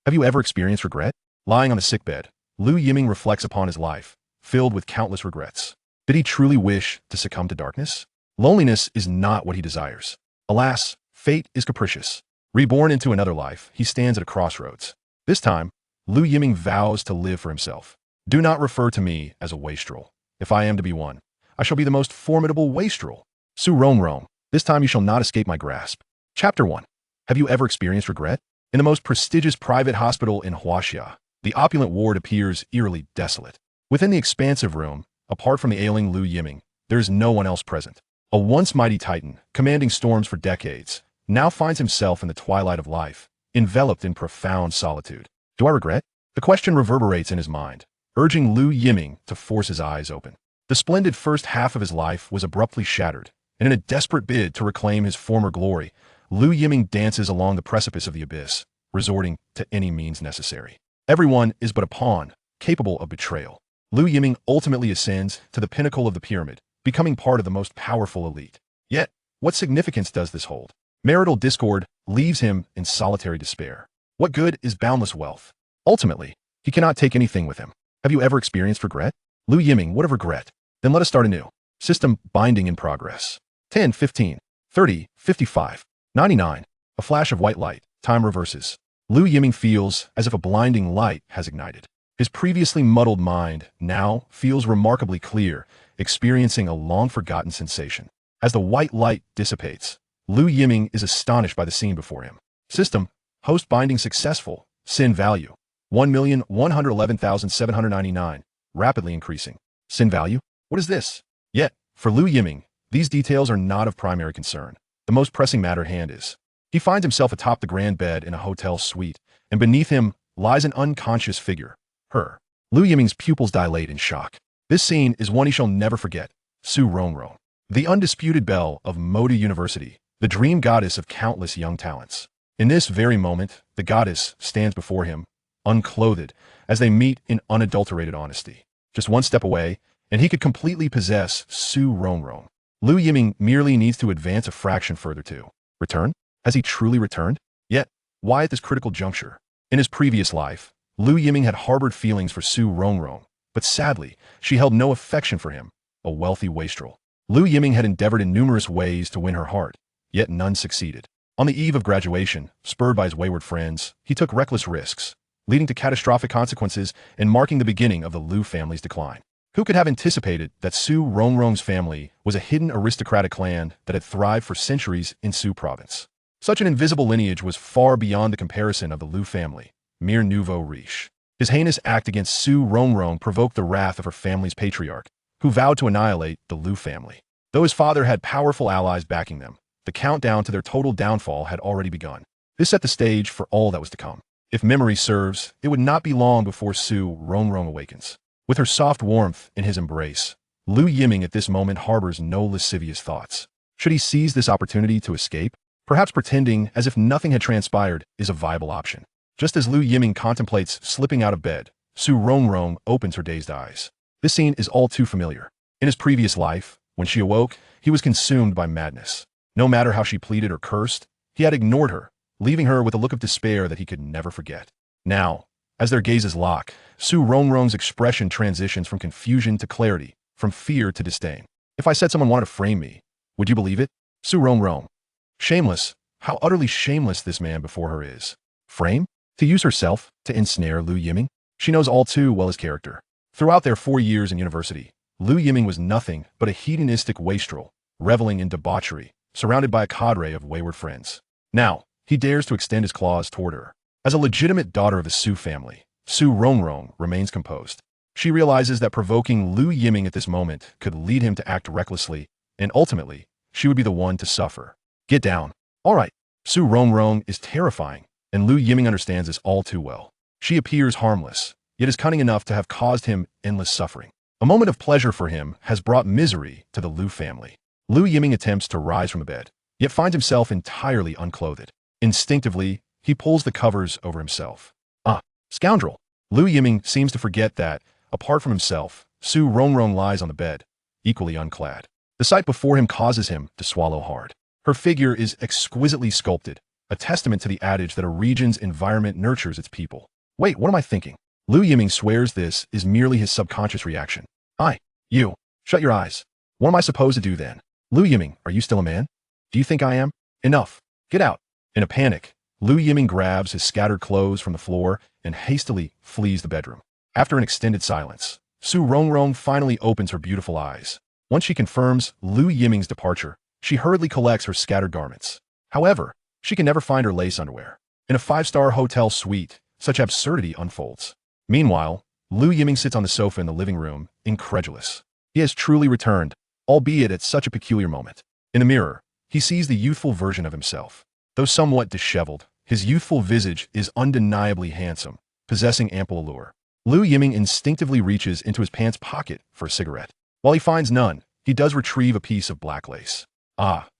Have you ever experienced regret? Lying on the sickbed, Lu Yiming reflects upon his life, filled with countless regrets. Did he truly wish to succumb to darkness? Loneliness is not what he desires. Alas, fate is capricious. Reborn into another life, he stands at a crossroads. This time, Lu Yiming vows to live for himself. Do not refer to me as a wastrel. If I am to be one, I shall be the most formidable wastrel. Su Rongrong, this time you shall not escape my grasp. Chapter 1. Have you ever experienced regret? In the most prestigious private hospital in Huaxia, the opulent ward appears eerily desolate. Within the expansive room, apart from the ailing Lu Yiming, there is no one else present. A once mighty titan, commanding storms for decades, now finds himself in the twilight of life, enveloped in profound solitude. Do I regret? The question reverberates in his mind, urging Lu Yiming to force his eyes open. The splendid first half of his life was abruptly shattered, and in a desperate bid to reclaim his former glory, Lu Yiming dances along the precipice of the abyss, resorting to any means necessary. Everyone is but a pawn, capable of betrayal. Lu Yiming ultimately ascends to the pinnacle of the pyramid, becoming part of the most powerful elite. Yet, what significance does this hold? Marital discord leaves him in solitary despair. What good is boundless wealth? Ultimately, he cannot take anything with him. Have you ever experienced regret? Lu Yiming, what of regret? Then let us start anew. System binding in progress. 10, 15, 30, 55, 99. A flash of white light. Time reverses. Lu Yiming feels as if a blinding light has ignited. His previously muddled mind now feels remarkably clear, experiencing a long-forgotten sensation. As the white light dissipates, Lu Yiming is astonished by the scene before him. System, host binding successful. Sin value, 1,111,799, rapidly increasing. Sin value? What is this? Yet, for Lu Yiming, these details are not of primary concern. The most pressing matter at hand is, he finds himself atop the grand bed in a hotel suite, and beneath him lies an unconscious figure, her. Lu Yiming's pupils dilate in shock. This scene is one he shall never forget. Su Rongrong, the undisputed belle of Moda University, the dream goddess of countless young talents. In this very moment, the goddess stands before him, unclothed, as they meet in unadulterated honesty. Just one step away, and he could completely possess Su Rongrong. Lu Yiming merely needs to advance a fraction further to return. Has he truly returned? Yet, why at this critical juncture? In his previous life, Lu Yiming had harbored feelings for Su Rongrong, but sadly, she held no affection for him, a wealthy wastrel. Lu Yiming had endeavored in numerous ways to win her heart, yet none succeeded. On the eve of graduation, spurred by his wayward friends, he took reckless risks, leading to catastrophic consequences and marking the beginning of the Lu family's decline. Who could have anticipated that Su Rongrong's family was a hidden aristocratic clan that had thrived for centuries in Su province? Such an invisible lineage was far beyond the comparison of the Lu family, mere nouveau riche. His heinous act against Su Rongrong provoked the wrath of her family's patriarch, who vowed to annihilate the Lu family. Though his father had powerful allies backing them, the countdown to their total downfall had already begun. This set the stage for all that was to come. If memory serves, it would not be long before Su Rongrong awakens. With her soft warmth in his embrace, Lu Yiming at this moment harbors no lascivious thoughts. Should he seize this opportunity to escape? Perhaps pretending as if nothing had transpired is a viable option. Just as Lu Yiming contemplates slipping out of bed, Su Rongrong opens her dazed eyes. This scene is all too familiar. In his previous life, when she awoke, he was consumed by madness. No matter how she pleaded or cursed, he had ignored her, leaving her with a look of despair that he could never forget. Now, as their gazes lock, Su Rongrong's expression transitions from confusion to clarity, from fear to disdain. If I said someone wanted to frame me, would you believe it? Su Rongrong. Shameless, how utterly shameless this man before her is. Frame? To use herself to ensnare Lu Yiming? She knows all too well his character. Throughout their 4 years in university, Lu Yiming was nothing but a hedonistic wastrel, reveling in debauchery, surrounded by a cadre of wayward friends. Now, he dares to extend his claws toward her. As a legitimate daughter of the Su family, Su Rongrong remains composed. She realizes that provoking Lu Yiming at this moment could lead him to act recklessly, and ultimately, she would be the one to suffer. Get down. All right. Su Rongrong is terrifying, and Lu Yiming understands this all too well. She appears harmless, yet is cunning enough to have caused him endless suffering. A moment of pleasure for him has brought misery to the Lu family. Lu Yiming attempts to rise from the bed, yet finds himself entirely unclothed. Instinctively, he pulls the covers over himself. Scoundrel! Lu Yiming seems to forget that, apart from himself, Su Rongrong lies on the bed, equally unclad. The sight before him causes him to swallow hard. Her figure is exquisitely sculpted, a testament to the adage that a region's environment nurtures its people. Wait, what am I thinking? Lu Yiming swears this is merely his subconscious reaction. You, shut your eyes. What am I supposed to do then? Lu Yiming, are you still a man? Do you think I am? Enough. Get out. In a panic, Lu Yiming grabs his scattered clothes from the floor and hastily flees the bedroom. After an extended silence, Su Rongrong finally opens her beautiful eyes. Once she confirms Lu Yiming's departure, she hurriedly collects her scattered garments. However, she can never find her lace underwear. In a five-star hotel suite, such absurdity unfolds. Meanwhile, Lu Yiming sits on the sofa in the living room, incredulous. He has truly returned, albeit at such a peculiar moment. In the mirror, he sees the youthful version of himself. Though somewhat disheveled, his youthful visage is undeniably handsome, possessing ample allure. Lu Yiming instinctively reaches into his pants pocket for a cigarette. While he finds none, he does retrieve a piece of black lace.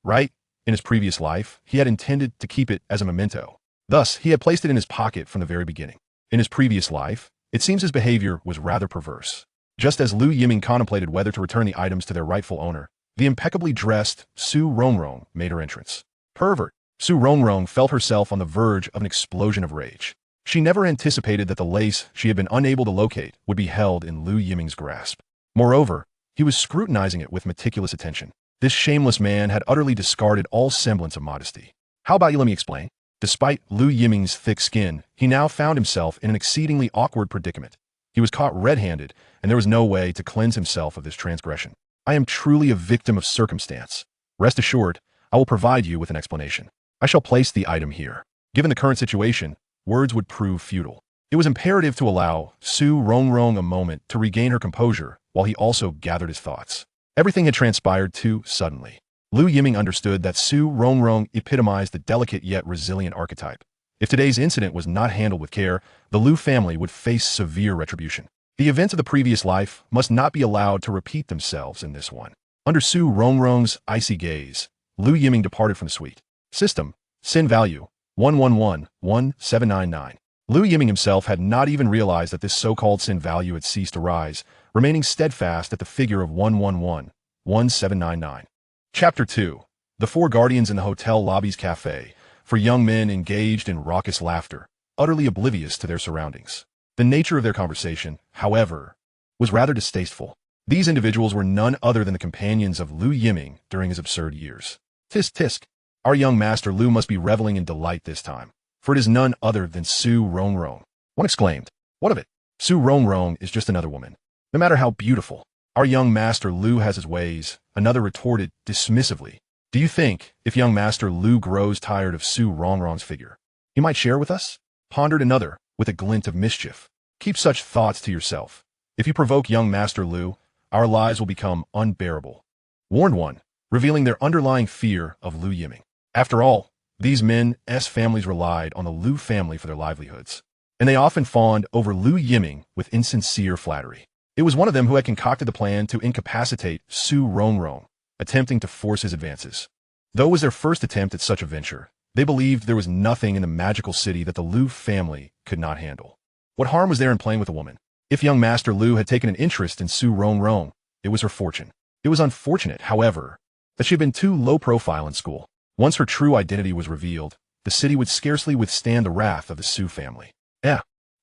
Right? In his previous life, he had intended to keep it as a memento. Thus, he had placed it in his pocket from the very beginning. In his previous life, it seems his behavior was rather perverse. Just as Lu Yiming contemplated whether to return the items to their rightful owner, the impeccably dressed Su Rongrong made her entrance. Pervert! Su Rongrong felt herself on the verge of an explosion of rage. She never anticipated that the lace she had been unable to locate would be held in Lu Yiming's grasp. Moreover, he was scrutinizing it with meticulous attention. This shameless man had utterly discarded all semblance of modesty. How about you let me explain? Despite Lu Yiming's thick skin, he now found himself in an exceedingly awkward predicament. He was caught red-handed, and there was no way to cleanse himself of this transgression. I am truly a victim of circumstance. Rest assured, I will provide you with an explanation. I shall place the item here. Given the current situation, words would prove futile. It was imperative to allow Su Rongrong a moment to regain her composure while he also gathered his thoughts. Everything had transpired too suddenly. Lu Yiming understood that Su Rongrong epitomized the delicate yet resilient archetype. If today's incident was not handled with care, the Lu family would face severe retribution. The events of the previous life must not be allowed to repeat themselves in this one. Under Su Rongrong's icy gaze, Lu Yiming departed from the suite. System, sin value, 1111799. Lu Yiming himself had not even realized that this so-called sin value had ceased to rise, remaining steadfast at the figure of 1111799. Chapter 2. The Four Guardians in the Hotel Lobby's Cafe, for young men engaged in raucous laughter, utterly oblivious to their surroundings. The nature of their conversation, however, was rather distasteful. These individuals were none other than the companions of Lu Yiming during his absurd years. Tisk tisk. Our young master Lu must be reveling in delight this time, for it is none other than Su Rongrong. One exclaimed, "What of it? Su Rongrong is just another woman. No matter how beautiful. Our young master Lu has his ways," another retorted dismissively. "Do you think, if young master Lu grows tired of Su Rongrong's figure, he might share with us?" Pondered another, with a glint of mischief. "Keep such thoughts to yourself. If you provoke young master Lu, our lives will become unbearable," warned one, revealing their underlying fear of Lu Yiming. After all, these men's families relied on the Lu family for their livelihoods, and they often fawned over Lu Yiming with insincere flattery. It was one of them who had concocted the plan to incapacitate Su Rongrong, attempting to force his advances. Though it was their first attempt at such a venture, they believed there was nothing in the magical city that the Lu family could not handle. What harm was there in playing with a woman? If young Master Lu had taken an interest in Su Rongrong, it was her fortune. It was unfortunate, however, that she had been too low profile in school. Once her true identity was revealed, the city would scarcely withstand the wrath of the Su family.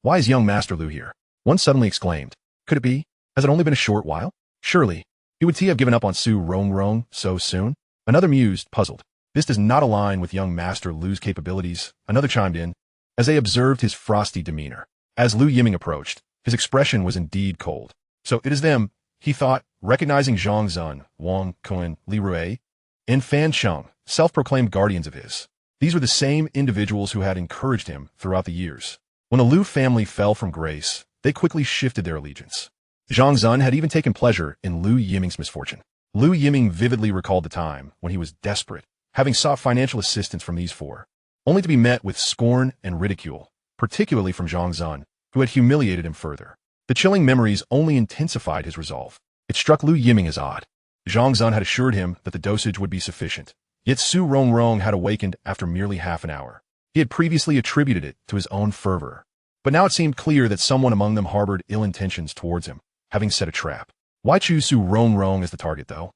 Why is young Master Lu here? One suddenly exclaimed. Could it be? Has it only been a short while? Surely, would he have given up on Su Rongrong so soon? Another mused, puzzled. This does not align with young Master Lu's capabilities, another chimed in, as they observed his frosty demeanor. As Lu Yiming approached, his expression was indeed cold. So it is them, he thought, recognizing Zhang Zun, Wang Kun, Li Rui, and Fan Sheng, self-proclaimed guardians of his. These were the same individuals who had encouraged him throughout the years. When the Lu family fell from grace, they quickly shifted their allegiance. Zhang Zun had even taken pleasure in Lu Yiming's misfortune. Lu Yiming vividly recalled the time when he was desperate, having sought financial assistance from these four, only to be met with scorn and ridicule, particularly from Zhang Zun, who had humiliated him further. The chilling memories only intensified his resolve. It struck Lu Yiming as odd. Zhang Zun had assured him that the dosage would be sufficient, yet Su Rongrong had awakened after merely half an hour. He had previously attributed it to his own fervor, but now it seemed clear that someone among them harbored ill intentions towards him, having set a trap. Why choose Su Rongrong as the target, though?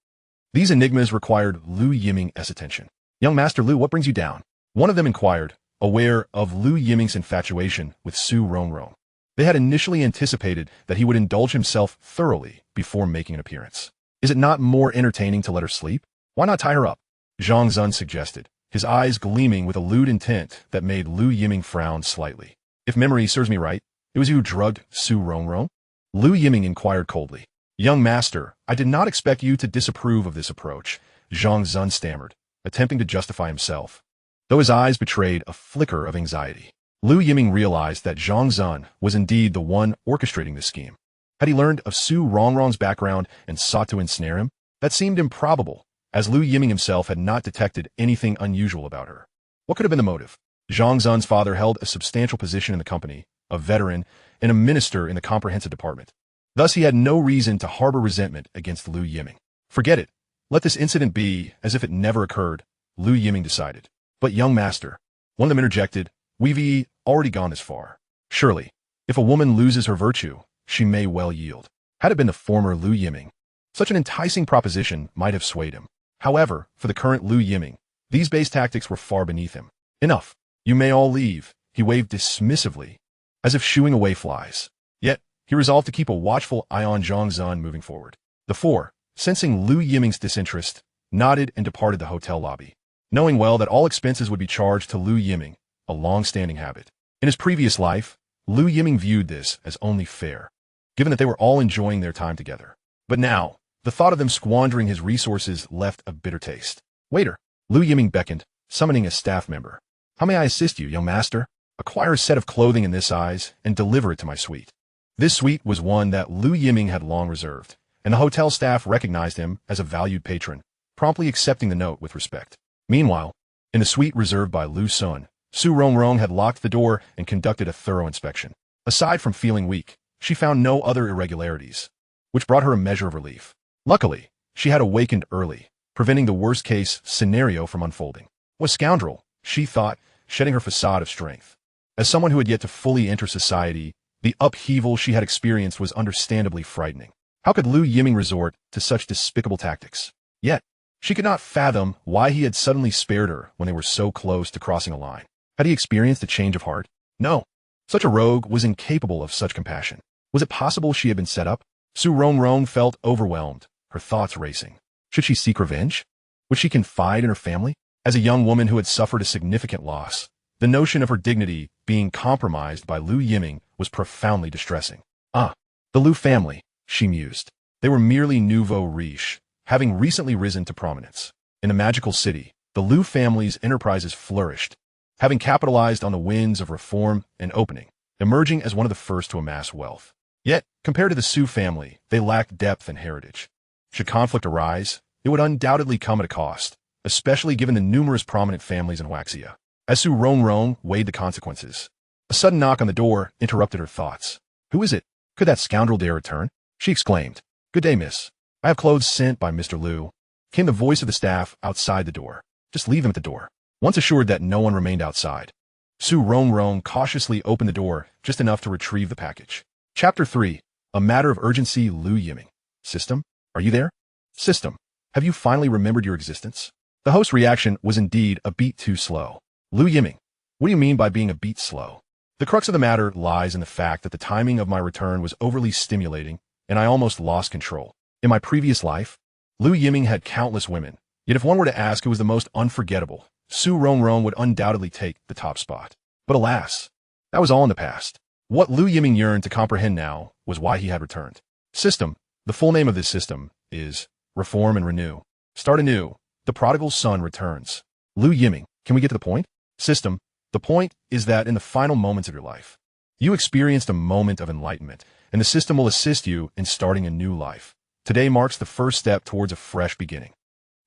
These enigmas required Lu Yiming's attention. Young Master Lu, what brings you down? One of them inquired, aware of Lu Yiming's infatuation with Su Rongrong. They had initially anticipated that he would indulge himself thoroughly before making an appearance. Is it not more entertaining to let her sleep? Why not tie her up? Zhang Zun suggested, his eyes gleaming with a lewd intent that made Lu Yiming frown slightly. If memory serves me right, it was you who drugged Su Rongrong? Lu Yiming inquired coldly. Young master, I did not expect you to disapprove of this approach, Zhang Zun stammered, attempting to justify himself. Though his eyes betrayed a flicker of anxiety, Lu Yiming realized that Zhang Zun was indeed the one orchestrating this scheme. Had he learned of Su Rongrong's background and sought to ensnare him? That seemed improbable, as Lu Yiming himself had not detected anything unusual about her. What could have been the motive? Zhang Zun's father held a substantial position in the company, a veteran, and a minister in the comprehensive department. Thus he had no reason to harbor resentment against Lu Yiming. Forget it. Let this incident be as if it never occurred, Lu Yiming decided. But young master, one of them interjected, we've already gone this far. Surely, if a woman loses her virtue, she may well yield. Had it been the former Lu Yiming, such an enticing proposition might have swayed him. However, for the current Lu Yiming, these base tactics were far beneath him. Enough. You may all leave, he waved dismissively, as if shooing away flies. Yet, he resolved to keep a watchful eye on Zhang Zun moving forward. The four, sensing Lu Yiming's disinterest, nodded and departed the hotel lobby, knowing well that all expenses would be charged to Lu Yiming, a long-standing habit. In his previous life, Lu Yiming viewed this as only fair, given that they were all enjoying their time together. But now, the thought of them squandering his resources left a bitter taste. Waiter, Lu Yiming beckoned, summoning a staff member. How may I assist you, young master? Acquire a set of clothing in this size and deliver it to my suite. This suite was one that Lu Yiming had long reserved, and the hotel staff recognized him as a valued patron, promptly accepting the note with respect. Meanwhile, in the suite reserved by Lu Sun, Su Rongrong had locked the door and conducted a thorough inspection. Aside from feeling weak, she found no other irregularities, which brought her a measure of relief. Luckily, she had awakened early, preventing the worst-case scenario from unfolding. What scoundrel, she thought, shedding her facade of strength. As someone who had yet to fully enter society, the upheaval she had experienced was understandably frightening. How could Lu Yiming resort to such despicable tactics? Yet, she could not fathom why he had suddenly spared her when they were so close to crossing a line. Had he experienced a change of heart? No. Such a rogue was incapable of such compassion. Was it possible she had been set up? Su Rongrong felt overwhelmed, her thoughts racing. Should she seek revenge? Would she confide in her family? As a young woman who had suffered a significant loss, the notion of her dignity being compromised by Lu Yiming was profoundly distressing. The Lu family, she mused. They were merely nouveau riche, having recently risen to prominence. In the magical city, the Lu family's enterprises flourished, having capitalized on the winds of reform and opening, emerging as one of the first to amass wealth. Yet, compared to the Su family, they lacked depth and heritage. Should conflict arise, it would undoubtedly come at a cost, especially given the numerous prominent families in Huaxia. As Su Rongrong weighed the consequences, a sudden knock on the door interrupted her thoughts. Who is it? Could that scoundrel dare return? She exclaimed. Good day, miss. I have clothes sent by Mr. Lu. Came the voice of the staff outside the door. Just leave them at the door. Once assured that no one remained outside, Su Rongrong cautiously opened the door just enough to retrieve the package. Chapter 3. A Matter of Urgency. Lu Yiming. System? Are you there? System. Have you finally remembered your existence? The host's reaction was indeed a beat too slow. Lu Yiming. What do you mean by being a beat slow? The crux of the matter lies in the fact that the timing of my return was overly stimulating, and I almost lost control. In my previous life, Lu Yiming had countless women, yet if one were to ask who was the most unforgettable, Su Rongrong would undoubtedly take the top spot. But alas, that was all in the past. What Lu Yiming yearned to comprehend now was why he had returned. System. The full name of this system is Reform and Renew. Start anew. The prodigal son returns. Lu Yiming. Can we get to the point? System. The point is that in the final moments of your life, you experienced a moment of enlightenment, and the system will assist you in starting a new life. Today marks the first step towards a fresh beginning.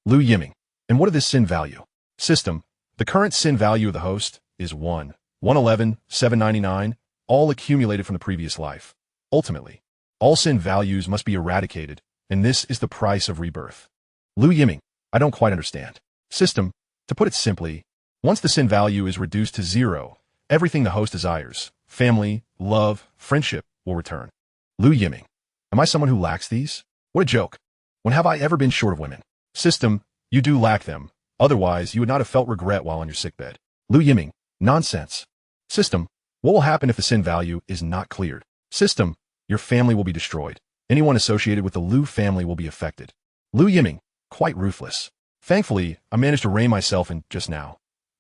Lu Yiming. And what is this sin value? System. The current sin value of the host is 1, 111, 799, all accumulated from the previous life. Ultimately, all sin values must be eradicated, and this is the price of rebirth. Lu Yiming. I don't quite understand. System. To put it simply, once the sin value is reduced to 0, everything the host desires, family, love, friendship, will return. Lu Yiming. Am I someone who lacks these? What a joke. When have I ever been short of women? System. You do lack them. Otherwise, you would not have felt regret while on your sickbed. Lu Yiming, nonsense. System, what will happen if the sin value is not cleared? System, your family will be destroyed. Anyone associated with the Lu family will be affected. Lu Yiming, quite ruthless. Thankfully, I managed to rein myself in just now.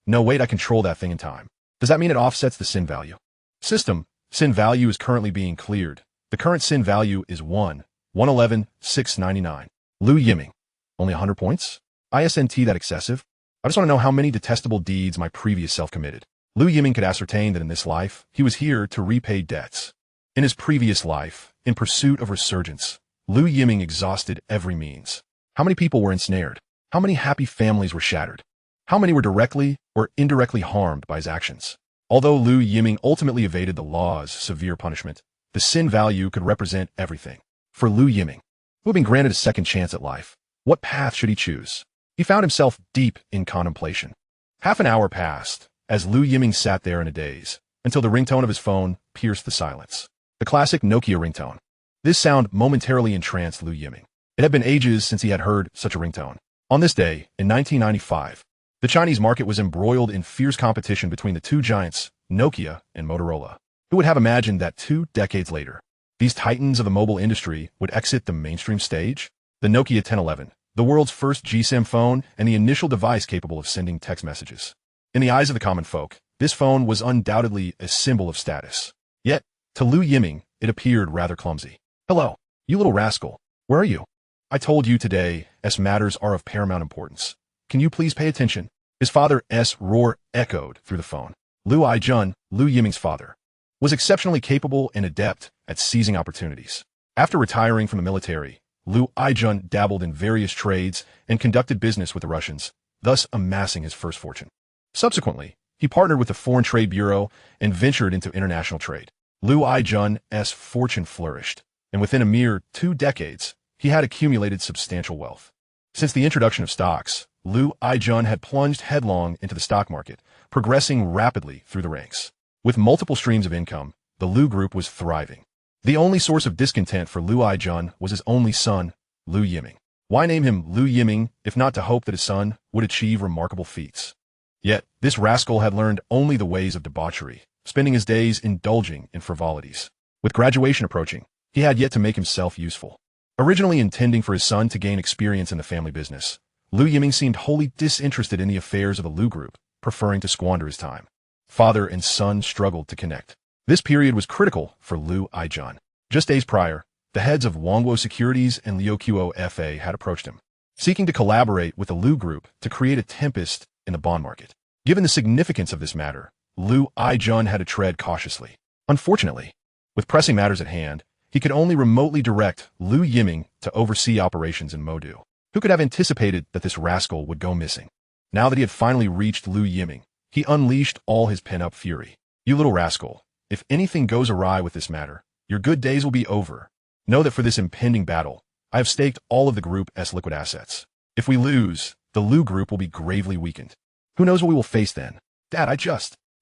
No, wait, I control that thing in time. Does that mean it offsets the sin value? System, sin value is currently being cleared. The current sin value is 111,699. Lu Yiming, only 100 points? Isn't that excessive? I just want to know how many detestable deeds my previous self committed. Lu Yiming could ascertain that in this life, he was here to repay debts. In his previous life, in pursuit of resurgence, Lu Yiming exhausted every means. How many people were ensnared? How many happy families were shattered? How many were directly or indirectly harmed by his actions? Although Lu Yiming ultimately evaded the law's severe punishment, the sin value could represent everything. For Lu Yiming, who had been granted a second chance at life, what path should he choose? He found himself deep in contemplation. Half an hour passed, as Lu Yiming sat there in a daze, until the ringtone of his phone pierced the silence. The classic Nokia ringtone. This sound momentarily entranced Lu Yiming. It had been ages since he had heard such a ringtone. On this day, in 1995, the Chinese market was embroiled in fierce competition between the two giants, Nokia and Motorola. Who would have imagined that 2 decades later, these titans of the mobile industry would exit the mainstream stage? The Nokia 1011, the world's first GSM phone and the initial device capable of sending text messages. In the eyes of the common folk, this phone was undoubtedly a symbol of status. Yet, to Lu Yiming, it appeared rather clumsy. Hello, you little rascal. Where are you? I told you today, matters are of paramount importance. Can you please pay attention? His father's roar echoed through the phone. Lu Aijun, Lu Yiming's father, was exceptionally capable and adept at seizing opportunities. After retiring from the military, Lu Aijun dabbled in various trades and conducted business with the Russians, thus amassing his first fortune. Subsequently, he partnered with the Foreign Trade Bureau and ventured into international trade. Lu Aijun's fortune flourished, and within a mere 2 decades, he had accumulated substantial wealth. Since the introduction of stocks, Lu Aijun had plunged headlong into the stock market, progressing rapidly through the ranks. With multiple streams of income, the Lu Group was thriving. The only source of discontent for Lu Aijun was his only son, Lu Yiming. Why name him Lu Yiming if not to hope that his son would achieve remarkable feats? Yet, this rascal had learned only the ways of debauchery, spending his days indulging in frivolities. With graduation approaching, he had yet to make himself useful. Originally intending for his son to gain experience in the family business, Lu Yiming seemed wholly disinterested in the affairs of the Lu Group, preferring to squander his time. Father and son struggled to connect. This period was critical for Lu Aijun. Just days prior, the heads of Wangwo Securities and Liuqiu FA had approached him, seeking to collaborate with the Lu Group to create a tempest in the bond market. Given the significance of this matter, Lu Aijun had to tread cautiously. Unfortunately, with pressing matters at hand, he could only remotely direct Lu Yiming to oversee operations in Modu. Who could have anticipated that this rascal would go missing? Now that he had finally reached Lu Yiming, he unleashed all his pent-up fury. You little rascal, if anything goes awry with this matter, your good days will be over. Know that for this impending battle, I have staked all of the group's liquid assets. If we lose, the Lu Group will be gravely weakened. Who knows what we will face then? Dad,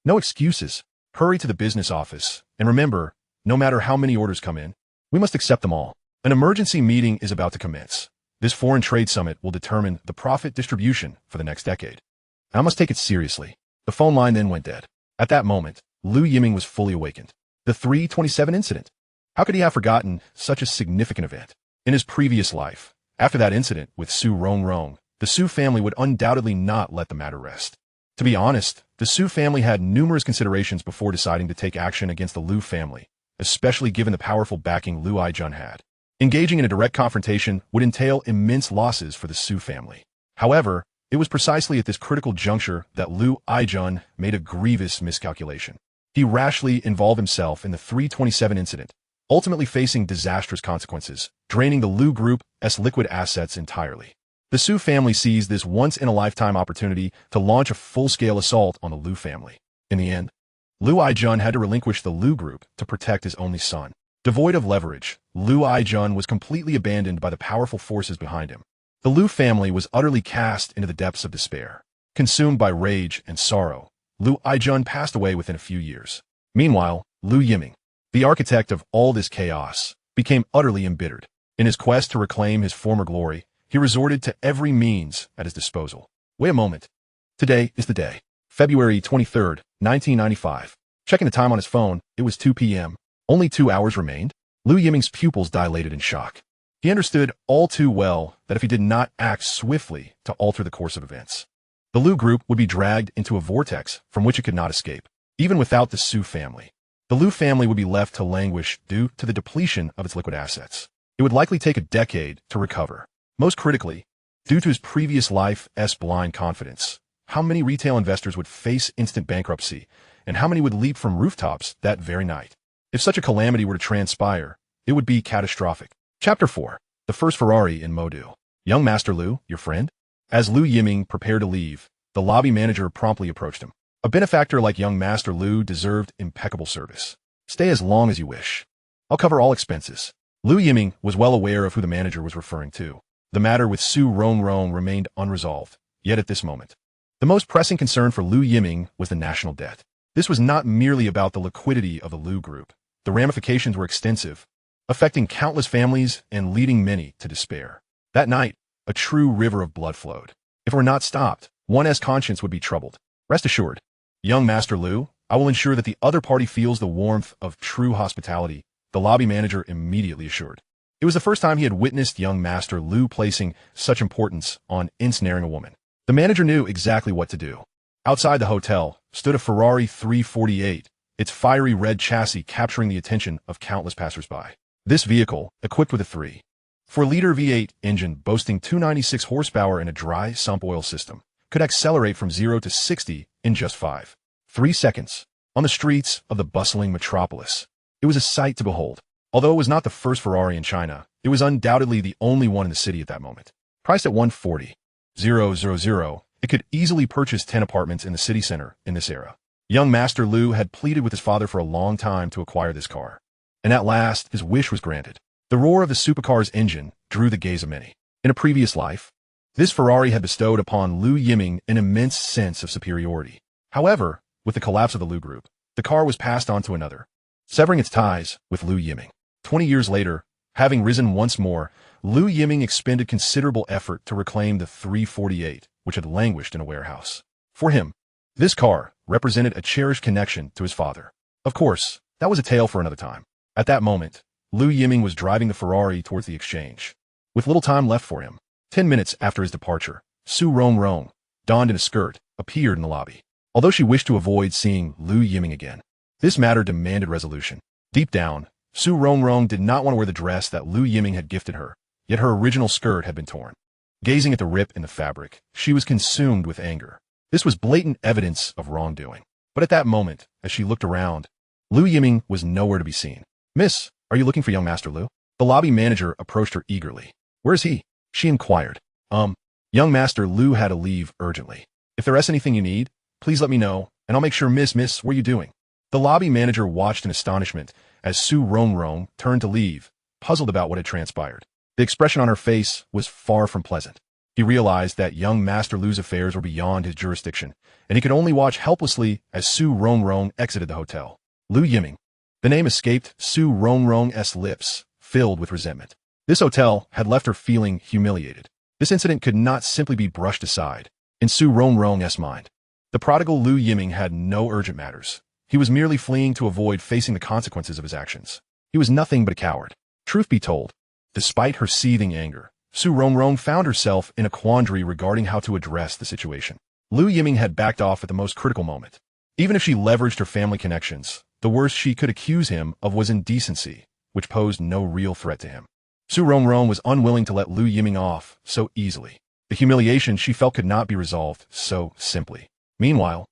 no excuses. Hurry to the business office, and remember, no matter how many orders come in, we must accept them all. An emergency meeting is about to commence. This foreign trade summit will determine the profit distribution for the next decade. I must take it seriously. The phone line then went dead. At that moment, Lu Yiming was fully awakened. The 327 incident. How could he have forgotten such a significant event? In his previous life, after that incident with Su Rongrong, the Su family would undoubtedly not let the matter rest. To be honest, the Su family had numerous considerations before deciding to take action against the Lu family, especially given the powerful backing Lu Aijun had. Engaging in a direct confrontation would entail immense losses for the Su family. However, it was precisely at this critical juncture that Lu Aijun made a grievous miscalculation. He rashly involved himself in the 327 incident, ultimately facing disastrous consequences, draining the Lu Group's liquid assets entirely. The Su family seized this once-in-a-lifetime opportunity to launch a full-scale assault on the Lu family. In the end, Lu Aijun had to relinquish the Lu Group to protect his only son. Devoid of leverage, Lu Aijun was completely abandoned by the powerful forces behind him. The Lu family was utterly cast into the depths of despair. Consumed by rage and sorrow, Lu Aijun passed away within a few years. Meanwhile, Lu Yiming, the architect of all this chaos, became utterly embittered. In his quest to reclaim his former glory, he resorted to every means at his disposal. Wait a moment. Today is the day. February 23rd, 1995. Checking the time on his phone, it was 2 p.m. Only 2 hours remained. Lu Yiming's pupils dilated in shock. He understood all too well that if he did not act swiftly to alter the course of events, the Lu group would be dragged into a vortex from which it could not escape. Even without the Su family, the Lu family would be left to languish due to the depletion of its liquid assets. It would likely take a decade to recover. Most critically, due to his previous life's blind confidence, how many retail investors would face instant bankruptcy, and how many would leap from rooftops that very night? If such a calamity were to transpire, it would be catastrophic. Chapter 4. The First Ferrari in Modu. Young Master Lu, your friend? As Lu Yiming prepared to leave, the lobby manager promptly approached him. A benefactor like young Master Lu deserved impeccable service. Stay as long as you wish. I'll cover all expenses. Lu Yiming was well aware of who the manager was referring to. The matter with Su Rongrong remained unresolved, yet at this moment, the most pressing concern for Lu Yiming was the national debt. This was not merely about the liquidity of the Lu group. The ramifications were extensive, affecting countless families and leading many to despair. That night, a true river of blood flowed. If it were not stopped, one's conscience would be troubled. Rest assured, young Master Lu, I will ensure that the other party feels the warmth of true hospitality, the lobby manager immediately assured. It was the first time he had witnessed young Master Lu placing such importance on ensnaring a woman. The manager knew exactly what to do. Outside the hotel stood a Ferrari 348, its fiery red chassis capturing the attention of countless passersby. This vehicle, equipped with a 3.4-liter V8 engine boasting 296 horsepower and a dry sump oil system, could accelerate from 0 to 60 in just 5.3 seconds. On the streets of the bustling metropolis, it was a sight to behold. Although it was not the first Ferrari in China, it was undoubtedly the only one in the city at that moment. Priced at $140,000, it could easily purchase 10 apartments in the city center in this era. Young Master Lu had pleaded with his father for a long time to acquire this car. And at last, his wish was granted. The roar of the supercar's engine drew the gaze of many. In a previous life, this Ferrari had bestowed upon Lu Yiming an immense sense of superiority. However, with the collapse of the Lu group, the car was passed on to another, severing its ties with Lu Yiming. 20 years later, having risen once more, Lu Yiming expended considerable effort to reclaim the 348, which had languished in a warehouse. For him, this car represented a cherished connection to his father. Of course, that was a tale for another time. At that moment, Lu Yiming was driving the Ferrari towards the exchange. With little time left for him, 10 minutes after his departure, Su Rongrong, donned in a skirt, appeared in the lobby. Although she wished to avoid seeing Lu Yiming again, this matter demanded resolution. Deep down, Su Rongrong did not want to wear the dress that Lu Yiming had gifted her, yet her original skirt had been torn. Gazing at the rip in the fabric, she was consumed with anger. This was blatant evidence of wrongdoing. But at that moment, as she looked around, Lu Yiming was nowhere to be seen. "Miss, are you looking for young Master Lu?" The lobby manager approached her eagerly. "Where is he?" she inquired. Young Master Lu had to leave urgently. "If there is anything you need, please let me know, and I'll make sure Miss, what are you doing?" The lobby manager watched in astonishment as Su Rongrong turned to leave, puzzled about what had transpired. The expression on her face was far from pleasant. He realized that young Master Lu's affairs were beyond his jurisdiction, and he could only watch helplessly as Su Rongrong exited the hotel. Lu Yiming. The name escaped Su Rongrong's lips, filled with resentment. This hotel had left her feeling humiliated. This incident could not simply be brushed aside. In Su Rongrong's mind, the prodigal Lu Yiming had no urgent matters. He was merely fleeing to avoid facing the consequences of his actions. He was nothing but a coward. Truth be told, despite her seething anger, Su Rongrong found herself in a quandary regarding how to address the situation. Lu Yiming had backed off at the most critical moment. Even if she leveraged her family connections, the worst she could accuse him of was indecency, which posed no real threat to him. Su Rongrong was unwilling to let Lu Yiming off so easily. The humiliation she felt could not be resolved so simply. Meanwhile,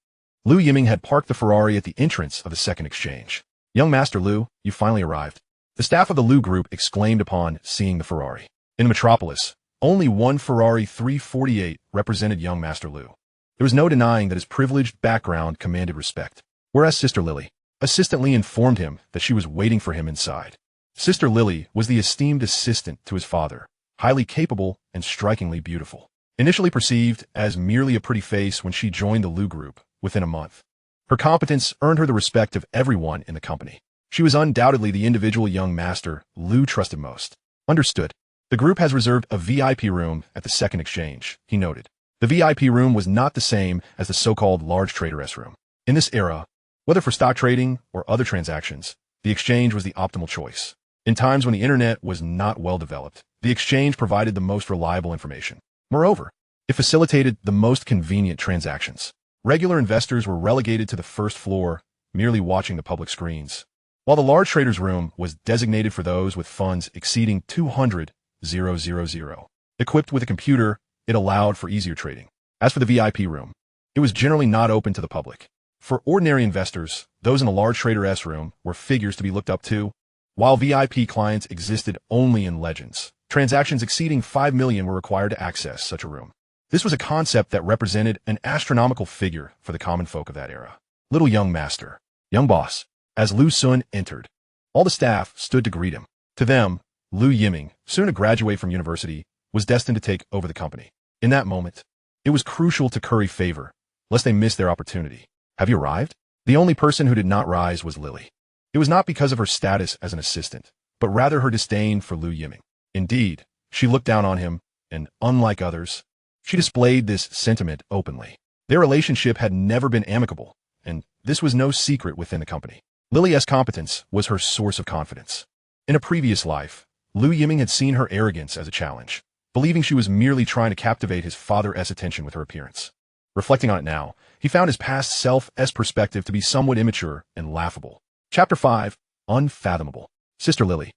Lu Yiming had parked the Ferrari at the entrance of the second exchange. "Young Master Lu, you finally arrived." The staff of the Lu group exclaimed upon seeing the Ferrari. In the metropolis, only one Ferrari 348 represented young Master Lu. There was no denying that his privileged background commanded respect. Whereas Sister Lily assistantly informed him that she was waiting for him inside. Sister Lily was the esteemed assistant to his father, highly capable and strikingly beautiful. Initially perceived as merely a pretty face when she joined the Lu group within a month, her competence earned her the respect of everyone in the company. She was undoubtedly the individual young master Lu trusted most. "Understood. The group has reserved a VIP room at the second exchange," he noted. The The VIP room was not the same as the so-called large trader S room. In this era, whether for stock trading or other transactions, the exchange was the optimal choice. In times when the internet was not well developed, the exchange provided the most reliable information. Moreover, it facilitated the most convenient transactions. Regular investors were relegated to the first floor, merely watching the public screens, while the large traders room was designated for those with funds exceeding 200,000. Equipped with a computer, it allowed for easier trading. As for the VIP room, it was generally not open to the public. For ordinary investors, those in the large trader S room were figures to be looked up to, while VIP clients existed only in legends. Transactions exceeding 5 million were required to access such a room. This was a concept that represented an astronomical figure for the common folk of that era. Little young master, young boss. As Lu Sun entered, all the staff stood to greet him. To them, Lu Yiming, soon to graduate from university, was destined to take over the company. In that moment, it was crucial to curry favor, lest they miss their opportunity. Have you arrived? The only person who did not rise was Lily. It was not because of her status as an assistant, but rather her disdain for Lu Yiming. Indeed, she looked down on him, and unlike others, she displayed this sentiment openly. Their relationship had never been amicable, and this was no secret within the company. Lily's competence was her source of confidence. In a previous life, Lu Yiming had seen her arrogance as a challenge, believing she was merely trying to captivate his father's attention with her appearance. Reflecting on it now, he found his past self's perspective to be somewhat immature and laughable. Chapter 5. Unfathomable. Sister Lily.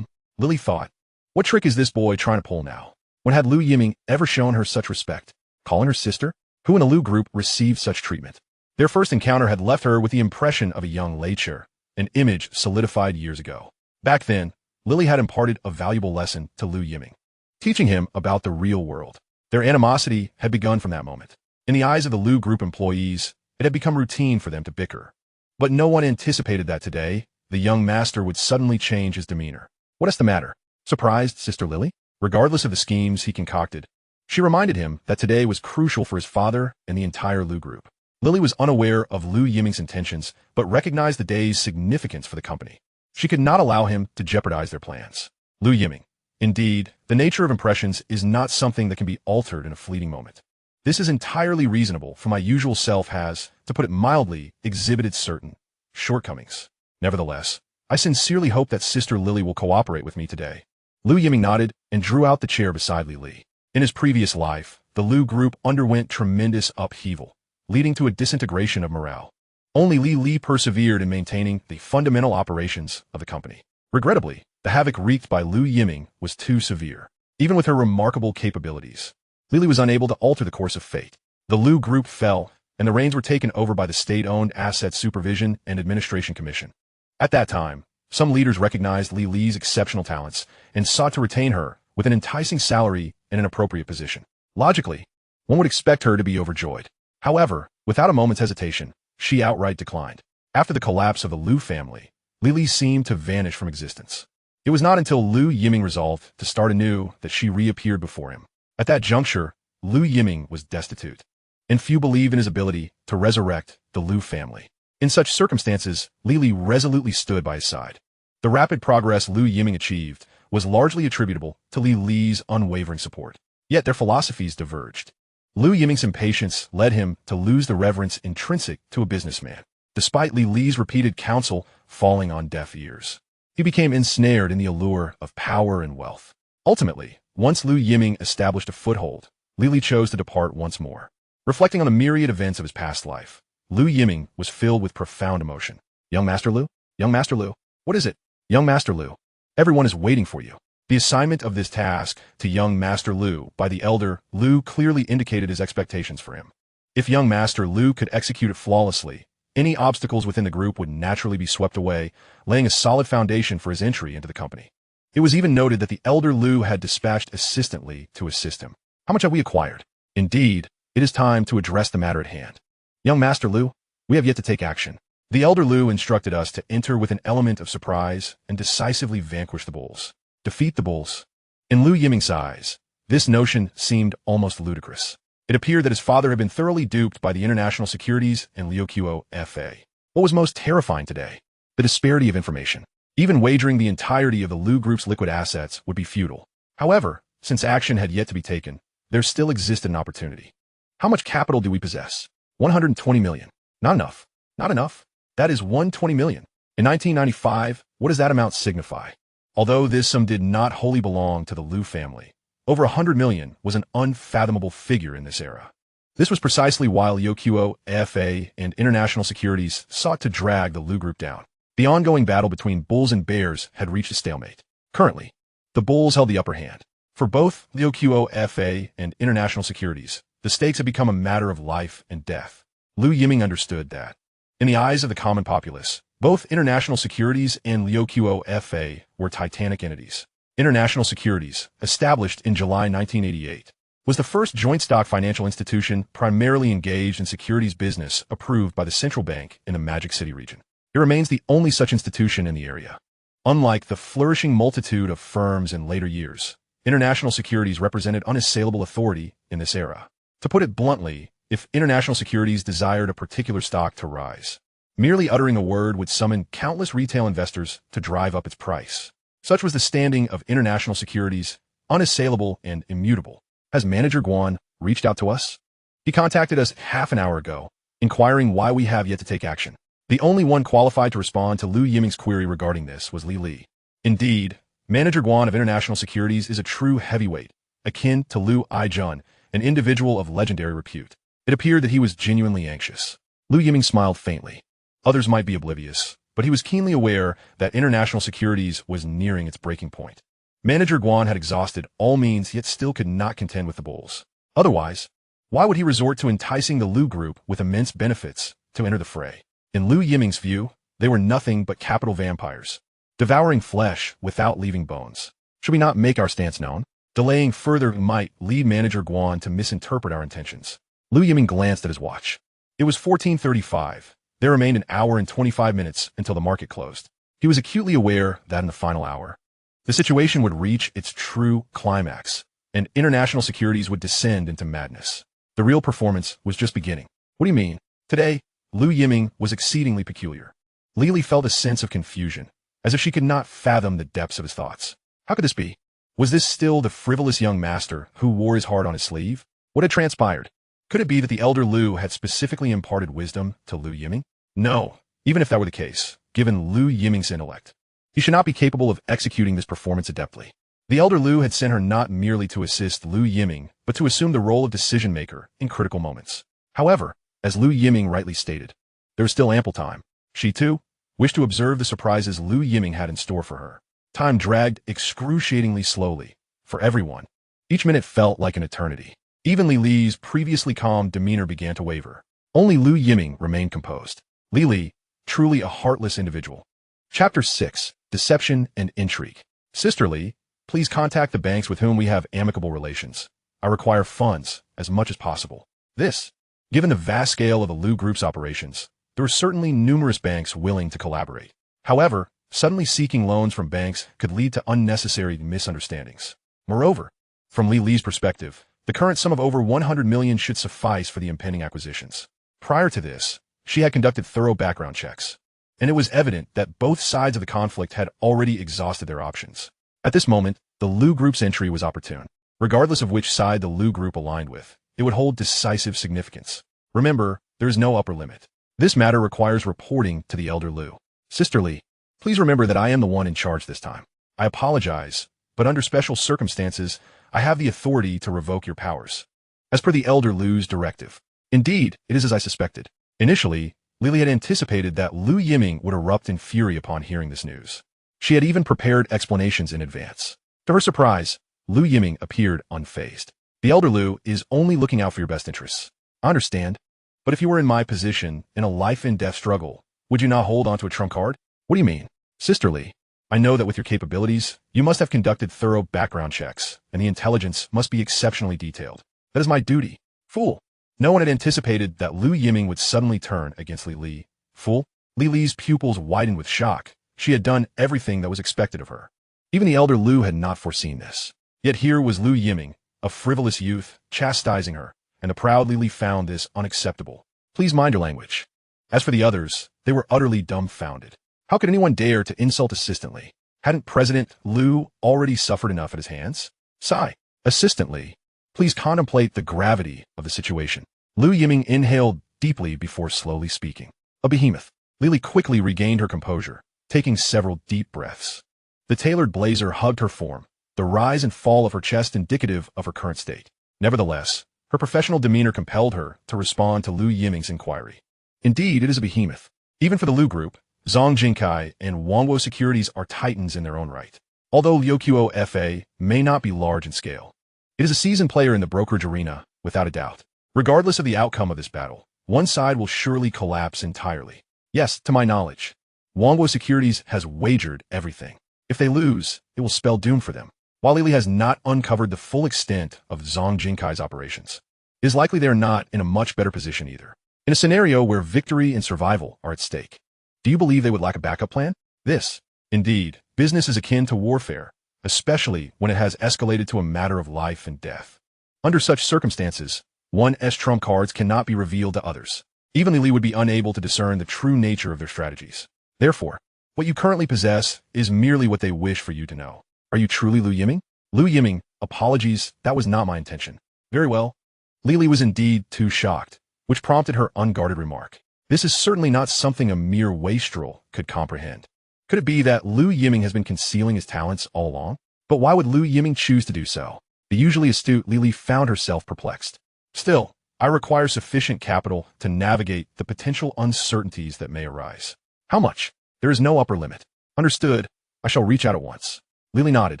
Lily thought, what trick is this boy trying to pull now? When had Lu Yiming ever shown her such respect? Calling her sister? Who in the Lu group received such treatment? Their first encounter had left her with the impression of a young lecher, an image solidified years ago. Back then, Lily had imparted a valuable lesson to Lu Yiming, teaching him about the real world. Their animosity had begun from that moment. In the eyes of the Lu group employees, it had become routine for them to bicker. But no one anticipated that today, the young master would suddenly change his demeanor. What is the matter? Surprised Sister Lily? Regardless of the schemes he concocted, she reminded him that today was crucial for his father and the entire Lu group. Lily was unaware of Lu Yiming's intentions, but recognized the day's significance for the company. She could not allow him to jeopardize their plans. Lu Yiming. Indeed, the nature of impressions is not something that can be altered in a fleeting moment. This is entirely reasonable, for my usual self has, to put it mildly, exhibited certain shortcomings. Nevertheless, I sincerely hope that Sister Lily will cooperate with me today. Lu Yiming nodded and drew out the chair beside Lily. In his previous life, the Lu group underwent tremendous upheaval, leading to a disintegration of morale. Only Li persevered in maintaining the fundamental operations of the company. Regrettably, the havoc wreaked by Lu Yiming was too severe. Even with her remarkable capabilities, Lily was unable to alter the course of fate. The Lu group fell, and the reins were taken over by the State-Owned Asset Supervision and Administration Commission. At that time, some leaders recognized Li's exceptional talents and sought to retain her with an enticing salary and an appropriate position. Logically, one would expect her to be overjoyed. However, without a moment's hesitation, she outright declined. After the collapse of the Lu family, Li seemed to vanish from existence. It was not until Lu Yiming resolved to start anew that she reappeared before him. At that juncture, Lu Yiming was destitute, and few believed in his ability to resurrect the Lu family. In such circumstances, Li resolutely stood by his side. The rapid progress Lu Yiming achieved was largely attributable to Li's unwavering support. Yet their philosophies diverged. Lu Yiming's impatience led him to lose the reverence intrinsic to a businessman, despite Li's repeated counsel falling on deaf ears. He became ensnared in the allure of power and wealth. Ultimately, once Lu Yiming established a foothold, Li chose to depart once more. Reflecting on the myriad events of his past life, Lu Yiming was filled with profound emotion. Young Master Lu? Young Master Lu? What is it? Young Master Lu. Everyone is waiting for you. The assignment of this task to young Master Lu by the elder Lu clearly indicated his expectations for him. If young Master Lu could execute it flawlessly, any obstacles within the group would naturally be swept away, laying a solid foundation for his entry into the company. It was even noted that the elder Lu had dispatched assistant Li to assist him. How much have we acquired? Indeed, it is time to address the matter at hand. Young Master Lu, we have yet to take action. The elder Lu instructed us to enter with an element of surprise and decisively vanquish the bulls. Defeat the bulls. In Lu Yiming's eyes, this notion seemed almost ludicrous. It appeared that his father had been thoroughly duped by the International Securities and Liuqiu FA. What was most terrifying today? The disparity of information. Even wagering the entirety of the Lu group's liquid assets would be futile. However, since action had yet to be taken, there still existed an opportunity. How much capital do we possess? 120 million. Not enough. Not enough. That is 120 million. In 1995, what does that amount signify? Although this sum did not wholly belong to the Liu family, over 100 million was an unfathomable figure in this era. This was precisely why Liuqiu, FA, and International Securities sought to drag the Liu Group down. The ongoing battle between bulls and bears had reached a stalemate. Currently, the bulls held the upper hand. For both Liuqiu, FA, and International Securities, the stakes had become a matter of life and death. Liu Yiming understood that. In the eyes of the common populace, both International Securities and Liuqiu, FA were titanic entities. International Securities, established in July 1988, was the first joint stock financial institution primarily engaged in securities business approved by the central bank in the Magic City region. It remains the only such institution in the area. Unlike the flourishing multitude of firms in later years, International Securities represented unassailable authority in this era. To put it bluntly, if International Securities desired a particular stock to rise, merely uttering a word would summon countless retail investors to drive up its price. Such was the standing of International Securities, unassailable and immutable. Has Manager Guan reached out to us? He contacted us half an hour ago, inquiring why we have yet to take action. The only one qualified to respond to Liu Yiming's query regarding this was Li. Indeed, Manager Guan of International Securities is a true heavyweight, akin to Liu Aijun, an individual of legendary repute. It appeared that he was genuinely anxious. Liu Yiming smiled faintly. Others might be oblivious, but he was keenly aware that International Securities was nearing its breaking point. Manager Guan had exhausted all means yet still could not contend with the bulls. Otherwise, why would he resort to enticing the Liu Group with immense benefits to enter the fray? In Liu Yiming's view, they were nothing but capital vampires, devouring flesh without leaving bones. Should we not make our stance known? Delaying further might lead Manager Guan to misinterpret our intentions. Liu Yiming glanced at his watch. It was 14:35. There remained an hour and 25 minutes until the market closed. He was acutely aware that in the final hour, the situation would reach its true climax, and International Securities would descend into madness. The real performance was just beginning. What do you mean? Today, Liu Yiming was exceedingly peculiar. Li felt a sense of confusion, as if she could not fathom the depths of his thoughts. How could this be? Was this still the frivolous young master who wore his heart on his sleeve? What had transpired? Could it be that the elder Liu had specifically imparted wisdom to Liu Yiming? No, even if that were the case, given Liu Yiming's intellect, he should not be capable of executing this performance adeptly. The elder Liu had sent her not merely to assist Liu Yiming, but to assume the role of decision-maker in critical moments. However, as Liu Yiming rightly stated, there was still ample time. She, too, wished to observe the surprises Liu Yiming had in store for her. Time dragged excruciatingly slowly, for everyone. Each minute felt like an eternity. Even Li's previously calm demeanor began to waver. Only Liu Yiming remained composed. Li, truly a heartless individual. Chapter 6. Deception and Intrigue. Sister Li, please contact the banks with whom we have amicable relations. I require funds as much as possible. This, given the vast scale of the Liu Group's operations, there were certainly numerous banks willing to collaborate. However, suddenly seeking loans from banks could lead to unnecessary misunderstandings. Moreover, from Li's perspective, the current sum of over 100 million should suffice for the impending acquisitions. Prior to this, she had conducted thorough background checks, and it was evident that both sides of the conflict had already exhausted their options. At this moment, the Liu Group's entry was opportune. Regardless of which side the Liu Group aligned with, it would hold decisive significance. Remember, there is no upper limit. This matter requires reporting to the elder Liu. Sister Li, please remember that I am the one in charge this time. I apologize, but under special circumstances, I have the authority to revoke your powers. As per the elder Liu's directive. Indeed, it is as I suspected. Initially, Li had anticipated that Liu Yiming would erupt in fury upon hearing this news. She had even prepared explanations in advance. To her surprise, Liu Yiming appeared unfazed. The elder Liu is only looking out for your best interests. I understand, but if you were in my position in a life-and-death struggle, would you not hold onto a trump card? What do you mean? Sister Li, I know that with your capabilities, you must have conducted thorough background checks, and the intelligence must be exceptionally detailed. That is my duty. Fool. No one had anticipated that Liu Yiming would suddenly turn against Li. Fool. Li's pupils widened with shock. She had done everything that was expected of her. Even the elder Liu had not foreseen this. Yet here was Liu Yiming, a frivolous youth, chastising her, and the proud Li found this unacceptable. Please mind your language. As for the others, they were utterly dumbfounded. How could anyone dare to insult Assistant Li? Hadn't President Liu already suffered enough at his hands? Sigh. Assistant Li, Please contemplate the gravity of the situation. Lu Yiming inhaled deeply before slowly speaking. A behemoth. Lily quickly regained her composure, taking several deep breaths. The tailored blazer hugged her form, the rise and fall of her chest indicative of her current state. Nevertheless, her professional demeanor compelled her to respond to Lu Yiming's inquiry. Indeed, it is a behemoth. Even for the Lu Group, Zhong Jingkai and Wangwo Securities are titans in their own right. Although Liuqiu FA may not be large in scale, it is a seasoned player in the brokerage arena, without a doubt. Regardless of the outcome of this battle, one side will surely collapse entirely. Yes, to my knowledge, Wangwo Securities has wagered everything. If they lose, it will spell doom for them. While Lily has not uncovered the full extent of Zhong Jingkai's operations, it is likely they are not in a much better position either. In a scenario where victory and survival are at stake, do you believe they would lack a backup plan? This, indeed, business is akin to warfare, especially when it has escalated to a matter of life and death. Under such circumstances, one's trump cards cannot be revealed to others. Even Lily would be unable to discern the true nature of their strategies. Therefore, what you currently possess is merely what they wish for you to know. Are you truly Lu Yiming? Lu Yiming, apologies, that was not my intention. Very well. Lily was indeed too shocked, which prompted her unguarded remark. This is certainly not something a mere wastrel could comprehend. Could it be that Lu Yiming has been concealing his talents all along? But why would Lu Yiming choose to do so? The usually astute Lily found herself perplexed. Still, I require sufficient capital to navigate the potential uncertainties that may arise. How much? There is no upper limit. Understood. I shall reach out at once. Lily nodded,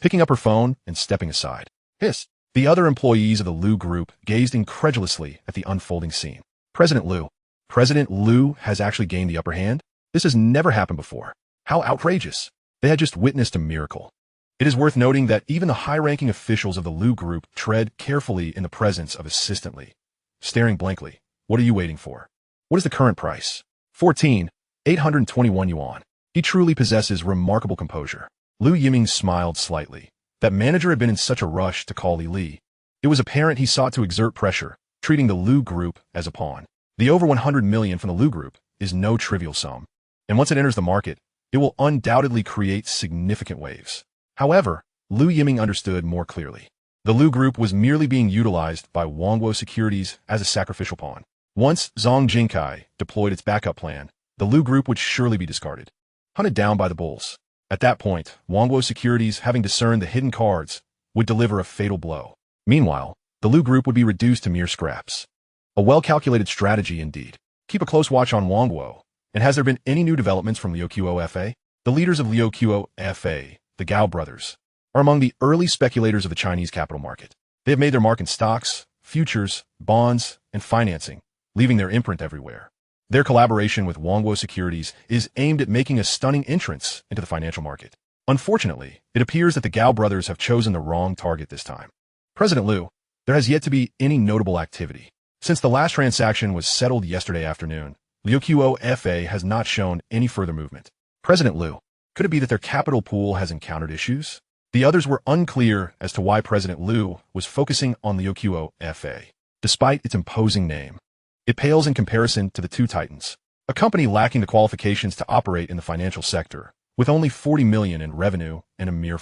picking up her phone and stepping aside. Hiss. The other employees of the Lu Group gazed incredulously at the unfolding scene. President Lu has actually gained the upper hand? This has never happened before. How outrageous. They had just witnessed a miracle. It is worth noting that even the high-ranking officials of the Lu Group tread carefully in the presence of Assistant Li. Staring blankly, what are you waiting for? What is the current price? 14,821 yuan. He truly possesses remarkable composure. Lu Yiming smiled slightly. That manager had been in such a rush to call Li. It was apparent he sought to exert pressure, treating the Lu Group as a pawn. The over 100 million from the Lu Group is no trivial sum, and once it enters the market, it will undoubtedly create significant waves. However, Lu Yiming understood more clearly. The Lu Group was merely being utilized by Wangwo Securities as a sacrificial pawn. Once Zhong Jingkai deployed its backup plan, the Lu Group would surely be discarded, hunted down by the bulls. At that point, Wangwo Securities, having discerned the hidden cards, would deliver a fatal blow. Meanwhile, the Lu Group would be reduced to mere scraps. A well-calculated strategy indeed. Keep a close watch on Wangwo. And has there been any new developments from Liuqiu FA? The leaders of Liuqiu FA, the Gao brothers, are among the early speculators of the Chinese capital market. They have made their mark in stocks, futures, bonds, and financing, leaving their imprint everywhere. Their collaboration with Wangwo Securities is aimed at making a stunning entrance into the financial market. Unfortunately, it appears that the Gao brothers have chosen the wrong target this time. President Lu, there has yet to be any notable activity. Since the last transaction was settled yesterday afternoon, Liuqiu FA has not shown any further movement. President Lu, could it be that their capital pool has encountered issues? The others were unclear as to why President Lu was focusing on Liuqiu FA. Despite its imposing name, it pales in comparison to the two titans, a company lacking the qualifications to operate in the financial sector, with only 40 million in revenue and a mere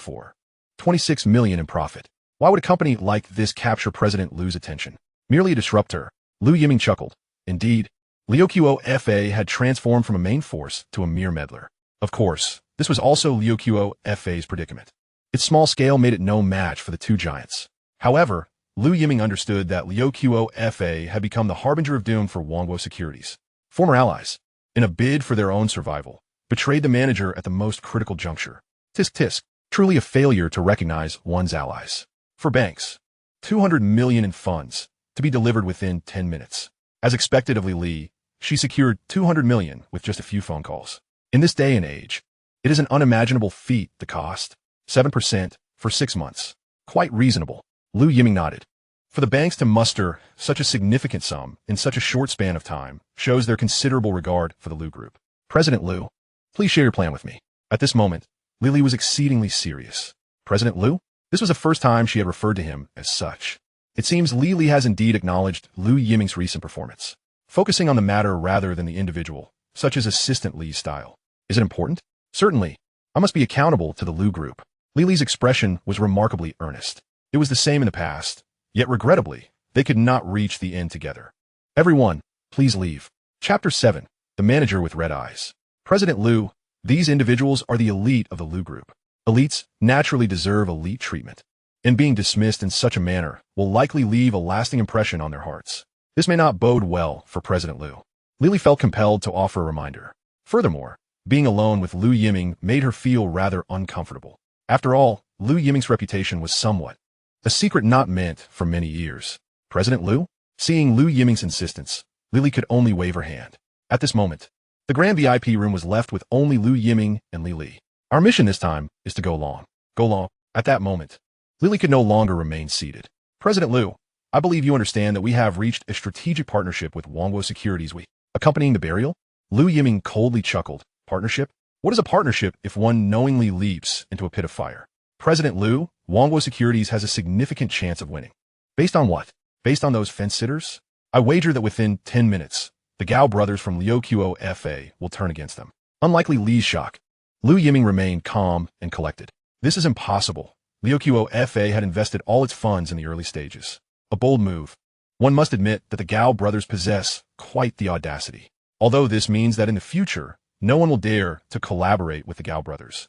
26 million in profit. Why would a company like this capture President Lu's attention? Merely a disruptor. Lu Yiming chuckled. Indeed, Liuqiu FA had transformed from a main force to a mere meddler. Of course, this was also Liuqiu FA's predicament. Its small scale made it no match for the two giants. However, Lu Yiming understood that Liuqiu FA had become the harbinger of doom for Wangwo Securities. Former allies, in a bid for their own survival, betrayed the manager at the most critical juncture. Tisk tisk, truly a failure to recognize one's allies. For banks, 200 million in funds, to be delivered within 10 minutes. As expected of Li, she secured 200 million with just a few phone calls. In this day and age, it is an unimaginable feat to cost 7% for 6 months. Quite reasonable. Lu Yiming nodded. For the banks to muster such a significant sum in such a short span of time shows their considerable regard for the Lu Group. President Lu, please share your plan with me. At this moment, Lily was exceedingly serious. President Lu? This was the first time she had referred to him as such. It seems Li has indeed acknowledged Lu Yiming's recent performance, focusing on the matter rather than the individual, such as Assistant Li's style. Is it important? Certainly. I must be accountable to the Lu Group. Lily's expression was remarkably earnest. It was the same in the past, Yet regrettably, they could not reach the end together. Everyone, please leave. Chapter 7. The Manager with Red Eyes. President Liu. These individuals are the elite of the Liu Group. Elites naturally deserve elite treatment, and being dismissed in such a manner will likely leave a lasting impression on their hearts. This may not bode well for President Liu. Lily felt compelled to offer a reminder. Furthermore, being alone with Liu Yiming made her feel rather uncomfortable. After all, Liu Yiming's reputation was somewhat a secret not meant for many years. President Liu? Seeing Liu Yiming's insistence, Lily could only wave her hand. At this moment, the grand VIP room was left with only Liu Yiming and Li Li. Our mission this time is to go long. Go long. At that moment, Lily could no longer remain seated. President Liu, I believe you understand that we have reached a strategic partnership with Wangwo Securities. Accompanying the burial, Liu Yiming coldly chuckled. Partnership? What is a partnership if one knowingly leaps into a pit of fire? President Liu, Wangwo Securities has a significant chance of winning. Based on what? Based on those fence-sitters? I wager that within 10 minutes, the Gao brothers from Liuqiu FA will turn against them. Unlikely Li's shock. Liu Yiming remained calm and collected. This is impossible. Liuqiu FA had invested all its funds in the early stages. A bold move. One must admit that the Gao brothers possess quite the audacity. Although this means that in the future, no one will dare to collaborate with the Gao brothers.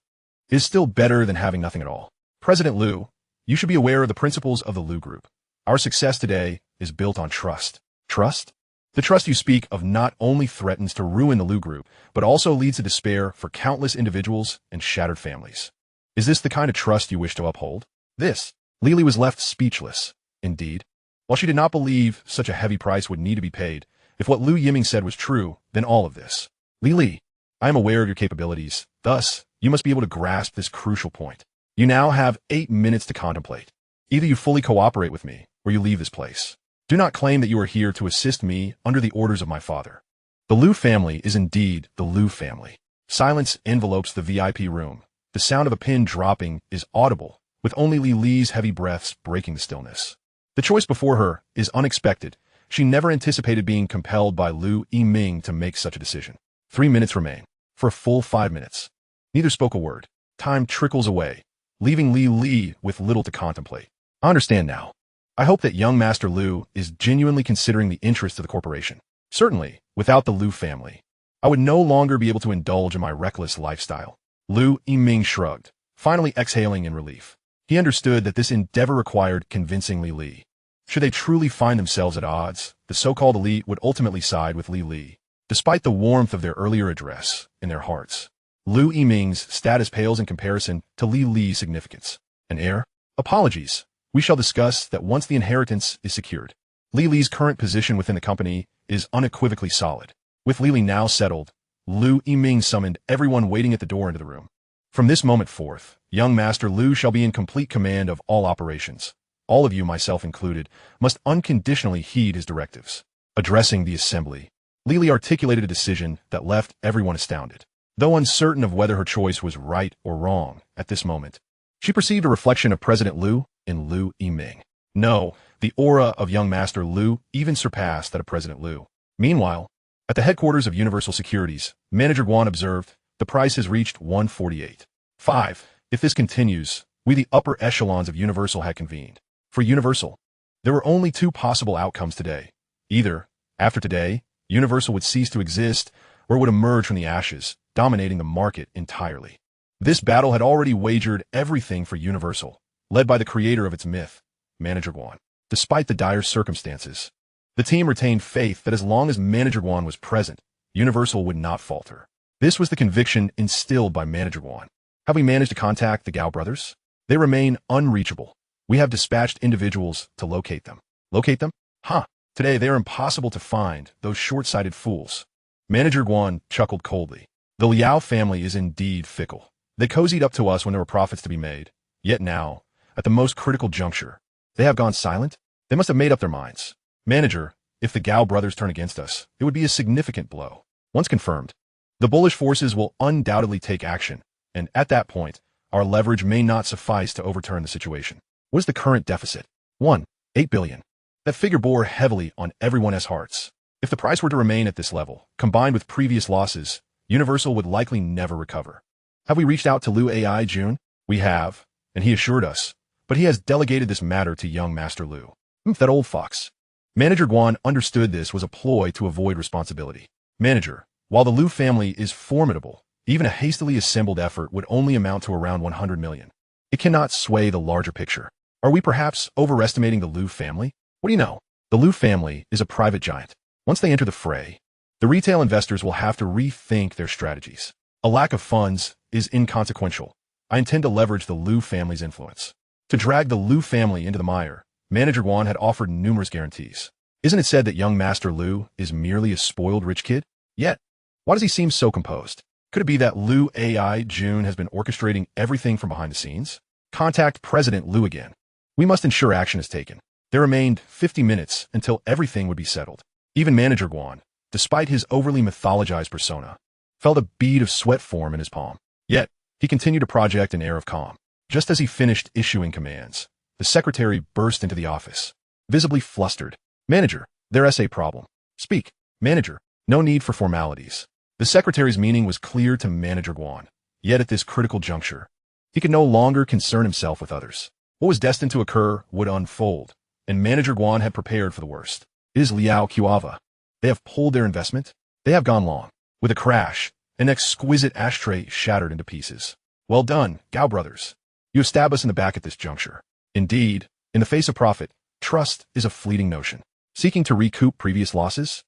It is still better than having nothing at all. President Liu, you should be aware of the principles of the Liu Group. Our success today is built on trust. Trust? The trust you speak of not only threatens to ruin the Liu Group, but also leads to despair for countless individuals and shattered families. Is this the kind of trust you wish to uphold? This. Lily was left speechless. Indeed. While she did not believe such a heavy price would need to be paid, if what Liu Yiming said was true, then all of this. Li, I am aware of your capabilities. Thus, you must be able to grasp this crucial point. You now have 8 minutes to contemplate. Either you fully cooperate with me, or you leave this place. Do not claim that you are here to assist me under the orders of my father. The Liu family is indeed the Liu family. Silence envelopes the VIP room. The sound of a pin dropping is audible, with only Li Li's heavy breaths breaking the stillness. The choice before her is unexpected. She never anticipated being compelled by Liu Yiming to make such a decision. 3 minutes remain. For a full 5 minutes. Neither spoke a word. Time trickles away, leaving Li Li with little to contemplate. I understand now. I hope that young Master Liu is genuinely considering the interests of the corporation. Certainly, without the Liu family, I would no longer be able to indulge in my reckless lifestyle. Liu Yiming shrugged, finally exhaling in relief. He understood that this endeavor required convincing Li Li. Should they truly find themselves at odds, the so-called elite would ultimately side with Li Li. Despite the warmth of their earlier address in their hearts, Liu Yiming's status pales in comparison to Li Li's significance. An heir? Apologies. We shall discuss that once the inheritance is secured. Li Li's current position within the company is unequivocally solid. With Li Li now settled, Liu Yiming summoned everyone waiting at the door into the room. From this moment forth, young Master Liu shall be in complete command of all operations. All of you, myself included, must unconditionally heed his directives. Addressing the assembly, Li Li articulated a decision that left everyone astounded. Though uncertain of whether her choice was right or wrong at this moment, she perceived a reflection of President Liu in Liu Yiming. No, the aura of young Master Liu even surpassed that of President Liu. Meanwhile, at the headquarters of Universal Securities, Manager Guan observed, the price has reached 148.5. If this continues, we the upper echelons of Universal had convened. For Universal, there were only 2 possible outcomes today. Either, after today, Universal would cease to exist, or it would emerge from the ashes, dominating the market entirely. This battle had already wagered everything for Universal, led by the creator of its myth, Manager Guan. Despite the dire circumstances, the team retained faith that as long as Manager Guan was present, Universal would not falter. This was the conviction instilled by Manager Guan. Have we managed to contact the Gao brothers? They remain unreachable. We have dispatched individuals to locate them. Locate them? Huh. Today they are impossible to find, those short-sighted fools. Manager Guan chuckled coldly. The Liao family is indeed fickle. They cozied up to us when there were profits to be made. Yet now, at the most critical juncture, they have gone silent? They must have made up their minds. Manager, if the Gao brothers turn against us, it would be a significant blow. Once confirmed, the bullish forces will undoubtedly take action, and at that point, our leverage may not suffice to overturn the situation. What is the current deficit? 8 billion. That figure bore heavily on everyone's hearts. If the price were to remain at this level, combined with previous losses, Universal would likely never recover. Have we reached out to Liu AI Jun? We have, and he assured us, but he has delegated this matter to young Master Liu. That old fox. Manager Guan understood this was a ploy to avoid responsibility. Manager, while the Liu family is formidable, even a hastily assembled effort would only amount to around 100 million. It cannot sway the larger picture. Are we perhaps overestimating the Liu family? What do you know? The Liu family is a private giant. Once they enter the fray, the retail investors will have to rethink their strategies. A lack of funds is inconsequential. I intend to leverage the Liu family's influence. To drag the Liu family into the mire, Manager Guan had offered numerous guarantees. Isn't it said that young Master Liu is merely a spoiled rich kid? Yet, why does he seem so composed? Could it be that Liu AI June has been orchestrating everything from behind the scenes? Contact President Liu again. We must ensure action is taken. There remained 50 minutes until everything would be settled. Even Manager Guan, despite his overly mythologized persona, felt a bead of sweat form in his palm. Yet, he continued to project an air of calm. Just as he finished issuing commands, the secretary burst into the office, visibly flustered. Manager, their essay problem. Speak. Manager, no need for formalities. The secretary's meaning was clear to Manager Guan. Yet at this critical juncture, he could no longer concern himself with others. What was destined to occur would unfold, and Manager Guan had prepared for the worst. It is Liao Kuava. They have pulled their investment. They have gone long. With a crash, an exquisite ashtray shattered into pieces. Well done, Gao brothers. You stab us in the back at this juncture. Indeed, in the face of profit, trust is a fleeting notion. Seeking to recoup previous losses?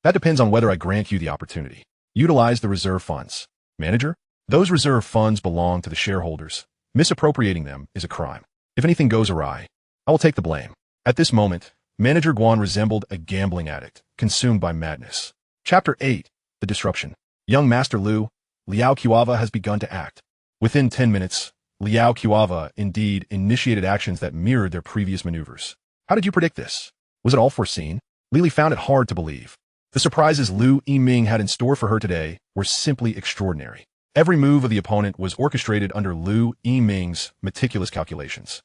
That depends on whether I grant you the opportunity. Utilize the reserve funds. Manager, those reserve funds belong to the shareholders. Misappropriating them is a crime. If anything goes awry, I will take the blame. At this moment, Manager Guan resembled a gambling addict, consumed by madness. Chapter 8. The Disruption. Young Master Liu, Liao Kuava has begun to act. Within 10 minutes, Liao Kuava indeed initiated actions that mirrored their previous maneuvers. How did you predict this? Was it all foreseen? Lily found it hard to believe. The surprises Liu Yiming had in store for her today were simply extraordinary. Every move of the opponent was orchestrated under Liu Yiming's meticulous calculations.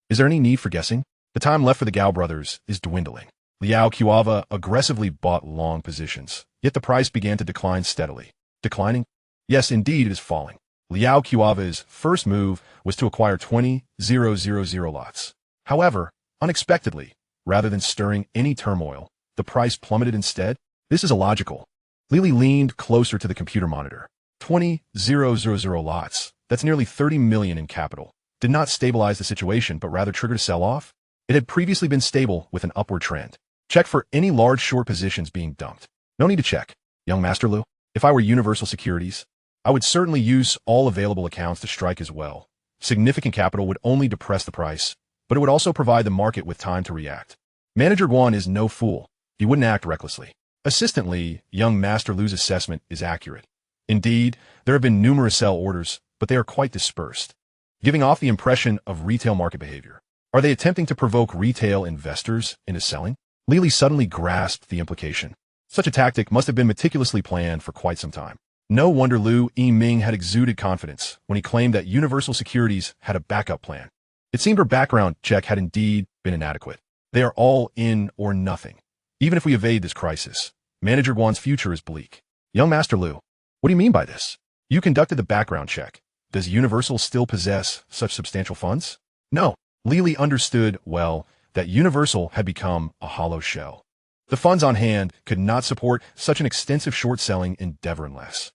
Is there any need for guessing? The time left for the Gao brothers is dwindling. Liao Kuava aggressively bought long positions, yet the price began to decline steadily. Declining? Yes, indeed it is falling. Liao Kuava's first move was to acquire 20,000 lots. However, unexpectedly, rather than stirring any turmoil, the price plummeted instead. This is illogical. Lily leaned closer to the computer monitor. 20,000 lots, that's nearly 30 million in capital, did not stabilize the situation but rather triggered a sell-off. It had previously been stable with an upward trend. Check for any large short positions being dumped. No need to check. Young Master Liu, if I were Universal Securities, I would certainly use all available accounts to strike as well. Significant capital would only depress the price, but it would also provide the market with time to react. Manager Guan is no fool. He wouldn't act recklessly. Assistantly, young Master Liu's assessment is accurate. Indeed, there have been numerous sell orders, but they are quite dispersed, giving off the impression of retail market behavior. Are they attempting to provoke retail investors into selling? Lily suddenly grasped the implication. Such a tactic must have been meticulously planned for quite some time. No wonder Liu Yiming had exuded confidence when he claimed that Universal Securities had a backup plan. It seemed her background check had indeed been inadequate. They are all in or nothing. Even if we evade this crisis, Manager Guan's future is bleak. Young Master Liu, what do you mean by this? You conducted the background check. Does Universal still possess such substantial funds? No. Lily understood, well, that Universal had become a hollow shell. The funds on hand could not support such an extensive short-selling endeavor unless...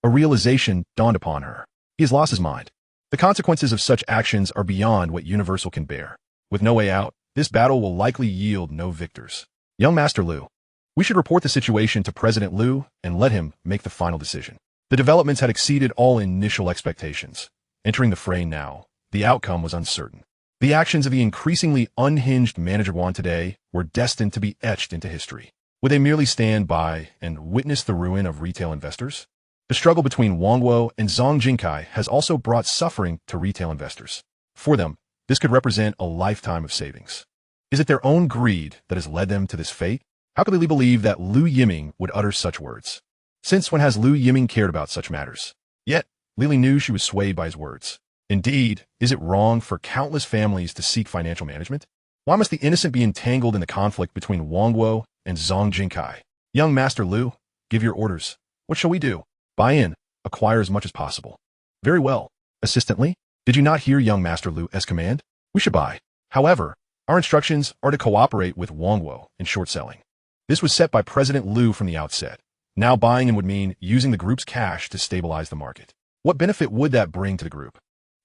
A realization dawned upon her. He has lost his mind. The consequences of such actions are beyond what Universal can bear. With no way out, this battle will likely yield no victors. Young Master Liu, we should report the situation to President Liu and let him make the final decision. The developments had exceeded all initial expectations. Entering the fray now, the outcome was uncertain. The actions of the increasingly unhinged Manager Guan today were destined to be etched into history. Would they merely stand by and witness the ruin of retail investors? The struggle between Wangguo and Zhang Jingkai has also brought suffering to retail investors. For them, this could represent a lifetime of savings. Is it their own greed that has led them to this fate? How could Lily believe that Liu Yiming would utter such words? Since when has Liu Yiming cared about such matters? Yet, Lily knew she was swayed by his words. Indeed, is it wrong for countless families to seek financial management? Why must the innocent be entangled in the conflict between Wangguo and Zhang Jingkai? Young Master Liu, give your orders. What shall we do? Buy in. Acquire as much as possible. Very well. Assistantly, did you not hear young Master Liu's command? We should buy. However, Our instructions are to cooperate with Wangwo in short selling. This was set by President Liu from the outset. Now buying in would mean using the group's cash to stabilize the market. What benefit would that bring to the group?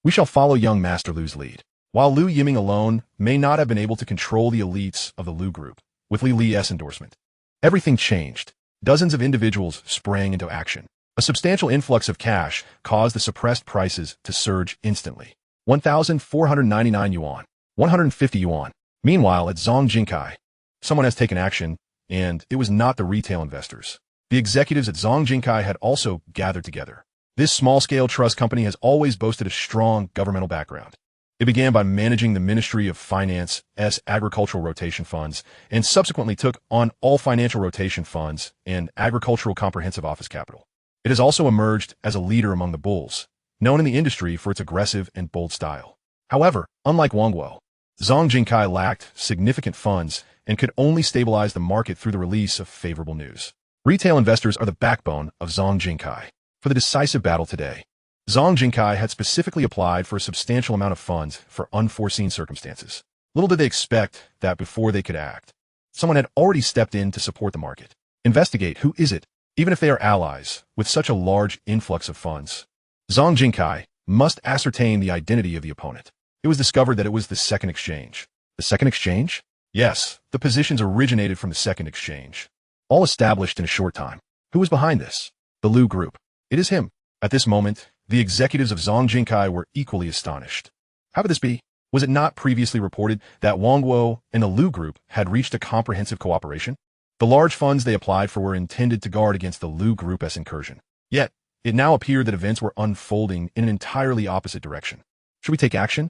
We shall follow young Master Liu's lead. While Liu Yiming alone may not have been able to control the elites of the Liu group, with Li Li's endorsement, everything changed. Dozens of individuals sprang into action. A substantial influx of cash caused the suppressed prices to surge instantly. 1,499 yuan, 150 yuan. Meanwhile, at Zhong Jingkai, someone has taken action, and it was not the retail investors. The executives at Zhong Jingkai had also gathered together. This small-scale trust company has always boasted a strong governmental background. It began by managing the Ministry of Finance's agricultural rotation funds and subsequently took on all financial rotation funds and agricultural comprehensive office capital. It has also emerged as a leader among the bulls, known in the industry for its aggressive and bold style. However, unlike Wangwo, Zhong Jingkai lacked significant funds and could only stabilize the market through the release of favorable news. Retail investors are the backbone of Zhong Jingkai. For the decisive battle today, Zhong Jingkai had specifically applied for a substantial amount of funds for unforeseen circumstances. Little did they expect that before they could act, someone had already stepped in to support the market. Investigate who is it, even if they are allies, with such a large influx of funds. Zhong Jingkai must ascertain the identity of the opponent. It was discovered that it was the second exchange. The second exchange? Yes, the positions originated from the second exchange. All established in a short time. Who was behind this? The Liu group. It is him. At this moment, the executives of Zhong Jingkai were equally astonished. How could this be? Was it not previously reported that Wangwo and the Liu group had reached a comprehensive cooperation? The large funds they applied for were intended to guard against the Liu group's incursion. Yet, it now appeared that events were unfolding in an entirely opposite direction. Should we take action?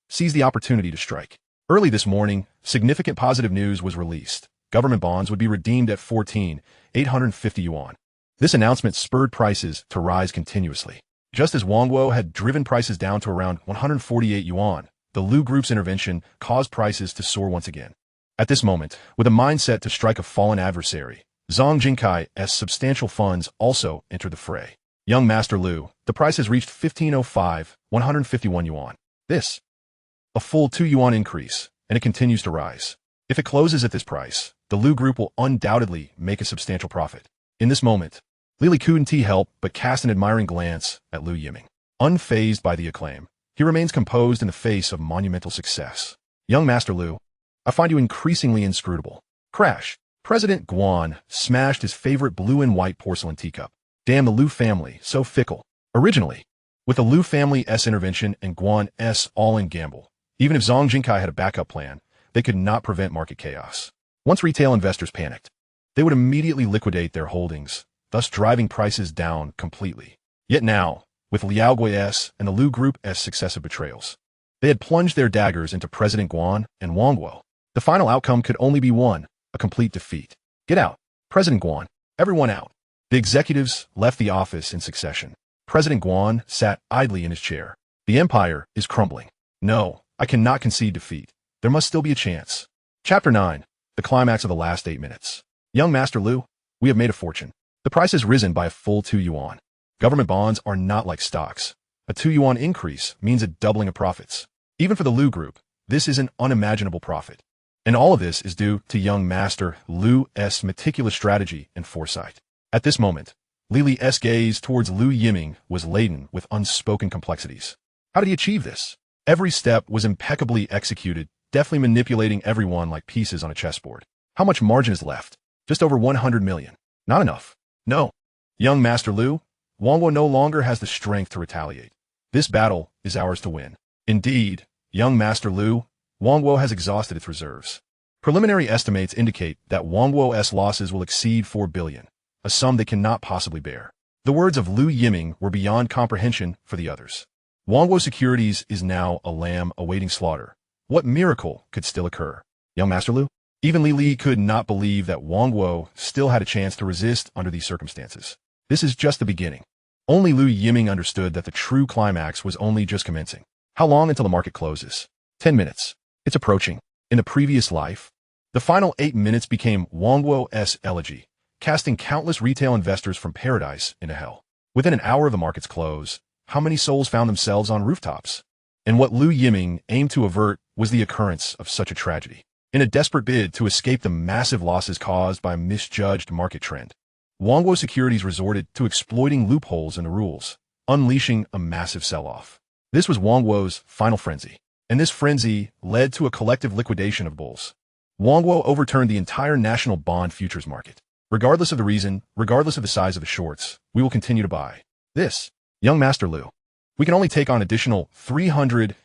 Seize the opportunity to strike. Early this morning, significant positive news was released. Government bonds would be redeemed at 14,850 yuan. This announcement spurred prices to rise continuously. Just as Wangwo had driven prices down to around 148 yuan, the Liu group's intervention caused prices to soar once again. At this moment, with a mindset to strike a fallen adversary, Zhong Jingkai's substantial funds also entered the fray. Young Master Liu, the price has reached 1505, 151 yuan. This, a full 2 yuan increase, and it continues to rise. If it closes at this price, the Liu group will undoubtedly make a substantial profit. In this moment, Li couldn't help but cast an admiring glance at Liu Yiming. Unfazed by the acclaim, he remains composed in the face of monumental success. Young Master Liu, I find you increasingly inscrutable. Crash. President Guan smashed his favorite blue and white porcelain teacup. Damn the Liu family, so fickle. Originally, with the Liu family's intervention and Guan's all-in gamble, even if Zhong Jingkai had a backup plan, they could not prevent market chaos. Once retail investors panicked, they would immediately liquidate their holdings, thus driving prices down completely. Yet now, with Liao Gui's and the Liu group's successive betrayals, they had plunged their daggers into President Guan and Wangwo. The final outcome could only be one, a complete defeat. Get out. President Guan. Everyone out. The executives left the office in succession. President Guan sat idly in his chair. The empire is crumbling. No, I cannot concede defeat. There must still be a chance. Chapter 9. The climax of the last 8 minutes. Young Master Liu, we have made a fortune. The price has risen by a full 2 yuan. Government bonds are not like stocks. A 2 yuan increase means a doubling of profits. Even for the Liu group, this is an unimaginable profit. And all of this is due to young Master Liu's meticulous strategy and foresight. At this moment, Li Li's gaze towards Liu Yiming was laden with unspoken complexities. How did he achieve this? Every step was impeccably executed, deftly manipulating everyone like pieces on a chessboard. How much margin is left? Just over 100 million. Not enough. No. Young Master Liu, Wangwo no longer has the strength to retaliate. This battle is ours to win. Indeed, young Master Liu, Wangwo has exhausted its reserves. Preliminary estimates indicate that Wangwo's losses will exceed 4 billion, a sum they cannot possibly bear. The words of Liu Yiming were beyond comprehension for the others. Wangwo Securities is now a lamb awaiting slaughter. What miracle could still occur? Young Master Liu? Even Li could not believe that Wangwo still had a chance to resist under these circumstances. This is just the beginning. Only Liu Yiming understood that the true climax was only just commencing. How long until the market closes? 10 minutes. It's approaching. In the previous life, the final 8 minutes became Wangwo's elegy, casting countless retail investors from paradise into hell. Within an hour of the market's close, how many souls found themselves on rooftops? And what Liu Yiming aimed to avert was the occurrence of such a tragedy. In a desperate bid to escape the massive losses caused by a misjudged market trend, Wangwo Securities resorted to exploiting loopholes in the rules, unleashing a massive sell-off. This was Wangwo's final frenzy, and this frenzy led to a collective liquidation of bulls. Wangwo overturned the entire national bond futures market. Regardless of the reason, regardless of the size of the shorts, we will continue to buy. This, young Master Lu. We can only take on additional 300,000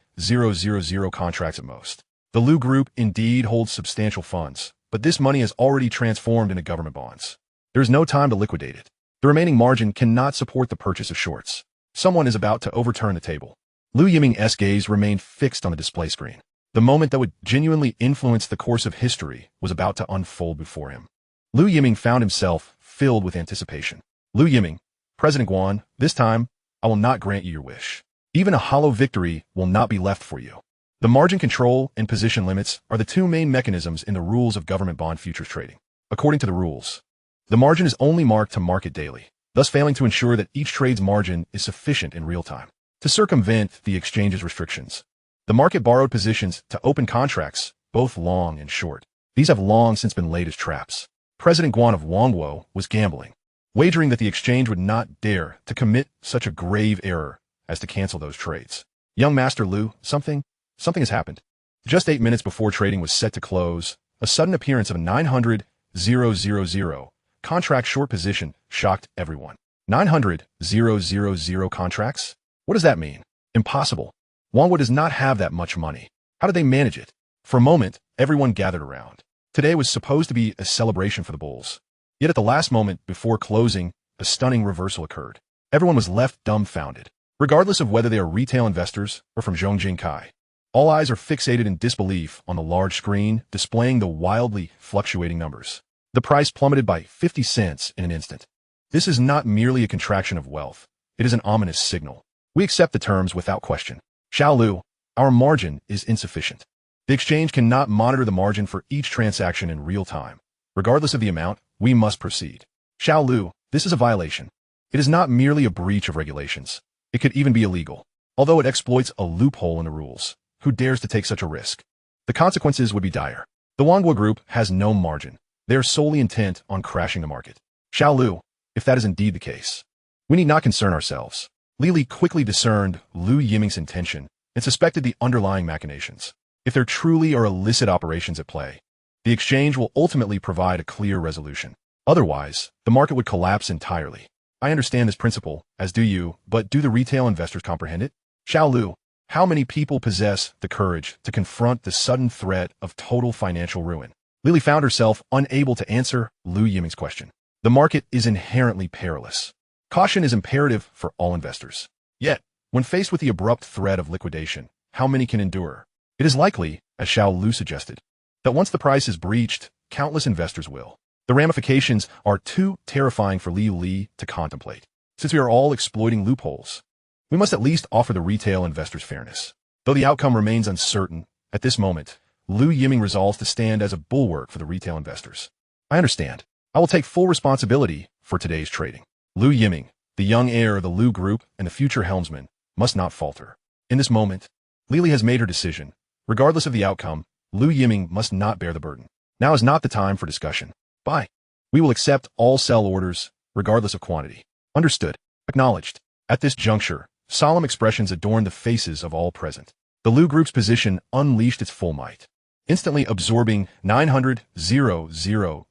contracts at most. The Lu Group indeed holds substantial funds, but this money is already transformed into government bonds. There is no time to liquidate it. The remaining margin cannot support the purchase of shorts. Someone is about to overturn the table. Lu Yiming's gaze remained fixed on the display screen. The moment that would genuinely influence the course of history was about to unfold before him. Lu Yiming found himself filled with anticipation. Lu Yiming, President Guan, this time, I will not grant you your wish. Even a hollow victory will not be left for you. The margin control and position limits are the two main mechanisms in the rules of government bond futures trading. According to the rules, the margin is only marked to market daily, thus failing to ensure that each trade's margin is sufficient in real time. To circumvent the exchange's restrictions, the market borrowed positions to open contracts, both long and short. These have long since been laid as traps. President Guan of Wangwo was gambling, wagering that the exchange would not dare to commit such a grave error as to cancel those trades. Young Master Lu, something has happened. Just 8 minutes before trading was set to close, a sudden appearance of a 900,000 contract short position shocked everyone. 900,000 contracts? What does that mean? Impossible. Wangwo does not have that much money. How did they manage it? For a moment, everyone gathered around. Today was supposed to be a celebration for the bulls. Yet at the last moment before closing, a stunning reversal occurred. Everyone was left dumbfounded. Regardless of whether they are retail investors or from Zhongjing Kai, all eyes are fixated in disbelief on the large screen displaying the wildly fluctuating numbers. The price plummeted by 50 cents in an instant. This is not merely a contraction of wealth. It is an ominous signal. We accept the terms without question. Xiao Lu, our margin is insufficient. The exchange cannot monitor the margin for each transaction in real time. Regardless of the amount, we must proceed. Xiao Lu, this is a violation. It is not merely a breach of regulations. It could even be illegal. Although it exploits a loophole in the rules. Who dares to take such a risk? The consequences would be dire. The Wangwo Group has no margin. They are solely intent on crashing the market. Xiao Lu, if that is indeed the case, we need not concern ourselves. Li Li quickly discerned Lu Yiming's intention and suspected the underlying machinations. If there truly are illicit operations at play, the exchange will ultimately provide a clear resolution. Otherwise, the market would collapse entirely. I understand this principle, as do you, but do the retail investors comprehend it? Xiao Lu, how many people possess the courage to confront the sudden threat of total financial ruin? Lily found herself unable to answer Lu Yiming's question. The market is inherently perilous. Caution is imperative for all investors. Yet, when faced with the abrupt threat of liquidation, how many can endure? It is likely, as Xiao Lu suggested, that once the price is breached, countless investors will. The ramifications are too terrifying for Li Li to contemplate. Since we are all exploiting loopholes, we must at least offer the retail investors fairness. Though the outcome remains uncertain, at this moment, Lu Yiming resolves to stand as a bulwark for the retail investors. I understand. I will take full responsibility for today's trading. Lu Yiming, the young heir of the Lu Group and the future helmsman, must not falter. In this moment, Lily has made her decision. Regardless of the outcome, Lu Yiming must not bear the burden. Now is not the time for discussion. Buy. We will accept all sell orders, regardless of quantity. Understood. Acknowledged. At this juncture, solemn expressions adorned the faces of all present. The Lu Group's position unleashed its full might, instantly absorbing 900,000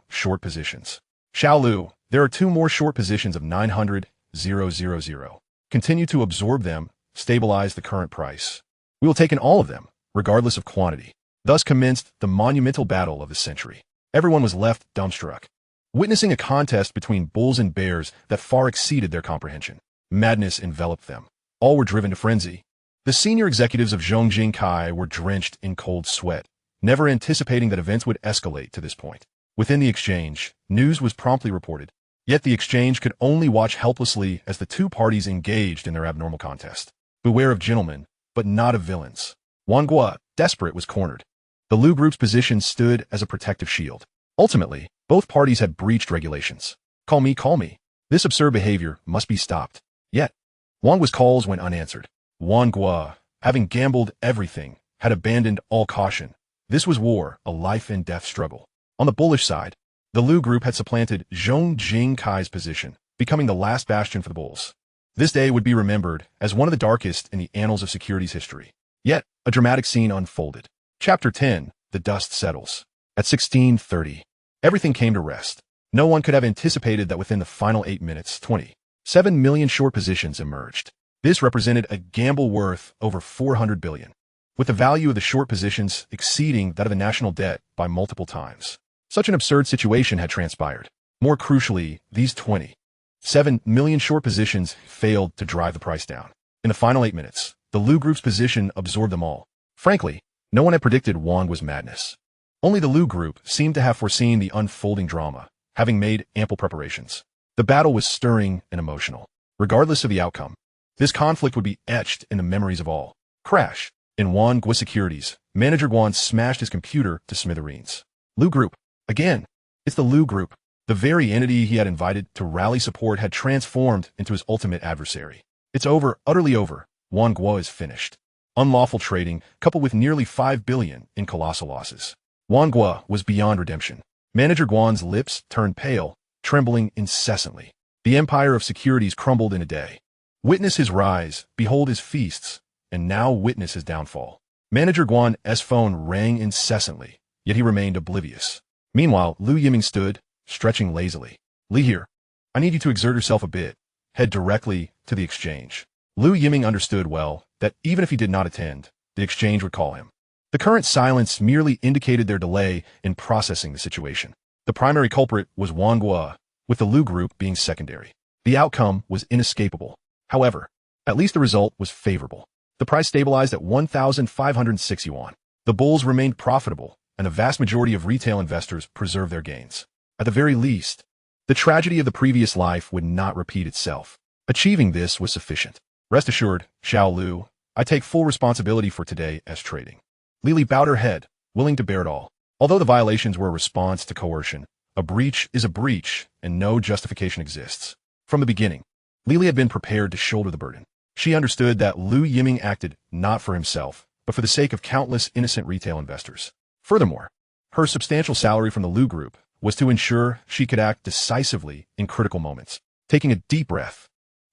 short positions. Xiao Lu, there are 2 more short positions of 900,000. Continue to absorb them, stabilize the current price. We will take in all of them, regardless of quantity. Thus commenced the monumental battle of the century. Everyone was left dumbstruck, witnessing a contest between bulls and bears that far exceeded their comprehension. Madness enveloped them. All were driven to frenzy. The senior executives of Zhongjing Kai were drenched in cold sweat, never anticipating that events would escalate to this point. Within the exchange, news was promptly reported. Yet the exchange could only watch helplessly as the 2 parties engaged in their abnormal contest. Beware of gentlemen, but not of villains. Wangwo, desperate, was cornered. The Lu Group's position stood as a protective shield. Ultimately, both parties had breached regulations. Call me. This absurd behavior must be stopped. Yet, Wangwo's calls went unanswered. Wangwo, having gambled everything, had abandoned all caution. This was war, a life-and-death struggle. On the bullish side, the Lu group had supplanted Zhong Jingkai's position, becoming the last bastion for the bulls. This day would be remembered as one of the darkest in the annals of securities history. Yet, a dramatic scene unfolded. Chapter 10, The Dust Settles. At 16:30, everything came to rest. No one could have anticipated that within the final 8 minutes, 27 million short positions emerged. This represented a gamble worth over 400 billion, with the value of the short positions exceeding that of the national debt by multiple times. Such an absurd situation had transpired. More crucially, these 27 million short positions failed to drive the price down. In the final 8 minutes, the Lu group's position absorbed them all. Frankly, no one had predicted Wang was madness. Only the Lu group seemed to have foreseen the unfolding drama, having made ample preparations. The battle was stirring and emotional. Regardless of the outcome, this conflict would be etched in the memories of all. Crash. In Wang Gua Securities, Manager Guan smashed his computer to smithereens. Lu group. Again. It's the Lu group. The very entity he had invited to rally support had transformed into his ultimate adversary. It's over, utterly over. Wang Gua is finished. Unlawful trading, coupled with nearly 5 billion in colossal losses. Wang Gua was beyond redemption. Manager Guan's lips turned pale, trembling incessantly. The empire of securities crumbled in a day. Witness his rise, behold his feasts, and now witness his downfall. Manager Guan's phone rang incessantly, yet he remained oblivious. Meanwhile, Lu Yiming stood, stretching lazily. Li here. I need you to exert yourself a bit. Head directly to the exchange. Lu Yiming understood well that even if he did not attend, the exchange would call him. The current silence merely indicated their delay in processing the situation. The primary culprit was Wang Gua, with the Lu group being secondary. The outcome was inescapable. However, at least the result was favorable. The price stabilized at 1,506 yuan. The bulls remained profitable, and the vast majority of retail investors preserved their gains. At the very least, the tragedy of the previous life would not repeat itself. Achieving this was sufficient. Rest assured, Xiao Lu, I take full responsibility for today as trading. Li bowed her head, willing to bear it all. Although the violations were a response to coercion, a breach is a breach, and no justification exists. From the beginning, Li had been prepared to shoulder the burden. She understood that Lu Yiming acted not for himself, but for the sake of countless innocent retail investors. Furthermore, her substantial salary from the Lu group was to ensure she could act decisively in critical moments. Taking a deep breath,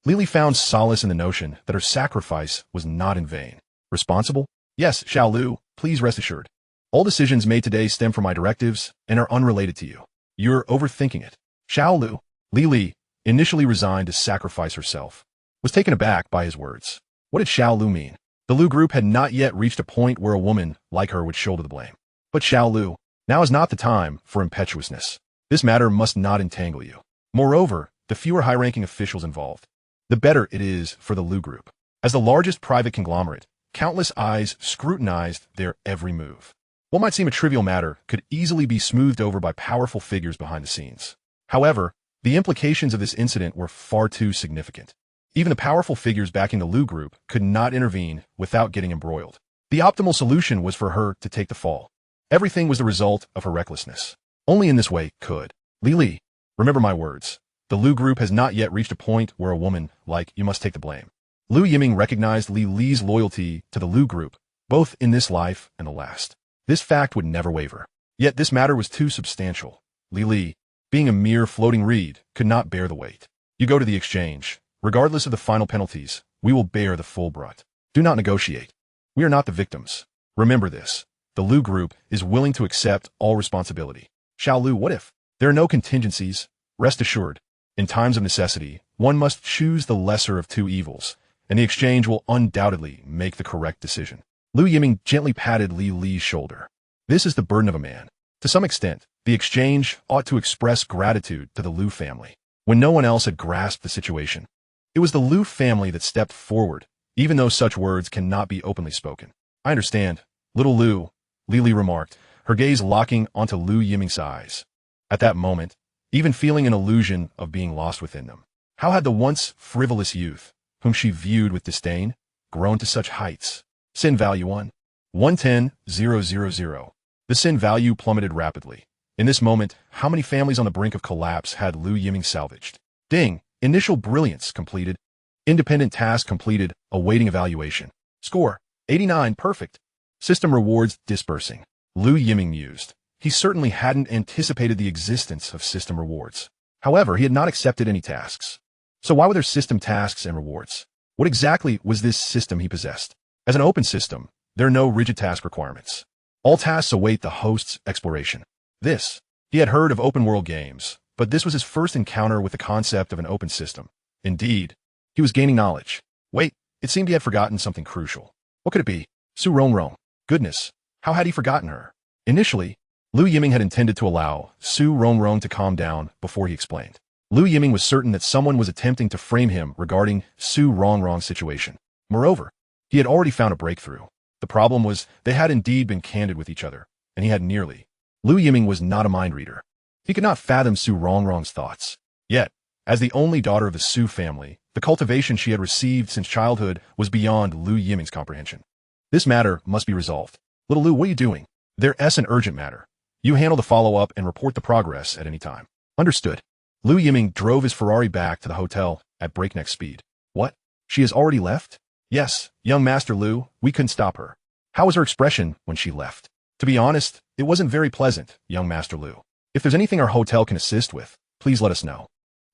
Li found solace in the notion that her sacrifice was not in vain. Responsible? Yes, Xiao Lu, please rest assured. All decisions made today stem from my directives and are unrelated to you. You're overthinking it. Xiao Lu, Li, initially resigned to sacrifice herself, was taken aback by his words. What did Xiao Lu mean? The Lu group had not yet reached a point where a woman like her would shoulder the blame. But Xiao Lu, now is not the time for impetuousness. This matter must not entangle you. Moreover, the fewer high-ranking officials involved, the better it is for the Lu group. As the largest private conglomerate, countless eyes scrutinized their every move. What might seem a trivial matter could easily be smoothed over by powerful figures behind the scenes. However, the implications of this incident were far too significant. Even the powerful figures backing the Lu group could not intervene without getting embroiled. The optimal solution was for her to take the fall. Everything was the result of her recklessness. Only in this way could. Li, remember my words. The Lu group has not yet reached a point where a woman like you must take the blame. Lu Yiming recognized Li's loyalty to the Lu group, both in this life and the last. This fact would never waver. Yet this matter was too substantial. Li, being a mere floating reed, could not bear the weight. You go to the exchange. Regardless of the final penalties, we will bear the full brunt. Do not negotiate. We are not the victims. Remember this. The Lu group is willing to accept all responsibility. Xiao Lu, what if? There are no contingencies. Rest assured, in times of necessity, one must choose the lesser of two evils, and the exchange will undoubtedly make the correct decision. Lu Yiming gently patted Li's shoulder. This is the burden of a man. To some extent, the exchange ought to express gratitude to the Lu family. When no one else had grasped the situation, it was the Lu family that stepped forward, even though such words cannot be openly spoken. I understand, little Lu, Li remarked, her gaze locking onto Lu Yiming's eyes. At that moment, even feeling an illusion of being lost within them. How had the once frivolous youth, whom she viewed with disdain, grown to such heights? Sin value 110,000. The sin value plummeted rapidly. In this moment, how many families on the brink of collapse had Lu Yiming salvaged? Ding! Initial brilliance completed. Independent task completed, awaiting evaluation. Score, 89, perfect. System rewards dispersing. Lu Yiming mused. He certainly hadn't anticipated the existence of system rewards. However, he had not accepted any tasks. So why were there system tasks and rewards? What exactly was this system he possessed? As an open system, there are no rigid task requirements. All tasks await the host's exploration. He had heard of open-world games, but this was his first encounter with the concept of an open system. Indeed, he was gaining knowledge. Wait, it seemed he had forgotten something crucial. What could it be? Su Rongrong. Goodness, how had he forgotten her? Initially, Lu Yiming had intended to allow Su Rongrong to calm down before he explained. Lu Yiming was certain that someone was attempting to frame him regarding Su Rongrong's situation. Moreover, he had already found a breakthrough. The problem was they had indeed been candid with each other, and he had nearly. Lu Yiming was not a mind reader. He could not fathom Su Rongrong's thoughts. Yet, as the only daughter of the Su family, the cultivation she had received since childhood was beyond Lu Yiming's comprehension. This matter must be resolved. Little Lu, what are you doing? There's an urgent matter. You handle the follow-up and report the progress at any time. Understood. Lu Yiming drove his Ferrari back to the hotel at breakneck speed. What? She has already left? Yes, young Master Lu, we couldn't stop her. How was her expression when she left? To be honest, it wasn't very pleasant, young Master Lu. If there's anything our hotel can assist with, please let us know.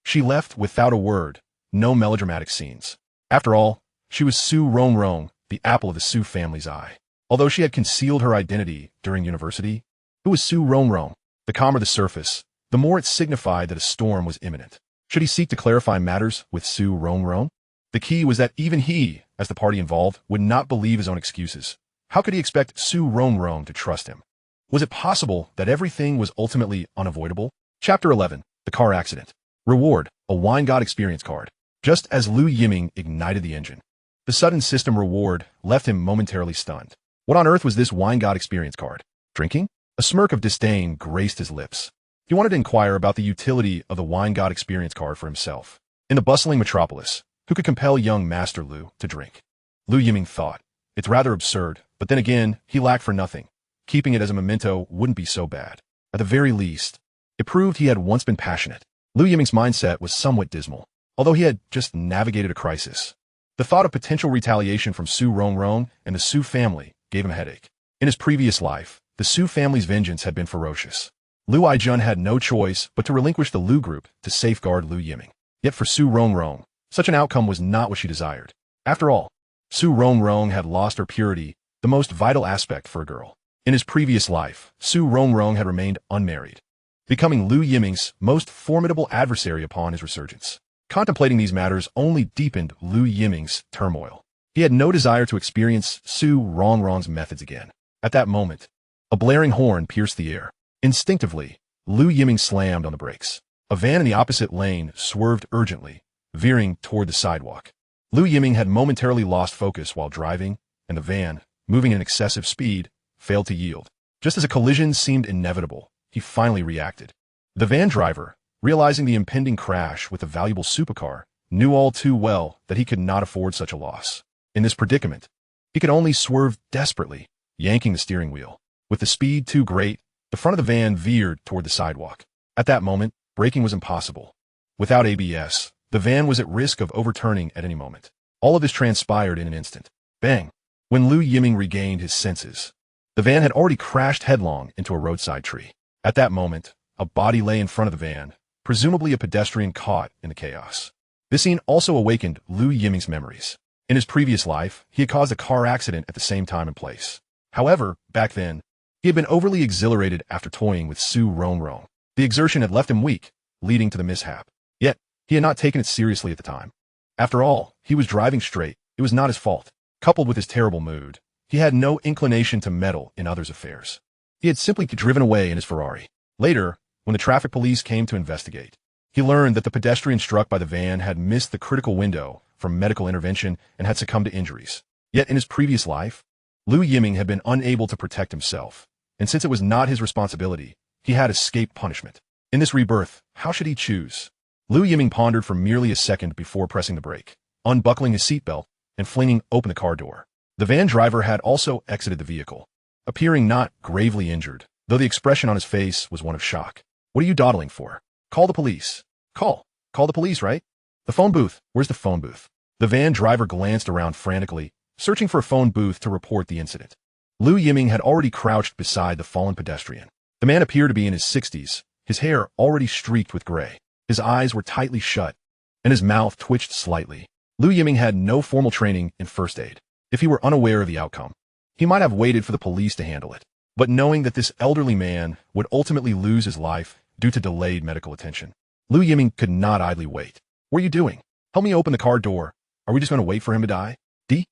She left without a word, no melodramatic scenes. After all, she was Su Rongrong, the apple of the Su family's eye. Although she had concealed her identity during university, who was Su Rongrong? The calmer the surface, the more it signified that a storm was imminent. Should he seek to clarify matters with Su Rongrong? The key was that even he, as the party involved, would not believe his own excuses. How could he expect Su Rongrong to trust him? Was it possible that everything was ultimately unavoidable? Chapter 11. The Car Accident. Reward, a Wine God Experience card. Just as Lu Yiming ignited the engine, the sudden system reward left him momentarily stunned. What on earth was this Wine God Experience card? Drinking? A smirk of disdain graced his lips. He wanted to inquire about the utility of the Wine God Experience card for himself. In the bustling metropolis, who could compel young Master Lu to drink? Lu Yiming thought. It's rather absurd, but then again, he lacked for nothing. Keeping it as a memento wouldn't be so bad. At the very least, it proved he had once been passionate. Lu Yiming's mindset was somewhat dismal, although he had just navigated a crisis. The thought of potential retaliation from Su Rongrong and the Su family gave him a headache. In his previous life, the Su family's vengeance had been ferocious. Lu Aijun had no choice but to relinquish the Lu group to safeguard Lu Yiming. Yet for Su Rongrong, such an outcome was not what she desired. After all, Su Rongrong had lost her purity, the most vital aspect for a girl. In his previous life, Su Rongrong had remained unmarried, becoming Lu Yiming's most formidable adversary upon his resurgence. Contemplating these matters only deepened Lu Yiming's turmoil. He had no desire to experience Su Rongrong's methods again. At that moment, a blaring horn pierced the air. Instinctively, Lu Yiming slammed on the brakes. A van in the opposite lane swerved urgently, veering toward the sidewalk. Lu Yiming had momentarily lost focus while driving, and the van, moving at excessive speed, failed to yield. Just as a collision seemed inevitable, he finally reacted. The van driver, realizing the impending crash with the valuable supercar, knew all too well that he could not afford such a loss. In this predicament, he could only swerve desperately, yanking the steering wheel. With the speed too great, the front of the van veered toward the sidewalk. At that moment, braking was impossible. Without ABS, the van was at risk of overturning at any moment. All of this transpired in an instant. Bang! When Lu Yiming regained his senses, the van had already crashed headlong into a roadside tree. At that moment, a body lay in front of the van, presumably a pedestrian caught in the chaos. This scene also awakened Lu Yiming's memories. In his previous life, he had caused a car accident at the same time and place. However, back then, he had been overly exhilarated after toying with Su Rongrong. The exertion had left him weak, leading to the mishap. Yet, he had not taken it seriously at the time. After all, he was driving straight. It was not his fault. Coupled with his terrible mood, he had no inclination to meddle in others' affairs. He had simply driven away in his Ferrari. Later, when the traffic police came to investigate, he learned that the pedestrian struck by the van had missed the critical window from medical intervention and had succumbed to injuries. Yet in his previous life, Lu Yiming had been unable to protect himself, and since it was not his responsibility, he had escaped punishment. In this rebirth, how should he choose? Lu Yiming pondered for merely a second before pressing the brake, unbuckling his seatbelt, and flinging open the car door. The van driver had also exited the vehicle, appearing not gravely injured, though the expression on his face was one of shock. What are you dawdling for? Call the police. Call the police, right? The phone booth. Where's the phone booth? The van driver glanced around frantically, searching for a phone booth to report the incident. Lu Yiming had already crouched beside the fallen pedestrian. The man appeared to be in his 60s, his hair already streaked with gray. His eyes were tightly shut, and his mouth twitched slightly. Lu Yiming had no formal training in first aid. If he were unaware of the outcome, he might have waited for the police to handle it. But knowing that this elderly man would ultimately lose his life due to delayed medical attention, Lu Yiming could not idly wait. What are you doing? Help me open the car door. Are we just going to wait for him to die? D.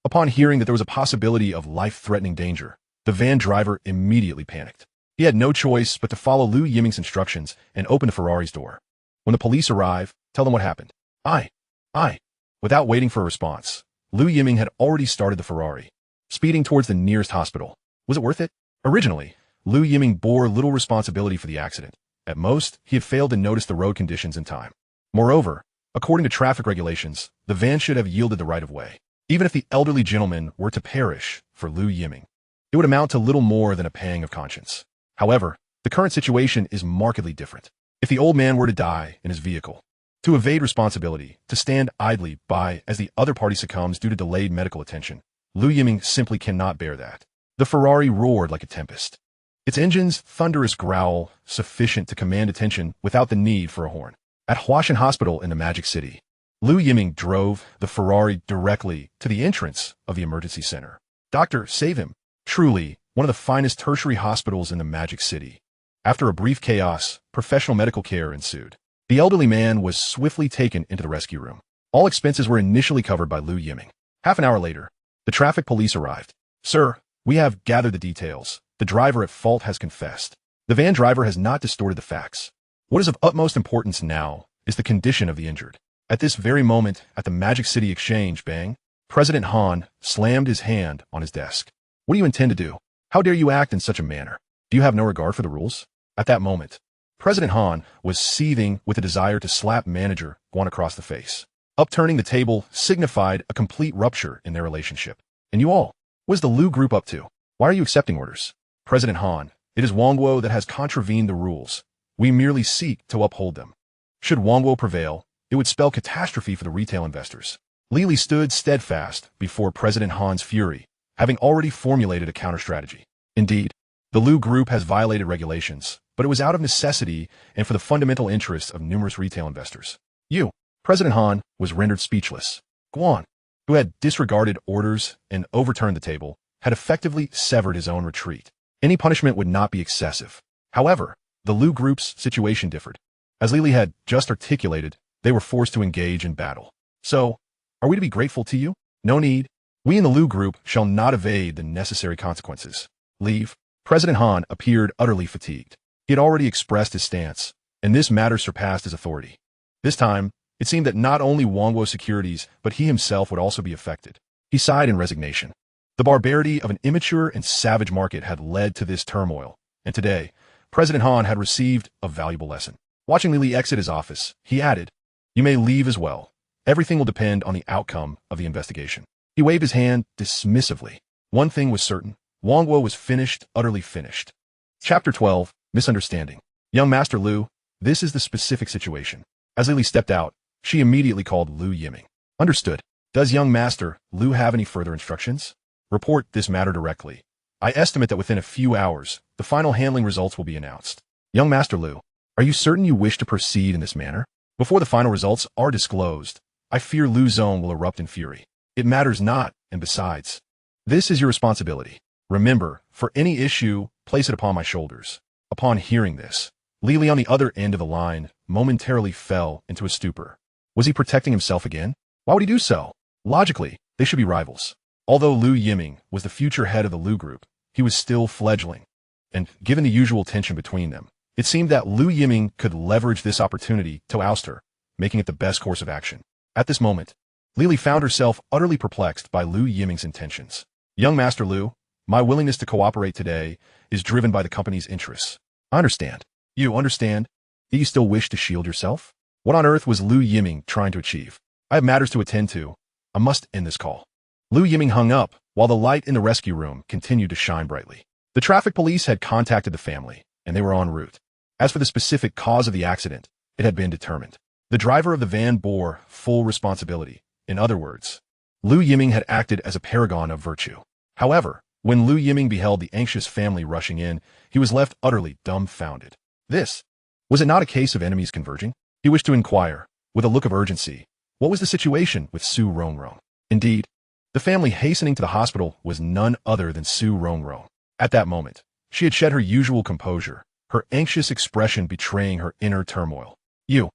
Upon hearing that there was a possibility of life-threatening danger, the van driver immediately panicked. He had no choice but to follow Lu Yiming's instructions and open the Ferrari's door. When the police arrive, tell them what happened. I. Without waiting for a response, Lu Yiming had already started the Ferrari, speeding towards the nearest hospital. Was it worth it? Originally, Lu Yiming bore little responsibility for the accident. At most, he had failed to notice the road conditions in time. Moreover, according to traffic regulations, the van should have yielded the right-of-way. Even if the elderly gentleman were to perish for Lu Yiming, it would amount to little more than a pang of conscience. However, the current situation is markedly different. If the old man were to die in his vehicle, to evade responsibility, to stand idly by as the other party succumbs due to delayed medical attention, Lu Yiming simply cannot bear that. The Ferrari roared like a tempest, its engine's thunderous growl sufficient to command attention without the need for a horn. At Huashan Hospital in the Magic City, Lu Yiming drove the Ferrari directly to the entrance of the emergency center. Doctor, save him. Truly, one of the finest tertiary hospitals in the Magic City. After a brief chaos, professional medical care ensued. The elderly man was swiftly taken into the rescue room. All expenses were initially covered by Lu Yiming. Half an hour later, the traffic police arrived. Sir, we have gathered the details. The driver at fault has confessed. The van driver has not distorted the facts. What is of utmost importance now is the condition of the injured. At this very moment, at the Magic City Exchange, bang, President Han slammed his hand on his desk. What do you intend to do? How dare you act in such a manner? Do you have no regard for the rules? At that moment, President Han was seething with a desire to slap manager Guan across the face. Upturning the table signified a complete rupture in their relationship. And you all, what is the Lu group up to? Why are you accepting orders? President Han, it is Wangguo that has contravened the rules. We merely seek to uphold them. Should Wangguo prevail, it would spell catastrophe for the retail investors. Li stood steadfast before President Han's fury, having already formulated a counter-strategy. Indeed, the Lu group has violated regulations, but it was out of necessity and for the fundamental interests of numerous retail investors. President Han was rendered speechless. Guan, who had disregarded orders and overturned the table, had effectively severed his own retreat. Any punishment would not be excessive. However, the Lu group's situation differed. As Li had just articulated, they were forced to engage in battle. So, are we to be grateful to you? No need. We in the Lu group shall not evade the necessary consequences. Leave. President Han appeared utterly fatigued. He had already expressed his stance, and this matter surpassed his authority. This time, it seemed that not only Wangguo Securities, but he himself would also be affected. He sighed in resignation. The barbarity of an immature and savage market had led to this turmoil, and today, President Han had received a valuable lesson. Watching Li exit his office, he added, "You may leave as well. Everything will depend on the outcome of the investigation." He waved his hand dismissively. One thing was certain. Wangguo was finished, utterly finished. Chapter 12, Misunderstanding. Young Master Lu, this is the specific situation. As Li stepped out, she immediately called Lu Yiming. Understood. Does young Master Lu have any further instructions? Report this matter directly. I estimate that within a few hours, the final handling results will be announced. Young Master Lu, are you certain you wish to proceed in this manner? Before the final results are disclosed, I fear Lu Zong will erupt in fury. It matters not, and besides, this is your responsibility. Remember, for any issue, place it upon my shoulders. Upon hearing this, Li on the other end of the line momentarily fell into a stupor. Was he protecting himself again? Why would he do so? Logically, they should be rivals. Although Lu Yiming was the future head of the Lu group, he was still fledgling. And given the usual tension between them, it seemed that Lu Yiming could leverage this opportunity to oust her, making it the best course of action. At this moment, Li found herself utterly perplexed by Lu Yiming's intentions. Young Master Lu, my willingness to cooperate today is driven by the company's interests. I understand. You understand? Do you still wish to shield yourself? What on earth was Lu Yiming trying to achieve? I have matters to attend to. I must end this call. Lu Yiming hung up, while the light in the rescue room continued to shine brightly. The traffic police had contacted the family, and they were en route. As for the specific cause of the accident, it had been determined. The driver of the van bore full responsibility. In other words, Lu Yiming had acted as a paragon of virtue. However, When Lu Yiming beheld the anxious family rushing in, he was left utterly dumbfounded. Was it not a case of enemies converging? He wished to inquire, with a look of urgency, what was the situation with Su Rongrong? Indeed, the family hastening to the hospital was none other than Su Rongrong. At that moment, she had shed her usual composure, her anxious expression betraying her inner turmoil. You.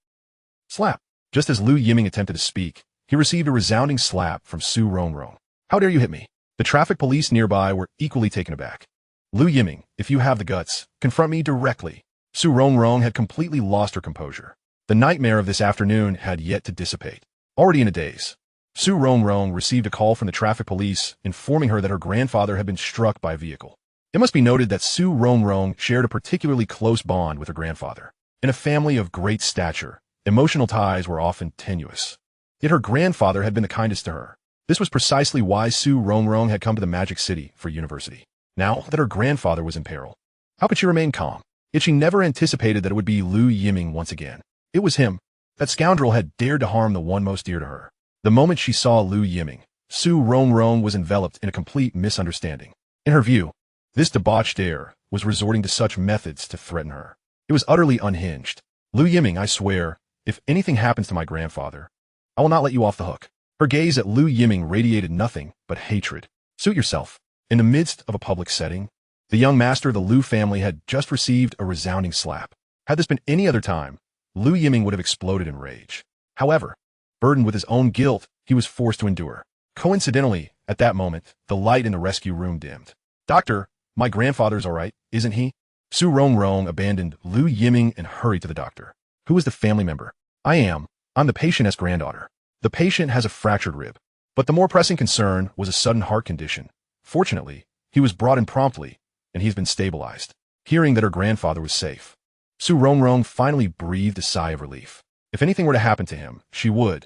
Slap. Just as Lu Yiming attempted to speak, he received a resounding slap from Su Rongrong. How dare you hit me? The traffic police nearby were equally taken aback. Lu Yiming, if you have the guts, confront me directly. Su Rongrong had completely lost her composure. The nightmare of this afternoon had yet to dissipate. Already in a daze, Su Rongrong received a call from the traffic police informing her that her grandfather had been struck by a vehicle. It must be noted that Su Rongrong shared a particularly close bond with her grandfather. In a family of great stature, emotional ties were often tenuous. Yet her grandfather had been the kindest to her. This was precisely why Su Rongrong had come to the Magic City for university. Now that her grandfather was in peril, how could she remain calm? Yet she never anticipated that it would be Lu Yiming once again. It was him. That scoundrel had dared to harm the one most dear to her. The moment she saw Lu Yiming, Su Rongrong was enveloped in a complete misunderstanding. In her view, this debauched heir was resorting to such methods to threaten her. It was utterly unhinged. Lu Yiming, I swear, if anything happens to my grandfather, I will not let you off the hook. Her gaze at Lu Yiming radiated nothing but hatred. Suit yourself. In the midst of a public setting, the young master of the Lu family had just received a resounding slap. Had this been any other time, Lu Yiming would have exploded in rage. However, burdened with his own guilt, he was forced to endure. Coincidentally, at that moment, the light in the rescue room dimmed. Doctor, my grandfather's all right, isn't he? Su Rongrong abandoned Lu Yiming and hurried to the doctor. Who is the family member? I'm the patient's granddaughter. The patient has a fractured rib. But the more pressing concern was a sudden heart condition. Fortunately, he was brought in promptly, and he's been stabilized. Hearing that her grandfather was safe, Su Rongrong finally breathed a sigh of relief. If anything were to happen to him, she would.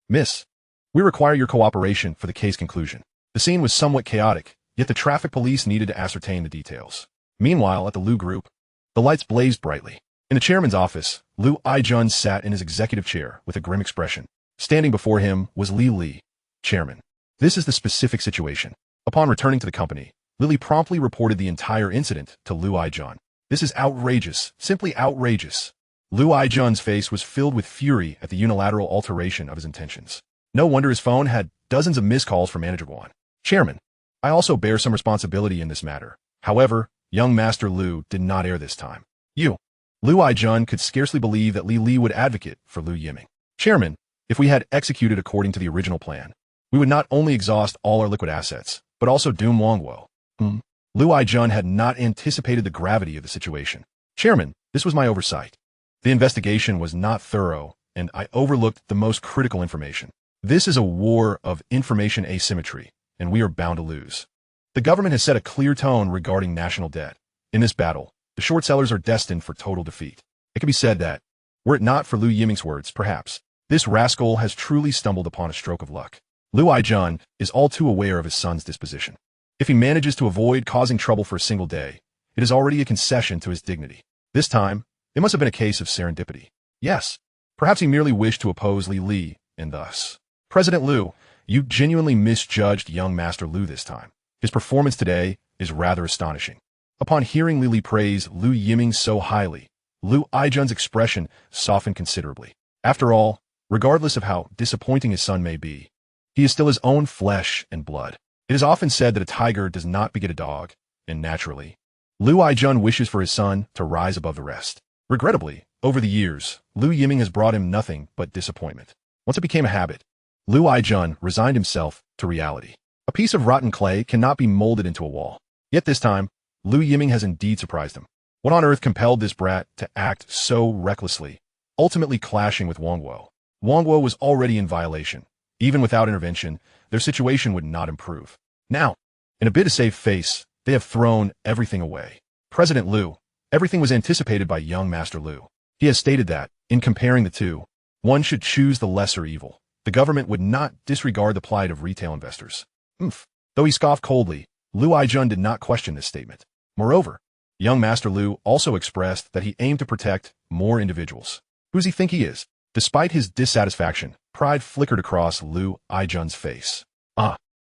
Miss, we require your cooperation for the case conclusion. The scene was somewhat chaotic, yet the traffic police needed to ascertain the details. Meanwhile, at the Lu group, the lights blazed brightly. In the chairman's office, Lu Aijun sat in his executive chair with a grim expression. Standing before him was Li, chairman. This is the specific situation. Upon returning to the company, Lily promptly reported the entire incident to Lu Aijun. This is outrageous, simply outrageous. Lu Aijun's face was filled with fury at the unilateral alteration of his intentions. No wonder his phone had dozens of missed calls from Manager Guan. Chairman, I also bear some responsibility in this matter. However, young Master Lu did not err this time. Lu Aijun could scarcely believe that Li would advocate for Lu Yiming. Chairman, if we had executed according to the original plan, we would not only exhaust all our liquid assets, but also doom Wangguo. Lu Aijun had not anticipated the gravity of the situation. Chairman, this was my oversight. The investigation was not thorough, and I overlooked the most critical information. This is a war of information asymmetry, and we are bound to lose. The government has set a clear tone regarding national debt. In this battle, the short sellers are destined for total defeat. It can be said that, were it not for Lu Yiming's words, perhaps, this rascal has truly stumbled upon a stroke of luck. Lu Aijun is all too aware of his son's disposition. If he manages to avoid causing trouble for a single day, it is already a concession to his dignity. This time, it must have been a case of serendipity. Yes, perhaps he merely wished to oppose Li, and thus. President Lu, you genuinely misjudged young Master Lu this time. His performance today is rather astonishing. Upon hearing Li praise Lu Yiming so highly, Lu Aijun's expression softened considerably. After all, regardless of how disappointing his son may be, he is still his own flesh and blood. It is often said that a tiger does not beget a dog, and naturally, Lu Aijun wishes for his son to rise above the rest. Regrettably, over the years, Lu Yiming has brought him nothing but disappointment. Once it became a habit, Lu Aijun resigned himself to reality. A piece of rotten clay cannot be molded into a wall. Yet this time, Lu Yiming has indeed surprised him. What on earth compelled this brat to act so recklessly, ultimately clashing with Wangguo? Wangguo was already in violation. Even without intervention, their situation would not improve. Now, in a bid to save face, they have thrown everything away. President Lu, everything was anticipated by young Master Lu. He has stated that, in comparing the two, one should choose the lesser evil. The government would not disregard the plight of retail investors. Though he scoffed coldly, Lu Aijun did not question this statement. Moreover, young Master Lu also expressed that he aimed to protect more individuals. Who does he think he is? Despite his dissatisfaction, pride flickered across Lu Aijun's face.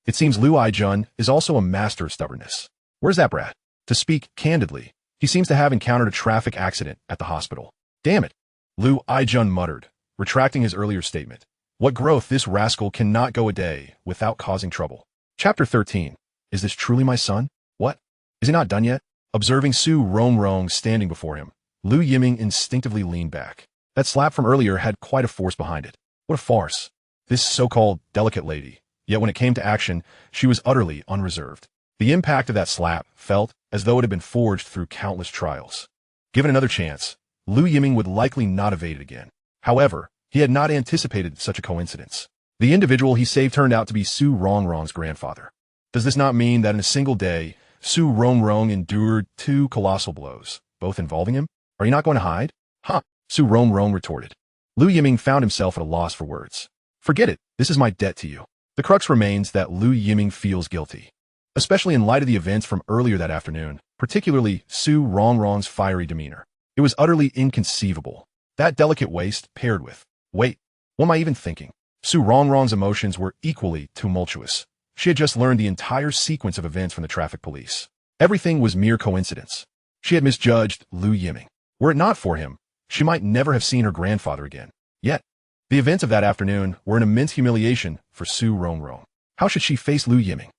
It seems Lu Aijun is also a master of stubbornness. Where's that brat? To speak candidly, he seems to have encountered a traffic accident at the hospital. Damn it, Lu Aijun muttered, retracting his earlier statement. What growth, this rascal cannot go a day without causing trouble. Chapter 13. Is this truly my son? What? Is he not done yet? Observing Su Rongrong standing before him, Lu Yiming instinctively leaned back. That slap from earlier had quite a force behind it. What a farce. This so-called delicate lady. Yet when it came to action, she was utterly unreserved. The impact of that slap felt as though it had been forged through countless trials. Given another chance, Lu Yiming would likely not evade it again. However, he had not anticipated such a coincidence. The individual he saved turned out to be Su Rongrong's grandfather. Does this not mean that in a single day, Su Rongrong endured 2 colossal blows, both involving him? Are you not going to hide? Huh, Su Rongrong retorted. Lu Yiming found himself at a loss for words. Forget it, this is my debt to you. The crux remains that Lu Yiming feels guilty, especially in light of the events from earlier that afternoon, particularly Su Rongrong's fiery demeanor. It was utterly inconceivable. That delicate waist paired with, wait, what am I even thinking? Su Rongrong's emotions were equally tumultuous. She had just learned the entire sequence of events from the traffic police. Everything was mere coincidence. She had misjudged Lu Yiming. Were it not for him, she might never have seen her grandfather again. Yet, the events of that afternoon were an immense humiliation for Su Rongrong. How should she face Lu Yiming?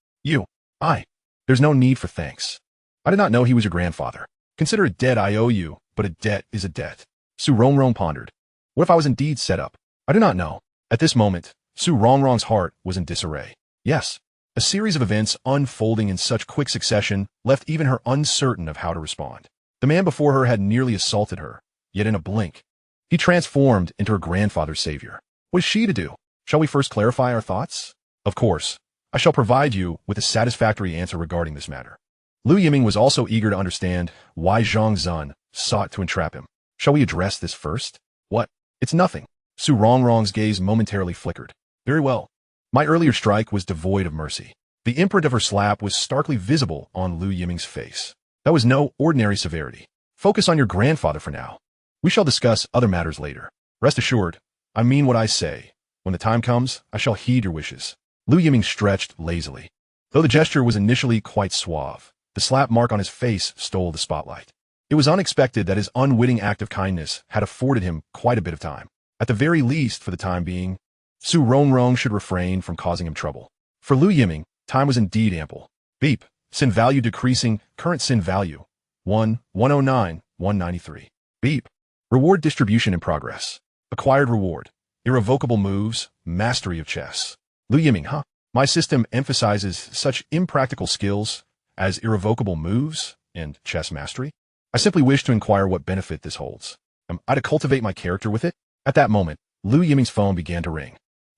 There's no need for thanks. I did not know he was your grandfather. Consider a debt I owe you, but a debt is a debt. Su Rongrong pondered. What if I was indeed set up? I do not know. At this moment, Su Rongrong's heart was in disarray. Yes, a series of events unfolding in such quick succession left even her uncertain of how to respond. The man before her had nearly assaulted her, yet in a blink, he transformed into her grandfather's savior. What is she to do? Shall we first clarify our thoughts? Of course, I shall provide you with a satisfactory answer regarding this matter. Lu Yiming was also eager to understand why Zhang Zun sought to entrap him. Shall we address this first? What? It's nothing. Su Rongrong's gaze momentarily flickered. Very well. My earlier strike was devoid of mercy. The imprint of her slap was starkly visible on Lu Yiming's face. That was no ordinary severity. Focus on your grandfather for now. We shall discuss other matters later. Rest assured, I mean what I say. When the time comes, I shall heed your wishes. Lu Yiming stretched lazily. Though the gesture was initially quite suave, the slap mark on his face stole the spotlight. It was unexpected that his unwitting act of kindness had afforded him quite a bit of time. At the very least, for the time being, Su Rongrong should refrain from causing him trouble. For Lu Yiming, time was indeed ample. Beep. Sin value decreasing. Current sin value. 109, 193. Beep. Reward distribution in progress. Acquired reward. Irrevocable moves. Mastery of chess. Lu Yiming, huh? My system emphasizes such impractical skills as irrevocable moves and chess mastery. I simply wish to inquire what benefit this holds. Am I to cultivate my character with it? At that moment, Lu Yiming's phone began to ring.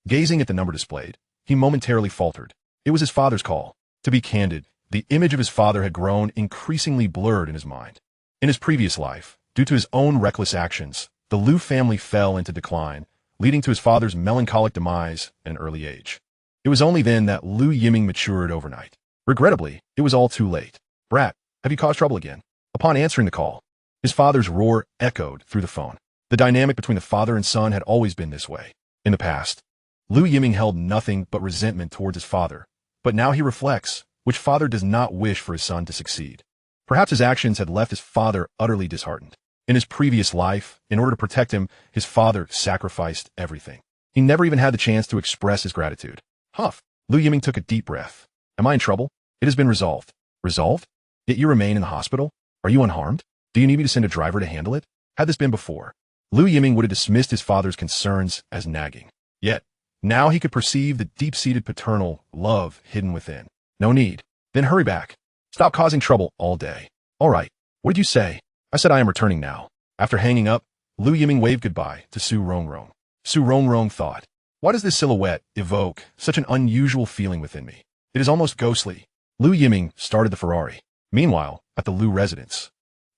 Gazing at the number displayed, he momentarily faltered. It was his father's call. To be candid, the image of his father had grown increasingly blurred in his mind. In his previous life, due to his own reckless actions, the Lu family fell into decline, leading to his father's melancholic demise at an early age. It was only then that Lu Yiming matured overnight. Regrettably, it was all too late. Brat, have you caused trouble again? Upon answering the call, his father's roar echoed through the phone. The dynamic between the father and son had always been this way. In the past, Lu Yiming held nothing but resentment towards his father, but now he reflects, which father does not wish for his son to succeed? Perhaps his actions had left his father utterly disheartened. In his previous life, in order to protect him, his father sacrificed everything. He never even had the chance to express his gratitude. Huff. Lu Yiming took a deep breath. Am I in trouble? It has been resolved. Resolved? Yet you remain in the hospital? Are you unharmed? Do you need me to send a driver to handle it? Had this been before, Lu Yiming would have dismissed his father's concerns as nagging. Yet, now he could perceive the deep-seated paternal love hidden within. No need. Then hurry back. Stop causing trouble all day. All right. What did you say? I said I am returning now. After hanging up, Lu Yiming waved goodbye to Su Rongrong. Su Rongrong thought, why does this silhouette evoke such an unusual feeling within me? It is almost ghostly. Lu Yiming started the Ferrari. Meanwhile, at the Lu residence.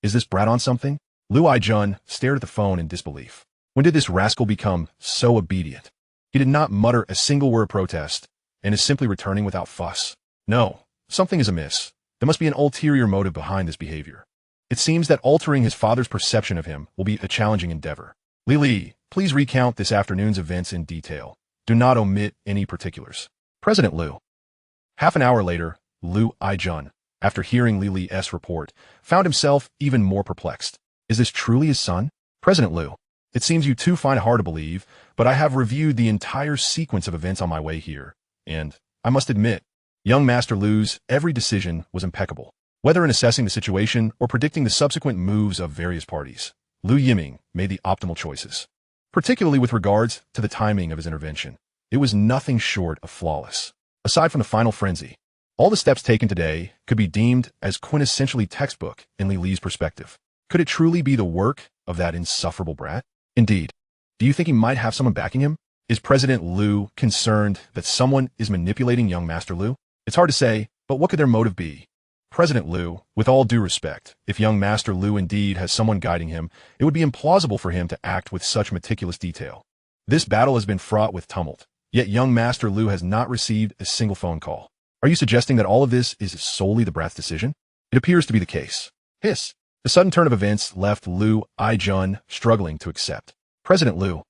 Is this brat on something? Lu Aijun stared at the phone in disbelief. When did this rascal become so obedient? He did not mutter a single word of protest, and is simply returning without fuss. No, something is amiss. There must be an ulterior motive behind this behavior. It seems that altering his father's perception of him will be a challenging endeavor. Li, please recount this afternoon's events in detail. Do not omit any particulars. President Lu. Half an hour later, Lu Aijun, after hearing Li Li's report, found himself even more perplexed. Is this truly his son? President Lu, it seems you too find it hard to believe, but I have reviewed the entire sequence of events on my way here, and I must admit, young Master Lu's every decision was impeccable. Whether in assessing the situation or predicting the subsequent moves of various parties, Lu Yiming made the optimal choices. Particularly with regards to the timing of his intervention, it was nothing short of flawless. Aside from the final frenzy, all the steps taken today could be deemed as quintessentially textbook in Li Li's perspective. Could it truly be the work of that insufferable brat? Indeed. Do you think he might have someone backing him? Is President Lu concerned that someone is manipulating young Master Lu? It's hard to say, but what could their motive be? President Lu, with all due respect, if young Master Lu indeed has someone guiding him, it would be implausible for him to act with such meticulous detail. This battle has been fraught with tumult, yet young Master Lu has not received a single phone call. Are you suggesting that all of this is solely the brat's decision? It appears to be the case. Hiss. The sudden turn of events left Lu Aijun struggling to accept. President Lu,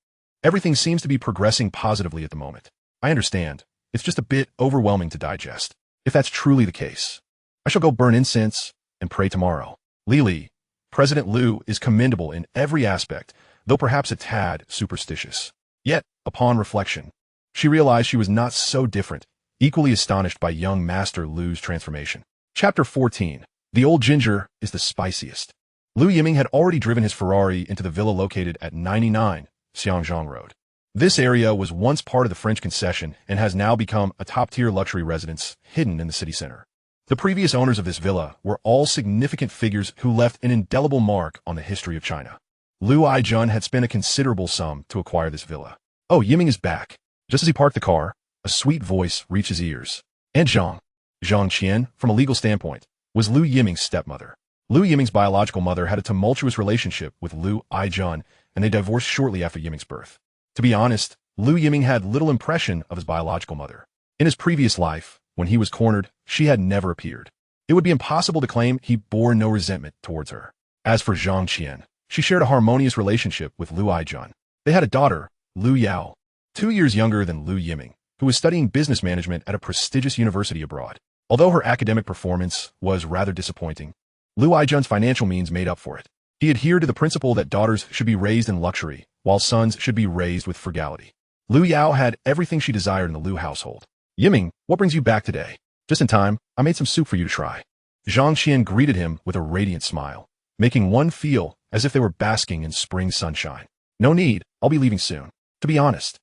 everything seems to be progressing positively at the moment. I understand. It's just a bit overwhelming to digest. If that's truly the case, I shall go burn incense and pray tomorrow. Li, President Lu is commendable in every aspect, though perhaps a tad superstitious. Yet, upon reflection, she realized she was not so different, equally astonished by young Master Lu's transformation. Chapter 14. The Old Ginger is the spiciest. Lu Yiming had already driven his Ferrari into the villa located at 99 Xiangzhong Road. This area was once part of the French concession and has now become a top-tier luxury residence hidden in the city center. The previous owners of this villa were all significant figures who left an indelible mark on the history of China. Lu Aijun had spent a considerable sum to acquire this villa. Oh, Yiming is back. Just as he parked the car, a sweet voice reached his ears. And Zhang Qian, from a legal standpoint, was Lu Yiming's stepmother. Lu Yiming's biological mother had a tumultuous relationship with Lu Aijun, and they divorced shortly after Yiming's birth. To be honest, Lu Yiming had little impression of his biological mother. In his previous life, when he was cornered, she had never appeared. It would be impossible to claim he bore no resentment towards her. As for Zhang Qian, she shared a harmonious relationship with Lu Aijun. They had a daughter, Lu Yao, 2 years younger than Lu Yiming, who was studying business management at a prestigious university abroad. Although her academic performance was rather disappointing, Lu Aijun's financial means made up for it. He adhered to the principle that daughters should be raised in luxury, while sons should be raised with frugality. Lu Yao had everything she desired in the Lu household. Yiming, what brings you back today? Just in time, I made some soup for you to try. Zhang Qian greeted him with a radiant smile, making one feel as if they were basking in spring sunshine. No need, I'll be leaving soon. To be honest,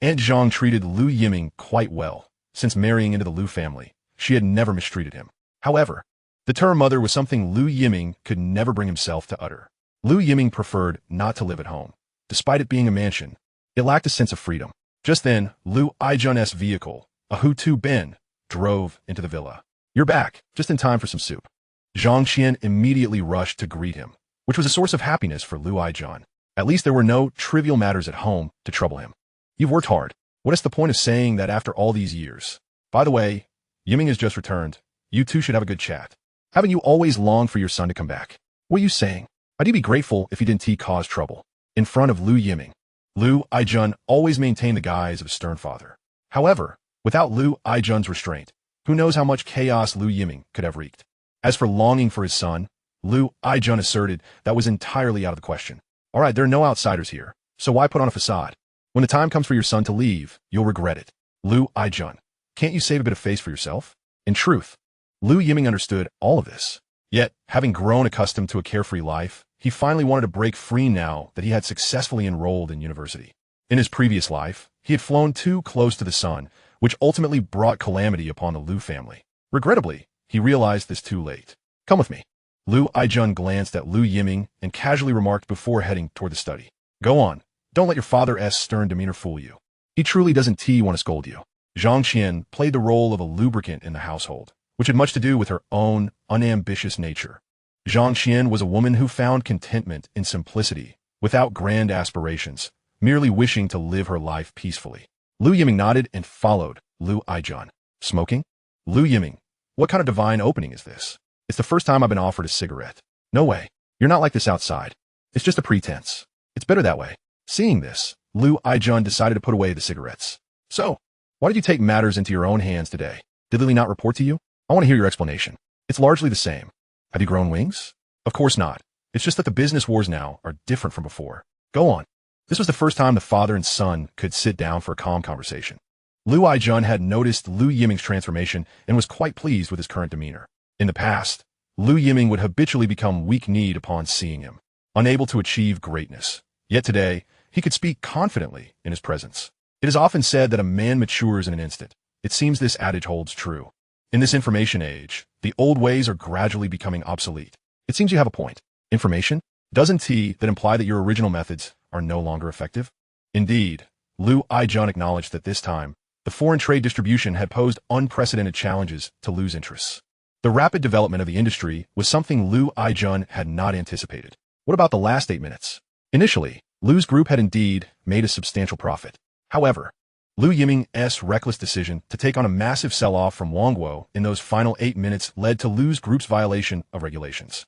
Aunt Zhang treated Lu Yiming quite well. Since marrying into the Lu family, she had never mistreated him. However, the term mother was something Lu Yiming could never bring himself to utter. Lu Yiming preferred not to live at home. Despite it being a mansion, it lacked a sense of freedom. Just then, Lu Aijun's vehicle, a Hutu Ben, drove into the villa. You're back, just in time for some soup. Zhang Qian immediately rushed to greet him, which was a source of happiness for Lu Aijun. At least there were no trivial matters at home to trouble him. You've worked hard. What is the point of saying that after all these years? By the way, Yiming has just returned. You two should have a good chat. Haven't you always longed for your son to come back? What are you saying? I'd be grateful if he didn't cause trouble. In front of Lu Yiming, Lu Aijun always maintained the guise of a stern father. However, without Lu Aijun's restraint, who knows how much chaos Lu Yiming could have wreaked. As for longing for his son, Lu Aijun asserted that was entirely out of the question. All right, there are no outsiders here, so why put on a facade? When the time comes for your son to leave, you'll regret it. Lu Aijun, can't you save a bit of face for yourself? In truth, Lu Yiming understood all of this. Yet, having grown accustomed to a carefree life, he finally wanted to break free now that he had successfully enrolled in university. In his previous life, he had flown too close to the sun, which ultimately brought calamity upon the Lu family. Regrettably, he realized this too late. Come with me. Lu Aijun glanced at Lu Yiming and casually remarked before heading toward the study. Go on. Don't let your father's stern demeanor fool you. He truly doesn't want to scold you. Zhang Qian played the role of a lubricant in the household, which had much to do with her own unambitious nature. Zhang Qian was a woman who found contentment in simplicity, without grand aspirations, merely wishing to live her life peacefully. Lu Yiming nodded and followed Lu Aijun. Smoking? Lu Yiming, what kind of divine opening is this? It's the first time I've been offered a cigarette. No way. You're not like this outside. It's just a pretense. It's better that way. Seeing this, Lu Aijun decided to put away the cigarettes. So, why did you take matters into your own hands today? Did Lily not report to you? I want to hear your explanation. It's largely the same. Have you grown wings? Of course not. It's just that the business wars now are different from before. Go on. This was the first time the father and son could sit down for a calm conversation. Lu Aijun had noticed Lu Yiming's transformation and was quite pleased with his current demeanor. In the past, Lu Yiming would habitually become weak-kneed upon seeing him, unable to achieve greatness. Yet today, he could speak confidently in his presence. It is often said that a man matures in an instant. It seems this adage holds true. In this information age, the old ways are gradually becoming obsolete. It seems you have a point. Information? Doesn't that imply that your original methods are no longer effective? Indeed, Lu Aijun acknowledged that this time, the foreign trade distribution had posed unprecedented challenges to Lu's interests. The rapid development of the industry was something Lu Aijun had not anticipated. What about the last 8 minutes? Initially, Lu's group had indeed made a substantial profit. However, Lu Yiming's reckless decision to take on a massive sell-off from Wangguo in those final 8 minutes led to Lu's group's violation of regulations.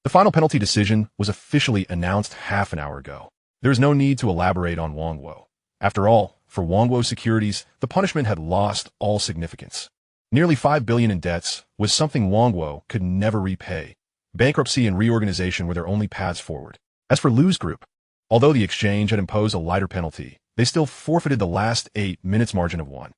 The final penalty decision was officially announced half an hour ago. There is no need to elaborate on Wangguo. After all, for Wangguo Securities, the punishment had lost all significance. Nearly 5 billion in debts was something Wangguo could never repay. Bankruptcy and reorganization were their only paths forward. As for Lu's group, although the exchange had imposed a lighter penalty, they still forfeited the last 8 minutes margin of 1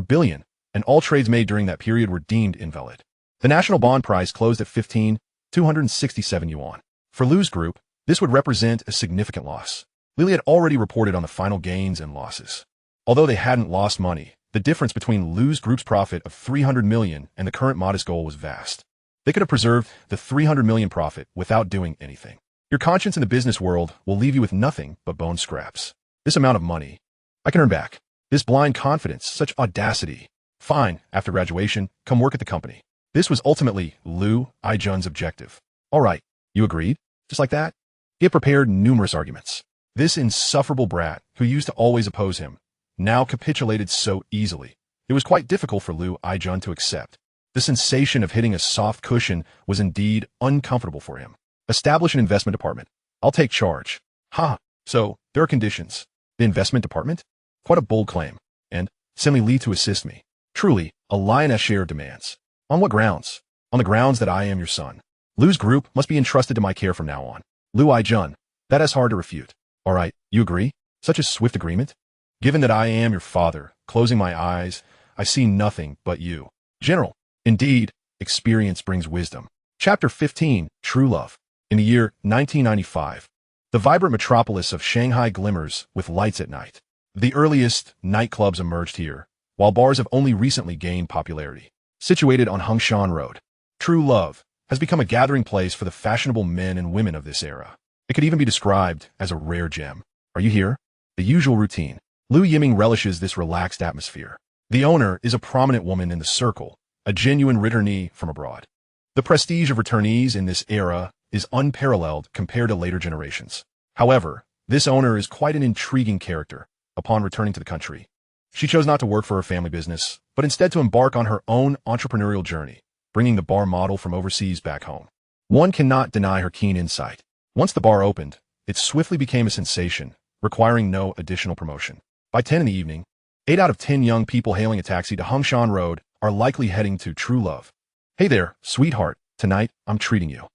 billion, and all trades made during that period were deemed invalid. The national bond price closed at 15,267 yuan. For Lu's group, this would represent a significant loss. Lily had already reported on the final gains and losses. Although they hadn't lost money, the difference between Lu's group's profit of 300 million and the current modest goal was vast. They could have preserved the 300 million profit without doing anything. Your conscience in the business world will leave you with nothing but bone scraps. This amount of money, I can earn back. This blind confidence, such audacity. Fine, after graduation, come work at the company. This was ultimately Lu Aijun's objective. All right, you agreed? Just like that? He had prepared numerous arguments. This insufferable brat, who used to always oppose him, now capitulated so easily. It was quite difficult for Lu Aijun to accept. The sensation of hitting a soft cushion was indeed uncomfortable for him. Establish an investment department. I'll take charge. Ha! So, there are conditions. The investment department? Quite a bold claim. And, send Li to assist me. Truly, a lioness share of demands. On what grounds? On the grounds that I am your son. Lu's group must be entrusted to my care from now on. Lu Aijun, that is hard to refute. All right, you agree? Such a swift agreement? Given that I am your father, closing my eyes, I see nothing but you. General, indeed, experience brings wisdom. Chapter 15, True Love. In the year 1995, the vibrant metropolis of Shanghai glimmers with lights at night. The earliest nightclubs emerged here, while bars have only recently gained popularity. Situated on Hengshan Road, True Love has become a gathering place for the fashionable men and women of this era. It could even be described as a rare gem. Are you here? The usual routine. Lu Yiming relishes this relaxed atmosphere. The owner is a prominent woman in the circle, a genuine returnee from abroad. The prestige of returnees in this era is unparalleled compared to later generations. However, this owner is quite an intriguing character upon returning to the country. She chose not to work for her family business, but instead to embark on her own entrepreneurial journey, bringing the bar model from overseas back home. One cannot deny her keen insight. Once the bar opened, it swiftly became a sensation, requiring no additional promotion. By 10 in the evening, 8 out of 10 young people hailing a taxi to Hengshan Road are likely heading to True Love. Hey there, sweetheart, tonight I'm treating you.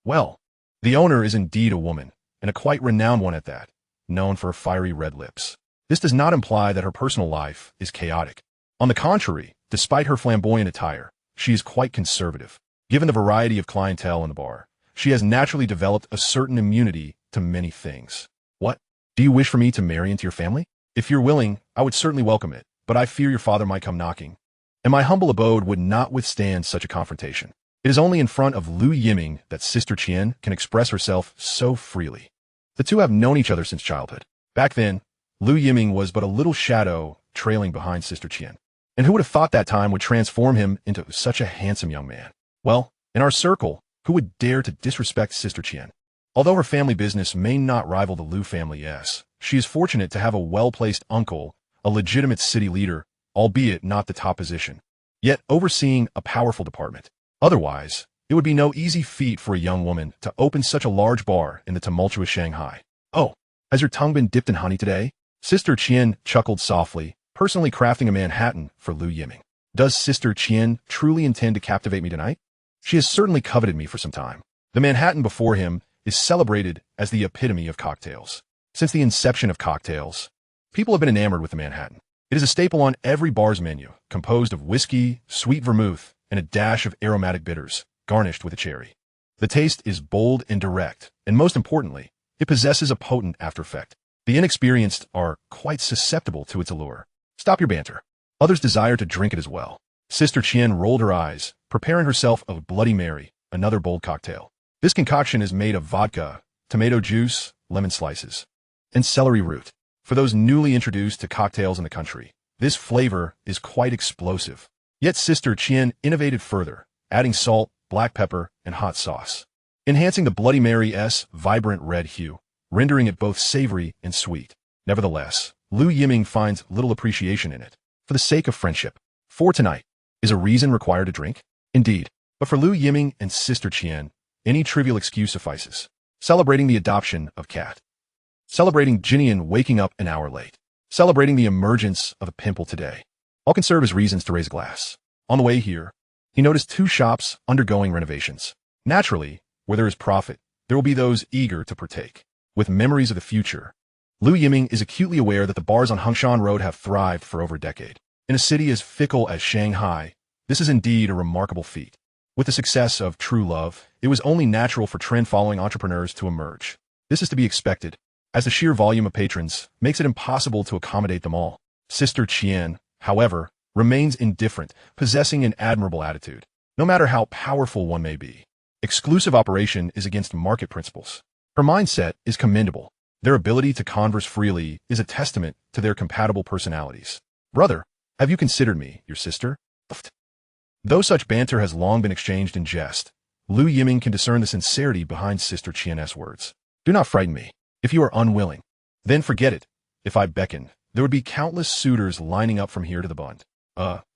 Well, the owner is indeed a woman, and a quite renowned one at that, known for her fiery red lips. This does not imply that her personal life is chaotic. On the contrary, despite her flamboyant attire, she is quite conservative. Given the variety of clientele in the bar, she has naturally developed a certain immunity to many things. What? Do you wish for me to marry into your family? If you're willing, I would certainly welcome it, but I fear your father might come knocking. And my humble abode would not withstand such a confrontation. It is only in front of Lu Yiming that Sister Qian can express herself so freely. The two have known each other since childhood. Back then, Lu Yiming was but a little shadow trailing behind Sister Qian. And who would have thought that time would transform him into such a handsome young man? Well, in our circle, who would dare to disrespect Sister Qian? Although her family business may not rival the Lu family's, she is fortunate to have a well-placed uncle, a legitimate city leader, albeit not the top position, yet overseeing a powerful department. Otherwise, it would be no easy feat for a young woman to open such a large bar in the tumultuous Shanghai. Oh, has your tongue been dipped in honey today? Sister Qian chuckled softly, personally crafting a Manhattan for Lu Yiming. Does Sister Qian truly intend to captivate me tonight? She has certainly coveted me for some time. The Manhattan before him is celebrated as the epitome of cocktails. Since the inception of cocktails, people have been enamored with the Manhattan. It is a staple on every bar's menu, composed of whiskey, sweet vermouth, and a dash of aromatic bitters, garnished with a cherry. The taste is bold and direct, and most importantly, it possesses a potent aftereffect. The inexperienced are quite susceptible to its allure. Stop your banter. Others desire to drink it as well. Sister Qian rolled her eyes, preparing herself a Bloody Mary, another bold cocktail. This concoction is made of vodka, tomato juice, lemon slices, and celery root. For those newly introduced to cocktails in the country, this flavor is quite explosive. Yet Sister Qian innovated further, adding salt, black pepper, and hot sauce, enhancing the Bloody Mary's vibrant red hue, rendering it both savory and sweet. Nevertheless, Lu Yiming finds little appreciation in it. For the sake of friendship, for tonight, is a reason required to drink? Indeed, but for Lu Yiming and Sister Qian, any trivial excuse suffices. Celebrating the adoption of Cat. Celebrating Jinian waking up an hour late. Celebrating the emergence of a pimple today. All can serve as reasons to raise a glass. On the way here, he noticed 2 shops undergoing renovations. Naturally, where there is profit, there will be those eager to partake. With memories of the future, Lu Yiming is acutely aware that the bars on Hengshan Road have thrived for over a decade. In a city as fickle as Shanghai, this is indeed a remarkable feat. With the success of True Love, it was only natural for trend-following entrepreneurs to emerge. This is to be expected, as the sheer volume of patrons makes it impossible to accommodate them all. Sister Qian, however, remains indifferent, possessing an admirable attitude. No matter how powerful one may be, exclusive operation is against market principles. Her mindset is commendable. Their ability to converse freely is a testament to their compatible personalities. Brother, have you considered me, your sister? Though such banter has long been exchanged in jest, Lu Yiming can discern the sincerity behind Sister Qian's words. Do not frighten me. If you are unwilling, then forget it. If I beckoned, there would be countless suitors lining up from here to the Bund.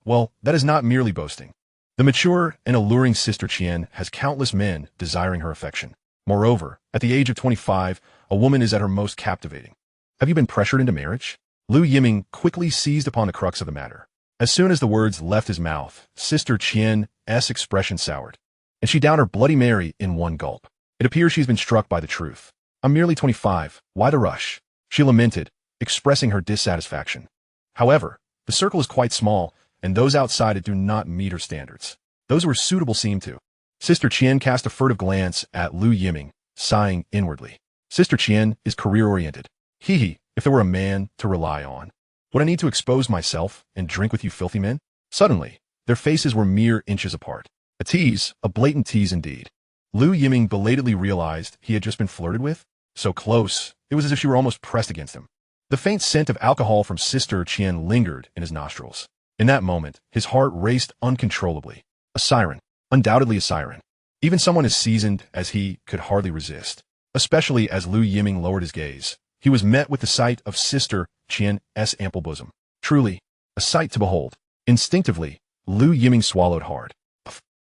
Well, that is not merely boasting. The mature and alluring Sister Qian has countless men desiring her affection. Moreover, at the age of 25, a woman is at her most captivating. Have you been pressured into marriage? Lu Yiming quickly seized upon the crux of the matter. As soon as the words left his mouth, Sister Qian's expression soured, and she downed her Bloody Mary in one gulp. It appears she's been struck by the truth. I'm merely 25. Why the rush? She lamented, expressing her dissatisfaction. However, the circle is quite small, and those outside it do not meet her standards. Those who are suitable seem to. Sister Qian cast a furtive glance at Lu Yiming, sighing inwardly. Sister Qian is career-oriented. If there were a man to rely on, would I need to expose myself and drink with you filthy men? Suddenly, their faces were mere inches apart. A tease, a blatant tease indeed. Lu Yiming belatedly realized he had just been flirted with. So close, it was as if she were almost pressed against him. The faint scent of alcohol from Sister Qian lingered in his nostrils. In that moment, his heart raced uncontrollably. A siren, undoubtedly a siren. Even someone as seasoned as he could hardly resist. Especially as Lu Yiming lowered his gaze, he was met with the sight of Sister Qian's ample bosom. Truly, a sight to behold. Instinctively, Lu Yiming swallowed hard.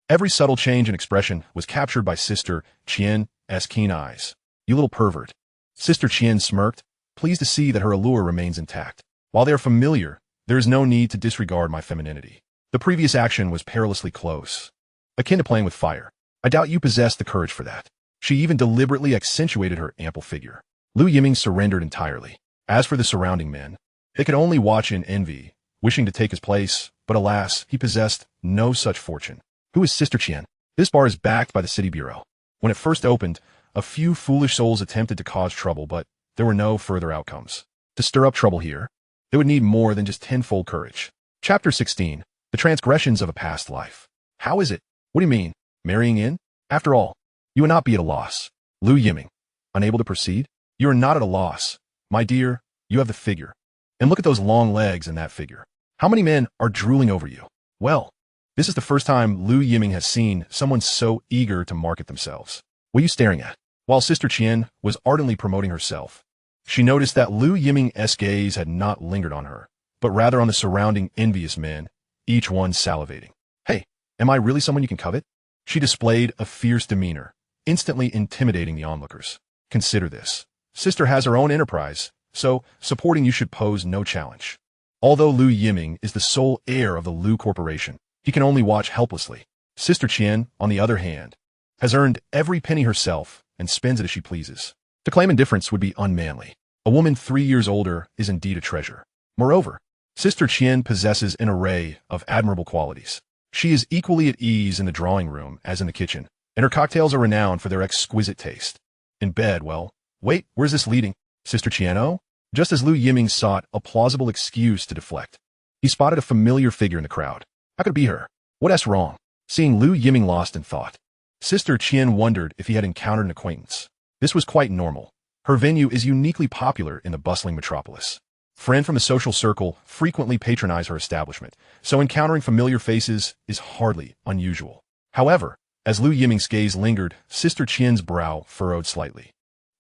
Every subtle change in expression was captured by Sister Qian's keen eyes. You little pervert. Sister Qian smirked, pleased to see that her allure remains intact. While they are familiar, there is no need to disregard my femininity. The previous action was perilously close, akin to playing with fire. I doubt you possess the courage for that. She even deliberately accentuated her ample figure. Lu Yiming surrendered entirely. As for the surrounding men, they could only watch in envy, wishing to take his place, but alas, he possessed no such fortune. Who is Sister Qian? This bar is backed by the city bureau. When it first opened, a few foolish souls attempted to cause trouble, but there were no further outcomes. To stir up trouble here, they would need more than just tenfold courage. Chapter 16. The Transgressions of a Past Life. How is it? What do you mean? Marrying in? After all, you would not be at a loss. Lu Yiming. Unable to proceed? You are not at a loss. My dear, you have the figure. And look at those long legs and that figure. How many men are drooling over you? Well, this is the first time Lu Yiming has seen someone so eager to market themselves. What are you staring at? While Sister Qian was ardently promoting herself, she noticed that Lu Yiming's gaze had not lingered on her, but rather on the surrounding envious men, each one salivating. Hey, am I really someone you can covet? She displayed a fierce demeanor, instantly intimidating the onlookers. Consider this. Sister has her own enterprise, so supporting you should pose no challenge. Although Lu Yiming is the sole heir of the Lu Corporation, he can only watch helplessly. Sister Qian, on the other hand, has earned every penny herself and spends it as she pleases. To claim indifference would be unmanly. A woman 3 years older is indeed a treasure. Moreover, Sister Qian possesses an array of admirable qualities. She is equally at ease in the drawing room as in the kitchen, and her cocktails are renowned for their exquisite taste. In bed, well, wait, where's this leading? Sister Qian? Just as Lu Yiming sought a plausible excuse to deflect, he spotted a familiar figure in the crowd. How could it be her? What's wrong? Seeing Lu Yiming lost in thought, Sister Qian wondered if he had encountered an acquaintance. This was quite normal. Her venue is uniquely popular in the bustling metropolis. Friends from the social circle frequently patronize her establishment, so encountering familiar faces is hardly unusual. However, as Lu Yiming's gaze lingered, Sister Qian's brow furrowed slightly.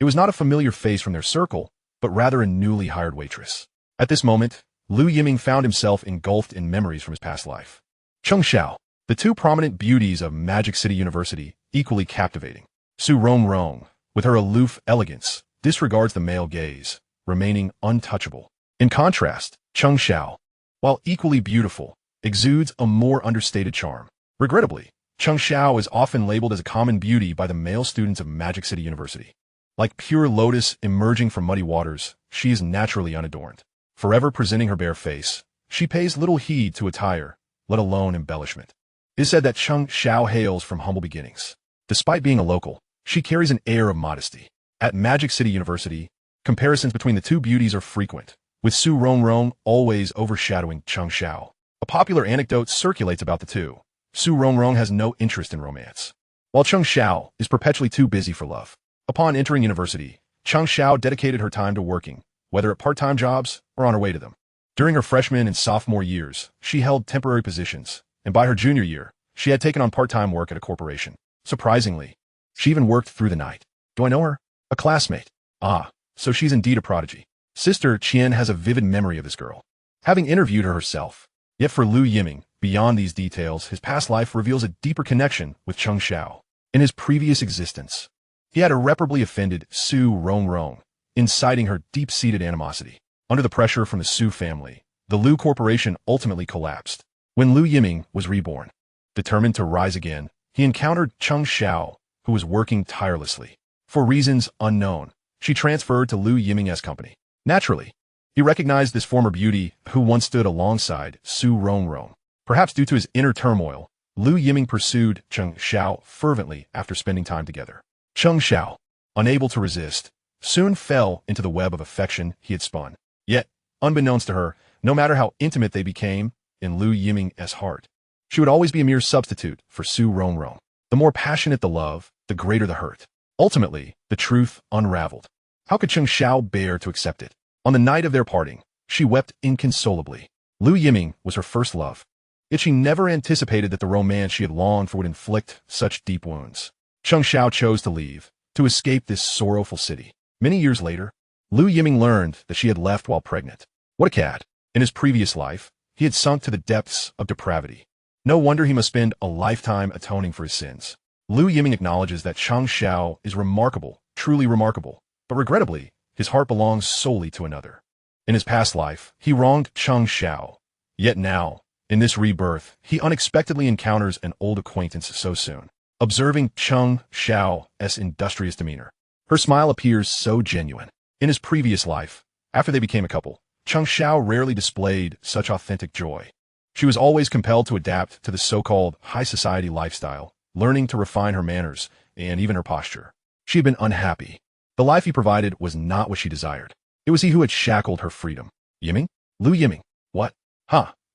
It was not a familiar face from their circle, but rather a newly hired waitress. At this moment, Lu Yiming found himself engulfed in memories from his past life. Cheng Xiao, the two prominent beauties of Magic City University, equally captivating. Su Rongrong, with her aloof elegance, disregards the male gaze, remaining untouchable. In contrast, Cheng Xiao, while equally beautiful, exudes a more understated charm. Regrettably, Cheng Xiao is often labeled as a common beauty by the male students of Magic City University. Like pure lotus emerging from muddy waters, she is naturally unadorned. Forever presenting her bare face, she pays little heed to attire, let alone embellishment. It is said that Cheng Xiao hails from humble beginnings. Despite being a local, she carries an air of modesty. At Magic City University, comparisons between the two beauties are frequent, with Su Rongrong always overshadowing Cheng Xiao. A popular anecdote circulates about the two. Su Rongrong has no interest in romance, while Cheng Xiao is perpetually too busy for love. Upon entering university, Cheng Xiao dedicated her time to working, whether at part-time jobs or on her way to them. During her freshman and sophomore years, she held temporary positions, and by her junior year, she had taken on part-time work at a corporation. Surprisingly, she even worked through the night. Do I know her? A classmate. Ah, so she's indeed a prodigy. Sister Qian has a vivid memory of this girl, having interviewed her herself. Yet for Lu Yiming, beyond these details, his past life reveals a deeper connection with Cheng Xiao. In his previous existence, he had irreparably offended Su Rongrong, inciting her deep-seated animosity. Under the pressure from the Su family, the Lu Corporation ultimately collapsed. When Lu Yiming was reborn, determined to rise again, he encountered Cheng Xiao, who was working tirelessly. For reasons unknown, she transferred to Lu Yiming's company. Naturally, he recognized this former beauty who once stood alongside Su Rongrong. Perhaps due to his inner turmoil, Lu Yiming pursued Cheng Xiao fervently after spending time together. Cheng Xiao, unable to resist, soon fell into the web of affection he had spun. Yet, unbeknownst to her, no matter how intimate they became, in Lu Yiming's heart, she would always be a mere substitute for Su Rongrong. The more passionate the love, the greater the hurt. Ultimately, the truth unraveled. How could Cheng Xiao bear to accept it? On the night of their parting, she wept inconsolably. Lu Yiming was her first love, yet she never anticipated that the romance she had longed for would inflict such deep wounds. Cheng Xiao chose to leave, to escape this sorrowful city. Many years later, Lu Yiming learned that she had left while pregnant. What a cad! In his previous life, he had sunk to the depths of depravity. No wonder he must spend a lifetime atoning for his sins. Lu Yiming acknowledges that Cheng Xiao is remarkable, truly remarkable, but regrettably, his heart belongs solely to another. In his past life, he wronged Cheng Xiao. Yet now, in this rebirth, he unexpectedly encounters an old acquaintance so soon. Observing Cheng Xiao's industrious demeanor, her smile appears so genuine. In his previous life, after they became a couple, Cheng Xiao rarely displayed such authentic joy. She was always compelled to adapt to the so-called high society lifestyle, learning to refine her manners and even her posture. She had been unhappy. The life he provided was not what she desired. It was he who had shackled her freedom. Yiming? Lu Yiming. What?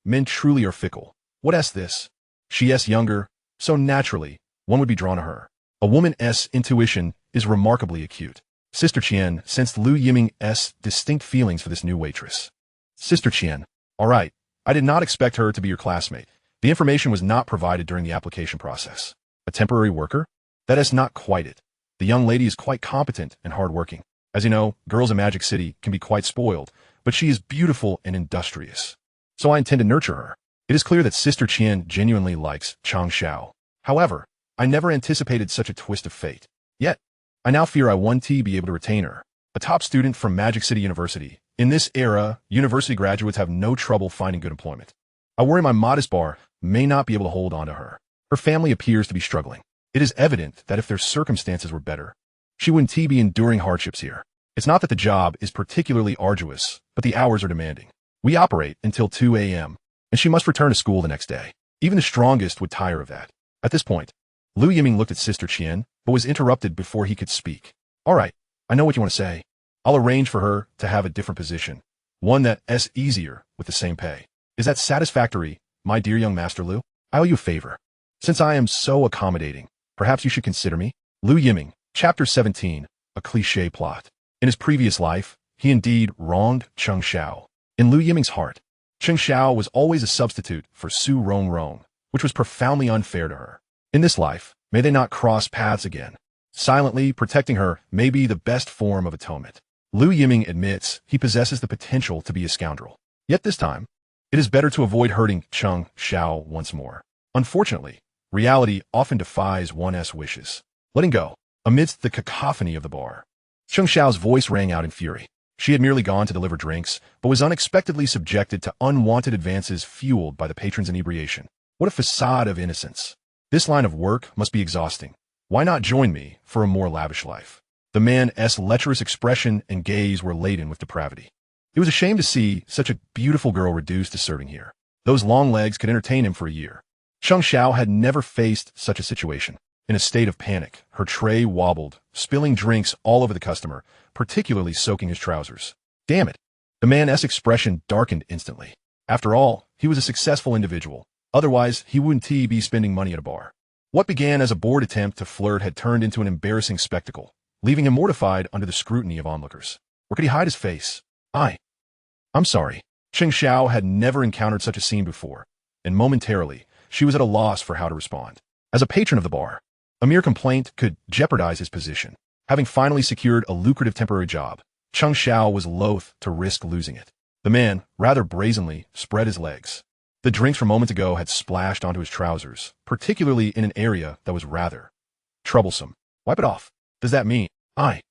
Men truly are fickle. What's this? She's younger, so naturally, one would be drawn to her. A woman's intuition is remarkably acute. Sister Qian sensed Lu Yiming's distinct feelings for this new waitress. Sister Qian, all right, I did not expect her to be your classmate. The information was not provided during the application process. A temporary worker? That is not quite it. The young lady is quite competent and hardworking. As you know, girls in Magic City can be quite spoiled, but she is beautiful and industrious. So I intend to nurture her. It is clear that Sister Qian genuinely likes Cheng Xiao. However, I never anticipated such a twist of fate. Yet, I now fear I won't be able to retain her. A top student from Magic City University, In this era, university graduates have no trouble finding good employment. I worry my modest bar may not be able to hold on to her. Her family appears to be struggling. It is evident that if their circumstances were better, she wouldn't be enduring hardships here. It's not that the job is particularly arduous, but the hours are demanding. We operate until 2 a.m., and she must return to school the next day. Even the strongest would tire of that. At this point, Lu Yiming looked at Sister Qian, but was interrupted before he could speak. All right, I know what you want to say. I'll arrange for her to have a different position, one that's easier with the same pay. Is that satisfactory, my dear young Master Lu? I owe you a favor. Since I am so accommodating, perhaps you should consider me. Lu Yiming, Chapter 17, a cliché plot. In his previous life, he indeed wronged Cheng Xiao. In Lu Yiming's heart, Cheng Xiao was always a substitute for Su Rongrong, which was profoundly unfair to her. In this life, may they not cross paths again. Silently protecting her may be the best form of atonement. Lu Yiming admits he possesses the potential to be a scoundrel. Yet this time, it is better to avoid hurting Cheng Xiao once more. Unfortunately, reality often defies one's wishes. Letting go, amidst the cacophony of the bar, Cheng Xiao's voice rang out in fury. She had merely gone to deliver drinks, but was unexpectedly subjected to unwanted advances fueled by the patron's inebriation. What a facade of innocence. This line of work must be exhausting. Why not join me for a more lavish life? The man's lecherous expression and gaze were laden with depravity. It was a shame to see such a beautiful girl reduced to serving here. Those long legs could entertain him for a year. Cheng Xiao had never faced such a situation. In a state of panic, her tray wobbled, spilling drinks all over the customer, particularly soaking his trousers. Damn it. The man's expression darkened instantly. After all, he was a successful individual. Otherwise, he wouldn't be spending money at a bar. What began as a bored attempt to flirt had turned into an embarrassing spectacle, leaving him mortified under the scrutiny of onlookers. Or could he hide his face? I'm sorry. Cheng Xiao had never encountered such a scene before, and momentarily, she was at a loss for how to respond. As a patron of the bar, a mere complaint could jeopardize his position. Having finally secured a lucrative temporary job, Cheng Xiao was loath to risk losing it. The man, rather brazenly, spread his legs. The drinks from moments ago had splashed onto his trousers, particularly in an area that was rather troublesome. Wipe it off. Does that mean I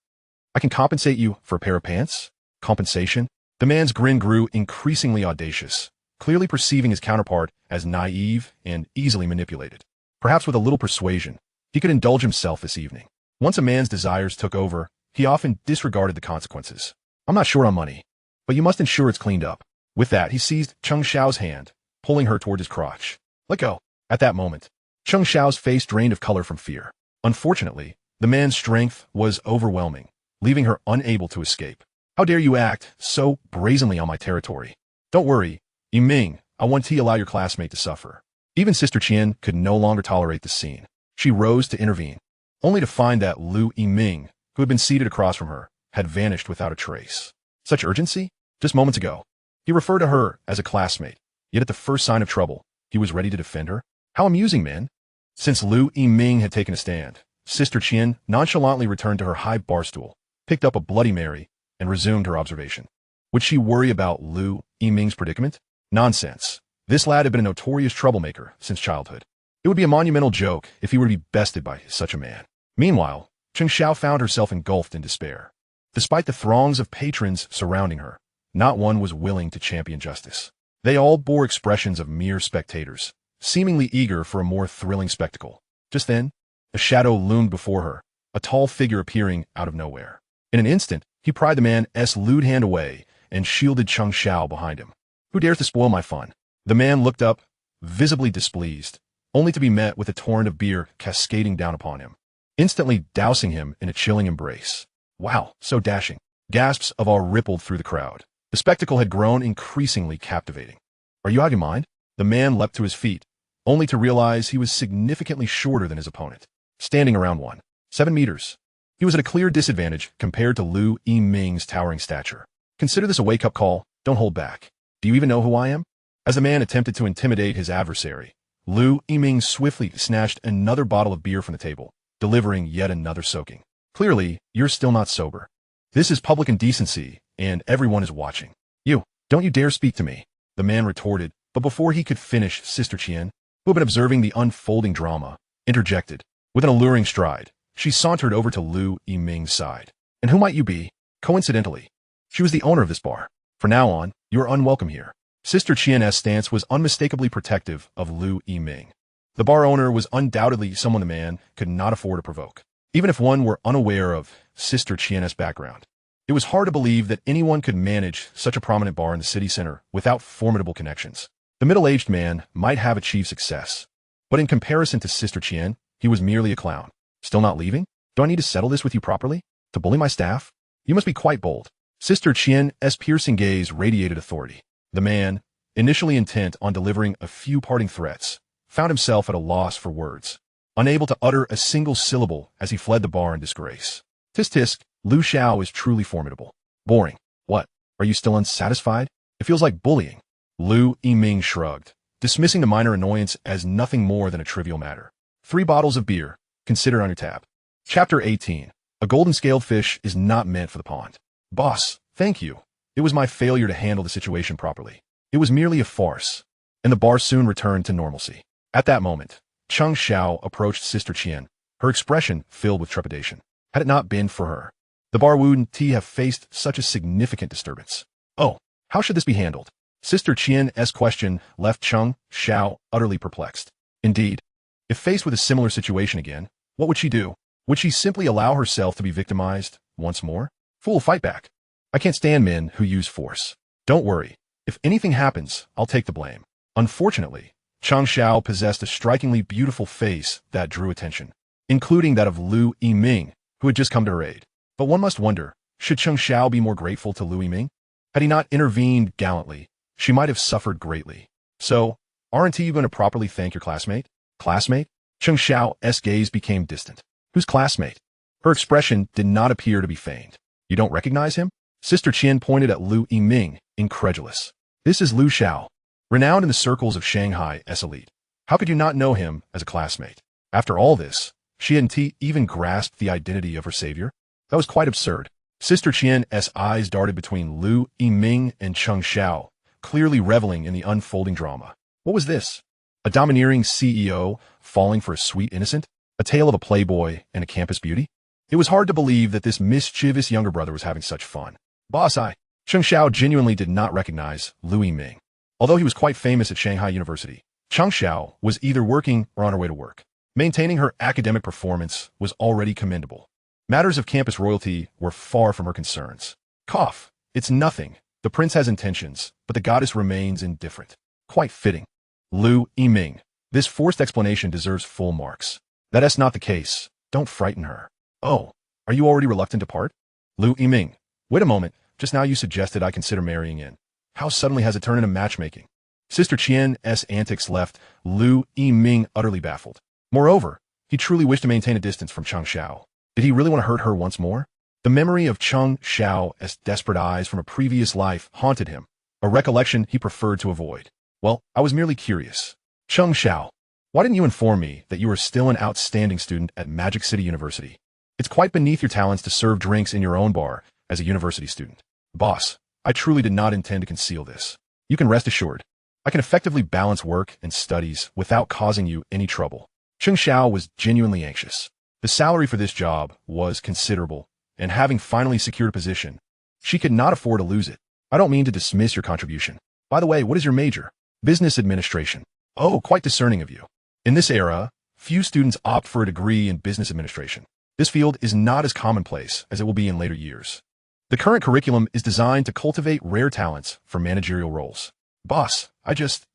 can compensate you for a pair of pants? Compensation? The man's grin grew increasingly audacious, clearly perceiving his counterpart as naive and easily manipulated. Perhaps with a little persuasion, he could indulge himself this evening. Once a man's desires took over, he often disregarded the consequences. I'm not short on money, but you must ensure it's cleaned up. With that, he seized Cheng Xiao's hand, pulling her toward his crotch. Let go. At that moment, Cheng Xiao's face drained of color from fear. Unfortunately, the man's strength was overwhelming, leaving her unable to escape. How dare you act so brazenly on my territory? Don't worry, Yiming, I won't allow your classmate to suffer. Even Sister Qian could no longer tolerate the scene. She rose to intervene, only to find that Lu Yiming, who had been seated across from her, had vanished without a trace. Such urgency? Just moments ago, he referred to her as a classmate, yet at the first sign of trouble, he was ready to defend her? How amusing, man. Since Lu Yiming had taken a stand, Sister Qian nonchalantly returned to her high bar stool, picked up a Bloody Mary, and resumed her observation. Would she worry about Lu Yiming's predicament? Nonsense. This lad had been a notorious troublemaker since childhood. It would be a monumental joke if he were to be bested by such a man. Meanwhile, Cheng Xiao found herself engulfed in despair. Despite the throngs of patrons surrounding her, not one was willing to champion justice. They all bore expressions of mere spectators, seemingly eager for a more thrilling spectacle. Just then, a shadow loomed before her, a tall figure appearing out of nowhere. In an instant, he pried the man's lewd hand away and shielded Cheng Xiao behind him. Who dares to spoil my fun? The man looked up, visibly displeased, only to be met with a torrent of beer cascading down upon him, instantly dousing him in a chilling embrace. Wow, so dashing. Gasps of awe rippled through the crowd. The spectacle had grown increasingly captivating. Are you out of your mind? The man leapt to his feet, only to realize he was significantly shorter than his opponent, standing around 1.7 meters. He was at a clear disadvantage compared to Lu Yiming's towering stature. Consider this a wake-up call. Don't hold back. Do you even know who I am? As the man attempted to intimidate his adversary, Lu Yiming swiftly snatched another bottle of beer from the table, delivering yet another soaking. Clearly, you're still not sober. This is public indecency, and everyone is watching. Don't you dare speak to me, the man retorted, but before he could finish, Sister Qian, who had been observing the unfolding drama, interjected. With an alluring stride, she sauntered over to Lu Yiming's side. And who might you be? Coincidentally, she was the owner of this bar. From now on, you are unwelcome here. Sister Qian's stance was unmistakably protective of Lu Yiming. The bar owner was undoubtedly someone the man could not afford to provoke, even if one were unaware of Sister Qian's background. It was hard to believe that anyone could manage such a prominent bar in the city center without formidable connections. The middle-aged man might have achieved success, but in comparison to Sister Qian, he was merely a clown. Still not leaving? Do I need to settle this with you properly? To bully my staff? You must be quite bold. Sister Qian's piercing gaze radiated authority. The man, initially intent on delivering a few parting threats, found himself at a loss for words, unable to utter a single syllable as he fled the bar in disgrace. Tisk tisk, Lu Xiao is truly formidable. Boring. What? Are you still unsatisfied? It feels like bullying. Lu Yiming shrugged, dismissing the minor annoyance as nothing more than a trivial matter. 3 bottles of beer. Consider on your tab. Chapter 18. A golden scaled fish is not meant for the pond. Boss, thank you. It was my failure to handle the situation properly. It was merely a farce, and the bar soon returned to normalcy. At that moment, Cheng Xiao approached Sister Qian, her expression filled with trepidation. Had it not been for her, the bar wouldn't have faced such a significant disturbance. Oh, how should this be handled? Sister Qian's question left Cheng Xiao utterly perplexed. Indeed, if faced with a similar situation again, what would she do? Would she simply allow herself to be victimized once more? Fool, fight back. I can't stand men who use force. Don't worry. If anything happens, I'll take the blame. Unfortunately, Cheng Xiao possessed a strikingly beautiful face that drew attention, including that of Lu Yiming, who had just come to her aid. But one must wonder, should Cheng Xiao be more grateful to Lu Yiming? Had he not intervened gallantly, she might have suffered greatly. So, aren't you going to properly thank your classmate? Classmate? Cheng Xiao's gaze became distant. Whose classmate? Her expression did not appear to be feigned. You don't recognize him? Sister Qian pointed at Lu Yiming, incredulous. This is Lu Xiao, renowned in the circles of Shanghai's elite. How could you not know him as a classmate? After all this, she hadn't even grasped the identity of her savior? That was quite absurd. Sister Qian's eyes darted between Lu Yiming and Cheng Xiao, clearly reveling in the unfolding drama. What was this? A domineering CEO falling for a sweet innocent? A tale of a playboy and a campus beauty? It was hard to believe that this mischievous younger brother was having such fun. Boss, Cheng Xiao genuinely did not recognize Lu Yiming. Although he was quite famous at Shanghai University, Cheng Xiao was either working or on her way to work. Maintaining her academic performance was already commendable. Matters of campus royalty were far from her concerns. Cough. It's nothing. The prince has intentions, but the goddess remains indifferent. Quite fitting. Lu Yiming. This forced explanation deserves full marks. That's not the case. Don't frighten her. Oh, are you already reluctant to part? Lu Yiming. Wait a moment. Just now you suggested I consider marrying in. How suddenly has it turned into matchmaking? Sister Qian's antics left Lu Yiming utterly baffled. Moreover, he truly wished to maintain a distance from Cheng Xiao. Did he really want to hurt her once more? The memory of Cheng Xiao's desperate eyes from a previous life haunted him, a recollection he preferred to avoid. Well, I was merely curious. Cheng Xiao, why didn't you inform me that you were still an outstanding student at Magic City University? It's quite beneath your talents to serve drinks in your own bar as a university student. Boss, I truly did not intend to conceal this. You can rest assured. I can effectively balance work and studies without causing you any trouble. Cheng Xiao was genuinely anxious. The salary for this job was considerable, and having finally secured a position, she could not afford to lose it. I don't mean to dismiss your contribution. By the way, what is your major? Business administration. Oh, quite discerning of you. In this era, few students opt for a degree in business administration. This field is not as commonplace as it will be in later years. The current curriculum is designed to cultivate rare talents for managerial roles. Boss,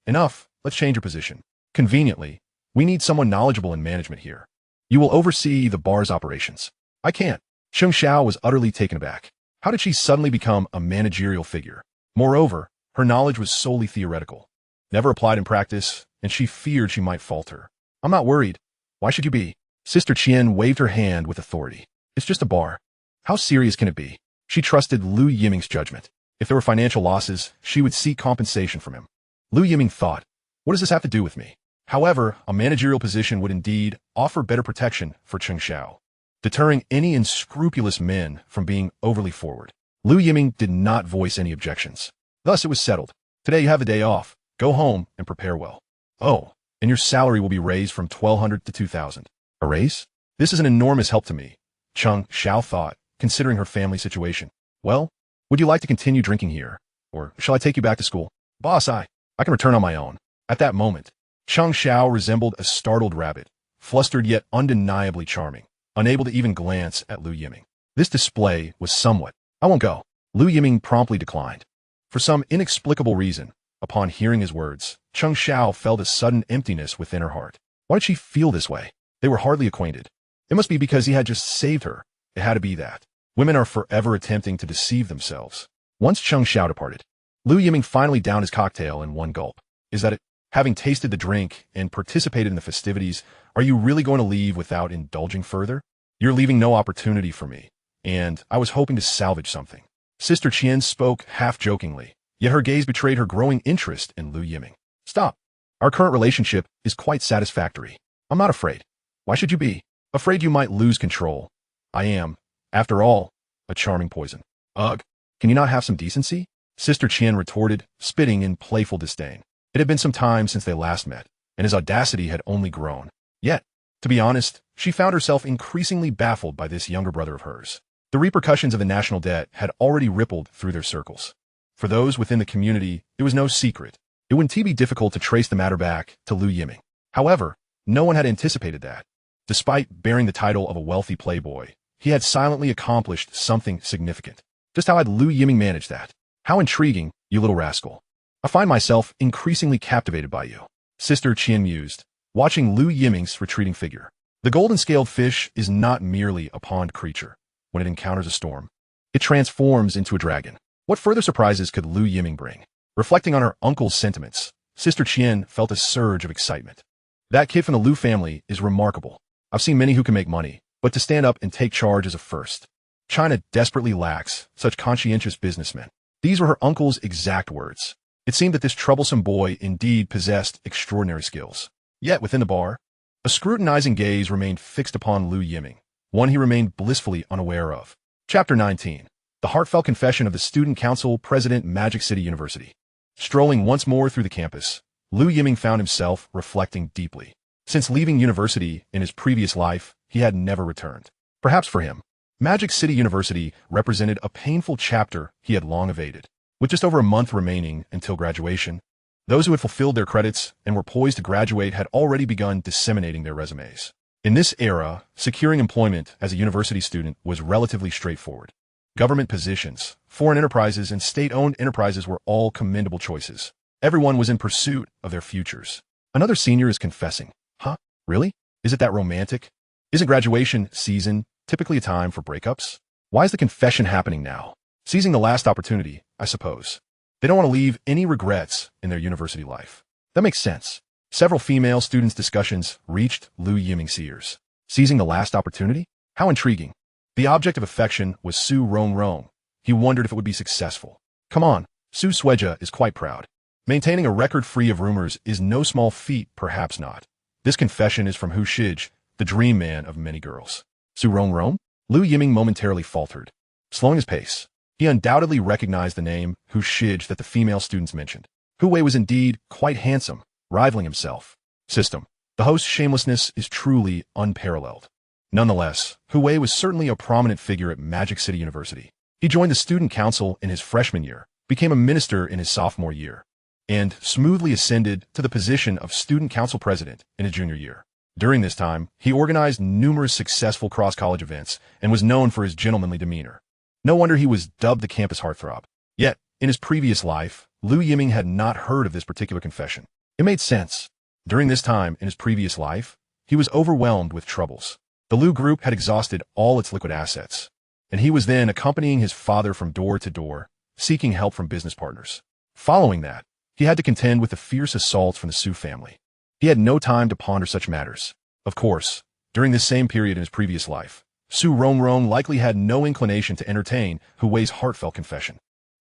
enough. Let's change your position. Conveniently, we need someone knowledgeable in management here. You will oversee the bar's operations. I can't. Cheng Xiao was utterly taken aback. How did she suddenly become a managerial figure? Moreover, her knowledge was solely theoretical, never applied in practice, and she feared she might falter. I'm not worried. Why should you be? Sister Qian waved her hand with authority. It's just a bar. How serious can it be? She trusted Lu Yiming's judgment. If there were financial losses, she would seek compensation from him. Lu Yiming thought, what does this have to do with me? However, a managerial position would indeed offer better protection for Cheng Xiao, deterring any unscrupulous men from being overly forward. Lu Yiming did not voice any objections. Thus it was settled. Today you have a day off. Go home and prepare well. Oh, and your salary will be raised from 1,200 to 2,000. A raise? This is an enormous help to me, Cheng Xiao thought, considering her family situation. Well, would you like to continue drinking here? Or shall I take you back to school? Boss, I can return on my own. At that moment, Cheng Xiao resembled a startled rabbit, flustered yet undeniably charming, unable to even glance at Lu Yiming. This display was somewhat. I won't go. Lu Yiming promptly declined. For some inexplicable reason, upon hearing his words, Cheng Xiao felt a sudden emptiness within her heart. Why did she feel this way? They were hardly acquainted. It must be because he had just saved her. It had to be that. Women are forever attempting to deceive themselves. Once Cheng Xiao departed, Lu Yiming finally downed his cocktail in one gulp. Is that it? Having tasted the drink and participated in the festivities, are you really going to leave without indulging further? You're leaving no opportunity for me, and I was hoping to salvage something. Sister Qian spoke half-jokingly, yet her gaze betrayed her growing interest in Lu Yiming. Stop. Our current relationship is quite satisfactory. I'm not afraid. Why should you be? Afraid you might lose control. I am, after all, a charming poison. Ugh. Can you not have some decency? Sister Qian retorted, spitting in playful disdain. It had been some time since they last met, and his audacity had only grown. Yet, to be honest, she found herself increasingly baffled by this younger brother of hers. The repercussions of the national debt had already rippled through their circles. For those within the community, it was no secret. It wouldn't be difficult to trace the matter back to Lu Yiming. However, no one had anticipated that. Despite bearing the title of a wealthy playboy, he had silently accomplished something significant. Just how had Lu Yiming managed that? How intriguing, you little rascal. I find myself increasingly captivated by you. Sister Qian mused, watching Lu Yiming's retreating figure. The golden-scaled fish is not merely a pond creature. When it encounters a storm, it transforms into a dragon. What further surprises could Lu Yiming bring? Reflecting on her uncle's sentiments, Sister Qian felt a surge of excitement. That kid from the Lu family is remarkable. I've seen many who can make money, but to stand up and take charge is a first. China desperately lacks such conscientious businessmen. These were her uncle's exact words. It seemed that this troublesome boy indeed possessed extraordinary skills. Yet within the bar, a scrutinizing gaze remained fixed upon Lu Yiming, one he remained blissfully unaware of. Chapter 19. The Heartfelt Confession of the Student Council President, Magic City University. Strolling once more through the campus, Lu Yiming found himself reflecting deeply. Since leaving university in his previous life, he had never returned. Perhaps for him, Magic City University represented a painful chapter he had long evaded. With just over a month remaining until graduation, those who had fulfilled their credits and were poised to graduate had already begun disseminating their resumes. In this era, securing employment as a university student was relatively straightforward. Government positions, foreign enterprises, and state-owned enterprises were all commendable choices. Everyone was in pursuit of their futures. Another senior is confessing. Huh? Really? Is it that romantic? Isn't graduation season typically a time for breakups? Why is the confession happening now? Seizing the last opportunity, I suppose. They don't want to leave any regrets in their university life. That makes sense. Several female students' discussions reached Lu Yiming's ears. Seizing the last opportunity? How intriguing. The object of affection was Su Rongrong. He wondered if it would be successful. Come on, Su Sueja is quite proud. Maintaining a record free of rumors is no small feat, perhaps not. This confession is from Hu Shij, the dream man of many girls. Su Rongrong? Lu Yiming momentarily faltered. Slowing his pace, he undoubtedly recognized the name Hu Shij that the female students mentioned. Hu Wei was indeed quite handsome, rivaling himself. System. The host's shamelessness is truly unparalleled. Nonetheless, Hu Wei was certainly a prominent figure at Magic City University. He joined the student council in his freshman year, became a minister in his sophomore year, and smoothly ascended to the position of student council president in his junior year. During this time, he organized numerous successful cross-college events and was known for his gentlemanly demeanor. No wonder he was dubbed the campus heartthrob. Yet, in his previous life, Lu Yiming had not heard of this particular confession. It made sense. During this time in his previous life, he was overwhelmed with troubles. The Lu group had exhausted all its liquid assets, and he was then accompanying his father from door to door, seeking help from business partners. Following that, he had to contend with the fierce assaults from the Su family. He had no time to ponder such matters. Of course, during this same period in his previous life, Su Rongrong likely had no inclination to entertain Hu Wei's heartfelt confession.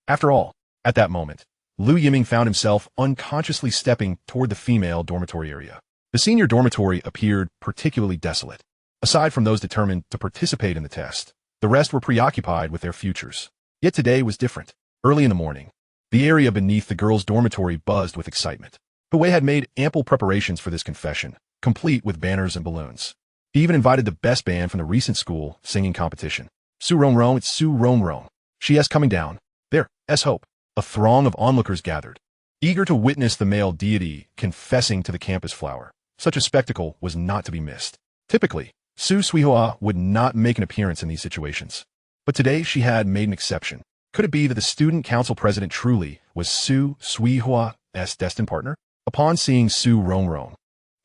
After all, at that moment, Lu Yiming found himself unconsciously stepping toward the female dormitory area. The senior dormitory appeared particularly desolate. Aside from those determined to participate in the test, the rest were preoccupied with their futures. Yet today was different. Early in the morning, the area beneath the girls' dormitory buzzed with excitement. Hu Wei had made ample preparations for this confession, complete with banners and balloons. He even invited the best band from the recent school singing competition. Su Rongrong, it's Su Rongrong. She is coming down. There, S hope. A throng of onlookers gathered, eager to witness the male deity confessing to the campus flower. Such a spectacle was not to be missed. Typically, Su Suihua would not make an appearance in these situations. But today she had made an exception. Could it be that the student council president truly was Su Suihua's destined partner? Upon seeing Su Rongrong,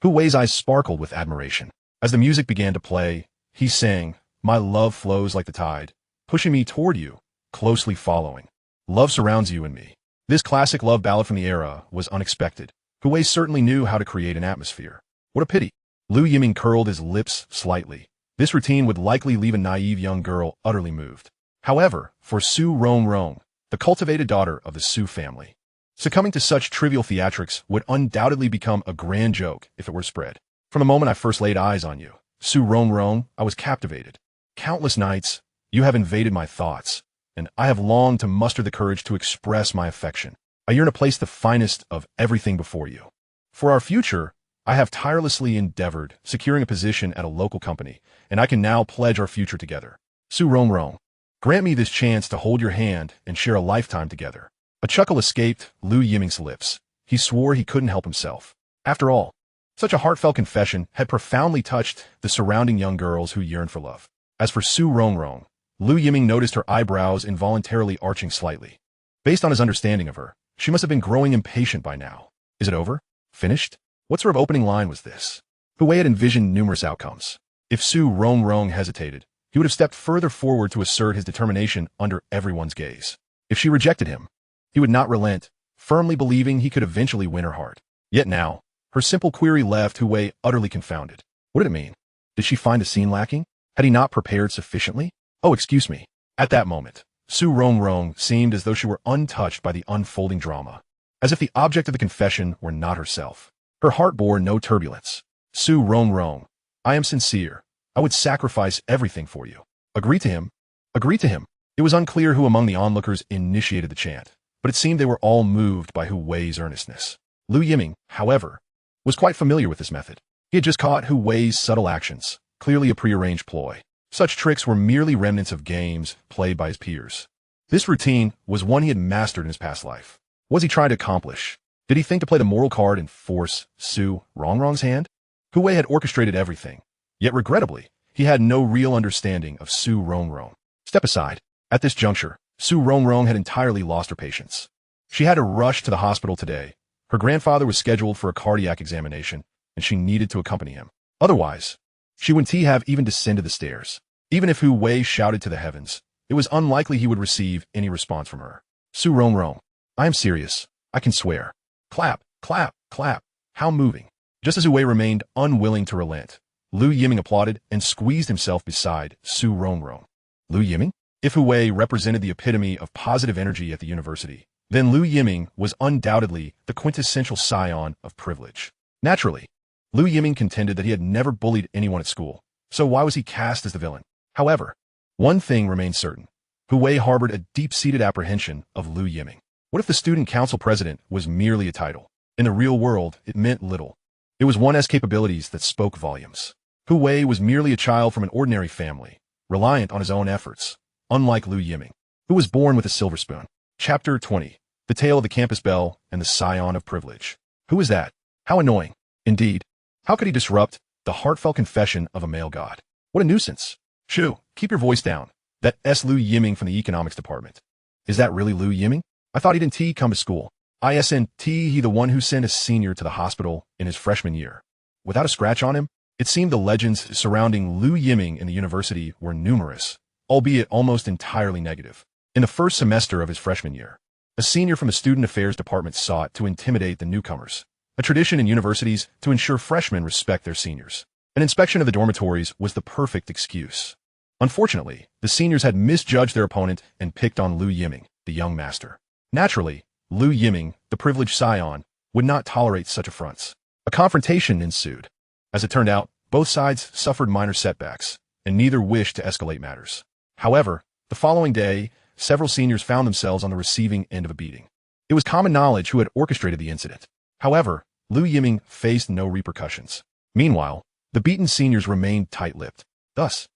Hu Wei's eyes sparkled with admiration. As the music began to play, he sang, "My love flows like the tide, pushing me toward you, closely following. Love surrounds you and me." This classic love ballad from the era was unexpected. Hu Wei certainly knew how to create an atmosphere. What a pity. Lu Yiming curled his lips slightly. This routine would likely leave a naive young girl utterly moved. However, for Su Rongrong, the cultivated daughter of the Su family, succumbing to such trivial theatrics would undoubtedly become a grand joke if it were spread. From the moment I first laid eyes on you, Su Rongrong, I was captivated. Countless nights, you have invaded my thoughts, and I have longed to muster the courage to express my affection. I yearn to place the finest of everything before you. For our future, I have tirelessly endeavored securing a position at a local company, and I can now pledge our future together. Su Rongrong, grant me this chance to hold your hand and share a lifetime together. A chuckle escaped Lu Yiming's lips. He swore he couldn't help himself. After all, such a heartfelt confession had profoundly touched the surrounding young girls who yearned for love. As for Su Rongrong, Lu Yiming noticed her eyebrows involuntarily arching slightly. Based on his understanding of her, she must have been growing impatient by now. Is it over? Finished? What sort of opening line was this? Hu Wei had envisioned numerous outcomes. If Su Rongrong hesitated, he would have stepped further forward to assert his determination under everyone's gaze. If she rejected him, he would not relent, firmly believing he could eventually win her heart. Yet now, her simple query left Hu Wei utterly confounded. What did it mean? Did she find a scene lacking? Had he not prepared sufficiently? Oh, excuse me. At that moment, Su Rongrong seemed as though she were untouched by the unfolding drama, as if the object of the confession were not herself. Her heart bore no turbulence. Su Rongrong, I am sincere. I would sacrifice everything for you. Agree to him. Agree to him. It was unclear who among the onlookers initiated the chant, but it seemed they were all moved by Hu Wei's earnestness. Lu Yiming, however, was quite familiar with this method. He had just caught Hu Wei's subtle actions, clearly a prearranged ploy. Such tricks were merely remnants of games played by his peers. This routine was one he had mastered in his past life. What was he trying to accomplish? Did he think to play the moral card and force Su Rongrong's hand? Hu Wei had orchestrated everything, yet regrettably, he had no real understanding of Su Rongrong. Step aside. At this juncture, Su Rongrong had entirely lost her patience. She had to rush to the hospital today. Her grandfather was scheduled for a cardiac examination, and she needed to accompany him. Otherwise, she wouldn't have even descended the stairs. Even if Hu Wei shouted to the heavens, it was unlikely he would receive any response from her. Su Rongrong, I am serious. I can swear. Clap, clap, clap. How moving. Just as Hu Wei remained unwilling to relent, Lu Yiming applauded and squeezed himself beside Su Rongrong. Lu Yiming? If Hu Wei represented the epitome of positive energy at the university, then Lu Yiming was undoubtedly the quintessential scion of privilege. Naturally, Lu Yiming contended that he had never bullied anyone at school, so why was he cast as the villain? However, one thing remained certain. Hu Wei harbored a deep-seated apprehension of Lu Yiming. What if the student council president was merely a title? In the real world, it meant little. It was one's capabilities that spoke volumes. Hu Wei was merely a child from an ordinary family, reliant on his own efforts, unlike Lu Yiming, who was born with a silver spoon. Chapter 20. The Tale of the Campus Belle and the Scion of Privilege. Who is that? How annoying. Indeed. How could he disrupt the heartfelt confession of a male god? What a nuisance. Shoo, keep your voice down. That S. Lu Yiming from the economics department. Is that really Lu Yiming? I thought he didn't come to school. Isn't he the one who sent a senior to the hospital in his freshman year? Without a scratch on him? It seemed the legends surrounding Lu Yiming in the university were numerous, albeit almost entirely negative. In the first semester of his freshman year, a senior from the student affairs department sought to intimidate the newcomers, a tradition in universities to ensure freshmen respect their seniors. An inspection of the dormitories was the perfect excuse. Unfortunately, the seniors had misjudged their opponent and picked on Lu Yiming, the young master. Naturally, Lu Yiming, the privileged scion, would not tolerate such affronts. A confrontation ensued. As it turned out, both sides suffered minor setbacks, and neither wished to escalate matters. However, the following day, several seniors found themselves on the receiving end of a beating. It was common knowledge who had orchestrated the incident. However, Lu Yiming faced no repercussions. Meanwhile, the beaten seniors remained tight-lipped. Thus,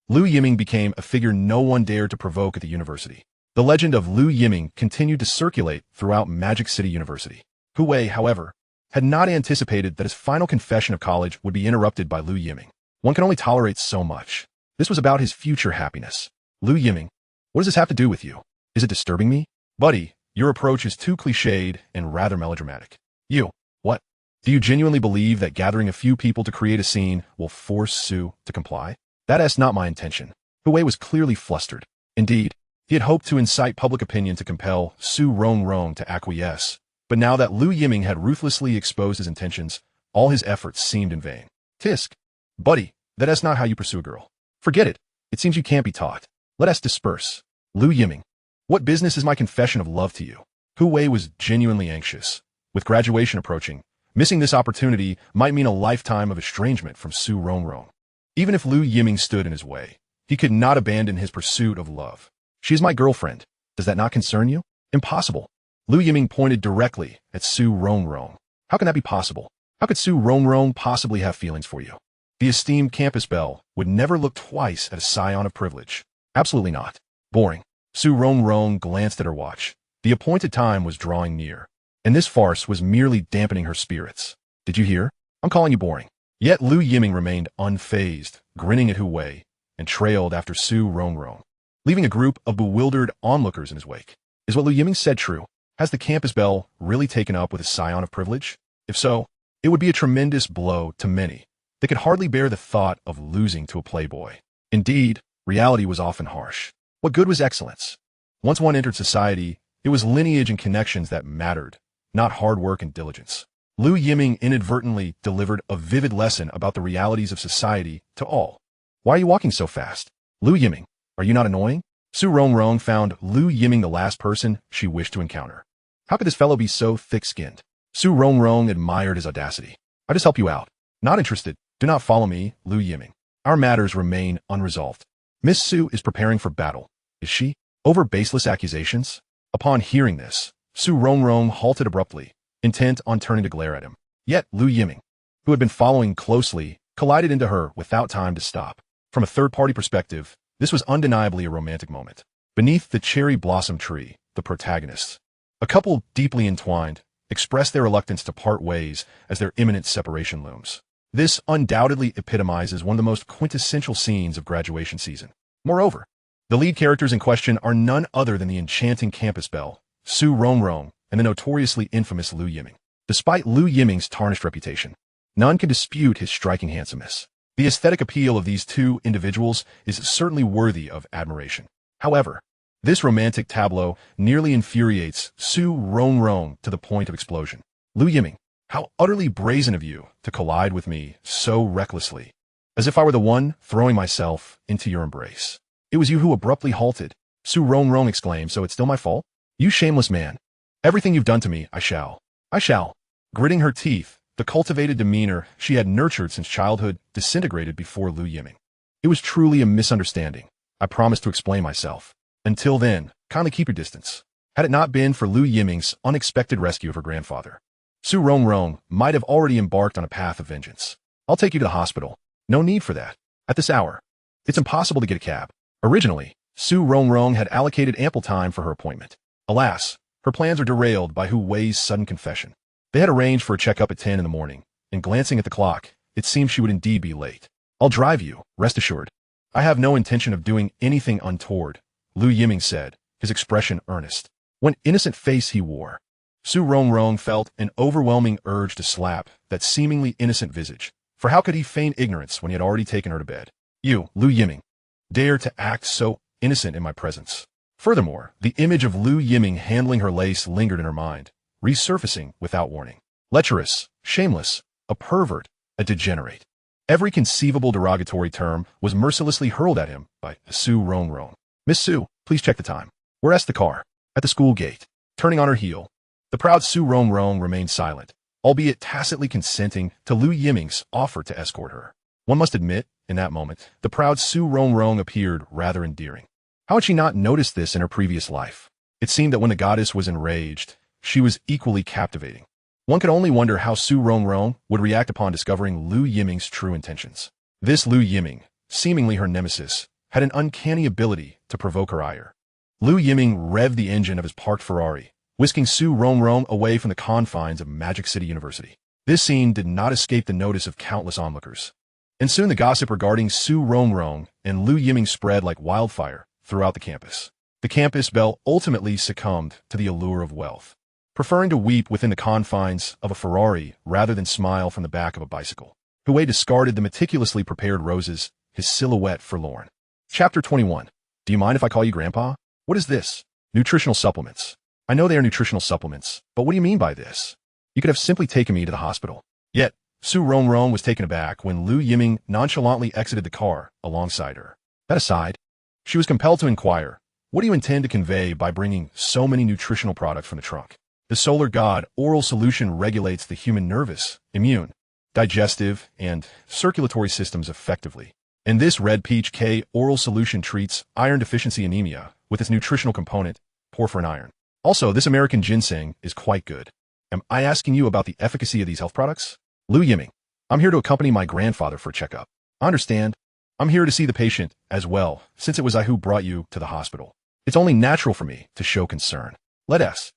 Lu Yiming became a figure no one dared to provoke at the university. The legend of Lu Yiming continued to circulate throughout Magic City University. Hu Wei, however, had not anticipated that his final confession of college would be interrupted by Lu Yiming. One can only tolerate so much. This was about his future happiness. Lu Yiming, what does this have to do with you? Is it disturbing me? Buddy, your approach is too cliched and rather melodramatic. You, what? Do you genuinely believe that gathering a few people to create a scene will force Su to comply? That's not my intention. Hu Wei was clearly flustered. Indeed, he had hoped to incite public opinion to compel Su Rongrong to acquiesce, but now that Lu Yiming had ruthlessly exposed his intentions, all his efforts seemed in vain. Tisk. Buddy, that's not how you pursue a girl. Forget it. It seems you can't be taught. Let us disperse. Lu Yiming. What business is my confession of love to you? Hu Wei was genuinely anxious. With graduation approaching, missing this opportunity might mean a lifetime of estrangement from Su Rongrong. Even if Lu Yiming stood in his way, he could not abandon his pursuit of love. She is my girlfriend. Does that not concern you? Impossible. Lu Yiming pointed directly at Su Rongrong. How can that be possible? How could Su Rongrong possibly have feelings for you? The esteemed campus belle would never look twice at a scion of privilege. Absolutely not. Boring. Su Rongrong glanced at her watch. The appointed time was drawing near, and this farce was merely dampening her spirits. Did you hear? I'm calling you boring. Yet Lu Yiming remained unfazed, grinning at Hu Wei, and trailed after Su Rongrong, leaving a group of bewildered onlookers in his wake. Is what Lu Yiming said true? Has the campus belle really taken up with a scion of privilege? If so, it would be a tremendous blow to many. They could hardly bear the thought of losing to a playboy. Indeed, reality was often harsh. What good was excellence? Once one entered society, it was lineage and connections that mattered, not hard work and diligence. Lu Yiming inadvertently delivered a vivid lesson about the realities of society to all. Why are you walking so fast? Lu Yiming, are you not annoying? Su Rongrong found Lu Yiming the last person she wished to encounter. How could this fellow be so thick-skinned? Su Rongrong admired his audacity. I just help you out. Not interested. Do not follow me, Lu Yiming. Our matters remain unresolved. Miss Su is preparing for battle. Is she? Over baseless accusations? Upon hearing this, Su Rongrong halted abruptly, intent on turning to glare at him. Yet Lu Yiming, who had been following closely, collided into her without time to stop. From a third-party perspective, this was undeniably a romantic moment. Beneath the cherry blossom tree, the protagonists, a couple deeply entwined, expressed their reluctance to part ways as their imminent separation looms. This undoubtedly epitomizes one of the most quintessential scenes of graduation season. Moreover, the lead characters in question are none other than the enchanting campus belle, Su Rongrong, and the notoriously infamous Lu Yiming. Despite Lu Yiming's tarnished reputation, none can dispute his striking handsomeness. The aesthetic appeal of these two individuals is certainly worthy of admiration. However, this romantic tableau nearly infuriates Su Rongrong to the point of explosion. Lu Yiming, how utterly brazen of you to collide with me so recklessly, as if I were the one throwing myself into your embrace. It was you who abruptly halted, Su Rongrong exclaimed, so it's still my fault? You shameless man. Everything you've done to me, I shall. Gritting her teeth, the cultivated demeanor she had nurtured since childhood disintegrated before Lu Yiming. It was truly a misunderstanding. I promised to explain myself. Until then, kindly keep your distance. Had it not been for Lu Yiming's unexpected rescue of her grandfather, Su Rongrong might have already embarked on a path of vengeance. I'll take you to the hospital. No need for that. At this hour, it's impossible to get a cab. Originally, Su Rongrong had allocated ample time for her appointment. Alas, her plans are derailed by Hu Wei's sudden confession. They had arranged for a checkup at 10 in the morning, and glancing at the clock, it seemed she would indeed be late. I'll drive you, rest assured. I have no intention of doing anything untoward, Lu Yiming said, his expression earnest. What innocent face he wore. Su Rongrong felt an overwhelming urge to slap that seemingly innocent visage, for how could he feign ignorance when he had already taken her to bed? You, Lu Yiming, dare to act so innocent in my presence. Furthermore, the image of Lu Yiming handling her lace lingered in her mind, resurfacing without warning. Lecherous, shameless, a pervert, a degenerate. Every conceivable derogatory term was mercilessly hurled at him by Su Rongrong. Miss Su, please check the time. Where's the car? At the school gate. Turning on her heel, the proud Su Rongrong remained silent, albeit tacitly consenting to Lu Yiming's offer to escort her. One must admit, in that moment, the proud Su Rongrong appeared rather endearing. How had she not noticed this in her previous life? It seemed that when the goddess was enraged, she was equally captivating. One could only wonder how Su Rongrong would react upon discovering Lu Yiming's true intentions. This Lu Yiming, seemingly her nemesis, had an uncanny ability to provoke her ire. Lu Yiming revved the engine of his parked Ferrari, whisking Su Rongrong away from the confines of Magic City University. This scene did not escape the notice of countless onlookers. And soon the gossip regarding Su Rongrong and Lu Yiming spread like wildfire throughout the campus. The campus belle ultimately succumbed to the allure of wealth, preferring to weep within the confines of a Ferrari rather than smile from the back of a bicycle. Hui discarded the meticulously prepared roses, his silhouette forlorn. Chapter 21. Do you mind if I call you Grandpa? What is this? Nutritional supplements. I know they are nutritional supplements, but what do you mean by this? You could have simply taken me to the hospital. Yet, Su Rongrong was taken aback when Lu Yiming nonchalantly exited the car alongside her. That aside, she was compelled to inquire, what do you intend to convey by bringing so many nutritional products from the trunk? The solar god oral solution regulates the human nervous, immune, digestive, and circulatory systems effectively. And this red peach K oral solution treats iron deficiency anemia with its nutritional component, porphyrin iron. Also, this American ginseng is quite good. Am I asking you about the efficacy of these health products? Lu Yiming, I'm here to accompany my grandfather for a checkup. I understand. I'm here to see the patient as well, since it was I who brought you to the hospital. It's only natural for me to show concern. Let us.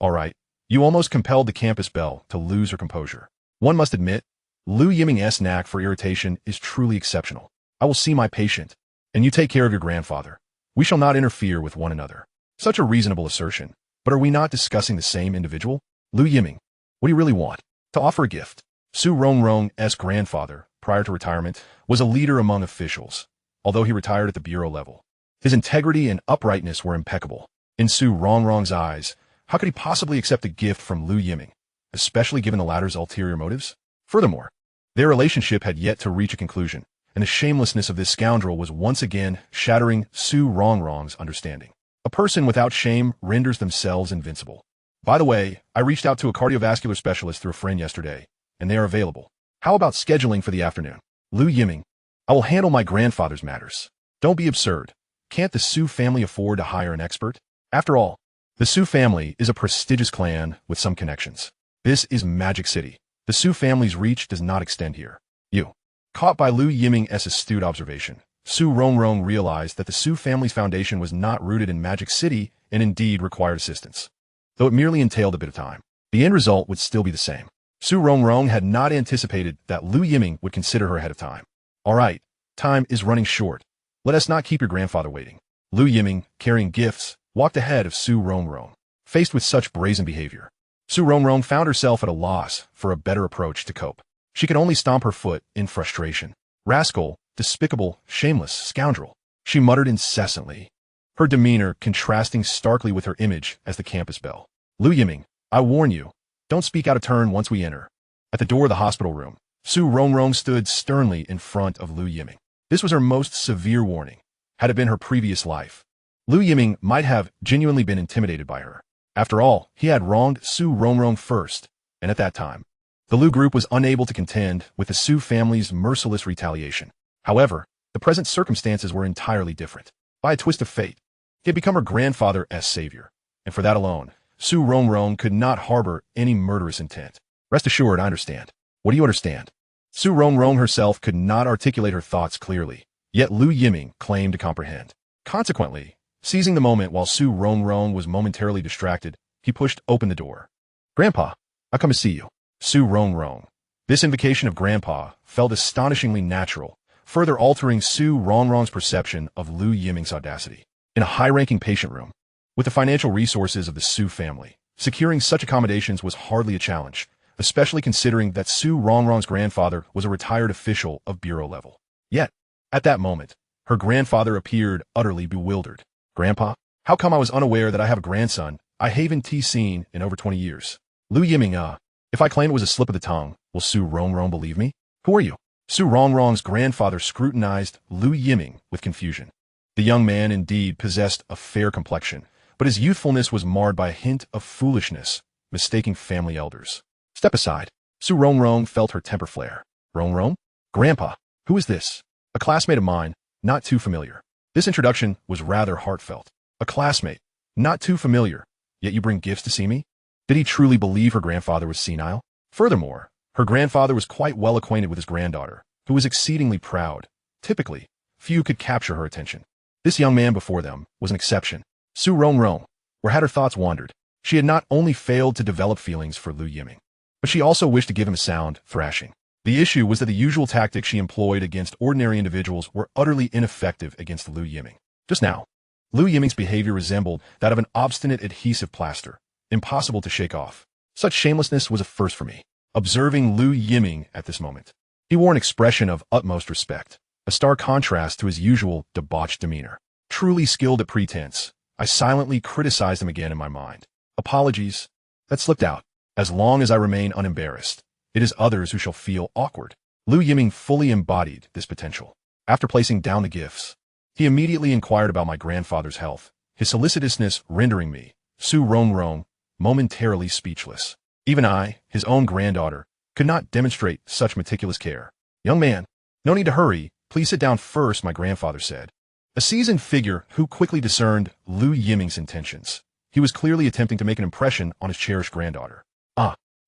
All right. You almost compelled the campus belle to lose her composure. One must admit, Lu Yiming's knack for irritation is truly exceptional. I will see my patient, and you take care of your grandfather. We shall not interfere with one another. Such a reasonable assertion. But are we not discussing the same individual? Lu Yiming, what do you really want? To offer a gift. Su Rongrong's grandfather, prior to retirement, was a leader among officials, although he retired at the bureau level. His integrity and uprightness were impeccable. In Su Rongrong's eyes, how could he possibly accept a gift from Lu Yiming, especially given the latter's ulterior motives? Furthermore, their relationship had yet to reach a conclusion, and the shamelessness of this scoundrel was once again shattering Su Rongrong's understanding. A person without shame renders themselves invincible. By the way, I reached out to a cardiovascular specialist through a friend yesterday, and they are available. How about scheduling for the afternoon? Lu Yiming, I will handle my grandfather's matters. Don't be absurd. Can't the Su family afford to hire an expert? After all, the Su family is a prestigious clan with some connections. This is Magic City. The Su family's reach does not extend here. You. Caught by Lu Yiming's astute observation, Su Rongrong realized that the Su family's foundation was not rooted in Magic City and indeed required assistance. Though it merely entailed a bit of time, the end result would still be the same. Su Rongrong had not anticipated that Lu Yiming would consider her ahead of time. All right, time is running short. Let us not keep your grandfather waiting. Lu Yiming, carrying gifts, walked ahead of Su Rongrong. Faced with such brazen behavior, Su Rongrong found herself at a loss for a better approach to cope. She could only stomp her foot in frustration. Rascal, despicable, shameless, scoundrel, she muttered incessantly, her demeanor contrasting starkly with her image as the campus belle. Lu Yiming, I warn you, don't speak out of turn once we enter. At the door of the hospital room, Su Rongrong stood sternly in front of Lu Yiming. This was her most severe warning. Had it been her previous life, Lu Yiming might have genuinely been intimidated by her. After all, he had wronged Su Rongrong first, and at that time, the Lu group was unable to contend with the Su family's merciless retaliation. However, the present circumstances were entirely different. By a twist of fate, he had become her grandfather as savior, and for that alone, Su Rongrong could not harbor any murderous intent. Rest assured, I understand. What do you understand? Su Rongrong herself could not articulate her thoughts clearly, yet Lu Yiming claimed to comprehend. Consequently, seizing the moment while Su Rongrong was momentarily distracted, he pushed open the door. Grandpa, I come to see you. Su Rongrong. This invocation of Grandpa felt astonishingly natural, further altering Su Rongrong's perception of Lu Yiming's audacity. In a high-ranking patient room, with the financial resources of the Su family, securing such accommodations was hardly a challenge, especially considering that Su Rongrong's grandfather was a retired official of bureau level. Yet, at that moment, her grandfather appeared utterly bewildered. Grandpa, how come I was unaware that I have a grandson I haven't seen in over 20 years? Lu Yiming, if I claim it was a slip of the tongue, will Su Rongrong believe me? Who are you? Su Rongrong's grandfather scrutinized Lu Yiming with confusion. The young man indeed possessed a fair complexion, but his youthfulness was marred by a hint of foolishness, mistaking family elders. Step aside. Su Rongrong felt her temper flare. Rongrong? Grandpa, who is this? A classmate of mine, not too familiar. This introduction was rather heartfelt. A classmate, not too familiar, yet you bring gifts to see me? Did he truly believe her grandfather was senile? Furthermore, her grandfather was quite well acquainted with his granddaughter, who was exceedingly proud. Typically, few could capture her attention. This young man before them was an exception. Su Rongrong. Where had her thoughts wandered? She had not only failed to develop feelings for Lu Yiming, but she also wished to give him a sound thrashing. The issue was that the usual tactics she employed against ordinary individuals were utterly ineffective against Lu Yiming. Just now, Lu Yiming's behavior resembled that of an obstinate adhesive plaster, impossible to shake off. Such shamelessness was a first for me. Observing Lu Yiming at this moment, he wore an expression of utmost respect, a stark contrast to his usual debauched demeanor. Truly skilled at pretense, I silently criticized him again in my mind. Apologies, that slipped out. As long as I remain unembarrassed, it is others who shall feel awkward. Lu Yiming fully embodied this potential. After placing down the gifts, he immediately inquired about my grandfather's health, his solicitousness rendering me, Su Rongrong, momentarily speechless. Even I, his own granddaughter, could not demonstrate such meticulous care. Young man, no need to hurry, please sit down first, my grandfather said. A seasoned figure who quickly discerned Lu Yiming's intentions. He was clearly attempting to make an impression on his cherished granddaughter.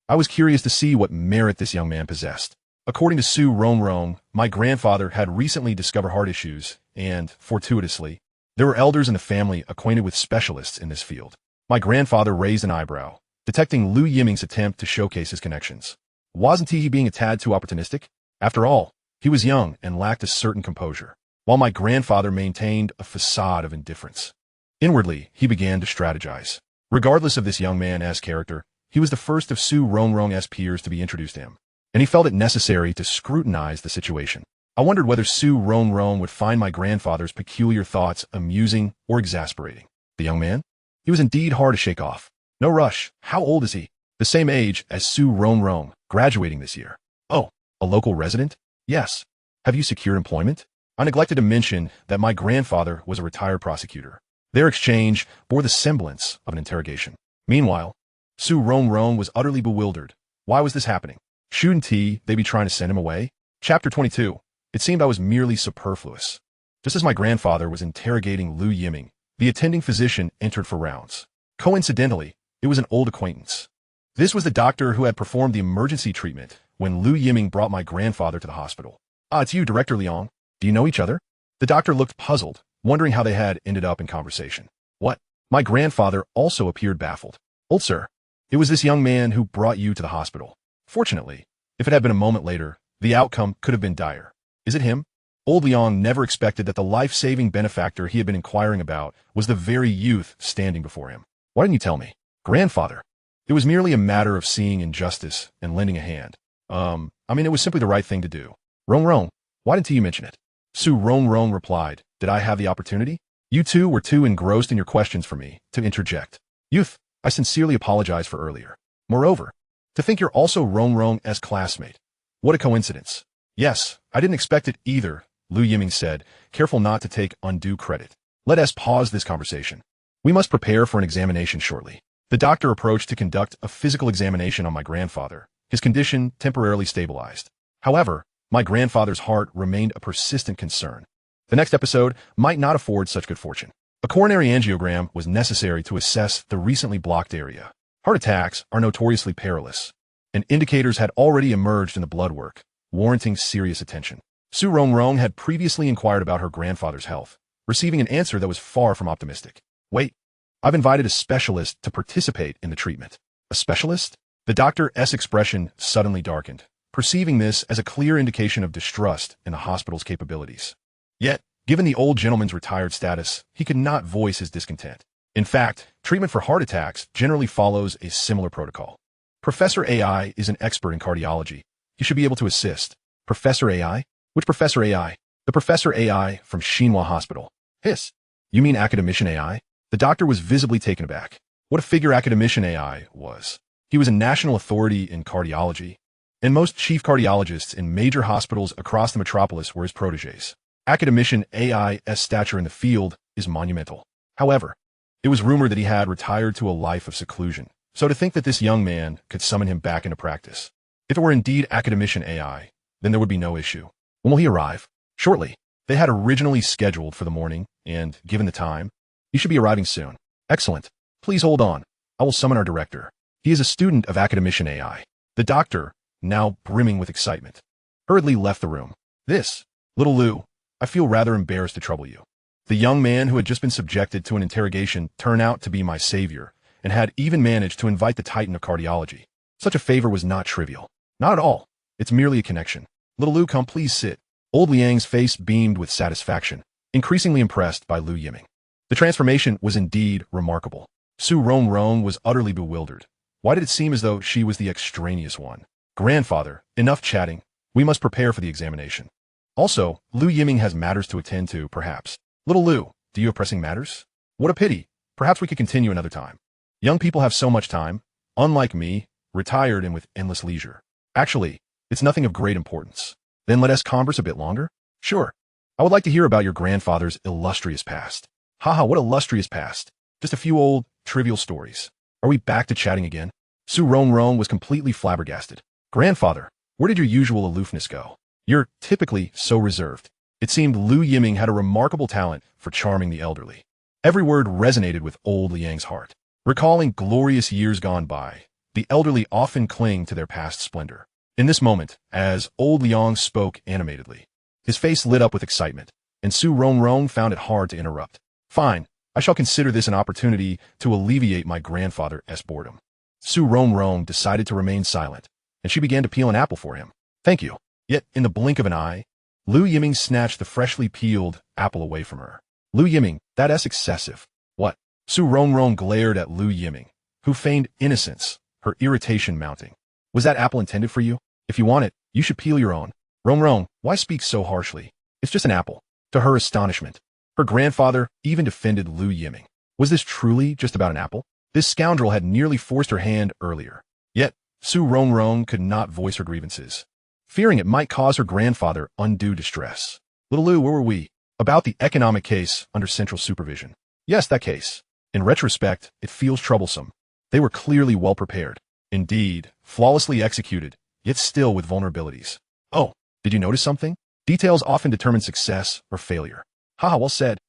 I was curious to see what merit this young man possessed. According to Su Rongrong, my grandfather had recently discovered heart issues, and, fortuitously, there were elders in the family acquainted with specialists in this field. My grandfather raised an eyebrow, detecting Lu Yiming's attempt to showcase his connections. Wasn't he being a tad too opportunistic? After all, he was young and lacked a certain composure, while my grandfather maintained a facade of indifference. Inwardly, he began to strategize. Regardless of this young man's character, he was the first of Su Rongrong's peers to be introduced to him, and he felt it necessary to scrutinize the situation. I wondered whether Su Rongrong would find my grandfather's peculiar thoughts amusing or exasperating. The young man? He was indeed hard to shake off. No rush. How old is he? The same age as Su Rongrong, graduating this year. Oh, a local resident? Yes. Have you secured employment? I neglected to mention that my grandfather was a retired prosecutor. Their exchange bore the semblance of an interrogation. Meanwhile, Su Rongrong was utterly bewildered. Why was this happening? Shouldn't they be trying to send him away? Chapter 22. It seemed I was merely superfluous. Just as my grandfather was interrogating Lu Yiming, the attending physician entered for rounds. Coincidentally, it was an old acquaintance. This was the doctor who had performed the emergency treatment when Lu Yiming brought my grandfather to the hospital. It's you, Director Liang. Do you know each other? The doctor looked puzzled, wondering how they had ended up in conversation. What? My grandfather also appeared baffled. Old sir, it was this young man who brought you to the hospital. Fortunately, if it had been a moment later, the outcome could have been dire. Is it him? Old Liang never expected that the life-saving benefactor he had been inquiring about was the very youth standing before him. Why didn't you tell me? Grandfather. It was merely a matter of seeing injustice and lending a hand. It was simply the right thing to do. Rongrong, why didn't you mention it? Su Rongrong replied, did I have the opportunity? You two were too engrossed in your questions for me to interject. Youth, I sincerely apologize for earlier. Moreover, to think you're also Rongrong's classmate. What a coincidence. Yes, I didn't expect it either, Lu Yiming said, careful not to take undue credit. Let us pause this conversation. We must prepare for an examination shortly. The doctor approached to conduct a physical examination on my grandfather. His condition temporarily stabilized. However, my grandfather's heart remained a persistent concern. The next episode might not afford such good fortune. A coronary angiogram was necessary to assess the recently blocked area. Heart attacks are notoriously perilous, and indicators had already emerged in the blood work, warranting serious attention. Su Rongrong had previously inquired about her grandfather's health, receiving an answer that was far from optimistic. Wait, I've invited a specialist to participate in the treatment. A specialist? The doctor's expression suddenly darkened, perceiving this as a clear indication of distrust in the hospital's capabilities. Yet, given the old gentleman's retired status, he could not voice his discontent. In fact, treatment for heart attacks generally follows a similar protocol. Professor AI is an expert in cardiology. He should be able to assist. Professor AI? Which Professor AI? The Professor AI from Xinhua Hospital. Hiss. You mean academician AI? The doctor was visibly taken aback. What a figure academician AI was. He was a national authority in cardiology, and most chief cardiologists in major hospitals across the metropolis were his protégés. Academician AI's stature in the field is monumental. However, it was rumored that he had retired to a life of seclusion, so to think that this young man could summon him back into practice. If it were indeed academician AI, then there would be no issue. When will he arrive? Shortly. They had originally scheduled for the morning, and, given the time, he should be arriving soon. Excellent. Please hold on. I will summon our director. He is a student of academician AI. The doctor, now brimming with excitement, hurriedly left the room. Little Lu, I feel rather embarrassed to trouble you. The young man who had just been subjected to an interrogation turned out to be my savior, and had even managed to invite the titan of cardiology. Such a favor was not trivial. Not at all. It's merely a connection. Little Lu, come please sit. Old Liang's face beamed with satisfaction, increasingly impressed by Lu Yiming. The transformation was indeed remarkable. Su Rongrong was utterly bewildered. Why did it seem as though she was the extraneous one? Grandfather, enough chatting. We must prepare for the examination. Also, Lu Yiming has matters to attend to, perhaps. Little Lu, do you have pressing matters? What a pity. Perhaps we could continue another time. Young people have so much time. Unlike me, retired and with endless leisure. Actually, it's nothing of great importance. Then let us converse a bit longer? Sure. I would like to hear about your grandfather's illustrious past. Haha, what illustrious past? Just a few old, trivial stories. Are we back to chatting again? Su Rongrong was completely flabbergasted. Grandfather, where did your usual aloofness go? You're typically so reserved. It seemed Lu Yiming had a remarkable talent for charming the elderly. Every word resonated with old Liang's heart. Recalling glorious years gone by, the elderly often cling to their past splendor. In this moment, as old Liang spoke animatedly, his face lit up with excitement, and Su Rongrong found it hard to interrupt. Fine, I shall consider this an opportunity to alleviate my grandfather's boredom. Su Rongrong decided to remain silent, and she began to peel an apple for him. Thank you. Yet, in the blink of an eye, Lu Yiming snatched the freshly peeled apple away from her. Lu Yiming, that's excessive. What? Su Rongrong glared at Lu Yiming, who feigned innocence, her irritation mounting. Was that apple intended for you? If you want it, you should peel your own. Rongrong, why speak so harshly? It's just an apple. To her astonishment, her grandfather even defended Lu Yiming. Was this truly just about an apple? This scoundrel had nearly forced her hand earlier. Yet, Su Rongrong could not voice her grievances, fearing it might cause her grandfather undue distress. Little Lu, where were we? About the economic case under central supervision. Yes, that case. In retrospect, it feels troublesome. They were clearly well prepared. Indeed, flawlessly executed, yet still with vulnerabilities. Oh, did you notice something? Details often determine success or failure. Haha, well said.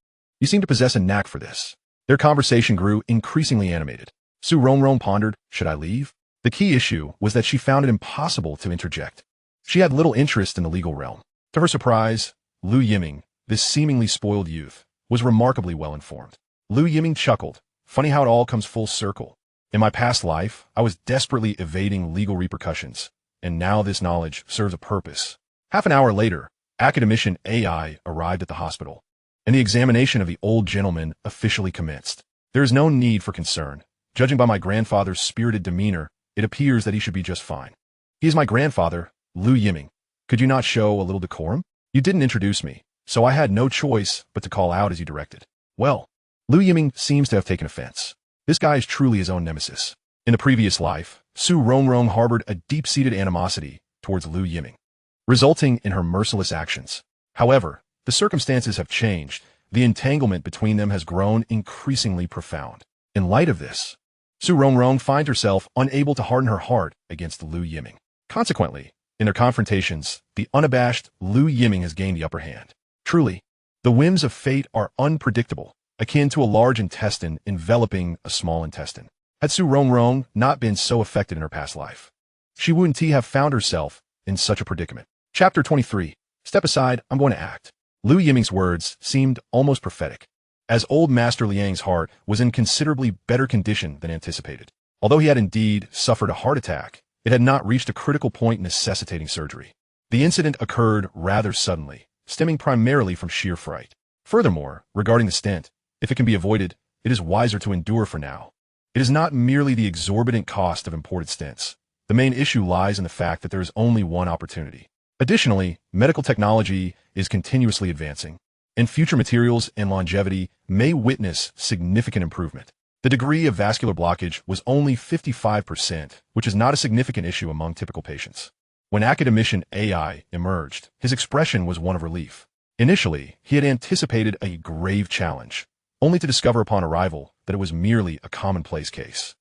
You seem to possess a knack for this. Their conversation grew increasingly animated. Su Rongrong pondered, should I leave? The key issue was that she found it impossible to interject. She had little interest in the legal realm. To her surprise, Lu Yiming, this seemingly spoiled youth, was remarkably well informed. Lu Yiming chuckled. Funny how it all comes full circle. In my past life, I was desperately evading legal repercussions, and now this knowledge serves a purpose. Half an hour later, academician AI arrived at the hospital, and the examination of the old gentleman officially commenced. There is no need for concern. Judging by my grandfather's spirited demeanor, it appears that he should be just fine. He is my grandfather, Lu Yiming. Could you not show a little decorum? You didn't introduce me, so I had no choice but to call out as you directed. Well, Lu Yiming seems to have taken offense. This guy is truly his own nemesis. In the previous life, Su Rongrong harbored a deep-seated animosity towards Lu Yiming, resulting in her merciless actions. However, the circumstances have changed. The entanglement between them has grown increasingly profound. In light of this, Su Rongrong finds herself unable to harden her heart against Lu Yiming. Consequently, in their confrontations, the unabashed Lu Yiming has gained the upper hand. Truly, the whims of fate are unpredictable, akin to a large intestine enveloping a small intestine. Had Su Rongrong not been so affected in her past life, she wouldn't have found herself in such a predicament. Chapter 23. Step aside, I'm going to act. Lu Yiming's words seemed almost prophetic, as old Master Liang's heart was in considerably better condition than anticipated. Although he had indeed suffered a heart attack, it had not reached a critical point necessitating surgery. The incident occurred rather suddenly, stemming primarily from sheer fright. Furthermore, regarding the stent, if it can be avoided, it is wiser to endure for now. It is not merely the exorbitant cost of imported stents. The main issue lies in the fact that there is only one opportunity. Additionally, medical technology is continuously advancing, and future materials and longevity may witness significant improvement. The degree of vascular blockage was only 55%, which is not a significant issue among typical patients. When academician AI emerged, his expression was one of relief. Initially, he had anticipated a grave challenge, only to discover upon arrival that it was merely a commonplace case.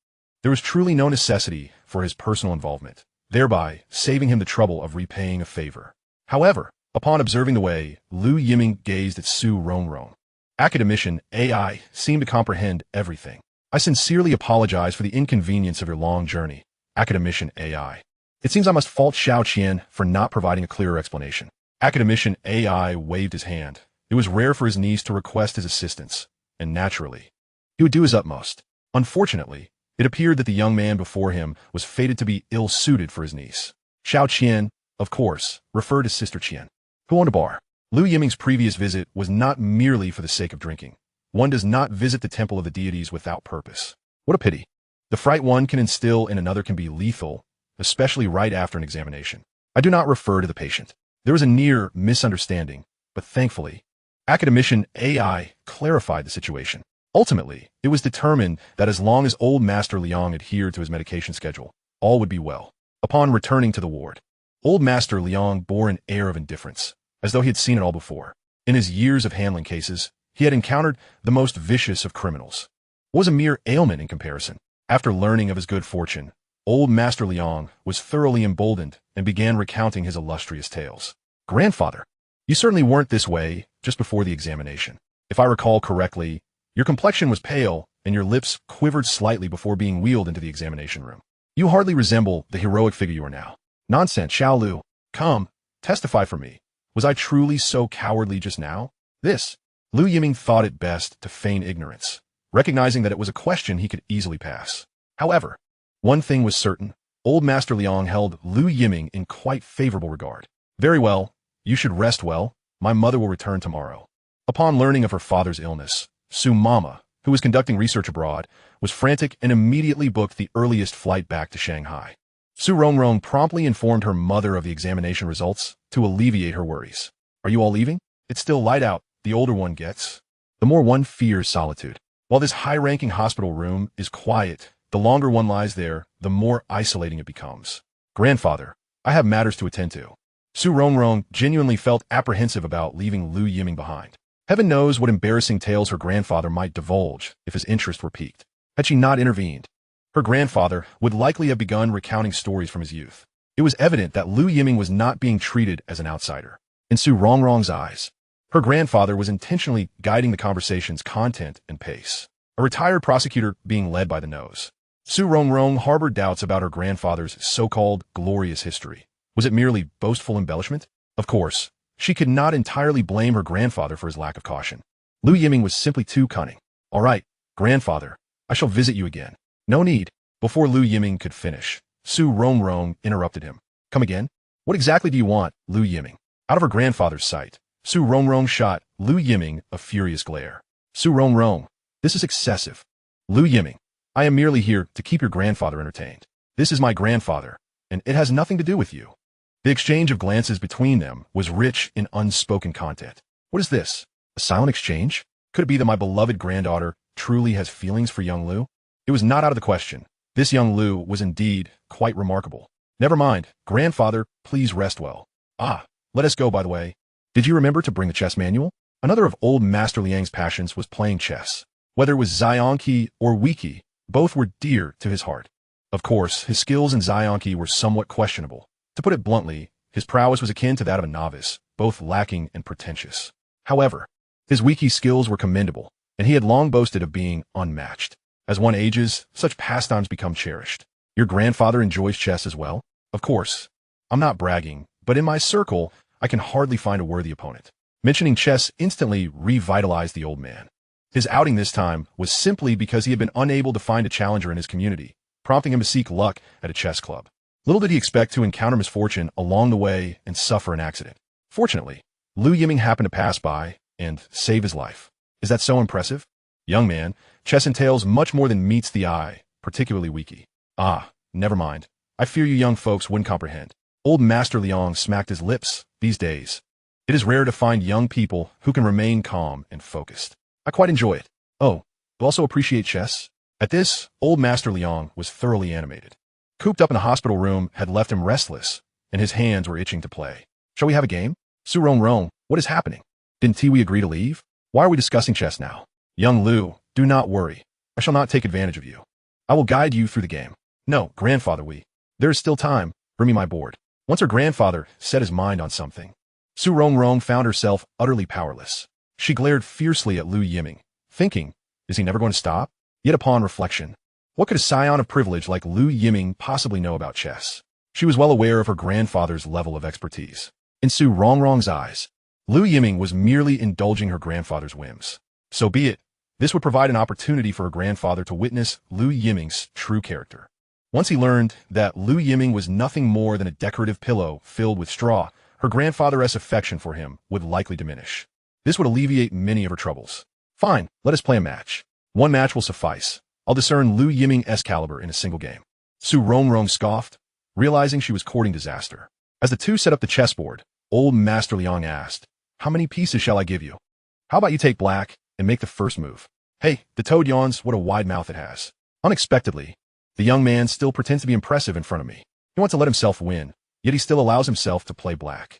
There was truly no necessity for his personal involvement, thereby saving him the trouble of repaying a favor. However, upon observing the way Lu Yiming gazed at Su Rongrong, academician AI seemed to comprehend everything. I sincerely apologize for the inconvenience of your long journey, academician AI. It seems I must fault Xiao Qian for not providing a clearer explanation. Academician AI waved his hand. It was rare for his niece to request his assistance, and naturally, he would do his utmost. Unfortunately, it appeared that the young man before him was fated to be ill-suited for his niece. Xiao Qian, of course, referred to Sister Qian, who owned a bar. Lu Yiming's previous visit was not merely for the sake of drinking. One does not visit the temple of the deities without purpose. What a pity. The fright one can instill in another can be lethal, especially right after an examination. I do not refer to the patient. There was a near misunderstanding, but thankfully, academician AI clarified the situation. Ultimately, it was determined that as long as old Master Liang adhered to his medication schedule, all would be well. Upon returning to the ward, old Master Liang bore an air of indifference, as though he had seen it all before. In his years of handling cases, he had encountered the most vicious of criminals. What was a mere ailment in comparison? After learning of his good fortune, old Master Liang was thoroughly emboldened and began recounting his illustrious tales. Grandfather, you certainly weren't this way just before the examination. If I recall correctly, your complexion was pale and your lips quivered slightly before being wheeled into the examination room. You hardly resemble the heroic figure you are now. Nonsense, Xiao Lu. Come, testify for me. Was I truly so cowardly just now? Lu Yiming thought it best to feign ignorance, recognizing that it was a question he could easily pass. However, one thing was certain. Old Master Liang held Lu Yiming in quite favorable regard. Very well, you should rest well. My mother will return tomorrow. Upon learning of her father's illness, Su Mama, who was conducting research abroad, was frantic and immediately booked the earliest flight back to Shanghai. Su Rongrong promptly informed her mother of the examination results to alleviate her worries. Are you all leaving? It's still light out, the older one gets. The more one fears solitude. While this high-ranking hospital room is quiet, the longer one lies there, the more isolating it becomes. Grandfather, I have matters to attend to. Su Rongrong genuinely felt apprehensive about leaving Lu Yiming behind. Heaven knows what embarrassing tales her grandfather might divulge if his interest were piqued. Had she not intervened, her grandfather would likely have begun recounting stories from his youth. It was evident that Lu Yiming was not being treated as an outsider. In Su Rongrong's eyes, her grandfather was intentionally guiding the conversation's content and pace, a retired prosecutor being led by the nose. Su Rongrong harbored doubts about her grandfather's so-called glorious history. Was it merely boastful embellishment? Of course, she could not entirely blame her grandfather for his lack of caution. Lu Yiming was simply too cunning. All right, grandfather, I shall visit you again. No need. Before Lu Yiming could finish, Su Rongrong interrupted him. Come again? What exactly do you want, Lu Yiming? Out of her grandfather's sight, Su Rongrong shot Lu Yiming a furious glare. Su Rongrong, this is excessive. Lu Yiming, I am merely here to keep your grandfather entertained. This is my grandfather, and it has nothing to do with you. The exchange of glances between them was rich in unspoken content. What is this? A silent exchange? Could it be that my beloved granddaughter truly has feelings for young Lu? It was not out of the question. This young Lu was indeed quite remarkable. Never mind, grandfather, please rest well. Ah, let us go, by the way. Did you remember to bring the chess manual? Another of old Master Liang's passions was playing chess. Whether it was Zionki or Wiki, both were dear to his heart. Of course, his skills in Zionki were somewhat questionable. To put it bluntly, his prowess was akin to that of a novice, both lacking and pretentious. However, his Wiki skills were commendable, and he had long boasted of being unmatched. As one ages, such pastimes become cherished. Your grandfather enjoys chess as well? Of course. I'm not bragging, but in my circle, I can hardly find a worthy opponent. Mentioning chess instantly revitalized the old man. His outing this time was simply because he had been unable to find a challenger in his community, prompting him to seek luck at a chess club. Little did he expect to encounter misfortune along the way and suffer an accident. Fortunately, Lu Yiming happened to pass by and save his life. Is that so impressive? Young man, chess entails much more than meets the eye, particularly Wiki. Ah, never mind. I fear you young folks wouldn't comprehend. Old Master Liang smacked his lips. These days, it is rare to find young people who can remain calm and focused. I quite enjoy it. Oh, you also appreciate chess? At this, old Master Liang was thoroughly animated. Cooped up in a hospital room had left him restless, and his hands were itching to play. Shall we have a game? Su Rongrong, what is happening? Didn't Tiwi agree to leave? Why are we discussing chess now? Young Lu, do not worry. I shall not take advantage of you. I will guide you through the game. No, grandfather, there is still time. Bring me my board. Once her grandfather set his mind on something, Su Rongrong found herself utterly powerless. She glared fiercely at Lu Yiming, thinking, is he never going to stop? Yet upon reflection, what could a scion of privilege like Lu Yiming possibly know about chess? She was well aware of her grandfather's level of expertise. In Su Rongrong's eyes, Lu Yiming was merely indulging her grandfather's whims. So be it. This would provide an opportunity for her grandfather to witness Lu Yiming's true character. Once he learned that Lu Yiming was nothing more than a decorative pillow filled with straw, her grandfather's affection for him would likely diminish. This would alleviate many of her troubles. Fine, let us play a match. One match will suffice. I'll discern Lu Yiming's caliber in a single game. Su Rongrong scoffed, realizing she was courting disaster. As the two set up the chessboard, old Master Liang asked, "How many pieces shall I give you? How about you take black and make the first move?" Hey, the toad yawns, what a wide mouth it has. Unexpectedly, the young man still pretends to be impressive in front of me. He wants to let himself win, yet he still allows himself to play black.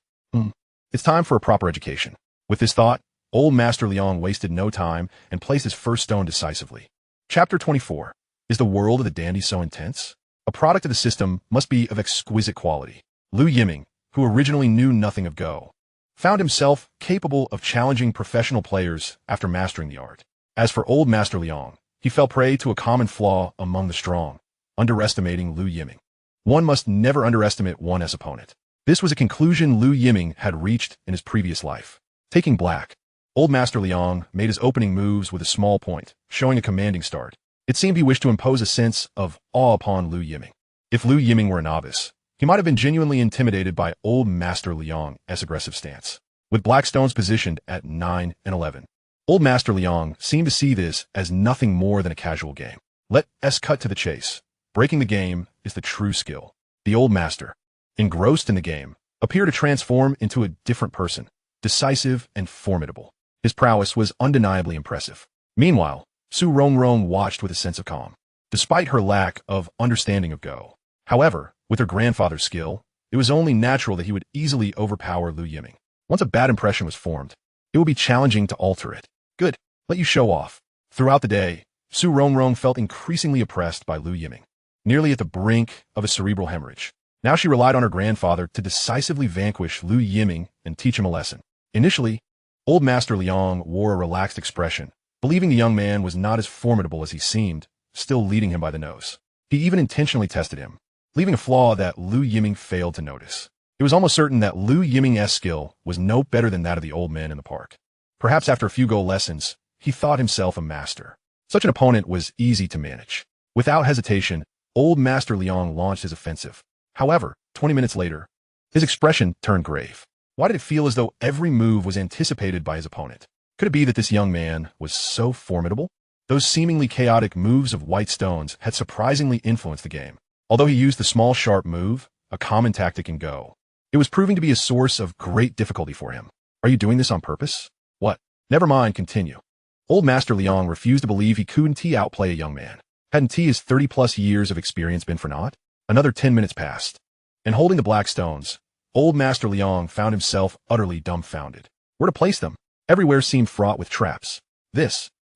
It's time for a proper education. With this thought, old Master Liang wasted no time and placed his first stone decisively. Chapter 24. Is the world of the dandy so intense? A product of the system must be of exquisite quality. Lu Yiming, who originally knew nothing of Go, found himself capable of challenging professional players after mastering the art. As for old Master Liang, he fell prey to a common flaw among the strong, underestimating Lu Yiming. One must never underestimate one's opponent. This was a conclusion Lu Yiming had reached in his previous life. Taking black, old Master Liang made his opening moves with a small point, showing a commanding start. It seemed he wished to impose a sense of awe upon Lu Yiming. If Lu Yiming were a novice, he might have been genuinely intimidated by old Master Liang's aggressive stance. With black stones positioned at 9 and 11, old Master Liang seemed to see this as nothing more than a casual game. Let's cut to the chase. Breaking the game is the true skill. The old master, engrossed in the game, appeared to transform into a different person, decisive and formidable. His prowess was undeniably impressive. Meanwhile, Su Rongrong watched with a sense of calm, despite her lack of understanding of Go. However, with her grandfather's skill, it was only natural that he would easily overpower Lu Yiming. Once a bad impression was formed, it would be challenging to alter it. Good, let you show off. Throughout the day, Su Rongrong felt increasingly oppressed by Lu Yiming, nearly at the brink of a cerebral hemorrhage. Now she relied on her grandfather to decisively vanquish Lu Yiming and teach him a lesson. Initially, old Master Liang wore a relaxed expression, believing the young man was not as formidable as he seemed, still leading him by the nose. He even intentionally tested him, leaving a flaw that Lu Yiming failed to notice. It was almost certain that Lu Yiming's skill was no better than that of the old man in the park. Perhaps after a few Go lessons, he thought himself a master. Such an opponent was easy to manage. Without hesitation, old Master Liang launched his offensive. However, 20 minutes later, his expression turned grave. Why did it feel as though every move was anticipated by his opponent? Could it be that this young man was so formidable? Those seemingly chaotic moves of white stones had surprisingly influenced the game. Although he used the small sharp move, a common tactic in Go, it was proving to be a source of great difficulty for him. Are you doing this on purpose? What? Never mind, continue. Old Master Liang refused to believe he couldn't outplay a young man. Hadn't his 30-plus years of experience been for naught? Another 10 minutes passed, and holding the black stones, old Master Liang found himself utterly dumbfounded. Where to place them? Everywhere seemed fraught with traps.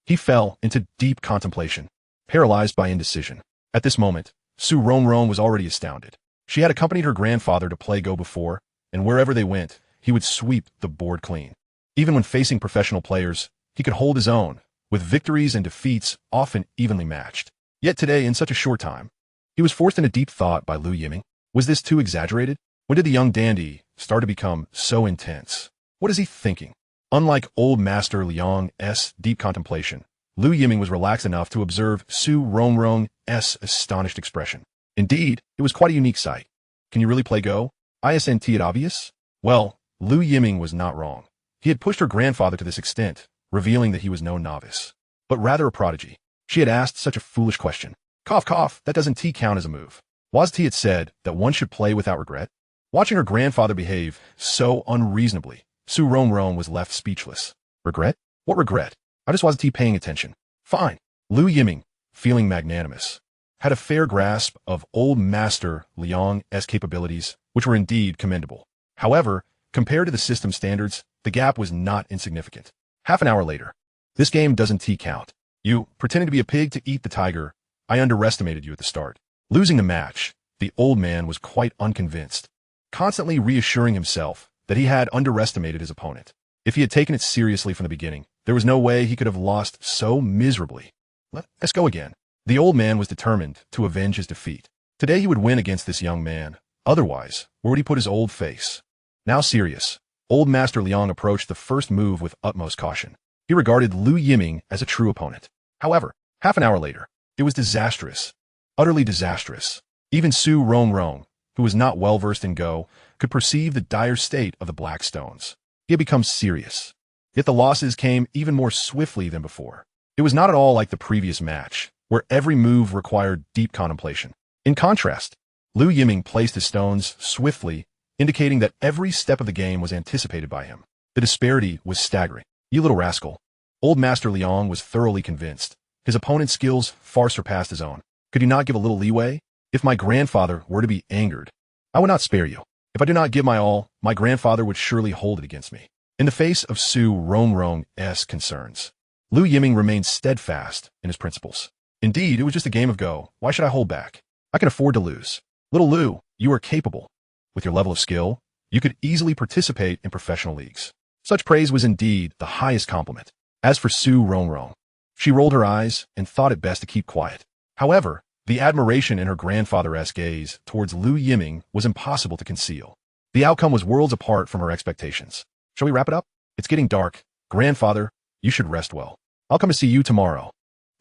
He fell into deep contemplation, paralyzed by indecision. At this moment, Su Rongrong was already astounded. She had accompanied her grandfather to play Go before, and wherever they went, he would sweep the board clean. Even when facing professional players, he could hold his own, with victories and defeats often evenly matched. Yet today, in such a short time, he was forced into deep thought by Lu Yiming. Was this too exaggerated? When did the young dandy start to become so intense? What is he thinking? Unlike old Master Liang's deep contemplation, Lu Yiming was relaxed enough to observe Su Rongrong's astonished expression. Indeed, it was quite a unique sight. Can you really play Go? Isn't it obvious? Well, Lu Yiming was not wrong. He had pushed her grandfather to this extent, revealing that he was no novice, but rather a prodigy. She had asked such a foolish question. Cough, cough, that doesn't count as a move. Was had said that one should play without regret? Watching her grandfather behave so unreasonably, Su Rongrong was left speechless. Regret? What regret? I just wasn't paying attention. Fine. Lu Yiming, feeling magnanimous, had a fair grasp of old Master Liang's capabilities, which were indeed commendable. However, compared to the system standards, the gap was not insignificant. Half an hour later, this game doesn't count. You, pretending to be a pig to eat the tiger, I underestimated you at the start. Losing the match, the old man was quite unconvinced, constantly reassuring himself that he had underestimated his opponent. If he had taken it seriously from the beginning, there was no way he could have lost so miserably. Let's go again. The old man was determined to avenge his defeat. Today he would win against this young man. Otherwise, where would he put his old face? Now serious, Old Master Liang approached the first move with utmost caution. He regarded Lu Yiming as a true opponent. However, half an hour later, it was disastrous. Utterly disastrous. Even Su Rongrong, who was not well versed in Go, could perceive the dire state of the black stones. He had become serious. Yet the losses came even more swiftly than before. It was not at all like the previous match, where every move required deep contemplation. In contrast, Lu Yiming placed his stones swiftly, indicating that every step of the game was anticipated by him. The disparity was staggering. You little rascal. Old Master Liang was thoroughly convinced. His opponent's skills far surpassed his own. Could he not give a little leeway? If my grandfather were to be angered, I would not spare you. If I do not give my all, my grandfather would surely hold it against me. In the face of Su Rongrong's concerns, Lu Yiming remained steadfast in his principles. Indeed, it was just a game of Go. Why should I hold back? I can afford to lose. Little Lu, you are capable. With your level of skill, you could easily participate in professional leagues. Such praise was indeed the highest compliment. As for Su Rongrong, she rolled her eyes and thought it best to keep quiet. However, the admiration in her grandfather-esque gaze towards Lu Yiming was impossible to conceal. The outcome was worlds apart from her expectations. Shall we wrap it up? It's getting dark. Grandfather, you should rest well. I'll come to see you tomorrow.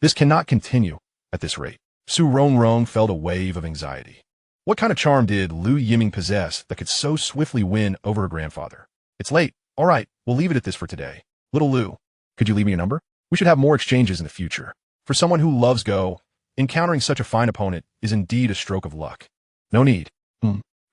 This cannot continue at this rate. Su Rongrong felt a wave of anxiety. What kind of charm did Lu Yiming possess that could so swiftly win over her grandfather? It's late. All right, we'll leave it at this for today. Little Lu, could you leave me your number? We should have more exchanges in the future. For someone who loves Go, encountering such a fine opponent is indeed a stroke of luck. No need.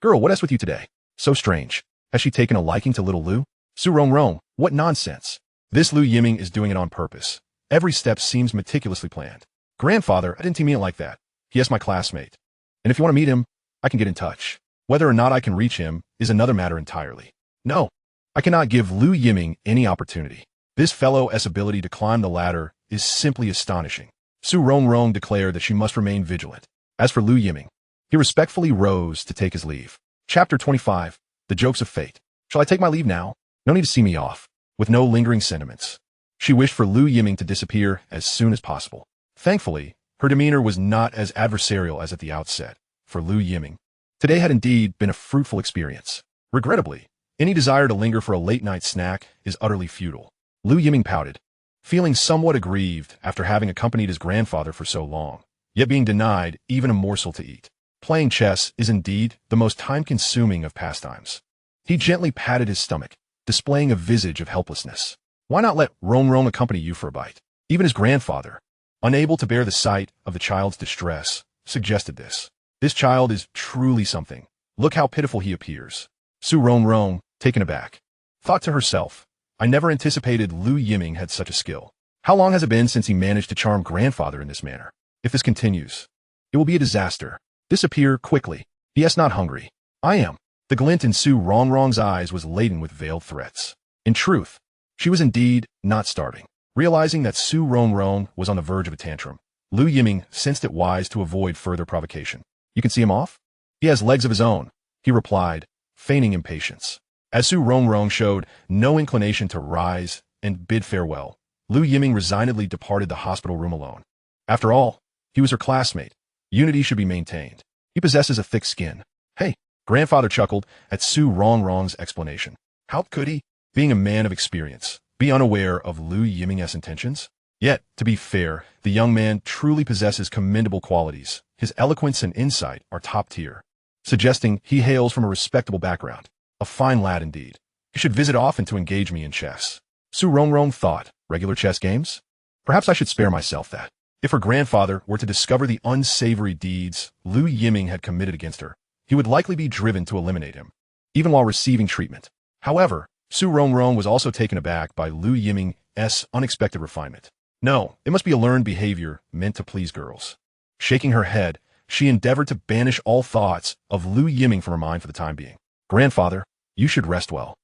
Girl, what is with you today? So strange. Has she taken a liking to little Lu? Su Rongrong, what nonsense. This Lu Yiming is doing it on purpose. Every step seems meticulously planned. Grandfather, I didn't mean it like that. He is my classmate. And if you want to meet him, I can get in touch. Whether or not I can reach him is another matter entirely. No, I cannot give Lu Yiming any opportunity. This fellow's ability to climb the ladder is simply astonishing. Su Rongrong declared that she must remain vigilant. As for Lu Yiming, he respectfully rose to take his leave. Chapter 25, The Jokes of Fate. Shall I take my leave now? No need to see me off. With no lingering sentiments, she wished for Lu Yiming to disappear as soon as possible. Thankfully, her demeanor was not as adversarial as at the outset. For Lu Yiming, today had indeed been a fruitful experience. Regrettably, any desire to linger for a late-night snack is utterly futile. Lu Yiming pouted, feeling somewhat aggrieved after having accompanied his grandfather for so long, yet being denied even a morsel to eat. Playing chess is indeed the most time-consuming of pastimes. He gently patted his stomach, displaying a visage of helplessness. Why not let Rongrong accompany you for a bite? Even his grandfather, unable to bear the sight of the child's distress, suggested this. This child is truly something. Look how pitiful he appears. Su Rongrong, taken aback, thought to herself, I never anticipated Lu Yiming had such a skill. How long has it been since he managed to charm grandfather in this manner? If this continues, it will be a disaster. Disappear quickly. Yes, not hungry. I am. The glint in Su Rongrong's eyes was laden with veiled threats. In truth, she was indeed not starving. Realizing that Su Rongrong was on the verge of a tantrum, Lu Yiming sensed it wise to avoid further provocation. You can see him off? He has legs of his own, he replied, feigning impatience. As Su Rongrong showed no inclination to rise and bid farewell, Lu Yiming resignedly departed the hospital room alone. After all, he was her classmate. Unity should be maintained. He possesses a thick skin. Hey, grandfather chuckled at Su Rongrong's explanation. How could he, being a man of experience, be unaware of Lu Yiming's intentions? Yet, to be fair, the young man truly possesses commendable qualities. His eloquence and insight are top tier, suggesting he hails from a respectable background. A fine lad indeed. He should visit often to engage me in chess. Su Rongrong thought, regular chess games? Perhaps I should spare myself that. If her grandfather were to discover the unsavory deeds Lu Yiming had committed against her, he would likely be driven to eliminate him, even while receiving treatment. However, Su Rongrong was also taken aback by Lu Yiming's unexpected refinement. No, it must be a learned behavior meant to please girls. Shaking her head, she endeavored to banish all thoughts of Lu Yiming from her mind for the time being. Grandfather, you should rest well.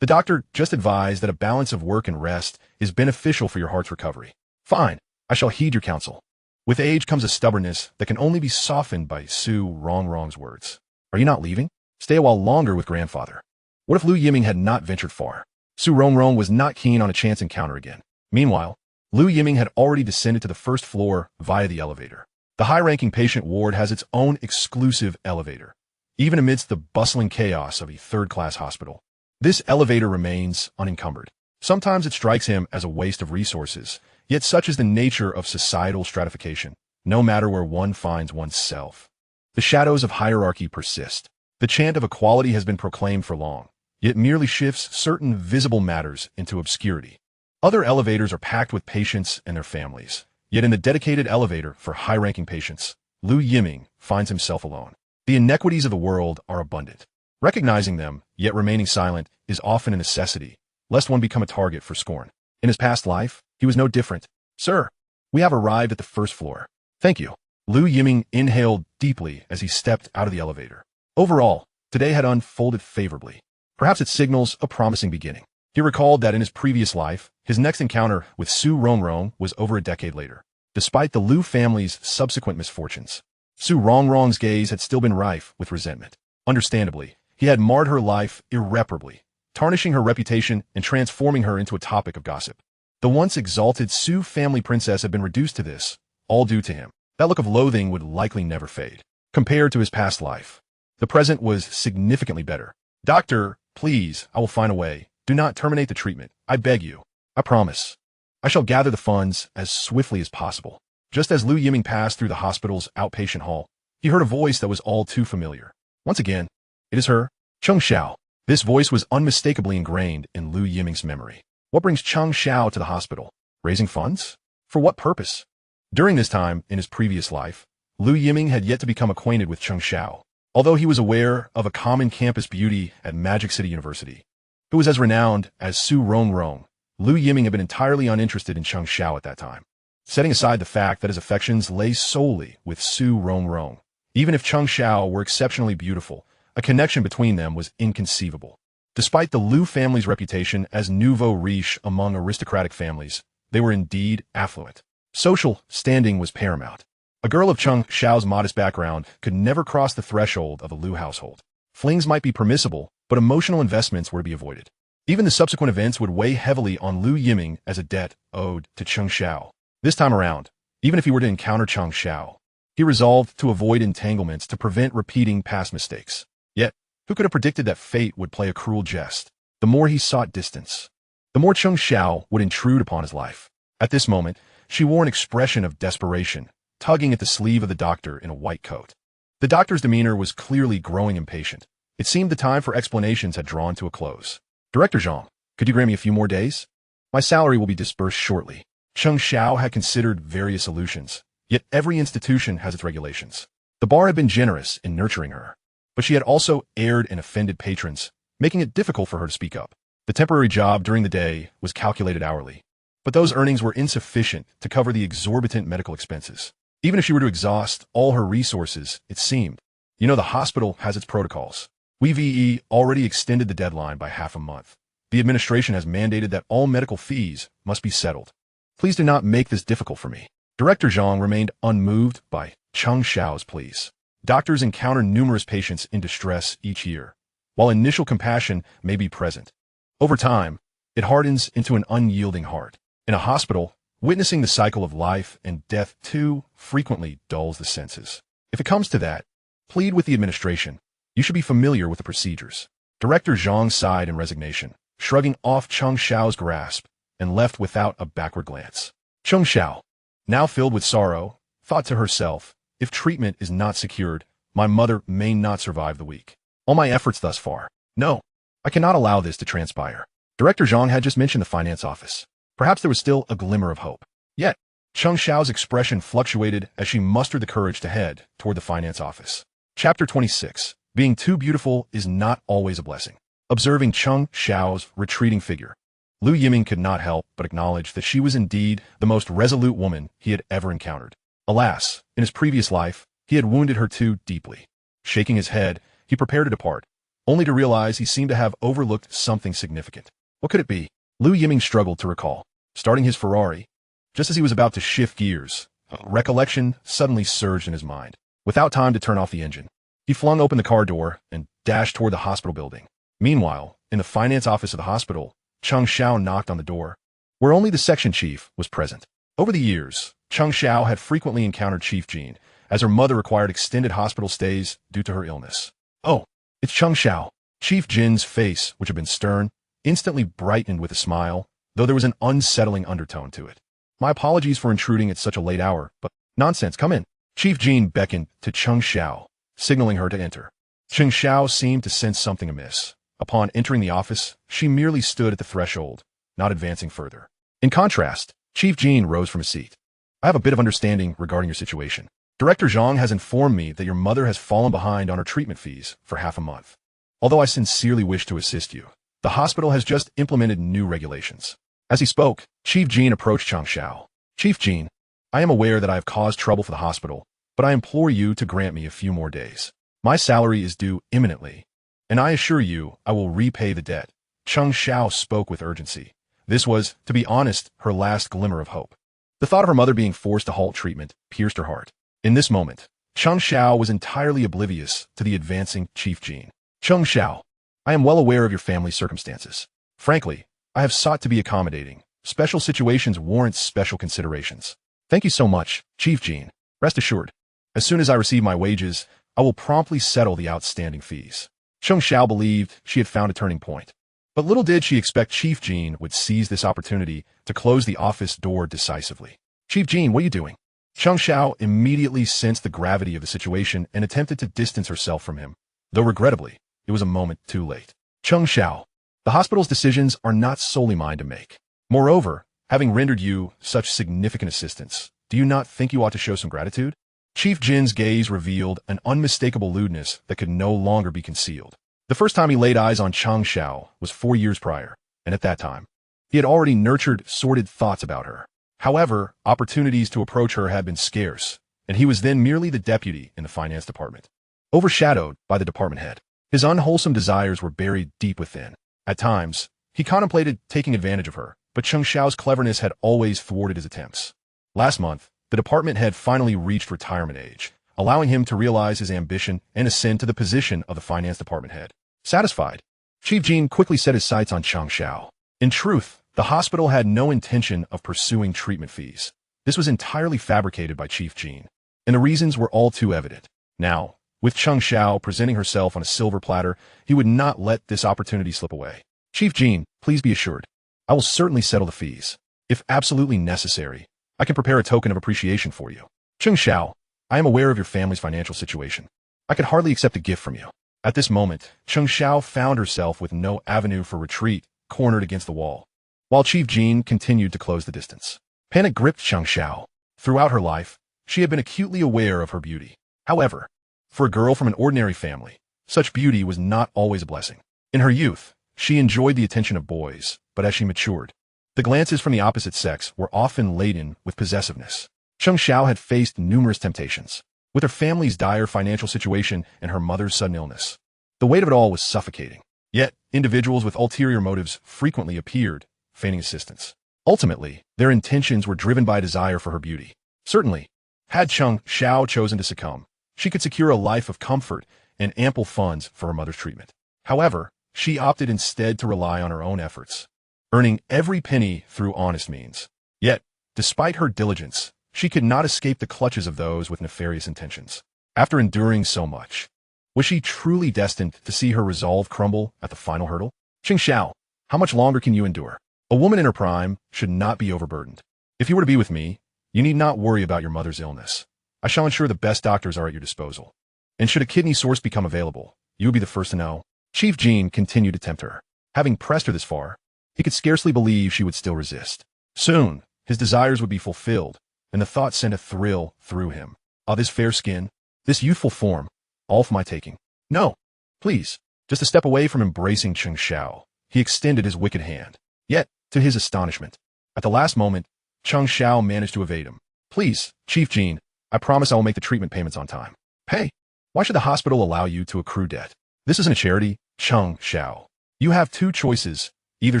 The doctor just advised that a balance of work and rest is beneficial for your heart's recovery. Fine, I shall heed your counsel. With age comes a stubbornness that can only be softened by Su Rongrong's words. Are you not leaving? Stay a while longer with grandfather. What if Lu Yiming had not ventured far? Su Rongrong was not keen on a chance encounter again. Meanwhile, Lu Yiming had already descended to the first floor via the elevator. The high-ranking patient ward has its own exclusive elevator, even amidst the bustling chaos of a third-class hospital. This elevator remains unencumbered. Sometimes it strikes him as a waste of resources, yet such is the nature of societal stratification, no matter where one finds oneself. The shadows of hierarchy persist. The chant of equality has been proclaimed for long, yet merely shifts certain visible matters into obscurity. Other elevators are packed with patients and their families, yet in the dedicated elevator for high-ranking patients, Lu Yiming finds himself alone. The inequities of the world are abundant. Recognizing them, yet remaining silent, is often a necessity, lest one become a target for scorn. In his past life, he was no different. "Sir, we have arrived at the first floor." "Thank you." Lu Yiming inhaled deeply as he stepped out of the elevator. Overall, today had unfolded favorably. Perhaps it signals a promising beginning. He recalled that in his previous life, his next encounter with Su Rongrong was over a decade later. Despite the Lu family's subsequent misfortunes, Su Rongrong's gaze had still been rife with resentment. Understandably, he had marred her life irreparably, tarnishing her reputation and transforming her into a topic of gossip. The once exalted Su family princess had been reduced to this, all due to him. That look of loathing would likely never fade. Compared to his past life, the present was significantly better. "Doctor, please, I will find a way. Do not terminate the treatment. I beg you. I promise. I shall gather the funds as swiftly as possible." Just as Lu Yiming passed through the hospital's outpatient hall, he heard a voice that was all too familiar. Once again, it is her, Cheng Xiao. This voice was unmistakably ingrained in Lu Yiming's memory. What brings Cheng Xiao to the hospital? Raising funds? For what purpose? During this time, in his previous life, Lu Yiming had yet to become acquainted with Cheng Xiao. Although he was aware of a common campus beauty at Magic City University, who was as renowned as Su Rongrong, Lu Yiming had been entirely uninterested in Cheng Xiao at that time. Setting aside the fact that his affections lay solely with Su Rongrong, even if Cheng Xiao were exceptionally beautiful, a connection between them was inconceivable. Despite the Lu family's reputation as nouveau riche among aristocratic families, they were indeed affluent. Social standing was paramount. A girl of Cheng Xiao's modest background could never cross the threshold of a Lu household. Flings might be permissible, but emotional investments were to be avoided. Even the subsequent events would weigh heavily on Lu Yiming as a debt owed to Cheng Xiao. This time around, even if he were to encounter Cheng Xiao, he resolved to avoid entanglements to prevent repeating past mistakes. Yet, who could have predicted that fate would play a cruel jest? The more he sought distance, the more Cheng Xiao would intrude upon his life. At this moment, she wore an expression of desperation, tugging at the sleeve of the doctor in a white coat. The doctor's demeanor was clearly growing impatient. It seemed the time for explanations had drawn to a close. "Director Zhang, could you grant me a few more days? My salary will be disbursed shortly." Cheng Xiao had considered various solutions, yet every institution has its regulations. The bar had been generous in nurturing her, but she had also erred and offended patrons, making it difficult for her to speak up. The temporary job during the day was calculated hourly, but those earnings were insufficient to cover the exorbitant medical expenses. Even if she were to exhaust all her resources, it seemed. The hospital has its protocols. We've already extended the deadline by half a month. The administration has mandated that all medical fees must be settled. Please do not make this difficult for me. Director Zhang remained unmoved by Cheng Xiao's pleas. Doctors encounter numerous patients in distress each year. While initial compassion may be present, over time, it hardens into an unyielding heart. In a hospital, witnessing the cycle of life and death too frequently dulls the senses. If it comes to that, plead with the administration. You should be familiar with the procedures. Director Zhang sighed in resignation, shrugging off Cheng Xiao's grasp, and left without a backward glance. Cheng Xiao, now filled with sorrow, thought to herself, if treatment is not secured, my mother may not survive the week. All my efforts thus far. No, I cannot allow this to transpire. Director Zhang had just mentioned the finance office. Perhaps there was still a glimmer of hope. Yet, Cheng Xiao's expression fluctuated as she mustered the courage to head toward the finance office. Chapter 26. Being too beautiful is not always a blessing. Observing Cheng Xiao's retreating figure, Lu Yiming could not help but acknowledge that she was indeed the most resolute woman he had ever encountered. Alas, in his previous life, he had wounded her too deeply. Shaking his head, he prepared to depart, only to realize he seemed to have overlooked something significant. What could it be? Lu Yiming struggled to recall. Starting his Ferrari, just as he was about to shift gears, recollection suddenly surged in his mind. Without time to turn off the engine, he flung open the car door and dashed toward the hospital building. Meanwhile, in the finance office of the hospital, Cheng Xiao knocked on the door, where only the section chief was present. Over the years, Cheng Xiao had frequently encountered Chief Jean, as her mother required extended hospital stays due to her illness. "Oh, it's Cheng Xiao." Chief Jin's face, which had been stern, instantly brightened with a smile, though there was an unsettling undertone to it. My apologies for intruding at such a late hour, but nonsense, come in. Chief Jin beckoned to Cheng Xiao, signaling her to enter. Cheng Xiao seemed to sense something amiss. Upon entering the office, she merely stood at the threshold, not advancing further. In contrast, Chief Jin rose from his seat. I have a bit of understanding regarding your situation. Director Zhang has informed me that your mother has fallen behind on her treatment fees for half a month. Although I sincerely wish to assist you, the hospital has just implemented new regulations. As he spoke, Chief Jin approached Cheng Xiao. Chief Jin, I am aware that I have caused trouble for the hospital, but I implore you to grant me a few more days. My salary is due imminently, and I assure you I will repay the debt. Cheng Xiao spoke with urgency. This was, to be honest, her last glimmer of hope. The thought of her mother being forced to halt treatment pierced her heart. In this moment, Cheng Xiao was entirely oblivious to the advancing Chief Jin. Cheng Xiao, I am well aware of your family's circumstances. Frankly, I have sought to be accommodating. Special situations warrant special considerations. Thank you so much, Chief Jin. Rest assured, as soon as I receive my wages, I will promptly settle the outstanding fees. Cheng Xiao believed she had found a turning point. But little did she expect Chief Jin would seize this opportunity to close the office door decisively. Chief Jin, what are you doing? Cheng Xiao immediately sensed the gravity of the situation and attempted to distance herself from him, though regrettably, it was a moment too late. Cheng Xiao, the hospital's decisions are not solely mine to make. Moreover, having rendered you such significant assistance, do you not think you ought to show some gratitude? Chief Jin's gaze revealed an unmistakable lewdness that could no longer be concealed. The first time he laid eyes on Cheng Xiao was 4 years prior, and at that time, he had already nurtured sordid thoughts about her. However, opportunities to approach her had been scarce, and he was then merely the deputy in the finance department, overshadowed by the department head. His unwholesome desires were buried deep within. At times, he contemplated taking advantage of her, but Cheng Xiao's cleverness had always thwarted his attempts. Last month, the department head finally reached retirement age, allowing him to realize his ambition and ascend to the position of the finance department head. Satisfied, Chief Jin quickly set his sights on Cheng Xiao. In truth, the hospital had no intention of pursuing treatment fees. This was entirely fabricated by Chief Jin, and the reasons were all too evident. Now, with Cheng Xiao presenting herself on a silver platter, he would not let this opportunity slip away. Chief Jin, please be assured, I will certainly settle the fees. If absolutely necessary, I can prepare a token of appreciation for you. Cheng Xiao, I am aware of your family's financial situation. I could hardly accept a gift from you. At this moment, Cheng Xiao found herself with no avenue for retreat, cornered against the wall, while Chief Jin continued to close the distance. Panic gripped Cheng Xiao. Throughout her life, she had been acutely aware of her beauty. However, for a girl from an ordinary family, such beauty was not always a blessing. In her youth, she enjoyed the attention of boys, but as she matured, the glances from the opposite sex were often laden with possessiveness. Cheng Xiao had faced numerous temptations. With her family's dire financial situation and her mother's sudden illness, the weight of it all was suffocating. Yet, individuals with ulterior motives frequently appeared, feigning assistance. Ultimately, their intentions were driven by a desire for her beauty. Certainly, had Cheng Xiao chosen to succumb, she could secure a life of comfort and ample funds for her mother's treatment. However, she opted instead to rely on her own efforts, earning every penny through honest means. Yet, despite her diligence, she could not escape the clutches of those with nefarious intentions. After enduring so much, was she truly destined to see her resolve crumble at the final hurdle? Cheng Xiao, how much longer can you endure? A woman in her prime should not be overburdened. If you were to be with me, you need not worry about your mother's illness. I shall ensure the best doctors are at your disposal. And should a kidney source become available, you will be the first to know. Chief Jin continued to tempt her. Having pressed her this far, he could scarcely believe she would still resist. Soon, his desires would be fulfilled, and the thought sent a thrill through him. Ah, this fair skin, this youthful form, all for my taking. No, please, just a step away from embracing Cheng Xiao, he extended his wicked hand. Yet, to his astonishment, at the last moment, Cheng Xiao managed to evade him. Please, Chief Jin, I promise I will make the treatment payments on time. Hey, why should the hospital allow you to accrue debt? This isn't a charity, Cheng Xiao. You have two choices, either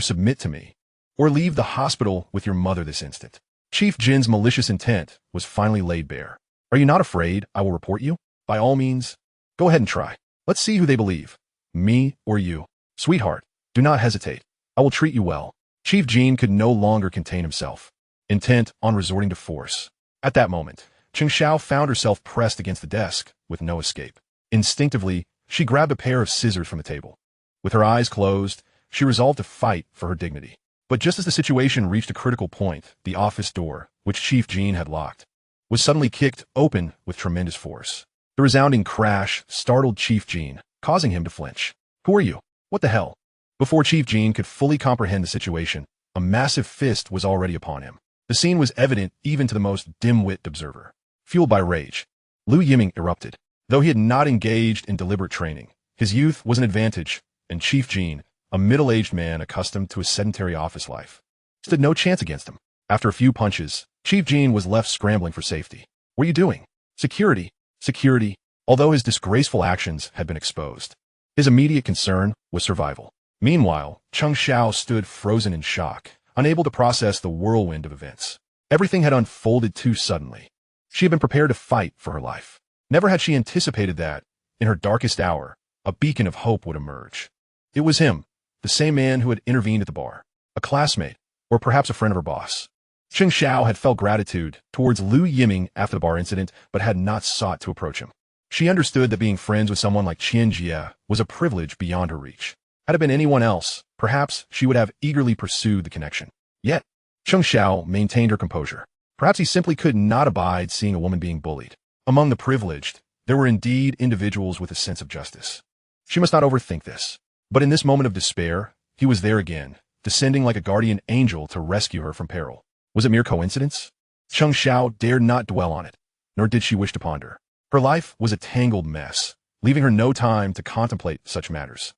submit to me, or leave the hospital with your mother this instant. Chief Jin's malicious intent was finally laid bare. Are you not afraid I will report you? By all means, go ahead and try. Let's see who they believe, me or you. Sweetheart, do not hesitate. I will treat you well. Chief Jin could no longer contain himself, intent on resorting to force. At that moment, Cheng Xiao found herself pressed against the desk with no escape. Instinctively, she grabbed a pair of scissors from the table. With her eyes closed, she resolved to fight for her dignity. But just as the situation reached a critical point, the office door, which Chief Jean had locked, was suddenly kicked open with tremendous force. The resounding crash startled Chief Jean, causing him to flinch. "Who are you? What the hell?" Before Chief Jean could fully comprehend the situation, a massive fist was already upon him. The scene was evident even to the most dim-witted observer. Fueled by rage, Lu Yiming erupted. Though he had not engaged in deliberate training, his youth was an advantage, and Chief Jean, a middle-aged man accustomed to a sedentary office life, stood no chance against him. After a few punches, Chief Jean was left scrambling for safety. "What are you doing?" "Security. Security." Although his disgraceful actions had been exposed, his immediate concern was survival. Meanwhile, Cheng Xiao stood frozen in shock, unable to process the whirlwind of events. Everything had unfolded too suddenly. She had been prepared to fight for her life. Never had she anticipated that, in her darkest hour, a beacon of hope would emerge. It was him, the same man who had intervened at the bar, a classmate, or perhaps a friend of her boss. Cheng Xiao had felt gratitude towards Lu Yiming after the bar incident, but had not sought to approach him. She understood that being friends with someone like Qian Jie was a privilege beyond her reach. Had it been anyone else, perhaps she would have eagerly pursued the connection. Yet, Cheng Xiao maintained her composure. Perhaps he simply could not abide seeing a woman being bullied. Among the privileged, there were indeed individuals with a sense of justice. She must not overthink this. But in this moment of despair, he was there again, descending like a guardian angel to rescue her from peril. Was it mere coincidence? Cheng Xiao dared not dwell on it, nor did she wish to ponder. Her life was a tangled mess, leaving her no time to contemplate such matters.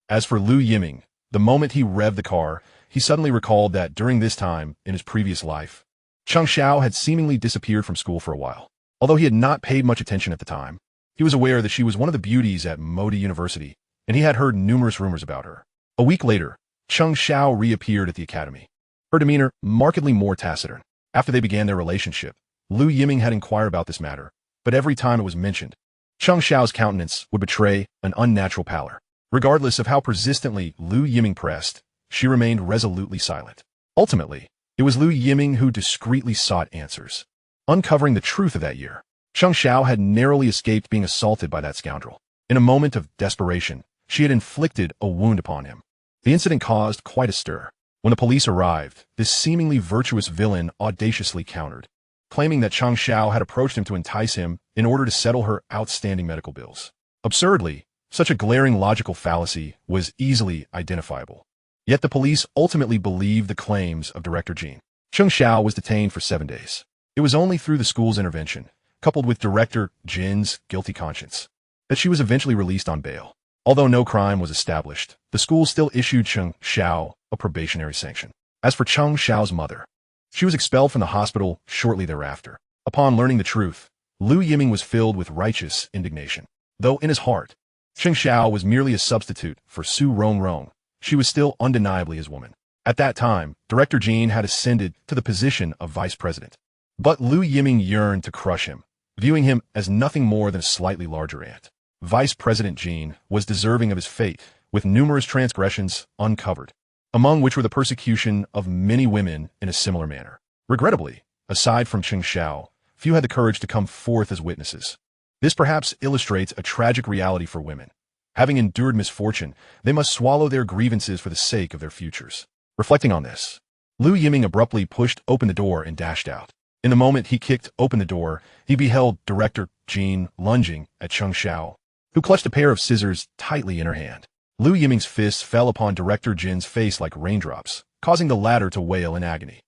As for Lu Yiming, the moment he revved the car, he suddenly recalled that during this time in his previous life, Cheng Xiao had seemingly disappeared from school for a while. Although he had not paid much attention at the time, he was aware that she was one of the beauties at Modi University, and he had heard numerous rumors about her. A week later, Cheng Xiao reappeared at the academy, her demeanor markedly more taciturn. After they began their relationship, Lu Yiming had inquired about this matter, but every time it was mentioned, Cheng Xiao's countenance would betray an unnatural pallor. Regardless of how persistently Lu Yiming pressed, she remained resolutely silent. Ultimately, it was Lu Yiming who discreetly sought answers. Uncovering the truth of that year, Cheng Xiao had narrowly escaped being assaulted by that scoundrel. In a moment of desperation, she had inflicted a wound upon him. The incident caused quite a stir. When the police arrived, this seemingly virtuous villain audaciously countered, claiming that Cheng Xiao had approached him to entice him in order to settle her outstanding medical bills. Absurdly, such a glaring logical fallacy was easily identifiable. Yet the police ultimately believed the claims of Director Jean. Cheng Xiao was detained for 7 days. It was only through the school's intervention, coupled with Director Jin's guilty conscience, that she was eventually released on bail. Although no crime was established, the school still issued Cheng Xiao a probationary sanction. As for Cheng Xiao's mother, she was expelled from the hospital shortly thereafter. Upon learning the truth, Lu Yiming was filled with righteous indignation. Though in his heart, Cheng Xiao was merely a substitute for Su Rongrong, she was still undeniably his woman. At that time, Director Jean had ascended to the position of vice president. But Lu Yiming yearned to crush him, viewing him as nothing more than a slightly larger ant. Vice President Jean was deserving of his fate, with numerous transgressions uncovered, among which were the persecution of many women in a similar manner. Regrettably, aside from Cheng Xiao, few had the courage to come forth as witnesses. This perhaps illustrates a tragic reality for women. Having endured misfortune, they must swallow their grievances for the sake of their futures. Reflecting on this, Lu Yiming abruptly pushed open the door and dashed out. In the moment he kicked open the door, he beheld Director Jean lunging at Cheng Xiao, who clutched a pair of scissors tightly in her hand. Lu Yiming's fists fell upon Director Jin's face like raindrops, causing the latter to wail in agony.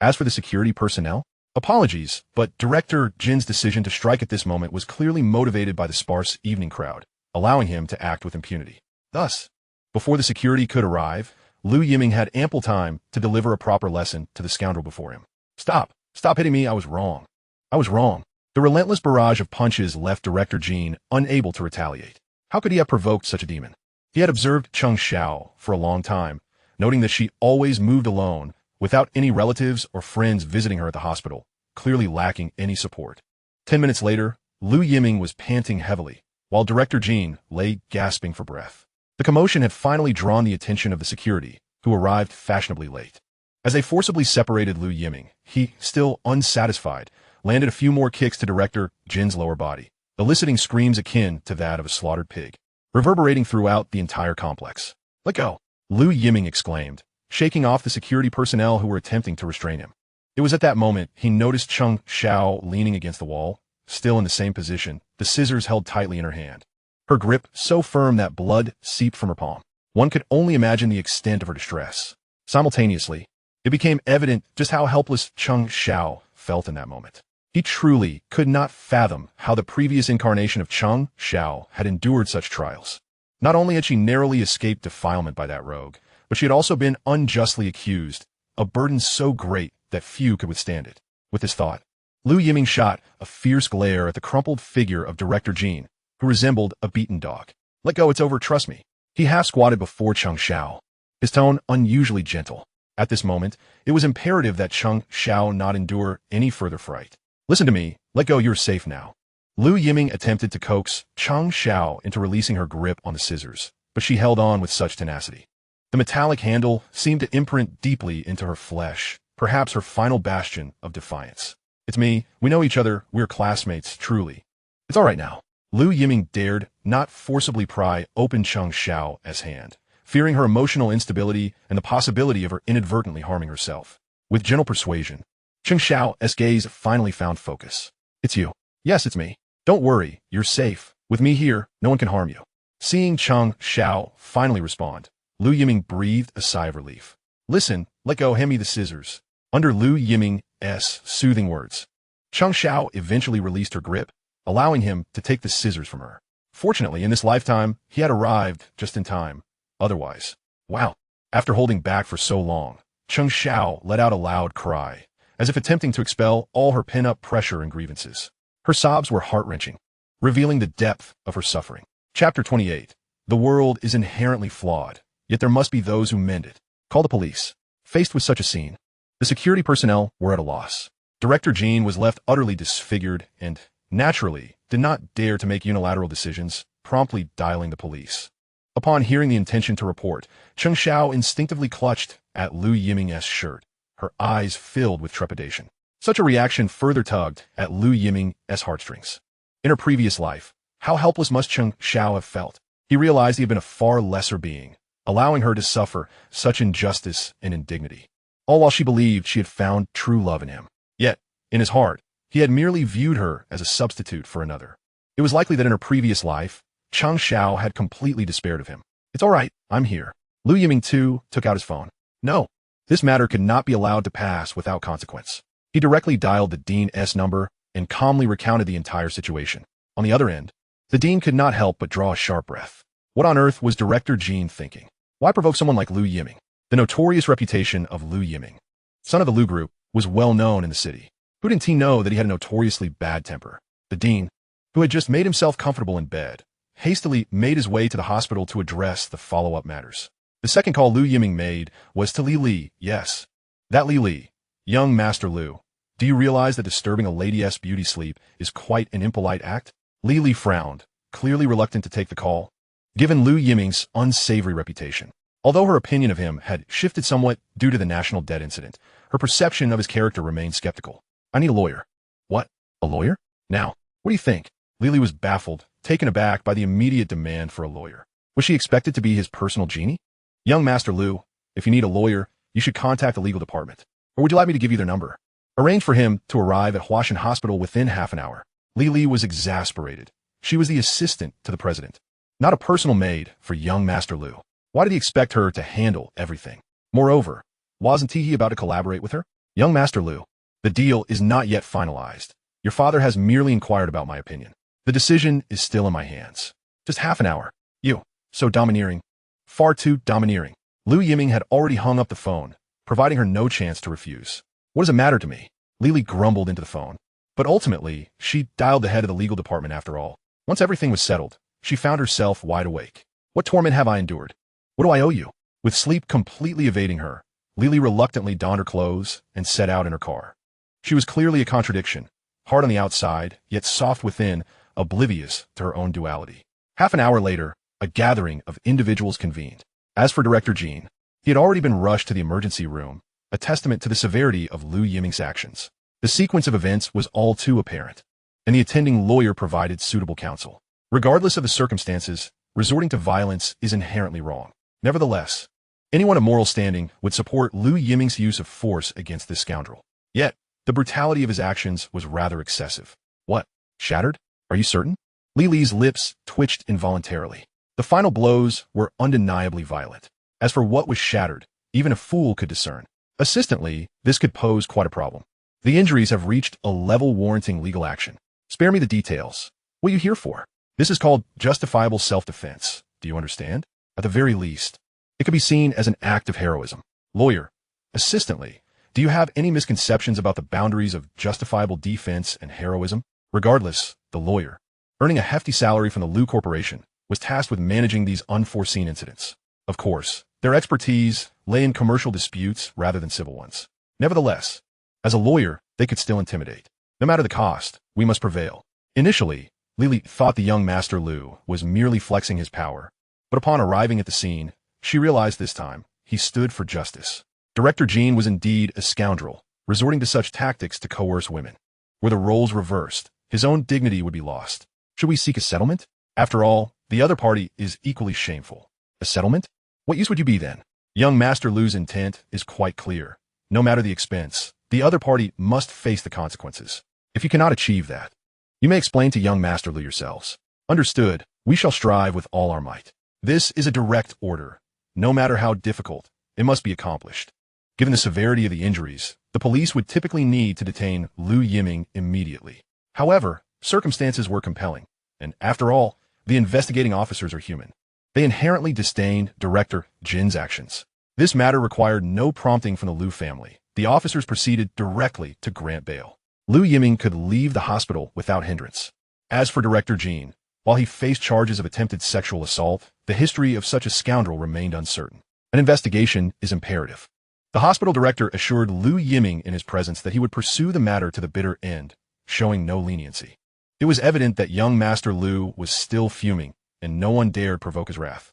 As for the security personnel, apologies, but Director Jin's decision to strike at this moment was clearly motivated by the sparse evening crowd, allowing him to act with impunity. Thus, before the security could arrive, Lu Yiming had ample time to deliver a proper lesson to the scoundrel before him. Stop! Stop hitting me, I was wrong. I was wrong. The relentless barrage of punches left Director Jean unable to retaliate. How could he have provoked such a demon? He had observed Cheng Xiao for a long time, noting that she always moved alone, without any relatives or friends visiting her at the hospital, clearly lacking any support. 10 minutes later, Lu Yiming was panting heavily, while Director Jean lay gasping for breath. The commotion had finally drawn the attention of the security, who arrived fashionably late. As they forcibly separated Lu Yiming, he, still unsatisfied, landed a few more kicks to Director Jin's lower body, eliciting screams akin to that of a slaughtered pig, reverberating throughout the entire complex. Let go! Lu Yiming exclaimed, shaking off the security personnel who were attempting to restrain him. It was at that moment he noticed Cheng Xiao leaning against the wall, still in the same position, the scissors held tightly in her hand. Her grip so firm that blood seeped from her palm. One could only imagine the extent of her distress. Simultaneously, it became evident just how helpless Cheng Xiao felt in that moment. He truly could not fathom how the previous incarnation of Cheng Xiao had endured such trials. Not only had she narrowly escaped defilement by that rogue, but she had also been unjustly accused, a burden so great that few could withstand it. With this thought, Lu Yiming shot a fierce glare at the crumpled figure of Director Jean, who resembled a beaten dog. Let go, it's over, trust me. He half-squatted before Cheng Xiao, his tone unusually gentle. At this moment, it was imperative that Cheng Xiao not endure any further fright. Listen to me, let go, you're safe now. Lu Yiming attempted to coax Cheng Xiao into releasing her grip on the scissors, but she held on with such tenacity. The metallic handle seemed to imprint deeply into her flesh, perhaps her final bastion of defiance. It's me, we know each other, we're classmates, truly. It's all right now. Lu Yiming dared not forcibly pry open Cheng Xiao's hand, fearing her emotional instability and the possibility of her inadvertently harming herself. With gentle persuasion, Cheng Xiao's gaze finally found focus. It's you. Yes, it's me. Don't worry, you're safe. With me here, no one can harm you. Seeing Cheng Xiao finally respond, Lu Yiming breathed a sigh of relief. Listen, let go, hand me the scissors. Under Lu Yiming's soothing words, Cheng Xiao eventually released her grip, allowing him to take the scissors from her. Fortunately, in this lifetime, he had arrived just in time. Otherwise, wow. After holding back for so long, Cheng Xiao let out a loud cry, as if attempting to expel all her pent-up pressure and grievances. Her sobs were heart-wrenching, revealing the depth of her suffering. Chapter 28. The world is inherently flawed, yet there must be those who mend it. Call the police. Faced with such a scene, the security personnel were at a loss. Director Jean was left utterly disfigured and, naturally, did not dare to make unilateral decisions, promptly dialing the police. Upon hearing the intention to report, Cheng Xiao instinctively clutched at Lu Yiming's shirt, her eyes filled with trepidation. Such a reaction further tugged at Lu Yiming's heartstrings. In her previous life, how helpless must Cheng Xiao have felt? He realized he had been a far lesser being, allowing her to suffer such injustice and indignity, all while she believed she had found true love in him. Yet, in his heart, he had merely viewed her as a substitute for another. It was likely that in her previous life, Cheng Xiao had completely despaired of him. It's all right, I'm here. Lu Yiming too took out his phone. No, this matter could not be allowed to pass without consequence. He directly dialed the Dean's number and calmly recounted the entire situation. On the other end, the Dean could not help but draw a sharp breath. What on earth was Director Jean thinking? Why provoke someone like Lu Yiming? The notorious reputation of Lu Yiming, son of the Lu Group, was well known in the city. Who didn't he know that he had a notoriously bad temper? The Dean, who had just made himself comfortable in bed, hastily made his way to the hospital to address the follow-up matters. The second call Lu Yiming made was to Li Li. Yes, that Li Li. Young Master Lu, do you realize that disturbing a lady's beauty sleep is quite an impolite act? Li Li frowned, clearly reluctant to take the call, given Lu Yiming's unsavory reputation. Although her opinion of him had shifted somewhat due to the national debt incident, her perception of his character remained skeptical. I need a lawyer. What? A lawyer? Now, what do you think? Li Li was baffled, taken aback by the immediate demand for a lawyer. Was she expected to be his personal genie? Young Master Lu, if you need a lawyer, you should contact the legal department. Or would you like me to give you their number? Arrange for him to arrive at Huashan Hospital within half an hour. Li Li was exasperated. She was the assistant to the president, not a personal maid for young Master Lu. Why did he expect her to handle everything? Moreover, wasn't he about to collaborate with her? Young Master Lu, the deal is not yet finalized. Your father has merely inquired about my opinion. The decision is still in my hands. Just half an hour. You, so domineering. Far too domineering. Lu Yiming had already hung up the phone, providing her no chance to refuse. What does it matter to me? Li Li grumbled into the phone. But ultimately, she dialed the head of the legal department after all. Once everything was settled, she found herself wide awake. What torment have I endured? What do I owe you? With sleep completely evading her, Li Li reluctantly donned her clothes and set out in her car. She was clearly a contradiction, hard on the outside, yet soft within, oblivious to her own duality. Half an hour later, a gathering of individuals convened. As for Director Jean, he had already been rushed to the emergency room, a testament to the severity of Lu Yiming's actions. The sequence of events was all too apparent, and the attending lawyer provided suitable counsel. Regardless of the circumstances, resorting to violence is inherently wrong. Nevertheless, anyone of moral standing would support Lu Yiming's use of force against this scoundrel. Yet, the brutality of his actions was rather excessive. What? Shattered? Are you certain? Li Li's lips twitched involuntarily. The final blows were undeniably violent. As for what was shattered, even a fool could discern. Assistantly, this could pose quite a problem. The injuries have reached a level warranting legal action. Spare me the details. What are you here for? This is called justifiable self-defense. Do you understand? At the very least, it could be seen as an act of heroism. Lawyer, assistantly, do you have any misconceptions about the boundaries of justifiable defense and heroism? Regardless, the lawyer, earning a hefty salary from the Lu Corporation, was tasked with managing these unforeseen incidents. Of course, their expertise lay in commercial disputes rather than civil ones. Nevertheless, as a lawyer, they could still intimidate. No matter the cost, we must prevail. Initially, Lily thought the young Master Lu was merely flexing his power, but upon arriving at the scene, she realized this time he stood for justice. Director Jean was indeed a scoundrel, resorting to such tactics to coerce women. Were the roles reversed, his own dignity would be lost. Should we seek a settlement? After all, the other party is equally shameful. A settlement? What use would you be then? Young Master Lu's intent is quite clear. No matter the expense, the other party must face the consequences. If you cannot achieve that, you may explain to young Master Lu yourselves. Understood, we shall strive with all our might. This is a direct order. No matter how difficult, it must be accomplished. Given the severity of the injuries, the police would typically need to detain Lu Yiming immediately. However, circumstances were compelling, and after all, the investigating officers are human. They inherently disdained Director Jin's actions. This matter required no prompting from the Lu family. The officers proceeded directly to grant bail. Lu Yiming could leave the hospital without hindrance. As for Director Jin, while he faced charges of attempted sexual assault, the history of such a scoundrel remained uncertain. An investigation is imperative. The hospital director assured Lu Yiming in his presence that he would pursue the matter to the bitter end, showing no leniency. It was evident that young Master Lu was still fuming, and no one dared provoke his wrath.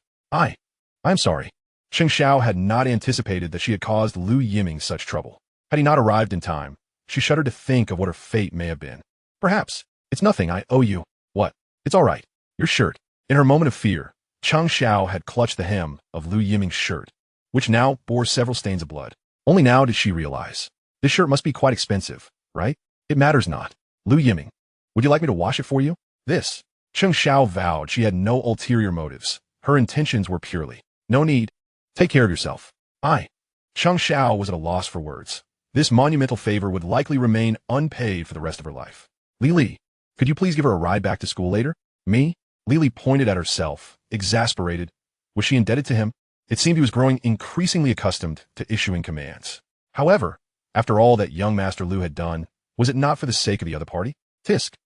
I'm sorry. Cheng Xiao had not anticipated that she had caused Lu Yiming such trouble. Had he not arrived in time, she shuddered to think of what her fate may have been. Perhaps. It's nothing, I owe you. What? It's all right. Your shirt. In her moment of fear, Cheng Xiao had clutched the hem of Lu Yiming's shirt, which now bore several stains of blood. Only now did she realize. This shirt must be quite expensive, right? It matters not. Lu Yiming, would you like me to wash it for you? This. Cheng Xiao vowed she had no ulterior motives. Her intentions were purely. No need. Take care of yourself. Cheng Xiao was at a loss for words. This monumental favor would likely remain unpaid for the rest of her life. Li, could you please give her a ride back to school later? Me? Li pointed at herself, exasperated. Was she indebted to him? It seemed he was growing increasingly accustomed to issuing commands. However, after all that young Master Lu had done, was it not for the sake of the other party? Tisk,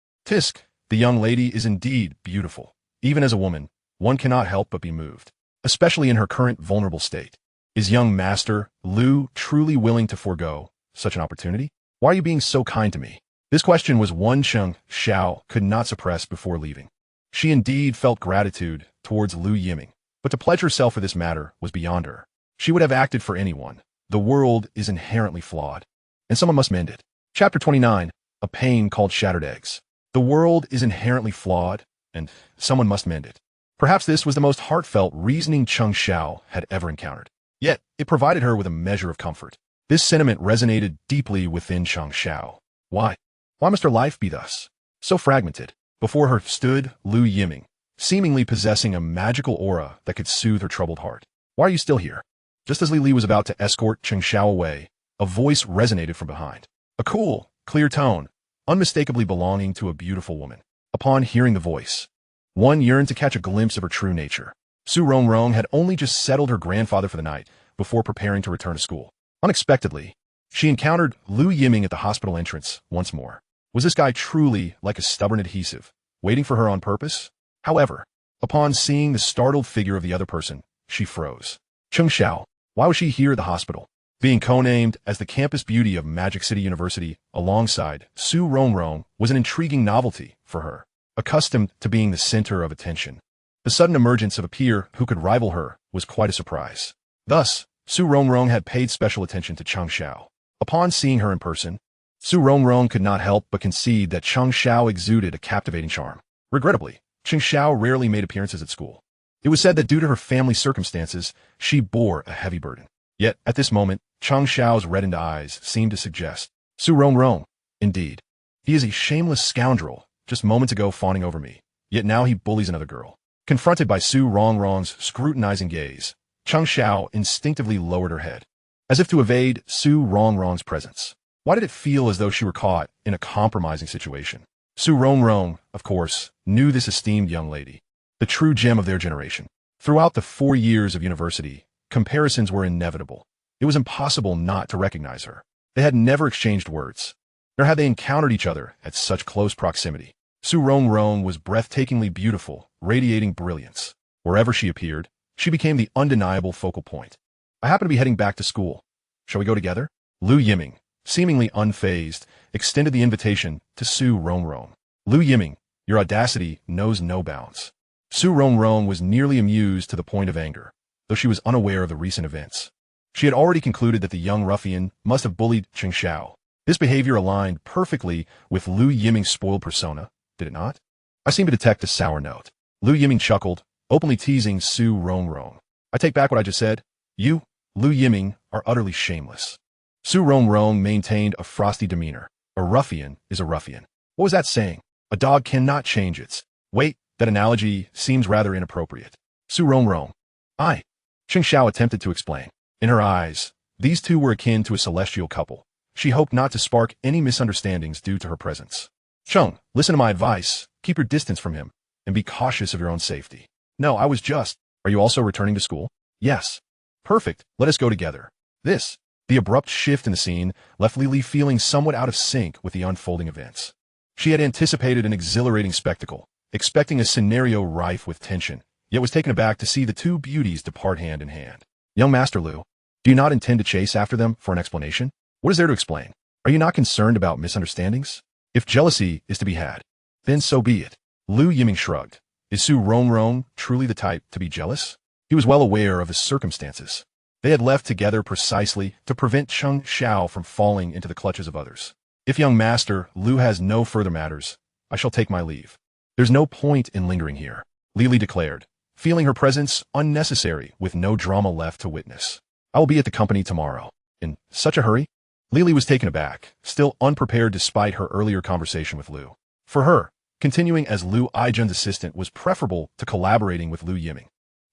the young lady is indeed beautiful. Even as a woman, one cannot help but be moved, especially in her current vulnerable state. Is young Master Lu truly willing to forego such an opportunity? Why are you being so kind to me? This question was one Cheng Xiao could not suppress before leaving. She indeed felt gratitude towards Lu Yiming, but to pledge herself for this matter was beyond her. She would have acted for anyone. The world is inherently flawed, and someone must mend it. Chapter 29, A Pain Called Shattered Eggs. The world is inherently flawed, and someone must mend it. Perhaps this was the most heartfelt reasoning Cheng Xiao had ever encountered. Yet, it provided her with a measure of comfort. This sentiment resonated deeply within Cheng Xiao. Why? Why must her life be thus? So fragmented. Before her stood Lu Yiming, seemingly possessing a magical aura that could soothe her troubled heart. Why are you still here? Just as Li Li was about to escort Cheng Xiao away, a voice resonated from behind. A cool, clear tone, unmistakably belonging to a beautiful woman. Upon hearing the voice, one yearned to catch a glimpse of her true nature. Su Rongrong had only just settled her grandfather for the night before preparing to return to school. Unexpectedly, she encountered Lu Yiming at the hospital entrance once more. Was this guy truly like a stubborn adhesive, waiting for her on purpose? However, upon seeing the startled figure of the other person, she froze. Cheng Xiao, why was she here at the hospital? Being co-named as the campus beauty of Magic City University alongside Su Rongrong was an intriguing novelty for her. Accustomed to being the center of attention, the sudden emergence of a peer who could rival her was quite a surprise. Thus, Su Rongrong had paid special attention to Cheng Xiao. Upon seeing her in person, Su Rongrong could not help but concede that Cheng Xiao exuded a captivating charm. Regrettably, Cheng Xiao rarely made appearances at school. It was said that due to her family circumstances, she bore a heavy burden. Yet, at this moment, Chang Xiao's reddened eyes seemed to suggest, Su Rongrong. Indeed. He is a shameless scoundrel, just moments ago fawning over me. Yet now he bullies another girl. Confronted by Su Rongrong's scrutinizing gaze, Chang Xiao instinctively lowered her head, as if to evade Su Rongrong's presence. Why did it feel as though she were caught in a compromising situation? Su Rongrong, of course, knew this esteemed young lady, the true gem of their generation. Throughout the 4 years of university, comparisons were inevitable. It was impossible not to recognize her. They had never exchanged words, nor had they encountered each other at such close proximity. Su Rongrong was breathtakingly beautiful, radiating brilliance. Wherever she appeared, she became the undeniable focal point. I happen to be heading back to school. Shall we go together? Lu Yiming, seemingly unfazed, extended the invitation to Su Rongrong. Lu Yiming, your audacity knows no bounds. Su Rongrong was nearly amused to the point of anger, though she was unaware of the recent events. She had already concluded that the young ruffian must have bullied Chang Xiao. This behavior aligned perfectly with Lu Yiming's spoiled persona, did it not? I seem to detect a sour note. Lu Yiming chuckled, openly teasing Su Rongrong. I take back what I just said. You, Lu Yiming, are utterly shameless. Su Rongrong maintained a frosty demeanor. A ruffian is a ruffian. What was that saying? A dog cannot change its. Wait, that analogy seems rather inappropriate. Su Rongrong. I. Chang Xiao attempted to explain. In her eyes, these two were akin to a celestial couple. She hoped not to spark any misunderstandings due to her presence. Chung, listen to my advice. Keep your distance from him, and be cautious of your own safety. No, I was just. Are you also returning to school? Yes. Perfect. Let us go together. The abrupt shift in the scene left Lily feeling somewhat out of sync with the unfolding events. She had anticipated an exhilarating spectacle, expecting a scenario rife with tension, yet was taken aback to see the two beauties depart hand in hand. Young Master Lu, do you not intend to chase after them for an explanation? What is there to explain? Are you not concerned about misunderstandings? If jealousy is to be had, then so be it. Lu Yiming shrugged. Is Su Rongrong truly the type to be jealous? He was well aware of his circumstances. They had left together precisely to prevent Chang Xiao from falling into the clutches of others. If young Master Lu has no further matters, I shall take my leave. There's no point in lingering here, Lily declared, feeling her presence unnecessary with no drama left to witness. I will be at the company tomorrow. In such a hurry? Lily was taken aback, still unprepared despite her earlier conversation with Lu. For her, continuing as Lu Aijun's assistant was preferable to collaborating with Lu Yiming.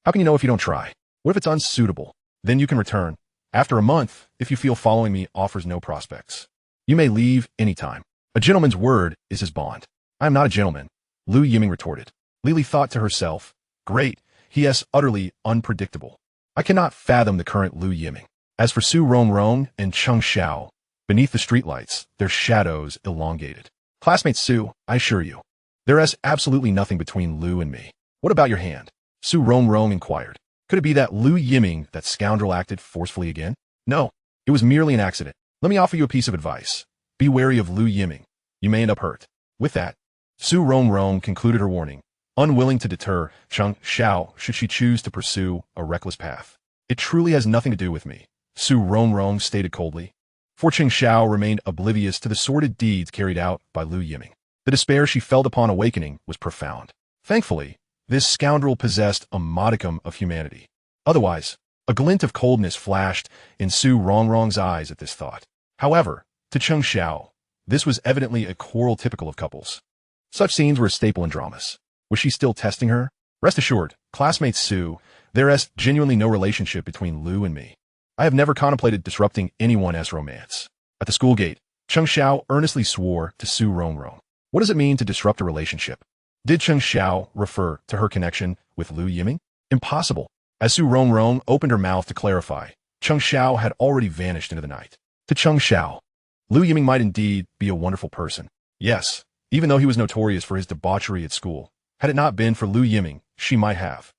How can you know if you don't try? What if it's unsuitable? Then you can return. After a month, if you feel following me offers no prospects. You may leave anytime. A gentleman's word is his bond. I am not a gentleman, Lu Yiming retorted. Lily thought to herself, great, he is utterly unpredictable. I cannot fathom the current Lu Yiming. As for Su Rongrong and Chang Xiao, beneath the streetlights, their shadows elongated. Classmate Su, I assure you, there is absolutely nothing between Lu and me. What about your hand? Su Rongrong inquired. Could it be that Lu Yiming, that scoundrel, acted forcefully again? No, it was merely an accident. Let me offer you a piece of advice. Be wary of Lu Yiming. You may end up hurt. With that, Su Rongrong concluded her warning, unwilling to deter Chang Xiao should she choose to pursue a reckless path. It truly has nothing to do with me, Su Rongrong stated coldly. For Chang Xiao remained oblivious to the sordid deeds carried out by Lu Yiming. The despair she felt upon awakening was profound. Thankfully, this scoundrel possessed a modicum of humanity. Otherwise, a glint of coldness flashed in Su Rongrong's eyes at this thought. However, to Chang Xiao, this was evidently a quarrel typical of couples. Such scenes were a staple in dramas. Was she still testing her? Rest assured, classmate Su, there is genuinely no relationship between Lu and me. I have never contemplated disrupting anyone as romance. At the school gate, Chang Xiao earnestly swore to Su Rongrong. What does it mean to disrupt a relationship? Did Chang Xiao refer to her connection with Lu Yiming? Impossible. As Su Rongrong opened her mouth to clarify, Chang Xiao had already vanished into the night. To Chang Xiao, Lu Yiming might indeed be a wonderful person. Yes, even though he was notorious for his debauchery at school, had it not been for Lu Yiming, she might have.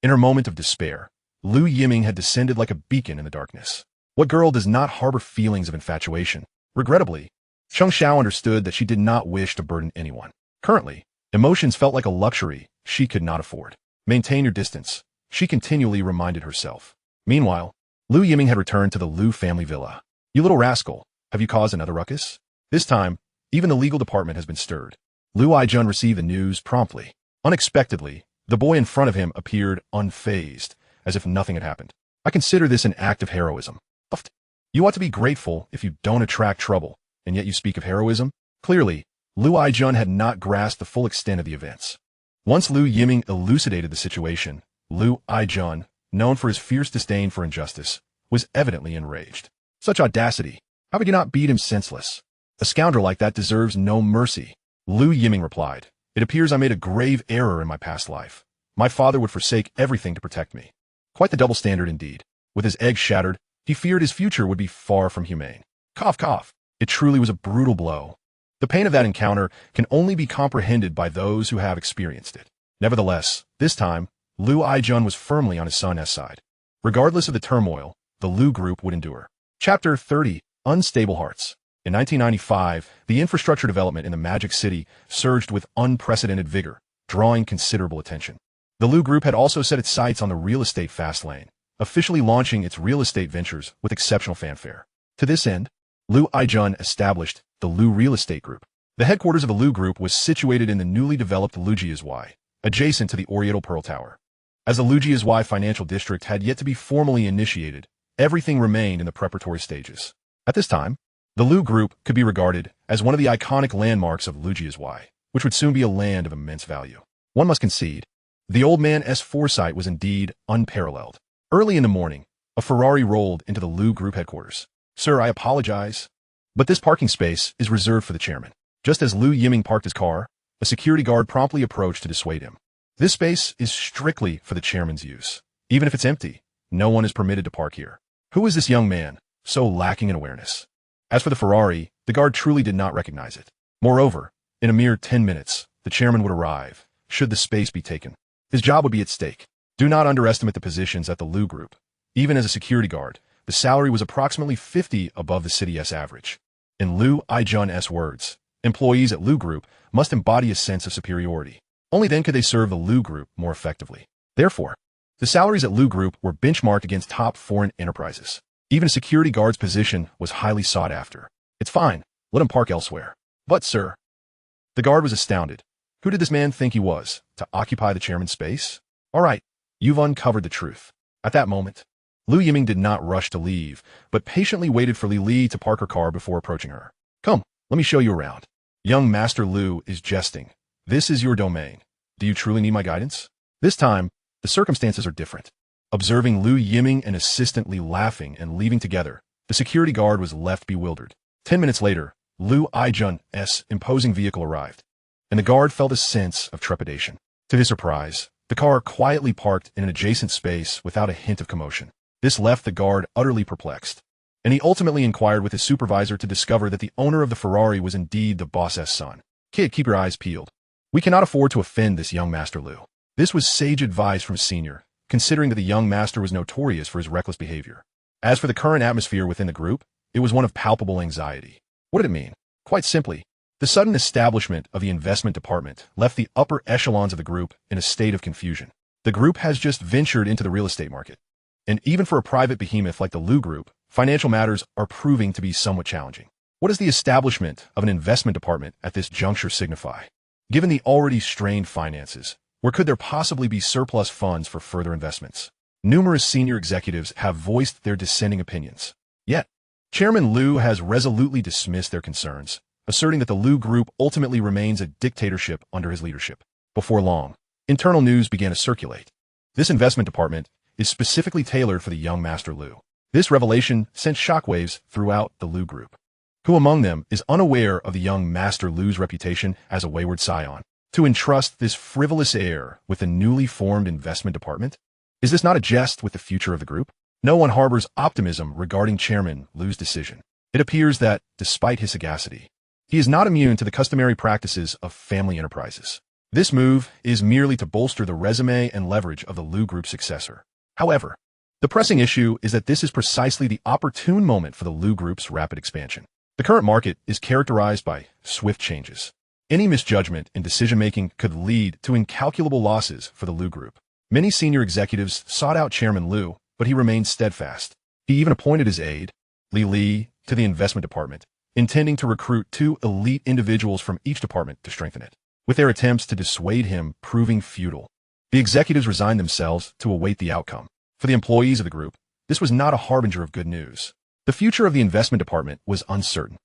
In her moment of despair, Lu Yiming had descended like a beacon in the darkness. What girl does not harbor feelings of infatuation? Regrettably, Chang Xiao understood that she did not wish to burden anyone. Currently, emotions felt like a luxury she could not afford. Maintain your distance, she continually reminded herself. Meanwhile, Lu Yiming had returned to the Lu family villa. You little rascal, have you caused another ruckus? This time, even the legal department has been stirred. Lu Aijun received the news promptly. Unexpectedly, The boy in front of him appeared unfazed, as if nothing had happened. I consider this an act of heroism. You ought to be grateful if you don't attract trouble, and yet you speak of heroism? Clearly, Lu Aijun had not grasped the full extent of the events. Once Lu Yiming elucidated the situation, Lu Aijun, known for his fierce disdain for injustice, was evidently enraged. Such audacity! How could you not beat him senseless? A scoundrel like that deserves no mercy. Lu Yiming replied, "It appears I made a grave error in my past life. My father would forsake everything to protect me." Quite the double standard indeed. With his egg shattered, he feared his future would be far from humane. Cough, cough. It truly was a brutal blow. The pain of that encounter can only be comprehended by those who have experienced it. Nevertheless, this time, Lu Aijun was firmly on his son's side. Regardless of the turmoil, the Lu group would endure. Chapter 30, Unstable Hearts. In 1995, the infrastructure development in the Magic City surged with unprecedented vigor, drawing considerable attention. The Lu group had also set its sights on the real estate fast lane, officially launching its real estate ventures with exceptional fanfare. To this end, Lu Aijun established the Lu Real Estate Group. The headquarters of the Lu Group was situated in the newly developed Lujiazhuai, adjacent to the Oriental Pearl Tower. As the Lujiazhuai financial district had yet to be formally initiated, everything remained in the preparatory stages. At this time, the Lu Group could be regarded as one of the iconic landmarks of Lujiazhuai, which would soon be a land of immense value. One must concede, the old man's foresight was indeed unparalleled. Early in the morning, a Ferrari rolled into the Lu Group headquarters. "Sir, I apologize, but this parking space is reserved for the chairman." Just as Lu Yiming parked his car, a security guard promptly approached to dissuade him. "This space is strictly for the chairman's use. Even if it's empty, no one is permitted to park here." Who is this young man, so lacking in awareness? As for the Ferrari, the guard truly did not recognize it. Moreover, in a mere 10 minutes, the chairman would arrive, should the space be taken. His job would be at stake. Do not underestimate the positions at the Lu Group. Even as a security guard, the salary was approximately 50 above the city's average. In Lu Aijun's words, employees at Lu Group must embody a sense of superiority. Only then could they serve the Lu Group more effectively. Therefore, the salaries at Lu Group were benchmarked against top foreign enterprises. Even a security guard's position was highly sought after. "It's fine. Let him park elsewhere." "But, sir..." The guard was astounded. Who did this man think he was, to occupy the chairman's space? "All right, you've uncovered the truth." At that moment, Lu Yiming did not rush to leave, but patiently waited for Li Li to park her car before approaching her. "Come, let me show you around." "Young Master Lu is jesting. This is your domain. Do you truly need my guidance?" This time, the circumstances are different. Observing Lu Yiming and assistant Li laughing and leaving together, the security guard was left bewildered. 10 minutes later, Lu Aijun's imposing vehicle arrived, and the guard felt a sense of trepidation. To his surprise, the car quietly parked in an adjacent space without a hint of commotion. This left the guard utterly perplexed, and he ultimately inquired with his supervisor to discover that the owner of the Ferrari was indeed the boss's son. "Kid, keep your eyes peeled. We cannot afford to offend this young Master Lu." This was sage advice from a senior, considering that the young master was notorious for his reckless behavior. As for the current atmosphere within the group, it was one of palpable anxiety. What did it mean? Quite simply, the sudden establishment of the investment department left the upper echelons of the group in a state of confusion. The group has just ventured into the real estate market, and even for a private behemoth like the Lu Group, financial matters are proving to be somewhat challenging. What does the establishment of an investment department at this juncture signify? Given the already strained finances, where could there possibly be surplus funds for further investments? Numerous senior executives have voiced their dissenting opinions. Yet, Chairman Lu has resolutely dismissed their concerns, asserting that the Lu Group ultimately remains a dictatorship under his leadership. Before long, internal news began to circulate. This investment department is specifically tailored for the young Master Lu. This revelation sent shockwaves throughout the Lu Group. Who among them is unaware of the young Master Lu's reputation as a wayward scion? To entrust this frivolous heir with the newly formed investment department? Is this not a jest with the future of the group? No one harbors optimism regarding Chairman Lu's decision. It appears that, despite his sagacity, he is not immune to the customary practices of family enterprises. This move is merely to bolster the resume and leverage of the Lu Group's successor. However, the pressing issue is that this is precisely the opportune moment for the Lu Group's rapid expansion. The current market is characterized by swift changes. Any misjudgment in decision-making could lead to incalculable losses for the Lu Group. Many senior executives sought out Chairman Lu, but he remained steadfast. He even appointed his aide, Li Li, to the investment department, intending to recruit 2 elite individuals from each department to strengthen it, with their attempts to dissuade him proving futile. The executives resigned themselves to await the outcome. For the employees of the group, this was not a harbinger of good news. The future of the investment department was uncertain.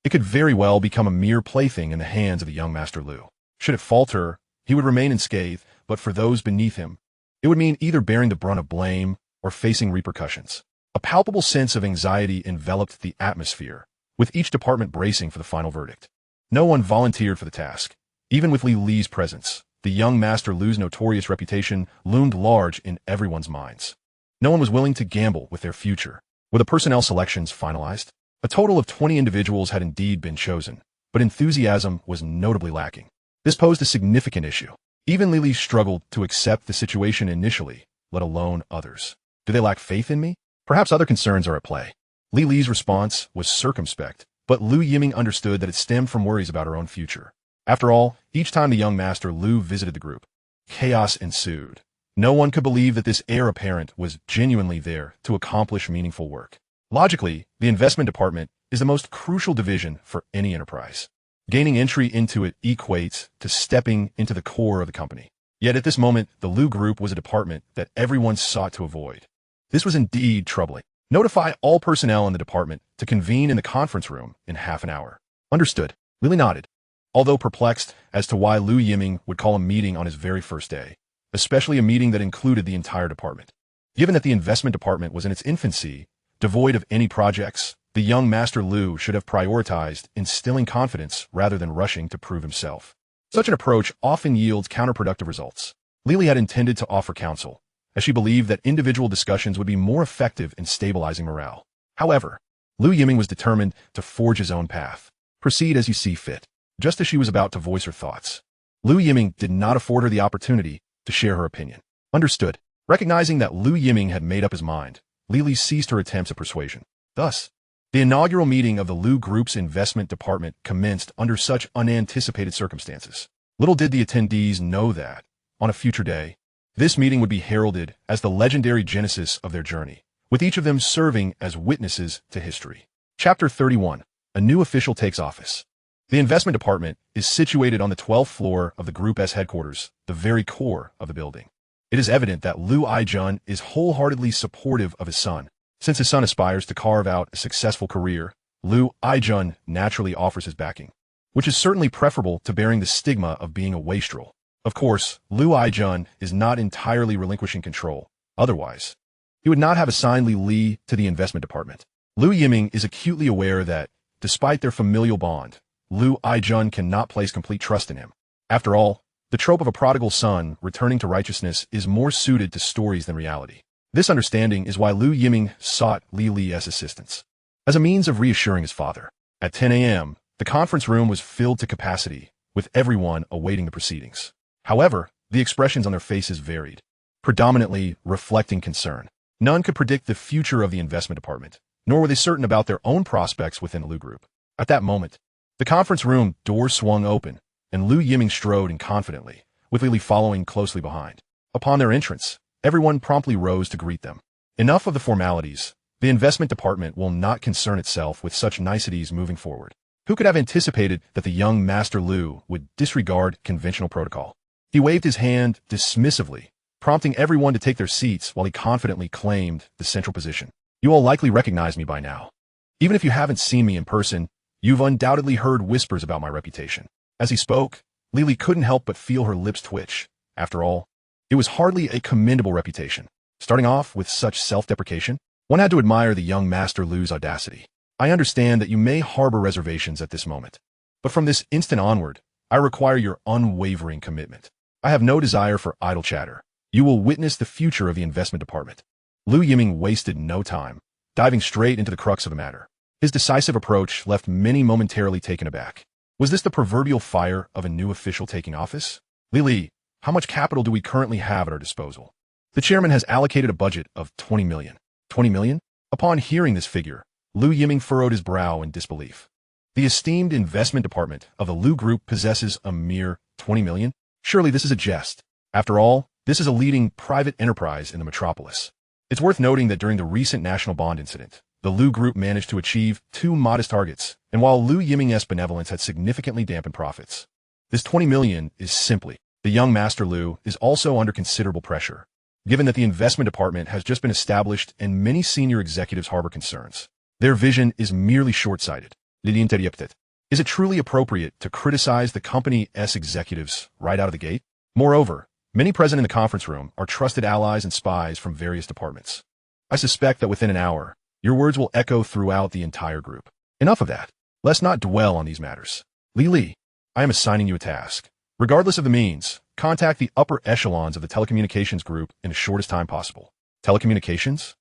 It could very well become a mere plaything in the hands of the young Master Lu. Should it falter, he would remain unscathed, but for those beneath him, it would mean either bearing the brunt of blame or facing repercussions. A palpable sense of anxiety enveloped the atmosphere, with each department bracing for the final verdict. No one volunteered for the task. Even with Li Li's presence, the young Master Lu's notorious reputation loomed large in everyone's minds. No one was willing to gamble with their future. Were the personnel selections finalized? A total of 20 individuals had indeed been chosen, but enthusiasm was notably lacking. This posed a significant issue. Even Li Li struggled to accept the situation initially, let alone others. Do they lack faith in me? Perhaps other concerns are at play. Li Li's response was circumspect, but Lu Yiming understood that it stemmed from worries about her own future. After all, each time the young Master Lu visited the group, chaos ensued. No one could believe that this heir apparent was genuinely there to accomplish meaningful work. Logically, the investment department is the most crucial division for any enterprise. Gaining entry into it equates to stepping into the core of the company. Yet at this moment, the Lu Group was a department that everyone sought to avoid. This was indeed troubling. Notify all personnel in the department to convene in the conference room in half an hour. Understood. Lily nodded, although perplexed as to why Lu Yiming would call a meeting on his very first day, especially a meeting that included the entire department. Given that the investment department was in its infancy, devoid of any projects, the young Master Lu should have prioritized instilling confidence rather than rushing to prove himself. Such an approach often yields counterproductive results. Lily had intended to offer counsel, as she believed that individual discussions would be more effective in stabilizing morale. However, Lu Yiming was determined to forge his own path. Proceed as you see fit. Just as she was about to voice her thoughts, Lu Yiming did not afford her the opportunity to share her opinion. Understood. Recognizing that Lu Yiming had made up his mind, Lily ceased her attempts at persuasion. Thus, the inaugural meeting of the Lu Group's investment department commenced under such unanticipated circumstances. Little did the attendees know that, on a future day, this meeting would be heralded as the legendary genesis of their journey, with each of them serving as witnesses to history. Chapter 31. A new official takes office. The investment department is situated on the 12th floor of the Group S headquarters, the very core of the building. It is evident that Lu Aijun is wholeheartedly supportive of his son. Since his son aspires to carve out a successful career, Lu Aijun naturally offers his backing, which is certainly preferable to bearing the stigma of being a wastrel. Of course, Lu Aijun is not entirely relinquishing control. Otherwise, he would not have assigned Li Li to the investment department. Lu Yiming is acutely aware that, despite their familial bond, Lu Aijun cannot place complete trust in him. After all, the trope of a prodigal son returning to righteousness is more suited to stories than reality. This understanding is why Lu Yiming sought Li Li as assistance, as a means of reassuring his father. At 10 a.m., the conference room was filled to capacity, with everyone awaiting the proceedings. However, the expressions on their faces varied, predominantly reflecting concern. None could predict the future of the investment department, nor were they certain about their own prospects within the Lu Group. At that moment, the conference room door swung open, and Lu Yiming strode in confidently, with Li Li following closely behind. Upon their entrance, everyone promptly rose to greet them. Enough of the formalities. The investment department will not concern itself with such niceties moving forward. Who could have anticipated that the young Master Lu would disregard conventional protocol? He waved his hand dismissively, prompting everyone to take their seats while he confidently claimed the central position. You all likely recognize me by now. Even if you haven't seen me in person, you've undoubtedly heard whispers about my reputation. As he spoke, Lily couldn't help but feel her lips twitch. After all, it was hardly a commendable reputation. Starting off with such self-deprecation, one had to admire the young Master Lu's audacity. I understand that you may harbor reservations at this moment, but from this instant onward, I require your unwavering commitment. I have no desire for idle chatter. You will witness the future of the investment department. Lu Yiming wasted no time, diving straight into the crux of the matter. His decisive approach left many momentarily taken aback. Was this the proverbial fire of a new official taking office? Li, how much capital do we currently have at our disposal? The chairman has allocated a budget of 20 million. 20 million? Upon hearing this figure, Lu Yiming furrowed his brow in disbelief. The esteemed investment department of the Lu Group possesses a mere 20 million? Surely this is a jest. After all, this is a leading private enterprise in the metropolis. It's worth noting that during the recent national bond incident, the Lu Group managed to achieve 2 modest targets, and while Lu Yiming's benevolence had significantly dampened profits, this 20 million is simply the young Master Lu is also under considerable pressure, given that the investment department has just been established and many senior executives harbor concerns. Their vision is merely short-sighted. Is it truly appropriate to criticize the company's executives right out of the gate? Moreover, many present in the conference room are trusted allies and spies from various departments. I suspect that within an hour, your words will echo throughout the entire group. Enough of that. Let's not dwell on these matters. Li, I am assigning you a task. Regardless of the means, contact the upper echelons of the telecommunications group in the shortest time possible. Telecommunications?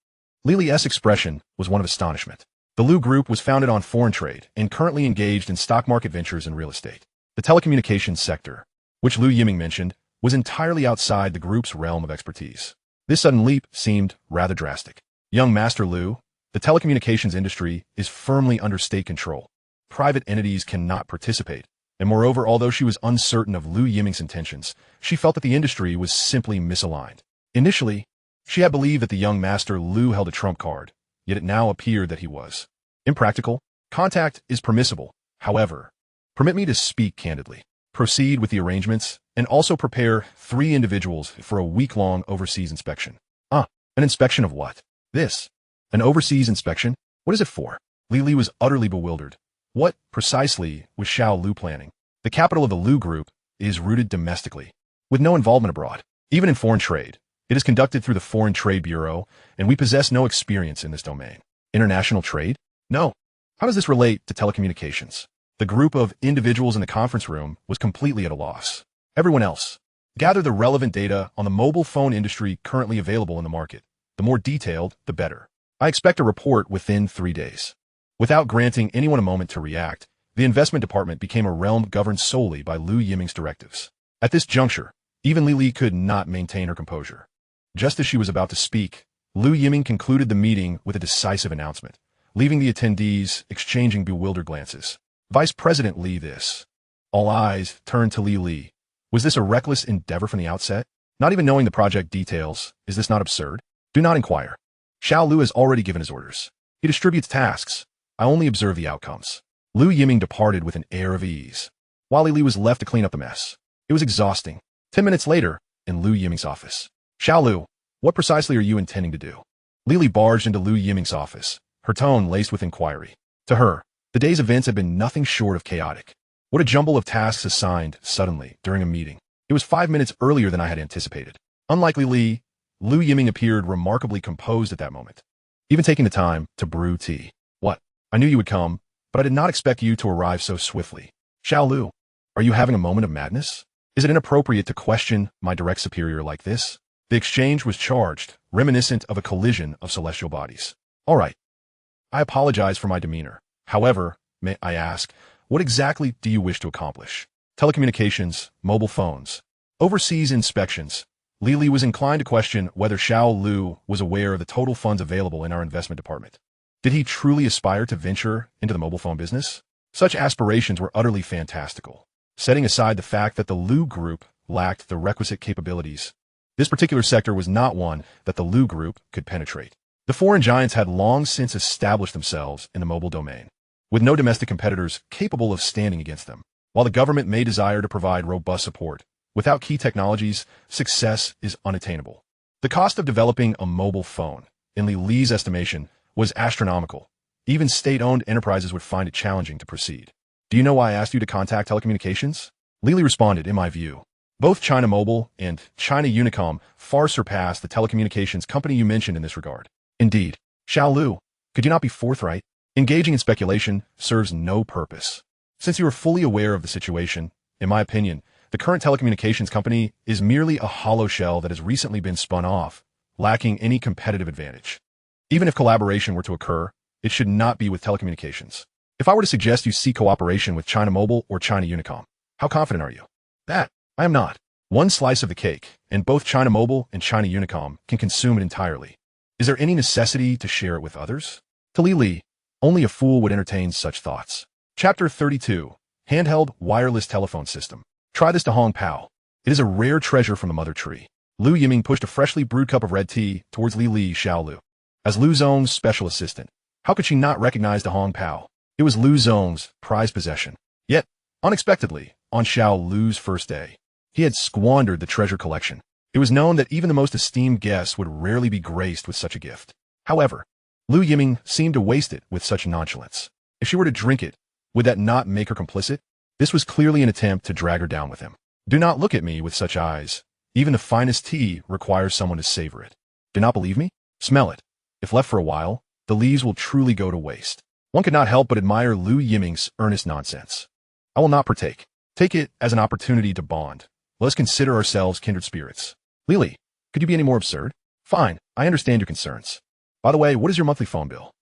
Li's expression was one of astonishment. The Lu Group was founded on foreign trade and currently engaged in stock market ventures and real estate. The telecommunications sector, which Lu Yiming mentioned, was entirely outside the group's realm of expertise. This sudden leap seemed rather drastic. Young Master Lu, the telecommunications industry is firmly under state control. Private entities cannot participate, and moreover, although she was uncertain of Lu Yiming's intentions, she felt that the industry was simply misaligned. Initially, she had believed that the young Master Lu held a trump card, yet it now appeared that he was. Impractical. Contact is permissible. However, permit me to speak candidly. Proceed with the arrangements, and also prepare 3 individuals for a week-long overseas inspection. An inspection of what? This. An overseas inspection? What is it for? Li was utterly bewildered. What, precisely, was Xiao Lu planning? The capital of the Lu Group is rooted domestically, with no involvement abroad. Even in foreign trade, it is conducted through the Foreign Trade Bureau, and we possess no experience in this domain. International trade? No. How does this relate to telecommunications? The group of individuals in the conference room was completely at a loss. Everyone else. Gather the relevant data on the mobile phone industry currently available in the market. The more detailed, the better. I expect a report within 3 days. Without granting anyone a moment to react, the investment department became a realm governed solely by Lu Yiming's directives. At this juncture, even Li could not maintain her composure. Just as she was about to speak, Lu Yiming concluded the meeting with a decisive announcement, leaving the attendees exchanging bewildered glances. Vice President Li this. All eyes turned to Li. Was this a reckless endeavor from the outset? Not even knowing the project details, is this not absurd? Do not inquire. Xiao Lu has already given his orders. He distributes tasks. I only observe the outcomes. Lu Yiming departed with an air of ease, while Li was left to clean up the mess. It was exhausting. 10 minutes later, in Lu Yiming's office. Xiao Lu, what precisely are you intending to do? Li barged into Lu Yiming's office, her tone laced with inquiry. To her, the day's events had been nothing short of chaotic. What a jumble of tasks assigned suddenly during a meeting. It was 5 minutes earlier than I had anticipated. Unlike Li, Lu Yiming appeared remarkably composed at that moment, even taking the time to brew tea. What? I knew you would come, but I did not expect you to arrive so swiftly. Xiao Lu, are you having a moment of madness? Is it inappropriate to question my direct superior like this? The exchange was charged, reminiscent of a collision of celestial bodies. All right. I apologize for my demeanor. However, may I ask, what exactly do you wish to accomplish? Telecommunications, mobile phones, overseas inspections. Li was inclined to question whether Xiao Lu was aware of the total funds available in our investment department. Did he truly aspire to venture into the mobile phone business? Such aspirations were utterly fantastical. Setting aside the fact that the Lu Group lacked the requisite capabilities, this particular sector was not one that the Lu Group could penetrate. The foreign giants had long since established themselves in the mobile domain, with no domestic competitors capable of standing against them. While the government may desire to provide robust support, without key technologies, success is unattainable. The cost of developing a mobile phone, in Li's estimation, was astronomical. Even state-owned enterprises would find it challenging to proceed. Do you know why I asked you to contact telecommunications? Li responded, in my view, both China Mobile and China Unicom far surpass the telecommunications company you mentioned in this regard. Indeed. Xiao Lu, could you not be forthright? Engaging in speculation serves no purpose. Since you are fully aware of the situation, in my opinion, the current telecommunications company is merely a hollow shell that has recently been spun off, lacking any competitive advantage. Even if collaboration were to occur, it should not be with telecommunications. If I were to suggest you seek cooperation with China Mobile or China Unicom, how confident are you? That, I am not. One slice of the cake, and both China Mobile and China Unicom can consume it entirely. Is there any necessity to share it with others? To Li, only a fool would entertain such thoughts. Chapter 32. Handheld Wireless Telephone System. Try this to Hong Pao. It is a rare treasure from the mother tree. Lu Yiming pushed a freshly brewed cup of red tea towards Li Xiao Lu. As Lu Zong's special assistant, how could she not recognize the Hong Pao? It was Lu Zong's prized possession. Yet, unexpectedly, on Xiao Lu's first day, He had squandered the treasure collection. It was known that even the most esteemed guests would rarely be graced with such a gift. However, Lu Yiming seemed to waste it with such nonchalance. If she were to drink it, would that not make her complicit? This was clearly an attempt to drag her down with him. Do not look at me with such eyes. Even the finest tea requires someone to savor it. Do not believe me? Smell it. If left for a while, the leaves will truly go to waste. One could not help but admire Lu Yiming's earnest nonsense. I will not partake. Take it as an opportunity to bond. Let us consider ourselves kindred spirits. Lily, could you be any more absurd? Fine, I understand your concerns. By the way, what is your monthly phone bill?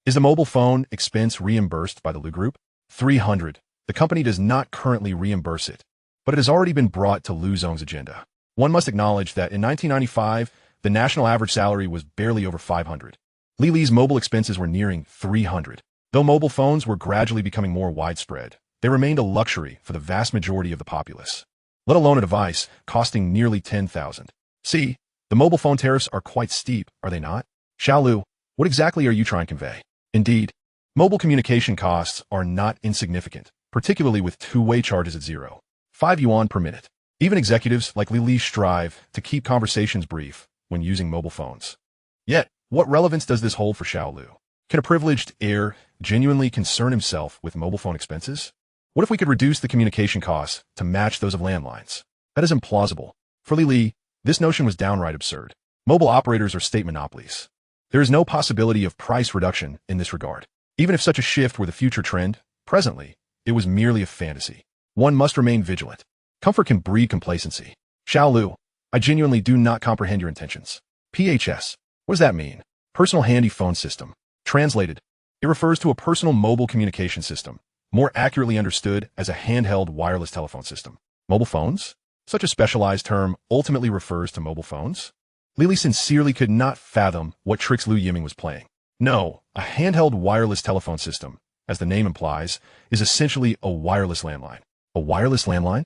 Is the mobile phone expense reimbursed by the Lu Group? 300. The company does not currently reimburse it, but it has already been brought to Lu Zong's agenda. One must acknowledge that in 1995, the national average salary was barely over 500. Lily's mobile expenses were nearing 300. Though mobile phones were gradually becoming more widespread, they remained a luxury for the vast majority of the populace, let alone a device costing nearly 10,000. See, the mobile phone tariffs are quite steep, are they not? Xiaolu, what exactly are you trying to convey? Indeed, mobile communication costs are not insignificant, particularly with two-way charges at 0.5 yuan per minute. Even executives like Lili strive to keep conversations brief when using mobile phones. Yet, what relevance does this hold for Xiaolu? Can a privileged heir genuinely concern himself with mobile phone expenses? What if we could reduce the communication costs to match those of landlines? That is implausible. For Lili, this notion was downright absurd. Mobile operators are state monopolies. There is no possibility of price reduction in this regard. Even if such a shift were the future trend, presently, it was merely a fantasy. One must remain vigilant. Comfort can breed complacency. Xiaolu, I genuinely do not comprehend your intentions. PHS. What does that mean? Personal Handy Phone System. Translated, it refers to a personal mobile communication system, more accurately understood as a handheld wireless telephone system. Mobile phones? Such a specialized term ultimately refers to mobile phones? Lily sincerely could not fathom what tricks Lu Yiming was playing. No, a handheld wireless telephone system, as the name implies, is essentially a wireless landline. A wireless landline?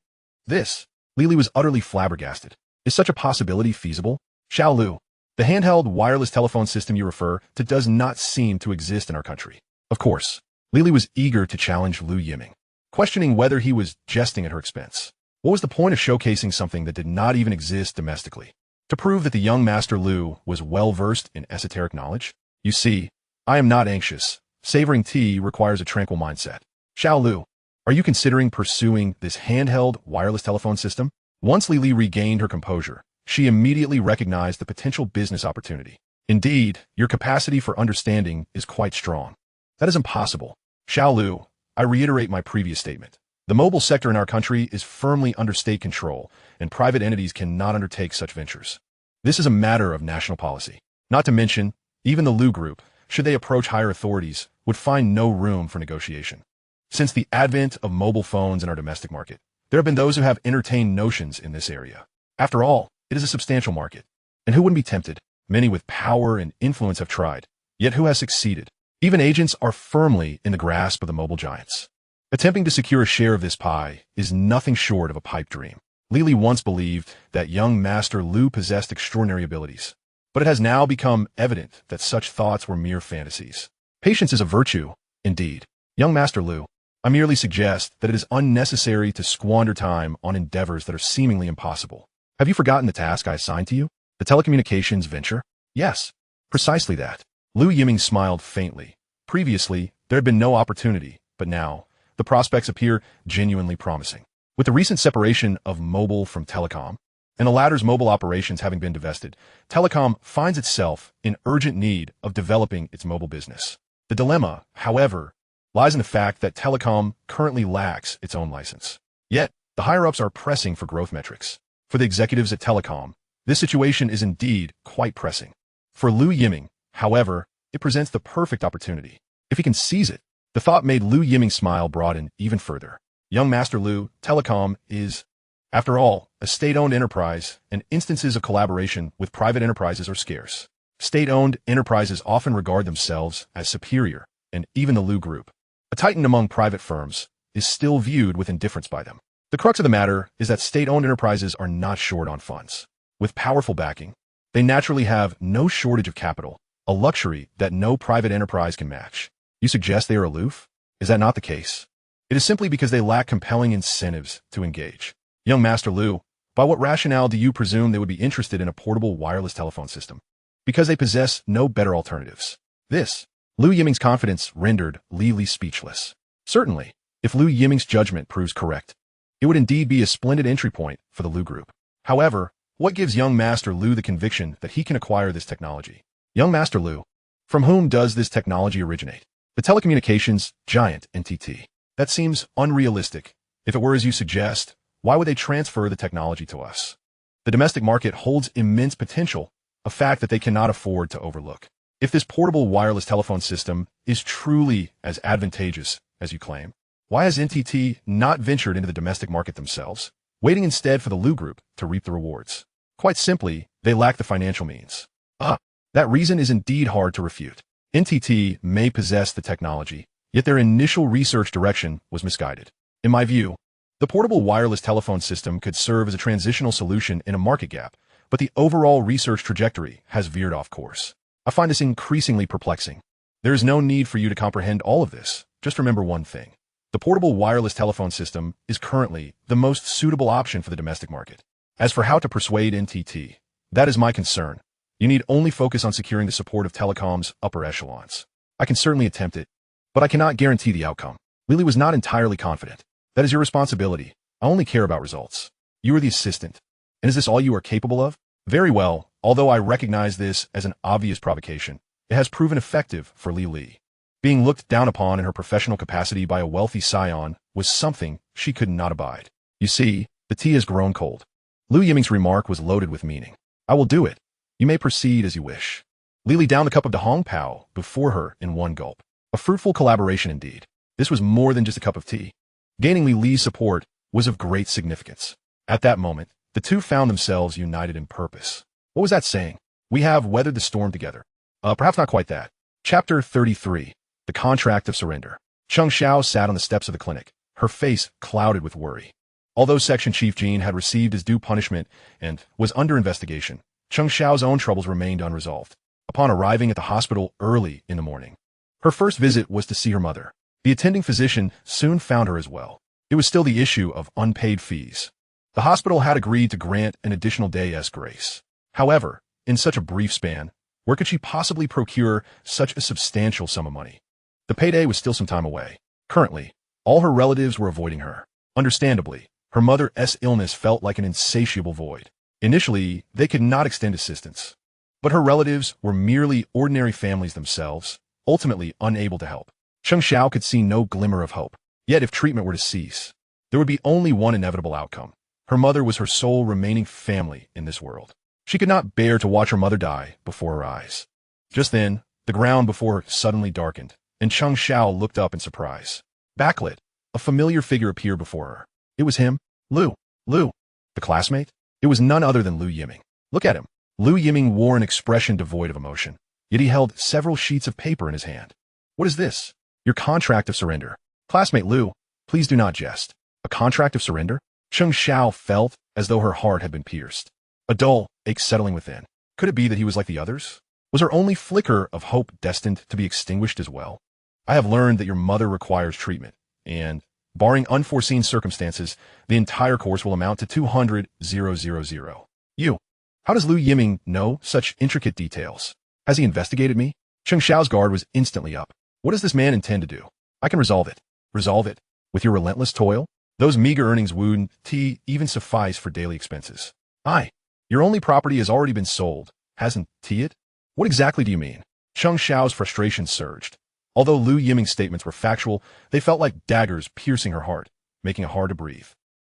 Lily was utterly flabbergasted. Is such a possibility feasible? Xiaolu, the handheld wireless telephone system you refer to does not seem to exist in our country. Of course, Lily was eager to challenge Lu Yiming, questioning whether he was jesting at her expense. What was the point of showcasing something that did not even exist domestically? To prove that the young Master Lu was well-versed in esoteric knowledge? You see, I am not anxious. Savoring tea requires a tranquil mindset. Xiaolu, are you considering pursuing this handheld wireless telephone system? Once Lili regained her composure, she immediately recognized the potential business opportunity. Indeed, your capacity for understanding is quite strong. That is impossible. Xiaolu, I reiterate my previous statement. The mobile sector in our country is firmly under state control, and private entities cannot undertake such ventures. This is a matter of national policy. Not to mention, even the Lu Group, should they approach higher authorities, would find no room for negotiation. Since the advent of mobile phones in our domestic market, there have been those who have entertained notions in this area. After all, it is a substantial market. And who wouldn't be tempted? Many with power and influence have tried. Yet who has succeeded? Even agents are firmly in the grasp of the mobile giants. Attempting to secure a share of this pie is nothing short of a pipe dream. Lily once believed that young Master Lu possessed extraordinary abilities, but it has now become evident that such thoughts were mere fantasies. Patience is a virtue, indeed. Young Master Lu, I merely suggest that it is unnecessary to squander time on endeavors that are seemingly impossible. Have you forgotten the task I assigned to you? The telecommunications venture? Yes, precisely that. Lu Yiming smiled faintly. Previously, there had been no opportunity, but now, the prospects appear genuinely promising. With the recent separation of mobile from telecom, and the latter's mobile operations having been divested, telecom finds itself in urgent need of developing its mobile business. The dilemma, however, lies in the fact that telecom currently lacks its own license. Yet, the higher-ups are pressing for growth metrics. For the executives at telecom, this situation is indeed quite pressing. For Lu Yiming, however, it presents the perfect opportunity. If he can seize it, the thought made Lu Yiming smile broaden even further. Young Master Lu, telecom is, after all, a state-owned enterprise, and instances of collaboration with private enterprises are scarce. State-owned enterprises often regard themselves as superior, and even the Lu Group, a titan among private firms, is still viewed with indifference by them. The crux of the matter is that state-owned enterprises are not short on funds. With powerful backing, they naturally have no shortage of capital, a luxury that no private enterprise can match. You suggest they are aloof? Is that not the case? It is simply because they lack compelling incentives to engage. Young Master Lu, by what rationale do you presume they would be interested in a portable wireless telephone system? Because they possess no better alternatives. This, Lu Yiming's confidence rendered Li Li speechless. Certainly, if Lu Yiming's judgment proves correct, it would indeed be a splendid entry point for the Lu Group. However, what gives young Master Lu the conviction that he can acquire this technology? Young Master Lu, from whom does this technology originate? The telecommunications giant NTT. That seems unrealistic. If it were as you suggest, why would they transfer the technology to us? The domestic market holds immense potential, a fact that they cannot afford to overlook. If this portable wireless telephone system is truly as advantageous as you claim, why has NTT not ventured into the domestic market themselves, waiting instead for the Lu Group to reap the rewards? Quite simply, they lack the financial means. That reason is indeed hard to refute. NTT may possess the technology, yet their initial research direction was misguided. In my view, the portable wireless telephone system could serve as a transitional solution in a market gap, but the overall research trajectory has veered off course. I find this increasingly perplexing. There is no need for you to comprehend all of this. Just remember one thing. The portable wireless telephone system is currently the most suitable option for the domestic market. As for how to persuade NTT, that is my concern. You need only focus on securing the support of telecom's upper echelons. I can certainly attempt it, but I cannot guarantee the outcome. Lily was not entirely confident. That is your responsibility. I only care about results. You are the assistant. And is this all you are capable of? Very well, although I recognize this as an obvious provocation, it has proven effective for Li Li. Being looked down upon in her professional capacity by a wealthy scion was something she could not abide. You see, the tea has grown cold. Lu Yiming's remark was loaded with meaning. I will do it. You may proceed as you wish. Li Li downed the cup of Dahong Pao before her in one gulp. A fruitful collaboration indeed. This was more than just a cup of tea. Gaining Li Li's support was of great significance. At that moment, the two found themselves united in purpose. What was that saying? We have weathered the storm together. Perhaps not quite that. Chapter 33. The Contract of Surrender. Cheng Xiao sat on the steps of the clinic, her face clouded with worry. Although Section Chief Jean had received his due punishment and was under investigation, Cheng Xiao's own troubles remained unresolved. Upon arriving at the hospital early in the morning, her first visit was to see her mother. The attending physician soon found her as well. It was still the issue of unpaid fees. The hospital had agreed to grant an additional day's grace. However, in such a brief span, where could she possibly procure such a substantial sum of money? The payday was still some time away. Currently, all her relatives were avoiding her. Understandably, her mother's illness felt like an insatiable void. Initially, they could not extend assistance. But her relatives were merely ordinary families themselves, ultimately unable to help. Cheng Xiao could see no glimmer of hope. Yet if treatment were to cease, there would be only one inevitable outcome. Her mother was her sole remaining family in this world. She could not bear to watch her mother die before her eyes. Just then, the ground before her suddenly darkened, and Cheng Xiao looked up in surprise. Backlit, a familiar figure appeared before her. It was him, Lu. The classmate? It was none other than Lu Yiming. Look at him. Lu Yiming wore an expression devoid of emotion, yet he held several sheets of paper in his hand. What is this? Your contract of surrender. Classmate Lu, please do not jest. A contract of surrender? Cheng Xiao felt as though her heart had been pierced. A dull ache settling within. Could it be that he was like the others? Was her only flicker of hope destined to be extinguished as well? I have learned that your mother requires treatment, and, barring unforeseen circumstances, the entire course will amount to 200,000. You. How does Lu Yiming know such intricate details? Has he investigated me? Cheng Xiao's guard was instantly up. What does this man intend to do? I can resolve it. Resolve it? With your relentless toil? Those meager earnings wouldn't even suffice for daily expenses. Your only property has already been sold, hasn't it? What exactly do you mean? Cheng Xiao's frustration surged. Although Lu Yiming's statements were factual, they felt like daggers piercing her heart, making it hard to breathe.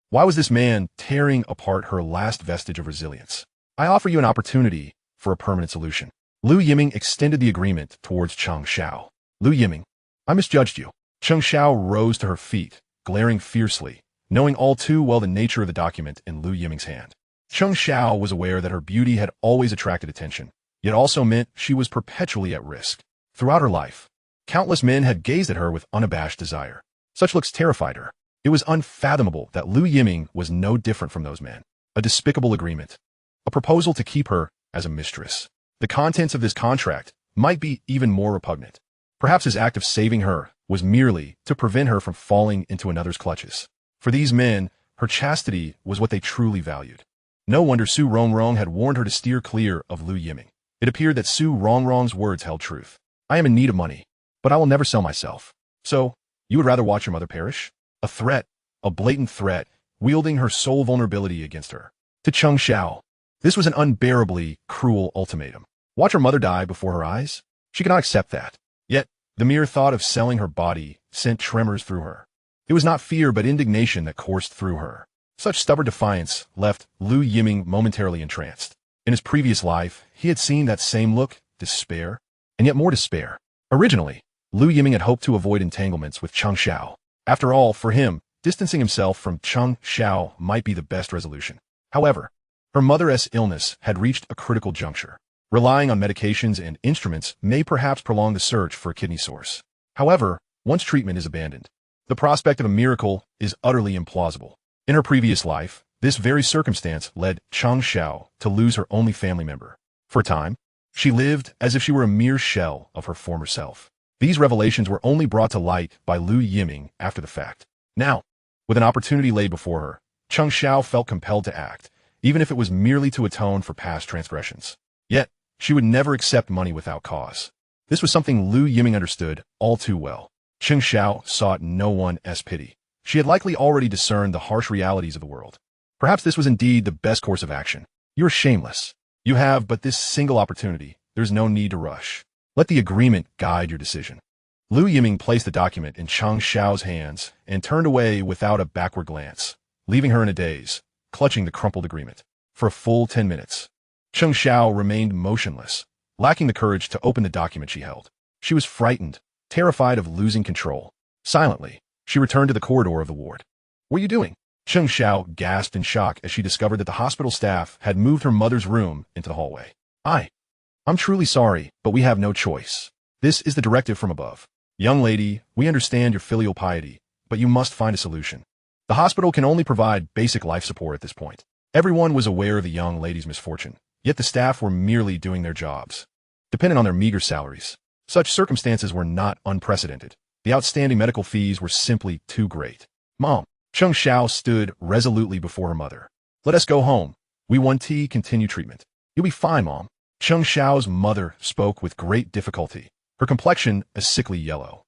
Why was this man tearing apart her last vestige of resilience? I offer you an opportunity for a permanent solution. Lu Yiming extended the agreement towards Cheng Xiao. Lu Yiming, I misjudged you. Cheng Xiao rose to her feet, glaring fiercely, knowing all too well the nature of the document in Lu Yiming's hand. Cheng Xiao was aware that her beauty had always attracted attention, yet also meant she was perpetually at risk. Throughout her life, countless men had gazed at her with unabashed desire. Such looks terrified her. It was unfathomable that Lu Yiming was no different from those men. A despicable agreement. A proposal to keep her as a mistress. The contents of this contract might be even more repugnant. Perhaps his act of saving her was merely to prevent her from falling into another's clutches. For these men, Her chastity was what they truly valued. No wonder Su Rongrong had warned her to steer clear of Lu Yiming. It appeared that Su Rongrong's words held truth. I am in need of money, but I will never sell myself. So, you would rather watch your mother perish? A threat, a blatant threat, wielding her sole vulnerability against her. To Cheng Xiao, this was an unbearably cruel ultimatum. Watch her mother die before her eyes? She could not accept that. Yet, the mere thought of selling her body sent tremors through her. It was not fear but indignation that coursed through her. Such stubborn defiance left Lu Yiming momentarily entranced. In his previous life, he had seen that same look, despair, and yet more despair. Originally, Lu Yiming had hoped to avoid entanglements with Cheng Xiao. After all, for him, distancing himself from Cheng Xiao might be the best resolution. However, her mother's illness had reached a critical juncture. Relying on medications and instruments may perhaps prolong the search for a kidney source. However, once treatment is abandoned, the prospect of a miracle is utterly implausible. In her previous life, this very circumstance led Cheng Xiao to lose her only family member. For a time, she lived as if she were a mere shell of her former self. These revelations were only brought to light by Lu Yiming after the fact. Now, with an opportunity laid before her, Cheng Xiao felt compelled to act, even if it was merely to atone for past transgressions. Yet, she would never accept money without cause. This was something Lu Yiming understood all too well. Cheng Xiao sought no one's pity. She had likely already discerned the harsh realities of the world. Perhaps this was indeed the best course of action. You are shameless. You have but this single opportunity. There's no need to rush. Let the agreement guide your decision. Lu Yiming placed the document in Cheng Xiao's hands and turned away without a backward glance, leaving her in a daze, clutching the crumpled agreement. For a full 10 minutes, Cheng Xiao remained motionless, lacking the courage to open the document she held. She was frightened, terrified of losing control. Silently, she returned to the corridor of the ward. What are you doing? Cheng Xiao gasped in shock as she discovered that the hospital staff had moved her mother's room into the hallway. I'm truly sorry, but we have no choice. This is the directive from above. Young lady, we understand your filial piety, but you must find a solution. The hospital can only provide basic life support at this point. Everyone was aware of the young lady's misfortune, yet the staff were merely doing their jobs, dependent on their meager salaries. Such circumstances were not unprecedented. The outstanding medical fees were simply too great. Mom, Cheng Xiao stood resolutely before her mother. Let us go home. We want to continue treatment. You'll be fine, Mom. Cheng Xiao's mother spoke with great difficulty, her complexion a sickly yellow,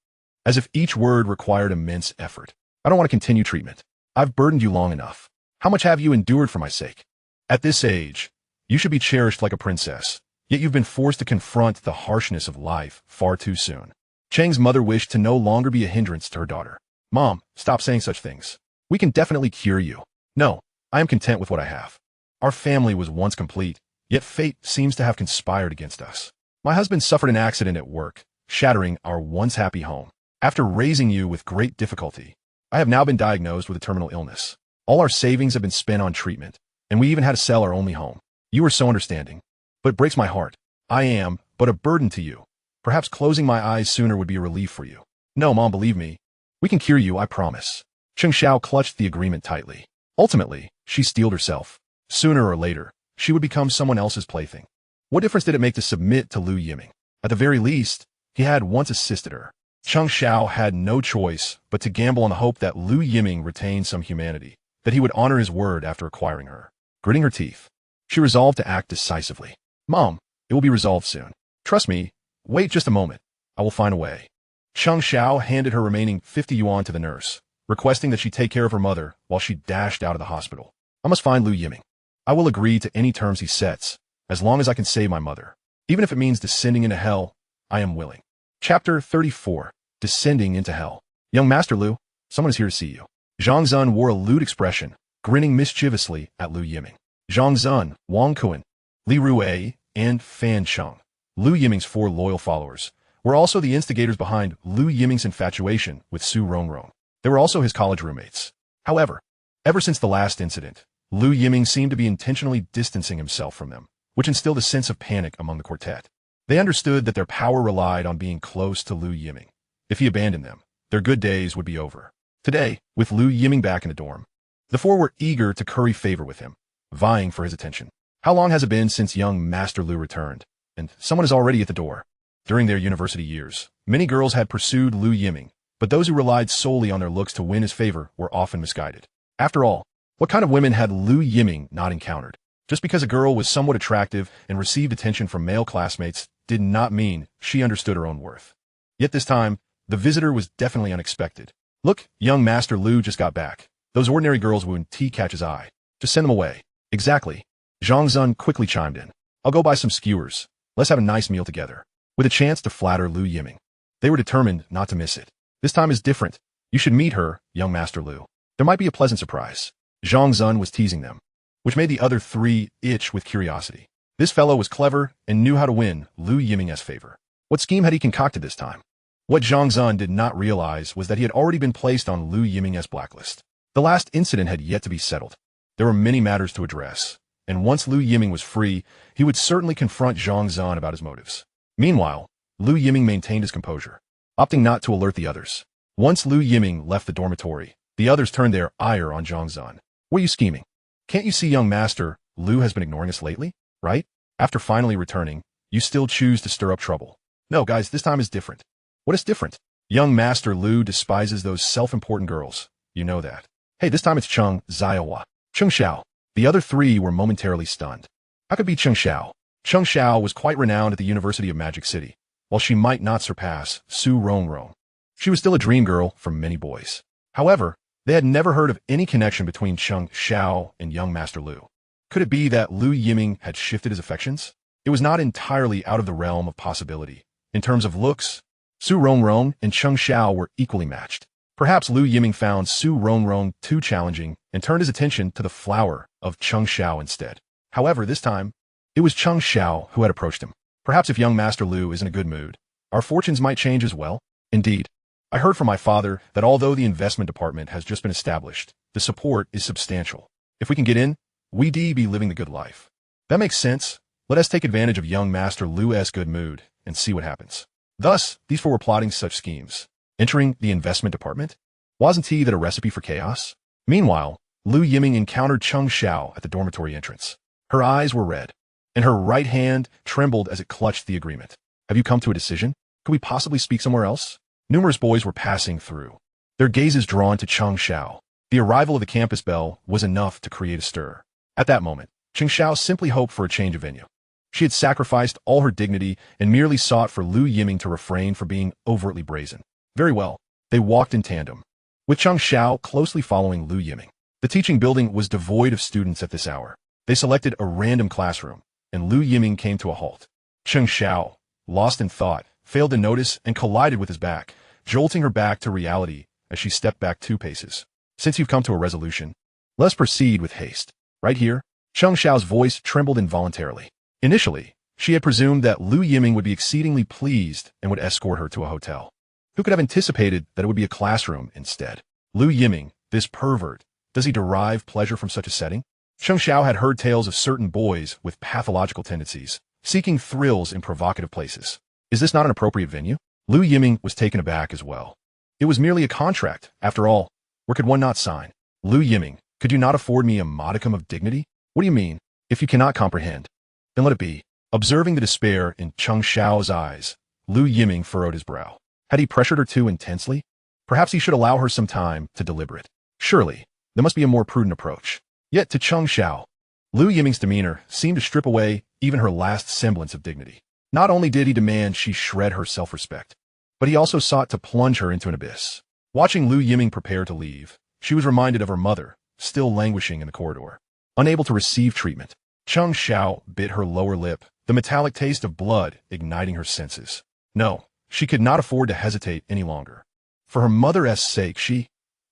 as if each word required immense effort. I don't want to continue treatment. I've burdened you long enough. How much have you endured for my sake? At this age, you should be cherished like a princess, yet you've been forced to confront the harshness of life far too soon. Cheng's mother wished to no longer be a hindrance to her daughter. Mom, stop saying such things. We can definitely cure you. No, I am content with what I have. Our family was once complete, yet fate seems to have conspired against us. My husband suffered an accident at work, shattering our once happy home. After raising you with great difficulty, I have now been diagnosed with a terminal illness. All our savings have been spent on treatment, and we even had to sell our only home. You are so understanding, but it breaks my heart. I am but a burden to you. Perhaps closing my eyes sooner would be a relief for you. No, Mom, believe me. We can cure you, I promise. Cheng Xiao clutched the agreement tightly. Ultimately, she steeled herself. Sooner or later, she would become someone else's plaything. What difference did it make to submit to Lu Yiming? At the very least, he had once assisted her. Cheng Xiao had no choice but to gamble on the hope that Lu Yiming retained some humanity, that he would honor his word after acquiring her. Gritting her teeth, she resolved to act decisively. Mom, it will be resolved soon. Trust me, wait just a moment. I will find a way. Cheng Xiao handed her remaining 50 yuan to the nurse, requesting that she take care of her mother while she dashed out of the hospital. I must find Lu Yiming. I will agree to any terms he sets, as long as I can save my mother. Even if it means descending into hell, I am willing. Chapter 34. Descending into Hell. Young Master Lu, someone is here to see you. Zhang Zun wore a lewd expression, grinning mischievously at Lu Yiming. Zhang Zun, Wang Kuan, Li Rue, and Fan Cheng, Lu Yiming's 4 loyal followers, were also the instigators behind Lu Yiming's infatuation with Su Rongrong. They were also his college roommates. However, ever since the last incident, Lu Yiming seemed to be intentionally distancing himself from them, which instilled a sense of panic among the quartet. They understood that their power relied on being close to Lu Yiming. If he abandoned them, their good days would be over. Today, with Lu Yiming back in the dorm, the 4 were eager to curry favor with him, vying for his attention. How long has it been since young Master Lu returned? And someone is already at the door. During their university years, many girls had pursued Lu Yiming, but those who relied solely on their looks to win his favor were often misguided. After all, What kind of women had Lu Yiming not encountered? Just because a girl was somewhat attractive and received attention from male classmates did not mean she understood her own worth. Yet this time, the visitor was definitely unexpected. Look, young Master Lu just got back. Those ordinary girls wouldn't catch his eye. Just send them away. Exactly. Zhang Zun quickly chimed in. I'll go buy some skewers. Let's have a nice meal together. With a chance to flatter Lu Yiming. They were determined not to miss it. This time is different. You should meet her, young Master Lu. There might be a pleasant surprise. Zhang Zun was teasing them, which made the other three itch with curiosity. This fellow was clever and knew how to win Lu Yiming's favor. What scheme had he concocted this time? What Zhang Zun did not realize was that he had already been placed on Lu Yiming's blacklist. The last incident had yet to be settled. There were many matters to address, and once Lu Yiming was free, he would certainly confront Zhang Zun about his motives. Meanwhile, Lu Yiming maintained his composure, opting not to alert the others. Once Lu Yiming left the dormitory, the others turned their ire on Zhang Zun. What are you scheming? Can't you see, young master, Lu has been ignoring us lately, right? After finally returning, you still choose to stir up trouble. No, guys, this time is different. What is different? Young master Lu despises those self-important girls. You know that. Hey, this time it's Cheng Xiaohua. Cheng Xiao. The other three were momentarily stunned. How could it be Cheng Xiao? Cheng Xiao was quite renowned at the University of Magic City, while she might not surpass Su Rongrong. She was still a dream girl for many boys. However, they had never heard of any connection between Cheng Xiao and young Master Lu. Could it be that Lu Yiming had shifted his affections? It was not entirely out of the realm of possibility. In terms of looks, Su Rongrong and Cheng Xiao were equally matched. Perhaps Lu Yiming found Su Rongrong too challenging and turned his attention to the flower of Cheng Xiao instead. However, this time, it was Cheng Xiao who had approached him. Perhaps if young Master Lu is in a good mood, our fortunes might change as well. Indeed, I heard from my father that although the investment department has just been established, the support is substantial. If we can get in, we'd be living the good life. That makes sense. Let us take advantage of young Master Lu's good mood and see what happens. Thus, these four were plotting such schemes. Entering the investment department? Wasn't that a recipe for chaos? Meanwhile, Lu Yiming encountered Cheng Xiao at the dormitory entrance. Her eyes were red, and her right hand trembled as it clutched the agreement. Have you come to a decision? Could we possibly speak somewhere else? Numerous boys were passing through, their gazes drawn to Cheng Xiao. The arrival of the campus bell was enough to create a stir. At that moment, Cheng Xiao simply hoped for a change of venue. She had sacrificed all her dignity and merely sought for Lu Yiming to refrain from being overtly brazen. Very well, they walked in tandem, with Cheng Xiao closely following Lu Yiming. The teaching building was devoid of students at this hour. They selected a random classroom, and Lu Yiming came to a halt. Cheng Xiao, lost in thought, failed to notice and collided with his back, jolting her back to reality as she stepped back 2 paces. Since you've come to a resolution, let's proceed with haste. Right here, Cheng Xiao's voice trembled involuntarily. Initially, she had presumed that Lu Yiming would be exceedingly pleased and would escort her to a hotel. Who could have anticipated that it would be a classroom instead? Lu Yiming, this pervert, does he derive pleasure from such a setting? Cheng Xiao had heard tales of certain boys with pathological tendencies, seeking thrills in provocative places. Is this not an appropriate venue? Lu Yiming was taken aback as well. It was merely a contract, after all. Where could one not sign? Lu Yiming, could you not afford me a modicum of dignity? What do you mean? If you cannot comprehend, then let it be. Observing the despair in Cheng Xiao's eyes, Lu Yiming furrowed his brow. Had he pressured her too intensely? Perhaps he should allow her some time to deliberate. Surely, there must be a more prudent approach. Yet to Cheng Xiao, Lu Yiming's demeanor seemed to strip away even her last semblance of dignity. Not only did he demand she shred her self-respect, but he also sought to plunge her into an abyss. Watching Lu Yiming prepare to leave, she was reminded of her mother, still languishing in the corridor. Unable to receive treatment, Cheng Xiao bit her lower lip, the metallic taste of blood igniting her senses. No, she could not afford to hesitate any longer. For her mother's sake, she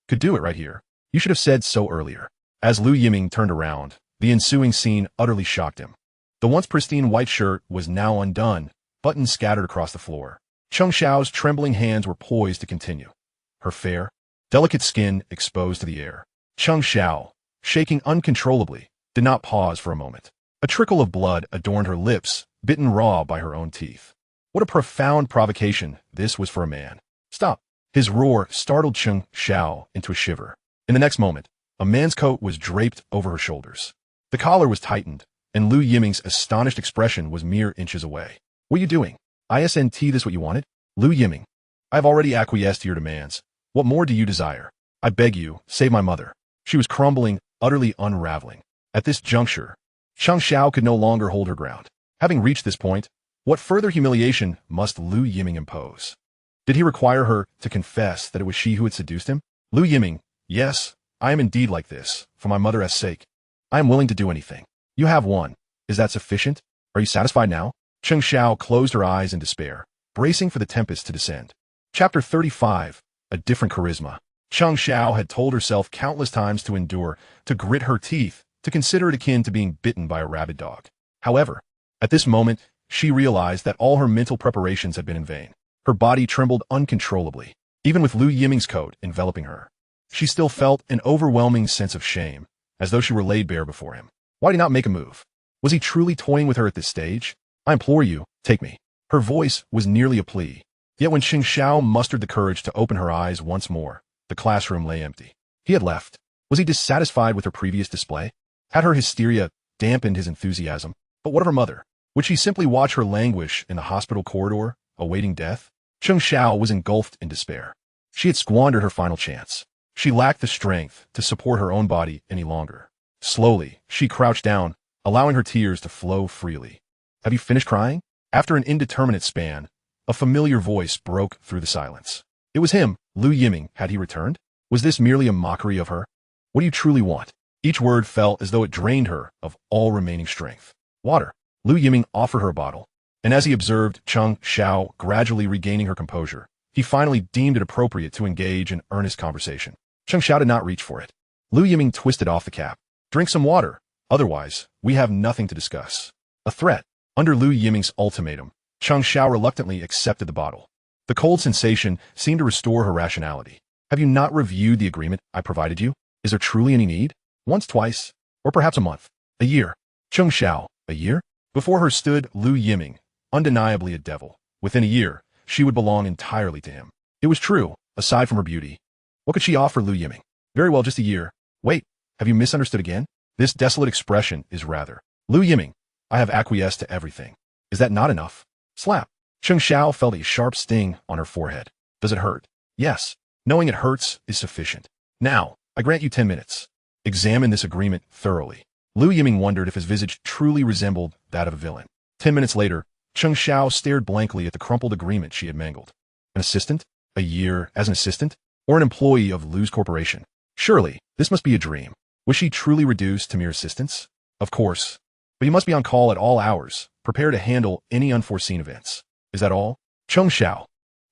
could do it right here. You should have said so earlier. As Lu Yiming turned around, the ensuing scene utterly shocked him. The once pristine white shirt was now undone, buttons scattered across the floor. Cheng Xiao's trembling hands were poised to continue, her fair, delicate skin exposed to the air. Cheng Xiao, shaking uncontrollably, did not pause for a moment. A trickle of blood adorned her lips, bitten raw by her own teeth. What a profound provocation this was for a man. Stop! His roar startled Cheng Xiao into a shiver. In the next moment, a man's coat was draped over her shoulders. The collar was tightened, and Lu Yiming's astonished expression was mere inches away. What are you doing? Isn't this what you wanted? Lu Yiming, I have already acquiesced to your demands. What more do you desire? I beg you, save my mother. She was crumbling utterly unraveling. At this juncture, Cheng Xiao could no longer hold her ground. Having reached this point, what further humiliation must Lu Yiming impose? Did he require her to confess that it was she who had seduced him? Lu Yiming, yes, I am indeed like this, for my mother's sake. I am willing to do anything. You have won. Is that sufficient? Are you satisfied now? Cheng Xiao closed her eyes in despair, bracing for the tempest to descend. Chapter 35. A different charisma. Cheng Xiao had told herself countless times to endure, to grit her teeth, to consider it akin to being bitten by a rabid dog. However, at this moment, she realized that all her mental preparations had been in vain. Her body trembled uncontrollably, even with Lu Yiming's coat enveloping her. She still felt an overwhelming sense of shame, as though she were laid bare before him. Why did he not make a move? Was he truly toying with her at this stage? I implore you, take me. Her voice was nearly a plea. Yet when Cheng Xiao mustered the courage to open her eyes once more, the classroom lay empty. He had left. Was he dissatisfied with her previous display? Had her hysteria dampened his enthusiasm? But what of her mother? Would she simply watch her languish in the hospital corridor, awaiting death? Cheng Xiao was engulfed in despair. She had squandered her final chance. She lacked the strength to support her own body any longer. Slowly, she crouched down, allowing her tears to flow freely. Have you finished crying? After an indeterminate span, a familiar voice broke through the silence. It was him, Lu Yiming. Had he returned? Was this merely a mockery of her? What do you truly want? Each word felt as though it drained her of all remaining strength. Water. Lu Yiming offered her a bottle, and as he observed Cheng Xiao gradually regaining her composure, he finally deemed it appropriate to engage in earnest conversation. Cheng Xiao did not reach for it. Lu Yiming twisted off the cap. Drink some water, otherwise, we have nothing to discuss. A threat. Under Lu Yiming's ultimatum, Cheng Xiao reluctantly accepted the bottle. The cold sensation seemed to restore her rationality. Have you not reviewed the agreement I provided you? Is there truly any need? Once, twice, or perhaps a month, a year. Cheng Xiao, a year? Before her stood Lu Yiming, undeniably a devil. Within a year, she would belong entirely to him. It was true, aside from her beauty. What could she offer Lu Yiming? Very well, just a year. Wait, have you misunderstood again? This desolate expression is rather. Lu Yiming, I have acquiesced to everything. Is that not enough? Slap. Cheng Xiao felt a sharp sting on her forehead. Does it hurt? Yes. Knowing it hurts is sufficient. Now, I grant you 10 minutes. Examine this agreement thoroughly. Lu Yiming wondered if his visage truly resembled that of a villain. 10 minutes later, Cheng Xiao stared blankly at the crumpled agreement she had mangled. An assistant? A year as an assistant? Or an employee of Lu's corporation? Surely, this must be a dream. Was she truly reduced to mere assistance? Of course. But you must be on call at all hours, prepare to handle any unforeseen events. Is that all? Cheng Xiao,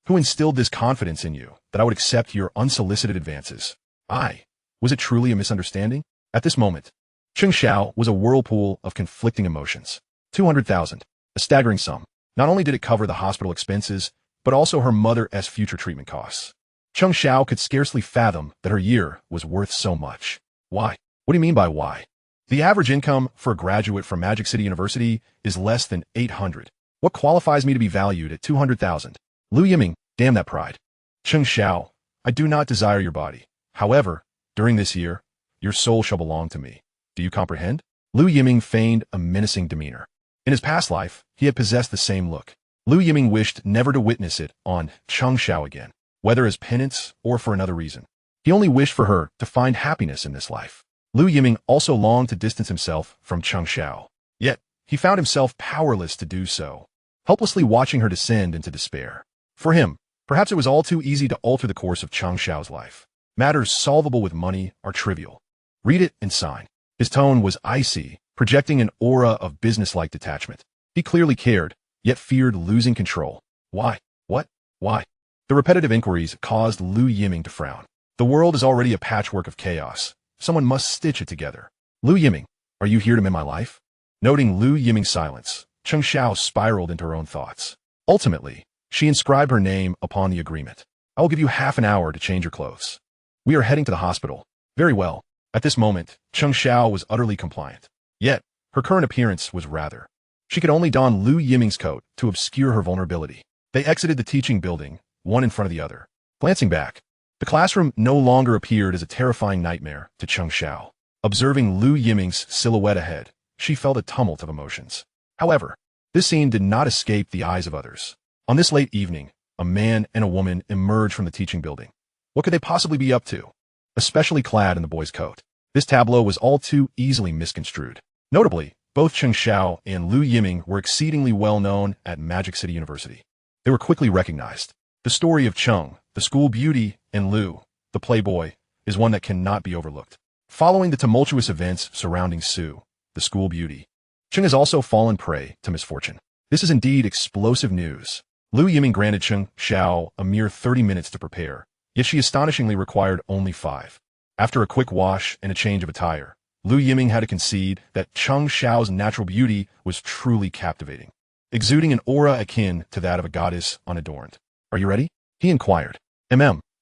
who instilled this confidence in you, that I would accept your unsolicited advances? Was it truly a misunderstanding? At this moment, Cheng Xiao was a whirlpool of conflicting emotions. 200,000. A staggering sum. Not only did it cover the hospital expenses, but also her mother's future treatment costs. Cheng Xiao could scarcely fathom that her year was worth so much. Why? What do you mean by why? The average income for a graduate from Magic City University is less than 800. What qualifies me to be valued at 200,000? Lu Yiming, damn that pride. Cheng Xiao, I do not desire your body. However, during this year, your soul shall belong to me. Do you comprehend? Lu Yiming feigned a menacing demeanor. In his past life, he had possessed the same look. Lu Yiming wished never to witness it on Cheng Xiao again, whether as penance or for another reason. He only wished for her to find happiness in this life. Lu Yiming also longed to distance himself from Cheng Xiao. Yet, he found himself powerless to do so, helplessly watching her descend into despair. For him, perhaps it was all too easy to alter the course of Cheng Xiao's life. Matters solvable with money are trivial. Read it and sign. His tone was icy, projecting an aura of businesslike detachment. He clearly cared, yet feared losing control. Why? What? Why? The repetitive inquiries caused Lu Yiming to frown. The world is already a patchwork of chaos. Someone must stitch it together. Lu Yiming, are you here to mend my life? Noting Lu Yiming's silence, Cheng Xiao spiraled into her own thoughts. Ultimately, she inscribed her name upon the agreement. I will give you half an hour to change your clothes. We are heading to the hospital. Very well. At this moment, Cheng Xiao was utterly compliant. Yet, her current appearance was rather. She could only don Lu Yiming's coat to obscure her vulnerability. They exited the teaching building, one in front of the other. Glancing back, the classroom no longer appeared as a terrifying nightmare to Cheng Xiao. Observing Lu Yiming's silhouette ahead, she felt a tumult of emotions. However, this scene did not escape the eyes of others. On this late evening, a man and a woman emerged from the teaching building. What could they possibly be up to? Especially clad in the boy's coat. This tableau was all too easily misconstrued. Notably, both Cheng Xiao and Lu Yiming were exceedingly well known at Magic City University. They were quickly recognized. The story of Cheng, the school beauty, and Lu, the playboy, is one that cannot be overlooked. Following the tumultuous events surrounding Su, the school beauty, Cheng has also fallen prey to misfortune. This is indeed explosive news. Lu Yiming granted Cheng Xiao a mere 30 minutes to prepare, yet she astonishingly required only 5. After a quick wash and a change of attire, Lu Yiming had to concede that Cheng Xiao's natural beauty was truly captivating, exuding an aura akin to that of a goddess unadorned. "Are you ready?" he inquired.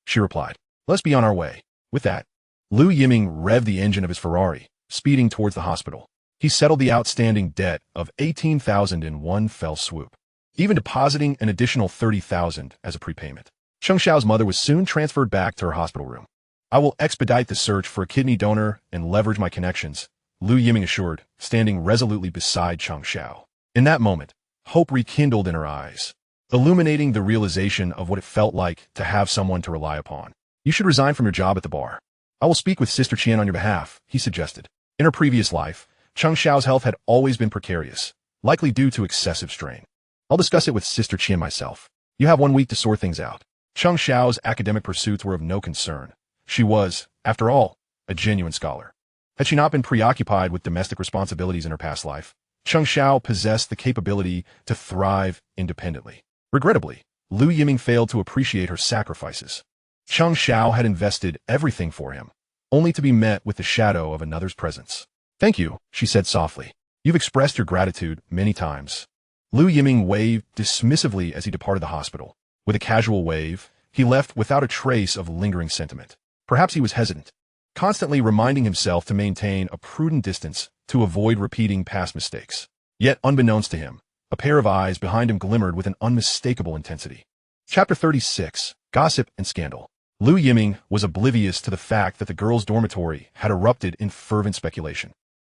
She replied. "Let's be on our way." With that, Lu Yiming revved the engine of his Ferrari, speeding towards the hospital. He settled the outstanding debt of 18,000 in one fell swoop, even depositing an additional 30,000 as a prepayment. Cheng Xiao's mother was soon transferred back to her hospital room. "I will expedite the search for a kidney donor and leverage my connections," Lu Yiming assured, standing resolutely beside Cheng Xiao. In that moment, hope rekindled in her eyes, illuminating the realization of what it felt like to have someone to rely upon. "You should resign from your job at the bar. I will speak with Sister Qian on your behalf," he suggested. In her previous life, Cheng Xiao's health had always been precarious, likely due to excessive strain. "I'll discuss it with Sister Qian myself. You have 1 week to sort things out." Cheng Xiao's academic pursuits were of no concern. She was, after all, a genuine scholar. Had she not been preoccupied with domestic responsibilities in her past life, Cheng Xiao possessed the capability to thrive independently. Regrettably, Lu Yiming failed to appreciate her sacrifices. Cheng Xiao had invested everything for him, only to be met with the shadow of another's presence. "Thank you," she said softly. "You've expressed your gratitude many times." Lu Yiming waved dismissively as he departed the hospital. With a casual wave, he left without a trace of lingering sentiment. Perhaps he was hesitant, constantly reminding himself to maintain a prudent distance to avoid repeating past mistakes. Yet, unbeknownst to him, a pair of eyes behind him glimmered with an unmistakable intensity. Chapter 36. Gossip and Scandal. Lu Yiming was oblivious to the fact that the girls' dormitory had erupted in fervent speculation.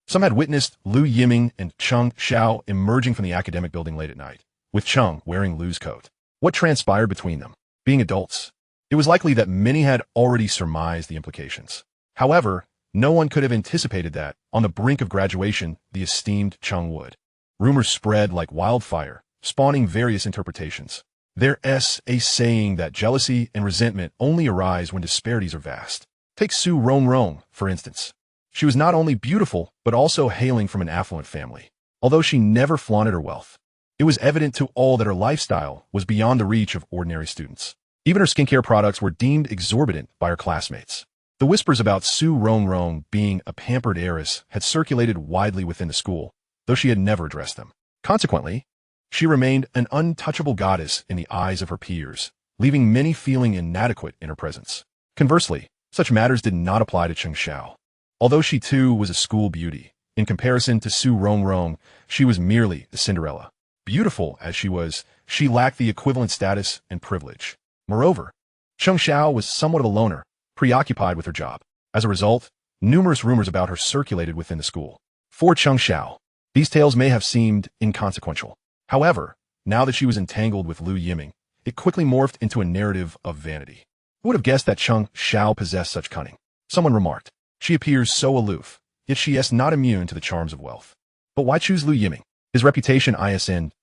Some had witnessed Lu Yiming and Cheng Xiao emerging from the academic building late at night, with Cheng wearing Lu's coat. What transpired between them? Being adults, it was likely that many had already surmised the implications. However, no one could have anticipated that, on the brink of graduation, the esteemed Cheng would. Rumors spread like wildfire, spawning various interpretations. There's a saying that jealousy and resentment only arise when disparities are vast. Take Su Rongrong, for instance. She was not only beautiful, but also hailing from an affluent family. Although she never flaunted her wealth, it was evident to all that her lifestyle was beyond the reach of ordinary students. Even her skincare products were deemed exorbitant by her classmates. The whispers about Su Rongrong being a pampered heiress had circulated widely within the school, though she had never addressed them. Consequently, she remained an untouchable goddess in the eyes of her peers, leaving many feeling inadequate in her presence. Conversely, such matters did not apply to Cheng Xiao. Although she too was a school beauty, in comparison to Su Rongrong, she was merely a Cinderella. Beautiful as she was, she lacked the equivalent status and privilege. Moreover, Cheng Xiao was somewhat of a loner, preoccupied with her job. As a result, numerous rumors about her circulated within the school. For Cheng Xiao, these tales may have seemed inconsequential. However, now that she was entangled with Lu Yiming, it quickly morphed into a narrative of vanity. Who would have guessed that Cheng Xiao possessed such cunning? Someone remarked. She appears so aloof, yet she is not immune to the charms of wealth. But why choose Lu Yiming? His reputation isn't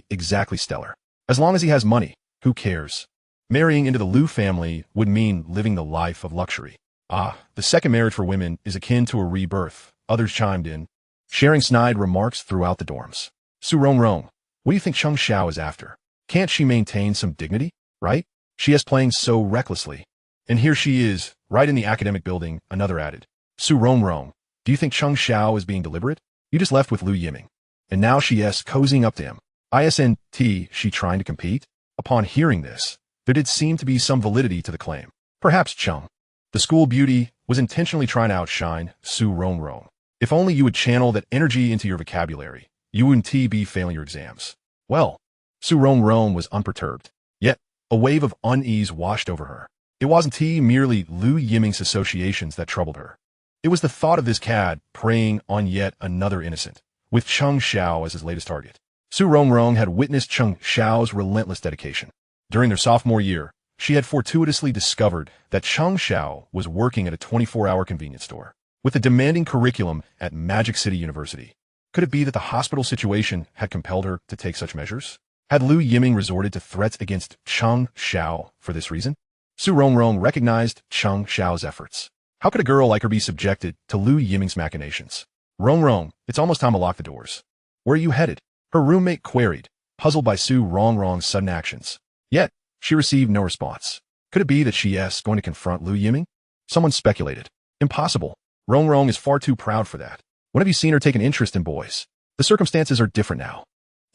exactly stellar. As long as he has money, who cares? Marrying into the Lu family would mean living the life of luxury. The second marriage for women is akin to a rebirth, others chimed in, sharing snide remarks throughout the dorms. Su Rongrong, what do you think Cheng Xiao is after? Can't she maintain some dignity, right? She is playing so recklessly. And here she is, right in the academic building, another added. Su Rongrong, do you think Cheng Xiao is being deliberate? You just left with Lu Yiming. And now she is cozying up to him. Isn't she trying to compete? Upon hearing this, there did seem to be some validity to the claim. Perhaps Cheng, the school beauty, was intentionally trying to outshine Su Rongrong. If only you would channel that energy into your vocabulary, you wouldn't be failing your exams. Well, Su Rongrong was unperturbed. Yet, a wave of unease washed over her. It wasn't merely Lu Yiming's associations that troubled her. It was the thought of this cad preying on yet another innocent, with Cheng Xiao as his latest target. Su Rongrong had witnessed Cheng Xiao's relentless dedication. During their sophomore year, she had fortuitously discovered that Cheng Xiao was working at a 24-hour convenience store. with a demanding curriculum at Magic City University. Could it be that the hospital situation had compelled her to take such measures? Had Lu Yiming resorted to threats against Cheng Xiao for this reason? Su Rongrong recognized Cheng Xiao's efforts. How could a girl like her be subjected to Lu Yiming's machinations? Rongrong, it's almost time to lock the doors. Where are you headed? Her roommate queried, puzzled by Su Rongrong's sudden actions. Yet, she received no response. Could it be that she is going to confront Lu Yiming? Someone speculated. Impossible. Rongrong is far too proud for that. When have you seen her take an interest in boys? The circumstances are different now.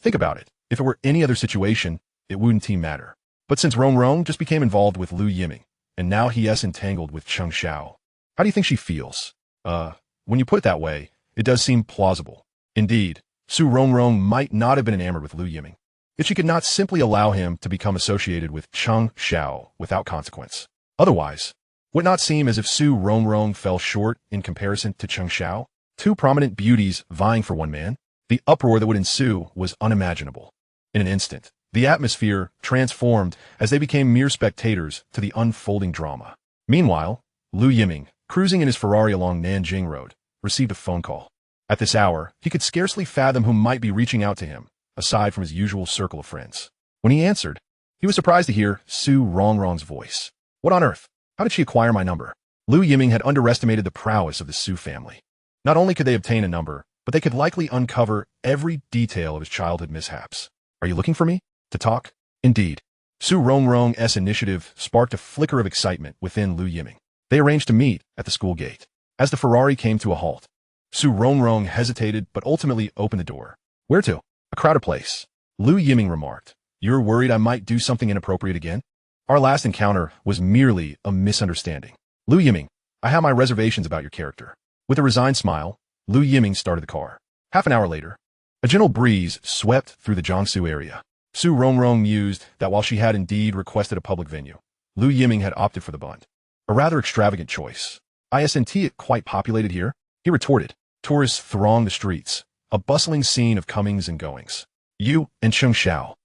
Think about it. If it were any other situation, it wouldn't matter. But since Rongrong just became involved with Lu Yiming, and now he is entangled with Cheng Xiao, how do you think she feels? When you put it that way, it does seem plausible. Indeed, Su Rongrong might not have been enamored with Lu Yiming, yet she could not simply allow him to become associated with Cheng Xiao without consequence. Otherwise, would it not seem as if Su Rongrong fell short in comparison to Cheng Xiao? Two prominent beauties vying for one man? The uproar that would ensue was unimaginable. In an instant, the atmosphere transformed as they became mere spectators to the unfolding drama. Meanwhile, Lu Yiming, cruising in his Ferrari along Nanjing Road, received a phone call. At this hour, he could scarcely fathom who might be reaching out to him, aside from his usual circle of friends. When he answered, he was surprised to hear Su Rongrong's voice. What on earth? How did she acquire my number? Lu Yiming had underestimated the prowess of the Su family. Not only could they obtain a number, but they could likely uncover every detail of his childhood mishaps. Are you looking for me? To talk? Indeed. Su Rongrong's initiative sparked a flicker of excitement within Lu Yiming. They arranged to meet at the school gate. As the Ferrari came to a halt, Su Rongrong hesitated but ultimately opened the door. Where to? A crowded place. Lu Yiming remarked. You're worried I might do something inappropriate again? Our last encounter was merely a misunderstanding. Lu Yiming, I have my reservations about your character. With a resigned smile, Lu Yiming started the car. Half an hour later, a gentle breeze swept through the Jiangsu area. Su Rongrong mused that while she had indeed requested a public venue, Lu Yiming had opted for the Bund. A rather extravagant choice. Isn't it quite populated here? He retorted. Tourists throng the streets, a bustling scene of comings and goings. You and Cheng Xiao.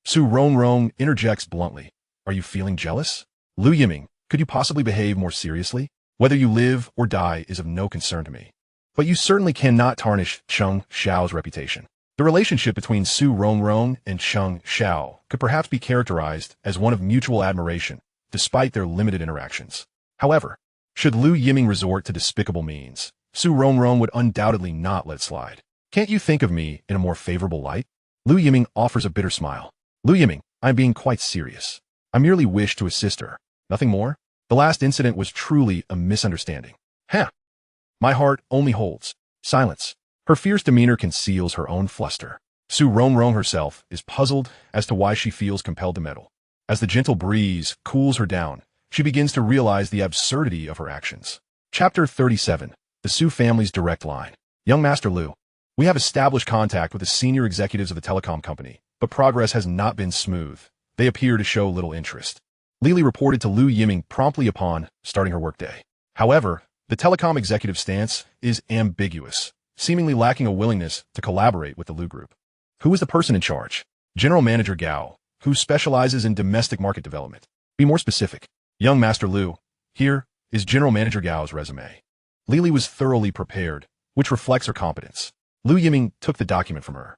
Su Rongrong interjects bluntly. Are you feeling jealous? Lu Yiming, could you possibly behave more seriously? Whether you live or die is of no concern to me. But you certainly cannot tarnish Cheng Xiao's reputation. The relationship between Su Rongrong and Cheng Xiao could perhaps be characterized as one of mutual admiration, despite their limited interactions. However, should Lu Yiming resort to despicable means, Su Rongrong would undoubtedly not let it slide. Can't you think of me in a more favorable light? Lu Yiming offers a bitter smile. Lu Yiming, I'm being quite serious. I merely wish to assist her. Nothing more? The last incident was truly a misunderstanding. Huh. My heart only holds silence. Her fierce demeanor conceals her own fluster. Su Rongrong herself is puzzled as to why she feels compelled to meddle. As the gentle breeze cools her down, she begins to realize the absurdity of her actions. Chapter 37. The Su family's direct line. Young Master Lu, we have established contact with the senior executives of the telecom company, but progress has not been smooth. They appear to show little interest. Lili reported to Lu Yiming promptly upon starting her workday. However, the telecom executive stance is ambiguous, seemingly lacking a willingness to collaborate with the Lu Group. Who is the person in charge? General Manager Gao, who specializes in domestic market development. Be more specific. Young Master Lu, here is General Manager Gao's resume. Lili was thoroughly prepared, which reflects her competence. Lu Yiming took the document from her.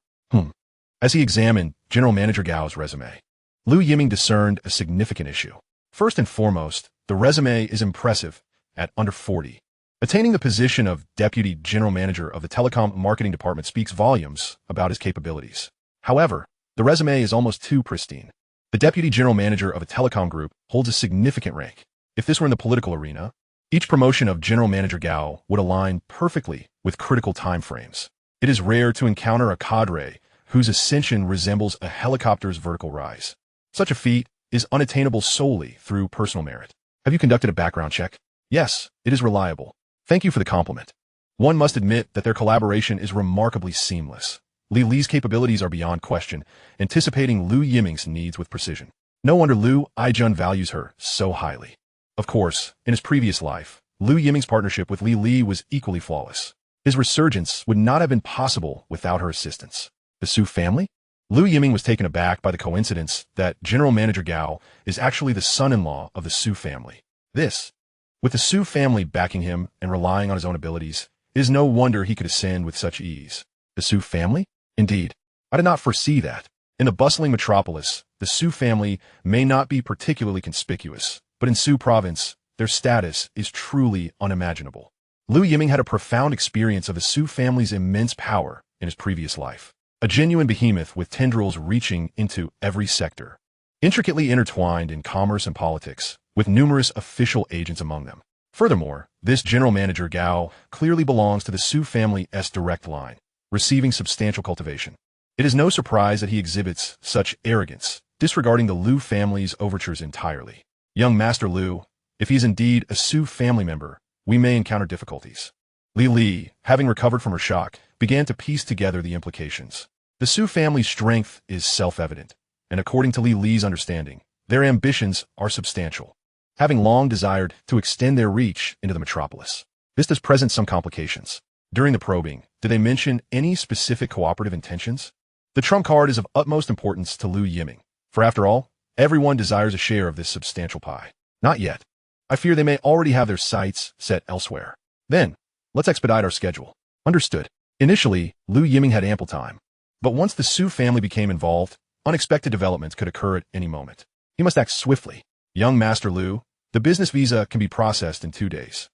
As he examined General Manager Gao's resume, Lu Yiming discerned a significant issue. First and foremost, the resume is impressive at under 40. Attaining the position of Deputy General Manager of the Telecom Marketing Department speaks volumes about his capabilities. However, the resume is almost too pristine. The Deputy General Manager of a telecom group holds a significant rank. If this were in the political arena, each promotion of General Manager Gao would align perfectly with critical timeframes. It is rare to encounter a cadre whose ascension resembles a helicopter's vertical rise. Such a feat is unattainable solely through personal merit. Have you conducted a background check? Yes, it is reliable. Thank you for the compliment. One must admit that their collaboration is remarkably seamless. Li Li's capabilities are beyond question, anticipating Lu Yiming's needs with precision. No wonder Lu Aijun values her so highly. Of course, in his previous life, Lu Yiming's partnership with Li Li was equally flawless. His resurgence would not have been possible without her assistance. The Su family? Lu Yiming was taken aback by the coincidence that General Manager Gao is actually the son-in-law of the Su family. This With the Su family backing him and relying on his own abilities, it is no wonder he could ascend with such ease. The Su family? Indeed. I did not foresee that. In the bustling metropolis, the Su family may not be particularly conspicuous, but in Su province, their status is truly unimaginable. Liu Yiming had a profound experience of the Su family's immense power in his previous life. A genuine behemoth with tendrils reaching into every sector. Intricately intertwined in commerce and politics, with numerous official agents among them. Furthermore, this general manager Gao clearly belongs to the Su family's direct line, receiving substantial cultivation. It is no surprise that he exhibits such arrogance, disregarding the Liu family's overtures entirely. Young Master Liu, if he is indeed a Su family member, we may encounter difficulties. Li, having recovered from her shock, began to piece together the implications. The Su family's strength is self-evident, and according to Li's understanding, their ambitions are substantial, having long desired to extend their reach into the metropolis. This does present some complications. During the probing, did they mention any specific cooperative intentions? The trump card is of utmost importance to Liu Yiming, for after all, everyone desires a share of this substantial pie. Not yet. I fear they may already have their sights set elsewhere. Then, let's expedite our schedule. Understood. Initially, Liu Yiming had ample time. But once the Su family became involved, unexpected developments could occur at any moment. He must act swiftly. Young Master Liu, the business visa can be processed in 2 days.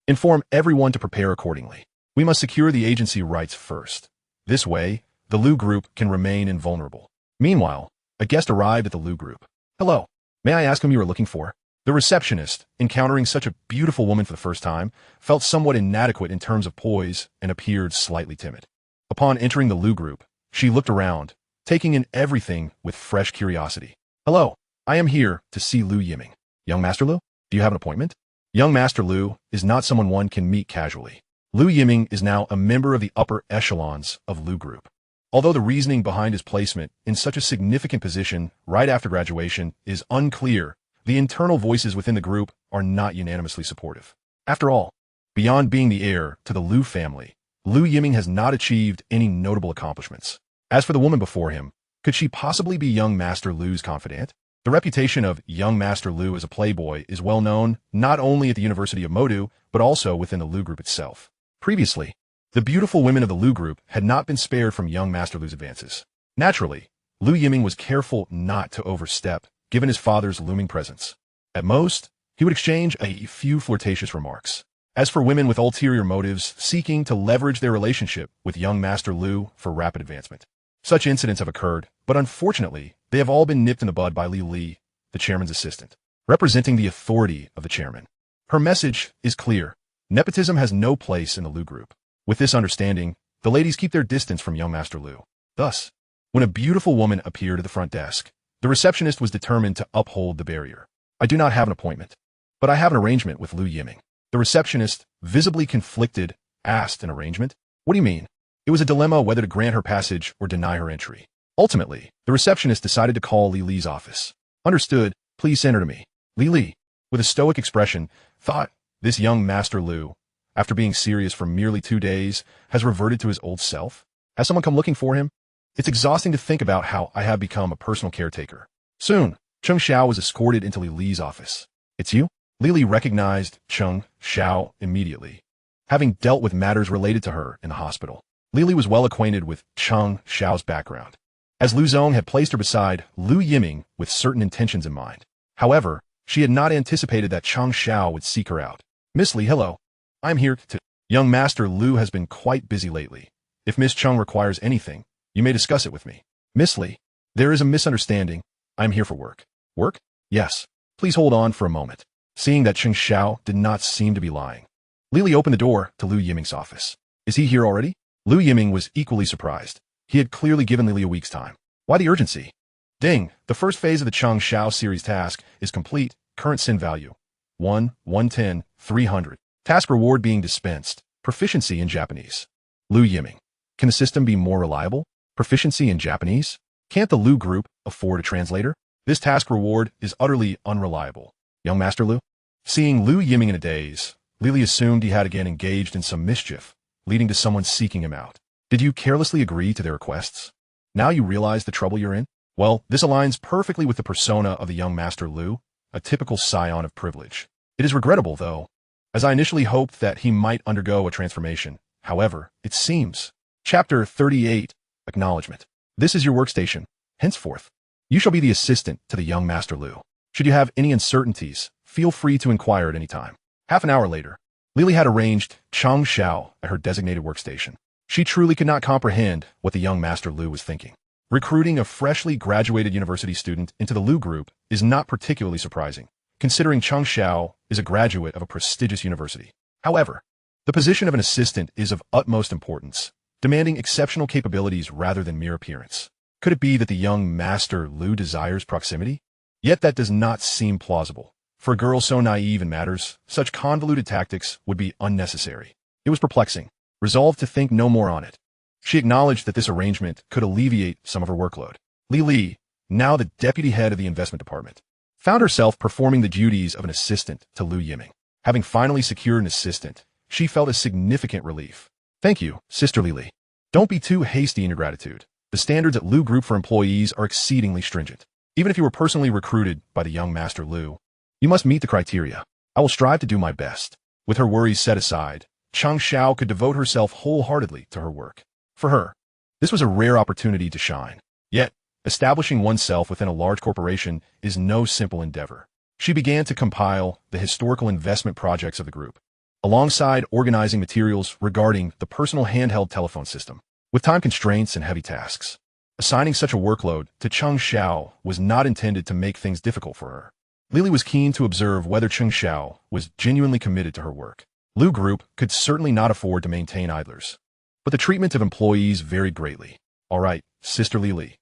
Inform everyone to prepare accordingly. We must secure the agency rights first. This way, the Liu group can remain invulnerable. Meanwhile, a guest arrived at the Liu group. Hello. May I ask whom you are looking for? The receptionist, encountering such a beautiful woman for the first time, felt somewhat inadequate in terms of poise and appeared slightly timid. Upon entering the Liu group, she looked around, taking in everything with fresh curiosity. Hello, I am here to see Liu Yiming. Young Master Liu, do you have an appointment? Young Master Liu is not someone one can meet casually. Liu Yiming is now a member of the upper echelons of Liu group. Although the reasoning behind his placement in such a significant position right after graduation is unclear, the internal voices within the group are not unanimously supportive. After all, beyond being the heir to the Liu family, Liu Yiming has not achieved any notable accomplishments. As for the woman before him, could she possibly be young Master Liu's confidant? The reputation of young Master Liu as a playboy is well known not only at the University of Modu, but also within the Liu group itself. Previously, the beautiful women of the Liu group had not been spared from young Master Liu's advances. Naturally, Liu Yiming was careful not to overstep, given his father's looming presence. At most, he would exchange a few flirtatious remarks. As for women with ulterior motives seeking to leverage their relationship with young Master Liu for rapid advancement, such incidents have occurred, but unfortunately, they have all been nipped in the bud by Li, the chairman's assistant, representing the authority of the chairman. Her message is clear. Nepotism has no place in the Liu group. With this understanding, the ladies keep their distance from young Master Liu. Thus, when a beautiful woman appeared at the front desk, the receptionist was determined to uphold the barrier. I do not have an appointment, but I have an arrangement with Liu Yiming. The receptionist, visibly conflicted, asked an arrangement? What do you mean? It was a dilemma whether to grant her passage or deny her entry. Ultimately, the receptionist decided to call Li's office. Understood, please send her to me. Li, with a stoic expression, thought, this young Master Liu, after being serious for merely 2 days, has reverted to his old self? Has someone come looking for him? It's exhausting to think about how I have become a personal caretaker. Soon, Cheng Xiao was escorted into Li's office. It's you? Li recognized Cheng Xiao immediately, having dealt with matters related to her in the hospital. Li was well acquainted with Cheng Xiao's background, as Liu Zong had placed her beside Liu Yiming with certain intentions in mind. However, she had not anticipated that Cheng Xiao would seek her out. Miss Li, hello. I'm here to... Young Master Liu has been quite busy lately. If Miss Cheng requires anything, you may discuss it with me. Miss Li, there is a misunderstanding. I'm here for work. Work? Yes. Please hold on for a moment. Seeing that Cheng Xiao did not seem to be lying, Li opened the door to Liu Yiming's office. Is he here already? Liu Yiming was equally surprised. He had clearly given Li a week's time. Why the urgency? Ding, the first phase of the Cheng Xiao series task is complete. Current sin value. 1, 110, 300. Task reward being dispensed. Proficiency in Japanese. Liu Yiming. Can the system be more reliable? Proficiency in Japanese? Can't the Liu group afford a translator? This task reward is utterly unreliable. Young Master Liu? Seeing Liu Yiming in a daze, Li assumed he had again engaged in some mischief, leading to someone seeking him out. Did you carelessly agree to their requests? Now you realize the trouble you're in? Well, this aligns perfectly with the persona of the young Master Liu, a typical scion of privilege. It is regrettable, though, as I initially hoped that he might undergo a transformation. However, it seems. Chapter 38, Acknowledgement. This is your workstation. Henceforth, you shall be the assistant to the young Master Lu. Should you have any uncertainties, feel free to inquire at any time. Half an hour later, Lily had arranged Chang Xiao at her designated workstation. She truly could not comprehend what the young Master Lu was thinking. Recruiting a freshly graduated university student into the Lu group is not particularly surprising, considering Chang Xiao is a graduate of a prestigious university. However, the position of an assistant is of utmost importance, demanding exceptional capabilities rather than mere appearance. Could it be that the young Master Lu desires proximity? Yet that does not seem plausible. For a girl so naive in matters, such convoluted tactics would be unnecessary. It was perplexing. Resolved to think no more on it, she acknowledged that this arrangement could alleviate some of her workload. Li, now the deputy head of the investment department, found herself performing the duties of an assistant to Lu Yiming. Having finally secured an assistant, she felt a significant relief. Thank you, Sister Li. Don't be too hasty in your gratitude. The standards at Lu Group for employees are exceedingly stringent. Even if you were personally recruited by the young Master Lu, you must meet the criteria. I will strive to do my best. With her worries set aside, Chang Xiao could devote herself wholeheartedly to her work. For her, this was a rare opportunity to shine. Yet, establishing oneself within a large corporation is no simple endeavor. She began to compile the historical investment projects of the group, alongside organizing materials regarding the personal handheld telephone system. With time constraints and heavy tasks, assigning such a workload to Chang Xiao was not intended to make things difficult for her. Lily was keen to observe whether Chang Xiao was genuinely committed to her work. Lu Group could certainly not afford to maintain idlers, but the treatment of employees varied greatly. All right, Sister Li.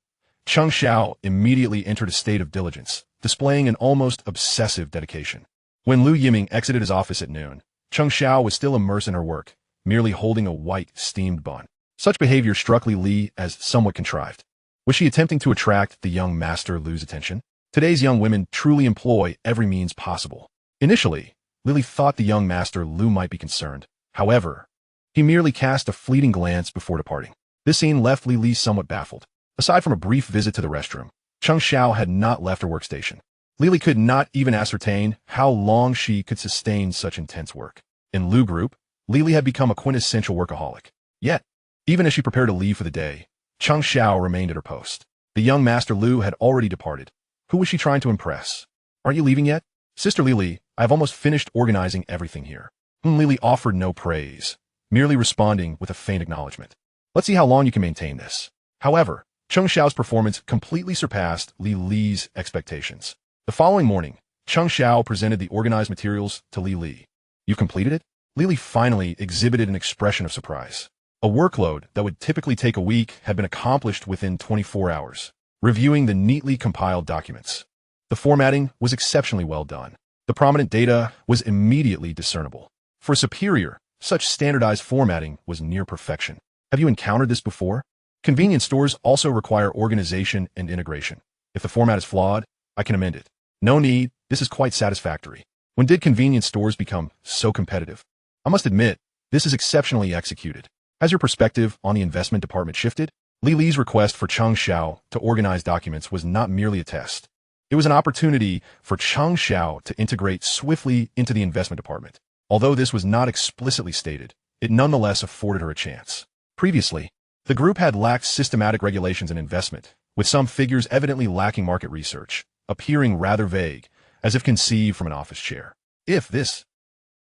Chang Xiao immediately entered a state of diligence, displaying an almost obsessive dedication. When Lu Yiming exited his office at noon, Chang Xiao was still immersed in her work, merely holding a white, steamed bun. Such behavior struck Li as somewhat contrived. Was she attempting to attract the young Master Lu's attention? Today's young women truly employ every means possible. Initially, Lily thought the young Master Lu might be concerned. However, he merely cast a fleeting glance before departing. This scene left Li somewhat baffled. Aside from a brief visit to the restroom, Chang Xiao had not left her workstation. Lily could not even ascertain how long she could sustain such intense work. In Lu Group, Lily had become a quintessential workaholic. Yet, even as she prepared to leave for the day, Chang Xiao remained at her post. The young Master Lu had already departed. Who was she trying to impress? Aren't you leaving yet? Sister Lily, I have almost finished organizing everything here. Lily offered no praise, merely responding with a faint acknowledgement. Let's see how long you can maintain this. However, Chang Xiao's performance completely surpassed Li's expectations. The following morning, Chang Xiao presented the organized materials to Li. You've completed it? Lily finally exhibited an expression of surprise. A workload that would typically take a week had been accomplished within 24 hours. Reviewing the neatly compiled documents, the formatting was exceptionally well done. The prominent data was immediately discernible. For a superior, such standardized formatting was near perfection. Have you encountered this before? Convenience stores also require organization and integration. If the format is flawed, I can amend it. No need, this is quite satisfactory. When did convenience stores become so competitive? I must admit, this is exceptionally executed. Has your perspective on the investment department shifted? Li's request for Chang Xiao to organize documents was not merely a test. It was an opportunity for Chang Xiao to integrate swiftly into the investment department. Although this was not explicitly stated, it nonetheless afforded her a chance. Previously, the group had lacked systematic regulations in investment, with some figures evidently lacking market research, appearing rather vague, as if conceived from an office chair.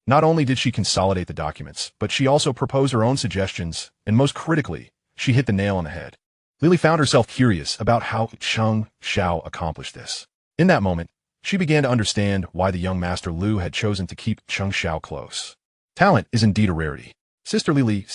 Not only did she consolidate the documents, but she also proposed her own suggestions, and most critically, she hit the nail on the head. Lily found herself curious about how Chang Xiao accomplished this. In that moment, she began to understand why the young Master Lu had chosen to keep Chang Xiao close. Talent is indeed a rarity. Sister Lily,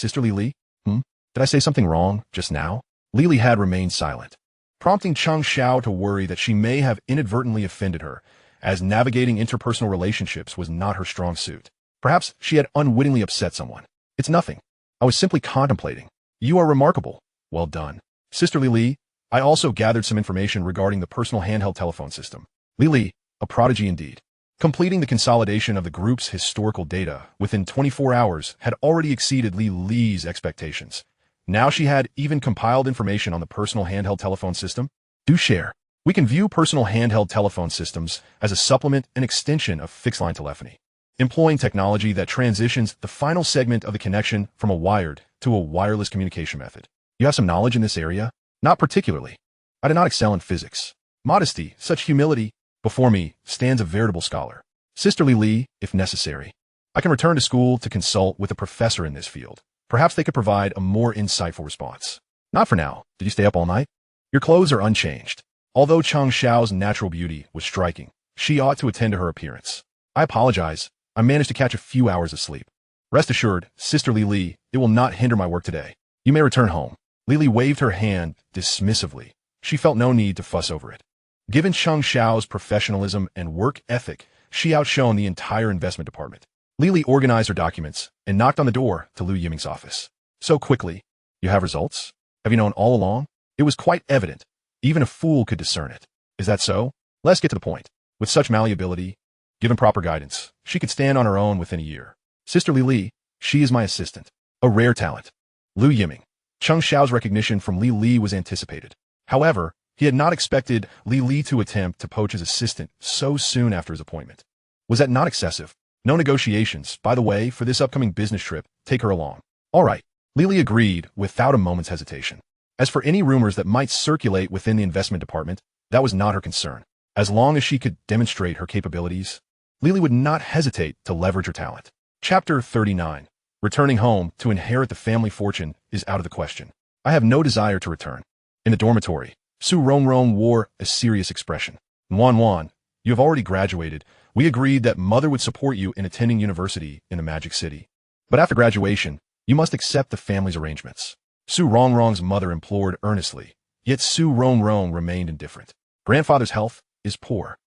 did I say something wrong just now? Lily had remained silent, prompting Chang Xiao to worry that she may have inadvertently offended her, as navigating interpersonal relationships was not her strong suit. Perhaps she had unwittingly upset someone. It's nothing. I was simply contemplating. You are remarkable. Well done. Sister Lily, I also gathered some information regarding the personal handheld telephone system. Lily, a prodigy indeed. Completing the consolidation of the group's historical data within 24 hours had already exceeded Li's expectations. Now she had even compiled information on the personal handheld telephone system. Do share. We can view personal handheld telephone systems as a supplement and extension of fixed-line telephony. employing technology that transitions the final segment of the connection from a wired to a wireless communication method. You have some knowledge in this area? Not particularly. I did not excel in physics. Modesty, such humility. Before me stands a veritable scholar. Sisterly Lee, if necessary. I can return to school to consult with a professor in this field. Perhaps they could provide a more insightful response. Not for now. Did you stay up all night? Your clothes are unchanged. Although Chang Xiao's natural beauty was striking, she ought to attend to her appearance. I apologize. I managed to catch a few hours of sleep. Rest assured, Sisterly Lee, it will not hinder my work today. You may return home. Lily waved her hand dismissively. She felt no need to fuss over it. Given Chang Xiao's professionalism and work ethic, she outshone the entire investment department. Lily organized her documents and knocked on the door to Lu Yiming's office. So quickly. You have results? Have you known all along? It was quite evident. Even a fool could discern it. Is that so? Let's get to the point. With such malleability, given proper guidance, she could stand on her own within a year. Sisterly Lee, she is my assistant. A rare talent. Lu Yiming. Chang Xiao's recognition from Li Li was anticipated. However, he had not expected Li Li to attempt to poach his assistant so soon after his appointment. Was that not excessive? No negotiations. By the way, for this upcoming business trip, take her along. All right. Li Li agreed without a moment's hesitation. As for any rumors that might circulate within the investment department, that was not her concern. As long as she could demonstrate her capabilities, Li Li would not hesitate to leverage her talent. Chapter 39. Returning home to inherit the family fortune is out of the question. I have no desire to return. In the dormitory, Su Rongrong wore a serious expression. Wan, you have already graduated. We agreed that mother would support you in attending university in the Magic City. But after graduation, you must accept the family's arrangements. Su Rongrong's mother implored earnestly, yet Su Rongrong remained indifferent. Grandfather's health is poor.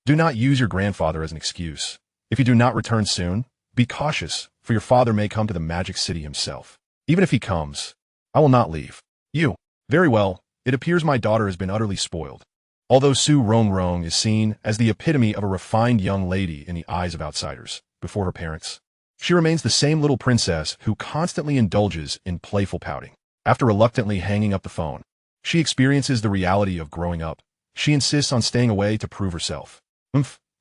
Do not use your grandfather as an excuse. If you do not return soon, be cautious, for your father may come to the Magic City himself. Even if he comes, I will not leave. You. Very well, it appears my daughter has been utterly spoiled. Although Su Rongrong is seen as the epitome of a refined young lady in the eyes of outsiders, before her parents, she remains the same little princess who constantly indulges in playful pouting. After reluctantly hanging up the phone, she experiences the reality of growing up. She insists on staying away to prove herself.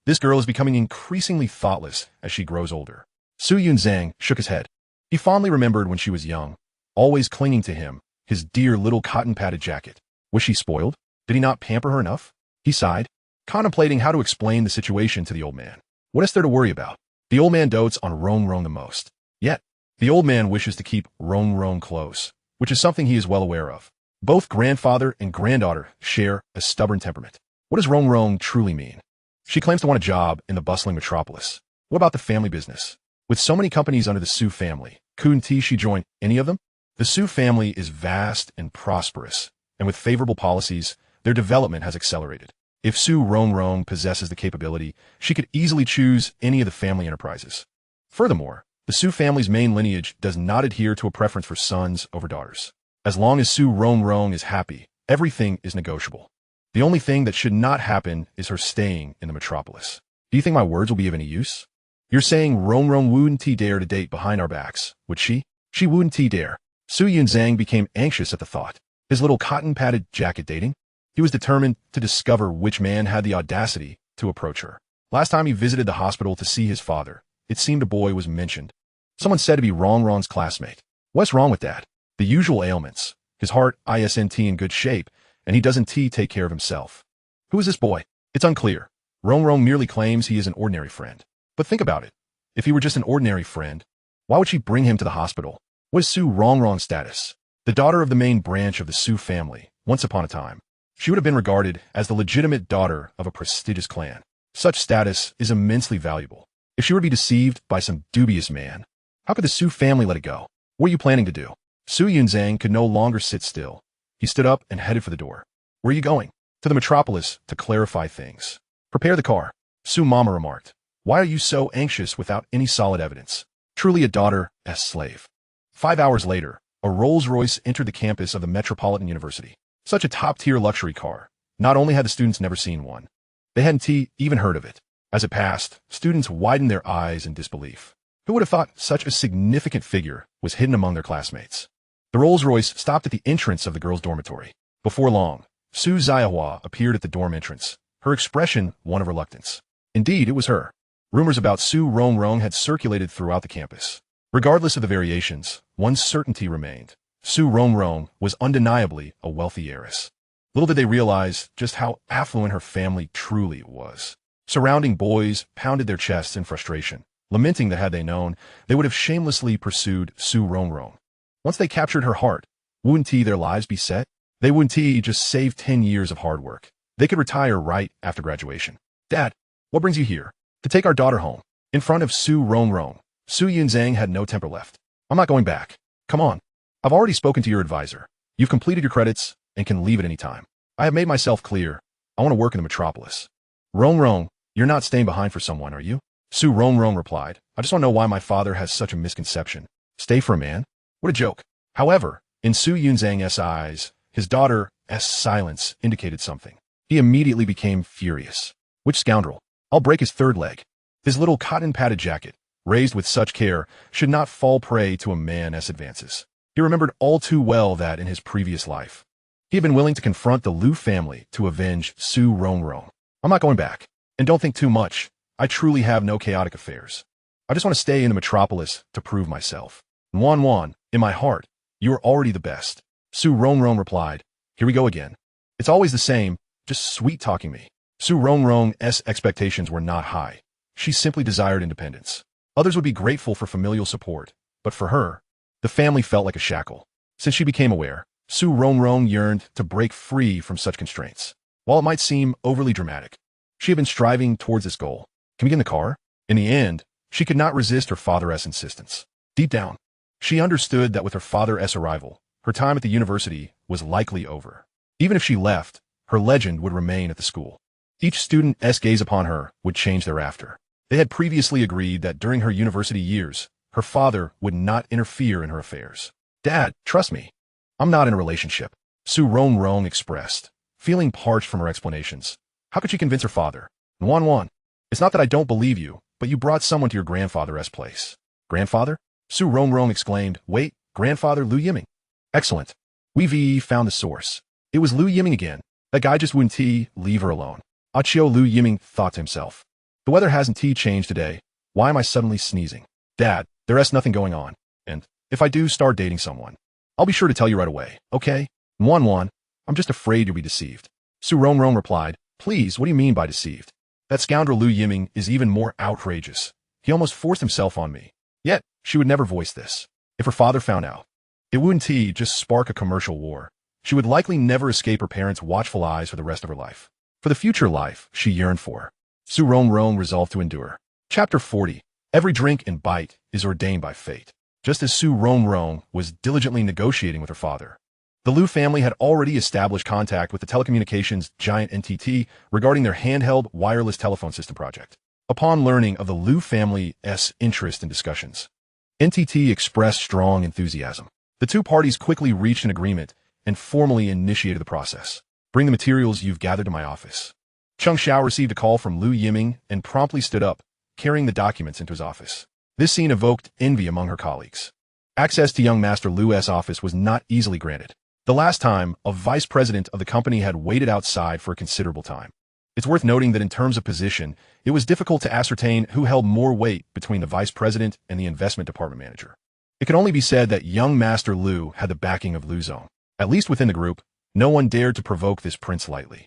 This girl is becoming increasingly thoughtless as she grows older. Su Yunzhang shook his head. He fondly remembered when she was young, always clinging to him, his dear little cotton-padded jacket. Was she spoiled? Did he not pamper her enough? He sighed, contemplating how to explain the situation to the old man. What is there to worry about? The old man dotes on Rongrong the most. Yet, the old man wishes to keep Rongrong close, which is something he is well aware of. Both grandfather and granddaughter share a stubborn temperament. What does Rongrong truly mean? She claims to want a job in the bustling metropolis. What about the family business? With so many companies under the Su family, couldn't she join any of them? The Su family is vast and prosperous, and with favorable policies, their development has accelerated. If Su Rongrong possesses the capability, she could easily choose any of the family enterprises. Furthermore, the Su family's main lineage does not adhere to a preference for sons over daughters. As long as Su Rongrong is happy, everything is negotiable. The only thing that should not happen is her staying in the metropolis. Do you think my words will be of any use? You're saying Rongrong wouldn't dare to date behind our backs, would she? She wouldn't dare. Su Yunzhang became anxious at the thought. His little cotton-padded jacket dating? He was determined to discover which man had the audacity to approach her. Last time he visited the hospital to see his father, it seemed a boy was mentioned. Someone said to be Rongrong's classmate. What's wrong with that? The usual ailments. His heart isn't in good shape, and he doesn't take care of himself. Who is this boy? It's unclear. Rongrong merely claims he is an ordinary friend. But think about it. If he were just an ordinary friend, why would she bring him to the hospital? What is Su Rongrong's status? The daughter of the main branch of the Su family, once upon a time. She would have been regarded as the legitimate daughter of a prestigious clan. Such status is immensely valuable. If she were to be deceived by some dubious man, how could the Su family let it go? What are you planning to do? Su Yunzhang could no longer sit still. He stood up and headed for the door. Where are you going? To the metropolis to clarify things. Prepare the car. Su Mama remarked. Why are you so anxious without any solid evidence? Truly a daughter as slave. 5 hours later, a Rolls-Royce entered the campus of the Metropolitan University. Such a top-tier luxury car. Not only had the students never seen one, they hadn't even heard of it. As it passed, students widened their eyes in disbelief. Who would have thought such a significant figure was hidden among their classmates? The Rolls-Royce stopped at the entrance of the girls' dormitory. Before long, Su Xiahua appeared at the dorm entrance, her expression one of reluctance. Indeed, it was her. Rumors about Su Rongrong had circulated throughout the campus. Regardless of the variations, one certainty remained. Su Rongrong was undeniably a wealthy heiress. Little did they realize just how affluent her family truly was. Surrounding boys pounded their chests in frustration, lamenting that had they known, they would have shamelessly pursued Su Rongrong. Once they captured her heart, wouldn't their lives be set? They wouldn't just save 10 years of hard work. They could retire right after graduation. Dad, what brings you here? To take our daughter home. In front of Su Rongrong, Su Yunzang had no temper left. I'm not going back. Come on. I've already spoken to your advisor. You've completed your credits and can leave at any time. I have made myself clear. I want to work in the metropolis. Rongrong, you're not staying behind for someone, are you? Su Rongrong replied, I just don't know why my father has such a misconception. Stay for a man? What a joke. However, in Su Yunzang's eyes, his daughter's silence indicated something. He immediately became furious. Which scoundrel? I'll break his third leg. His little cotton-padded jacket, raised with such care, should not fall prey to a man's advances. He remembered all too well that in his previous life, he had been willing to confront the Liu family to avenge Su Rongrong. I'm not going back. And don't think too much. I truly have no chaotic affairs. I just want to stay in the metropolis to prove myself. Wan, in my heart, you are already the best. Su Rongrong replied, here we go again. It's always the same, just sweet-talking me. Su Rongrong's expectations were not high. She simply desired independence. Others would be grateful for familial support, but for her, the family felt like a shackle. Since she became aware, Su Rongrong yearned to break free from such constraints. While it might seem overly dramatic, she had been striving towards this goal. Can we get in the car? In the end, she could not resist her father's insistence. Deep down, she understood that with her father's arrival, her time at the university was likely over. Even if she left, her legend would remain at the school. Each student's gaze upon her would change thereafter. They had previously agreed that during her university years, her father would not interfere in her affairs. Dad, trust me. I'm not in a relationship, Su Rongrong expressed, feeling parched from her explanations. How could she convince her father? Wan, it's not that I don't believe you, but you brought someone to your grandfather's place. Grandfather? Su Rongrong exclaimed, wait, grandfather Liu Yiming. Excellent. We've found the source. It was Liu Yiming again. That guy just wouldn't leave her alone. Achio Liu Yiming thought to himself. The weather hasn't changed today. Why am I suddenly sneezing? Dad, there's nothing going on. And if I do start dating someone, I'll be sure to tell you right away, okay? Wan, I'm just afraid you'll be deceived. Su Rongrong replied, please, what do you mean by deceived? That scoundrel Liu Yiming is even more outrageous. He almost forced himself on me. Yet, she would never voice this. If her father found out, it wouldn't just spark a commercial war. She would likely never escape her parents' watchful eyes for the rest of her life. For the future life she yearned for, Su Rongrong resolved to endure. Chapter 40. Every drink and bite is ordained by fate. Just as Su Rongrong was diligently negotiating with her father, the Liu family had already established contact with the telecommunications giant NTT regarding their handheld wireless telephone system project. Upon learning of the Liu family's interest in discussions, NTT expressed strong enthusiasm. The two parties quickly reached an agreement and formally initiated the process. Bring the materials you've gathered to my office. Cheng Xiao received a call from Liu Yiming and promptly stood up, carrying the documents into his office. This scene evoked envy among her colleagues. Access to young Master Liu's office was not easily granted. The last time, a vice president of the company had waited outside for a considerable time. It's worth noting that in terms of position, it was difficult to ascertain who held more weight between the vice president and the investment department manager. It could only be said that young Master Liu had the backing of Liu Zong. At least within the group, no one dared to provoke this prince lightly.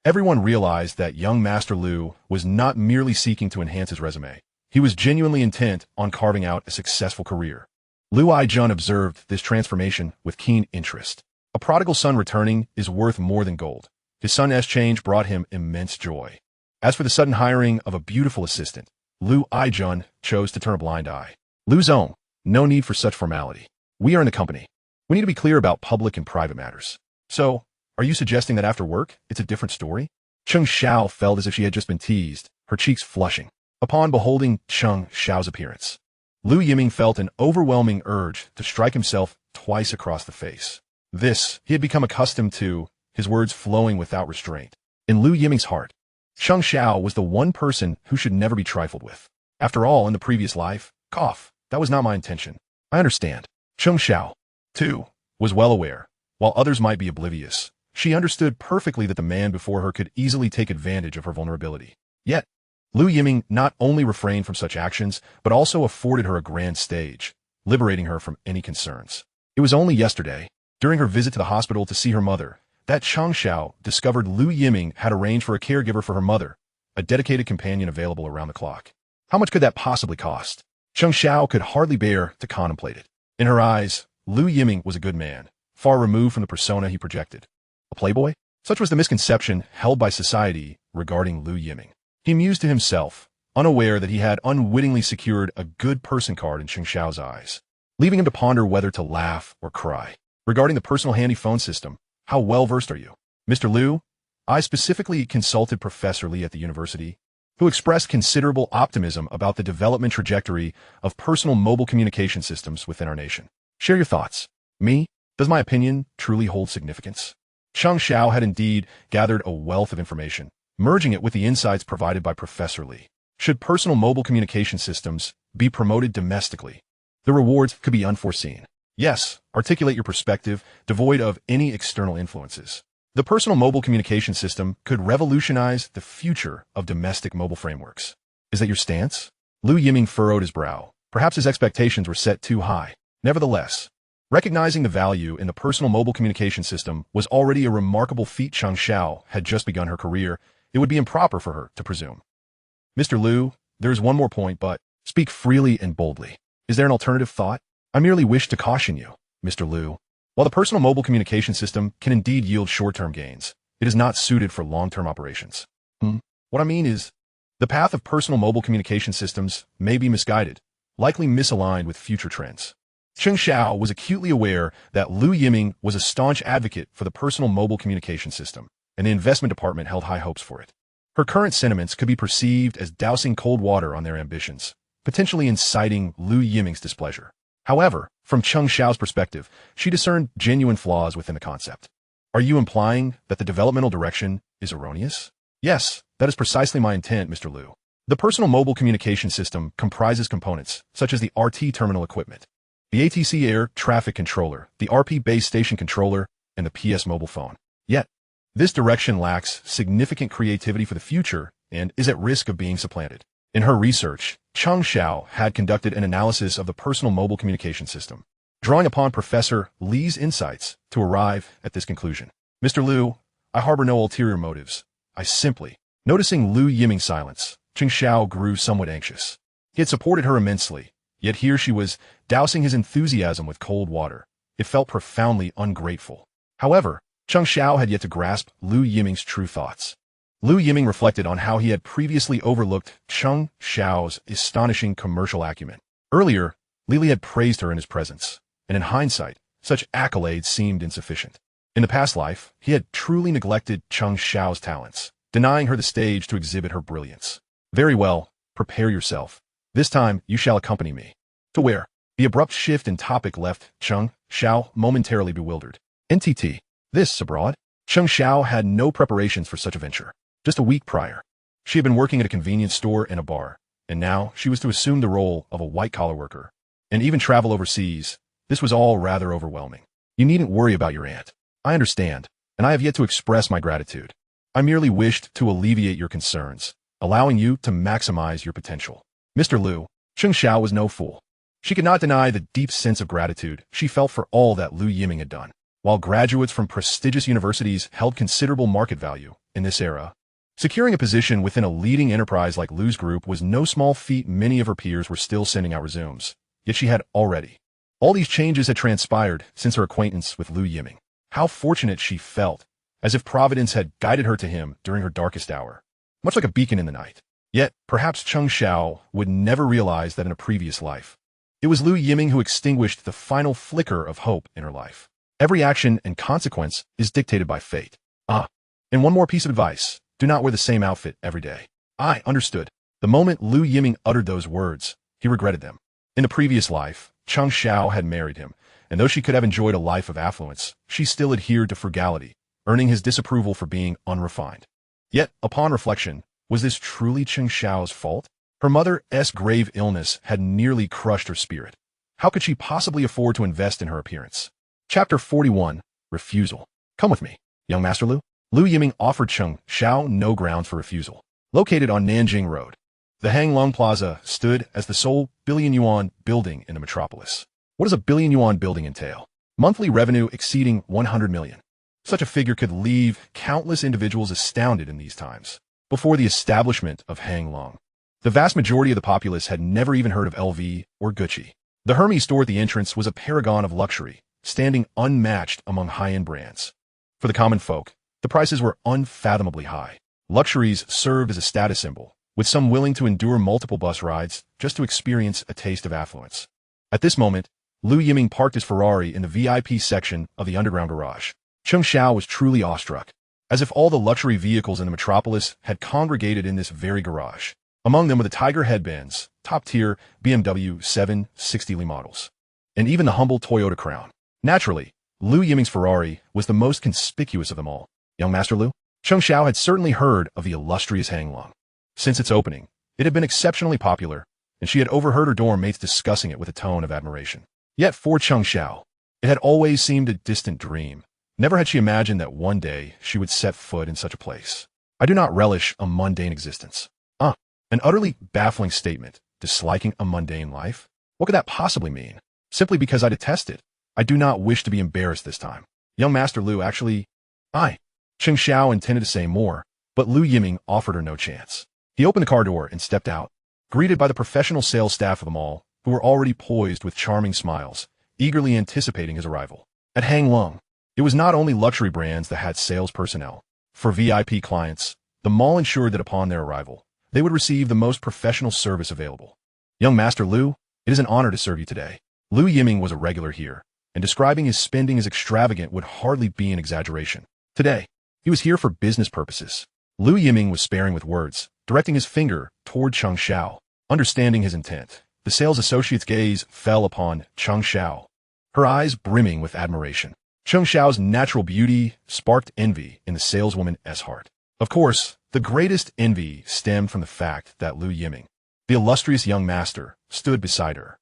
Everyone realized that young Master Liu was not merely seeking to enhance his resume. He was genuinely intent on carving out a successful career. Liu Aijun observed this transformation with keen interest. A prodigal son returning is worth more than gold. His son's change brought him immense joy. As for the sudden hiring of a beautiful assistant, Liu Aijun chose to turn a blind eye. Liu Zong, no need for such formality. We are in the company. We need to be clear about public and private matters. So, are you suggesting that after work, it's a different story? Cheng Xiao felt as if she had just been teased, her cheeks flushing. Upon beholding Cheng Xiao's appearance, Liu Yiming felt an overwhelming urge to strike himself twice across the face. This he had become accustomed to, his words flowing without restraint. In Liu Yiming's heart, Cheng Xiao was the one person who should never be trifled with. After all, in the previous life, that was not my intention. I understand. Cheng Xiao, too, was well aware. While others might be oblivious, she understood perfectly that the man before her could easily take advantage of her vulnerability. Yet, Lu Yiming not only refrained from such actions, but also afforded her a grand stage, liberating her from any concerns. It was only yesterday, during her visit to the hospital to see her mother, that Chang Xiao discovered Lu Yiming had arranged for a caregiver for her mother, a dedicated companion available around the clock. How much could that possibly cost? Chang Xiao could hardly bear to contemplate it. In her eyes, Lu Yiming was a good man, far removed from the persona he projected. A playboy? Such was the misconception held by society regarding Lu Yiming. He mused to himself, unaware that he had unwittingly secured a good person card in Chang Xiao's eyes, leaving him to ponder whether to laugh or cry. Regarding the personal handy phone system, how well-versed are you? Mr. Lu, I specifically consulted Professor Li at the university, who expressed considerable optimism about the development trajectory of personal mobile communication systems within our nation. Share your thoughts. Me? Does my opinion truly hold significance? Chang Xiao had indeed gathered a wealth of information, merging it with the insights provided by Professor Li. Should personal mobile communication systems be promoted domestically, the rewards could be unforeseen. Yes, articulate your perspective, devoid of any external influences. The personal mobile communication system could revolutionize the future of domestic mobile frameworks. Is that your stance? Lu Yiming furrowed his brow. Perhaps his expectations were set too high. Nevertheless, recognizing the value in the personal mobile communication system was already a remarkable feat. Chang Xiao had just begun her career. It would be improper for her to presume. Mr. Lu, there is one more point, but speak freely and boldly. Is there an alternative thought? I merely wish to caution you, Mr. Lu. While the personal mobile communication system can indeed yield short-term gains, it is not suited for long-term operations. What I mean is, the path of personal mobile communication systems may be misguided, likely misaligned with future trends. Chang Xiao was acutely aware that Lu Yiming was a staunch advocate for the personal mobile communication system, and the investment department held high hopes for it. Her current sentiments could be perceived as dousing cold water on their ambitions, potentially inciting Lu Yiming's displeasure. However, from Chang Xiao's perspective, she discerned genuine flaws within the concept. Are you implying that the developmental direction is erroneous? Yes, that is precisely my intent, Mr. Lu. The personal mobile communication system comprises components, such as the RT terminal equipment, the ATC air traffic controller, the RP base station controller, and the PS mobile phone. Yet, this direction lacks significant creativity for the future and is at risk of being supplanted. In her research, Chang Xiao had conducted an analysis of the personal mobile communication system, drawing upon Professor Li's insights to arrive at this conclusion. Mr. Lu, I harbor no ulterior motives. I simply, noticing Lu Yiming's silence, Chang Xiao grew somewhat anxious. He had supported her immensely, yet here she was dousing his enthusiasm with cold water. It felt profoundly ungrateful. However, Chang Xiao had yet to grasp Lu Yiming's true thoughts. Lu Yiming reflected on how he had previously overlooked Chang Xiao's astonishing commercial acumen. Earlier, Li had praised her in his presence, and in hindsight, such accolades seemed insufficient. In the past life, he had truly neglected Chang Xiao's talents, denying her the stage to exhibit her brilliance. Very well, prepare yourself. This time, you shall accompany me. To where? The abrupt shift in topic left Chang Xiao momentarily bewildered. NTT. This abroad? Chang Xiao had no preparations for such a venture. Just a week prior, she had been working at a convenience store and a bar, and now she was to assume the role of a white-collar worker, and even travel overseas. This was all rather overwhelming. You needn't worry about your aunt. I understand, and I have yet to express my gratitude. I merely wished to alleviate your concerns, allowing you to maximize your potential. Mr. Lu, Chang Xiao was no fool. She could not deny the deep sense of gratitude she felt for all that Lu Yiming had done. While graduates from prestigious universities held considerable market value in this era, securing a position within a leading enterprise like Lu's group was no small feat. Many of her peers were still sending out resumes, yet she had already. All these changes had transpired since her acquaintance with Lu Yiming. How fortunate she felt, as if Providence had guided her to him during her darkest hour, much like a beacon in the night. Yet, perhaps Chang Xiao would never realize that in a previous life, it was Lu Yiming who extinguished the final flicker of hope in her life. Every action and consequence is dictated by fate. And one more piece of advice. Do not wear the same outfit every day. I understood. The moment Lu Yiming uttered those words, he regretted them. In the previous life, Chang Xiao had married him, and though she could have enjoyed a life of affluence, she still adhered to frugality, earning his disapproval for being unrefined. Yet, upon reflection, was this truly Chang Xiao's fault? Her mother's grave illness had nearly crushed her spirit. How could she possibly afford to invest in her appearance? Chapter 41. Refusal. Come with me, young Master Lu. Lu Yiming offered Chang Xiao no grounds for refusal. Located on Nanjing Road, The Hanglong Plaza stood as the sole billion-yuan building in the metropolis. What does a billion-yuan building entail? Monthly revenue exceeding 100 million. Such a figure could leave countless individuals astounded in these times. Before the establishment of Hanglong, the vast majority of the populace had never even heard of LV or Gucci. The Hermes store at the entrance was a paragon of luxury, standing unmatched among high-end brands. For the common folk, the prices were unfathomably high. Luxuries served as a status symbol, with some willing to endure multiple bus rides just to experience a taste of affluence. At this moment, Lu Yiming parked his Ferrari in the VIP section of the underground garage. Cheng Xiao was truly awestruck, as if all the luxury vehicles in the metropolis had congregated in this very garage. Among them were the Tiger headbands, top-tier BMW 760 models, and even the humble Toyota Crown. Naturally, Lu Yiming's Ferrari was the most conspicuous of them all. Young Master Lu? Cheng Xiao had certainly heard of the illustrious Hanglong. Since its opening, it had been exceptionally popular, and she had overheard her dorm mates discussing it with a tone of admiration. Yet for Cheng Xiao, it had always seemed a distant dream. Never had she imagined that one day she would set foot in such a place. I do not relish a mundane existence. An utterly baffling statement, disliking a mundane life? What could that possibly mean? Simply because I detest it. I do not wish to be embarrassed this time. Young Master Lu actually... Cheng Xiao intended to say more, but Lu Yiming offered her no chance. He opened the car door and stepped out, greeted by the professional sales staff of the mall, who were already poised with charming smiles, eagerly anticipating his arrival. At Hanglong, it was not only luxury brands that had sales personnel. For VIP clients, the mall ensured that upon their arrival, they would receive the most professional service available. Young Master Lu, it is an honor to serve you today. Lu Yiming was a regular here, and describing his spending as extravagant would hardly be an exaggeration. Today, he was here for business purposes. Lu Yiming was sparing with words, directing his finger toward Cheng Xiao. Understanding his intent, the sales associate's gaze fell upon Cheng Xiao, her eyes brimming with admiration. Cheng Xiao's natural beauty sparked envy in the saleswoman's heart. Of course, the greatest envy stemmed from the fact that Lu Yiming, the illustrious young master, stood beside her.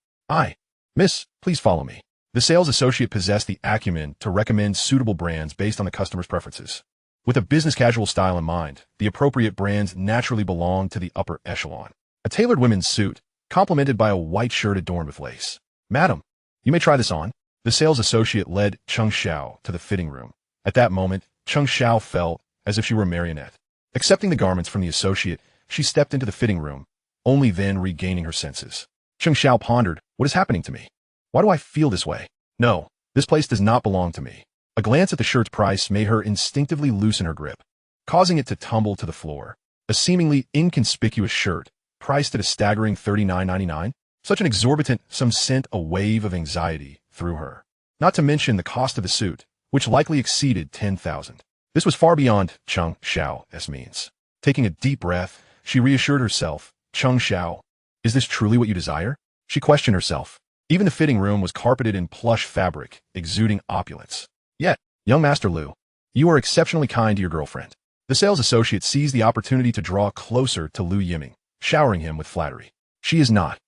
Miss, please follow me. The sales associate possessed the acumen to recommend suitable brands based on the customer's preferences. With a business-casual style in mind, the appropriate brands naturally belonged to the upper echelon. A tailored women's suit, complemented by a white shirt adorned with lace. Madam, you may try this on. The sales associate led Cheng Xiao to the fitting room. At that moment, Cheng Xiao felt as if she were a marionette. Accepting the garments from the associate, she stepped into the fitting room, only then regaining her senses. Cheng Xiao pondered, what is happening to me? Why do I feel this way? No, this place does not belong to me. A glance at the shirt's price made her instinctively loosen her grip, causing it to tumble to the floor. A seemingly inconspicuous shirt, priced at a staggering $39.99? Such an exorbitant sum sent a wave of anxiety through her. Not to mention the cost of the suit, which likely exceeded 10,000. This was far beyond Cheng Xiao's means. Taking a deep breath, she reassured herself. Cheng Xiao, is this truly what you desire? She questioned herself. Even the fitting room was carpeted in plush fabric, exuding opulence. Yet, young Master Lu, you are exceptionally kind to your girlfriend. The sales associate seized the opportunity to draw closer to Lu Yiming, showering him with flattery. She is not,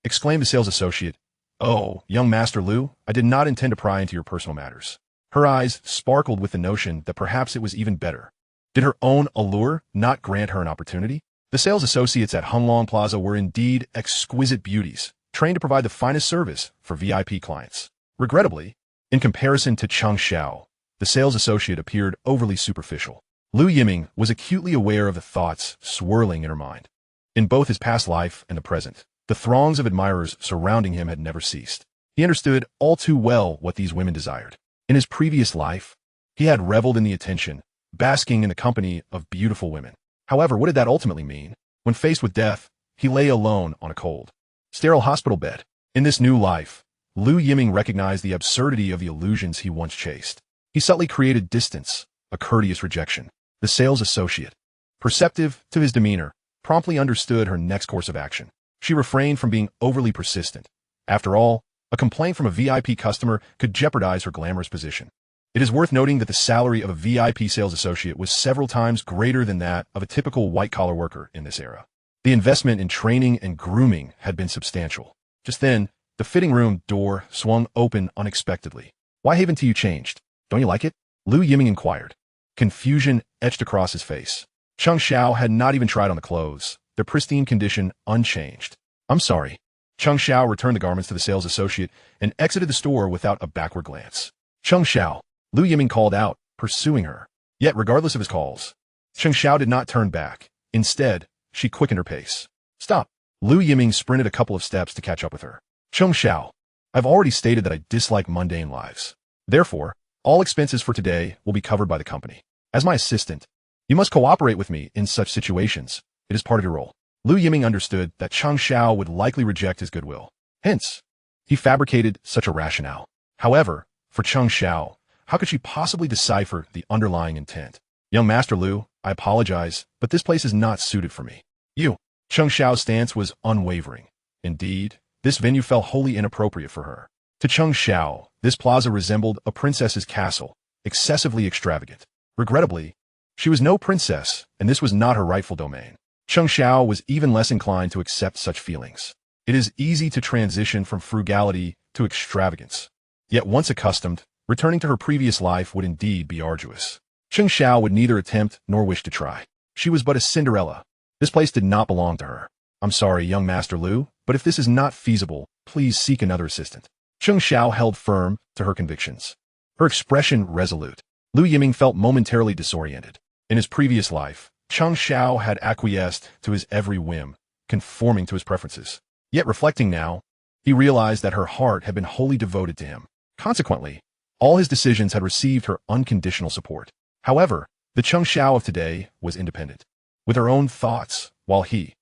exclaimed the sales associate. Oh, young Master Lu, I did not intend to pry into your personal matters. Her eyes sparkled with the notion that perhaps it was even better. Did her own allure not grant her an opportunity? The sales associates at Hanglong Plaza were indeed exquisite beauties, trained to provide the finest service for VIP clients. Regrettably, in comparison to Cheng Xiao, the sales associate appeared overly superficial. Lu Yiming was acutely aware of the thoughts swirling in her mind. In both his past life and the present, the throngs of admirers surrounding him had never ceased. He understood all too well what these women desired. In his previous life, he had reveled in the attention, basking in the company of beautiful women. However, what did that ultimately mean? When faced with death, he lay alone on a cold, sterile hospital bed. In this new life, Lu Yiming recognized the absurdity of the illusions he once chased. He subtly created distance, a courteous rejection. The sales associate, perceptive to his demeanor, promptly understood her next course of action. She refrained from being overly persistent. After all, a complaint from a VIP customer could jeopardize her glamorous position. It is worth noting that the salary of a VIP sales associate was several times greater than that of a typical white-collar worker in this era. The investment in training and grooming had been substantial. Just then, the fitting room door swung open unexpectedly. Why haven't you changed? Don't you like it? Lu Yiming inquired. Confusion etched across his face. Cheng Xiao had not even tried on the clothes, their pristine condition unchanged. I'm sorry. Cheng Xiao returned the garments to the sales associate and exited the store without a backward glance. Cheng Xiao, Lu Yiming called out, pursuing her. Yet, regardless of his calls, Cheng Xiao did not turn back. Instead, she quickened her pace. Stop. Lu Yiming sprinted a couple of steps to catch up with her. Cheng Xiao, I've already stated that I dislike mundane lives. Therefore, all expenses for today will be covered by the company. As my assistant, you must cooperate with me in such situations. It is part of your role. Lu Yiming understood that Cheng Xiao would likely reject his goodwill. Hence, he fabricated such a rationale. However, for Cheng Xiao, how could she possibly decipher the underlying intent? Young Master Lu, I apologize, but this place is not suited for me. You. Cheng Xiao's stance was unwavering. Indeed, this venue felt wholly inappropriate for her. To Cheng Xiao, this plaza resembled a princess's castle, excessively extravagant. Regrettably, she was no princess, and this was not her rightful domain. Cheng Xiao was even less inclined to accept such feelings. It is easy to transition from frugality to extravagance. Yet once accustomed, returning to her previous life would indeed be arduous. Cheng Xiao would neither attempt nor wish to try. She was but a Cinderella. This place did not belong to her. I'm sorry, young Master Lu, but if this is not feasible, please seek another assistant. Cheng Xiao held firm to her convictions. Her expression resolute. Lu Yiming felt momentarily disoriented. In his previous life, Cheng Xiao had acquiesced to his every whim, conforming to his preferences. Yet reflecting now, he realized that her heart had been wholly devoted to him. Consequently, all his decisions had received her unconditional support. However, the Cheng Xiao of today was independent, with her own thoughts, while he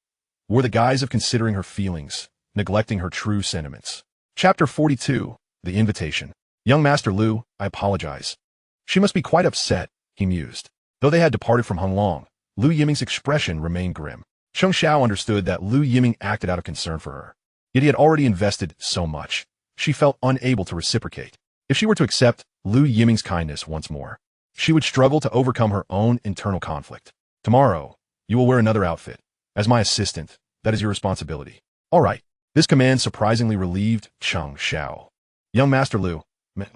wore the guise of considering her feelings, neglecting her true sentiments. Chapter 42, The Invitation. Young Master Lu, I apologize. She must be quite upset, he mused. Though they had departed from Honglong, Lu Yiming's expression remained grim. Cheng Xiao understood that Lu Yiming acted out of concern for her. Yet he had already invested so much. She felt unable to reciprocate. If she were to accept Lu Yiming's kindness once more, she would struggle to overcome her own internal conflict. Tomorrow, you will wear another outfit. As my assistant, that is your responsibility. All right. This command surprisingly relieved Cheng Xiao. Young Master Lu,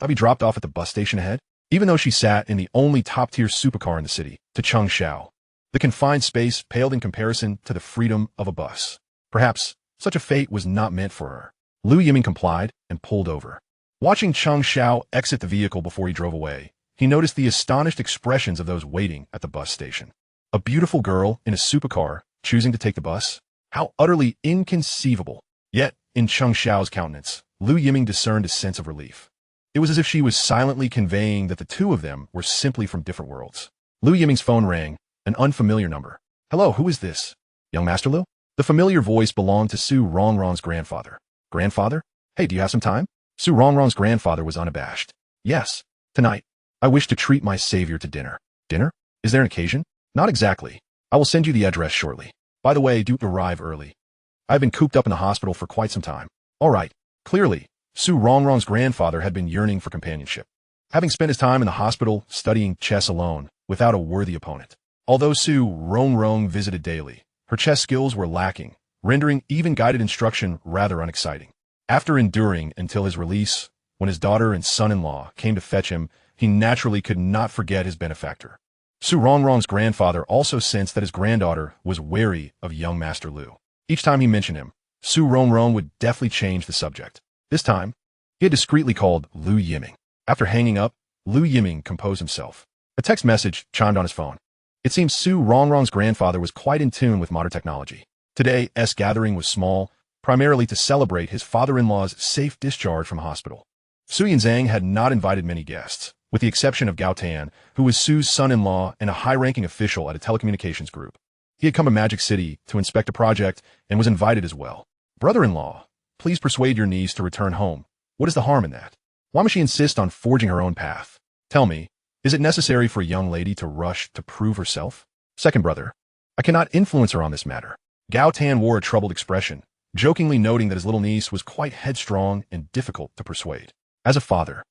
I'll be dropped off at the bus station ahead? Even though she sat in the only top-tier supercar in the city, to Cheng Xiao, the confined space paled in comparison to the freedom of a bus. Perhaps such a fate was not meant for her. Lu Yiming complied and pulled over. Watching Cheng Xiao exit the vehicle before he drove away, he noticed the astonished expressions of those waiting at the bus station. A beautiful girl in a supercar choosing to take the bus? How utterly inconceivable. Yet, in Cheng Xiao's countenance, Lu Yiming discerned a sense of relief. It was as if she was silently conveying that the two of them were simply from different worlds. Lu Yiming's phone rang, an unfamiliar number. Hello, who is this? Young Master Lu? The familiar voice belonged to Su Rongrong's grandfather. Grandfather? Hey, do you have some time? Su Rongrong's grandfather was unabashed. Yes, tonight. I wish to treat my savior to dinner. Dinner? Is there an occasion? Not exactly. I will send you the address shortly. By the way, do arrive early. I've been cooped up in the hospital for quite some time. All right. Clearly, Su Rongrong's grandfather had been yearning for companionship, having spent his time in the hospital studying chess alone, without a worthy opponent. Although Su Rongrong visited daily, her chess skills were lacking, rendering even guided instruction rather unexciting. After enduring until his release, when his daughter and son-in-law came to fetch him, he naturally could not forget his benefactor. Su Rongrong's grandfather also sensed that his granddaughter was wary of young Master Lu. Each time he mentioned him, Su Rongrong would deftly change the subject. This time, he had discreetly called Lu Yiming. After hanging up, Lu Yiming composed himself. A text message chimed on his phone. It seems Su Rongrong's grandfather was quite in tune with modern technology. Today's gathering was small, primarily to celebrate his father-in-law's safe discharge from hospital. Su Yanzhang had not invited many guests, with the exception of Gao Tan, who was Su's son-in-law and a high-ranking official at a telecommunications group. He had come to Magic City to inspect a project and was invited as well. Brother-in-law, please persuade your niece to return home. What is the harm in that? Why must she insist on forging her own path? Tell me, is it necessary for a young lady to rush to prove herself? Second brother, I cannot influence her on this matter. Gao Tan wore a troubled expression, jokingly noting that his little niece was quite headstrong and difficult to persuade. As a father,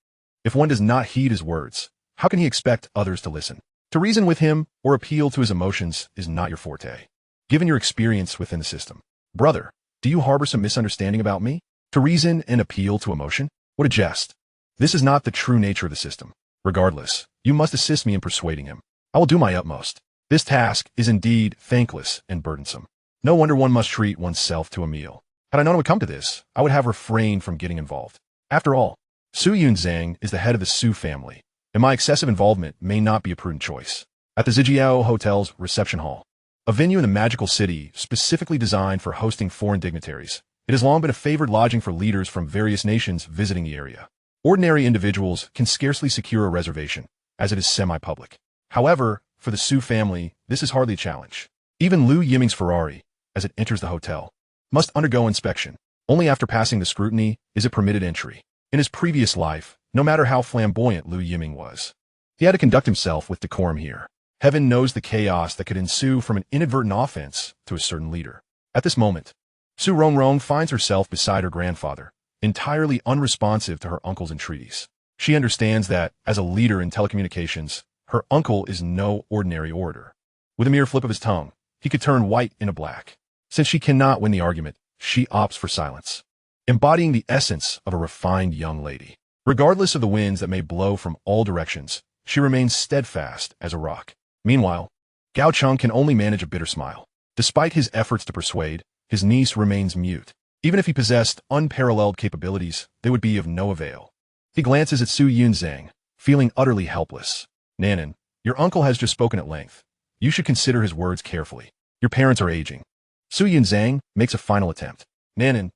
if one does not heed his words, how can he expect others to listen? To reason with him or appeal to his emotions is not your forte, given your experience within the system. Brother, do you harbor some misunderstanding about me? To reason and appeal to emotion? What a jest. This is not the true nature of the system. Regardless, you must assist me in persuading him. I will do my utmost. This task is indeed thankless and burdensome. No wonder one must treat oneself to a meal. Had I known it would come to this, I would have refrained from getting involved. After all, Su Rongrong is the head of the Su family, and my excessive involvement may not be a prudent choice. At the Zijiao Hotel's reception hall, a venue in the magical city specifically designed for hosting foreign dignitaries, it has long been a favored lodging for leaders from various nations visiting the area. Ordinary individuals can scarcely secure a reservation, as it is semi-public. However, for the Su family, this is hardly a challenge. Even Liu Yiming's Ferrari, as it enters the hotel, must undergo inspection. Only after passing the scrutiny is it permitted entry. In his previous life, no matter how flamboyant Liu Yiming was, he had to conduct himself with decorum here. Heaven knows the chaos that could ensue from an inadvertent offense to a certain leader. At this moment, Su Rongrong finds herself beside her grandfather, entirely unresponsive to her uncle's entreaties. She understands that, as a leader in telecommunications, her uncle is no ordinary orator. With a mere flip of his tongue, he could turn white into black. Since she cannot win the argument, she opts for silence, embodying the essence of a refined young lady. Regardless of the winds that may blow from all directions, she remains steadfast as a rock. Meanwhile, Gao Cheng can only manage a bitter smile. Despite his efforts to persuade, his niece remains mute. Even if he possessed unparalleled capabilities, they would be of no avail. He glances at Su Rongrong, feeling utterly helpless. Nanan, your uncle has just spoken at length. You should consider his words carefully. Your parents are aging. Su Rongrong makes a final attempt. Nanan,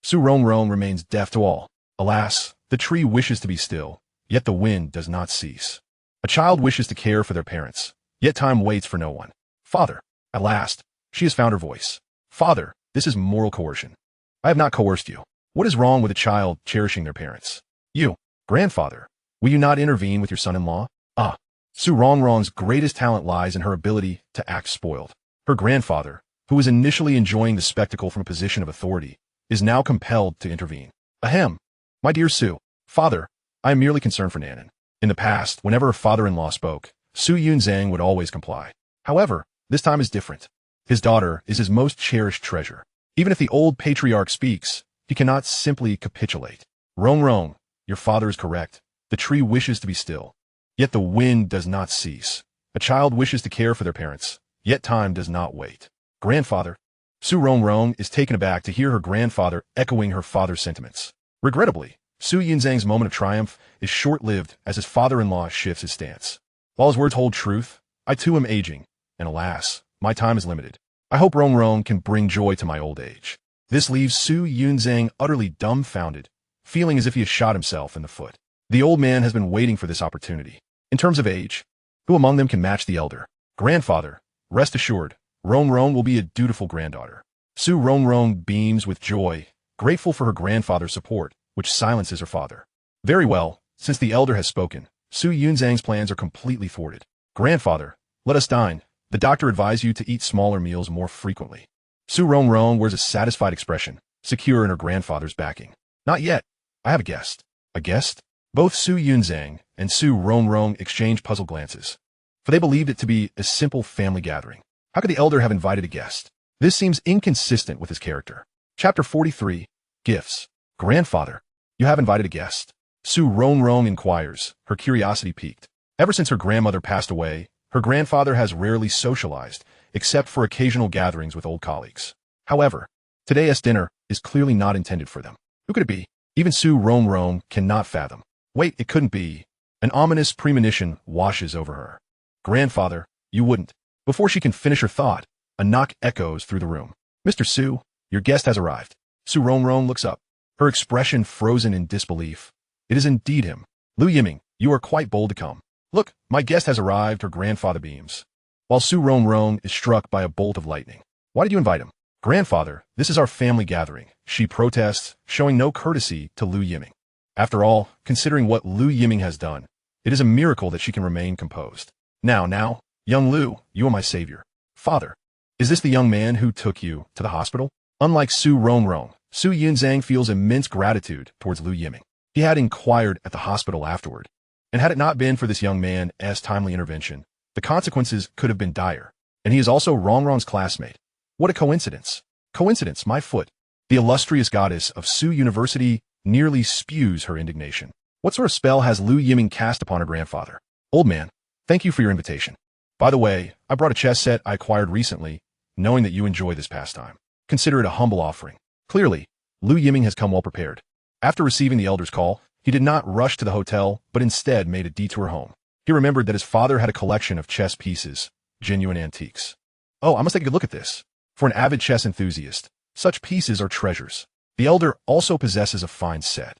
Su Rongrong remains deaf to all. Alas, the tree wishes to be still, yet the wind does not cease. A child wishes to care for their parents, yet time waits for no one. Father, at last, she has found her voice. Father, this is moral coercion. I have not coerced you. What is wrong with a child cherishing their parents? You, grandfather, will you not intervene with your son-in-law? Su Rongrong's greatest talent lies in her ability to act spoiled. Her grandfather, who was initially enjoying the spectacle from a position of authority, is now compelled to intervene. Ahem. My dear Su, father, I am merely concerned for Nanan. In the past, whenever her father-in-law spoke, Su Rongrong would always comply. However, this time is different. His daughter is his most cherished treasure. Even if the old patriarch speaks, he cannot simply capitulate. Rongrong, your father is correct. The tree wishes to be still, yet the wind does not cease. A child wishes to care for their parents, yet time does not wait. Grandfather. Su Rongrong is taken aback to hear her grandfather echoing her father's sentiments. Regrettably, Su Rongrong's moment of triumph is short-lived as his father-in-law shifts his stance. While his words hold truth, I too am aging, and alas, my time is limited. I hope Rongrong can bring joy to my old age. This leaves Su Rongrong utterly dumbfounded, feeling as if he has shot himself in the foot. The old man has been waiting for this opportunity. In terms of age, who among them can match the elder? Grandfather, rest assured, Rongrong will be a dutiful granddaughter. Su Rongrong beams with joy, grateful for her grandfather's support, which silences her father. Very well, since the elder has spoken, Su Rongrong's plans are completely thwarted. Grandfather, let us dine. The doctor advised you to eat smaller meals more frequently. Su Rongrong wears a satisfied expression, secure in her grandfather's backing. Not yet. I have a guest. A guest? Both Su Rongrong and Su Rongrong exchange puzzled glances, for they believed it to be a simple family gathering. How could the elder have invited a guest? This seems inconsistent with his character. Chapter 43, Gifts. Grandfather, you have invited a guest. Su Rongrong inquires, her curiosity piqued. Ever since her grandmother passed away, her grandfather has rarely socialized, except for occasional gatherings with old colleagues. However, today's dinner is clearly not intended for them. Who could it be? Even Su Rongrong cannot fathom. Wait, it couldn't be. An ominous premonition washes over her. Grandfather, you wouldn't. Before she can finish her thought, a knock echoes through the room. Mr. Su, your guest has arrived. Su Rongrong looks up, her expression frozen in disbelief. It is indeed him. Liu Yiming, you are quite bold to come. Look, my guest has arrived, her grandfather beams, while Su Rongrong is struck by a bolt of lightning. Why did you invite him? Grandfather, this is our family gathering, she protests, showing no courtesy to Liu Yiming. After all, considering what Liu Yiming has done, it is a miracle that she can remain composed. Now, young Liu, you are my savior. Father, is this the young man who took you to the hospital? Unlike Su Rongrong, Su Rongrong feels immense gratitude towards Liu Yiming. He had inquired at the hospital afterward, and had it not been for this young man's timely intervention, the consequences could have been dire. And he is also Rongrong's classmate. What a coincidence. Coincidence, my foot. The illustrious goddess of Su University nearly spews her indignation. What sort of spell has Liu Yiming cast upon her grandfather? Old man, thank you for your invitation. By the way, I brought a chess set I acquired recently, knowing that you enjoy this pastime. Consider it a humble offering. Clearly, Lu Yiming has come well prepared. After receiving the elder's call, he did not rush to the hotel, but instead made a detour home. He remembered that his father had a collection of chess pieces, genuine antiques. Oh, I must take a good look at this. For an avid chess enthusiast, such pieces are treasures. The elder also possesses a fine set,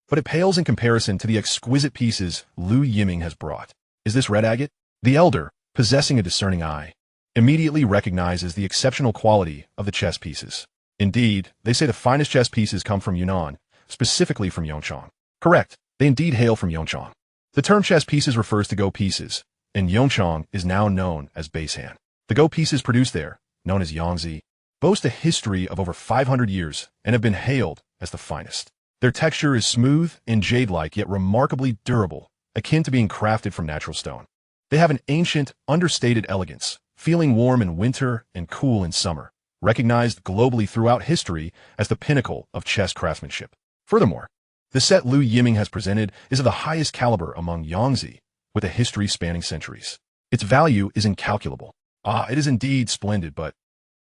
but it pales in comparison to the exquisite pieces Lu Yiming has brought. Is this red agate? The elder, possessing a discerning eye, immediately recognizes the exceptional quality of the chess pieces. Indeed, they say the finest chess pieces come from Yunnan, specifically from Yongchang. Correct, they indeed hail from Yongchang. The term chess pieces refers to go pieces, and Yongchang is now known as basehand. The go pieces produced there, known as Yangzi, boast a history of over 500 years and have been hailed as the finest. Their texture is smooth and jade-like yet remarkably durable, akin to being crafted from natural stone. They have an ancient, understated elegance, feeling warm in winter and cool in summer, recognized globally throughout history as the pinnacle of chess craftsmanship. Furthermore, the set Lu Yiming has presented is of the highest caliber among Yangzi, with a history spanning centuries. Its value is incalculable. It is indeed splendid, but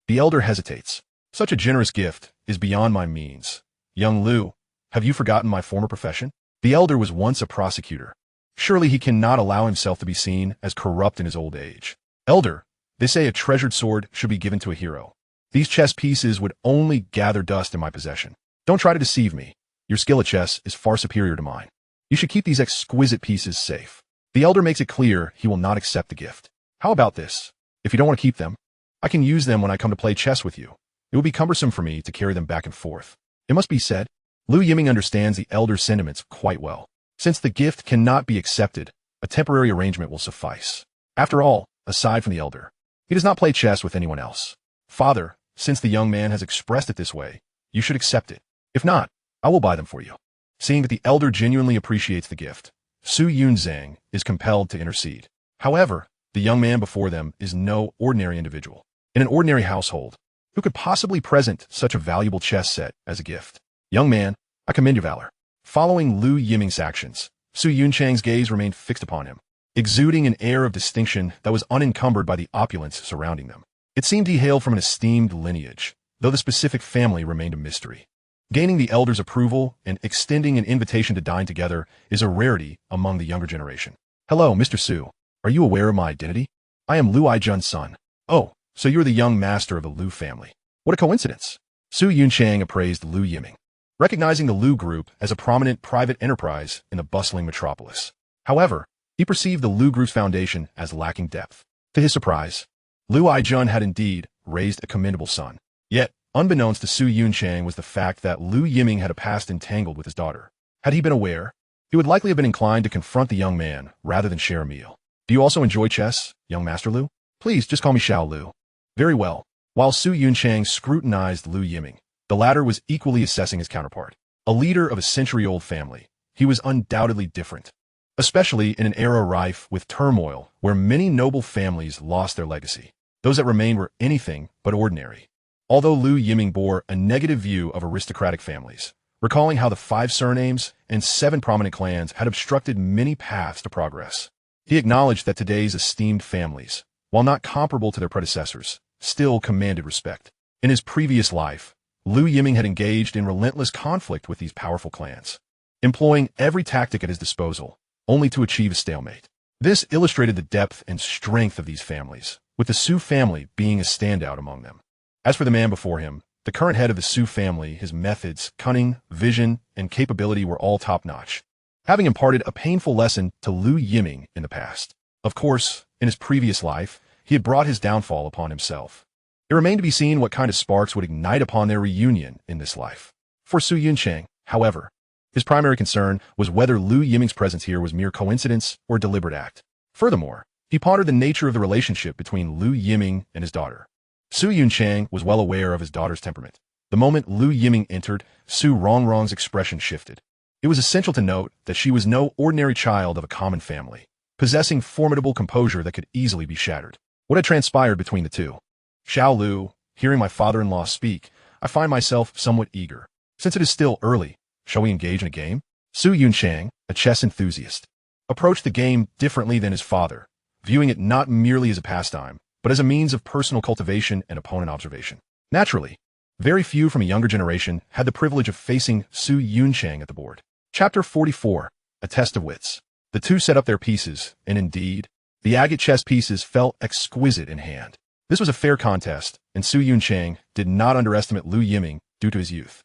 the elder hesitates. Such a generous gift is beyond my means. Young Lu, have you forgotten my former profession? The elder was once a prosecutor. Surely he cannot allow himself to be seen as corrupt in his old age. Elder, they say a treasured sword should be given to a hero. These chess pieces would only gather dust in my possession. Don't try to deceive me. Your skill at chess is far superior to mine. You should keep these exquisite pieces safe. The elder makes it clear he will not accept the gift. How about this? If you don't want to keep them, I can use them when I come to play chess with you. It will be cumbersome for me to carry them back and forth. It must be said, Lu Yiming understands the elder's sentiments quite well. Since the gift cannot be accepted, a temporary arrangement will suffice. After all, aside from the elder, he does not play chess with anyone else. Father, since the young man has expressed it this way, you should accept it. If not, I will buy them for you. Seeing that the elder genuinely appreciates the gift, Su Yunzhang is compelled to intercede. However, the young man before them is no ordinary individual. In an ordinary household, who could possibly present such a valuable chess set as a gift? Young man, I commend your valor. Following Lu Yiming's actions, Su Yunchang's gaze remained fixed upon him, exuding an air of distinction that was unencumbered by the opulence surrounding them. It seemed he hailed from an esteemed lineage, though the specific family remained a mystery. Gaining the elder's approval and extending an invitation to dine together is a rarity among the younger generation. Hello, Mr. Su. Are you aware of my identity? I am Lu Aijun's son. Oh, so you're the young master of the Lu family. What a coincidence. Su Yunchang appraised Lu Yiming, recognizing the Lu Group as a prominent private enterprise in the bustling metropolis. However, he perceived the Lu Group's foundation as lacking depth. To his surprise, Lu Aijun had indeed raised a commendable son. Yet, unbeknownst to Su Yunchang was the fact that Lu Yiming had a past entangled with his daughter. Had he been aware, he would likely have been inclined to confront the young man rather than share a meal. Do you also enjoy chess, young Master Lu? Please just call me Xiao Lu. Very well. While Su Yunchang scrutinized Lu Yiming, the latter was equally assessing his counterpart. A leader of a century-old family, he was undoubtedly different, especially in an era rife with turmoil where many noble families lost their legacy. Those that remained were anything but ordinary. Although Lu Yiming bore a negative view of aristocratic families, recalling how the 5 surnames and 7 prominent clans had obstructed many paths to progress, he acknowledged that today's esteemed families, while not comparable to their predecessors, still commanded respect. In his previous life, Lu Yiming had engaged in relentless conflict with these powerful clans, employing every tactic at his disposal, only to achieve a stalemate. This illustrated the depth and strength of these families, with the Su family being a standout among them. As for the man before him, the current head of the Su family, his methods, cunning, vision, and capability were all top-notch, having imparted a painful lesson to Lu Yiming in the past. Of course, in his previous life, he had brought his downfall upon himself. It remained to be seen what kind of sparks would ignite upon their reunion in this life. For Su Yunchang, however, his primary concern was whether Lu Yiming's presence here was mere coincidence or a deliberate act. Furthermore, he pondered the nature of the relationship between Lu Yiming and his daughter. Su Yunchang was well aware of his daughter's temperament. The moment Lu Yiming entered, Su Rongrong's expression shifted. It was essential to note that she was no ordinary child of a common family, possessing formidable composure that could easily be shattered. What had transpired between the two? Xiao Lu, hearing my father-in-law speak, I find myself somewhat eager. Since it is still early, shall we engage in a game? Su Yunchang, a chess enthusiast, approached the game differently than his father, viewing it not merely as a pastime, but as a means of personal cultivation and opponent observation. Naturally, very few from a younger generation had the privilege of facing Su Rongrong at the board. Chapter 44, A Test of Wits. The two set up their pieces, and indeed, the agate chess pieces fell exquisite in hand. This was a fair contest, and Su Rongrong did not underestimate Lu Yiming due to his youth.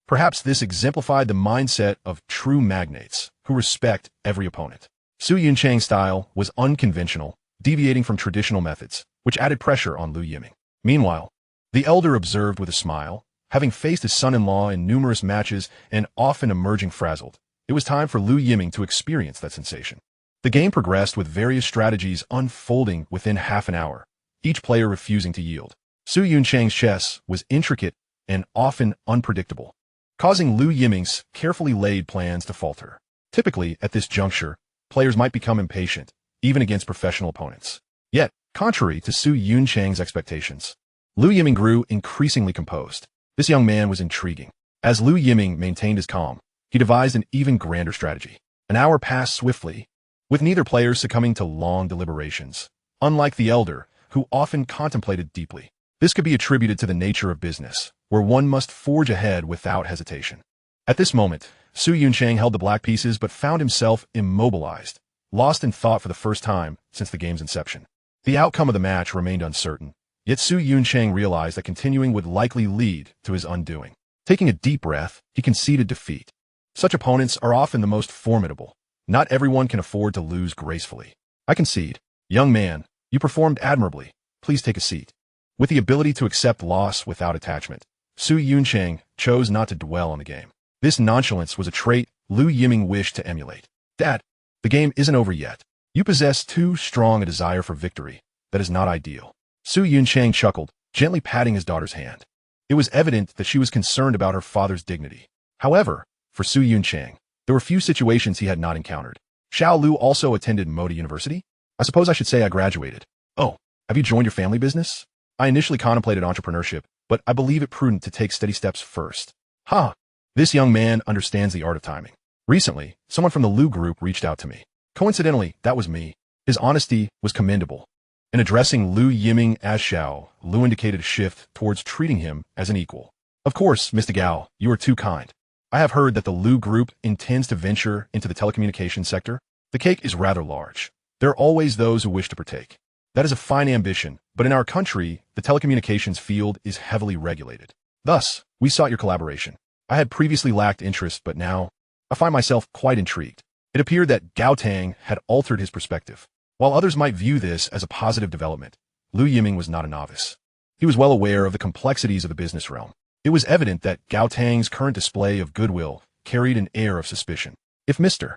Perhaps this exemplified the mindset of true magnates who respect every opponent. Su Rongrong's style was unconventional, deviating from traditional methods, which added pressure on Lu Yiming. Meanwhile, the elder observed with a smile, having faced his son-in-law in numerous matches and often emerging frazzled. It was time for Lu Yiming to experience that sensation. The game progressed with various strategies unfolding within half an hour, each player refusing to yield. Su Rongrong's chess was intricate and often unpredictable, causing Lu Yiming's carefully laid plans to falter. Typically, at this juncture, players might become impatient, even against professional opponents. Yet, contrary to Su Rongrong's expectations, Lu Yiming grew increasingly composed. This young man was intriguing. As Lu Yiming maintained his calm, he devised an even grander strategy. An hour passed swiftly, with neither player succumbing to long deliberations, unlike the elder, who often contemplated deeply. This could be attributed to the nature of business, where one must forge ahead without hesitation. At this moment, Su Rongrong held the black pieces but found himself immobilized, lost in thought for the first time since the game's inception. The outcome of the match remained uncertain, yet Su Rongrong realized that continuing would likely lead to his undoing. Taking a deep breath, he conceded defeat. Such opponents are often the most formidable. Not everyone can afford to lose gracefully. I concede. Young man, you performed admirably. Please take a seat. With the ability to accept loss without attachment, Su Rongrong chose not to dwell on the game. This nonchalance was a trait Lu Yiming wished to emulate. Dad, the game isn't over yet. You possess too strong a desire for victory. That is not ideal. Su Rongrong chuckled, gently patting his daughter's hand. It was evident that she was concerned about her father's dignity. However, for Su Rongrong, there were few situations he had not encountered. Xiao Lu also attended Moda University? I suppose I should say I graduated. Oh, have you joined your family business? I initially contemplated entrepreneurship, but I believe it prudent to take steady steps first. Ha! This young man understands the art of timing. Recently, someone from the Lu group reached out to me. Coincidentally, that was me. His honesty was commendable. In addressing Lu Yiming as Xiao, Lu indicated a shift towards treating him as an equal. Of course, Mr. Gao, you are too kind. I have heard that the Lu group intends to venture into the telecommunications sector. The cake is rather large. There are always those who wish to partake. That is a fine ambition, but in our country, the telecommunications field is heavily regulated. Thus, we sought your collaboration. I had previously lacked interest, but now, I find myself quite intrigued. It appeared that Gao Tang had altered his perspective. While others might view this as a positive development, Lu Yiming was not a novice. He was well aware of the complexities of the business realm. It was evident that Gao Tang's current display of goodwill carried an air of suspicion. If Mr.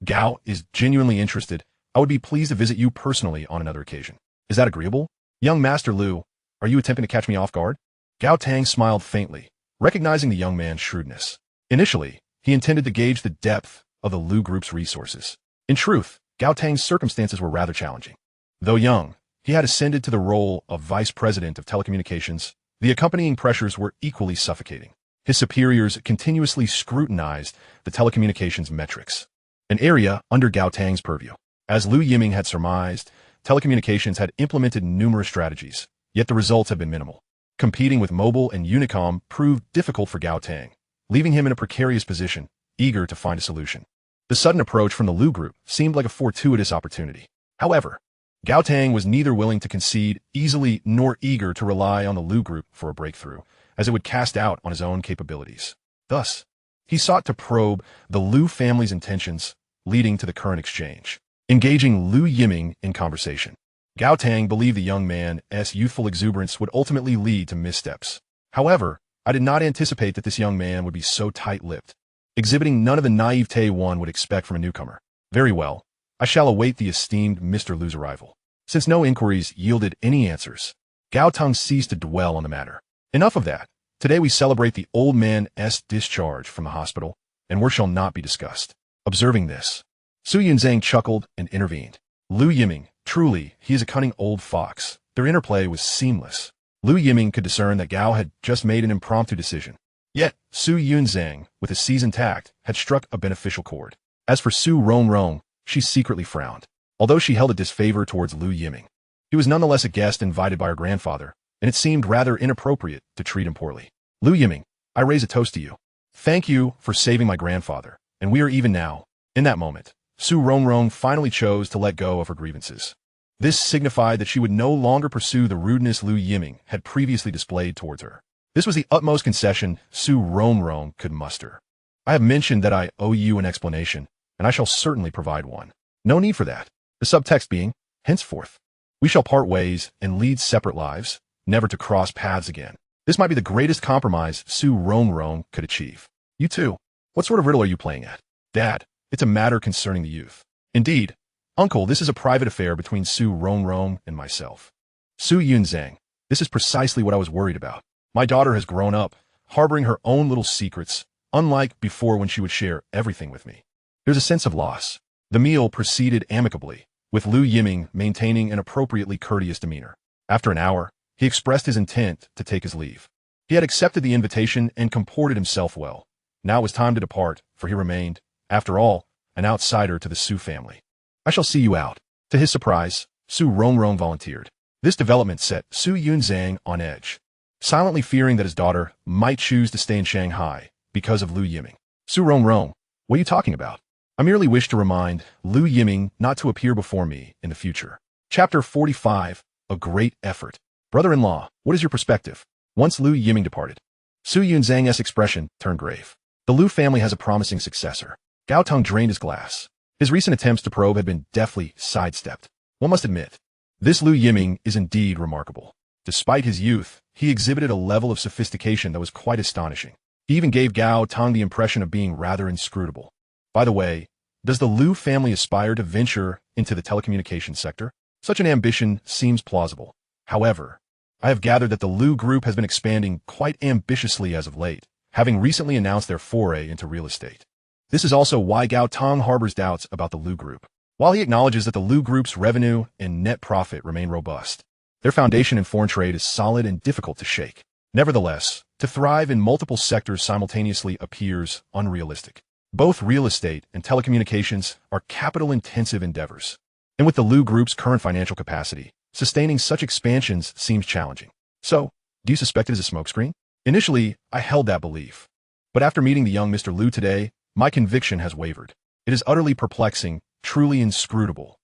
Gao is genuinely interested, I would be pleased to visit you personally on another occasion. Is that agreeable? Young Master Lu, are you attempting to catch me off guard? Gao Tang smiled faintly, recognizing the young man's shrewdness. Initially, he intended to gauge the depth of the Lu group's resources. In truth, Gao Tang's circumstances were rather challenging. Though young, he had ascended to the role of vice president of telecommunications. The accompanying pressures were equally suffocating. His superiors continuously scrutinized the telecommunications metrics, an area under Gao Tang's purview. As Lu Yiming had surmised, telecommunications had implemented numerous strategies, yet the results had been minimal. Competing with mobile and Unicom proved difficult for Gao Tang, leaving him in a precarious position, eager to find a solution. The sudden approach from the Lu group seemed like a fortuitous opportunity. However, Gao Tang was neither willing to concede easily nor eager to rely on the Lu group for a breakthrough, as it would cast doubt on his own capabilities. Thus, he sought to probe the Lu family's intentions, leading to the current exchange. Engaging Lu Yiming in conversation, Gao Tang believed the young man's youthful exuberance would ultimately lead to missteps. However, I did not anticipate that this young man would be so tight-lipped, exhibiting none of the naivete one would expect from a newcomer. Very well. I shall await the esteemed Mr. Lu's arrival. Since no inquiries yielded any answers, Gao Tang ceased to dwell on the matter. Enough of that. Today we celebrate the old man's discharge from the hospital, and work shall not be discussed. Observing this, Su Rongrong chuckled and intervened. Lu Yiming, truly, he is a cunning old fox. Their interplay was seamless. Lu Yiming could discern that Gao had just made an impromptu decision. Yet, Su Rongrong, with his seasoned tact, had struck a beneficial chord. As for Su Rongrong, she secretly frowned, although she held a disfavor towards Lu Yiming. He was nonetheless a guest invited by her grandfather, and it seemed rather inappropriate to treat him poorly. Lu Yiming, I raise a toast to you. Thank you for saving my grandfather, and we are even now. In that moment, Su Rongrong finally chose to let go of her grievances. This signified that she would no longer pursue the rudeness Lu Yiming had previously displayed towards her. This was the utmost concession Su Rongrong could muster. I have mentioned that I owe you an explanation, and I shall certainly provide one. No need for that. The subtext being, henceforth, we shall part ways and lead separate lives, never to cross paths again. This might be the greatest compromise Su Rongrong could achieve. You too. What sort of riddle are you playing at? Dad, it's a matter concerning the youth. Indeed, Uncle, this is a private affair between Su Rongrong and myself. Su Yunzhang, this is precisely what I was worried about. My daughter has grown up, harboring her own little secrets, unlike before when she would share everything with me. There's a sense of loss. The meal proceeded amicably, with Lu Yiming maintaining an appropriately courteous demeanor. After an hour, he expressed his intent to take his leave. He had accepted the invitation and comported himself well. Now it was time to depart, for he remained, after all, an outsider to the Su family. I shall see you out. To his surprise, Su Rongrong volunteered. This development set Su Yunzhang on edge, silently fearing that his daughter might choose to stay in Shanghai because of Lu Yiming. Su Rongrong, what are you talking about? I merely wish to remind Lu Yiming not to appear before me in the future. Chapter 45, A Great Effort. Brother-in-law, what is your perspective? Once Lu Yiming departed, Su Yunzhang's expression turned grave. The Lu family has a promising successor. Gao Tong drained his glass. His recent attempts to probe had been deftly sidestepped. One must admit, this Lu Yiming is indeed remarkable. Despite his youth, he exhibited a level of sophistication that was quite astonishing. He even gave Gao Tong the impression of being rather inscrutable. By the way, does the Lu family aspire to venture into the telecommunications sector? Such an ambition seems plausible. However, I have gathered that the Lu group has been expanding quite ambitiously as of late, having recently announced their foray into real estate. This is also why Gao Tong harbors doubts about the Lu group. While he acknowledges that the Lu group's revenue and net profit remain robust, their foundation in foreign trade is solid and difficult to shake. Nevertheless, to thrive in multiple sectors simultaneously appears unrealistic. Both real estate and telecommunications are capital-intensive endeavors, and with the Lu group's current financial capacity, sustaining such expansions seems challenging. So, do you suspect it is a smokescreen? Initially, I held that belief. But after meeting the young Mr. Lu today, my conviction has wavered. It is utterly perplexing, truly inscrutable.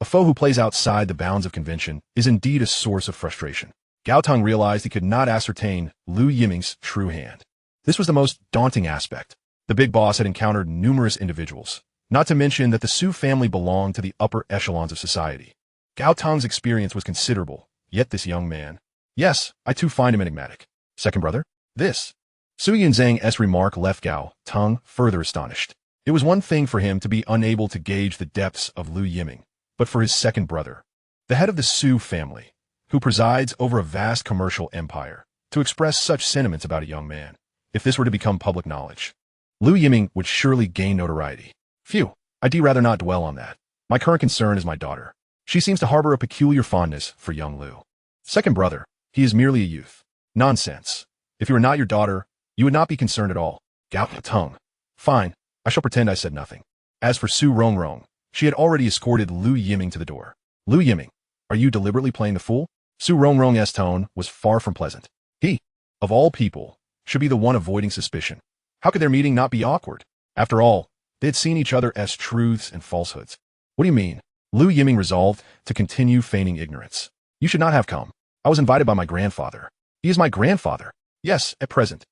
A foe who plays outside the bounds of convention is indeed a source of frustration. Gao Tong realized he could not ascertain Lu Yiming's true hand. This was the most daunting aspect. The big boss had encountered numerous individuals, not to mention that the Su family belonged to the upper echelons of society. Gao Tong's experience was considerable, yet this young man. Yes, I too find him enigmatic. Second brother? This. Su Yunzhang's remark left Gao Tong further astonished. It was one thing for him to be unable to gauge the depths of Lu Yiming, but for his second brother, the head of the Su family, who presides over a vast commercial empire, to express such sentiments about a young man, if this were to become public knowledge, Lu Yiming would surely gain notoriety. Phew, I'd rather not dwell on that. My current concern is my daughter. She seems to harbor a peculiar fondness for young Lu. Second brother, he is merely a youth. Nonsense. If he were not your daughter, you would not be concerned at all. Gao Tong. Fine, I shall pretend I said nothing. As for Su Rongrong, she had already escorted Lu Yiming to the door. Lu Yiming, are you deliberately playing the fool? Su Rongrong's tone was far from pleasant. He, of all people, should be the one avoiding suspicion. How could their meeting not be awkward? After all, they had seen each other as truths and falsehoods. What do you mean? Lu Yiming resolved to continue feigning ignorance. You should not have come. I was invited by my grandfather. He is my grandfather. Yes, at present.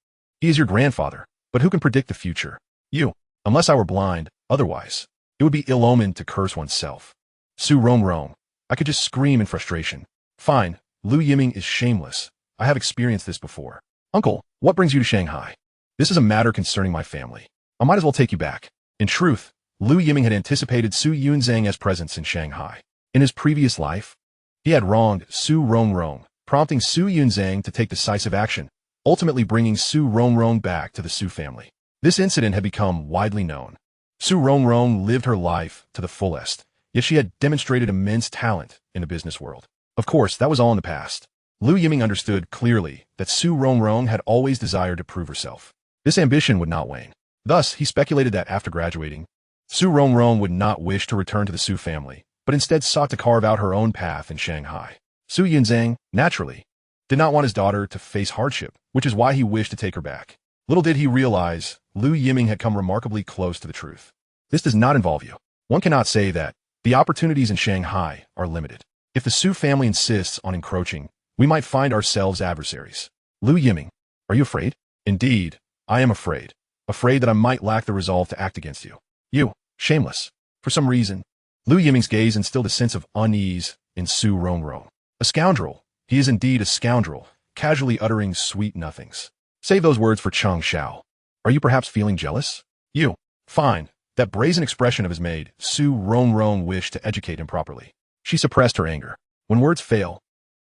He is your grandfather, but who can predict the future? You. Unless I were blind, otherwise, it would be ill-omened to curse oneself. Su Rongrong. I could just scream in frustration. Fine, Lu Yiming is shameless. I have experienced this before. Uncle, what brings you to Shanghai? This is a matter concerning my family. I might as well take you back. In truth, Lu Yiming had anticipated Su Yunzhang's presence in Shanghai. In his previous life, he had wronged Su Rongrong, prompting Su Yunzhang to take decisive action, ultimately bringing Su Rongrong back to the Su family. This incident had become widely known. Su Rongrong lived her life to the fullest, yet she had demonstrated immense talent in the business world. Of course, that was all in the past. Lu Yiming understood clearly that Su Rongrong had always desired to prove herself. This ambition would not wane. Thus, he speculated that after graduating, Su Rongrong would not wish to return to the Su family, but instead sought to carve out her own path in Shanghai. Su Yinzang, naturally, did not want his daughter to face hardship, which is why he wished to take her back. Little did he realize, Lu Yiming had come remarkably close to the truth. This does not involve you. One cannot say that. The opportunities in Shanghai are limited. If the Su family insists on encroaching, we might find ourselves adversaries. Lu Yiming, are you afraid? Indeed, I am afraid. Afraid that I might lack the resolve to act against you. You, shameless. For some reason, Lu Yiming's gaze instilled a sense of unease in Su Rongrong. A scoundrel. He is indeed a scoundrel, casually uttering sweet nothings. Save those words for Cheng Xiao. Are you perhaps feeling jealous? You. Fine. That brazen expression of his maid, Su Rongrong, wished to educate him properly. She suppressed her anger. When words fail,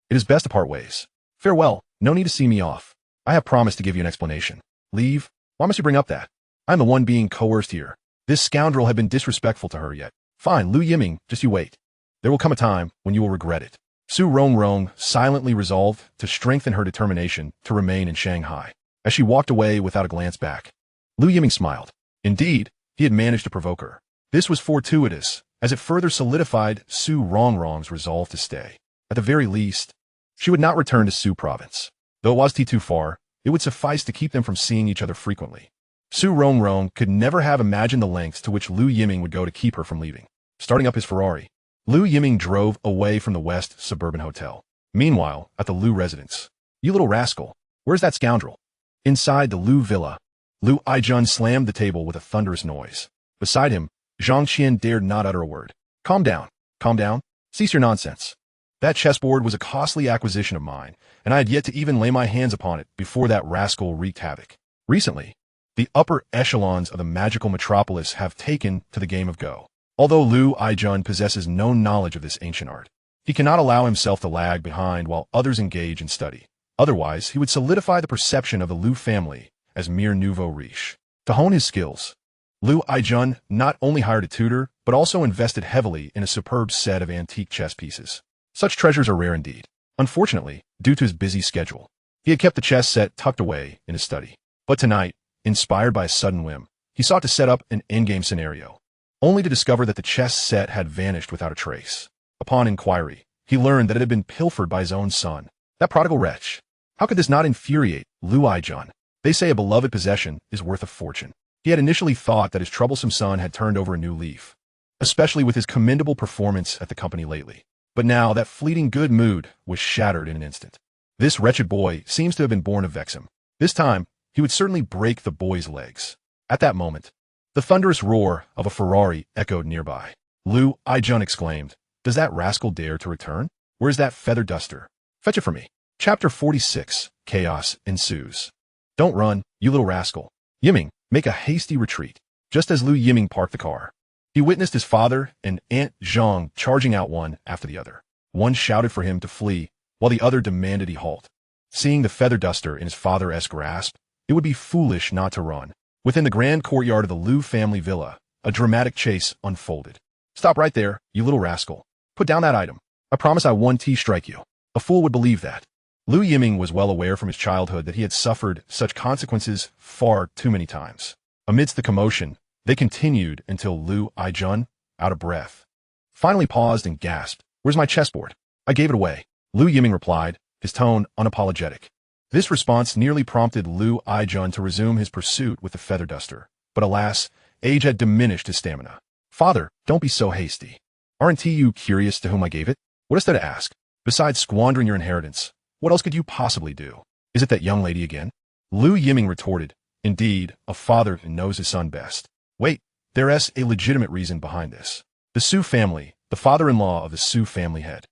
it is best to part ways. Farewell. No need to see me off. I have promised to give you an explanation. Leave? Why must you bring up that? I'm the one being coerced here. This scoundrel had been disrespectful to her yet. Fine, Lu Yiming, just you wait. There will come a time when you will regret it. Su Rongrong silently resolved to strengthen her determination to remain in Shanghai. As she walked away without a glance back, Lu Yiming smiled. Indeed, he had managed to provoke her. This was fortuitous, as it further solidified Su Rongrong's resolve to stay. At the very least, she would not return to Su province. Though it was too far, it would suffice to keep them from seeing each other frequently. Su Rongrong could never have imagined the lengths to which Lu Yiming would go to keep her from leaving. Starting up his Ferrari, Lu Yiming drove away from the West Suburban Hotel. Meanwhile, at the Lu residence, you little rascal, where's that scoundrel? Inside the Lu villa, Lu Aijun slammed the table with a thunderous noise. Beside him, Zhang Qian dared not utter a word. Calm down. Calm down. Cease your nonsense. That chessboard was a costly acquisition of mine, and I had yet to even lay my hands upon it before that rascal wreaked havoc. Recently, the upper echelons of the magical metropolis have taken to the game of Go. Although Lu Aijun possesses no knowledge of this ancient art, he cannot allow himself to lag behind while others engage in study. Otherwise, he would solidify the perception of the Lu family as mere nouveau riche. To hone his skills, Lu Aijun not only hired a tutor, but also invested heavily in a superb set of antique chess pieces. Such treasures are rare indeed. Unfortunately, due to his busy schedule, he had kept the chess set tucked away in his study. But tonight, inspired by a sudden whim, he sought to set up an endgame scenario, only to discover that the chess set had vanished without a trace. Upon inquiry, he learned that it had been pilfered by his own son. That prodigal wretch. How could this not infuriate Lu Aijun? They say a beloved possession is worth a fortune. He had initially thought that his troublesome son had turned over a new leaf, especially with his commendable performance at the company lately. But now that fleeting good mood was shattered in an instant. This wretched boy seems to have been born of Vexham. This time, he would certainly break the boy's legs. At that moment, the thunderous roar of a Ferrari echoed nearby. Lu Aijun exclaimed, "Does that rascal dare to return? Where's that feather duster? Fetch it for me." Chapter 46. Chaos ensues. Don't run, you little rascal. Yiming, make a hasty retreat. Just as Lu Yiming parked the car, he witnessed his father and Aunt Zhang charging out one after the other. One shouted for him to flee, while the other demanded he halt. Seeing the feather duster in his father's grasp, it would be foolish not to run. Within the grand courtyard of the Lu family villa, a dramatic chase unfolded. Stop right there, you little rascal. Put down that item. I promise I won't strike you. A fool would believe that. Lu Yiming was well aware from his childhood that he had suffered such consequences far too many times. Amidst the commotion, they continued until Lu Aijun, out of breath, finally paused and gasped, "Where's my chessboard? I gave it away." Lu Yiming replied, his tone unapologetic. This response nearly prompted Lu Aijun to resume his pursuit with the feather duster. But alas, age had diminished his stamina. "Father, don't be so hasty. Aren't you curious to whom I gave it? What is there to ask? Besides squandering your inheritance, what else could you possibly do? Is it that young lady again?" Lu Yiming retorted, "Indeed, a father knows his son best. Wait, there's a legitimate reason behind this. The Su family, the father-in-law of the Su family head."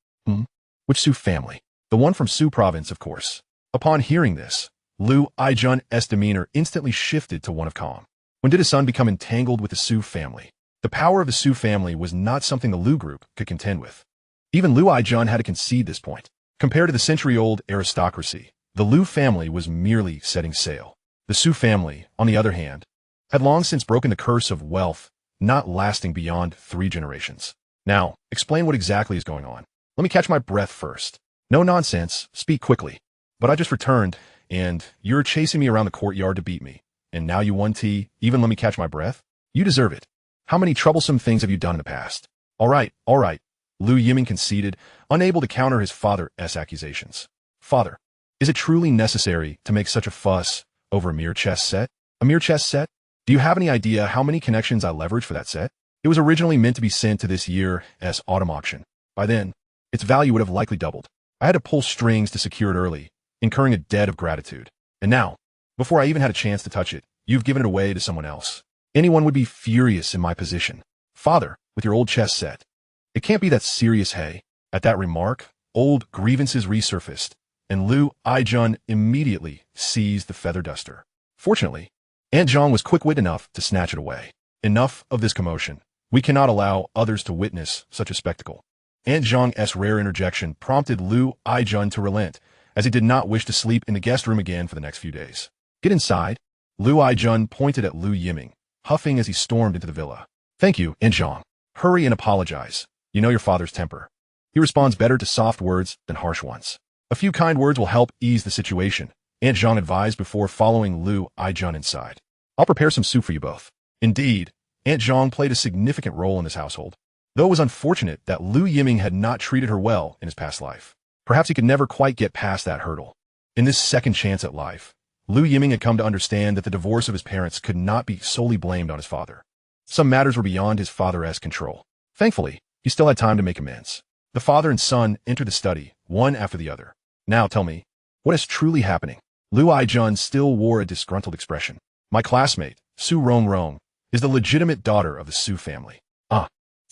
Which Su family? The one from Su province, of course. Upon hearing this, Lu Aijun's demeanor instantly shifted to one of calm. When did his son become entangled with the Su family? The power of the Su family was not something the Lu group could contend with. Even Lu Aijun had to concede this point. Compared to the century-old aristocracy, the Lu family was merely setting sail. The Su family, on the other hand, had long since broken the curse of wealth, not lasting beyond 3 generations. Now, explain what exactly is going on. Let me catch my breath first. No nonsense, speak quickly. But I just returned, and you're chasing me around the courtyard to beat me. And now you want to even let me catch my breath? You deserve it. How many troublesome things have you done in the past? All right. Lu Yiming conceded, unable to counter his father's accusations. Father, is it truly necessary to make such a fuss over a mere chess set? A mere chess set? Do you have any idea how many connections I leveraged for that set? It was originally meant to be sent to this year's autumn auction. By then, its value would have likely doubled. I had to pull strings to secure it early, incurring a debt of gratitude. And now, before I even had a chance to touch it, you've given it away to someone else. Anyone would be furious in my position. Father, with your old chess set. It can't be that serious, hey? At that remark, old grievances resurfaced, and Lu Aijun immediately seized the feather duster. Fortunately, Aunt Zhang was quick-witted enough to snatch it away. Enough of this commotion. We cannot allow others to witness such a spectacle. Aunt Zhang's rare interjection prompted Lu Aijun to relent, as he did not wish to sleep in the guest room again for the next few days. Get inside. Lu Aijun pointed at Lu Yiming, huffing as he stormed into the villa. Thank you, Aunt Zhang. Hurry and apologize. You know your father's temper. He responds better to soft words than harsh ones. A few kind words will help ease the situation, Aunt Zhang advised before following Lu Aijun inside. I'll prepare some soup for you both. Indeed, Aunt Zhang played a significant role in this household, though it was unfortunate that Lu Yiming had not treated her well in his past life. Perhaps he could never quite get past that hurdle. In this second chance at life, Lu Yiming had come to understand that the divorce of his parents could not be solely blamed on his father. Some matters were beyond his father's control. Thankfully, he still had time to make amends. The father and son entered the study, one after the other. Now tell me, what is truly happening? Lu Aijun still wore a disgruntled expression. My classmate, Su Rongrong, is the legitimate daughter of the Su family.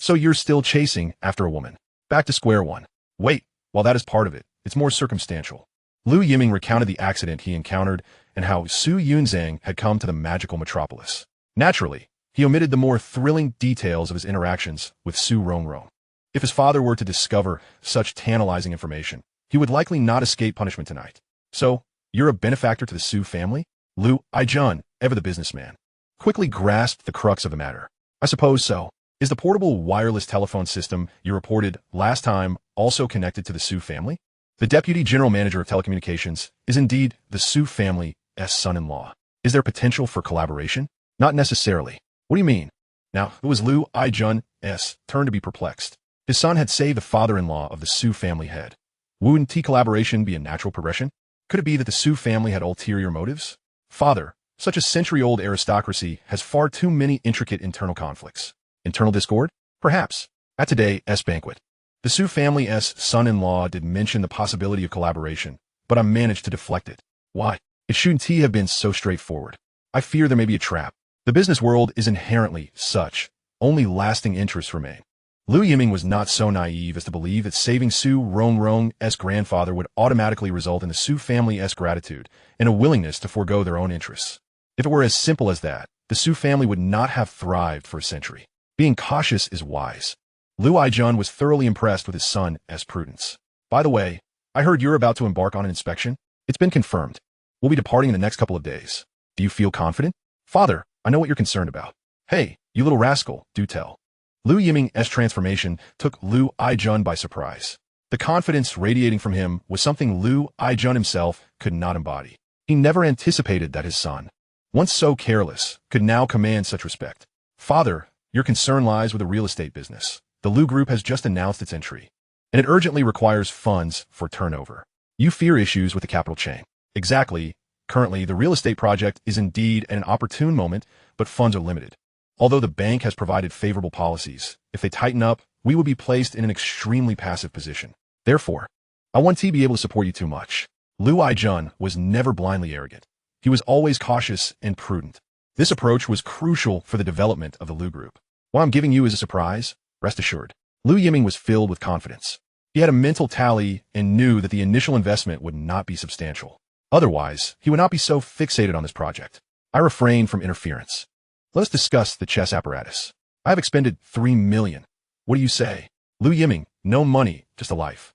So you're still chasing after a woman. Back to square one. Wait, while that is part of it, it's more circumstantial. Lu Yiming recounted the accident he encountered and how Su Yunzang had come to the magical metropolis. Naturally, he omitted the more thrilling details of his interactions with Su Rongrong. If his father were to discover such tantalizing information, he would likely not escape punishment tonight. So, you're a benefactor to the Su family? Lu Aijun, ever the businessman, quickly grasped the crux of the matter. I suppose so. Is the portable wireless telephone system you reported last time also connected to the Su family? The deputy general manager of telecommunications is indeed the Su family's son-in-law. Is there potential for collaboration? Not necessarily. What do you mean? Now, it was Lu Aijun's turn to be perplexed. His son had saved the father-in-law of the Su family head. Wouldn't collaboration be a natural progression? Could it be that the Su family had ulterior motives? Father, such a century-old aristocracy has far too many intricate internal conflicts. Internal discord? Perhaps. At today's banquet, the Su family's son-in-law did mention the possibility of collaboration, but I managed to deflect it. Why? It shouldn't have been so straightforward. I fear there may be a trap. The business world is inherently such. Only lasting interests remain. Lu Yiming was not so naive as to believe that saving Su Rongrong's grandfather would automatically result in the Su family's gratitude and a willingness to forego their own interests. If it were as simple as that, the Su family would not have thrived for a century. Being cautious is wise. Lu Aijun was thoroughly impressed with his son's prudence. By the way, I heard you're about to embark on an inspection. It's been confirmed. We'll be departing in the next couple of days. Do you feel confident? Father, I know what you're concerned about. Hey, you little rascal, do tell. Lu Yiming's transformation took Lu Aijun by surprise. The confidence radiating from him was something Lu Aijun himself could not embody. He never anticipated that his son, once so careless, could now command such respect. Father, your concern lies with the real estate business. The Lu Group has just announced its entry, and it urgently requires funds for turnover. You fear issues with the capital chain. Exactly. Currently, the real estate project is indeed at an opportune moment, but funds are limited. Although the bank has provided favorable policies, if they tighten up, we will be placed in an extremely passive position. Therefore, I won't be able to support you too much. Lu Aijun was never blindly arrogant. He was always cautious and prudent. This approach was crucial for the development of the Lu Group. What I'm giving you is a surprise, rest assured. Lu Yiming was filled with confidence. He had a mental tally and knew that the initial investment would not be substantial. Otherwise, he would not be so fixated on this project. I refrained from interference. Let us discuss the chess apparatus. I have expended 3 million. What do you say? Lu Yiming, no money, just a life.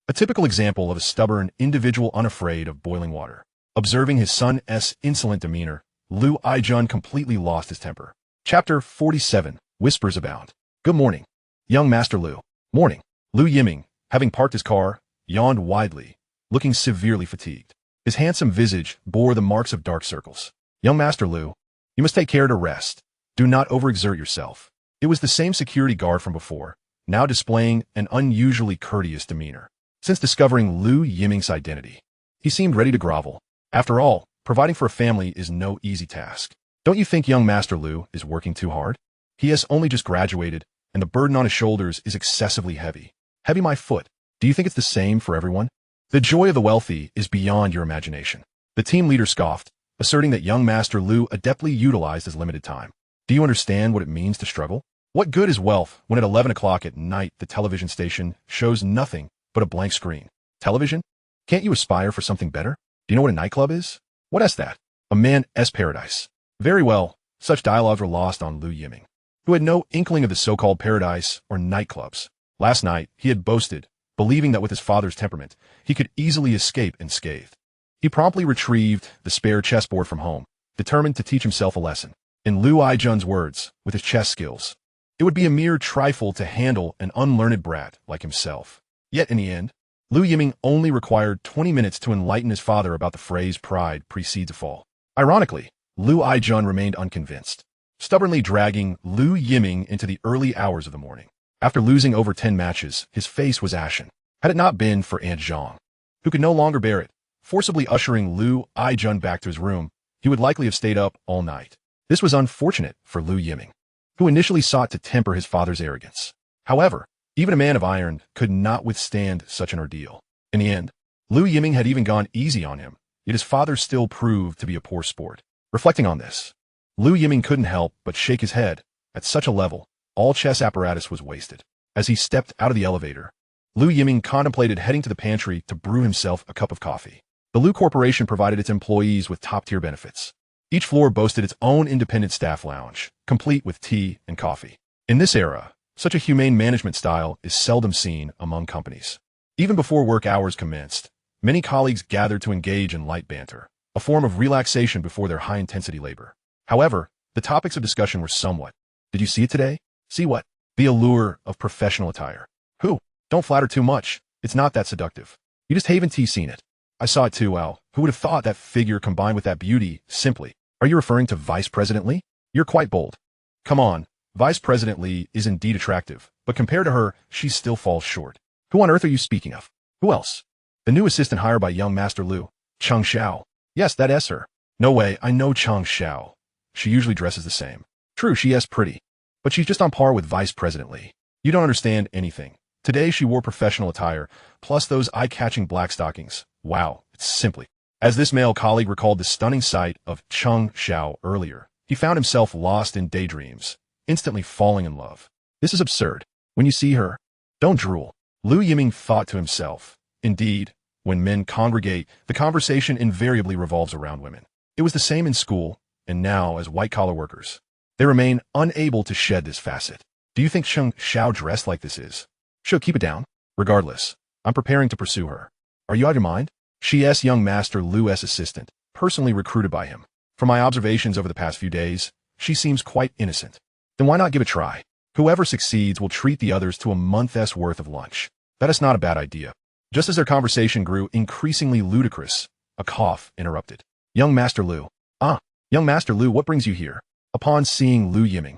A typical example of a stubborn individual unafraid of boiling water. Observing his son's insolent demeanor, Lu Aijun completely lost his temper. Chapter 47, Whispers Abound. Good morning, young Master Lu. Morning. Lu Yiming, having parked his car, yawned widely, looking severely fatigued. His handsome visage bore the marks of dark circles. Young Master Lu, you must take care to rest. Do not overexert yourself. It was the same security guard from before, now displaying an unusually courteous demeanor. Since discovering Lu Yiming's identity, he seemed ready to grovel. After all, providing for a family is no easy task. Don't you think young Master Lu is working too hard? He has only just graduated, and the burden on his shoulders is excessively heavy. Heavy my foot. Do you think it's the same for everyone? The joy of the wealthy is beyond your imagination. The team leader scoffed, asserting that young Master Lu adeptly utilized his limited time. Do you understand what it means to struggle? What good is wealth when at 11 o'clock at night the television station shows nothing but a blank screen? Television? Can't you aspire for something better? Do you know what a nightclub is? What is that? A man's paradise. Very well, such dialogues were lost on Lu Yiming, who had no inkling of the so-called paradise or nightclubs. Last night, he had boasted, believing that with his father's temperament, he could easily escape unscathed. He promptly retrieved the spare chessboard from home, determined to teach himself a lesson. In Lu Aijun's words, with his chess skills, it would be a mere trifle to handle an unlearned brat like himself. Yet in the end, Lu Yiming only required 20 minutes to enlighten his father about the phrase pride precedes a fall. Ironically, Lu Aijun remained unconvinced, stubbornly dragging Lu Yiming into the early hours of the morning. After losing over 10 matches, his face was ashen. Had it not been for Aunt Zhang, who could no longer bear it, forcibly ushering Lu Aijun back to his room, he would likely have stayed up all night. This was unfortunate for Lu Yiming, who initially sought to temper his father's arrogance. However, even a man of iron could not withstand such an ordeal. In the end, Lu Yiming had even gone easy on him, yet his father still proved to be a poor sport. Reflecting on this, Lu Yiming couldn't help but shake his head. At such a level, all chess apparatus was wasted. As he stepped out of the elevator, Lu Yiming contemplated heading to the pantry to brew himself a cup of coffee. The Lu Corporation provided its employees with top-tier benefits. Each floor boasted its own independent staff lounge, complete with tea and coffee. In this era, such a humane management style is seldom seen among companies. Even before work hours commenced, many colleagues gathered to engage in light banter, a form of relaxation before their high-intensity labor. However, the topics of discussion were somewhat. Did you see it today? See what? The allure of professional attire. Who? Don't flatter too much. It's not that seductive. You just haven't seen it. I saw it too. Well, who would have thought that figure combined with that beauty? Simply. Are you referring to Vice President Li? You're quite bold. Come on. Vice President Li is indeed attractive, but compared to her, she still falls short. Who on earth are you speaking of? Who else? The new assistant hired by young Master Lu, Cheng Xiao. Yes, that is her. No way, I know Cheng Xiao. She usually dresses the same. True, she is pretty, but she's just on par with Vice President Li. You don't understand anything. Today she wore professional attire, plus those eye-catching black stockings. Wow, it's simply. As this male colleague recalled the stunning sight of Cheng Xiao earlier, he found himself lost in daydreams, instantly falling in love. This is absurd. When you see her, don't drool. Lu Yiming thought to himself. Indeed, when men congregate, the conversation invariably revolves around women. It was the same in school, and now as white-collar workers. They remain unable to shed this facet. Do you think Cheng Xiao dressed like this is? She'll keep it down. Regardless, I'm preparing to pursue her. Are you out of your mind? She is young Master Lu's assistant, personally recruited by him. From my observations over the past few days, she seems quite innocent. Then why not give it a try? Whoever succeeds will treat the others to a month's worth of lunch. That is not a bad idea. Just as their conversation grew increasingly ludicrous, a cough interrupted. Young Master Lu. Ah, young Master Lu, what brings you here? Upon seeing Lu Yiming,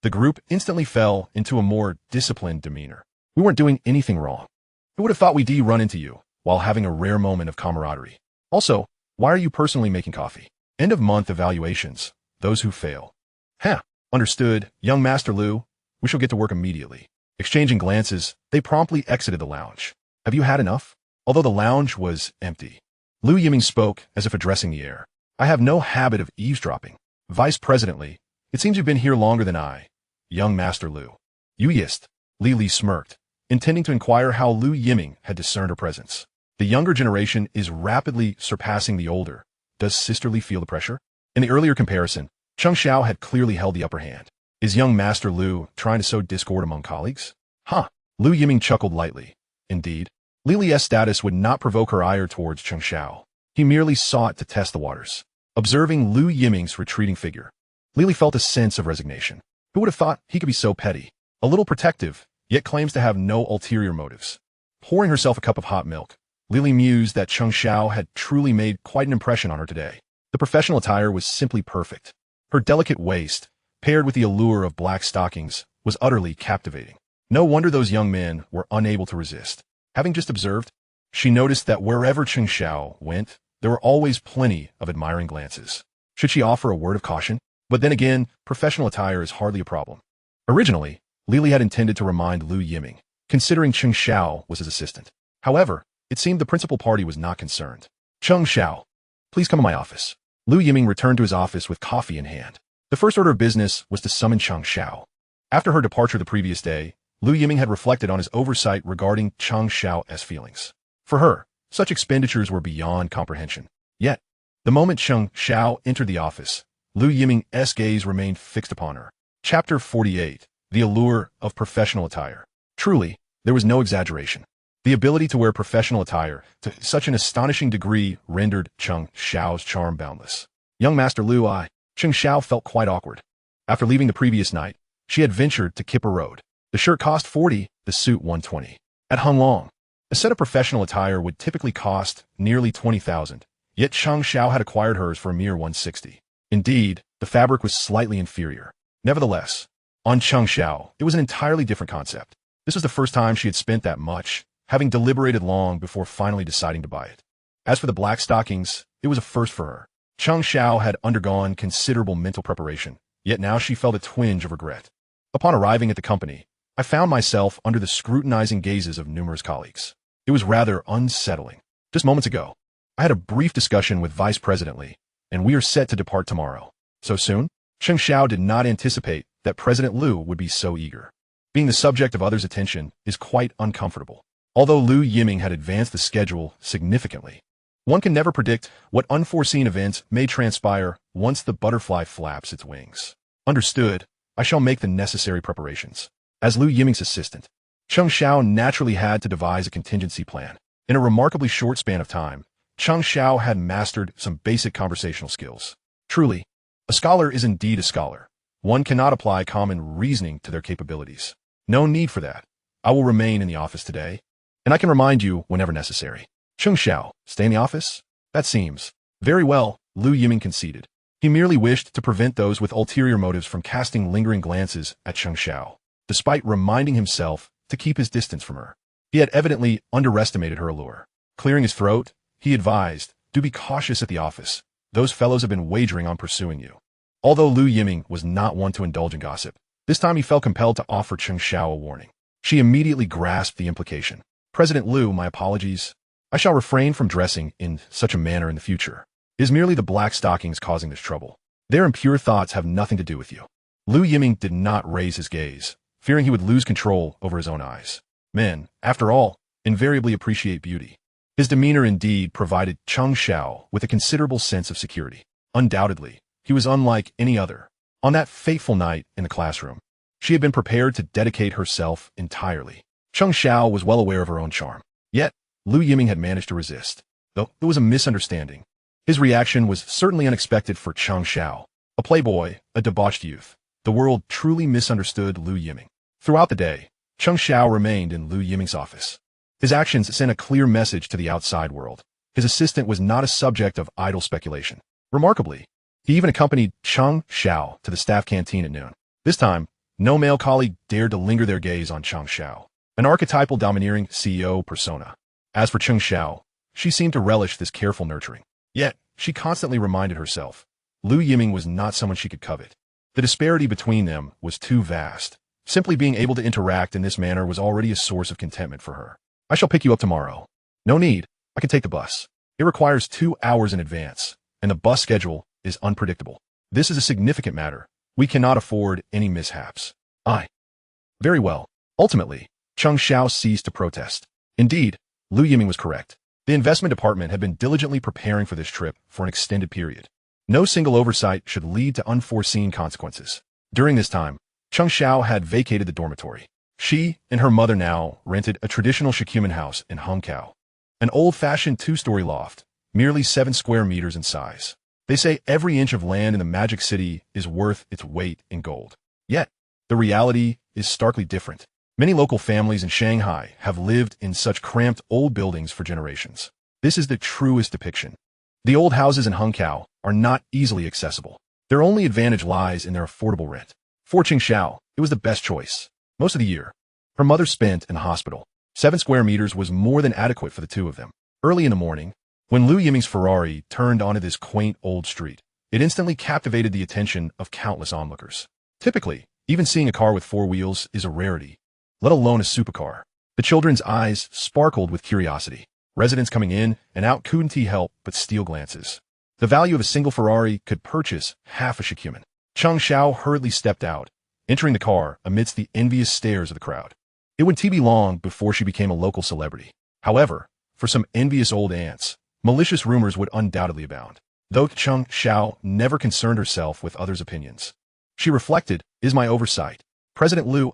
the group instantly fell into a more disciplined demeanor. We weren't doing anything wrong. Who would have thought we'd run into you while having a rare moment of camaraderie? Also, why are you personally making coffee? End of month evaluations. Those who fail. Huh. Understood, young Master Lu. We shall get to work immediately. Exchanging glances, they promptly exited the lounge. Have you had enough? Although the lounge was empty, Lu Yiming spoke as if addressing the air. I have no habit of eavesdropping. Vice President Li, it seems you've been here longer than I. Young Master Lu. You yist. Li smirked, intending to inquire how Lu Yiming had discerned her presence. The younger generation is rapidly surpassing the older. Does Sister Li feel the pressure? In the earlier comparison, Cheng Xiao had clearly held the upper hand. Is young Master Lu trying to sow discord among colleagues? Huh. Lu Yiming chuckled lightly. Indeed, Li's status would not provoke her ire towards Cheng Xiao. He merely sought to test the waters. Observing Lu Yiming's retreating figure, Li felt a sense of resignation. Who would have thought he could be so petty? A little protective, yet claims to have no ulterior motives. Pouring herself a cup of hot milk, Li mused that Cheng Xiao had truly made quite an impression on her today. The professional attire was simply perfect. Her delicate waist, paired with the allure of black stockings, was utterly captivating. No wonder those young men were unable to resist. Having just observed, she noticed that wherever Cheng Xiao went, there were always plenty of admiring glances. Should she offer a word of caution? But then again, professional attire is hardly a problem. Originally, Lily had intended to remind Lu Yiming, considering Cheng Xiao was his assistant. However, it seemed the principal party was not concerned. Cheng Xiao, please come to my office. Lu Yiming returned to his office with coffee in hand. The first order of business was to summon Cheng Xiao. After her departure the previous day, Lu Yiming had reflected on his oversight regarding Cheng Xiao's feelings. For her, such expenditures were beyond comprehension. Yet, the moment Cheng Xiao entered the office, Lu Yiming's gaze remained fixed upon her. Chapter 48. The Allure of Professional Attire. Truly, there was no exaggeration. The ability to wear professional attire to such an astonishing degree rendered Cheng Xiao's charm boundless. Young Master Lu Cheng Xiao felt quite awkward. After leaving the previous night, she had ventured to Kipper Road. The shirt cost 40, the suit 120. At Honglong, a set of professional attire would typically cost nearly 20,000, yet Cheng Xiao had acquired hers for a mere 160. Indeed, the fabric was slightly inferior. Nevertheless, on Cheng Xiao, it was an entirely different concept. This was the first time she had spent that much, having deliberated long before finally deciding to buy it. As for the black stockings, it was a first for her. Cheng Xiao had undergone considerable mental preparation, yet now she felt a twinge of regret. Upon arriving at the company, I found myself under the scrutinizing gazes of numerous colleagues. It was rather unsettling. Just moments ago, I had a brief discussion with Vice President Li, and we are set to depart tomorrow. So soon? Cheng Xiao did not anticipate that President Liu would be so eager. Being the subject of others' attention is quite uncomfortable. Although Lu Yiming had advanced the schedule significantly, one can never predict what unforeseen events may transpire once the butterfly flaps its wings. Understood, I shall make the necessary preparations. As Lu Yiming's assistant, Cheng Xiao naturally had to devise a contingency plan. In a remarkably short span of time, Cheng Xiao had mastered some basic conversational skills. Truly, a scholar is indeed a scholar. One cannot apply common reasoning to their capabilities. No need for that. I will remain in the office today, and I can remind you whenever necessary. Cheng Xiao, stay in the office? That seems. Very well, Lu Yiming conceded. He merely wished to prevent those with ulterior motives from casting lingering glances at Cheng Xiao, despite reminding himself to keep his distance from her. He had evidently underestimated her allure. Clearing his throat, he advised, do be cautious at the office. Those fellows have been wagering on pursuing you. Although Lu Yiming was not one to indulge in gossip, this time he felt compelled to offer Cheng Xiao a warning. She immediately grasped the implication. President Liu, my apologies. I shall refrain from dressing in such a manner in the future. It is merely the black stockings causing this trouble. Their impure thoughts have nothing to do with you. Lu Yiming did not raise his gaze, fearing he would lose control over his own eyes. Men, after all, invariably appreciate beauty. His demeanor indeed provided Cheng Xiao with a considerable sense of security. Undoubtedly, he was unlike any other. On that fateful night in the classroom, she had been prepared to dedicate herself entirely. Cheng Xiao was well aware of her own charm. Yet, Lu Yiming had managed to resist. Though there was a misunderstanding, his reaction was certainly unexpected for Cheng Xiao. A playboy, a debauched youth, the world truly misunderstood Lu Yiming. Throughout the day, Cheng Xiao remained in Lu Yiming's office. His actions sent a clear message to the outside world. His assistant was not a subject of idle speculation. Remarkably, he even accompanied Cheng Xiao to the staff canteen at noon. This time, no male colleague dared to linger their gaze on Cheng Xiao, an archetypal domineering CEO persona. As for Cheng Xiao, she seemed to relish this careful nurturing. Yet, she constantly reminded herself, Lu Yiming was not someone she could covet. The disparity between them was too vast. Simply being able to interact in this manner was already a source of contentment for her. I shall pick you up tomorrow. No need, I can take the bus. It requires 2 hours in advance, and the bus schedule is unpredictable. This is a significant matter. We cannot afford any mishaps. Very well. Ultimately, Cheng Xiao ceased to protest. Indeed, Lu Yiming was correct. The investment department had been diligently preparing for this trip for an extended period. No single oversight should lead to unforeseen consequences. During this time, Cheng Xiao had vacated the dormitory. She and her mother now rented a traditional Shikumen house in Hongkou, an old-fashioned 2-story loft, merely 7 square meters in size. They say every inch of land in the Magic City is worth its weight in gold. Yet, the reality is starkly different. Many local families in Shanghai have lived in such cramped old buildings for generations. This is the truest depiction. The old houses in Hongkou are not easily accessible. Their only advantage lies in their affordable rent. For Cheng Xiao, it was the best choice. Most of the year, Her mother spent in the hospital. 7 square meters was more than adequate for the two of them. Early in the morning, when Liu Yiming's Ferrari turned onto this quaint old street, it instantly captivated the attention of countless onlookers. Typically, even seeing a car with 4 wheels is a rarity, let alone a supercar. The children's eyes sparkled with curiosity. Residents coming in and out couldn't help but steal glances. The value of a single Ferrari could purchase half a shikumen. Cheng Xiao hurriedly stepped out, entering the car amidst the envious stares of the crowd. It wouldn't be long before she became a local celebrity. However, for some envious old aunts, malicious rumors would undoubtedly abound. Though Cheng Xiao never concerned herself with others' opinions, she reflected, "Is my oversight. President Liu,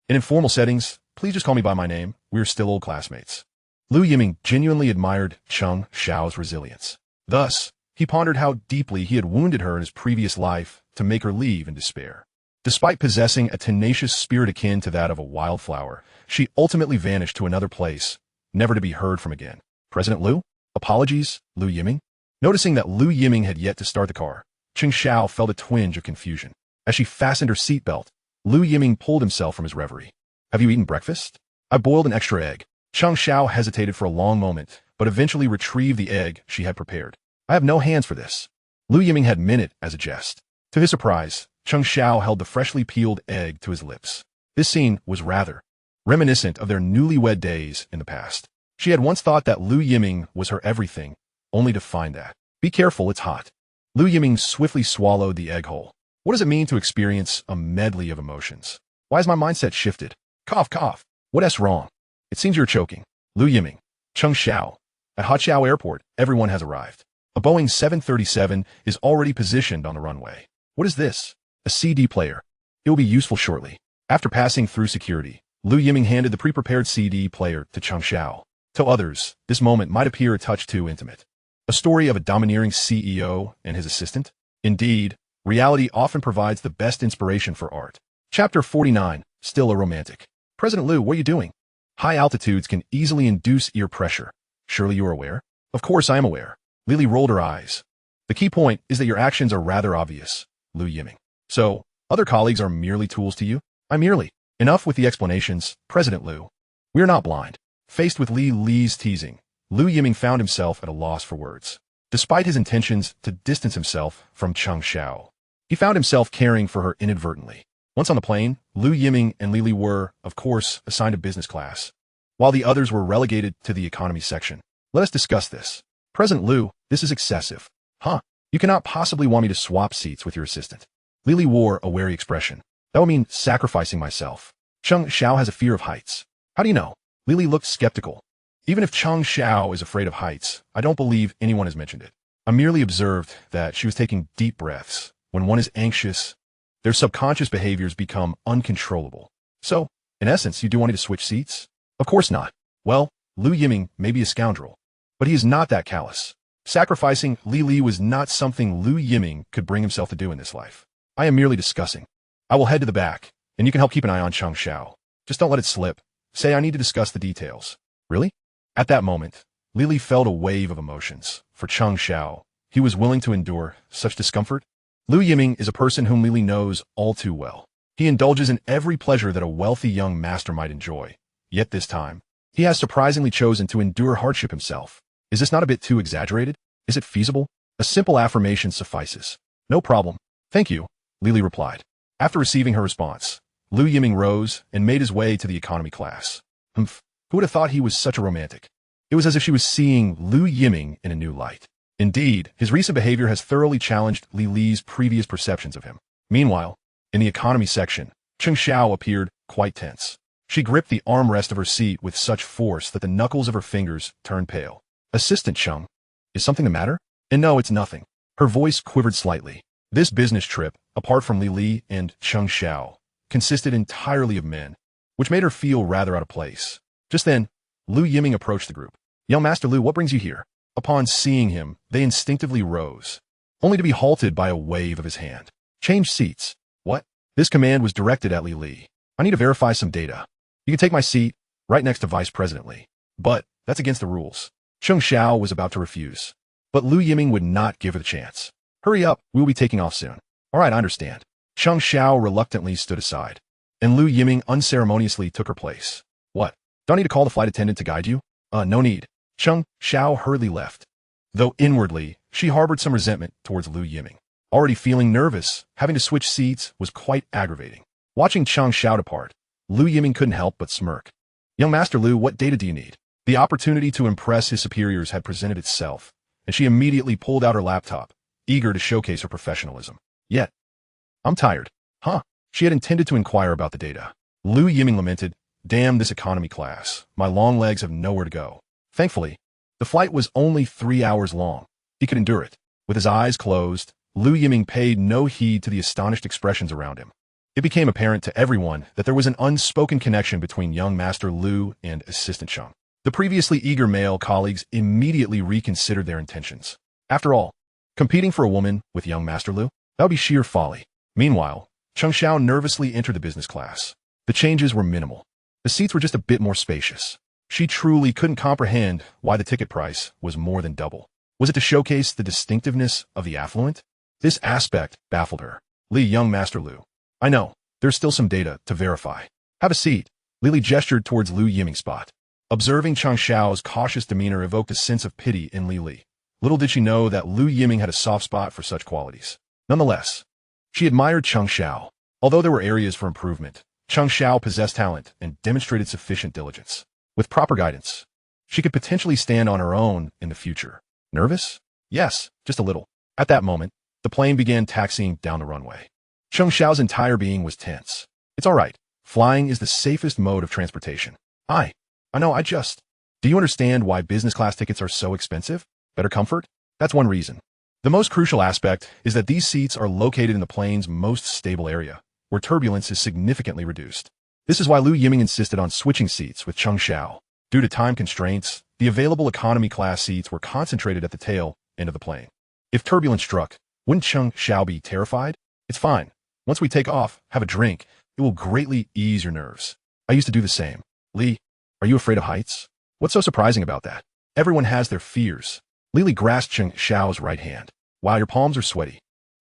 in informal settings, please just call me by my name. We're still old classmates." Liu Yiming genuinely admired Cheng Xiao's resilience. Thus, he pondered how deeply he had wounded her in his previous life to make her leave in despair. Despite possessing a tenacious spirit akin to that of a wildflower, she ultimately vanished to another place, never to be heard from again. President Liu? Apologies, Liu Yiming? Noticing that Liu Yiming had yet to start the car, Cheng Xiao felt a twinge of confusion. As she fastened her seatbelt, Liu Yiming pulled himself from his reverie. "Have you eaten breakfast? I boiled an extra egg." Cheng Xiao hesitated for a long moment, but eventually retrieved the egg she had prepared. "I have no hands for this." Liu Yiming had meant it as a jest. To his surprise, Cheng Xiao held the freshly peeled egg to his lips. This scene was rather reminiscent of their newlywed days in the past. She had once thought that Liu Yiming was her everything, only to find that. "Be careful, it's hot." Liu Yiming swiftly swallowed the egg whole. What does it mean to experience a medley of emotions? Why has my mindset shifted? Cough, cough. What's wrong? It seems you're choking. Liu Yiming. Cheng Xiao. At Haiqiao Airport, everyone has arrived. A Boeing 737 is already positioned on the runway. What is this? A CD player. It will be useful shortly. After passing through security, Liu Yiming handed the pre-prepared CD player to Cheng Xiao. To others, this moment might appear a touch too intimate. A story of a domineering CEO and his assistant? Indeed, reality often provides the best inspiration for art. Chapter 49, Still a Romantic. President Liu, what are you doing? High altitudes can easily induce ear pressure. Surely you are aware? Of course I am aware. Lily rolled her eyes. The key point is that your actions are rather obvious, Liu Yiming. So, other colleagues are merely tools to you? I merely. Enough with the explanations, President Liu. We are not blind. Faced with Li Li's teasing, Liu Yiming found himself at a loss for words. Despite his intentions to distance himself from Cheng Xiao, he found himself caring for her inadvertently. Once on the plane, Liu Yiming and Lili were, of course, assigned to business class, while the others were relegated to the economy section. Let us discuss this. President Liu, this is excessive. Huh? You cannot possibly want me to swap seats with your assistant. Lili wore a wary expression. That would mean sacrificing myself. Cheng Xiao has a fear of heights. How do you know? Lili looked skeptical. Even if Cheng Xiao is afraid of heights, I don't believe anyone has mentioned it. I merely observed that she was taking deep breaths. When one is anxious, their subconscious behaviors become uncontrollable. So, in essence, you do want me to switch seats? Of course not. Well, Liu Yiming may be a scoundrel, but he is not that callous. Sacrificing Li Li was not something Liu Yiming could bring himself to do in this life. I am merely discussing. I will head to the back, and you can help keep an eye on Cheng Xiao. Just don't let it slip. Say I need to discuss the details. Really? At that moment, Li Li felt a wave of emotions. For Cheng Xiao, he was willing to endure such discomfort. Liu Yiming is a person whom Li Li knows all too well. He indulges in every pleasure that a wealthy young master might enjoy. Yet this time, he has surprisingly chosen to endure hardship himself. Is this not a bit too exaggerated? Is it feasible? A simple affirmation suffices. No problem. Thank you, Li Li replied. After receiving her response, Liu Yiming rose and made his way to the economy class. Humph, who would have thought he was such a romantic? It was as if she was seeing Liu Yiming in a new light. Indeed, his recent behavior has thoroughly challenged Li Li's previous perceptions of him. Meanwhile, in the economy section, Cheng Xiao appeared quite tense. She gripped the armrest of her seat with such force that the knuckles of her fingers turned pale. Assistant Cheng, is something the matter? And no, it's nothing. Her voice quivered slightly. This business trip, apart from Li Li and Cheng Xiao, consisted entirely of men, which made her feel rather out of place. Just then, Liu Yiming approached the group. Young Master Liu, what brings you here? Upon seeing him, they instinctively rose, only to be halted by a wave of his hand. Change seats. What? This command was directed at Li Li. I need to verify some data. You can take my seat, right next to Vice President Li. But that's against the rules. Cheng Xiao was about to refuse, but Liu Yiming would not give her the chance. Hurry up, we will be taking off soon. All right, I understand. Cheng Xiao reluctantly stood aside. and Lu Yiming unceremoniously took her place. What? Don't need to call the flight attendant to guide you? No need. Cheng Xiao hurriedly left. Though inwardly, she harbored some resentment towards Lu Yiming. Already feeling nervous, having to switch seats was quite aggravating. Watching Cheng Xiao depart, Lu Yiming couldn't help but smirk. Young Master Lu, what data do you need? The opportunity to impress his superiors had presented itself, and she immediately pulled out her laptop, eager to showcase her professionalism. Yet, I'm tired. Huh? She had intended to inquire about the data. Lu Yiming lamented, damn this economy class. My long legs have nowhere to go. Thankfully, the flight was only 3 hours long. He could endure it. With his eyes closed, Lu Yiming paid no heed to the astonished expressions around him. It became apparent to everyone that there was an unspoken connection between young Master Lu and Assistant Cheng. The previously eager male colleagues immediately reconsidered their intentions. After all, competing for a woman with young Master Lu? That would be sheer folly. Meanwhile, Cheng Xiao nervously entered the business class. The changes were minimal. The seats were just a bit more spacious. She truly couldn't comprehend why the ticket price was more than double. Was it to showcase the distinctiveness of the affluent? This aspect baffled her. Young Master Lu. I know, there's still some data to verify. Have a seat. Li gestured towards Lu Yiming's spot. Observing Cheng Xiao's cautious demeanor evoked a sense of pity in Li. Little did she know that Lu Yiming had a soft spot for such qualities. Nonetheless, she admired Cheng Xiao. Although there were areas for improvement, Cheng Xiao possessed talent and demonstrated sufficient diligence. With proper guidance, she could potentially stand on her own in the future. Nervous? Yes, just a little. At that moment, the plane began taxiing down the runway. Cheng Xiao's entire being was tense. It's all right. Flying is the safest mode of transportation. I know, Do you understand why business class tickets are so expensive? Better comfort? That's one reason. The most crucial aspect is that these seats are located in the plane's most stable area, where turbulence is significantly reduced. This is why Lu Yiming insisted on switching seats with Cheng Xiao. Due to time constraints, the available economy class seats were concentrated at the tail end of the plane. If turbulence struck, wouldn't Cheng Xiao be terrified? It's fine. Once we take off, have a drink. It will greatly ease your nerves. I used to do the same. Li, are you afraid of heights? What's so surprising about that? Everyone has their fears. Li grasped Cheng Xiao's right hand. Wow, your palms are sweaty.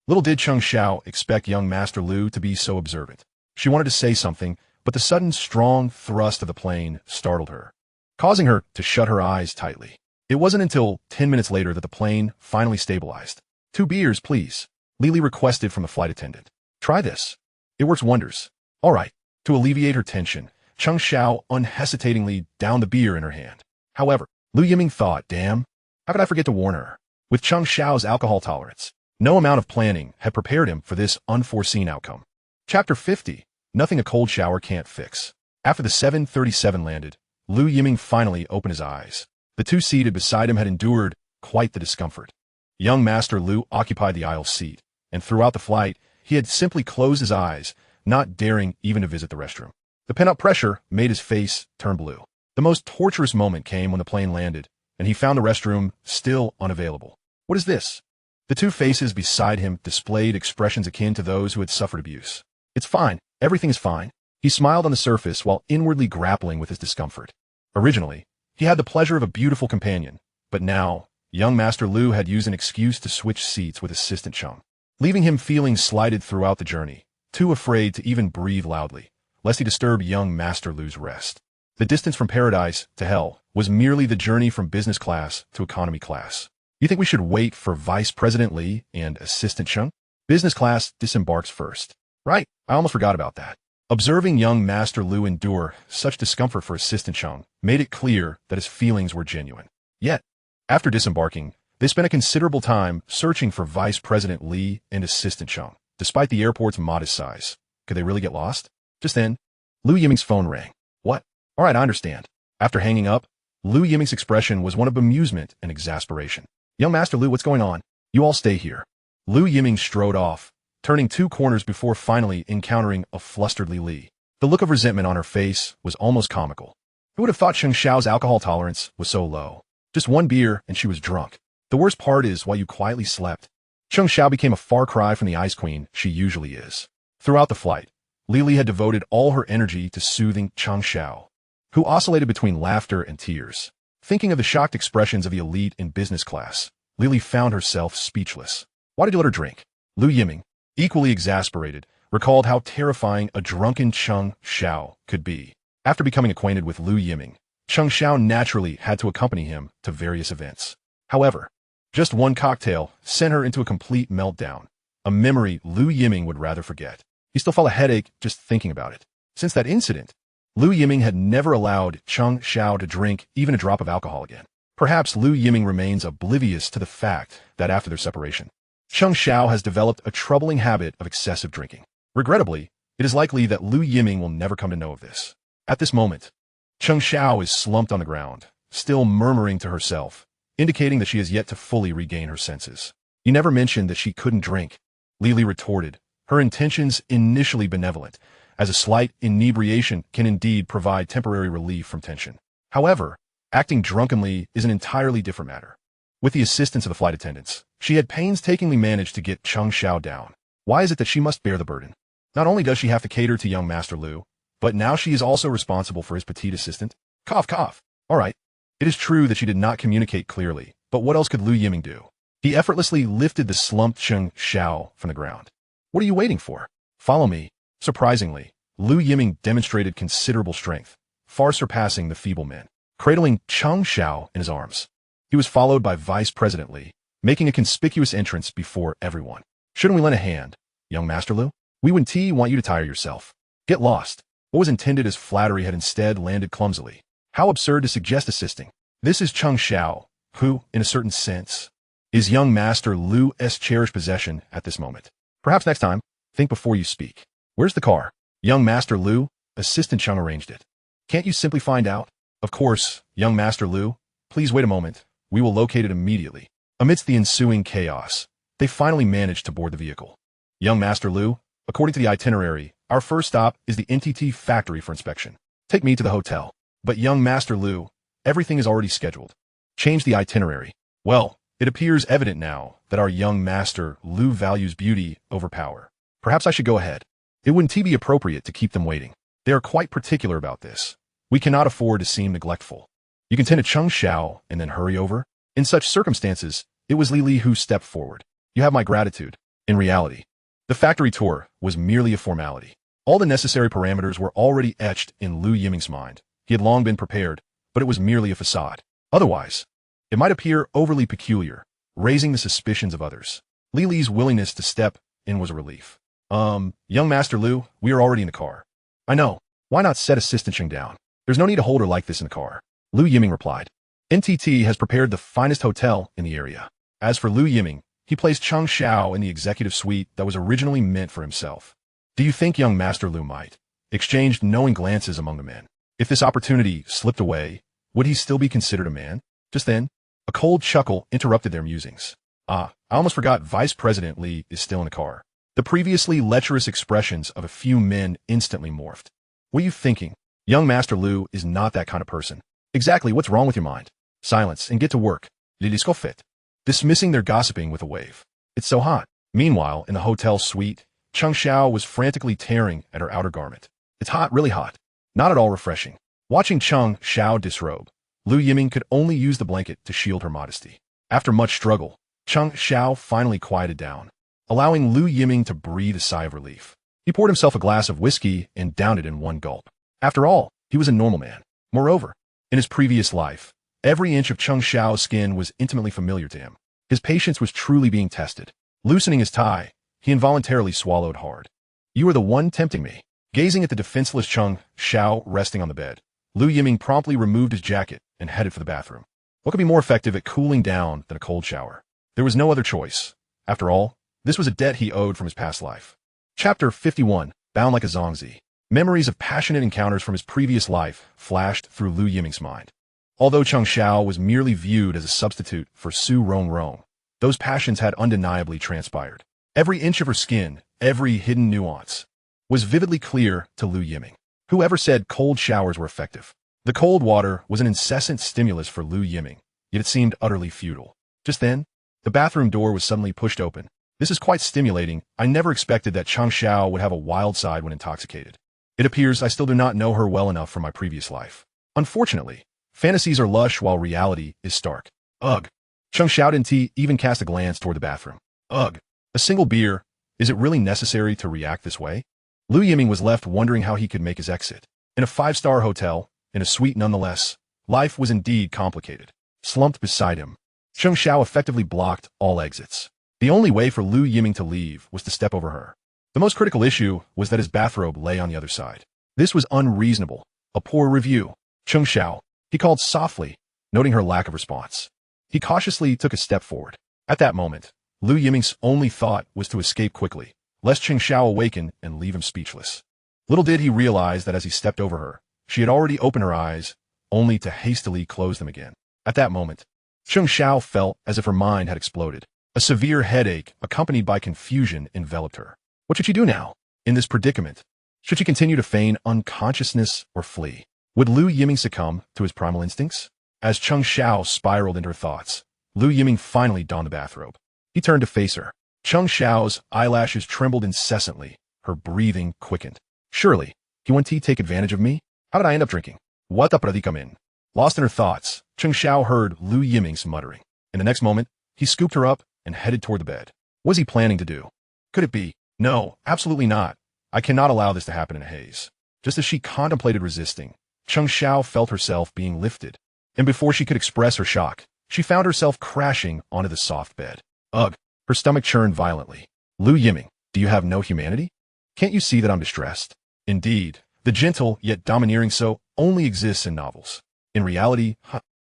Little did Cheng Xiao expect young Master Lu to be so observant. She wanted to say something, but the sudden strong thrust of the plane startled her, causing her to shut her eyes tightly. It wasn't until 10 minutes later that the plane finally stabilized. 2 beers, please. Li requested from the flight attendant. Try this. It works wonders. All right. To alleviate her tension, Cheng Xiao unhesitatingly downed the beer in her hand. However, Lu Yiming thought, damn, how could I forget to warn her? With Cheng Xiao's alcohol tolerance, no amount of planning had prepared him for this unforeseen outcome. Chapter 50. Nothing a cold shower can't fix. After the 737 landed, Lu Yiming finally opened his eyes. The 2 seated beside him had endured quite the discomfort. Young Master Lu occupied the aisle seat, and throughout the flight, he had simply closed his eyes, not daring even to visit the restroom. The pent-up pressure made his face turn blue. The most torturous moment came when the plane landed, and he found the restroom still unavailable. What is this? The 2 faces beside him displayed expressions akin to those who had suffered abuse. It's fine. Everything is fine. He smiled on the surface while inwardly grappling with his discomfort. Originally, he had the pleasure of a beautiful companion, but now, young Master Lu had used an excuse to switch seats with Assistant Cheng, leaving him feeling slighted throughout the journey, too afraid to even breathe loudly, lest he disturb young Master Lu's rest. The distance from paradise to hell was merely the journey from business class to economy class. You think we should wait for Vice President Li and Assistant Cheng? Business class disembarks first. Right, I almost forgot about that. Observing young Master Lu endure such discomfort for Assistant Cheng made it clear that his feelings were genuine. Yet, after disembarking, they spent a considerable time searching for Vice President Li and Assistant Cheng. Despite the airport's modest size, could they really get lost? Just then, Lu Yiming's phone rang. What? All right, I understand. After hanging up, Lu Yiming's expression was one of amusement and exasperation. Young Master Lu, what's going on? You all stay here. Lu Yiming strode off, turning 2 corners before finally encountering a flustered Li. The look of resentment on her face was almost comical. Who would have thought Cheng Xiao's alcohol tolerance was so low? Just 1 beer and she was drunk. The worst part is while you quietly slept, Cheng Xiao became a far cry from the ice queen she usually is. Throughout the flight, Li had devoted all her energy to soothing Cheng Xiao, who oscillated between laughter and tears. Thinking of the shocked expressions of the elite in business class, Li found herself speechless. Why did you let her drink? Lu Yiming, equally exasperated, recalled how terrifying a drunken Cheng Xiao could be. After becoming acquainted with Lu Yiming, Cheng Xiao naturally had to accompany him to various events. However, just one cocktail sent her into a complete meltdown, a memory Lu Yiming would rather forget. He still felt a headache just thinking about it. Since that incident, Lu Yiming had never allowed Cheng Xiao to drink even a drop of alcohol again. Perhaps Lu Yiming remains oblivious to the fact that after their separation, Cheng Xiao has developed a troubling habit of excessive drinking. Regrettably, it is likely that Lu Yiming will never come to know of this. At this moment, Cheng Xiao is slumped on the ground, still murmuring to herself, indicating that she has yet to fully regain her senses. You never mentioned that she couldn't drink, Lily retorted, her intentions initially benevolent, as a slight inebriation can indeed provide temporary relief from tension. However, acting drunkenly is an entirely different matter. With the assistance of the flight attendants, she had painstakingly managed to get Cheng Xiao down. Why is it that she must bear the burden? Not only does she have to cater to young Master Lu, but now she is also responsible for his petite assistant. Cough, cough. All right. It is true that she did not communicate clearly, but what else could Lu Yiming do? He effortlessly lifted the slumped Cheng Xiao from the ground. What are you waiting for? Follow me. Surprisingly, Lu Yiming demonstrated considerable strength, far surpassing the feeble men, cradling Cheng Xiao in his arms. He was followed by Vice President Li, making a conspicuous entrance before everyone. Shouldn't we lend a hand, young Master Lu? We wouldn't want you to tire yourself. Get lost. What was intended as flattery had instead landed clumsily. How absurd to suggest assisting. This is Cheng Xiao, who, in a certain sense, is young Master Lu's cherished possession at this moment. Perhaps next time, think before you speak. Where's the car? Young Master Lu, Assistant Cheng arranged it. Can't you simply find out? Of course, young Master Lu. Please wait a moment. We will locate it immediately. Amidst the ensuing chaos, they finally managed to board the vehicle. Young Master Lu, according to the itinerary, our first stop is the NTT factory for inspection. Take me to the hotel. But young Master Lu, everything is already scheduled. Change the itinerary. Well, it appears evident now that our young Master Lu values beauty over power. Perhaps I should go ahead. It wouldn't be appropriate to keep them waiting. They are quite particular about this. We cannot afford to seem neglectful. You can tend to Cheng Xiao and then hurry over. In such circumstances, it was Li who stepped forward. You have my gratitude. In reality, the factory tour was merely a formality. All the necessary parameters were already etched in Lu Yiming's mind. He had long been prepared, but it was merely a facade. Otherwise, it might appear overly peculiar, raising the suspicions of others. Li's willingness to step in was a relief. Young Master Lu, we are already in the car. I know. Why not set Assistant Cheng down? There's no need to hold her like this in the car. Lu Yiming replied. NTT has prepared the finest hotel in the area. As for Lu Yiming, he placed Cheng Xiao in the executive suite that was originally meant for himself. Do you think young Master Lu might? Exchanged knowing glances among the men. If this opportunity slipped away, would he still be considered a man? Just then, a cold chuckle interrupted their musings. I almost forgot Vice President Li is still in the car. The previously lecherous expressions of a few men instantly morphed. What are you thinking? Young Master Lu is not that kind of person. Exactly what's wrong with your mind? Silence and get to work. Fit. Dismissing their gossiping with a wave. It's so hot. Meanwhile, in the hotel suite, Cheng Xiao was frantically tearing at her outer garment. It's hot, really hot. Not at all refreshing. Watching Cheng Xiao disrobe, Lu Yiming could only use the blanket to shield her modesty. After much struggle, Cheng Xiao finally quieted down, allowing Lu Yiming to breathe a sigh of relief. He poured himself a glass of whiskey and downed it in one gulp. After all, he was a normal man. Moreover, in his previous life, every inch of Cheng Xiao's skin was intimately familiar to him. His patience was truly being tested. Loosening his tie, he involuntarily swallowed hard. You are the one tempting me. Gazing at the defenseless Cheng Xiao resting on the bed, Lu Yiming promptly removed his jacket and headed for the bathroom. What could be more effective at cooling down than a cold shower? There was no other choice. After all, this was a debt he owed from his past life. Chapter 51, Bound Like a Zongzi. Memories of passionate encounters from his previous life flashed through Lu Yiming's mind. Although Cheng Xiao was merely viewed as a substitute for Su Rongrong, those passions had undeniably transpired. Every inch of her skin, every hidden nuance, was vividly clear to Lu Yiming. Whoever said cold showers were effective? The cold water was an incessant stimulus for Lu Yiming, yet it seemed utterly futile. Just then, the bathroom door was suddenly pushed open. This is quite stimulating. I never expected that Cheng Xiao would have a wild side when intoxicated. It appears I still do not know her well enough from my previous life. Unfortunately, fantasies are lush while reality is stark. Ugh. Cheng Xiao didn't even cast a glance toward the bathroom. Ugh. A single beer, Is it really necessary to react this way? Lu Yiming was left wondering how he could make his exit. In a five-star hotel, in a suite nonetheless, life was indeed complicated. Slumped beside him, Cheng Xiao effectively blocked all exits. The only way for Lu Yiming to leave was to step over her. The most critical issue was that his bathrobe lay on the other side. This was unreasonable. A poor review. Cheng Xiao, he called softly, noting her lack of response. He cautiously took a step forward. At that moment, Lu Yiming's only thought was to escape quickly, lest Cheng Xiao awaken and leave him speechless. Little did he realize that as he stepped over her, she had already opened her eyes, only to hastily close them again. At that moment, Cheng Xiao felt as if her mind had exploded. A severe headache, accompanied by confusion, enveloped her. What should she do now, in this predicament? Should she continue to feign unconsciousness or flee? Would Lu Yiming succumb to his primal instincts? As Cheng Xiao spiraled into her thoughts, Lu Yiming finally donned the bathrobe. He turned to face her. Cheng Xiao's eyelashes trembled incessantly. Her breathing quickened. Surely, he won't take advantage of me? How did I end up drinking? What the predicament? Lost in her thoughts, Cheng Xiao heard Lu Yiming's muttering. In the next moment, he scooped her up and headed toward the bed. What was he planning to do? Could it be? No, absolutely not. I cannot allow this to happen in a haze. Just as she contemplated resisting, Cheng Xiao felt herself being lifted. And before she could express her shock, she found herself crashing onto the soft bed. Ugh! Her stomach churned violently. Lu Yiming, do you have no humanity? Can't you see that I'm distressed? Indeed, the gentle yet domineering So only exists in novels. In reality,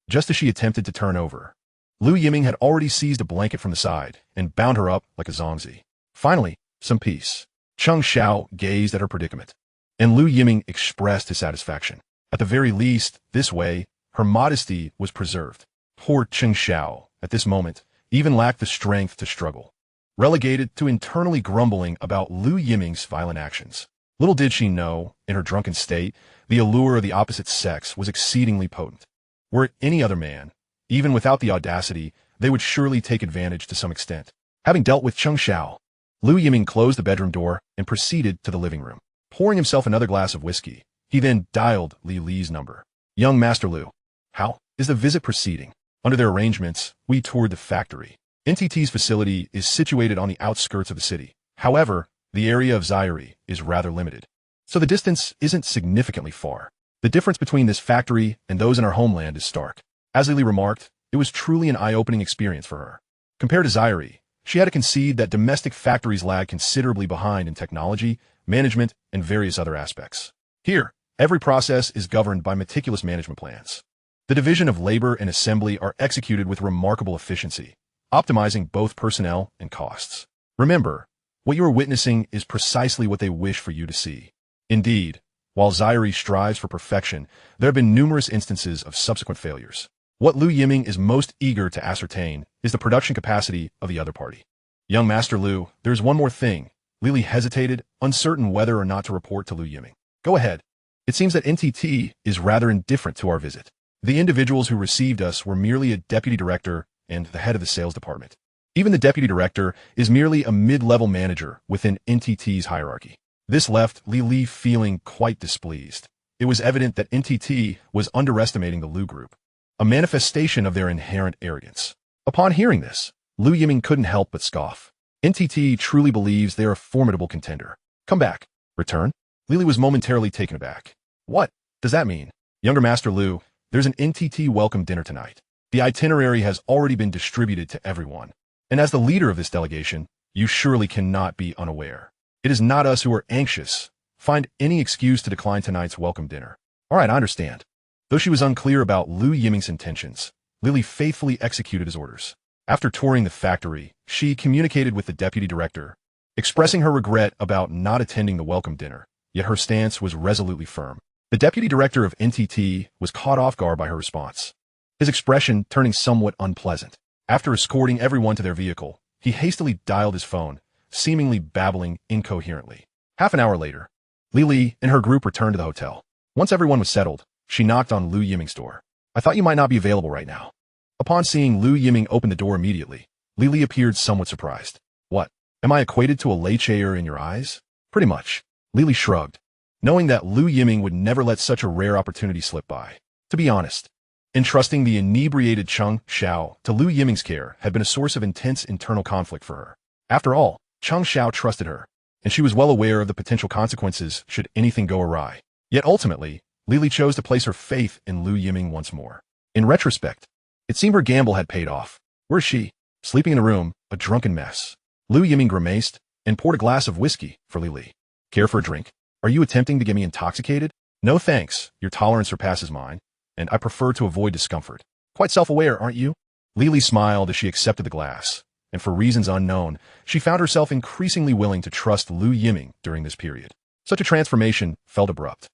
just as she attempted to turn over, Lu Yiming had already seized a blanket from the side and bound her up like a zongzi. Finally, some peace. Cheng Xiao gazed at her predicament, and Lu Yiming expressed his satisfaction. At the very least, this way, her modesty was preserved. Poor Cheng Xiao, at this moment, even lacked the strength to struggle. Relegated to internally grumbling about Lu Yiming's violent actions. Little did she know, in her drunken state, the allure of the opposite sex was exceedingly potent. Were it any other man, even without the audacity, they would surely take advantage to some extent. Having dealt with Cheng Xiao, Lu Yiming closed the bedroom door and proceeded to the living room. Pouring himself another glass of whiskey, he then dialed Li Li's number. Young Master Lu, how is the visit proceeding? Under their arrangements, we toured the factory. NTT's facility is situated on the outskirts of the city. However, the area of Zaire is rather limited, so the distance isn't significantly far. The difference between this factory and those in our homeland is stark. As Lily remarked, it was truly an eye-opening experience for her. Compared to Zaire, she had to concede that domestic factories lag considerably behind in technology, management, and various other aspects. Here, every process is governed by meticulous management plans. The division of labor and assembly are executed with remarkable efficiency, optimizing both personnel and costs. Remember, what you are witnessing is precisely what they wish for you to see. Indeed, while Zaire strives for perfection, there have been numerous instances of subsequent failures. What Lu Yiming is most eager to ascertain is the production capacity of the other party. Young Master Lu, there's one more thing. Lily hesitated, uncertain whether or not to report to Lu Yiming. Go ahead. It seems that NTT is rather indifferent to our visit. The individuals who received us were merely a deputy director and the head of the sales department. Even the deputy director is merely a mid-level manager within NTT's hierarchy. This left Li Li feeling quite displeased. It was evident that NTT was underestimating the Lu group, a manifestation of their inherent arrogance. Upon hearing this, Lu Yiming couldn't help but scoff. NTT truly believes they're a formidable contender. Come back. Return? Lily was momentarily taken aback. What does that mean? Younger Master Lu, there's an NTT welcome dinner tonight. The itinerary has already been distributed to everyone. And as the leader of this delegation, you surely cannot be unaware. It is not us who are anxious. Find any excuse to decline tonight's welcome dinner. All right, I understand. Though she was unclear about Lu Yiming's intentions, Lily faithfully executed his orders. After touring the factory, she communicated with the deputy director, expressing her regret about not attending the welcome dinner, yet her stance was resolutely firm. The deputy director of NTT was caught off guard by her response, his expression turning somewhat unpleasant. After escorting everyone to their vehicle, he hastily dialed his phone, seemingly babbling incoherently. Half an hour later, Lily and her group returned to the hotel. Once everyone was settled, she knocked on Lu Yiming's door. I thought you might not be available right now. Upon seeing Lu Yiming open the door immediately, Lily appeared somewhat surprised. What? Am I equated to a lay-chair in your eyes? Pretty much. Lily shrugged, knowing that Lu Yiming would never let such a rare opportunity slip by. To be honest, entrusting the inebriated Cheng Xiao to Lu Yiming's care had been a source of intense internal conflict for her. After all, Cheng Xiao trusted her, and she was well aware of the potential consequences should anything go awry. Yet ultimately, Lily chose to place her faith in Lu Yiming once more. In retrospect, it seemed her gamble had paid off. Where is she? Sleeping in a room, a drunken mess. Lu Yiming grimaced and poured a glass of whiskey for Lily. Care for a drink? Are you attempting to get me intoxicated? No thanks, your tolerance surpasses mine, and I prefer to avoid discomfort. Quite self-aware, aren't you? Lily smiled as she accepted the glass, and for reasons unknown, she found herself increasingly willing to trust Lu Yiming during this period. Such a transformation felt abrupt,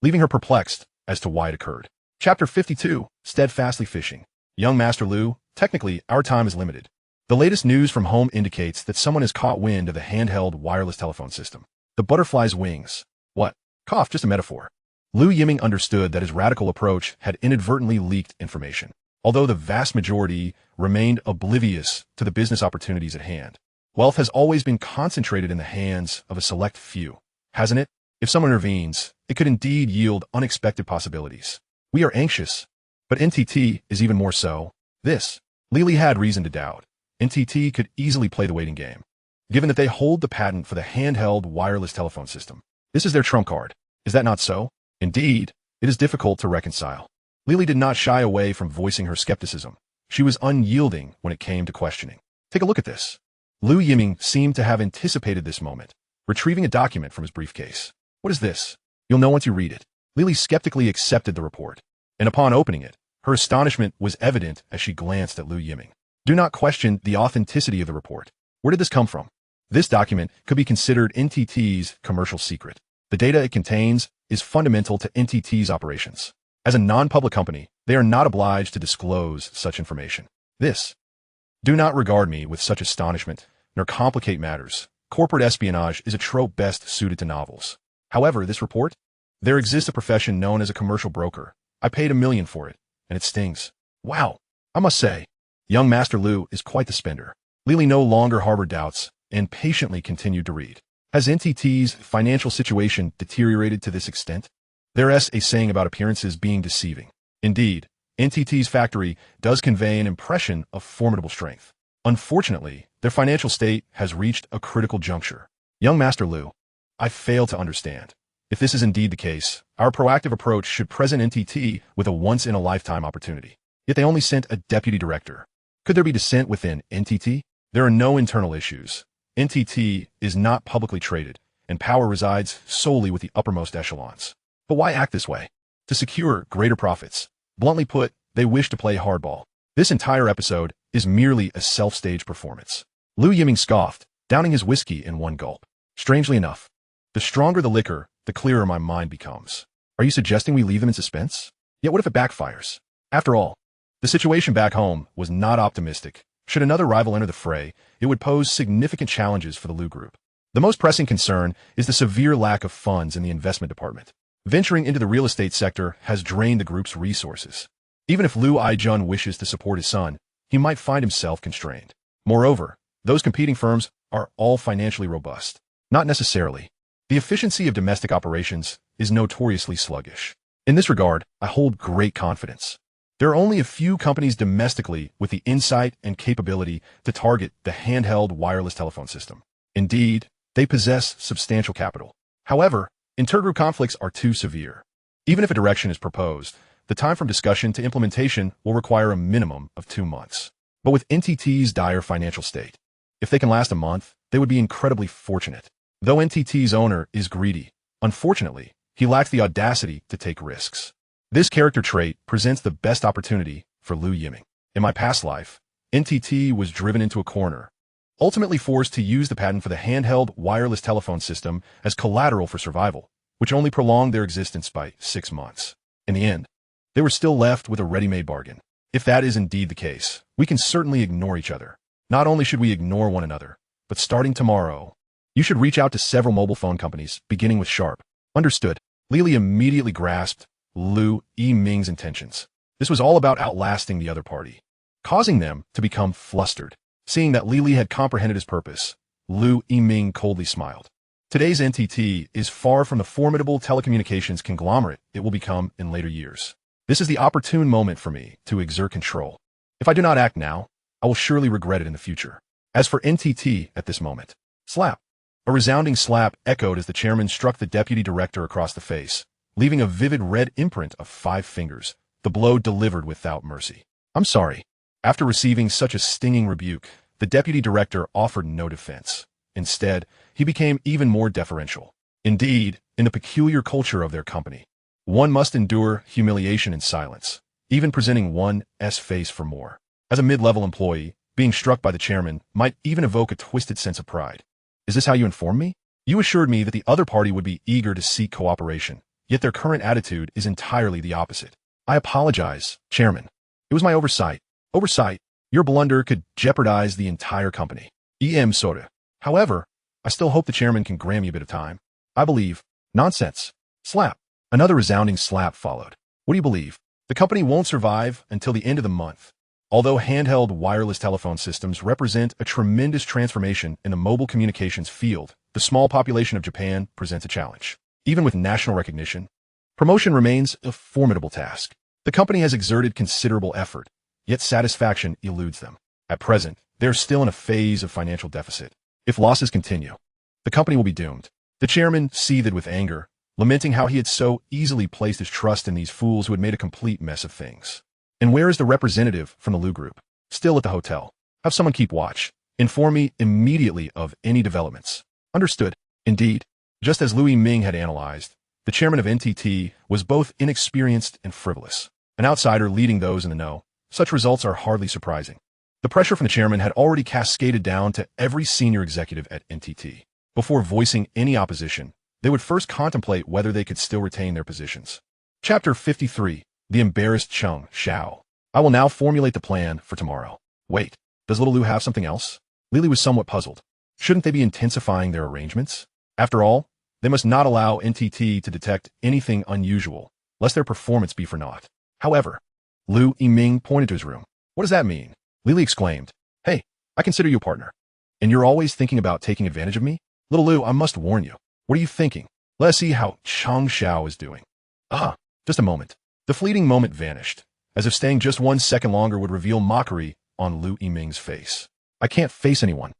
leaving her perplexed as to why it occurred. Chapter 52, Steadfastly Fishing. Young Master Lu, technically, our time is limited. The latest news from home indicates that someone has caught wind of the handheld wireless telephone system. The butterfly's wings. What? Cough, just a metaphor. Lu Yiming understood that his radical approach had inadvertently leaked information, although the vast majority remained oblivious to the business opportunities at hand. Wealth has always been concentrated in the hands of a select few, hasn't it? If someone intervenes, it could indeed yield unexpected possibilities. We are anxious, but NTT is even more so. This, Lily had reason to doubt. NTT could easily play the waiting game, given that they hold the patent for the handheld wireless telephone system. This is their trump card. Is that not so? Indeed, it is difficult to reconcile. Lily did not shy away from voicing her skepticism. She was unyielding when it came to questioning. Take a look at this. Lu Yiming seemed to have anticipated this moment, retrieving a document from his briefcase. What is this? You'll know once you read it. Lily skeptically accepted the report, and upon opening it, her astonishment was evident as she glanced at Lu Yiming. Do not question the authenticity of the report. Where did this come from? This document could be considered NTT's commercial secret. The data it contains is fundamental to NTT's operations. As a non-public company, they are not obliged to disclose such information. Do not regard me with such astonishment, nor complicate matters. Corporate espionage is a trope best suited to novels. However, this report? There exists a profession known as a commercial broker. I paid $1 million for it, and it stings. Wow, I must say, young Master Lu is quite the spender. Lily no longer harbored doubts and patiently continued to read. Has NTT's financial situation deteriorated to this extent? There's a saying about appearances being deceiving. Indeed, NTT's factory does convey an impression of formidable strength. Unfortunately, their financial state has reached a critical juncture. Young Master Lu, I fail to understand. If this is indeed the case, our proactive approach should present NTT with a once-in-a-lifetime opportunity. Yet they only sent a deputy director. Could there be dissent within NTT? There are no internal issues. NTT is not publicly traded, and power resides solely with the uppermost echelons. But why act this way? To secure greater profits. Bluntly put, they wish to play hardball. This entire episode is merely a self-staged performance. Lu Yiming scoffed, downing his whiskey in one gulp. Strangely enough, the stronger the liquor, the clearer my mind becomes. Are you suggesting we leave them in suspense? Yet what if it backfires? After all, the situation back home was not optimistic. Should another rival enter the fray, it would pose significant challenges for the Lu Group. The most pressing concern is the severe lack of funds in the investment department. Venturing into the real estate sector has drained the group's resources. Even if Lu Aijun wishes to support his son, he might find himself constrained. Moreover, those competing firms are all financially robust. Not necessarily. The efficiency of domestic operations is notoriously sluggish. In this regard, I hold great confidence. There are only a few companies domestically with the insight and capability to target the handheld wireless telephone system. Indeed, they possess substantial capital. However, intergroup conflicts are too severe. Even if a direction is proposed, the time from discussion to implementation will require a minimum of 2 months. But with NTT's dire financial state, if they can last a month, they would be incredibly fortunate. Though NTT's owner is greedy, unfortunately, he lacks the audacity to take risks. This character trait presents the best opportunity for Lu Yiming. In my past life, NTT was driven into a corner, ultimately forced to use the patent for the handheld wireless telephone system as collateral for survival, which only prolonged their existence by 6 months. In the end, they were still left with a ready-made bargain. If that is indeed the case, we can certainly ignore each other. Not only should we ignore one another, but starting tomorrow, you should reach out to several mobile phone companies, beginning with Sharp. Understood. Lily immediately grasped Lu Yiming's intentions. This was all about outlasting the other party, causing them to become flustered. Seeing that Lily had comprehended his purpose, Lu Yiming coldly smiled. Today's NTT is far from the formidable telecommunications conglomerate it will become in later years. This is the opportune moment for me to exert control. If I do not act now, I will surely regret it in the future. As for NTT at this moment, Slap. A resounding slap echoed as the chairman struck the deputy director across the face, leaving a vivid red imprint of 5 fingers, the blow delivered without mercy. I'm sorry. After receiving such a stinging rebuke, the deputy director offered no defense. Instead, he became even more deferential. Indeed, in the peculiar culture of their company, one must endure humiliation in silence, even presenting one's face for more. As a mid-level employee, being struck by the chairman might even evoke a twisted sense of pride. Is this how you informed me? You assured me that the other party would be eager to seek cooperation, yet their current attitude is entirely the opposite. I apologize, Chairman. It was my oversight. Oversight? Your blunder could jeopardize the entire company. Soda. However, I still hope the chairman can grant me a bit of time. I believe. Nonsense. Slap. Another resounding slap followed. What do you believe? The company won't survive until the end of the month. Although handheld wireless telephone systems represent a tremendous transformation in the mobile communications field, the small population of Japan presents a challenge. Even with national recognition, promotion remains a formidable task. The company has exerted considerable effort, yet satisfaction eludes them. At present, they are still in a phase of financial deficit. If losses continue, the company will be doomed. The chairman seethed with anger, lamenting how he had so easily placed his trust in these fools who had made a complete mess of things. And where is the representative from the Lu Group? Still at the hotel. Have someone keep watch. Inform me immediately of any developments. Understood. Indeed, just as Lu Yiming had analyzed, the chairman of NTT was both inexperienced and frivolous. An outsider leading those in the know, such results are hardly surprising. The pressure from the chairman had already cascaded down to every senior executive at NTT. Before voicing any opposition, they would first contemplate whether they could still retain their positions. Chapter 53. The embarrassed Chung Xiao. I will now formulate the plan for tomorrow. Wait, does little Lu have something else? Lily was somewhat puzzled. Shouldn't they be intensifying their arrangements? After all, they must not allow NTT to detect anything unusual, lest their performance be for naught. However, Lu Yiming pointed to his room. What does that mean? Lily exclaimed. Hey, I consider you a partner. And you're always thinking about taking advantage of me? Little Lu, I must warn you. What are you thinking? Let's see how Chung Xiao is doing. Just a moment. The fleeting moment vanished, as if staying just 1 second longer would reveal mockery on Lu Yiming's face. I can't face anyone.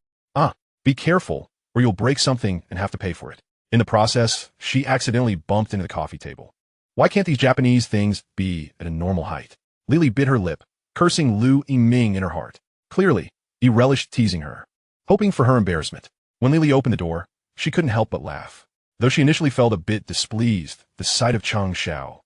Be careful, or you'll break something and have to pay for it. In the process, she accidentally bumped into the coffee table. Why can't these Japanese things be at a normal height? Lily bit her lip, cursing Lu Yiming in her heart. Clearly, he relished teasing her, hoping for her embarrassment. When Lily opened the door, she couldn't help but laugh. Though she initially felt a bit displeased, the sight of Chung Xiao,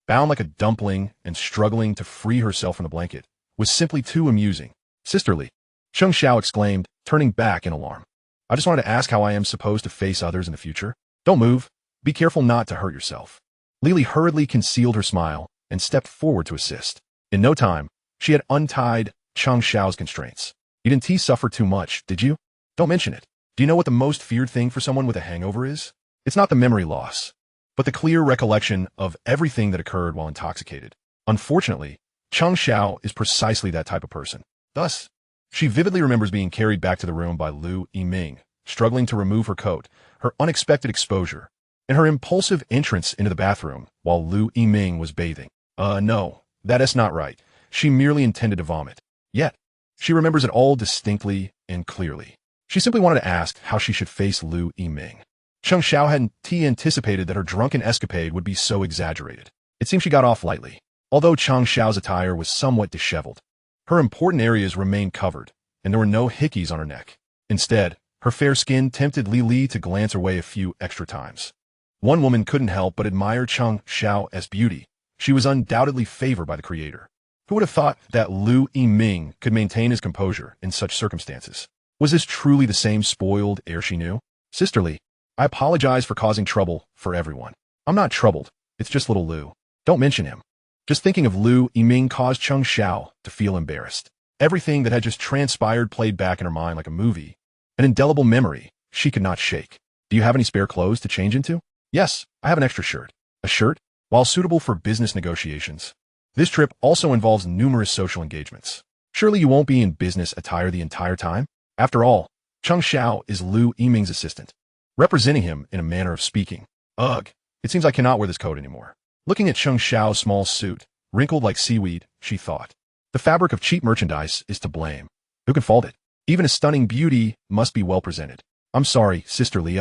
bound like a dumpling and struggling to free herself from the blanket, was simply too amusing. Sisterly, Chung Xiao exclaimed, turning back in alarm. I just wanted to ask how I am supposed to face others in the future. Don't move. Be careful not to hurt yourself. Lily hurriedly concealed her smile and stepped forward to assist. In no time, she had untied Chung Xiao's constraints. You didn't suffer too much, did you? Don't mention it. Do you know what the most feared thing for someone with a hangover is? It's not the memory loss, but the clear recollection of everything that occurred while intoxicated. Unfortunately, Chung Xiao is precisely that type of person. Thus, she vividly remembers being carried back to the room by Lu Yiming, struggling to remove her coat, her unexpected exposure, and her impulsive entrance into the bathroom while Lu Yiming was bathing. No, that is not right. She merely intended to vomit. Yet, she remembers it all distinctly and clearly. She simply wanted to ask how she should face Lu Yiming. Chung Xiao hadn't anticipated that her drunken escapade would be so exaggerated. It seemed she got off lightly. Although Chung Xiao's attire was somewhat disheveled, her important areas remained covered, and there were no hickeys on her neck. Instead, her fair skin tempted Li to glance her way a few extra times. One woman couldn't help but admire Chung Xiao as beauty. She was undoubtedly favored by the creator. Who would have thought that Lu Yiming could maintain his composure in such circumstances? Was this truly the same spoiled air she knew? Sisterly, I apologize for causing trouble for everyone. I'm not troubled. It's just little Lu. Don't mention him. Just thinking of Lu Yiming caused Chung Xiao to feel embarrassed. Everything that had just transpired played back in her mind like a movie, an indelible memory she could not shake. Do you have any spare clothes to change into? Yes, I have an extra shirt. A shirt? While suitable for business negotiations, this trip also involves numerous social engagements. Surely you won't be in business attire the entire time? After all, Chung Xiao is Lu Yiming's assistant, representing him in a manner of speaking. Ugh, it seems I cannot wear this coat anymore. Looking at Chung Xiao's small suit, wrinkled like seaweed, she thought. The fabric of cheap merchandise is to blame. Who can fault it? Even a stunning beauty must be well presented. I'm sorry, Sister Li.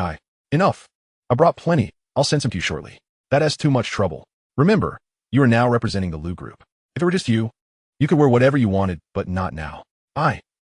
Enough. I brought plenty. I'll send some to you shortly. That has too much trouble. Remember, you are now representing the Lu group. If it were just you could wear whatever you wanted, but not now.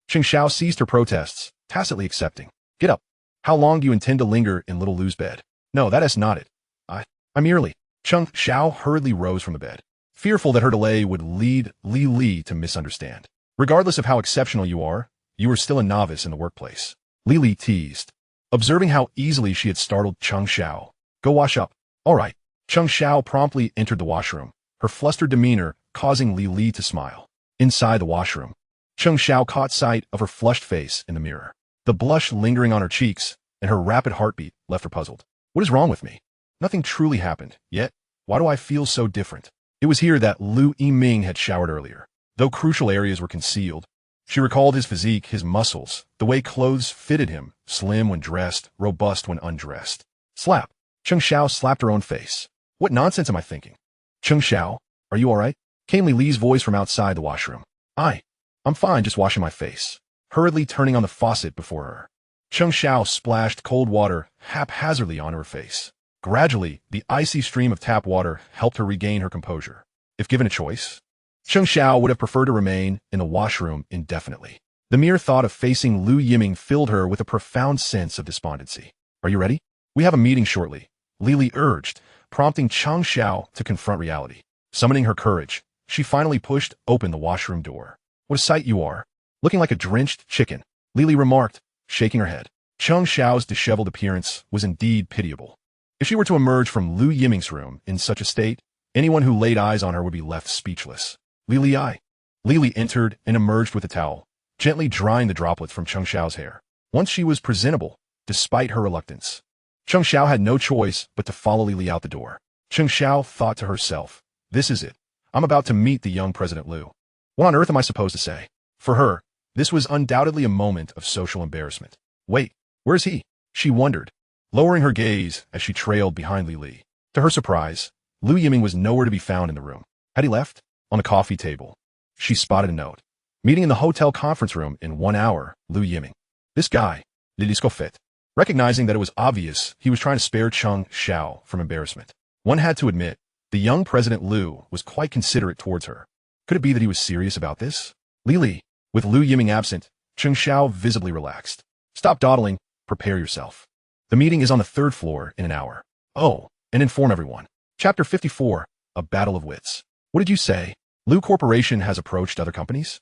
Cheng Xiao ceased her protests, tacitly accepting. Get up. How long do you intend to linger in little Lu's bed? No, that is not it. I merely. Cheng Xiao hurriedly rose from the bed, fearful that her delay would lead Li to misunderstand. Regardless of how exceptional you are still a novice in the workplace. Li teased, observing how easily she had startled Cheng Xiao. Go wash up. All right. Cheng Xiao promptly entered the washroom, her flustered demeanor causing Li to smile. Inside the washroom, Cheng Xiao caught sight of her flushed face in the mirror. The blush lingering on her cheeks and her rapid heartbeat left her puzzled. What is wrong with me? Nothing truly happened, yet why do I feel so different? It was here that Lu Yiming had showered earlier. Though crucial areas were concealed, she recalled his physique, his muscles, the way clothes fitted him, slim when dressed, robust when undressed. Slap. Cheng Xiao slapped her own face. What nonsense am I thinking? Cheng Xiao, are you all right? Came Li's voice from outside the washroom. I'm fine, just washing my face. Hurriedly turning on the faucet before her. Cheng Xiao splashed cold water haphazardly onto her face. Gradually, the icy stream of tap water helped her regain her composure. If given a choice, Cheng Xiao would have preferred to remain in the washroom indefinitely. The mere thought of facing Lu Yiming filled her with a profound sense of despondency. Are you ready? We have a meeting shortly, Li urged, prompting Cheng Xiao to confront reality. Summoning her courage, she finally pushed open the washroom door. What a sight you are, looking like a drenched chicken, Li remarked, shaking her head. Cheng Xiao's disheveled appearance was indeed pitiable. If she were to emerge from Lu Yiming's room in such a state, anyone who laid eyes on her would be left speechless. Li entered and emerged with a towel, gently drying the droplets from Cheng Xiao's hair. Once she was presentable, despite her reluctance, Cheng Xiao had no choice but to follow Li out the door. Cheng Xiao thought to herself, this is it. I'm about to meet the young President Lu. What on earth am I supposed to say? For her, this was undoubtedly a moment of social embarrassment. Wait, where is he? She wondered, lowering her gaze as she trailed behind Li. To her surprise, Lu Yiming was nowhere to be found in the room. Had he left? On the coffee table, she spotted a note. Meeting in the hotel conference room in 1 hour, Lu Yiming. This guy, Lidiscofet. Recognizing that it was obvious he was trying to spare Cheng Xiao from embarrassment. One had to admit, the young President Lu was quite considerate towards her. Could it be that he was serious about this? Li. With Lu Yiming absent, Cheng Xiao visibly relaxed. Stop dawdling, prepare yourself. The meeting is on the 3rd floor in an hour. Oh, and inform everyone. Chapter 54, A Battle of Wits. What did you say? Lu Corporation has approached other companies?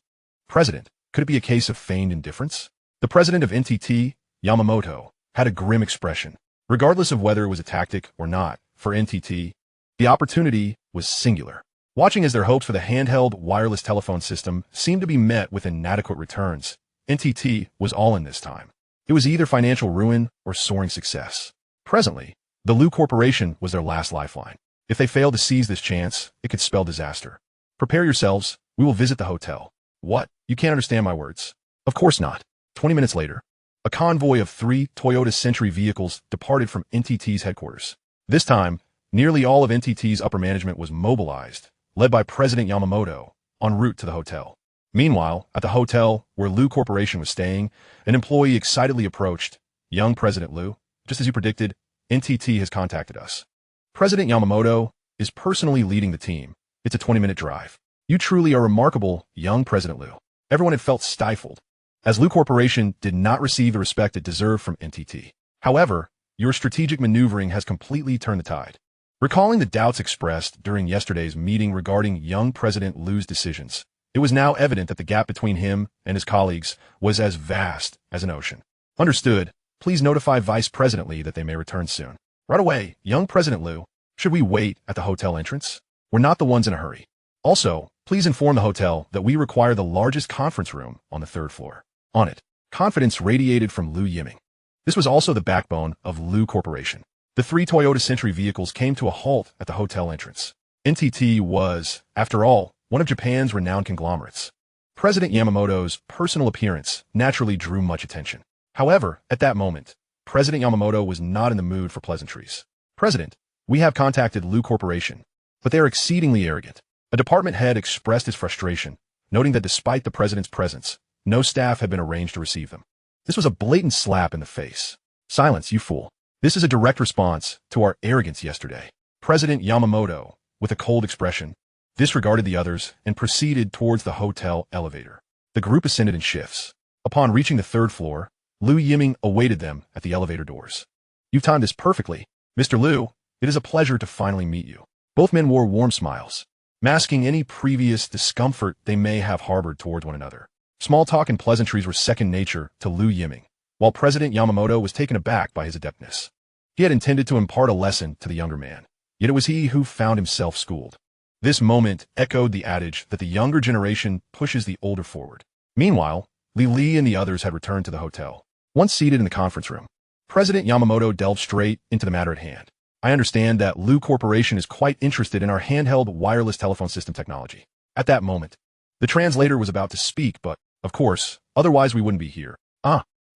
President, could it be a case of feigned indifference? The president of NTT, Yamamoto, had a grim expression. Regardless of whether it was a tactic or not, for NTT, the opportunity was singular. Watching as their hopes for the handheld wireless telephone system seemed to be met with inadequate returns, NTT was all in this time. It was either financial ruin or soaring success. Presently, the Lu Corporation was their last lifeline. If they failed to seize this chance, it could spell disaster. Prepare yourselves, we will visit the hotel. What? You can't understand my words. Of course not. 20 minutes later, a convoy of 3 Toyota Century vehicles departed from NTT's headquarters. This time, nearly all of NTT's upper management was mobilized, led by President Yamamoto, en route to the hotel. Meanwhile, at the hotel where Lu Corporation was staying, an employee excitedly approached. Young President Lu, just as you predicted, NTT has contacted us. President Yamamoto is personally leading the team. It's a 20-minute drive. You truly are remarkable, young President Lu. Everyone had felt stifled, as Lu Corporation did not receive the respect it deserved from NTT. However, your strategic maneuvering has completely turned the tide. Recalling the doubts expressed during yesterday's meeting regarding young President Lu's decisions, it was now evident that the gap between him and his colleagues was as vast as an ocean. Understood. Please notify Vice President Li that they may return soon. Right away, young President Lu. Should we wait at the hotel entrance? We're not the ones in a hurry. Also, please inform the hotel that we require the largest conference room on the 3rd floor. On it, confidence radiated from Lu Yiming. This was also the backbone of Lu Corporation. The 3 Toyota Century vehicles came to a halt at the hotel entrance. NTT was, after all, one of Japan's renowned conglomerates. President Yamamoto's personal appearance naturally drew much attention. However, at that moment, President Yamamoto was not in the mood for pleasantries. President, we have contacted Lu Corporation, but they are exceedingly arrogant. A department head expressed his frustration, noting that despite the president's presence, no staff had been arranged to receive them. This was a blatant slap in the face. Silence, you fool. This is a direct response to our arrogance yesterday. President Yamamoto, with a cold expression, disregarded the others and proceeded towards the hotel elevator. The group ascended in shifts. Upon reaching the third floor, Lu Yiming awaited them at the elevator doors. You've timed this perfectly. Mr. Lu, it is a pleasure to finally meet you. Both men wore warm smiles, masking any previous discomfort they may have harbored towards one another. Small talk and pleasantries were second nature to Lu Yiming, while President Yamamoto was taken aback by his adeptness. He had intended to impart a lesson to the younger man, yet it was he who found himself schooled. This moment echoed the adage that the younger generation pushes the older forward. Meanwhile, Li and the others had returned to the hotel. Once seated in the conference room, President Yamamoto delved straight into the matter at hand. I understand that Lu Corporation is quite interested in our handheld wireless telephone system technology. At that moment, the translator was about to speak, but, of course, otherwise we wouldn't be here.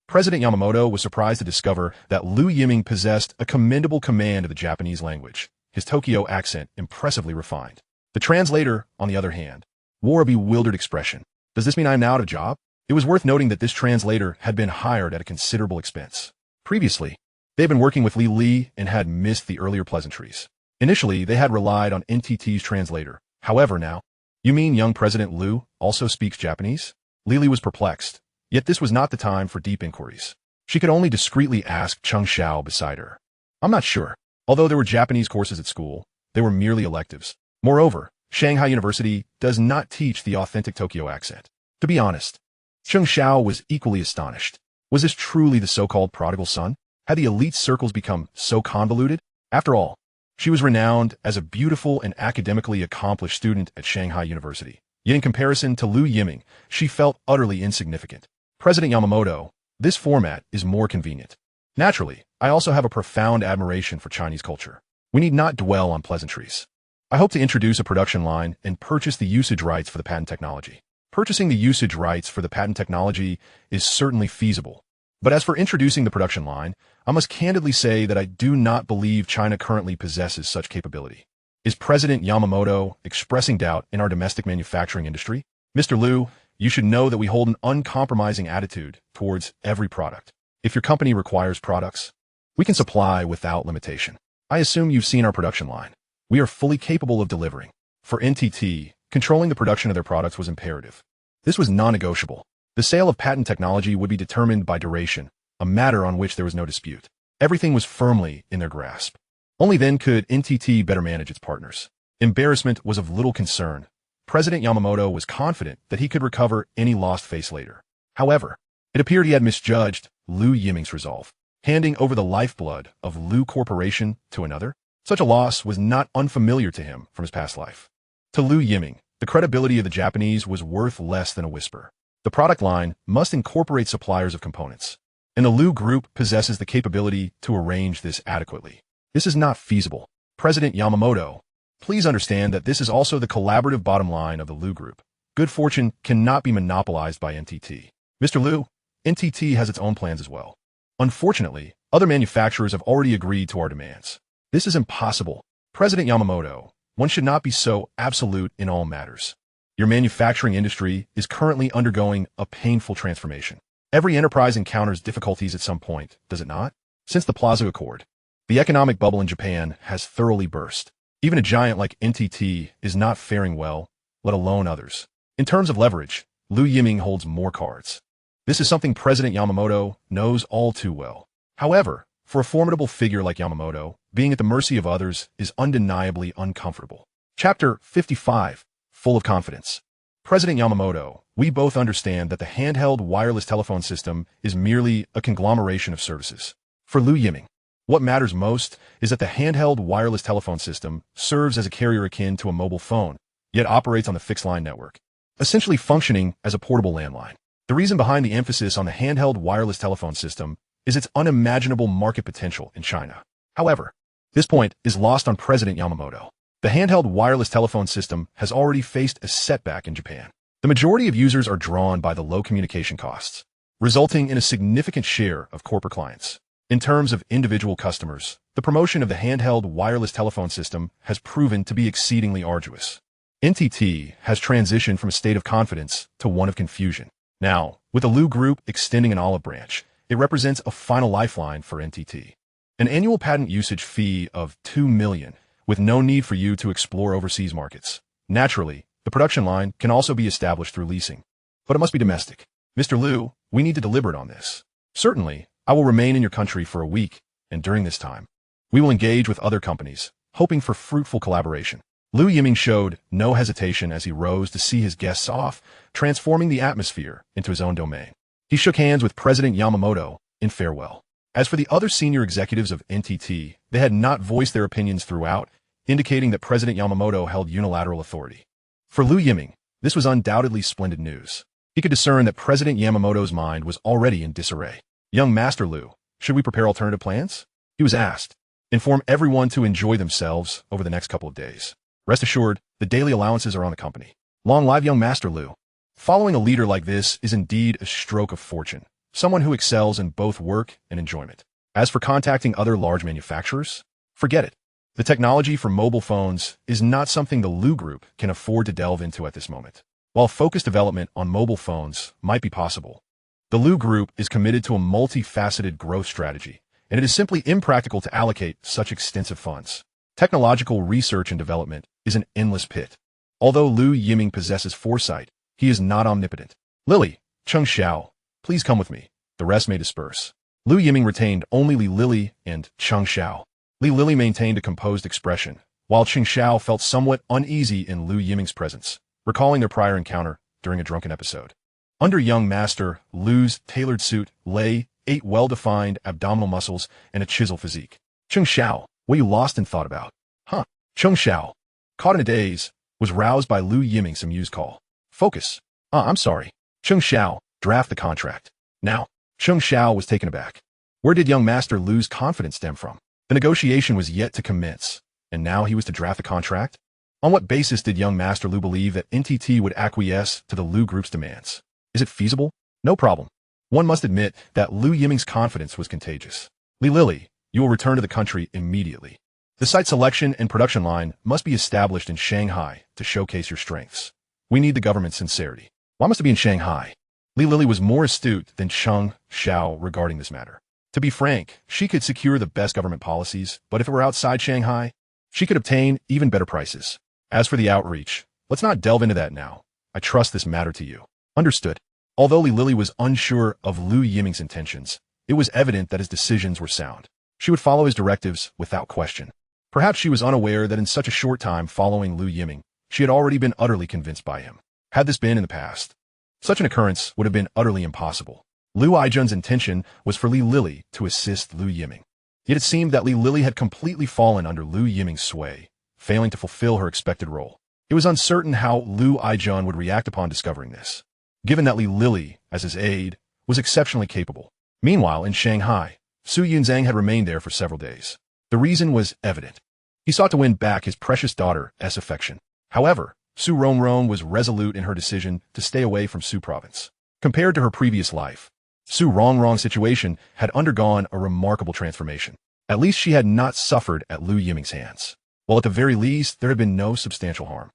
President Yamamoto was surprised to discover that Lu Yiming possessed a commendable command of the Japanese language, his Tokyo accent impressively refined. The translator, on the other hand, wore a bewildered expression. Does this mean I am now out of job? It was worth noting that this translator had been hired at a considerable expense. Previously, they had been working with Li and had missed the earlier pleasantries. Initially, they had relied on NTT's translator. However, now, you mean young President Lu also speaks Japanese? Li was perplexed, yet this was not the time for deep inquiries. She could only discreetly ask Cheng Xiao beside her. I'm not sure. Although there were Japanese courses at school, they were merely electives. Moreover, Shanghai University does not teach the authentic Tokyo accent. To be honest, Cheng Xiao was equally astonished. Was this truly the so-called prodigal son? Had the elite circles become so convoluted? After all, she was renowned as a beautiful and academically accomplished student at Shanghai University. Yet in comparison to Lu Yiming, she felt utterly insignificant. President Yamamoto, this format is more convenient. Naturally, I also have a profound admiration for Chinese culture. We need not dwell on pleasantries. I hope to introduce a production line and purchase the usage rights for the patent technology. Purchasing the usage rights for the patent technology is certainly feasible. But as for introducing the production line, I must candidly say that I do not believe China currently possesses such capability. Is President Yamamoto expressing doubt in our domestic manufacturing industry? Mr. Lu, you should know that we hold an uncompromising attitude towards every product. If your company requires products, we can supply without limitation. I assume you've seen our production line. We are fully capable of delivering. For NTT, controlling the production of their products was imperative. This was non-negotiable. The sale of patent technology would be determined by duration, a matter on which there was no dispute. Everything was firmly in their grasp. Only then could NTT better manage its partners. Embarrassment was of little concern. President Yamamoto was confident that he could recover any lost face later. However, it appeared he had misjudged Lu Yiming's resolve. Handing over the lifeblood of Lu Corporation to another, such a loss was not unfamiliar to him from his past life. To Lu Yiming, the credibility of the Japanese was worth less than a whisper. The product line must incorporate suppliers of components, and the Lu Group possesses the capability to arrange this adequately. This is not feasible. President Yamamoto, please understand that this is also the collaborative bottom line of the Lu Group. Good fortune cannot be monopolized by NTT. Mr. Lu, NTT has its own plans as well. Unfortunately, other manufacturers have already agreed to our demands. This is impossible. President Yamamoto, one should not be so absolute in all matters. Your manufacturing industry is currently undergoing a painful transformation. Every enterprise encounters difficulties at some point, does it not? Since the Plaza Accord, the economic bubble in Japan has thoroughly burst. Even a giant like NTT is not faring well, let alone others. In terms of leverage, Lu Yiming holds more cards. This is something President Yamamoto knows all too well. However, for a formidable figure like Yamamoto, being at the mercy of others is undeniably uncomfortable. Chapter 55. Full of confidence. President Yamamoto, we both understand that the handheld wireless telephone system is merely a conglomeration of services. For Lu Yiming, what matters most is that the handheld wireless telephone system serves as a carrier akin to a mobile phone, yet operates on the fixed line network, essentially functioning as a portable landline. The reason behind the emphasis on the handheld wireless telephone system is its unimaginable market potential in China. However, this point is lost on President Yamamoto. The handheld wireless telephone system has already faced a setback in Japan. The majority of users are drawn by the low communication costs, resulting in a significant share of corporate clients. In terms of individual customers, the promotion of the handheld wireless telephone system has proven to be exceedingly arduous. NTT has transitioned from a state of confidence to one of confusion. Now, with the Lu Group extending an olive branch, It represents a final lifeline for NTT. An annual patent usage fee of $2 million, with no need for you to explore overseas markets. Naturally, the production line can also be established through leasing. But it must be domestic. Mr. Liu, we need to deliberate on this. Certainly, I will remain in your country for a week, and during this time, we will engage with other companies, hoping for fruitful collaboration. Liu Yiming showed no hesitation as he rose to see his guests off, transforming the atmosphere into his own domain. He shook hands with President Yamamoto in farewell. As for the other senior executives of NTT, they had not voiced their opinions throughout, indicating that President Yamamoto held unilateral authority. For Liu Yiming, this was undoubtedly splendid news. He could discern that President Yamamoto's mind was already in disarray. Young Master Liu, should we prepare alternative plans? He was asked. Inform everyone to enjoy themselves over the next couple of days. Rest assured, the daily allowances are on the company. Long live young Master Liu. Following a leader like this is indeed a stroke of fortune, someone who excels in both work and enjoyment. As for contacting other large manufacturers, forget it. The technology for mobile phones is not something the Liu Group can afford to delve into at this moment. While focused development on mobile phones might be possible, the Liu Group is committed to a multifaceted growth strategy, and it is simply impractical to allocate such extensive funds. Technological research and development is an endless pit. Although Liu Yiming possesses foresight, he is not omnipotent. Lily, Cheng Xiao, please come with me. The rest may disperse. Liu Yiming retained only Li Lily and Cheng Xiao. Li Lily maintained a composed expression, while Cheng Xiao felt somewhat uneasy in Liu Yiming's presence, recalling their prior encounter during a drunken episode. Under young master, Liu's tailored suit lay 8 well-defined abdominal muscles and a chiseled physique. Cheng Xiao, what you lost in thought about? Huh? Cheng Xiao, caught in a daze, was roused by Liu Yiming's amused call. Focus. I'm sorry. Cheng Xiao, draft the contract. Now, Cheng Xiao was taken aback. Where did young master Liu's confidence stem from? The negotiation was yet to commence, and now he was to draft the contract? On what basis did young master Liu believe that NTT would acquiesce to the Liu Group's demands? Is it feasible? No problem. One must admit that Liu Yiming's confidence was contagious. Li Lily, you will return to the country immediately. The site selection and production line must be established in Shanghai to showcase your strengths. We need the government's sincerity. Why must it be in Shanghai? Li Lily was more astute than Cheng Xiao regarding this matter. To be frank, she could secure the best government policies, but if it were outside Shanghai, she could obtain even better prices. As for the outreach, let's not delve into that now. I trust this matter to you. Understood. Although Li Lily was unsure of Liu Yiming's intentions, it was evident that his decisions were sound. She would follow his directives without question. Perhaps she was unaware that in such a short time following Liu Yiming, she had already been utterly convinced by him. Had this been in the past, such an occurrence would have been utterly impossible. Liu Aijun's intention was for Li Lily to assist Liu Yiming. Yet it seemed that Li Lily had completely fallen under Liu Yiming's sway, failing to fulfill her expected role. It was uncertain how Liu Aijun would react upon discovering this, given that Li Lily, as his aide, was exceptionally capable. Meanwhile, in Shanghai, Su Yunzang had remained there for several days. The reason was evident. He sought to win back his precious daughter's affection. However, Su Rongrong was resolute in her decision to stay away from Su province. Compared to her previous life, Su Rongrong's situation had undergone a remarkable transformation. At least she had not suffered at Liu Yiming's hands, while at the very least there had been no substantial harm.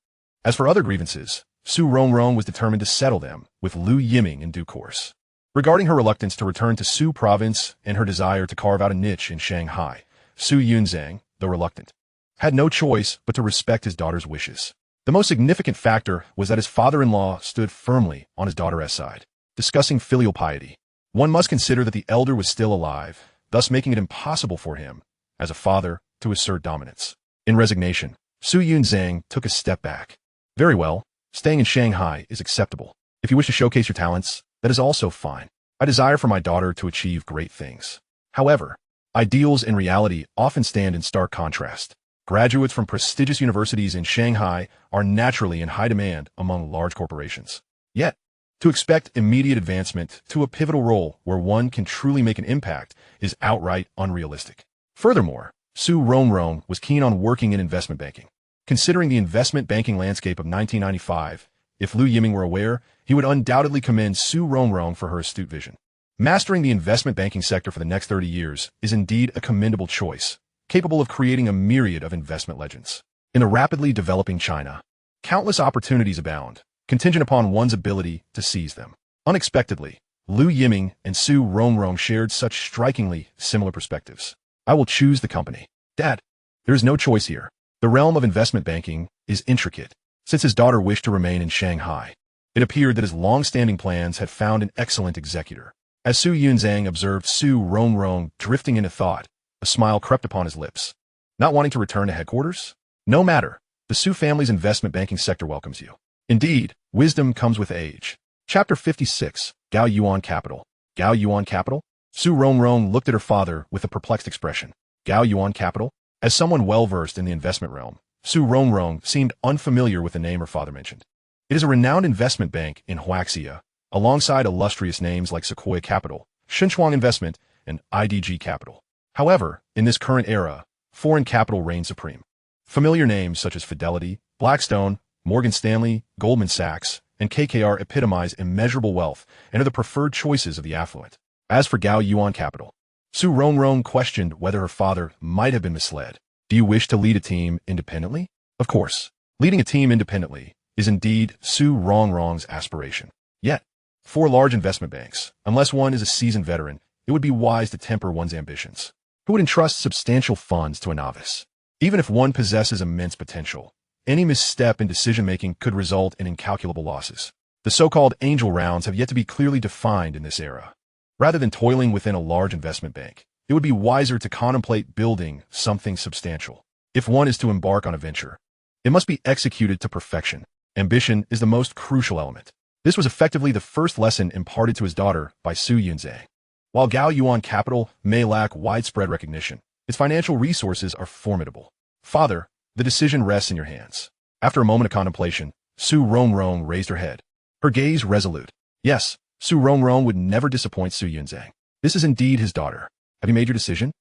As for other grievances, Su Rongrong was determined to settle them with Liu Yiming in due course. Regarding her reluctance to return to Su province and her desire to carve out a niche in Shanghai, Su Yunzang, though reluctant, had no choice but to respect his daughter's wishes. The most significant factor was that his father-in-law stood firmly on his daughter's side. Discussing filial piety, one must consider that the elder was still alive, thus making it impossible for him, as a father, to assert dominance. In resignation, Su Yunzang took a step back. Very well, staying in Shanghai is acceptable. If you wish to showcase your talents, that is also fine. I desire for my daughter to achieve great things. However, ideals and reality often stand in stark contrast. Graduates from prestigious universities in Shanghai are naturally in high demand among large corporations. Yet, to expect immediate advancement to a pivotal role where one can truly make an impact is outright unrealistic. Furthermore, Su Rongrong was keen on working in investment banking. Considering the investment banking landscape of 1995, if Liu Yiming were aware, he would undoubtedly commend Su Rongrong for her astute vision. Mastering the investment banking sector for the next 30 years is indeed a commendable choice, capable of creating a myriad of investment legends. In the rapidly developing China, countless opportunities abound, contingent upon one's ability to seize them. Unexpectedly, Lu Yiming and Su Rongrong shared such strikingly similar perspectives. I will choose the company. Dad, there is no choice here. The realm of investment banking is intricate. Since his daughter wished to remain in Shanghai, it appeared that his long-standing plans had found an excellent executor. As Su Yunzhang observed Su Rongrong drifting into thought, a smile crept upon his lips. Not wanting to return to headquarters? No matter. The Su family's investment banking sector welcomes you. Indeed, wisdom comes with age. Chapter 56, Gao Yuan Capital. Gao Yuan Capital? Su Rongrong looked at her father with a perplexed expression. Gao Yuan Capital? As someone well-versed in the investment realm, Su Rongrong seemed unfamiliar with the name her father mentioned. It is a renowned investment bank in Huaxia, alongside illustrious names like Sequoia Capital, Shinchuang Investment, and IDG Capital. However, in this current era, foreign capital reigns supreme. Familiar names such as Fidelity, Blackstone, Morgan Stanley, Goldman Sachs, and KKR epitomize immeasurable wealth and are the preferred choices of the affluent. As for Gao Yuan Capital, Su Rongrong questioned whether her father might have been misled. Do you wish to lead a team independently? Of course. Leading a team independently is indeed Su Rongrong's aspiration. Yet, for large investment banks, unless one is a seasoned veteran, it would be wise to temper one's ambitions. Who would entrust substantial funds to a novice? Even if one possesses immense potential, any misstep in decision-making could result in incalculable losses. The so-called angel rounds have yet to be clearly defined in this era. Rather than toiling within a large investment bank, it would be wiser to contemplate building something substantial. If one is to embark on a venture, it must be executed to perfection. Ambition is the most crucial element. This was effectively the first lesson imparted to his daughter by Su Yunzhang. While Gao Yuan Capital may lack widespread recognition, its financial resources are formidable. Father, the decision rests in your hands. After a moment of contemplation, Su Rongrong raised her head. Her gaze resolute. Yes, Su Rongrong would never disappoint Su Yunzhang. This is indeed his daughter. Have you made your decision?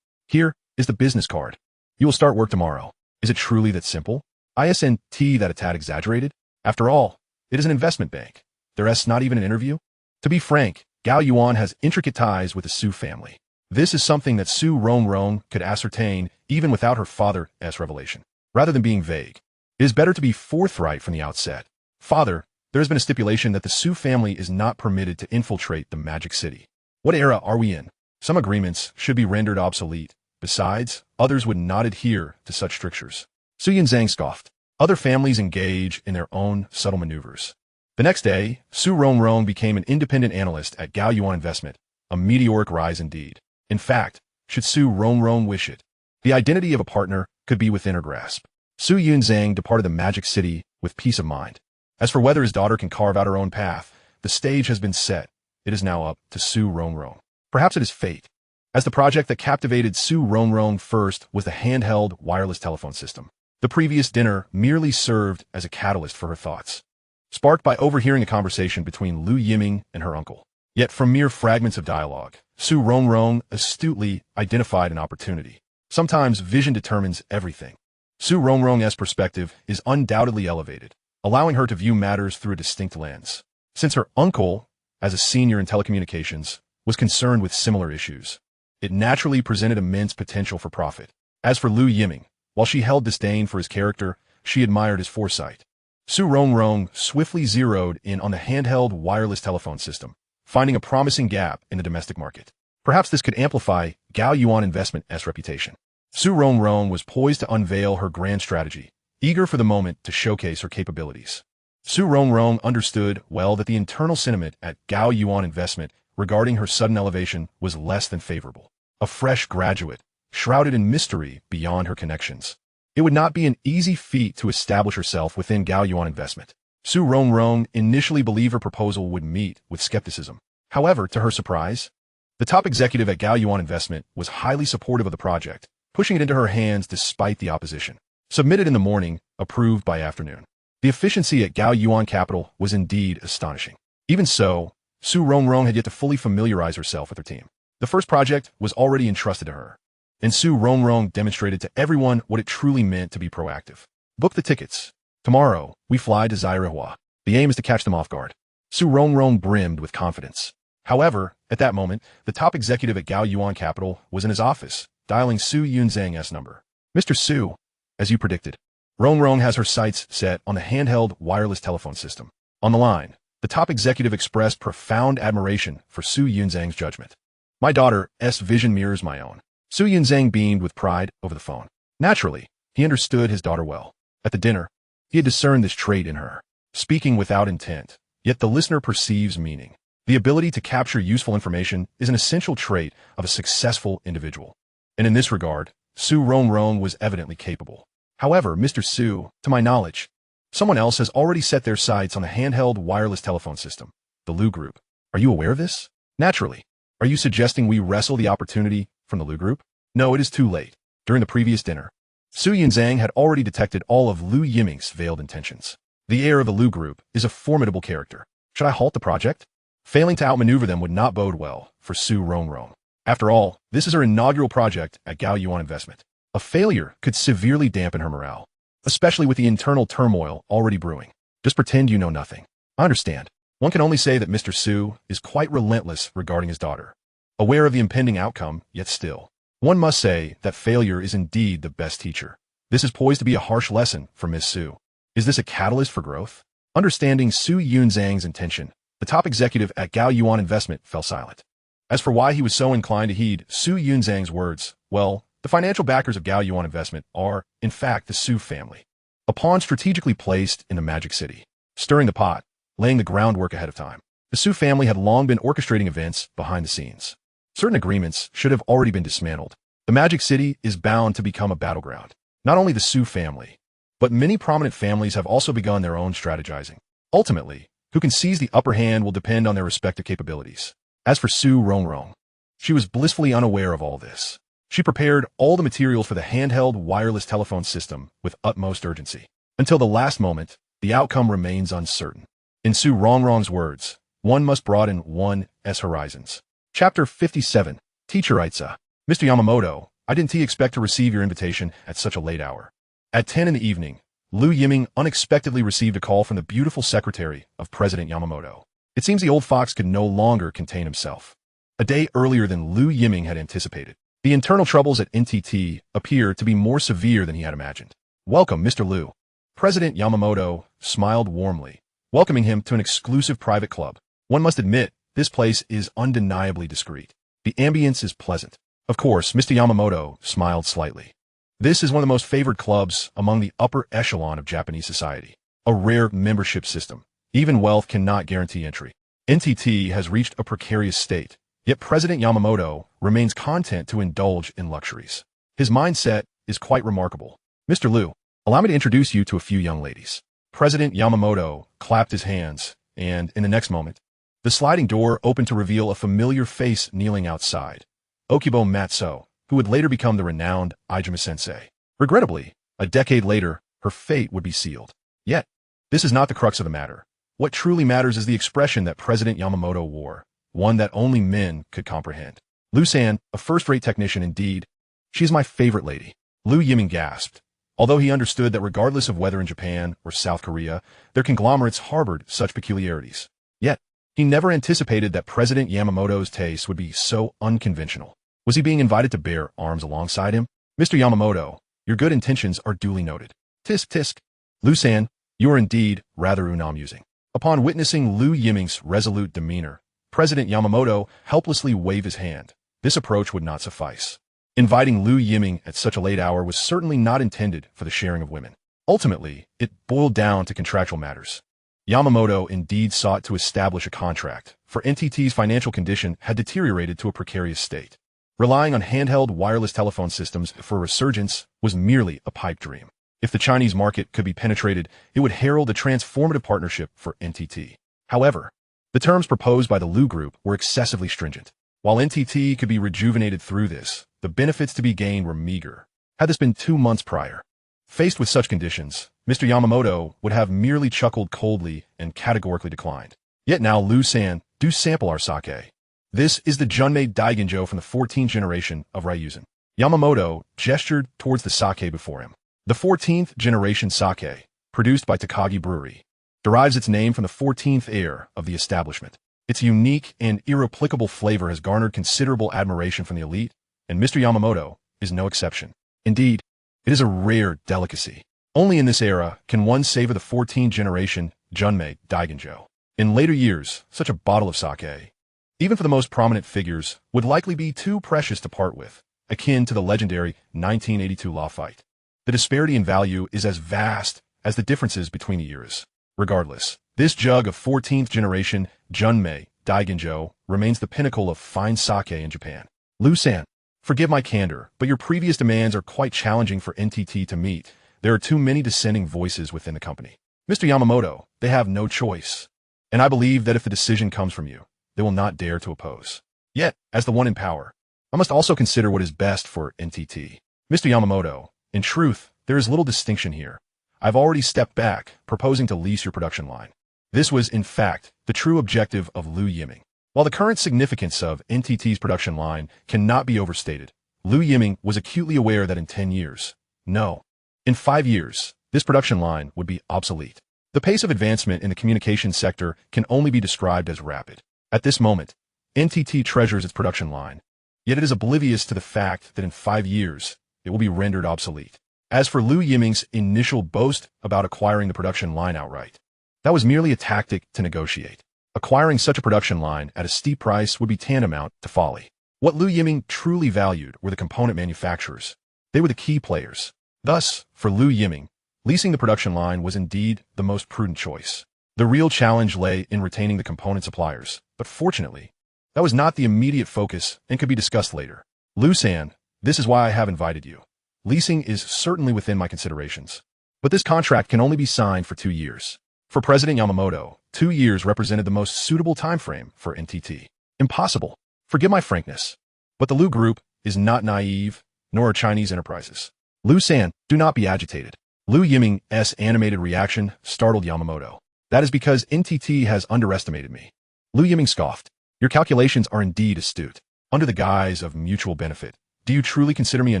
Here is the business card. You will start work tomorrow. Is it truly that simple? Isn't that a tad exaggerated? After all, it is an investment bank. There's not even an interview. To be frank, Gao Yuan has intricate ties with the Su family. This is something that Su Rongrong could ascertain even without her father's revelation. Rather than being vague, it is better to be forthright from the outset. Father, there has been a stipulation that the Su family is not permitted to infiltrate the Magic City. What era are we in? Some agreements should be rendered obsolete. Besides, others would not adhere to such strictures. Su Yunzhang scoffed. Other families engage in their own subtle maneuvers. The next day, Su Rongrong became an independent analyst at Gao Yuan Investment, a meteoric rise indeed. In fact, should Su Rongrong wish it, the identity of a partner could be within her grasp. Su Yunzhang departed the Magic City with peace of mind. As for whether his daughter can carve out her own path, the stage has been set. It is now up to Su Rongrong. Perhaps it is fate, as the project that captivated Su Rongrong first was the handheld wireless telephone system. The previous dinner merely served as a catalyst for her thoughts, sparked by overhearing a conversation between Lu Yiming and her uncle. Yet from mere fragments of dialogue, Su Rongrong astutely identified an opportunity. Sometimes vision determines everything. Su Rongrong's perspective is undoubtedly elevated, allowing her to view matters through a distinct lens. Since her uncle, as a senior in telecommunications, was concerned with similar issues, it naturally presented immense potential for profit. As for Lu Yiming, while she held disdain for his character, she admired his foresight. Su Rongrong swiftly zeroed in on the handheld wireless telephone system, finding a promising gap in the domestic market. Perhaps this could amplify Gao Yuan Investment's reputation. Su Rongrong was poised to unveil her grand strategy, eager for the moment to showcase her capabilities. Su Rongrong understood well that the internal sentiment at Gao Yuan Investment regarding her sudden elevation was less than favorable. A fresh graduate, shrouded in mystery beyond her connections, it would not be an easy feat to establish herself within Gao Yuan Investment. Su Rongrong initially believed her proposal would meet with skepticism. However, to her surprise, the top executive at Gao Yuan Investment was highly supportive of the project, pushing it into her hands despite the opposition. Submitted in the morning, approved by afternoon. The efficiency at Gao Yuan Capital was indeed astonishing. Even so, Su Rongrong had yet to fully familiarize herself with her team. The first project was already entrusted to her, and Su Rongrong demonstrated to everyone what it truly meant to be proactive. Book the tickets. Tomorrow, we fly to Zairehua. The aim is to catch them off guard. Su Rongrong brimmed with confidence. However, at that moment, the top executive at Gao Yuan Capital was in his office, dialing Su Yunzhang's number. Mr. Su, as you predicted, Rongrong has her sights set on the handheld wireless telephone system. On the line, the top executive expressed profound admiration for Su Yunzang's judgment. My daughter's vision mirrors my own. Su Yunzang beamed with pride over the phone. Naturally, he understood his daughter well. At the dinner, he had discerned this trait in her, speaking without intent, yet the listener perceives meaning. The ability to capture useful information is an essential trait of a successful individual. And in this regard, Su Rongrong was evidently capable. However, Mr. Su, to my knowledge, someone else has already set their sights on the handheld wireless telephone system, the Lu Group. Are you aware of this? Naturally. Are you suggesting we wrestle the opportunity from the Lu Group? No, it is too late. During the previous dinner, Su Yunzang had already detected all of Lu Yiming's veiled intentions. The heir of the Lu Group is a formidable character. Should I halt the project? Failing to outmaneuver them would not bode well for Su Rongrong. After all, this is her inaugural project at Gao Yuan Investment. A failure could severely dampen her morale, especially with the internal turmoil already brewing. Just pretend you know nothing. I understand. One can only say that Mr. Su is quite relentless regarding his daughter. Aware of the impending outcome, yet still, one must say that failure is indeed the best teacher. This is poised to be a harsh lesson for Miss Su. Is this a catalyst for growth? Understanding Su Yunzang's intention, the top executive at Gao Yuan Investment fell silent. As for why he was so inclined to heed Su Yunzang's words, well, the financial backers of Gao Yuan Investment are, in fact, the Su family. A pawn strategically placed in the Magic City, stirring the pot, laying the groundwork ahead of time. The Su family had long been orchestrating events behind the scenes. Certain agreements should have already been dismantled. The Magic City is bound to become a battleground. Not only the Su family, but many prominent families have also begun their own strategizing. Ultimately, who can seize the upper hand will depend on their respective capabilities. As for Su Rongrong, she was blissfully unaware of all this. She prepared all the materials for the handheld wireless telephone system with utmost urgency. Until the last moment, the outcome remains uncertain. In Su Rongrong's words, one must broaden one's horizons. Chapter 57, Teacher Itza. Mr. Yamamoto, I didn't expect to receive your invitation at such a late hour. At 10 in the evening, Lu Yiming unexpectedly received a call from the beautiful secretary of President Yamamoto. It seems the old fox could no longer contain himself. A day earlier than Lu Yiming had anticipated, the internal troubles at NTT appear to be more severe than he had imagined. Welcome, Mr. Lu. President Yamamoto smiled warmly, welcoming him to an exclusive private club. One must admit, this place is undeniably discreet. The ambience is pleasant. Of course, Mr. Yamamoto smiled slightly. This is one of the most favored clubs among the upper echelon of Japanese society. A rare membership system. Even wealth cannot guarantee entry. NTT has reached a precarious state, yet President Yamamoto remains content to indulge in luxuries. His mindset is quite remarkable. Mr. Lu, allow me to introduce you to a few young ladies. President Yamamoto clapped his hands, and in the next moment, the sliding door opened to reveal a familiar face kneeling outside. Okibo Matsuo, who would later become the renowned Ijima-sensei. Regrettably, a decade later, her fate would be sealed. Yet, this is not the crux of the matter. What truly matters is the expression that President Yamamoto wore, one that only men could comprehend. Lu-san, a first-rate technician indeed. She is my favorite lady. Lu Yiming gasped. Although he understood that regardless of whether in Japan or South Korea, their conglomerates harbored such peculiarities. Yet, he never anticipated that President Yamamoto's taste would be so unconventional. Was he being invited to bear arms alongside him? Mr. Yamamoto, your good intentions are duly noted. Tisk tisk. Lu-san, you are indeed rather amusing. Upon witnessing Lu Yiming's resolute demeanor, President Yamamoto helplessly waved his hand. This approach would not suffice. Inviting Lu Yiming at such a late hour was certainly not intended for the sharing of women. Ultimately, it boiled down to contractual matters. Yamamoto indeed sought to establish a contract, for NTT's financial condition had deteriorated to a precarious state. Relying on handheld wireless telephone systems for a resurgence was merely a pipe dream. If the Chinese market could be penetrated, it would herald a transformative partnership for NTT. However, the terms proposed by the Lu Group were excessively stringent. While NTT could be rejuvenated through this, the benefits to be gained were meager. Had this been 2 months prior, faced with such conditions, Mr. Yamamoto would have merely chuckled coldly and categorically declined. Yet now, Lu-san, do sample our sake. This is the Junmei Daiginjo from the 14th generation of Ryuzen. Yamamoto gestured towards the sake before him. The 14th generation sake, produced by Takagi Brewery, derives its name from the 14th heir of the establishment. Its unique and irreplicable flavor has garnered considerable admiration from the elite, and Mr. Yamamoto is no exception. Indeed, it is a rare delicacy. Only in this era can one savor the 14th generation Junmei Daiginjo. In later years, such a bottle of sake, even for the most prominent figures, would likely be too precious to part with, akin to the legendary 1982 law fight. The disparity in value is as vast as the differences between the eras. Regardless, this jug of 14th generation Junmei Daiginjo remains the pinnacle of fine sake in Japan. Lu-san, forgive my candor, but your previous demands are quite challenging for NTT to meet. There are too many dissenting voices within the company. Mr. Yamamoto, they have no choice. And I believe that if the decision comes from you, they will not dare to oppose. Yet, as the one in power, I must also consider what is best for NTT. Mr. Yamamoto, in truth, there is little distinction here. I've already stepped back, proposing to lease your production line. This was, in fact, the true objective of Lu Yiming. While the current significance of NTT's production line cannot be overstated, Lu Yiming was acutely aware that in 10 years, no, in 5 years, this production line would be obsolete. The pace of advancement in the communications sector can only be described as rapid. At this moment, NTT treasures its production line, yet it is oblivious to the fact that in 5 years, it will be rendered obsolete. As for Lu Yiming's initial boast about acquiring the production line outright, that was merely a tactic to negotiate. Acquiring such a production line at a steep price would be tantamount to folly. What Lu Yiming truly valued were the component manufacturers. They were the key players. Thus, for Lu Yiming, leasing the production line was indeed the most prudent choice. The real challenge lay in retaining the component suppliers, but fortunately, that was not the immediate focus and could be discussed later. Lu-san, this is why I have invited you. Leasing is certainly within my considerations, but this contract can only be signed for 2 years. For President Yamamoto, 2 years represented the most suitable time frame for NTT. Impossible. Forgive my frankness, but the Lu Group is not naive, nor are Chinese enterprises. Lu-san, do not be agitated. Lu Yiming's animated reaction startled Yamamoto. That is because NTT has underestimated me. Lu Yiming scoffed. Your calculations are indeed astute. Under the guise of mutual benefit, do you truly consider me a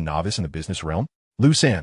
novice in the business realm? Lu-san,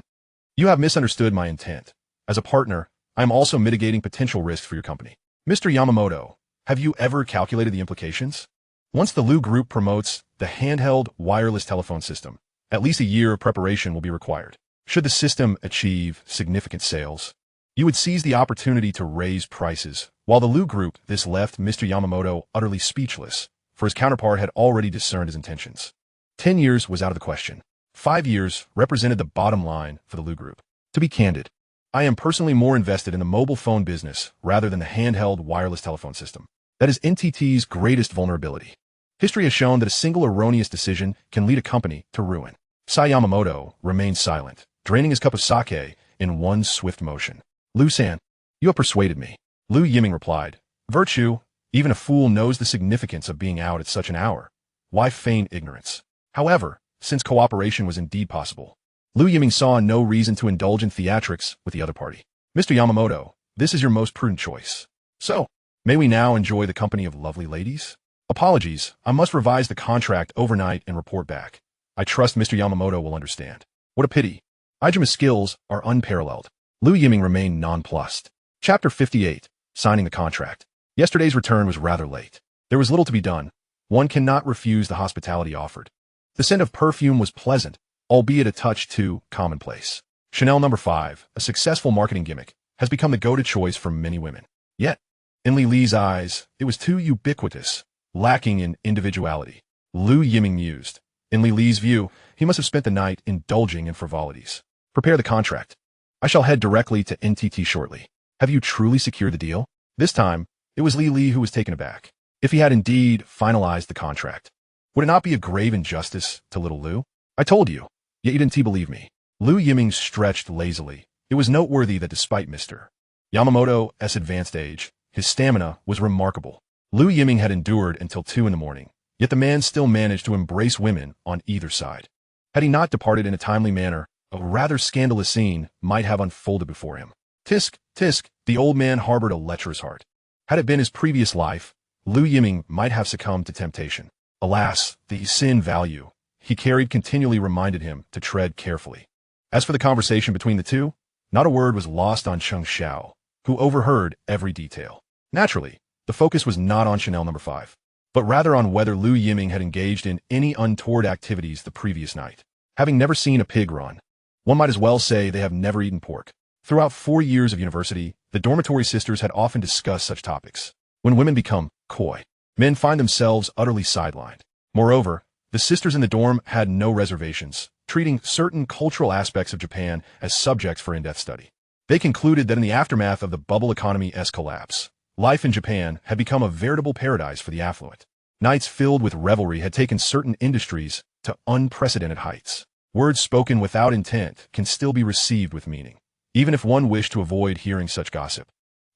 you have misunderstood my intent. As a partner, I am also mitigating potential risks for your company. Mr. Yamamoto, have you ever calculated the implications? Once the Lu Group promotes the handheld wireless telephone system, at least a year of preparation will be required. Should the system achieve significant sales, you would seize the opportunity to raise prices. While the Lu Group, this left Mr. Yamamoto utterly speechless, for his counterpart had already discerned his intentions. 10 years was out of the question. 5 years represented the bottom line for the Lu Group. To be candid, I am personally more invested in the mobile phone business rather than the handheld wireless telephone system. That is NTT's greatest vulnerability. History has shown that a single erroneous decision can lead a company to ruin. Sai Yamamoto remained silent, draining his cup of sake in one swift motion. Lu-san, you have persuaded me. Lu Yiming replied, virtue, even a fool knows the significance of being out at such an hour. Why feign ignorance? However, since cooperation was indeed possible, Lu Yiming saw no reason to indulge in theatrics with the other party. Mr. Yamamoto, this is your most prudent choice. So, may we now enjoy the company of lovely ladies? Apologies, I must revise the contract overnight and report back. I trust Mr. Yamamoto will understand. What a pity. Ijima's skills are unparalleled. Lu Yiming remained nonplussed. Chapter 58, Signing the Contract. Yesterday's return was rather late. There was little to be done. One cannot refuse the hospitality offered. The scent of perfume was pleasant, albeit a touch too commonplace. Chanel No. 5, a successful marketing gimmick, has become the go-to choice for many women. Yet, in Li Li's eyes, it was too ubiquitous, lacking in individuality. Lu Yiming mused. In Li Li's view, he must have spent the night indulging in frivolities. Prepare the contract. I shall head directly to NTT shortly. Have you truly secured the deal? This time, it was Li Li who was taken aback. If he had indeed finalized the contract, would it not be a grave injustice to little Lu? I told you, yet you didn't believe me. Lu Yiming stretched lazily. It was noteworthy that despite Mr. Yamamoto's advanced age, his stamina was remarkable. Lu Yiming had endured until 2 in the morning, yet the man still managed to embrace women on either side. Had he not departed in a timely manner, a rather scandalous scene might have unfolded before him. Tisk, tisk, the old man harbored a lecherous heart. Had it been his previous life, Lu Yiming might have succumbed to temptation. Alas, the sin value he carried continually reminded him to tread carefully. As for the conversation between the two, not a word was lost on Cheng Xiao, who overheard every detail. Naturally, the focus was not on Chanel No. 5, but rather on whether Lu Yiming had engaged in any untoward activities the previous night. Having never seen a pig run, one might as well say they have never eaten pork. Throughout 4 years of university, the dormitory sisters had often discussed such topics. When women become coy, men find themselves utterly sidelined. Moreover, the sisters in the dorm had no reservations, treating certain cultural aspects of Japan as subjects for in-depth study. They concluded that in the aftermath of the bubble economy's collapse, life in Japan had become a veritable paradise for the affluent. Nights filled with revelry had taken certain industries to unprecedented heights. Words spoken without intent can still be received with meaning, even if one wished to avoid hearing such gossip.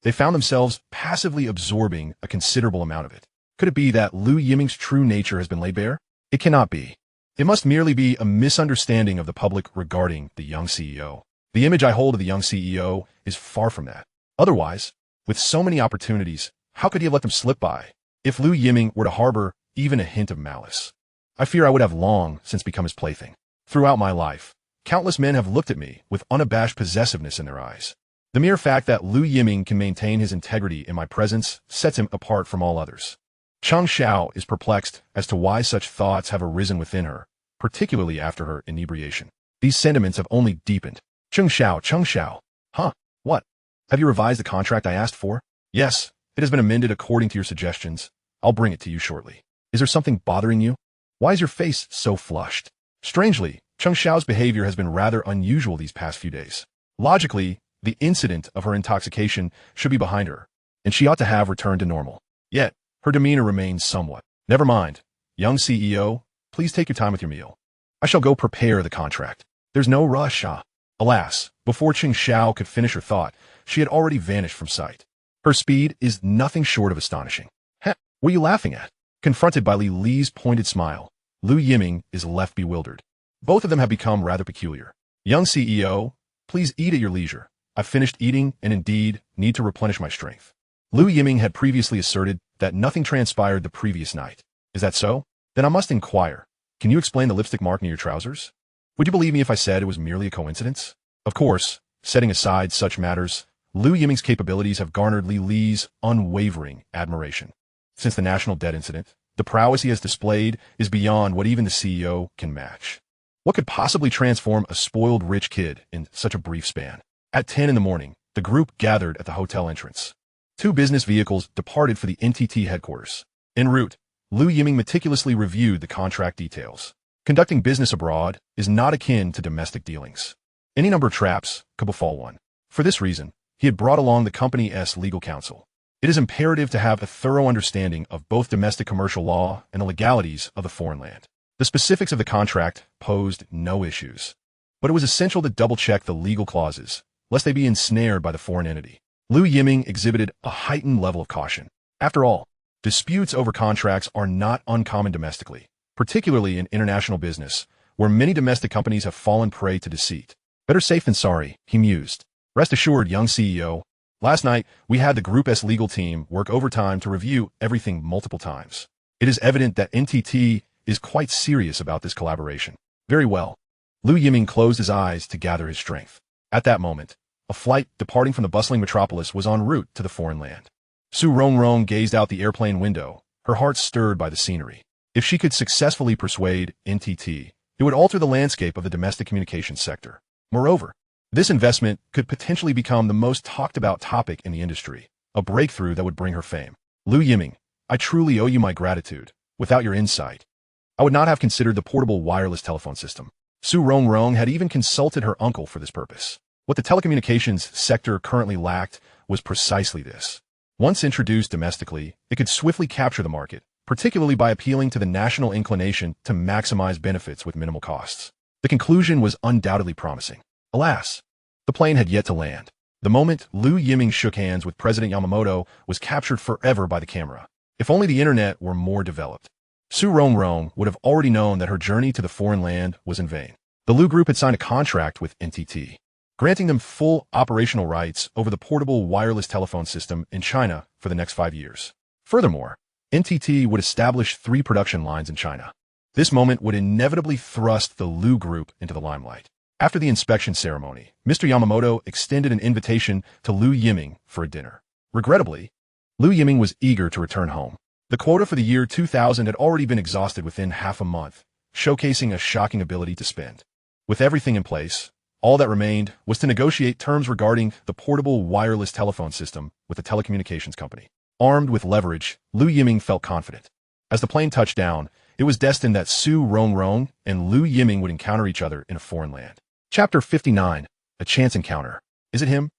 They found themselves passively absorbing a considerable amount of it. Could it be that Lu Yiming's true nature has been laid bare? It cannot be. It must merely be a misunderstanding of the public regarding the young CEO. The image I hold of the young CEO is far from that. Otherwise, with so many opportunities, how could he have let them slip by? If Lu Yiming were to harbor even a hint of malice, I fear I would have long since become his plaything. Throughout my life, countless men have looked at me with unabashed possessiveness in their eyes. The mere fact that Lu Yiming can maintain his integrity in my presence sets him apart from all others. Cheng Xiao is perplexed as to why such thoughts have arisen within her, particularly after her inebriation. These sentiments have only deepened. Cheng Xiao. Huh? What? Have you revised the contract I asked for? Yes, it has been amended according to your suggestions. I'll bring it to you shortly. Is there something bothering you? Why is your face so flushed? Strangely, Cheng Xiao's behavior has been rather unusual these past few days. Logically, the incident of her intoxication should be behind her, and she ought to have returned to normal. Yet, her demeanor remains somewhat. Never mind. Young CEO, please take your time with your meal. I shall go prepare the contract. There's no rush, Alas, before Cheng Xiao could finish her thought, she had already vanished from sight. Her speed is nothing short of astonishing. Heh, what are you laughing at? Confronted by Li Li's pointed smile, Lu Yiming is left bewildered. Both of them have become rather peculiar. Young CEO, please eat at your leisure. I've finished eating and indeed need to replenish my strength. Lu Yiming had previously asserted that nothing transpired the previous night. Is that so? Then I must inquire. Can you explain the lipstick mark near your trousers? Would you believe me if I said it was merely a coincidence? Of course, setting aside such matters, Lu Yiming's capabilities have garnered Li Li's unwavering admiration. Since the national debt incident, the prowess he has displayed is beyond what even the CEO can match. What could possibly transform a spoiled rich kid in such a brief span? At 10 in the morning, the group gathered at the hotel entrance. 2 business vehicles departed for the NTT headquarters. En route, Lu Yiming meticulously reviewed the contract details. Conducting business abroad is not akin to domestic dealings. Any number of traps could befall one. For this reason, he had brought along the company's legal counsel. It is imperative to have a thorough understanding of both domestic commercial law and the legalities of the foreign land. The specifics of the contract posed no issues, but it was essential to double-check the legal clauses, lest they be ensnared by the foreign entity. Lu Yiming exhibited a heightened level of caution. After all, disputes over contracts are not uncommon domestically, particularly in international business, where many domestic companies have fallen prey to deceit. Better safe than sorry, he mused. Rest assured, young CEO, last night we had the group's legal team work overtime to review everything multiple times. It is evident that NTT is quite serious about this collaboration. Very well. Lu Yiming closed his eyes to gather his strength. At that moment, a flight departing from the bustling metropolis was en route to the foreign land. Su Rongrong gazed out the airplane window, her heart stirred by the scenery. If she could successfully persuade NTT, it would alter the landscape of the domestic communications sector. Moreover, this investment could potentially become the most talked about topic in the industry, a breakthrough that would bring her fame. Lu Yiming, I truly owe you my gratitude. Without your insight, I would not have considered the portable wireless telephone system. Su Rongrong had even consulted her uncle for this purpose. What the telecommunications sector currently lacked was precisely this. Once introduced domestically, it could swiftly capture the market, particularly by appealing to the national inclination to maximize benefits with minimal costs. The conclusion was undoubtedly promising. Alas, the plane had yet to land. The moment Lu Yiming shook hands with President Yamamoto was captured forever by the camera. If only the internet were more developed. Su Rongrong would have already known that her journey to the foreign land was in vain. The Lu Group had signed a contract with NTT, granting them full operational rights over the portable wireless telephone system in China for the next 5 years. Furthermore, NTT would establish 3 production lines in China. This moment would inevitably thrust the Lu Group into the limelight. After the inspection ceremony, Mr. Yamamoto extended an invitation to Lu Yiming for a dinner. Regrettably, Lu Yiming was eager to return home. The quota for the year 2000 had already been exhausted within half a month, showcasing a shocking ability to spend. With everything in place, all that remained was to negotiate terms regarding the portable wireless telephone system with the telecommunications company. Armed with leverage, Lu Yiming felt confident. As the plane touched down, it was destined that Su Rongrong and Lu Yiming would encounter each other in a foreign land. Chapter 59. A Chance Encounter. Is it him?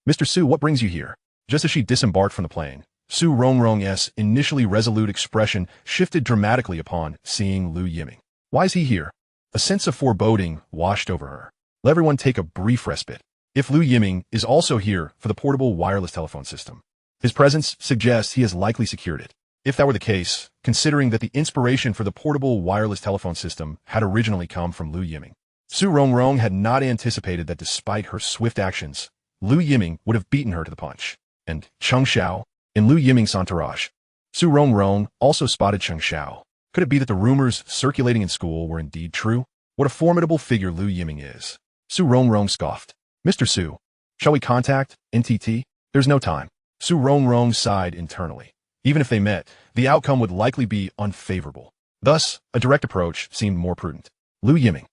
Mr. Su, what brings you here? Just as she disembarked from the plane, Su Rongrong's initially resolute expression shifted dramatically upon seeing Lu Yiming. Why is he here? A sense of foreboding washed over her. Let everyone take a brief respite. If Lu Yiming is also here for the portable wireless telephone system, his presence suggests he has likely secured it. If that were the case, considering that the inspiration for the portable wireless telephone system had originally come from Lu Yiming, Su Rongrong had not anticipated that despite her swift actions, Lu Yiming would have beaten her to the punch. And Cheng Xiao, in Lu Yiming's entourage. Su Rongrong also spotted Cheng Xiao. Could it be that the rumors circulating in school were indeed true? What a formidable figure Lu Yiming is. Su Rongrong scoffed. Mr. Su, shall we contact NTT? There's no time. Su Rongrong sighed internally. Even if they met, the outcome would likely be unfavorable. Thus, a direct approach seemed more prudent. Lu Yiming.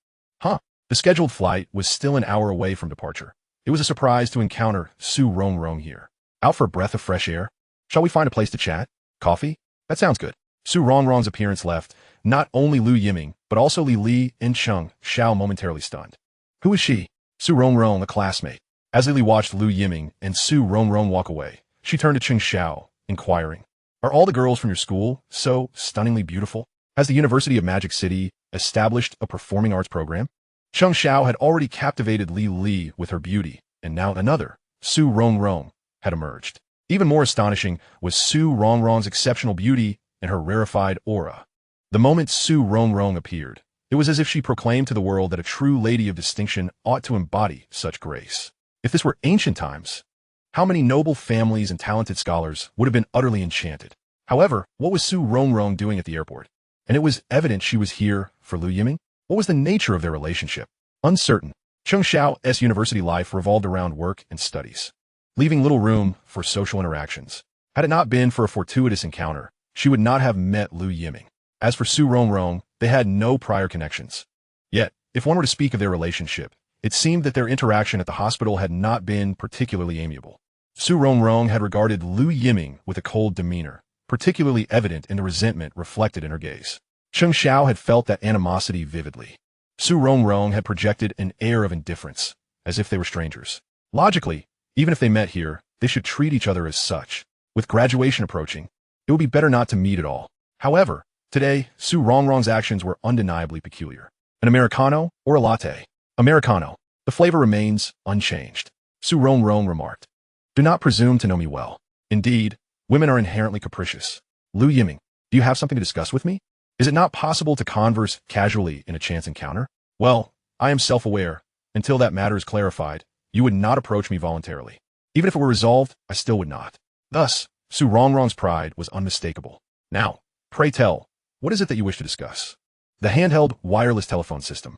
The scheduled flight was still an hour away from departure. It was a surprise to encounter Su Rongrong here. Out for a breath of fresh air? Shall we find a place to chat? Coffee? That sounds good. Su Rongrong's appearance left not only Lu Yiming, but also Li and Cheng Xiao momentarily stunned. Who is she? Su Rongrong, a classmate. As Li watched Lu Yiming and Su Rongrong walk away, she turned to Cheng Xiao, inquiring, are all the girls from your school so stunningly beautiful? Has the University of Magic City established a performing arts program? Cheng Xiao had already captivated Li with her beauty, and now another, Su Rongrong, had emerged. Even more astonishing was Su Rongrong's exceptional beauty and her rarefied aura. The moment Su Rongrong appeared, it was as if she proclaimed to the world that a true lady of distinction ought to embody such grace. If this were ancient times, how many noble families and talented scholars would have been utterly enchanted? However, what was Su Rongrong doing at the airport? And it was evident she was here for Lu Yiming. What was the nature of their relationship? Uncertain. Cheng Xiao's university life revolved around work and studies, leaving little room for social interactions. Had it not been for a fortuitous encounter, she would not have met Lu Yiming. As for Su Rongrong, they had no prior connections. Yet, if one were to speak of their relationship, it seemed that their interaction at the hospital had not been particularly amiable. Su Rongrong had regarded Lu Yiming with a cold demeanor, particularly evident in the resentment reflected in her gaze. Cheng Xiao had felt that animosity vividly. Su Rongrong had projected an air of indifference, as if they were strangers. Logically, even if they met here, they should treat each other as such. With graduation approaching, it would be better not to meet at all. However, today, Su Rongrong's actions were undeniably peculiar. An Americano or a latte? Americano. The flavor remains unchanged. Su Rongrong remarked. Do not presume to know me well. Indeed, women are inherently capricious. Lu Yiming, do you have something to discuss with me? Is it not possible to converse casually in a chance encounter? Well, I am self-aware. Until that matter is clarified, you would not approach me voluntarily. Even if it were resolved, I still would not. Thus, Su Rongrong's pride was unmistakable. Now, pray tell, what is it that you wish to discuss? The handheld wireless telephone system.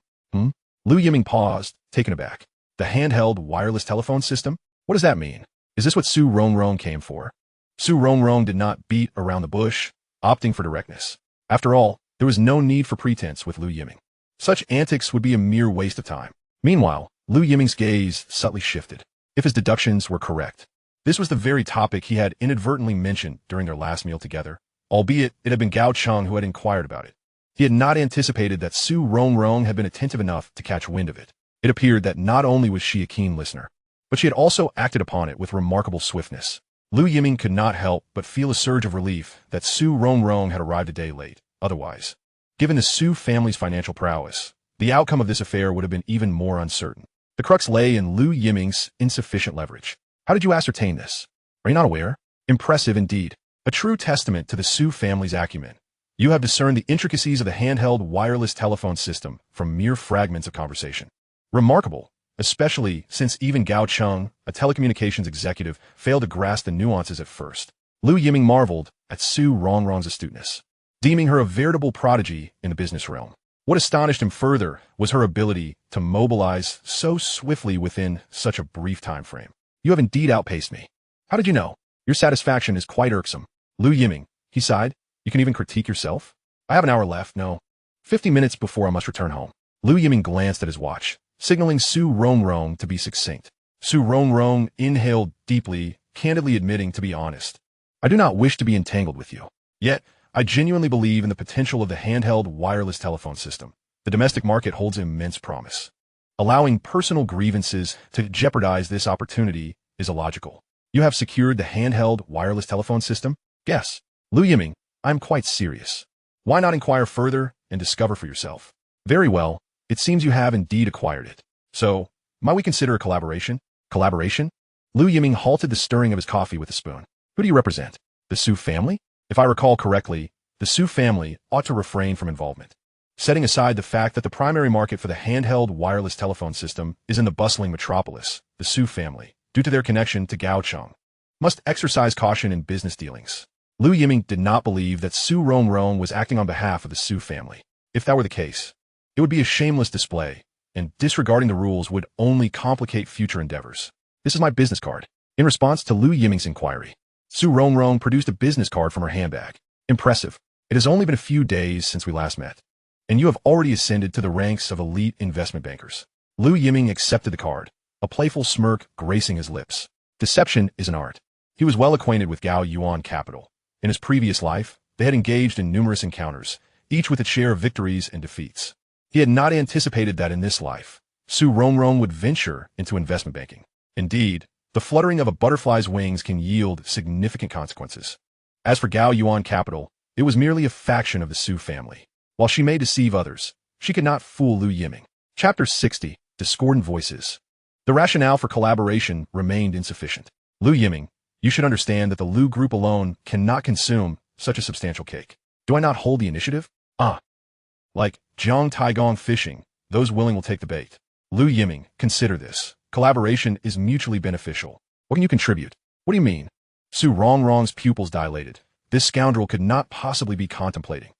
Lu Yiming paused, taken aback. The handheld wireless telephone system? What does that mean? Is this what Su Rongrong came for? Su Rongrong did not beat around the bush, opting for directness. After all, there was no need for pretense with Lu Yiming. Such antics would be a mere waste of time. Meanwhile, Lu Yiming's gaze subtly shifted. If his deductions were correct, this was the very topic he had inadvertently mentioned during their last meal together, albeit it had been Gao Cheng who had inquired about it. He had not anticipated that Su Rongrong had been attentive enough to catch wind of it. It appeared that not only was she a keen listener, but she had also acted upon it with remarkable swiftness. Lu Yiming could not help but feel a surge of relief that Su Rongrong had arrived a day late. Otherwise, given the Su family's financial prowess, the outcome of this affair would have been even more uncertain. The crux lay in Lu Yiming's insufficient leverage. How did you ascertain this? Are you not aware? Impressive indeed. A true testament to the Su family's acumen. You have discerned the intricacies of the handheld wireless telephone system from mere fragments of conversation. Remarkable, especially since even Gao Cheng, a telecommunications executive, failed to grasp the nuances at first. Lu Yiming marveled at Su Rongrong's astuteness, deeming her a veritable prodigy in the business realm. What astonished him further was her ability to mobilize so swiftly within such a brief time frame. You have indeed outpaced me. How did you know? Your satisfaction is quite irksome. Lu Yiming, he sighed. You can even critique yourself? I have an hour left, no. 50 minutes before I must return home. Lu Yiming glanced at his watch, signaling Su Rongrong to be succinct. Su Rongrong inhaled deeply, candidly admitting to be honest. I do not wish to be entangled with you. Yet, I genuinely believe in the potential of the handheld wireless telephone system. The domestic market holds immense promise. Allowing personal grievances to jeopardize this opportunity is illogical. You have secured the handheld wireless telephone system? Yes. Lu Yiming, I am quite serious. Why not inquire further and discover for yourself? Very well, it seems you have indeed acquired it. So, might we consider a collaboration? Collaboration? Lu Yiming halted the stirring of his coffee with a spoon. Who do you represent? The Su family? If I recall correctly, the Su family ought to refrain from involvement. Setting aside the fact that the primary market for the handheld wireless telephone system is in the bustling metropolis, the Su family, due to their connection to Gaocheng, must exercise caution in business dealings. Lu Yiming did not believe that Su Rongrong was acting on behalf of the Su family. If that were the case, it would be a shameless display, and disregarding the rules would only complicate future endeavors. This is my business card. In response to Lu Yiming's inquiry, Su Rongrong produced a business card from her handbag. Impressive. It has only been a few days since we last met, and you have already ascended to the ranks of elite investment bankers. Lu Yiming accepted the card, a playful smirk gracing his lips. Deception is an art. He was well acquainted with Gao Yuan Capital. In his previous life, they had engaged in numerous encounters, each with its share of victories and defeats. He had not anticipated that in this life, Su Rongrong would venture into investment banking. Indeed, the fluttering of a butterfly's wings can yield significant consequences. As for Gao Yuan Capital, it was merely a faction of the Su family. While she may deceive others, she could not fool Lu Yiming. Chapter 60, Discordant Voices. The rationale for collaboration remained insufficient. Lu Yiming, you should understand that the Lu group alone cannot consume such a substantial cake. Do I not hold the initiative? Like Jiang Taigong fishing, those willing will take the bait. Lu Yiming, consider this. Collaboration is mutually beneficial. What can you contribute? What do you mean? Su Rongrong's pupils dilated. This scoundrel could not possibly be contemplating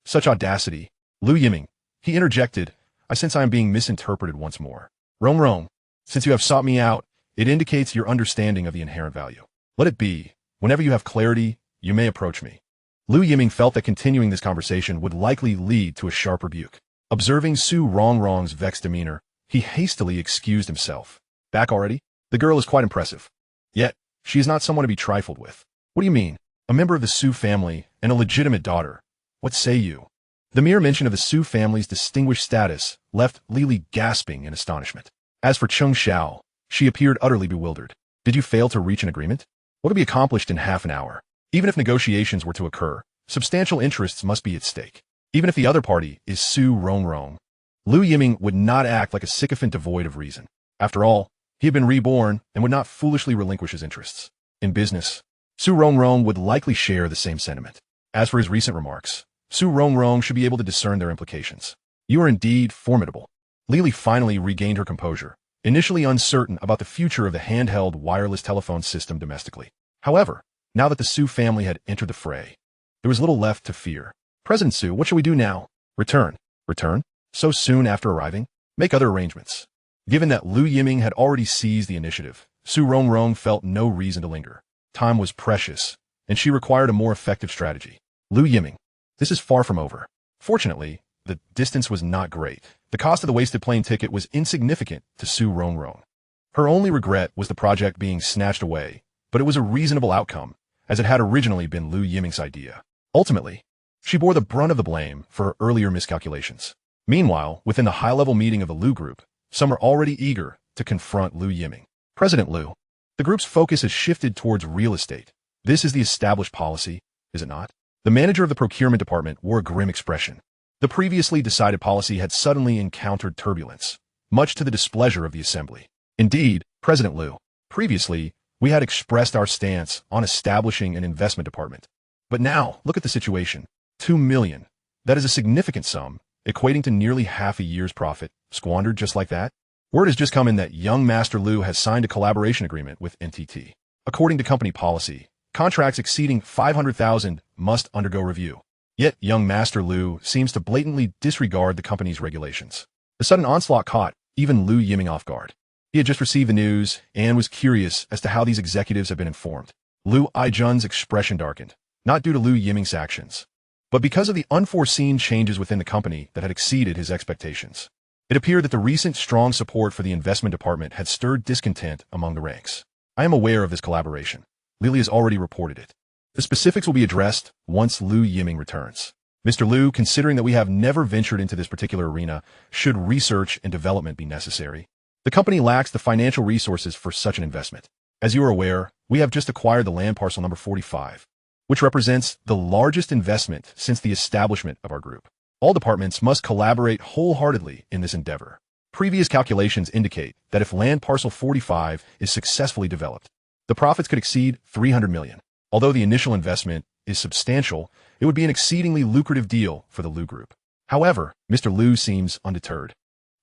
such audacity. Lu Yiming, he interjected, I sense I am being misinterpreted once more. Rongrong, since you have sought me out, it indicates your understanding of the inherent value. Let it be. Whenever you have clarity, you may approach me. Lu Yiming felt that continuing this conversation would likely lead to a sharp rebuke. Observing Su Rongrong's vexed demeanor, he hastily excused himself. Back already? The girl is quite impressive. Yet, she is not someone to be trifled with. What do you mean? A member of the Su family and a legitimate daughter. What say you? The mere mention of the Su family's distinguished status left Lili gasping in astonishment. As for Cheng Xiao, she appeared utterly bewildered. Did you fail to reach an agreement? What could be accomplished in half an hour? Even if negotiations were to occur, substantial interests must be at stake. Even if the other party is Su Rongrong, Lu Yiming would not act like a sycophant devoid of reason. After all, he had been reborn and would not foolishly relinquish his interests. In business, Su Rongrong would likely share the same sentiment. As for his recent remarks, Su Rongrong should be able to discern their implications. You are indeed formidable. Lili finally regained her composure, initially uncertain about the future of the handheld wireless telephone system domestically. However, now that the Su family had entered the fray, there was little left to fear. President Su, what shall we do now? Return. Return? So soon after arriving? Make other arrangements. Given that Lu Yiming had already seized the initiative, Su Rongrong felt no reason to linger. Time was precious, and she required a more effective strategy. Lu Yiming, this is far from over. Fortunately, the distance was not great. The cost of the wasted plane ticket was insignificant to Su Rongrong. Her only regret was the project being snatched away, but it was a reasonable outcome, as it had originally been Lu Yiming's idea. Ultimately, she bore the brunt of the blame for her earlier miscalculations. Meanwhile, within the high-level meeting of the Lu group, some are already eager to confront Lu Yiming. President Lu, the group's focus has shifted towards real estate. This is the established policy, is it not? The manager of the procurement department wore a grim expression. The previously decided policy had suddenly encountered turbulence, much to the displeasure of the assembly. Indeed, President Lu, previously, we had expressed our stance on establishing an investment department. But now, look at the situation. 2 million. That is a significant sum, equating to nearly half a year's profit, squandered just like that. Word has just come in that young Master Lu has signed a collaboration agreement with NTT. According to company policy, contracts exceeding 500,000 must undergo review. Yet young Master Lu seems to blatantly disregard the company's regulations. The sudden onslaught caught even Lu Yiming off guard. He had just received the news and was curious as to how these executives had been informed. Lu Aijun's expression darkened, not due to Lu Yiming's actions, but because of the unforeseen changes within the company that had exceeded his expectations. It appeared that the recent strong support for the investment department had stirred discontent among the ranks. I am aware of this collaboration. Lili has already reported it. The specifics will be addressed once Lu Yiming returns. Mr. Lu, considering that we have never ventured into this particular arena, should research and development be necessary? The company lacks the financial resources for such an investment. As you are aware, we have just acquired the land parcel number 45, which represents the largest investment since the establishment of our group. All departments must collaborate wholeheartedly in this endeavor. Previous calculations indicate that if land parcel 45 is successfully developed, the profits could exceed 300 million. Although the initial investment is substantial, it would be an exceedingly lucrative deal for the Lu Group. However, Mr. Lu seems undeterred.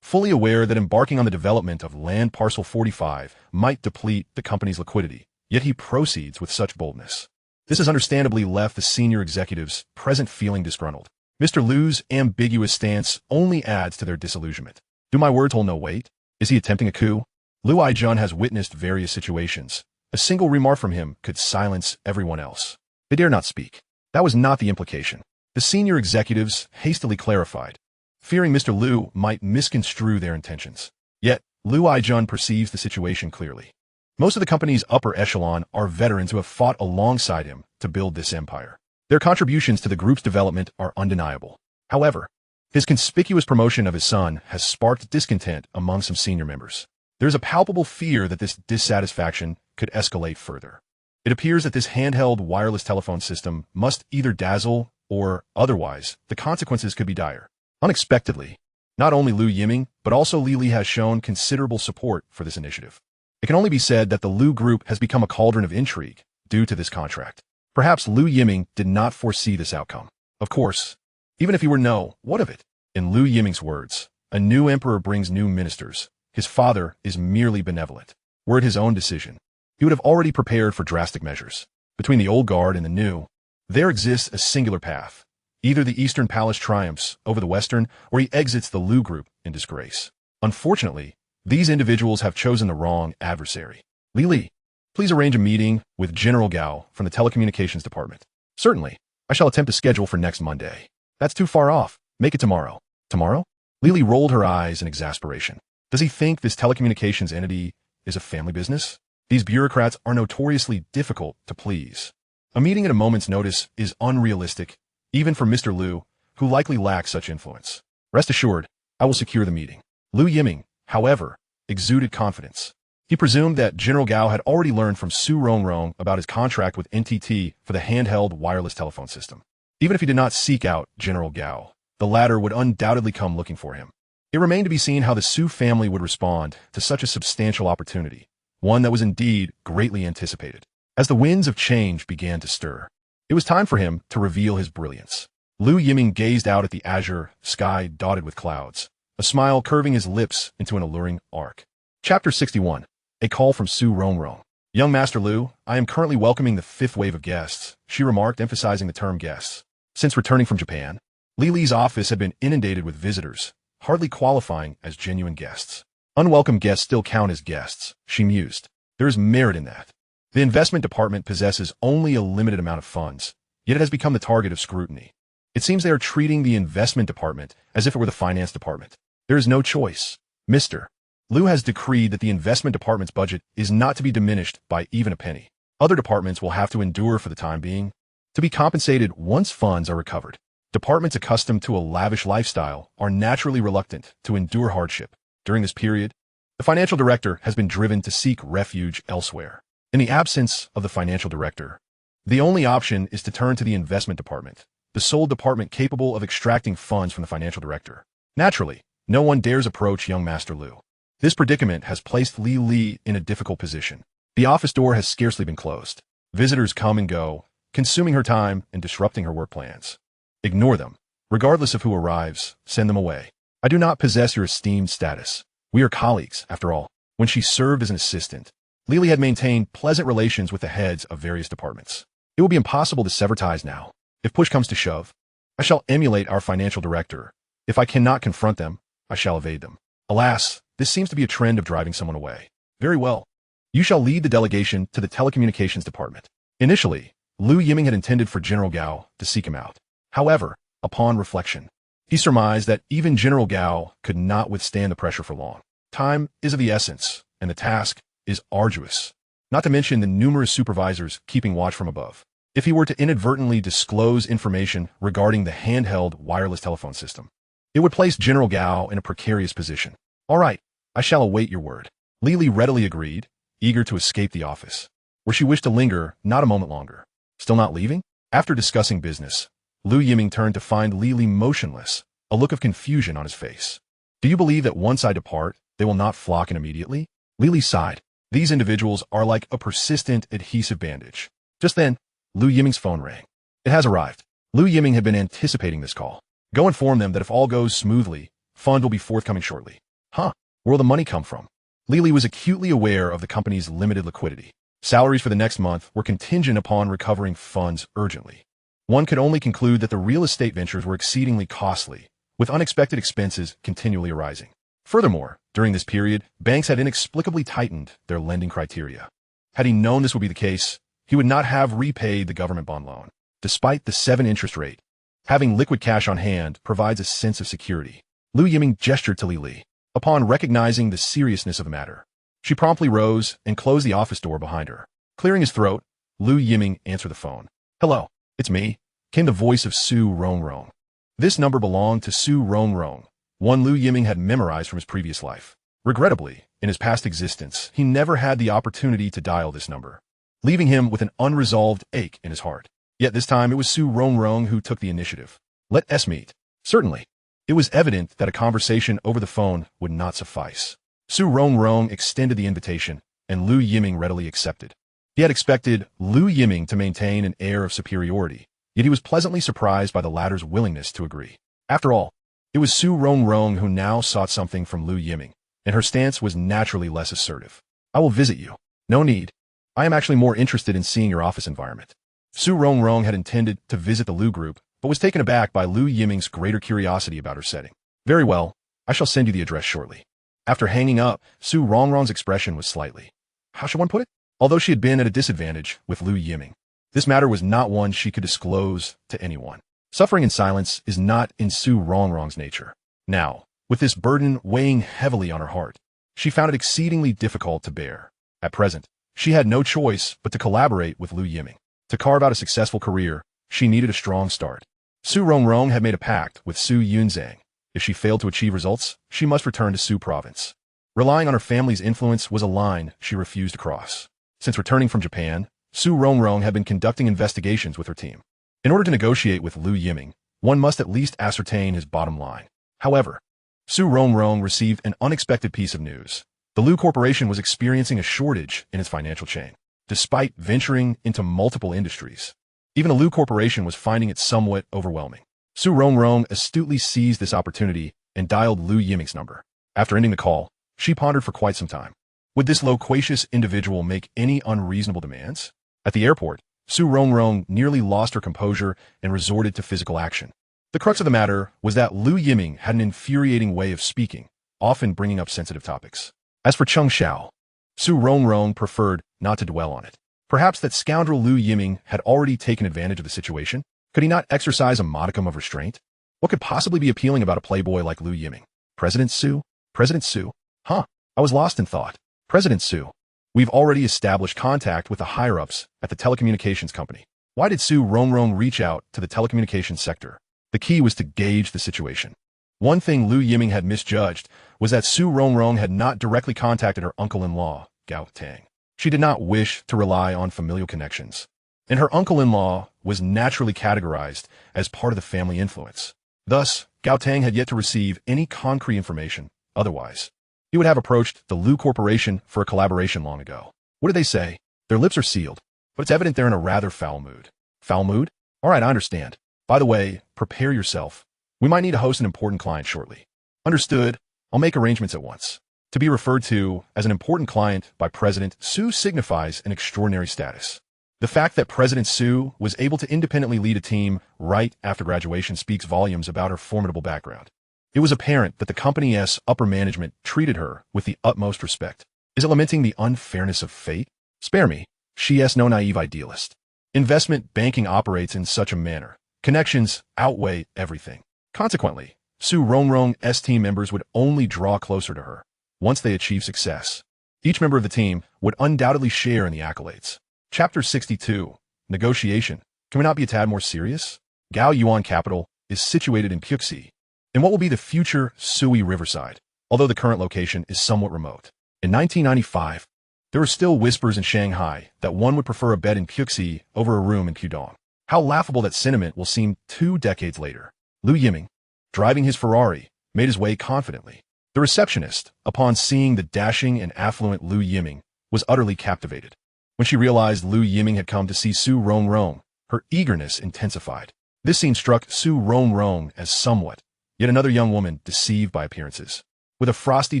Fully aware that embarking on the development of land parcel 45 might deplete the company's liquidity, yet he proceeds with such boldness. This has understandably left the senior executives present feeling disgruntled. Mr. Lu's ambiguous stance only adds to their disillusionment. Do my words hold no weight? Is he attempting a coup? Lu Aijun has witnessed various situations. A single remark from him could silence everyone else. They dare not speak. That was not the implication. The senior executives hastily clarified, fearing Mr. Lu might misconstrue their intentions. Yet, Lu Aijun perceives the situation clearly. Most of the company's upper echelon are veterans who have fought alongside him to build this empire. Their contributions to the group's development are undeniable. However, his conspicuous promotion of his son has sparked discontent among some senior members. There is a palpable fear that this dissatisfaction could escalate further. It appears that this handheld wireless telephone system must either dazzle or, otherwise, the consequences could be dire. Unexpectedly, not only Lu Yiming, but also Li Li has shown considerable support for this initiative. It can only be said that the Lu Group has become a cauldron of intrigue due to this contract. Perhaps Lu Yiming did not foresee this outcome. Of course, even if he were to know, what of it? In Lu Yiming's words, a new emperor brings new ministers. His father is merely benevolent. Were it his own decision, he would have already prepared for drastic measures. Between the old guard and the new, there exists a singular path. Either the Eastern Palace triumphs over the Western, or he exits the Lu Group in disgrace. Unfortunately, these individuals have chosen the wrong adversary. Li Li, please arrange a meeting with General Gao from the Telecommunications Department. Certainly, I shall attempt to schedule for next Monday. That's too far off. Make it tomorrow. Tomorrow? Li Li rolled her eyes in exasperation. Does he think this telecommunications entity is a family business? These bureaucrats are notoriously difficult to please. A meeting at a moment's notice is unrealistic, even for Mr. Lu, who likely lacks such influence. Rest assured, I will secure the meeting. Lu Yiming, however, exuded confidence. He presumed that General Gao had already learned from Su Rongrong about his contract with NTT for the handheld wireless telephone system. Even if he did not seek out General Gao, the latter would undoubtedly come looking for him. It remained to be seen how the Su family would respond to such a substantial opportunity, one that was indeed greatly anticipated. As the winds of change began to stir, it was time for him to reveal his brilliance. Lu Yiming gazed out at the azure sky dotted with clouds, a smile curving his lips into an alluring arc. Chapter 61. A call from Su Rongrong. Young Master Lu, I am currently welcoming the fifth wave of guests, she remarked, emphasizing the term guests. Since returning from Japan, Li Li's office had been inundated with visitors, hardly qualifying as genuine guests. Unwelcome guests still count as guests, she mused. There is merit in that. The investment department possesses only a limited amount of funds, yet it has become the target of scrutiny. It seems they are treating the investment department as if it were the finance department. There is no choice. Mr. Lu has decreed that the investment department's budget is not to be diminished by even a penny. Other departments will have to endure for the time being to be compensated once funds are recovered. Departments accustomed to a lavish lifestyle are naturally reluctant to endure hardship. During this period, the financial director has been driven to seek refuge elsewhere. In the absence of the financial director, the only option is to turn to the investment department, the sole department capable of extracting funds from the financial director. Naturally, no one dares approach young Master Lu. This predicament has placed Li Li in a difficult position. The office door has scarcely been closed. Visitors come and go, consuming her time and disrupting her work plans. Ignore them. Regardless of who arrives, send them away. I do not possess your esteemed status. We are colleagues, after all. When she served as an assistant, Li Li had maintained pleasant relations with the heads of various departments. It will be impossible to sever ties now. If push comes to shove, I shall emulate our financial director. If I cannot confront them, I shall evade them. Alas, this seems to be a trend of driving someone away. Very well. You shall lead the delegation to the telecommunications department. Initially, Lu Yiming had intended for General Gao to seek him out. However, upon reflection, he surmised that even General Gao could not withstand the pressure for long. Time is of the essence, and the task is arduous, not to mention the numerous supervisors keeping watch from above. if he were to inadvertently disclose information regarding the handheld wireless telephone system. It would place General Gao in a precarious position. All right, I shall await your word. Lily readily agreed, eager to escape the office, where she wished to linger not a moment longer. Still not leaving? After discussing business, Lu Yiming turned to find Lily motionless, a look of confusion on his face. Do you believe that once I depart, they will not flock in immediately? Lily sighed. These individuals are like a persistent adhesive bandage. Just then, Lu Yiming's phone rang. It has arrived. Lu Yiming had been anticipating this call. Go inform them that if all goes smoothly, fund will be forthcoming shortly. Huh? Where will the money come from? Lily was acutely aware of the company's limited liquidity. Salaries for the next month were contingent upon recovering funds urgently. One could only conclude that the real estate ventures were exceedingly costly, with unexpected expenses continually arising. Furthermore, during this period, banks had inexplicably tightened their lending criteria. Had he known this would be the case, he would not have repaid the government bond loan. Despite the 7% interest rate, having liquid cash on hand provides a sense of security. Lu Yiming gestured to Lily. Upon recognizing the seriousness of the matter, she promptly rose and closed the office door behind her. Clearing his throat, Lu Yiming answered the phone. Hello, it's me, came the voice of Su Rongrong. This number belonged to Su Rongrong, one Lu Yiming had memorized from his previous life. Regrettably, in his past existence, he never had the opportunity to dial this number, leaving him with an unresolved ache in his heart. Yet this time it was Su Rongrong who took the initiative. Let us meet. Certainly. It was evident that a conversation over the phone would not suffice. Su Rongrong extended the invitation, and Lu Yiming readily accepted. He had expected Lu Yiming to maintain an air of superiority, yet he was pleasantly surprised by the latter's willingness to agree. After all, it was Su Rongrong who now sought something from Lu Yiming, and her stance was naturally less assertive. I will visit you. No need. I am actually more interested in seeing your office environment. Su Rongrong had intended to visit the Lu group, but was taken aback by Lu Yiming's greater curiosity about her setting. Very well, I shall send you the address shortly. After hanging up, Su Rongrong's expression was slightly, how should one put it? Although she had been at a disadvantage with Lu Yiming, this matter was not one she could disclose to anyone. Suffering in silence is not in Su Rongrong's nature. Now, with this burden weighing heavily on her heart, she found it exceedingly difficult to bear. At present, she had no choice but to collaborate with Lu Yiming. To carve out a successful career, she needed a strong start. Su Rongrong had made a pact with Su Yunzang. If she failed to achieve results, she must return to Su province. Relying on her family's influence was a line she refused to cross. Since returning from Japan, Su Rongrong had been conducting investigations with her team. In order to negotiate with Lu Yiming, one must at least ascertain his bottom line. However, Su Rongrong received an unexpected piece of news. The Lu Corporation was experiencing a shortage in its financial chain. Despite venturing into multiple industries, even the Lu Corporation was finding it somewhat overwhelming. Su Rongrong astutely seized this opportunity and dialed Lu Yiming's number. After ending the call, she pondered for quite some time. Would this loquacious individual make any unreasonable demands? At the airport, Su Rongrong nearly lost her composure and resorted to physical action. The crux of the matter was that Lu Yiming had an infuriating way of speaking, often bringing up sensitive topics. As for Cheng Xiao, Su Rongrong preferred not to dwell on it. Perhaps that scoundrel Lu Yiming had already taken advantage of the situation. Could he not exercise a modicum of restraint? What could possibly be appealing about a playboy like Lu Yiming? President Su? President Su? Huh, I was lost in thought. President Su. We've already established contact with the higher-ups at the telecommunications company. Why did Su Rongrong reach out to the telecommunications sector? The key was to gauge the situation. One thing Lu Yiming had misjudged was that Su Rongrong had not directly contacted her uncle-in-law, Gao Tang. She did not wish to rely on familial connections, and her uncle-in-law was naturally categorized as part of the family influence. Thus, Gao Tang had yet to receive any concrete information. Otherwise, he would have approached the Lu Corporation for a collaboration long ago. What did they say? Their lips are sealed, but it's evident they're in a rather foul mood. Foul mood? All right, I understand. By the way, prepare yourself. We might need to host an important client shortly. Understood. I'll make arrangements at once. To be referred to as an important client by President Su signifies an extraordinary status. The fact that President Su was able to independently lead a team right after graduation speaks volumes about her formidable background. It was apparent that the company's upper management treated her with the utmost respect. Is it lamenting the unfairness of fate? Spare me. She is no naive idealist. Investment banking operates in such a manner. Connections outweigh everything. Consequently, Su Rongrong's team members would only draw closer to her once they achieved success. Each member of the team would undoubtedly share in the accolades. Chapter 62. Negotiation. Can we not be a tad more serious? Gao Yuan Capital is situated in Puxi, in what will be the future Sui Riverside, although the current location is somewhat remote. In 1995, there were still whispers in Shanghai that one would prefer a bed in Puxi over a room in Pudong. How laughable that sentiment will seem 2 decades later. Lu Yiming, driving his Ferrari, made his way confidently. The receptionist, upon seeing the dashing and affluent Lu Yiming, was utterly captivated. When she realized Lu Yiming had come to see Su Rongrong, her eagerness intensified. This scene struck Su Rongrong as somewhat, yet another young woman deceived by appearances. With a frosty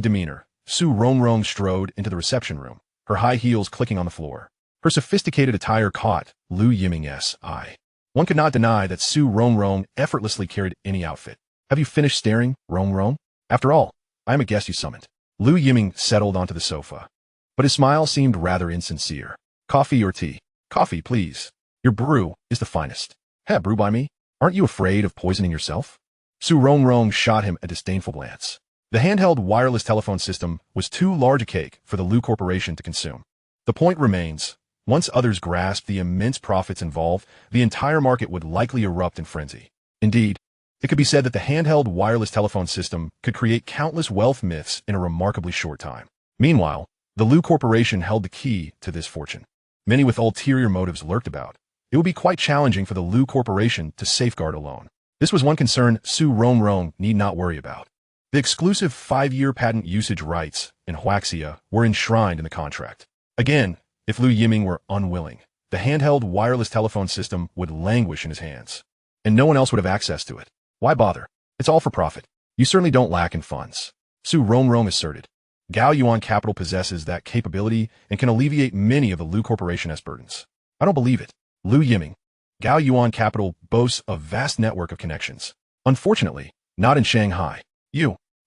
demeanor, Su Rongrong strode into the reception room, her high heels clicking on the floor. Her sophisticated attire caught Lu Yiming's eye. One could not deny that Su Rongrong effortlessly carried any outfit. Have you finished staring, Rongrong? After all, I am a guest you summoned. Lu Yiming settled onto the sofa, but his smile seemed rather insincere. Coffee or tea? Coffee, please. Your brew is the finest. Have brew by me? Aren't you afraid of poisoning yourself? Su Rongrong shot him a disdainful glance. The handheld wireless telephone system was too large a cake for the Lu Corporation to consume. The point remains, once others grasped the immense profits involved, the entire market would likely erupt in frenzy. Indeed, it could be said that the handheld wireless telephone system could create countless wealth myths in a remarkably short time. Meanwhile, the Lu Corporation held the key to this fortune. Many with ulterior motives lurked about. It would be quite challenging for the Lu Corporation to safeguard alone. This was one concern Su Rongrong need not worry about. The exclusive 5-year patent usage rights in Huaxia were enshrined in the contract. Again, if Lu Yiming were unwilling, the handheld wireless telephone system would languish in his hands, and no one else would have access to it. Why bother? It's all for profit. You certainly don't lack in funds. Su Rongrong asserted. Gao Yuan Capital possesses that capability and can alleviate many of the Lu Corporation's burdens. I don't believe it. Lu Yiming. Gao Yuan Capital boasts a vast network of connections. Unfortunately, not in Shanghai.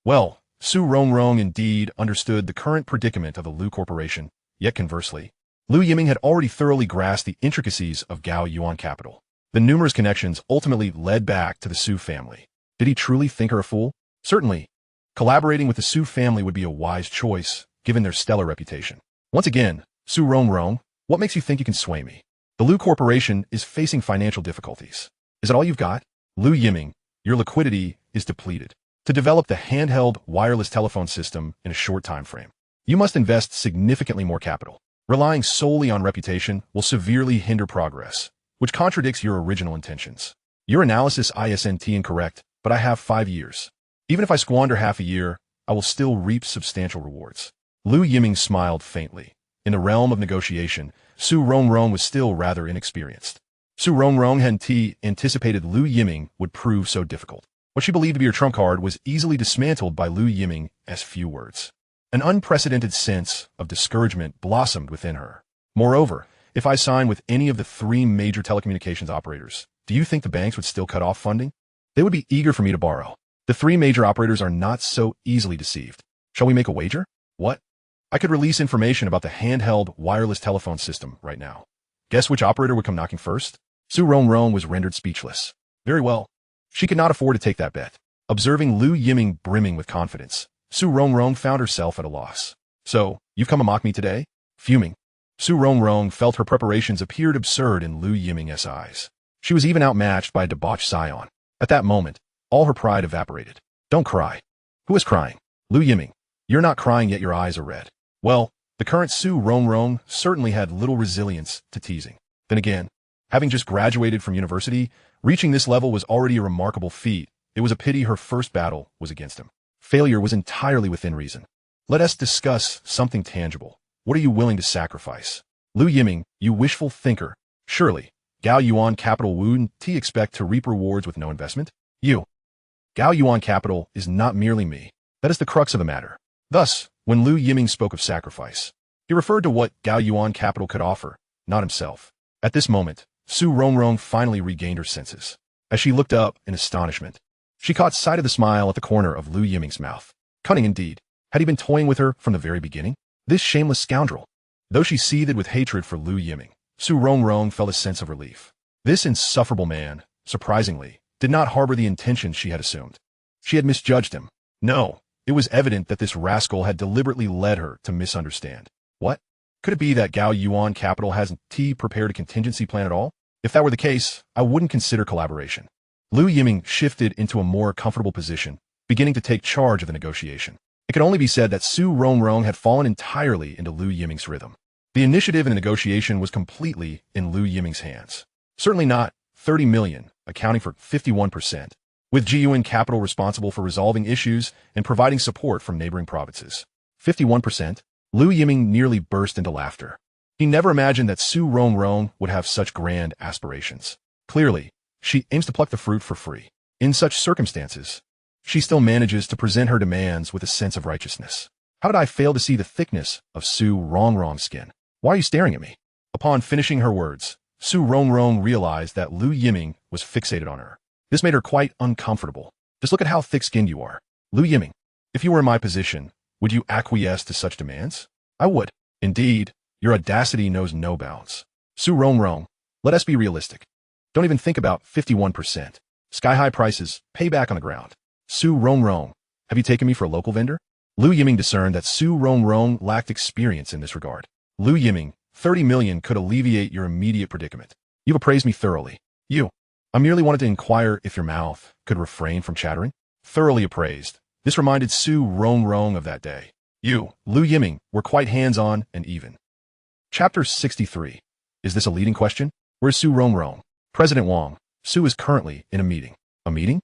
Well, Su Rongrong indeed understood the current predicament of the Lu Corporation, yet conversely, Lu Yiming had already thoroughly grasped the intricacies of Gao Yuan Capital. The numerous connections ultimately led back to the Su family. Did he truly think her a fool? Certainly. Collaborating with the Su family would be a wise choice, given their stellar reputation. Once again, Su Rongrong, what makes you think you can sway me? The Lu Corporation is facing financial difficulties. Is it all you've got? Lu Yiming, your liquidity is depleted. To develop the handheld wireless telephone system in a short time frame, you must invest significantly more capital. Relying solely on reputation will severely hinder progress, which contradicts your original intentions. Your analysis isn't incorrect, but I have 5 years. Even if I squander half a year, I will still reap substantial rewards. Lu Yiming smiled faintly. In the realm of negotiation, Su Rongrong was still rather inexperienced. Su Rongrong hadn't anticipated Lu Yiming would prove so difficult. What she believed to be her trump card was easily dismantled by Lu Yiming as few words. An unprecedented sense of discouragement blossomed within her. Moreover, if I sign with any of the 3 major telecommunications operators, do you think the banks would still cut off funding? They would be eager for me to borrow. The 3 major operators are not so easily deceived. Shall we make a wager? What? I could release information about the handheld wireless telephone system right now. Guess which operator would come knocking first? Su Rongrong was rendered speechless. Very well. She could not afford to take that bet. Observing Lu Yiming brimming with confidence, Su Rongrong found herself at a loss. So, you've come to mock me today? Fuming, Su Rongrong felt her preparations appeared absurd in Lu Yiming's eyes. She was even outmatched by a debauched scion. At that moment, all her pride evaporated. Don't cry. Who is crying? Lu Yiming. You're not crying yet your eyes are red. Well, the current Su Rongrong certainly had little resilience to teasing. Then again, having just graduated from university, reaching this level was already a remarkable feat. It was a pity her first battle was against him. Failure was entirely within reason. Let us discuss something tangible. What are you willing to sacrifice? Lu Yiming, you wishful thinker. Surely, Gao Yuan Capital wouldn't expect to reap rewards with no investment? Gao Yuan Capital is not merely me. That is the crux of the matter. Thus, when Lu Yiming spoke of sacrifice, he referred to what Gao Yuan Capital could offer, not himself. At this moment, Su Rongrong finally regained her senses. As she looked up in astonishment, she caught sight of the smile at the corner of Lu Yiming's mouth. Cunning indeed. Had he been toying with her from the very beginning? This shameless scoundrel. Though she seethed with hatred for Lu Yiming, Su Rongrong felt a sense of relief. This insufferable man, surprisingly, did not harbor the intentions she had assumed. She had misjudged him. No, it was evident that this rascal had deliberately led her to misunderstand. What? Could it be that Gao Yuan Capital hasn't prepared a contingency plan at all? If that were the case, I wouldn't consider collaboration. Lu Yiming shifted into a more comfortable position, beginning to take charge of the negotiation. It could only be said that Su Rongrong had fallen entirely into Lu Yiming's rhythm. The initiative in the negotiation was completely in Lu Yiming's hands. Certainly not 30 million, accounting for 51%, with Jiyuan Capital responsible for resolving issues and providing support from neighboring provinces. 51%? Lu Yiming nearly burst into laughter. He never imagined that Su Rongrong would have such grand aspirations. Clearly, she aims to pluck the fruit for free. In such circumstances, she still manages to present her demands with a sense of righteousness. How did I fail to see the thickness of Su Rongrong's skin? Why are you staring at me? Upon finishing her words, Su Rongrong realized that Lu Yiming was fixated on her. This made her quite uncomfortable. Just look at how thick-skinned you are. Lu Yiming, if you were in my position, would you acquiesce to such demands? I would. Indeed, your audacity knows no bounds. Su Rongrong, let us be realistic. Don't even think about 51%. Sky-high prices, payback on the ground. Su Rongrong, have you taken me for a local vendor? Lu Yiming discerned that Su Rongrong lacked experience in this regard. Lu Yiming, 30 million could alleviate your immediate predicament. You've appraised me thoroughly. I merely wanted to inquire if your mouth could refrain from chattering. Thoroughly appraised. This reminded Su Rongrong of that day. You, Lu Yiming, were quite hands-on and even. Chapter 63. Is this a leading question? Where's Su Rongrong? President Wang. Su is currently in a meeting. A meeting?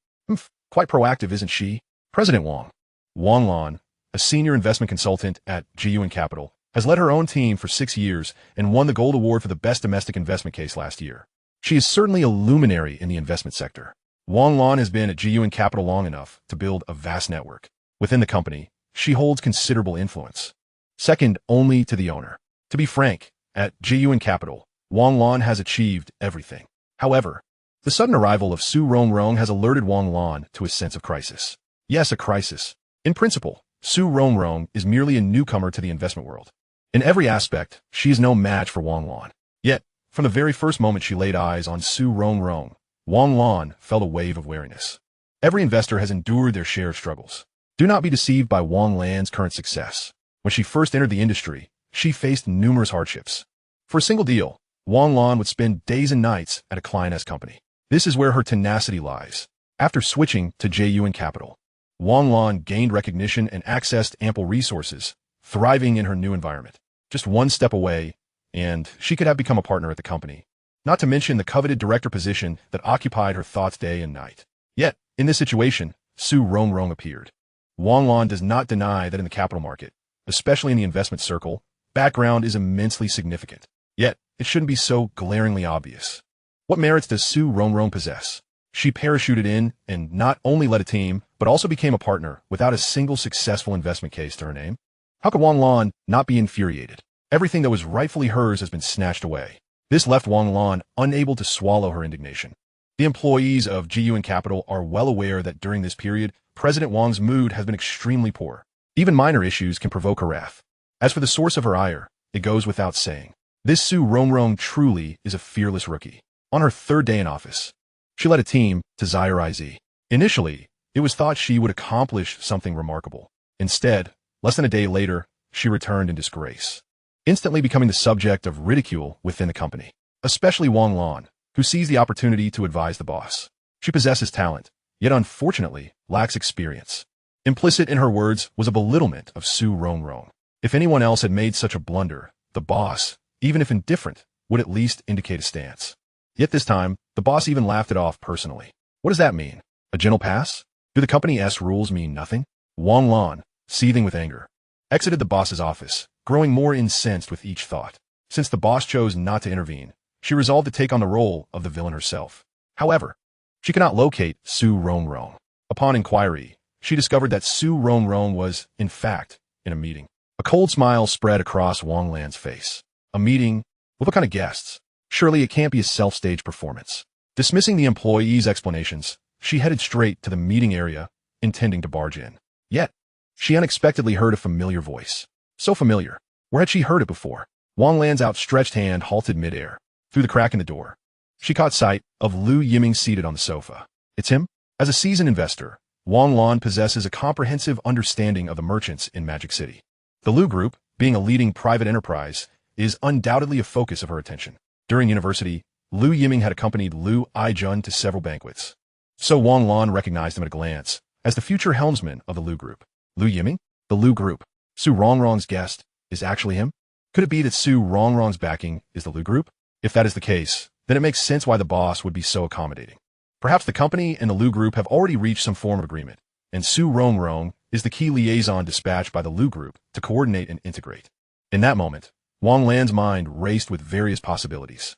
Quite proactive, isn't she? President Wang. Wang Lan, a senior investment consultant at Jiyuan Capital, has led her own team for 6 years and won the Gold Award for the best domestic investment case last year. She is certainly a luminary in the investment sector. Wang Lan has been at Jiyuan Capital long enough to build a vast network. Within the company, she holds considerable influence, second only to the owner. To be frank, at Jiyuan Capital, Wang Lan has achieved everything. However, the sudden arrival of Su Rongrong has alerted Wang Lan to a sense of crisis. Yes, a crisis. In principle, Su Rongrong is merely a newcomer to the investment world. In every aspect, she is no match for Wang Lan. Yet, from the very first moment she laid eyes on Su Rongrong, Wang Lan felt a wave of wariness. Every investor has endured their share of struggles. Do not be deceived by Wang Lan's current success. When she first entered the industry, she faced numerous hardships. For a single deal, Wang Lan would spend days and nights at a client's company. This is where her tenacity lies. After switching to Jiyuan Capital, Wang Lan gained recognition and accessed ample resources, thriving in her new environment. Just one step away, and she could have become a partner at the company. Not to mention the coveted director position that occupied her thoughts day and night. Yet, in this situation, Su Rongrong appeared. Wang Lan does not deny that in the capital market, especially in the investment circle, background is immensely significant. Yet, it shouldn't be so glaringly obvious. What merits does Su Rongrong possess? She parachuted in and not only led a team, but also became a partner without a single successful investment case to her name. How could Wang Lan not be infuriated? Everything that was rightfully hers has been snatched away. This left Wang Lan unable to swallow her indignation. The employees of Jiyuan Capital are well aware that during this period, President Wang's mood has been extremely poor. Even minor issues can provoke her wrath. As for the source of her ire, it goes without saying. This Su Rongrong truly is a fearless rookie. On her third day in office, she led a team to Zaire IZ. Initially, it was thought she would accomplish something remarkable. Instead, less than a day later, she returned in disgrace, instantly becoming the subject of ridicule within the company, especially Wang Lan, who sees the opportunity to advise the boss. She possesses talent, yet unfortunately lacks experience. Implicit in her words was a belittlement of Su Rongrong. If anyone else had made such a blunder, the boss, even if indifferent, would at least indicate a stance. Yet this time, the boss even laughed it off personally. What does that mean? A gentle pass? Do the company's rules mean nothing? Wang Lan, seething with anger, exited the boss's office, growing more incensed with each thought. Since the boss chose not to intervene, she resolved to take on the role of the villain herself. However, she could not locate Su Rongrong. Upon inquiry, she discovered that Su Rongrong was, in fact, in a meeting. A cold smile spread across Wang Lan's face. A meeting? With what kind of guests? Surely it can't be a self-staged performance. Dismissing the employee's explanations, she headed straight to the meeting area, intending to barge in. Yet, she unexpectedly heard a familiar voice. So familiar. Where had she heard it before? Wang Lan's outstretched hand halted midair. Through the crack in the door, she caught sight of Lu Yiming seated on the sofa. It's him? As a seasoned investor, Wang Lan possesses a comprehensive understanding of the merchants in Magic City. The Lu Group, being a leading private enterprise, is undoubtedly a focus of her attention. During university, Lu Yiming had accompanied Lu Aijun to several banquets. Su Rongrong recognized him at a glance as the future helmsman of the Lu group. Lu Yiming? The Lu group. Su Rongrong's guest is actually him? Could it be that Su Rongrong's backing is the Lu group? If that is the case, then it makes sense why the boss would be so accommodating. Perhaps the company and the Lu group have already reached some form of agreement, and Su Rongrong is the key liaison dispatched by the Lu group to coordinate and integrate. In that moment, Wang Lan's mind raced with various possibilities.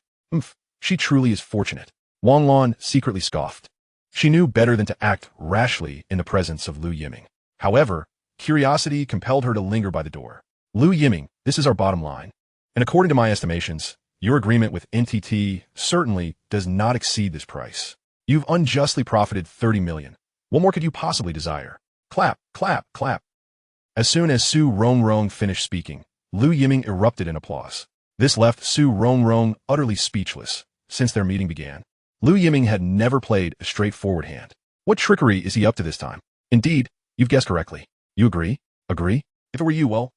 She truly is fortunate. Wang Lan secretly scoffed. She knew better than to act rashly in the presence of Lu Yiming. However, curiosity compelled her to linger by the door. Lu Yiming, this is our bottom line. And according to my estimations, your agreement with NTT certainly does not exceed this price. You've unjustly profited 30 million. What more could you possibly desire? Clap, clap, clap. As soon as Su Rongrong finished speaking, Lu Yiming erupted in applause. This left Su Rongrong utterly speechless. Since their meeting began, Lu Yiming had never played a straightforward hand. What trickery is he up to this time? Indeed, you've guessed correctly. You agree? Agree? If it were you, well,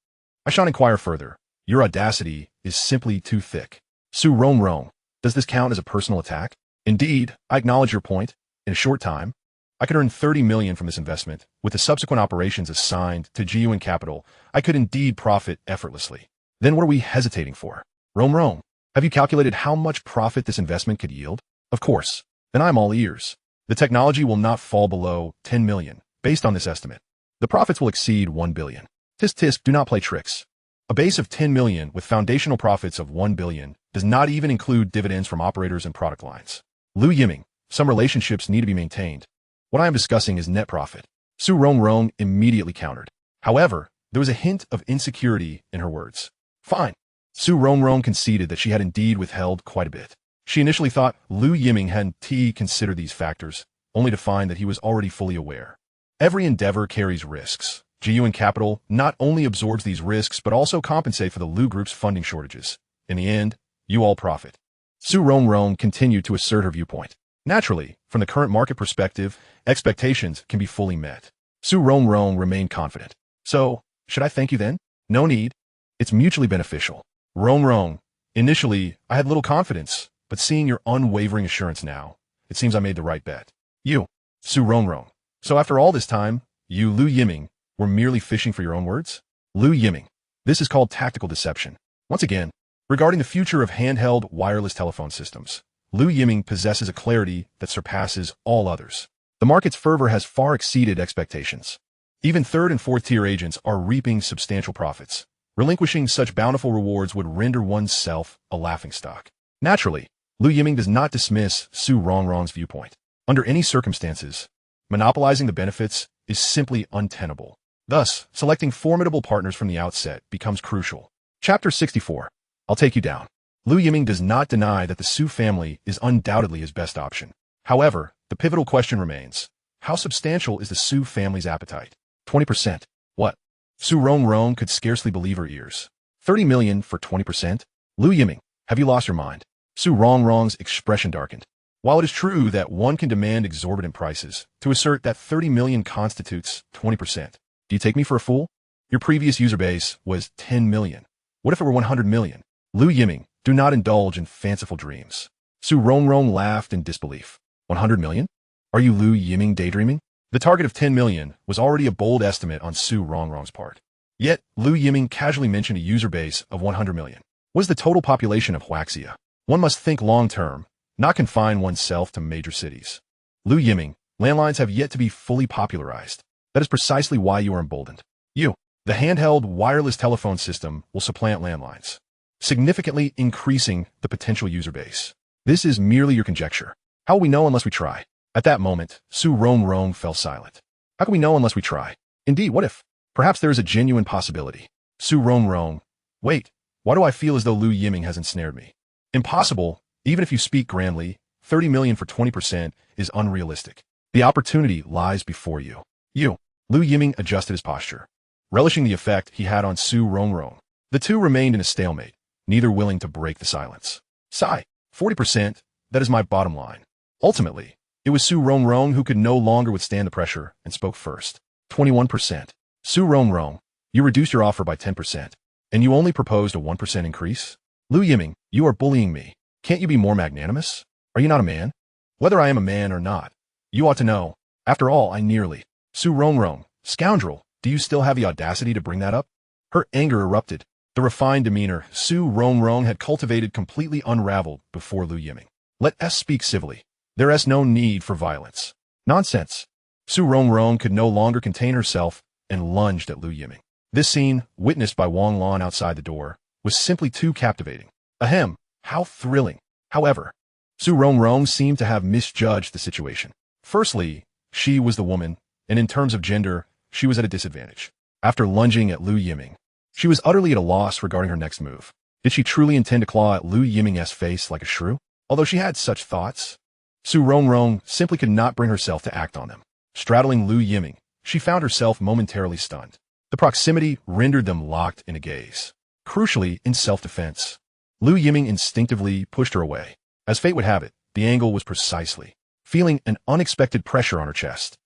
I shan't inquire further. Your audacity is simply too thick. Su Rongrong, does this count as a personal attack? Indeed, I acknowledge your point. In a short time, I could earn 30 million from this investment. With the subsequent operations assigned to Jiyuan Capital, I could indeed profit effortlessly. Then what are we hesitating for? Rongrong, have you calculated how much profit this investment could yield? Of course. Then I'm all ears. The technology will not fall below 10 million, based on this estimate. The profits will exceed 1 billion. Tisk tisk, do not play tricks. A base of 10 million with foundational profits of 1 billion does not even include dividends from operators and product lines. Lu Yiming, some relationships need to be maintained. What I am discussing is net profit. Su Rongrong immediately countered. However, there was a hint of insecurity in her words. Fine. Su Rongrong conceded that she had indeed withheld quite a bit. She initially thought Lu Yiming hadn't considered these factors, only to find that he was already fully aware. Every endeavor carries risks. Jiyuan Capital not only absorbs these risks but also compensate for the Lu Group's funding shortages. In the end, you all profit. Su Rongrong continued to assert her viewpoint. Naturally, from the current market perspective, expectations can be fully met. Su Rongrong remained confident. So, should I thank you then? No need. It's mutually beneficial. Rongrong, initially, I had little confidence, but seeing your unwavering assurance now, it seems I made the right bet. You, Su Rongrong. So after all this time, you, Lu Yiming, were merely fishing for your own words? Lu Yiming. This is called tactical deception. Once again, regarding the future of handheld wireless telephone systems, Lu Yiming possesses a clarity that surpasses all others. The market's fervor has far exceeded expectations. Even third and fourth tier agents are reaping substantial profits. Relinquishing such bountiful rewards would render oneself a laughingstock. Naturally, Lu Yiming does not dismiss Su Rongrong's viewpoint. Under any circumstances, monopolizing the benefits is simply untenable. Thus, selecting formidable partners from the outset becomes crucial. Chapter 64. I'll take you down. Lu Yiming does not deny that the Su family is undoubtedly his best option. However, the pivotal question remains, how substantial is the Su family's appetite? 20%. What? Su Rongrong could scarcely believe her ears. 30 million for 20%? Lu Yiming, have you lost your mind? Su Rongrong's expression darkened. While it is true that one can demand exorbitant prices, to assert that 30 million constitutes 20%. Do you take me for a fool? Your previous user base was 10 million. What if it were 100 million? Lu Yiming, do not indulge in fanciful dreams. Su Rongrong laughed in disbelief. 100 million? Are you Lu Yiming daydreaming? The target of 10 million was already a bold estimate on Su Rongrong's part. Yet, Lu Yiming casually mentioned a user base of 100 million. What is the total population of Huaxia? One must think long-term, not confine oneself to major cities. Lu Yiming, landlines have yet to be fully popularized. That is precisely why you are emboldened. You, the handheld wireless telephone system, will supplant landlines, significantly increasing the potential user base. This is merely your conjecture. How will we know unless we try? At that moment, Su Rongrong fell silent. How can we know unless we try? Indeed, what if? Perhaps there is a genuine possibility. Su Rongrong. Wait, why do I feel as though Lu Yiming has ensnared me? Impossible, even if you speak grandly. 30 million for 20% is unrealistic. The opportunity lies before you. You. Lu Yiming adjusted his posture, relishing the effect he had on Su Rongrong. The two remained in a stalemate, neither willing to break the silence. Sigh. 40%, that is my bottom line. Ultimately, it was Su Rongrong who could no longer withstand the pressure and spoke first. 21%. Su Rongrong, you reduced your offer by 10%. And you only proposed a 1% increase? Lu Yiming, you are bullying me. Can't you be more magnanimous? Are you not a man? Whether I am a man or not, you ought to know. After all, I nearly. Su Rongrong, scoundrel, do you still have the audacity to bring that up? Her anger erupted. The refined demeanor Su Rongrong had cultivated completely unraveled before Lu Yiming. Let us speak civilly. There is no need for violence. Nonsense. Su Rongrong could no longer contain herself and lunged at Lu Yiming. This scene, witnessed by Wang Lan outside the door, was simply too captivating. Ahem, how thrilling. However, Su Rongrong seemed to have misjudged the situation. Firstly, she was the woman, and in terms of gender, she was at a disadvantage. After lunging at Lu Yiming, she was utterly at a loss regarding her next move. Did she truly intend to claw at Lu Yiming's face like a shrew? Although she had such thoughts, Su Rongrong simply could not bring herself to act on them. Straddling Lu Yiming, she found herself momentarily stunned. The proximity rendered them locked in a gaze. Crucially, in self-defense, Lu Yiming instinctively pushed her away. As fate would have it, the angle was precisely. Feeling an unexpected pressure on her chest,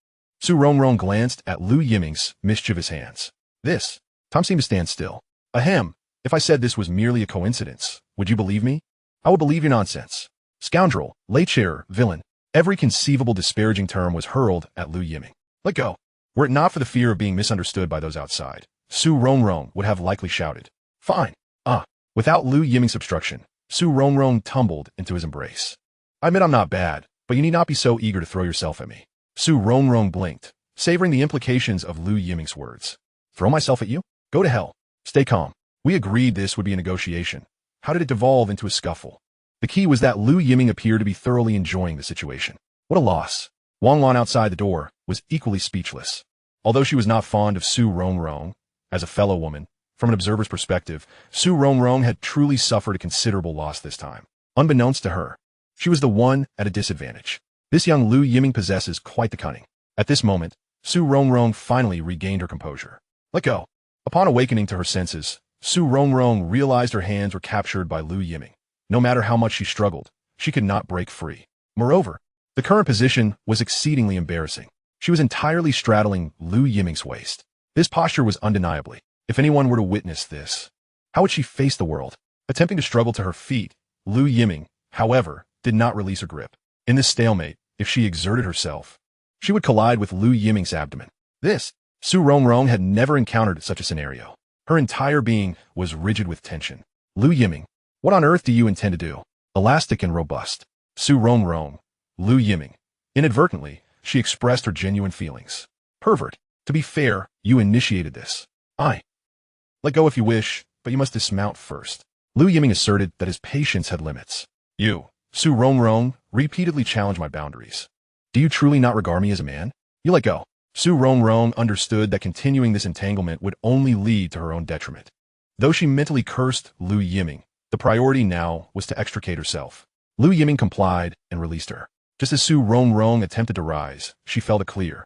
Su Rongrong glanced at Lu Yiming's mischievous hands. This time seemed to stand still. Ahem, if I said this was merely a coincidence, would you believe me? I would believe your nonsense. Scoundrel, late-sharer, villain. Every conceivable disparaging term was hurled at Lu Yiming. Let go. Were it not for the fear of being misunderstood by those outside, Su Rongrong would have likely shouted. Fine. Without Lu Yiming's obstruction, Su Rongrong tumbled into his embrace. I admit I'm not bad, but you need not be so eager to throw yourself at me. Su Rongrong blinked, savoring the implications of Lu Yiming's words. Throw myself at you? Go to hell. Stay calm. We agreed this would be a negotiation. How did it devolve into a scuffle? The key was that Lu Yiming appeared to be thoroughly enjoying the situation. What a loss. Wang Lan outside the door was equally speechless. Although she was not fond of Su Rongrong, as a fellow woman, from an observer's perspective, Su Rongrong had truly suffered a considerable loss this time. Unbeknownst to her, she was the one at a disadvantage. This young Lu Yiming possesses quite the cunning. At this moment, Su Rongrong finally regained her composure. Let go. Upon awakening to her senses, Su Rongrong realized her hands were captured by Lu Yiming. No matter how much she struggled, she could not break free. Moreover, the current position was exceedingly embarrassing. She was entirely straddling Lu Yiming's waist. This posture was undeniably. If anyone were to witness this, how would she face the world? Attempting to struggle to her feet, Lu Yiming, however, did not release her grip. In this stalemate, if she exerted herself, she would collide with Lu Yiming's abdomen. Su Rongrong had never encountered such a scenario. Her entire being was rigid with tension. Lu Yiming, what on earth do you intend to do? Elastic and robust. Su Rongrong, Lu Yiming. Inadvertently, she expressed her genuine feelings. Pervert. To be fair, you initiated this. Let go if you wish, but you must dismount first. Lu Yiming asserted that his patience had limits. You, Su Rongrong, repeatedly challenged my boundaries. Do you truly not regard me as a man? You let go. Su Rongrong understood that continuing this entanglement would only lead to her own detriment. Though she mentally cursed Lu Yiming, the priority now was to extricate herself. Lu Yiming complied and released her. Just as Su Rongrong attempted to rise, she felt it clear.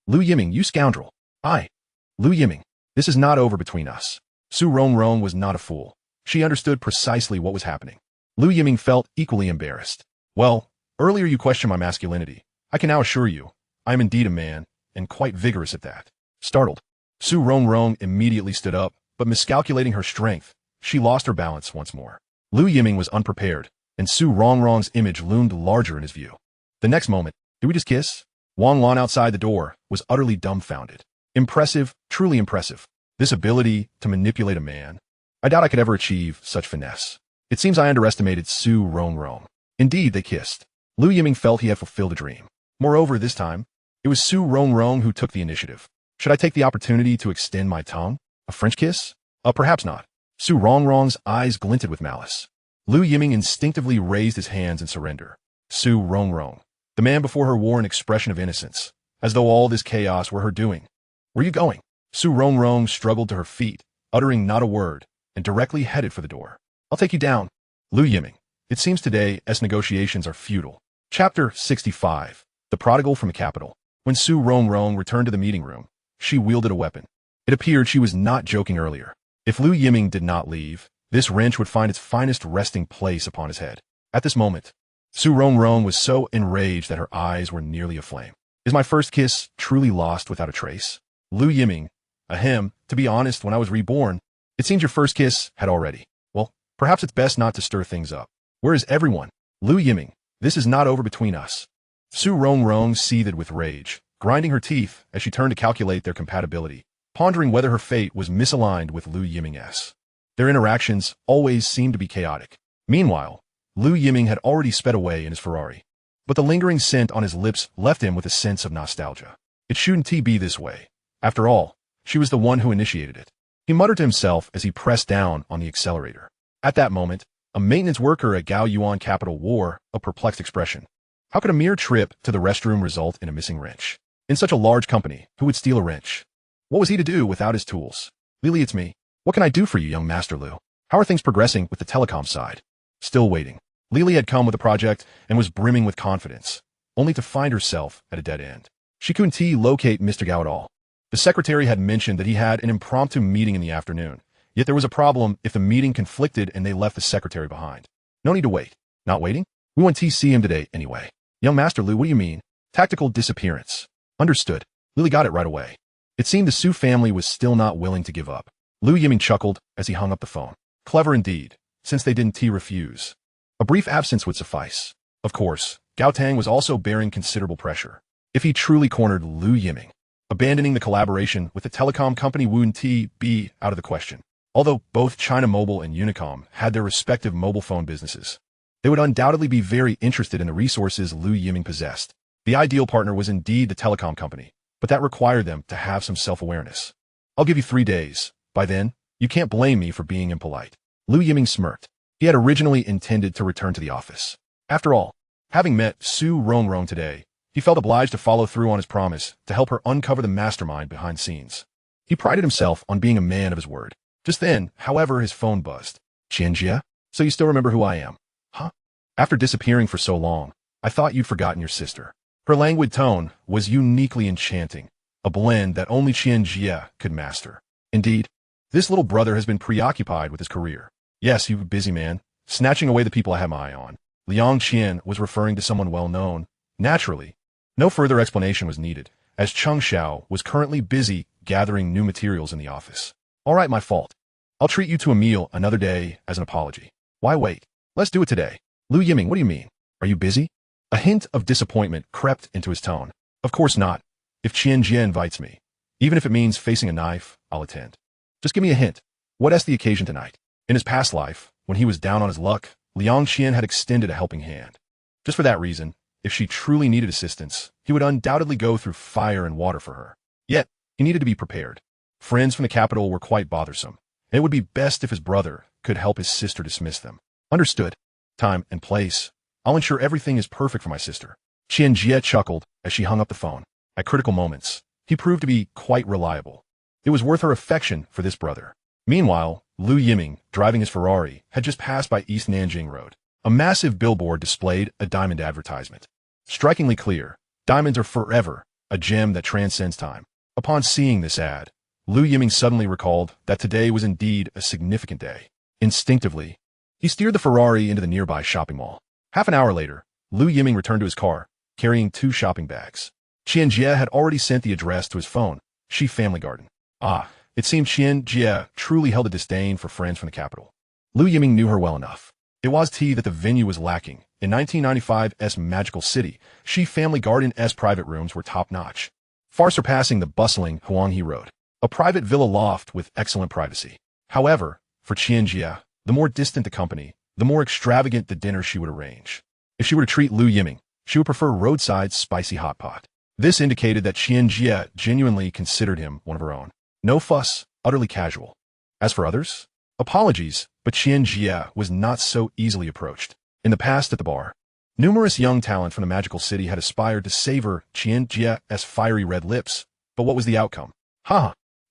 Lu Yiming, you scoundrel. Lu Yiming, this is not over between us. Su Rongrong was not a fool. She understood precisely what was happening. Lu Yiming felt equally embarrassed. Well, earlier you questioned my masculinity. I can now assure you, I am indeed a man, and quite vigorous at that. Startled, Su Rongrong immediately stood up, but miscalculating her strength, she lost her balance once more. Lu Yiming was unprepared, and Su Rongrong's image loomed larger in his view. The next moment, did we just kiss? Wang Lan outside the door was utterly dumbfounded. Impressive, truly impressive. This ability to manipulate a man. I doubt I could ever achieve such finesse. It seems I underestimated Su Rongrong. Indeed, they kissed. Lu Yiming felt he had fulfilled a dream. Moreover, this time, it was Su Rongrong who took the initiative. Should I take the opportunity to extend my tongue? A French kiss? Perhaps not. Su Rongrong's eyes glinted with malice. Lu Yiming instinctively raised his hands in surrender. Su Rongrong. The man before her wore an expression of innocence, as though all this chaos were her doing. Where are you going? Su Rongrong struggled to her feet, uttering not a word, and directly headed for the door. I'll take you down. Lu Yiming. It seems today as negotiations are futile. Chapter 65. The Prodigal from the Capital. When Su Rongrong returned to the meeting room, she wielded a weapon. It appeared she was not joking earlier. If Lu Yiming did not leave, this wrench would find its finest resting place upon his head. At this moment, Su Rongrong was so enraged that her eyes were nearly aflame. Is my first kiss truly lost without a trace? Lu Yiming, to be honest, when I was reborn, It seems your first kiss had already. Well, perhaps it's best not to stir things up. Where is everyone? Lu Yiming, this is not over between us. Su Rongrong seethed with rage, grinding her teeth as she turned to calculate their compatibility, pondering whether her fate was misaligned with Lu Yiming's. Their interactions always seemed to be chaotic. Meanwhile, Lu Yiming had already sped away in his Ferrari. But the lingering scent on his lips left him with a sense of nostalgia. It shouldn't be this way. After all, she was the one who initiated it. He muttered to himself as he pressed down on the accelerator. At that moment, a maintenance worker at Gao Yuan Capital wore a perplexed expression. How could a mere trip to the restroom result in a missing wrench? In such a large company, who would steal a wrench? What was he to do without his tools? Lily, it's me. What can I do for you, young Master Lu? How are things progressing with the telecom side? Still waiting. Lily had come with the project and was brimming with confidence, only to find herself at a dead end. She couldn't locate Mr. Gao at all. The secretary had mentioned that he had an impromptu meeting in the afternoon, yet there was a problem if the meeting conflicted and they left the secretary behind. No need to wait. Not waiting? We want to see him today anyway. Young Master Lu, what do you mean? Tactical disappearance. Understood. Lily got it right away. It seemed the Su family was still not willing to give up. Lu Yiming chuckled as he hung up the phone. Clever indeed, since they didn't refuse. A brief absence would suffice. Of course, Gao Tang was also bearing considerable pressure. If he truly cornered Lu Yiming, abandoning the collaboration with the telecom company wouldn't be out of the question. Although both China Mobile and Unicom had their respective mobile phone businesses, they would undoubtedly be very interested in the resources Lu Yiming possessed. The ideal partner was indeed the telecom company, but that required them to have some self-awareness. I'll give you 3 days. By then, you can't blame me for being impolite. Lu Yiming smirked. He had originally intended to return to the office. After all, having met Su Rongrong today, he felt obliged to follow through on his promise to help her uncover the mastermind behind scenes. He prided himself on being a man of his word. Just then, however, his phone buzzed. Qianjia? So you still remember who I am? Huh? After disappearing for so long, I thought you'd forgotten your sister. Her languid tone was uniquely enchanting, a blend that only Qianjia could master. Indeed, this little brother has been preoccupied with his career. Yes, you busy man, snatching away the people I have my eye on. Liang Qian was referring to someone well known. Naturally, no further explanation was needed, as Cheng Xiao was currently busy gathering new materials in the office. All right, my fault. I'll treat you to a meal another day as an apology. Why wait? Let's do it today. Lu Yiming, what do you mean? Are you busy? A hint of disappointment crept into his tone. Of course not. If Qianjia invites me, even if it means facing a knife, I'll attend. Just give me a hint. What is the occasion tonight? In his past life, when he was down on his luck, Liang Qian had extended a helping hand. Just for that reason, if she truly needed assistance, he would undoubtedly go through fire and water for her. Yet, he needed to be prepared. Friends from the capital were quite bothersome, and it would be best if his brother could help his sister dismiss them. Understood. Time and place. I'll ensure everything is perfect for my sister. Qianjia chuckled as she hung up the phone. At critical moments, he proved to be quite reliable. It was worth her affection for this brother. Meanwhile, Lu Yiming, driving his Ferrari, had just passed by East Nanjing Road. A massive billboard displayed a diamond advertisement. Strikingly clear, diamonds are forever, a gem that transcends time. Upon seeing this ad, Lu Yiming suddenly recalled that today was indeed a significant day. Instinctively, he steered the Ferrari into the nearby shopping mall. Half an hour later, Lu Yiming returned to his car, carrying 2 shopping bags. Qianjia had already sent the address to his phone, Shi Family Garden. Ah, it seemed Qianjia truly held a disdain for friends from the capital. Lu Yiming knew her well enough. It was that the venue was lacking. In 1995's magical city, Shi Family Garden's private rooms were top-notch, far surpassing the bustling Huanghe Road. A private villa loft with excellent privacy. However, for Qianjia, the more distant the company, the more extravagant the dinner she would arrange. If she were to treat Lu Yiming, she would prefer roadside spicy hot pot. This indicated that Qianjia genuinely considered him one of her own. No fuss, utterly casual. As for others, apologies, but Qianjia was not so easily approached. In the past at the bar, numerous young talent from the magical city had aspired to savor Qianjia's fiery red lips, but what was the outcome?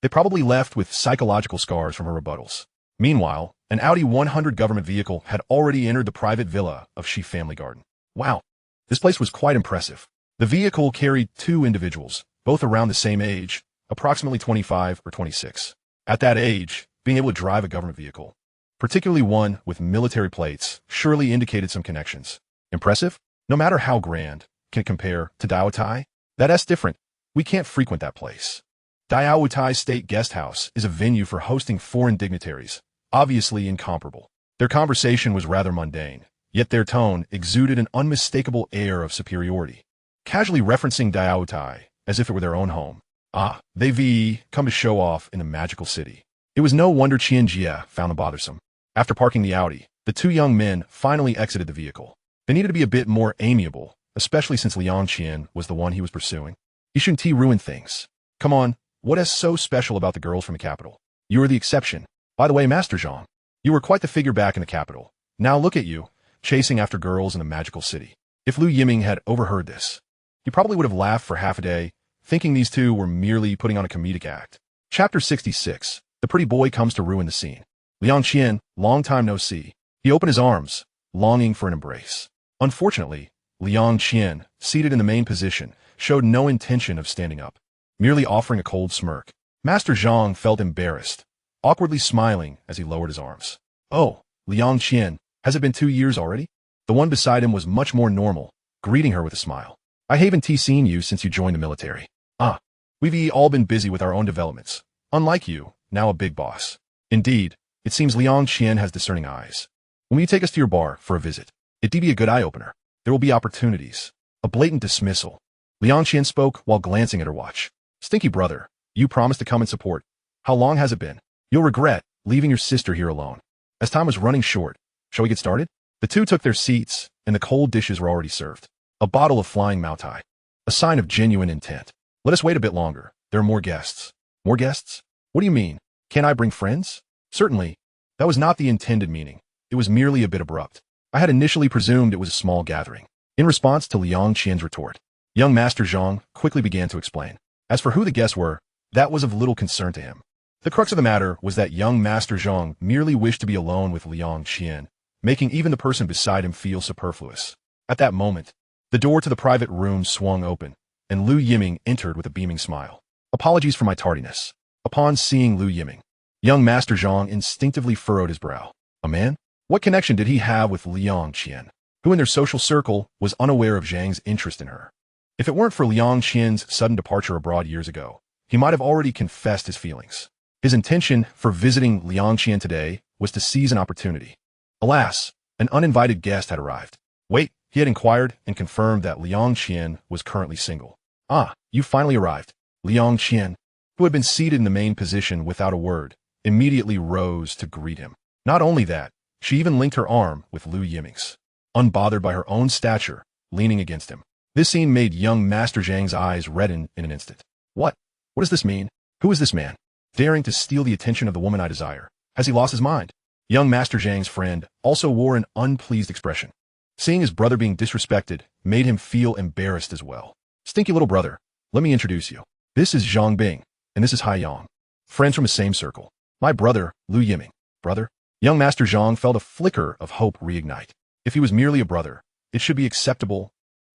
They probably left with psychological scars from her rebuttals. Meanwhile, an Audi 100 government vehicle had already entered the private villa of Shi Family Garden. Wow, this place was quite impressive. The vehicle carried 2 individuals, both around the same age, approximately 25 or 26. At that age, being able to drive a government vehicle, particularly one with military plates, surely indicated some connections. Impressive? No matter how grand, can it compare to Daotai? That's different. We can't frequent that place. Diaotai State Guest House is a venue for hosting foreign dignitaries, obviously incomparable. Their conversation was rather mundane, yet their tone exuded an unmistakable air of superiority, casually referencing Diaotai as if it were their own home. Ah, they've come to show off in a magical city. It was no wonder Qian Jie found them bothersome. After parking the Audi, the two young men finally exited the vehicle. They needed to be a bit more amiable, especially since Liang Qian was the one he was pursuing. He shouldn't ruin things. Come on, what is so special about the girls from the capital? You are the exception. By the way, Master Zhang, you were quite the figure back in the capital. Now look at you, chasing after girls in a magical city. If Lu Yiming had overheard this, he probably would have laughed for half a day, thinking these two were merely putting on a comedic act. Chapter 66. The pretty boy comes to ruin the scene. Liang Qian, long time no see. He opened his arms, longing for an embrace. Unfortunately, Liang Qian, seated in the main position, showed no intention of standing up, merely offering a cold smirk. Master Zhang felt embarrassed, awkwardly smiling as he lowered his arms. Oh, Liang Qian, has it been 2 years already? The one beside him was much more normal, greeting her with a smile. I haven't seen you since you joined the military. Ah, we've all been busy with our own developments. Unlike you, now a big boss. Indeed, it seems Liang Qian has discerning eyes. When you take us to your bar for a visit, it'd be a good eye-opener. There will be opportunities. A blatant dismissal. Liang Qian spoke while glancing at her watch. Stinky brother, you promised to come and support. How long has it been? You'll regret leaving your sister here alone. As time was running short, shall we get started? The two took their seats, and the cold dishes were already served. A bottle of flying Moutai. A sign of genuine intent. Let us wait a bit longer. There are more guests. More guests? What do you mean? Can't I bring friends? Certainly. That was not the intended meaning. It was merely a bit abrupt. I had initially presumed it was a small gathering. In response to Liang Qian's retort, young Master Zhang quickly began to explain. As for who the guests were, that was of little concern to him. The crux of the matter was that young Master Zhang merely wished to be alone with Liang Qian, making even the person beside him feel superfluous. At that moment, the door to the private room swung open, and Lu Yiming entered with a beaming smile. Apologies for my tardiness. Upon seeing Lu Yiming, young Master Zhang instinctively furrowed his brow. A man? What connection did he have with Liang Qian, who in their social circle was unaware of Zhang's interest in her? If it weren't for Liang Qian's sudden departure abroad years ago, he might have already confessed his feelings. His intention for visiting Liang Qian today was to seize an opportunity. Alas, an uninvited guest had arrived. Wait, he had inquired and confirmed that Liang Qian was currently single. Ah, you finally arrived. Liang Qian, who had been seated in the main position without a word, immediately rose to greet him. Not only that, she even linked her arm with Lu Yiming's, unbothered by her own stature, leaning against him. This scene made young Master Zhang's eyes redden in an instant. What? What does this mean? Who is this man? Daring to steal the attention of the woman I desire. Has he lost his mind? Young Master Zhang's friend also wore an unpleased expression. Seeing his brother being disrespected made him feel embarrassed as well. Stinky little brother, let me introduce you. This is Zhang Bing, and this is Hai Yang. Friends from the same circle. My brother, Lu Yiming. Brother? Young Master Zhang felt a flicker of hope reignite. If he was merely a brother, it should be acceptable,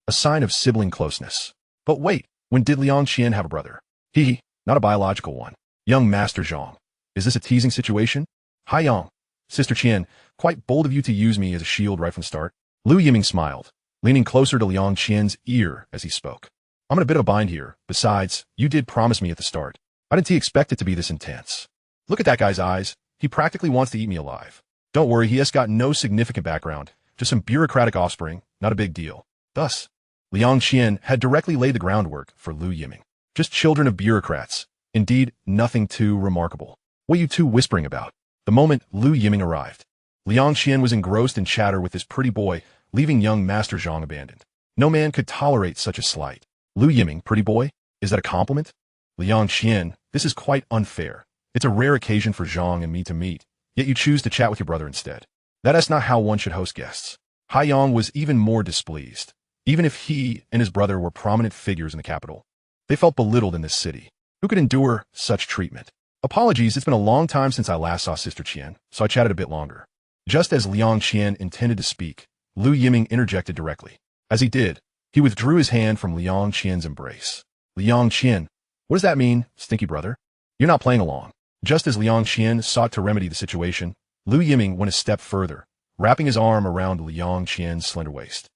a sign of sibling closeness. But wait, when did Liang Qian have a brother? He, not a biological one. Young Master Zhang. Is this a teasing situation? Hai Yang. Sister Qian, quite bold of you to use me as a shield right from the start. Lu Yiming smiled, leaning closer to Liang Qian's ear as he spoke. I'm in a bit of a bind here. Besides, you did promise me at the start. I didn't expect it to be this intense. Look at that guy's eyes. He practically wants to eat me alive. Don't worry, he has got no significant background, just some bureaucratic offspring, not a big deal. Thus, Liang Qian had directly laid the groundwork for Lu Yiming. Just children of bureaucrats. Indeed, nothing too remarkable. What are you two whispering about? The moment Lu Yiming arrived, Liang Qian was engrossed in chatter with this pretty boy, leaving young Master Zhang abandoned. No man could tolerate such a slight. Lu Yiming, pretty boy? Is that a compliment? Liang Qian, this is quite unfair. It's a rare occasion for Zhang and me to meet, yet you choose to chat with your brother instead. That is not how one should host guests. Hai Yang was even more displeased. Even if he and his brother were prominent figures in the capital, they felt belittled in this city. Who could endure such treatment? Apologies, it's been a long time since I last saw Sister Qian, so I chatted a bit longer. Just as Liang Qian intended to speak, Lu Yiming interjected directly. As he did, he withdrew his hand from Liang Qian's embrace. Liang Qian, what does that mean, stinky brother? You're not playing along. Just as Liang Qian sought to remedy the situation, Lu Yiming went a step further, wrapping his arm around Liang Qian's slender waist.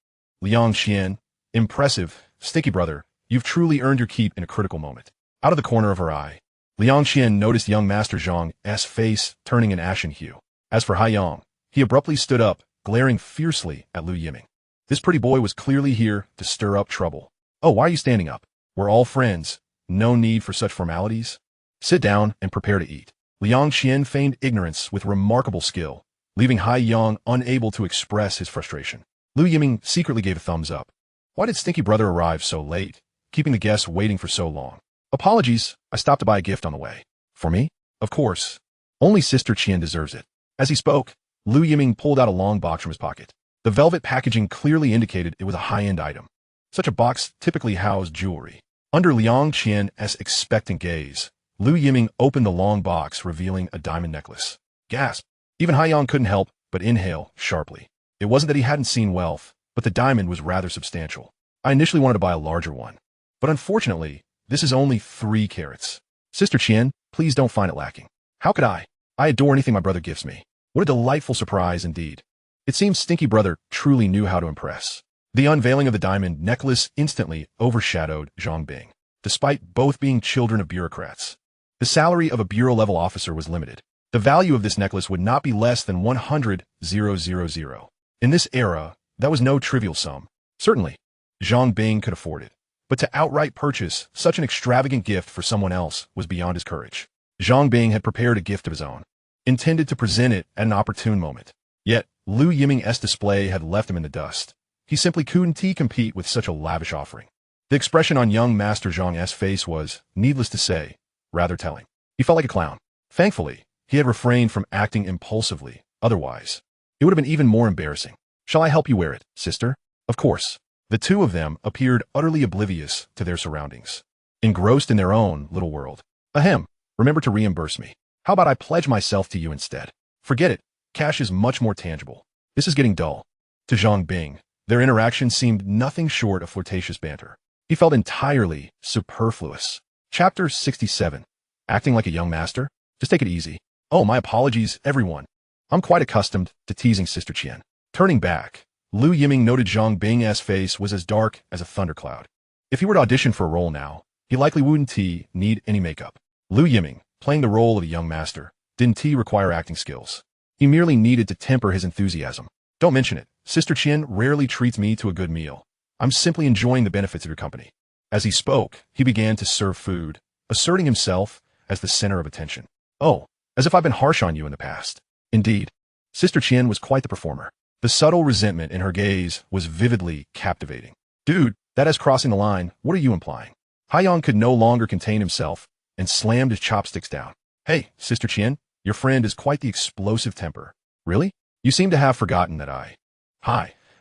Liang Qian, impressive, stinky brother, you've truly earned your keep in a critical moment. Out of the corner of her eye, Liang Qian noticed young Master Zhang's face turning an ashen hue. As for Haiyang, he abruptly stood up, glaring fiercely at Lu Yiming. This pretty boy was clearly here to stir up trouble. Oh, why are you standing up? We're all friends. No need for such formalities. Sit down and prepare to eat. Liang Qian feigned ignorance with remarkable skill, leaving Haiyang unable to express his frustration. Lu Yiming secretly gave a thumbs up. Why did Stinky Brother arrive so late, keeping the guests waiting for so long? Apologies, I stopped to buy a gift on the way. For me? Of course. Only Sister Qian deserves it. As he spoke, Lu Yiming pulled out a long box from his pocket. The velvet packaging clearly indicated it was a high-end item. Such a box typically housed jewelry. Under Liang Qian's expectant gaze, Lu Yiming opened the long box, revealing a diamond necklace. Gasp! Even Haiyang couldn't help but inhale sharply. It wasn't that he hadn't seen wealth, but the diamond was rather substantial. I initially wanted to buy a larger one, but unfortunately, this is only 3 carats. Sister Qian, please don't find it lacking. How could I? I adore anything my brother gives me. What a delightful surprise indeed. It seems Stinky Brother truly knew how to impress. The unveiling of the diamond necklace instantly overshadowed Zhang Bing, despite both being children of bureaucrats. The salary of a bureau-level officer was limited. The value of this necklace would not be less than 100,000. In this era, that was no trivial sum. Certainly, Zhang Bing could afford it. But to outright purchase such an extravagant gift for someone else was beyond his courage. Zhang Bing had prepared a gift of his own, intended to present it at an opportune moment. Yet, Lu Yiming's display had left him in the dust. He simply couldn't compete with such a lavish offering. The expression on young Master Zhang's face was, needless to say, rather telling. He felt like a clown. Thankfully, he had refrained from acting impulsively. Otherwise, it would have been even more embarrassing. Shall I help you wear it, sister? Of course. The two of them appeared utterly oblivious to their surroundings, engrossed in their own little world. Ahem, remember to reimburse me. How about I pledge myself to you instead? Forget it, cash is much more tangible. This is getting dull. To Zhang Bing, their interaction seemed nothing short of flirtatious banter. He felt entirely superfluous. Chapter 67. Acting like a young master? Just take it easy. Oh, my apologies, everyone. I'm quite accustomed to teasing Sister Qian. Turning back, Lu Yiming noted Zhang Bing's face was as dark as a thundercloud. If he were to audition for a role now, he likely wouldn't need any makeup. Lu Yiming, playing the role of a young master, didn't require acting skills. He merely needed to temper his enthusiasm. Don't mention it. Sister Qian rarely treats me to a good meal. I'm simply enjoying the benefits of your company. As he spoke, he began to serve food, asserting himself as the center of attention. Oh, as if I've been harsh on you in the past. Indeed, Sister Qian was quite the performer. The subtle resentment in her gaze was vividly captivating. Dude, that is crossing the line. What are you implying? Haiyang could no longer contain himself and slammed his chopsticks down. Hey, Sister Qian, your friend is quite the explosive temper. Really? You seem to have forgotten that I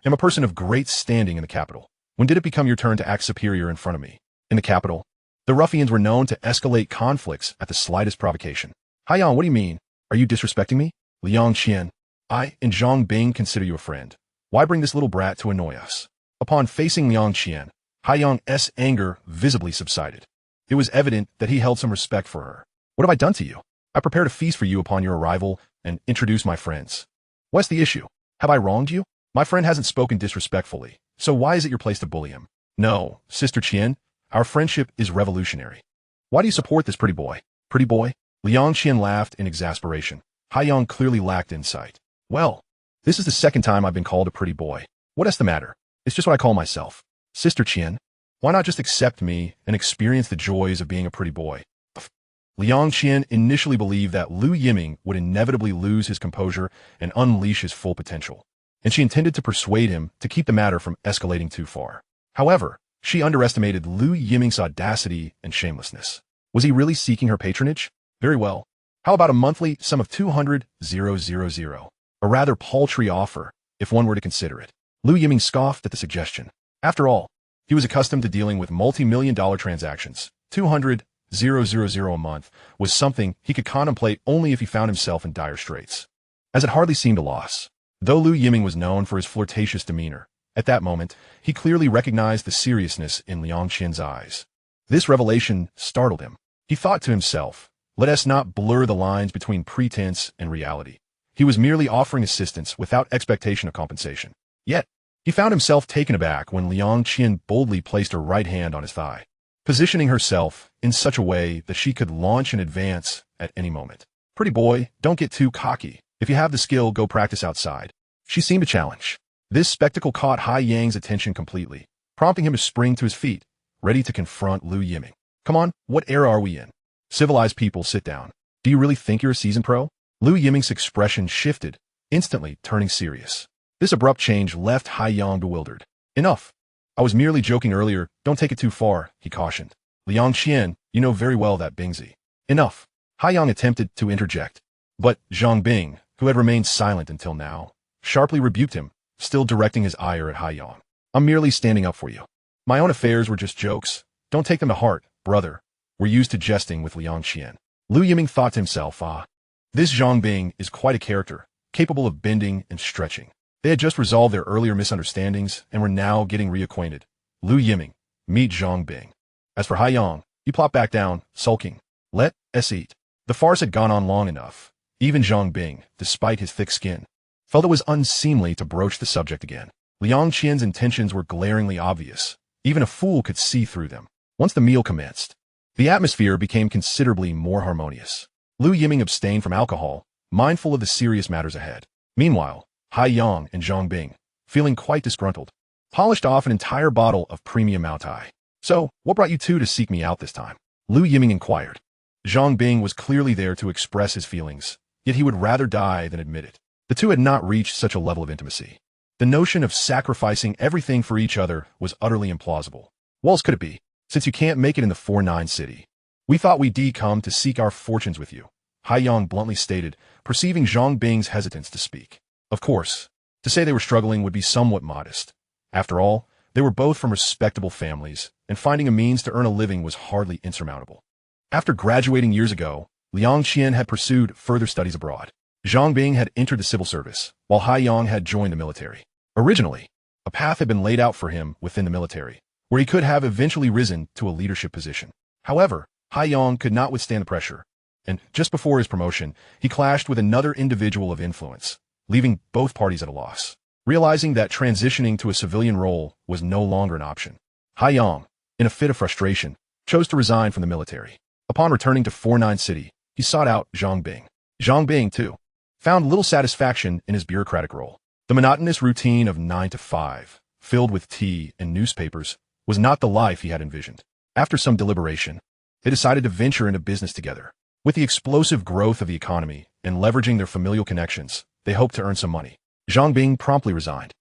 am a person of great standing in the capital. When did it become your turn to act superior in front of me? In the capital, the ruffians were known to escalate conflicts at the slightest provocation. Haiyang, what do you mean? Are you disrespecting me? Liang Qian, I and Zhang Bing consider you a friend. Why bring this little brat to annoy us? Upon facing Liang Qian, Haiyang's anger visibly subsided. It was evident that he held some respect for her. What have I done to you? I prepared a feast for you upon your arrival and introduced my friends. What's the issue? Have I wronged you? My friend hasn't spoken disrespectfully, so why is it your place to bully him? No, Sister Qian, our friendship is revolutionary. Why do you support this pretty boy? Pretty boy? Liang Qian laughed in exasperation. Haiyang clearly lacked insight. Well, this is the second time I've been called a pretty boy. What's the matter? It's just what I call myself. Sister Qian, why not just accept me and experience the joys of being a pretty boy? Liang Qian initially believed that Lu Yiming would inevitably lose his composure and unleash his full potential, and she intended to persuade him to keep the matter from escalating too far. However, she underestimated Lu Yiming's audacity and shamelessness. Was he really seeking her patronage? Very well. How about a monthly sum of 200,000? A rather paltry offer, if one were to consider it. Lu Yiming scoffed at the suggestion. After all, he was accustomed to dealing with multi-million-dollar transactions. 200,000 a month was something he could contemplate only if he found himself in dire straits. As it hardly seemed a loss. Though Lu Yiming was known for his flirtatious demeanor, at that moment, he clearly recognized the seriousness in Liang Qian's eyes. This revelation startled him. He thought to himself, let us not blur the lines between pretense and reality. He was merely offering assistance without expectation of compensation. Yet, he found himself taken aback when Liang Qian boldly placed her right hand on his thigh. positioning herself in such a way that she could launch and advance at any moment. Pretty boy, don't get too cocky. If you have the skill, go practice outside. She seemed to challenge. This spectacle caught Hai Yang's attention completely, prompting him to spring to his feet, ready to confront Lu Yiming. Come on, what era are we in? Civilized people, sit down. Do you really think you're a seasoned pro? Lu Yiming's expression shifted, instantly turning serious. This abrupt change left Hai Yang bewildered. Enough. I was merely joking earlier, don't take it too far, he cautioned. Liang Qian, you know very well that Bingzi. Enough. Hai Yang attempted to interject, but Zhang Bing, who had remained silent until now, sharply rebuked him, still directing his ire at Hai Yang. I'm merely standing up for you. My own affairs were just jokes. Don't take them to heart, brother. We're used to jesting with Liang Qian. Lu Yiming thought to himself, this Zhang Bing is quite a character, capable of bending and stretching. They had just resolved their earlier misunderstandings and were now getting reacquainted. Lu Yiming, meet Zhang Bing. As for Hai Yang, he plopped back down, sulking. Let us eat. The farce had gone on long enough. Even Zhang Bing, despite his thick skin, felt it was unseemly to broach the subject again. Liang Qian's intentions were glaringly obvious. Even a fool could see through them. Once the meal commenced, the atmosphere became considerably more harmonious. Lu Yiming abstained from alcohol, mindful of the serious matters ahead. Meanwhile, Hai Yang and Zhang Bing, feeling quite disgruntled, polished off an entire bottle of premium Maotai. So, what brought you two to seek me out this time? Lu Yiming inquired. Zhang Bing was clearly there to express his feelings, yet he would rather die than admit it. The two had not reached such a level of intimacy. The notion of sacrificing everything for each other was utterly implausible. What else could it be, since you can't make it in the 4-9 city? We thought we'd come to seek our fortunes with you, Hai Yang bluntly stated, perceiving Zhang Bing's hesitance to speak. Of course, to say they were struggling would be somewhat modest. After all, they were both from respectable families, and finding a means to earn a living was hardly insurmountable. After graduating years ago, Liang Qian had pursued further studies abroad. Zhang Bing had entered the civil service, while Hai Yang had joined the military. Originally, a path had been laid out for him within the military, where he could have eventually risen to a leadership position. However, Hai Yang could not withstand the pressure, and just before his promotion, he clashed with another individual of influence, leaving both parties at a loss. Realizing that transitioning to a civilian role was no longer an option, Hai Yang, in a fit of frustration, chose to resign from the military. Upon returning to 4-9 City, he sought out Zhang Bing. Zhang Bing, too, found little satisfaction in his bureaucratic role. The monotonous routine of 9 to 5, filled with tea and newspapers, was not the life he had envisioned. After some deliberation, they decided to venture into business together. With the explosive growth of the economy and leveraging their familial connections, they hoped to earn some money. Zhang Bing promptly resigned,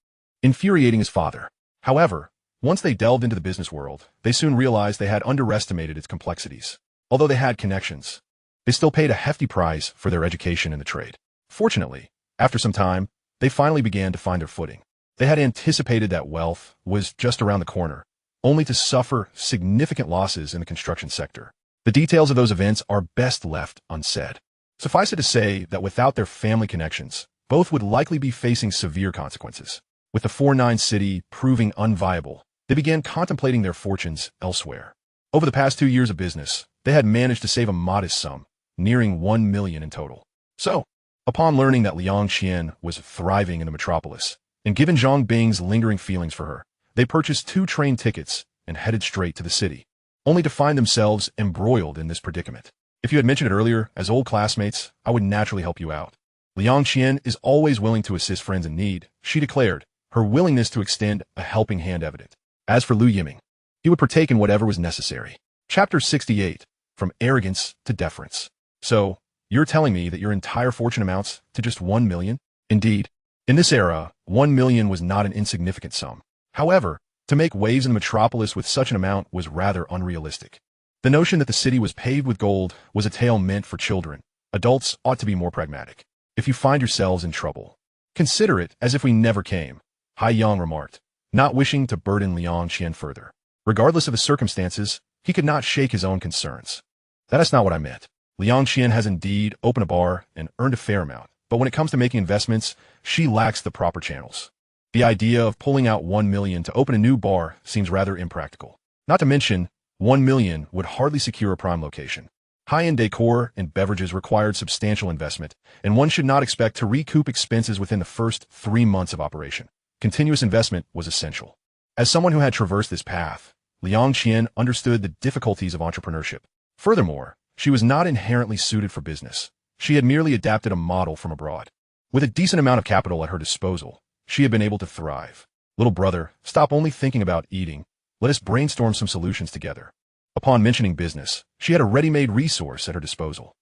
infuriating his father. However, once they delved into the business world, they soon realized they had underestimated its complexities. Although they had connections, they still paid a hefty price for their education in the trade. Fortunately, after some time, they finally began to find their footing. They had anticipated that wealth was just around the corner, only to suffer significant losses in the construction sector. The details of those events are best left unsaid. Suffice it to say that without their family connections, both would likely be facing severe consequences. With the 4-9 city proving unviable, they began contemplating their fortunes elsewhere. Over the past 2 years of business, they had managed to save a modest sum, nearing 1 million in total. So, upon learning that Liang Qian was thriving in the metropolis, and given Zhang Bing's lingering feelings for her, they purchased 2 train tickets and headed straight to the city, only to find themselves embroiled in this predicament. If you had mentioned it earlier, as old classmates, I would naturally help you out. Liang Qian is always willing to assist friends in need, she declared, her willingness to extend a helping hand evident. As for Lu Yiming, he would partake in whatever was necessary. Chapter 68, From Arrogance to Deference. So, you're telling me that your entire fortune amounts to just 1 million? Indeed. In this era, 1 million was not an insignificant sum. However, to make waves in the metropolis with such an amount was rather unrealistic. The notion that the city was paved with gold was a tale meant for children. Adults ought to be more pragmatic. If you find yourselves in trouble, consider it as if we never came, Hai Yang remarked, not wishing to burden Liang Qian further. Regardless of the circumstances, he could not shake his own concerns. That is not what I meant. Liang Qian has indeed opened a bar and earned a fair amount, but when it comes to making investments, she lacks the proper channels. The idea of pulling out 1 million to open a new bar seems rather impractical. Not to mention, 1 million would hardly secure a prime location. High-end decor and beverages required substantial investment, and one should not expect to recoup expenses within the first 3 months of operation. Continuous investment was essential. As someone who had traversed this path, Liang Qian understood the difficulties of entrepreneurship. Furthermore, she was not inherently suited for business. She had merely adapted a model from abroad. With a decent amount of capital at her disposal, she had been able to thrive. Little brother, stop only thinking about eating. Let us brainstorm some solutions together. Upon mentioning business, she had a ready-made resource at her disposal.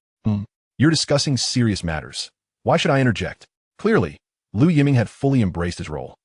You're discussing serious matters. Why should I interject? Clearly, Lu Yiming had fully embraced his role,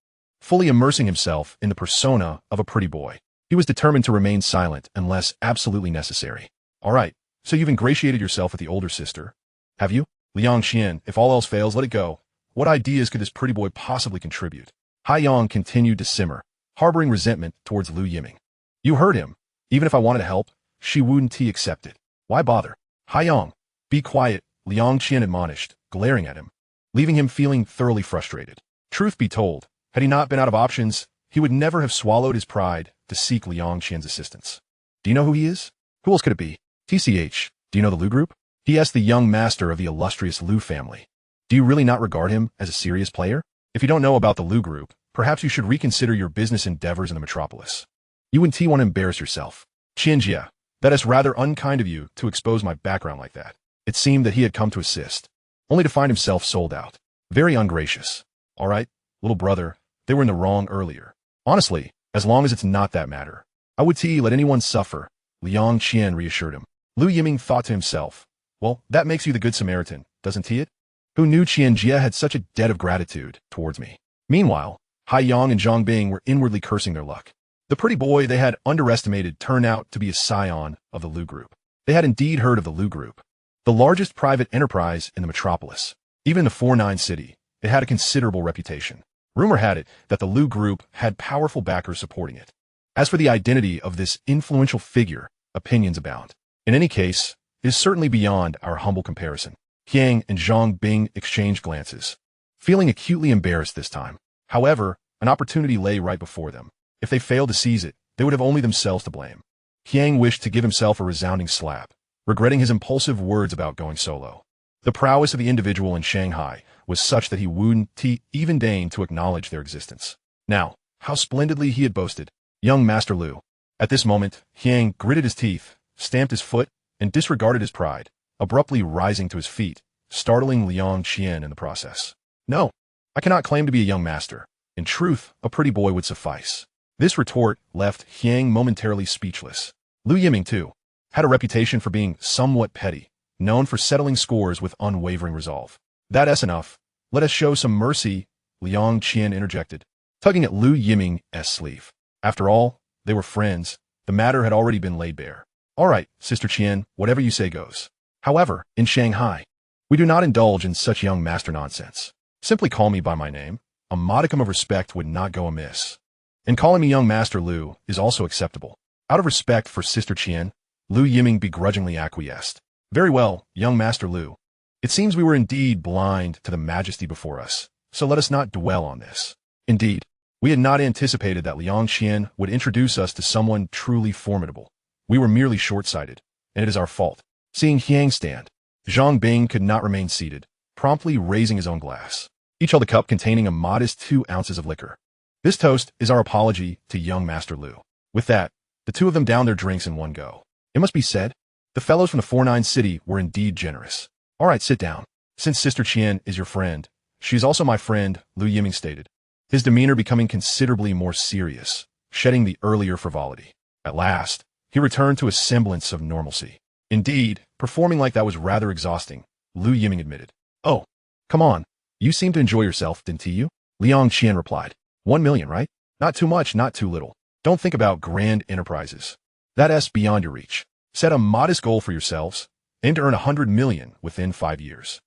fully immersing himself in the persona of a pretty boy. He was determined to remain silent unless absolutely necessary. All right, so you've ingratiated yourself with the older sister, have you? Liang Qian, if all else fails, let it go. What ideas could this pretty boy possibly contribute? Hai Yang continued to simmer, harboring resentment towards Lu Yiming. You heard him. Even if I wanted to help, she wouldn't accept it. Why bother? Hai Yang, be quiet, Liang Qian admonished, glaring at him, leaving him feeling thoroughly frustrated. Truth be told, had he not been out of options, he would never have swallowed his pride to seek Liang Qian's assistance. Do you know who he is? Who else could it be? TCH, do you know the Lu group? He asked the young master of the illustrious Lu family. Do you really not regard him as a serious player? If you don't know about the Lu group, perhaps you should reconsider your business endeavors in the metropolis. You and T want to embarrass yourself. Qianjia, that is rather unkind of you to expose my background like that. It seemed that he had come to assist, only to find himself sold out. Very ungracious. All right, little brother, they were in the wrong earlier. Honestly, as long as it's not that matter, I would let anyone suffer, Liang Qian reassured him. Lu Yiming thought to himself, well, that makes you the good Samaritan, doesn't it? Who knew Qianjia had such a debt of gratitude towards me? Meanwhile, Hai Yang and Zhang Bing were inwardly cursing their luck. The pretty boy they had underestimated turned out to be a scion of the Lu group. They had indeed heard of the Lu group, the largest private enterprise in the metropolis. Even in the 4-9 city, it had a considerable reputation. Rumor had it that the Lu group had powerful backers supporting it. As for the identity of this influential figure, opinions abound. In any case, it is certainly beyond our humble comparison. Yang and Zhang Bing exchanged glances, feeling acutely embarrassed this time. However, an opportunity lay right before them. If they failed to seize it, they would have only themselves to blame. Yang wished to give himself a resounding slap, regretting his impulsive words about going solo. The prowess of the individual in Shanghai was such that he wouldn't even deign to acknowledge their existence. Now, how splendidly he had boasted, young Master Lu. At this moment, Yang gritted his teeth, stamped his foot, and disregarded his pride, abruptly rising to his feet, startling Liang Qian in the process. No, I cannot claim to be a young master. In truth, a pretty boy would suffice. This retort left Yang momentarily speechless. Lu Yiming, too, had a reputation for being somewhat petty, known for settling scores with unwavering resolve. That's enough. Let us show some mercy, Liang Qian interjected, tugging at Lu Yiming's sleeve. After all, they were friends. The matter had already been laid bare. All right, Sister Qian, whatever you say goes. However, in Shanghai, we do not indulge in such young master nonsense. Simply call me by my name. A modicum of respect would not go amiss. And calling me young Master Lu is also acceptable. Out of respect for Sister Qian, Lu Yiming begrudgingly acquiesced. Very well, young Master Lu. It seems we were indeed blind to the majesty before us, so let us not dwell on this. Indeed, we had not anticipated that Liang Qian would introduce us to someone truly formidable. We were merely short-sighted, and it is our fault. Seeing Yang stand, Zhang Bing could not remain seated, promptly raising his own glass. Each held a cup containing a modest 2 ounces of liquor. This toast is our apology to young Master Lu. With that, the two of them downed their drinks in one go. It must be said, the fellows from the 4-9 city were indeed generous. All right, sit down. Since Sister Qian is your friend, she is also my friend, Lu Yiming stated, his demeanor becoming considerably more serious, shedding the earlier frivolity. At last, he returned to a semblance of normalcy. Indeed, performing like that was rather exhausting, Lu Yiming admitted. Oh, come on. You seem to enjoy yourself, didn't you? Liang Qian replied. 1 million, right? Not too much, not too little. Don't think about grand enterprises. That's beyond your reach. Set a modest goal for yourselves. Aim to earn 100 million within 5 years.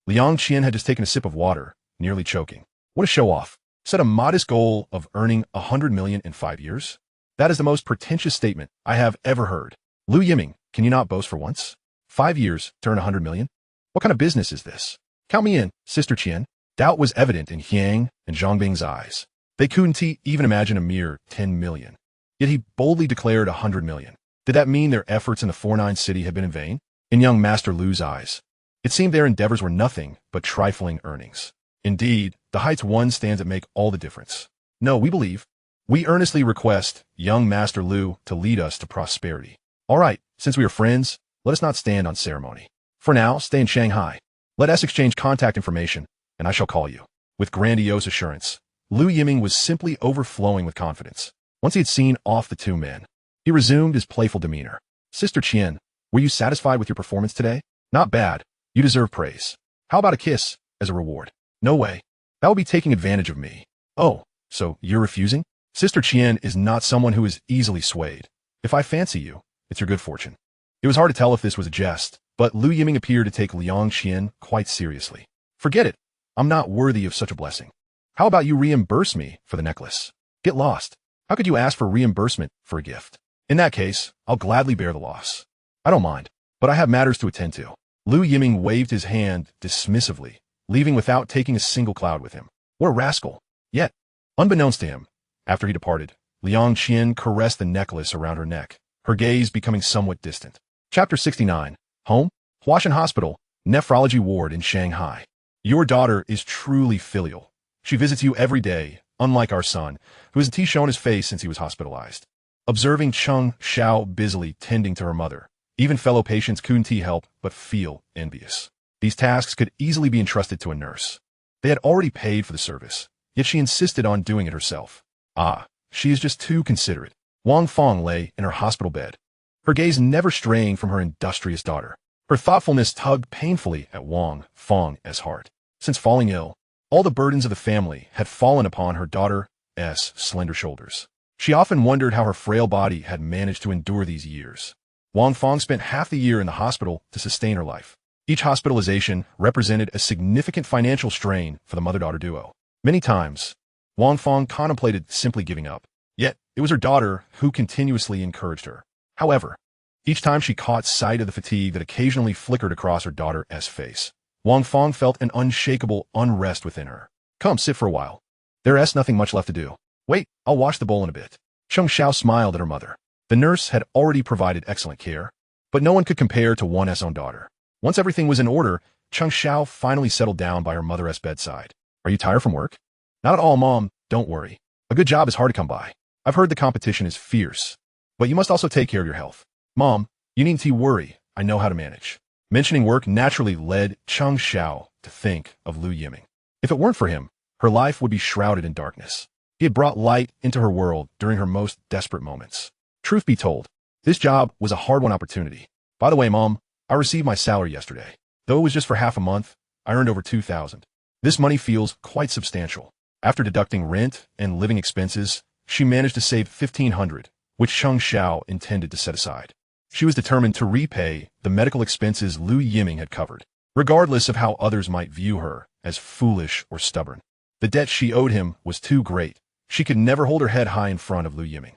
Liang Qian had just taken a sip of water, nearly choking. What a show-off. Set a modest goal of earning 100 million in 5 years? That is the most pretentious statement I have ever heard. Lu Yiming, can you not boast for once? 5 years to earn 100 million? What kind of business is this? Count me in, Sister Qian. Doubt was evident in Yang and Zhang Bing's eyes. They couldn't even imagine a mere 10 million. Yet he boldly declared 100 million. Did that mean their efforts in the 4-9 city had been in vain? In young Master Lu's eyes, it seemed their endeavors were nothing but trifling earnings. Indeed, the heights one stands at make all the difference. No, we believe. We earnestly request young Master Lu to lead us to prosperity. All right, since we are friends, let us not stand on ceremony. For now, stay in Shanghai. Let us exchange contact information, and I shall call you. With grandiose assurance, Lu Yiming was simply overflowing with confidence. Once he had seen off the two men, he resumed his playful demeanor. Sister Qian, were you satisfied with your performance today? Not bad. You deserve praise. How about a kiss as a reward? No way. That would be taking advantage of me. Oh, so you're refusing? Sister Qian is not someone who is easily swayed. If I fancy you, it's your good fortune. It was hard to tell if this was a jest, but Lu Yiming appeared to take Liang Qian quite seriously. Forget it. I'm not worthy of such a blessing. How about you reimburse me for the necklace? Get lost. How could you ask for reimbursement for a gift? In that case, I'll gladly bear the loss. I don't mind, but I have matters to attend to. Lu Yiming waved his hand dismissively, leaving without taking a single cloud with him. What a rascal. Yet, unbeknownst to him, after he departed, Liang Qian caressed the necklace around her neck, her gaze becoming somewhat distant. Chapter 69. Home? Huashan Hospital, Nephrology Ward in Shanghai. Your daughter is truly filial. She visits you every day, unlike our son, who hasn't shown his face since he was hospitalized. Observing Cheng Xiao busily tending to her mother, even fellow patients couldn't help but feel envious. These tasks could easily be entrusted to a nurse. They had already paid for the service, yet she insisted on doing it herself. Ah, she is just too considerate. Wang Fong lay in her hospital bed, her gaze never straying from her industrious daughter. Her thoughtfulness tugged painfully at Wang Fong's heart. Since falling ill, all the burdens of the family had fallen upon her daughter's slender shoulders. She often wondered how her frail body had managed to endure these years. Wang Fong spent half the year in the hospital to sustain her life. Each hospitalization represented a significant financial strain for the mother-daughter duo. Many times, Wang Fong contemplated simply giving up. Yet, it was her daughter who continuously encouraged her. However, each time she caught sight of the fatigue that occasionally flickered across her daughter's face, Wang Fong felt an unshakable unrest within her. Come, sit for a while. There's nothing much left to do. Wait, I'll wash the bowl in a bit. Cheng Xiao smiled at her mother. The nurse had already provided excellent care, but no one could compare to one's own daughter. Once everything was in order, Cheng Xiao finally settled down by her mother's bedside. Are you tired from work? Not at all, Mom. Don't worry. A good job is hard to come by. I've heard the competition is fierce, but you must also take care of your health. Mom, you needn't worry. I know how to manage. Mentioning work naturally led Cheng Xiao to think of Lu Yiming. If it weren't for him, her life would be shrouded in darkness. He had brought light into her world during her most desperate moments. Truth be told, this job was a hard-won opportunity. By the way, Mom, I received my salary yesterday. Though it was just for half a month, I earned over 2,000. This money feels quite substantial. After deducting rent and living expenses, she managed to save 1,500, which Cheng Xiao intended to set aside. She was determined to repay the medical expenses Lu Yiming had covered, regardless of how others might view her as foolish or stubborn. The debt she owed him was too great. She could never hold her head high in front of Lu Yiming.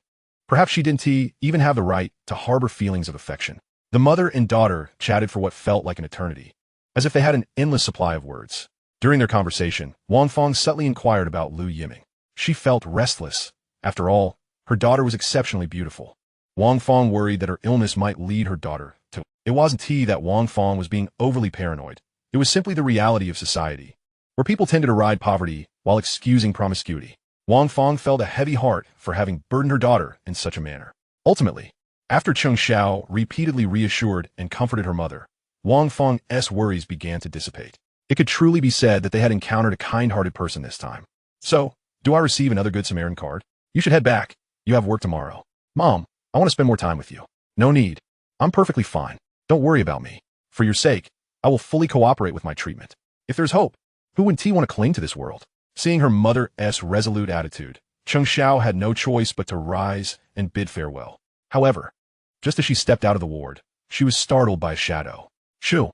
Perhaps she didn't even have the right to harbor feelings of affection. The mother and daughter chatted for what felt like an eternity, as if they had an endless supply of words. During their conversation, Wang Fong subtly inquired about Lu Yiming. She felt restless. After all, her daughter was exceptionally beautiful. Wang Fong worried that her illness might lead her daughter to... It wasn't that Wang Fong was being overly paranoid. It was simply the reality of society, where people tended to ride poverty while excusing promiscuity. Wang Fong felt a heavy heart for having burdened her daughter in such a manner. Ultimately, after Cheng Xiao repeatedly reassured and comforted her mother, Wang Fong's worries began to dissipate. It could truly be said that they had encountered a kind-hearted person this time. So, do I receive another Good Samaritan card? You should head back. You have work tomorrow. Mom, I want to spend more time with you. No need. I'm perfectly fine. Don't worry about me. For your sake, I will fully cooperate with my treatment. If there's hope, who wouldn't want to cling to this world? Seeing her mother's resolute attitude, Cheng Xiao had no choice but to rise and bid farewell. However, just as she stepped out of the ward, she was startled by a shadow. Shu,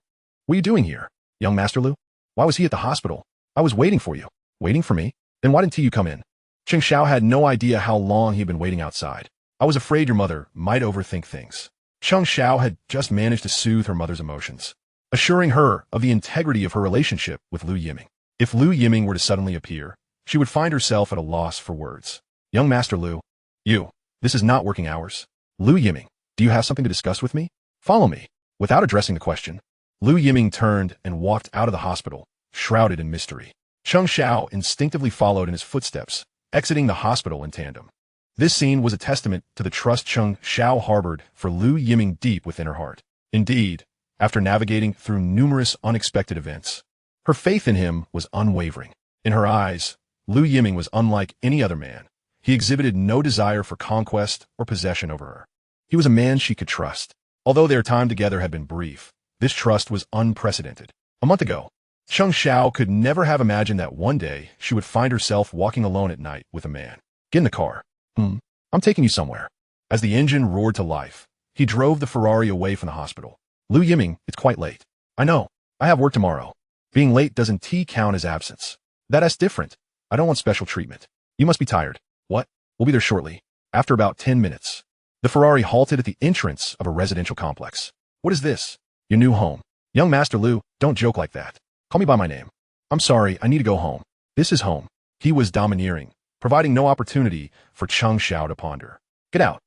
what are you doing here, young Master Lu? Why was he at the hospital? I was waiting for you. Waiting for me? Then why didn't you come in? Cheng Xiao had no idea how long he had been waiting outside. I was afraid your mother might overthink things. Cheng Xiao had just managed to soothe her mother's emotions, assuring her of the integrity of her relationship with Lu Yiming. If Lu Yiming were to suddenly appear, she would find herself at a loss for words. Young Master Lu, this is not working hours. Lu Yiming, do you have something to discuss with me? Follow me. Without addressing the question, Lu Yiming turned and walked out of the hospital, shrouded in mystery. Cheng Xiao instinctively followed in his footsteps, exiting the hospital in tandem. This scene was a testament to the trust Cheng Xiao harbored for Lu Yiming deep within her heart. Indeed, after navigating through numerous unexpected events, her faith in him was unwavering. In her eyes, Lu Yiming was unlike any other man. He exhibited no desire for conquest or possession over her. He was a man she could trust. Although their time together had been brief, this trust was unprecedented. A month ago, Cheng Xiao could never have imagined that one day she would find herself walking alone at night with a man. Get in the car. I'm taking you somewhere. As the engine roared to life, he drove the Ferrari away from the hospital. Lu Yiming, it's quite late. I know. I have work tomorrow. Being late doesn't count as absence. That's different. I don't want special treatment. You must be tired. What? We'll be there shortly. After about 10 minutes. The Ferrari halted at the entrance of a residential complex. What is this? Your new home. Young Master Lu, don't joke like that. Call me by my name. I'm sorry, I need to go home. This is home. He was domineering, providing no opportunity for Cheng Xiao to ponder. Get out.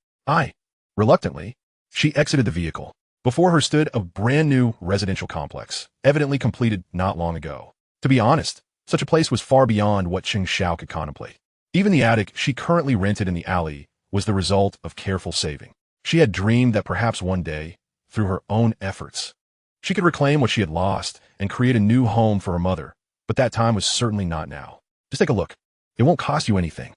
Reluctantly, she exited the vehicle. Before her stood a brand new residential complex, evidently completed not long ago. To be honest, such a place was far beyond what Cheng Xiao could contemplate. Even the attic she currently rented in the alley was the result of careful saving. She had dreamed that perhaps one day, through her own efforts, she could reclaim what she had lost and create a new home for her mother, but that time was certainly not now. Just take a look. It won't cost you anything.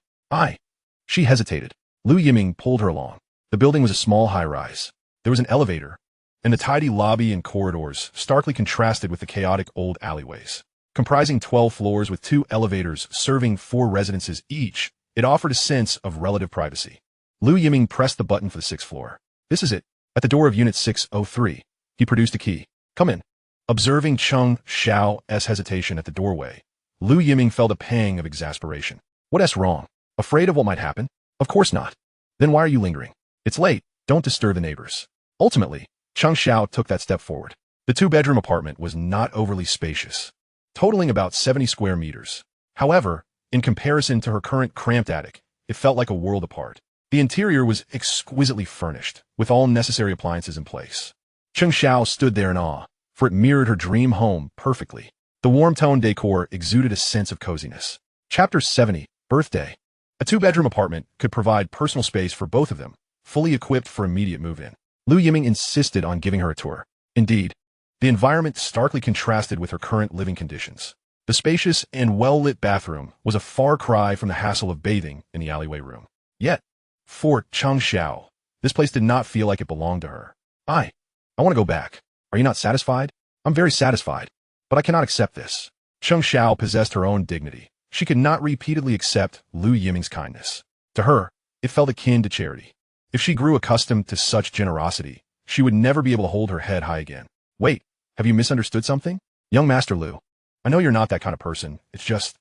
She hesitated. Lu Yiming pulled her along. The building was a small high-rise. There was an elevator, and the tidy lobby and corridors starkly contrasted with the chaotic old alleyways. Comprising 12 floors with 2 elevators serving 4 residences each, it offered a sense of relative privacy. Lu Yiming pressed the button for the 6th floor. This is it. At the door of Unit 603, he produced a key. Come in. Observing Cheng Xiao's hesitation at the doorway, Lu Yiming felt a pang of exasperation. What's wrong? Afraid of what might happen? Of course not. Then why are you lingering? It's late. Don't disturb the neighbors. Ultimately, Cheng Xiao took that step forward. The 2-bedroom apartment was not overly spacious, totaling about 70 square meters. However, in comparison to her current cramped attic, it felt like a world apart. The interior was exquisitely furnished, with all necessary appliances in place. Cheng Xiao stood there in awe, for it mirrored her dream home perfectly. The warm-toned decor exuded a sense of coziness. Chapter 70, Birthday. A 2-bedroom apartment could provide personal space for both of them, fully equipped for immediate move-in. Lu Yiming insisted on giving her a tour. Indeed, the environment starkly contrasted with her current living conditions. The spacious and well-lit bathroom was a far cry from the hassle of bathing in the alleyway room. Yet, for Cheng Xiao, this place did not feel like it belonged to her. I want to go back. Are you not satisfied? I'm very satisfied, but I cannot accept this. Cheng Xiao possessed her own dignity. She could not repeatedly accept Lu Yiming's kindness. To her, it felt akin to charity. If she grew accustomed to such generosity, she would never be able to hold her head high again. Wait, have you misunderstood something? Young Master Lu, I know you're not that kind of person. It's just,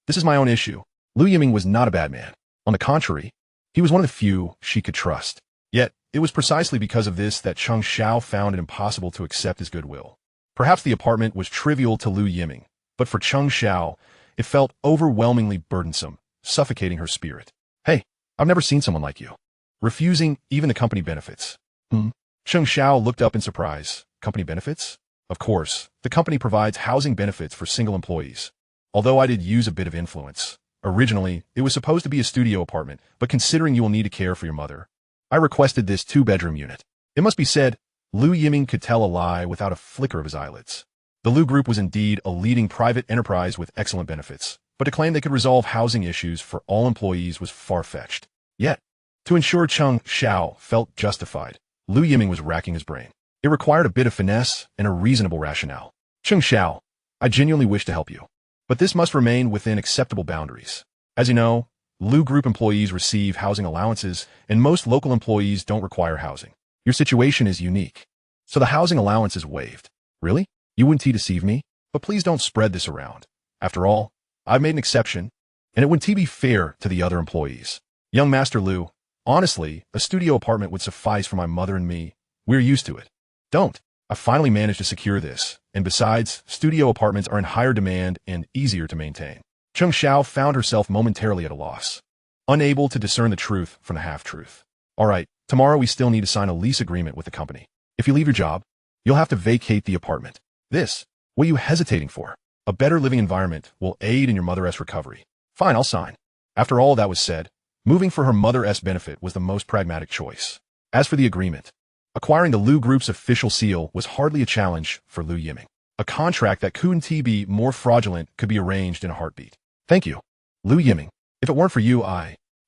this is my own issue. Lu Yiming was not a bad man. On the contrary, he was one of the few she could trust. Yet, it was precisely because of this that Cheng Xiao found it impossible to accept his goodwill. Perhaps the apartment was trivial to Lu Yiming, but for Cheng Xiao, it felt overwhelmingly burdensome, suffocating her spirit. Hey, I've never seen someone like you. Refusing even the company benefits. Cheng Xiao looked up in surprise. Company benefits? Of course, the company provides housing benefits for single employees. Although I did use a bit of influence. Originally, it was supposed to be a studio apartment, but considering you will need to care for your mother, I requested this 2-bedroom unit. It must be said, Lu Yiming could tell a lie without a flicker of his eyelids. The Lu Group was indeed a leading private enterprise with excellent benefits, but to claim they could resolve housing issues for all employees was far-fetched. Yet, to ensure Cheng Xiao felt justified, Lu Yiming was racking his brain. It required a bit of finesse and a reasonable rationale. Cheng Xiao, I genuinely wish to help you, but this must remain within acceptable boundaries. As you know, Lu Group employees receive housing allowances, and most local employees don't require housing. Your situation is unique, so the housing allowance is waived. Really? You wouldn't deceive me? But please don't spread this around. After all, I've made an exception, and it wouldn't be fair to the other employees. Young Master Lu, honestly, a studio apartment would suffice for my mother and me. We're used to it. Don't. I finally managed to secure this, and besides, studio apartments are in higher demand and easier to maintain. Cheng Xiao found herself momentarily at a loss, unable to discern the truth from the half-truth. All right, tomorrow we still need to sign a lease agreement with the company. If you leave your job, you'll have to vacate the apartment. What are you hesitating for? A better living environment will aid in your mother's recovery. Fine, I'll sign. After all that was said, Moving for her mother's benefit was the most pragmatic choice. As for the agreement, acquiring the Lu Group's official seal was hardly a challenge for Lu Yiming. A contract that couldn't be more fraudulent could be arranged in a heartbeat. Thank you, Lu Yiming. If it weren't for you,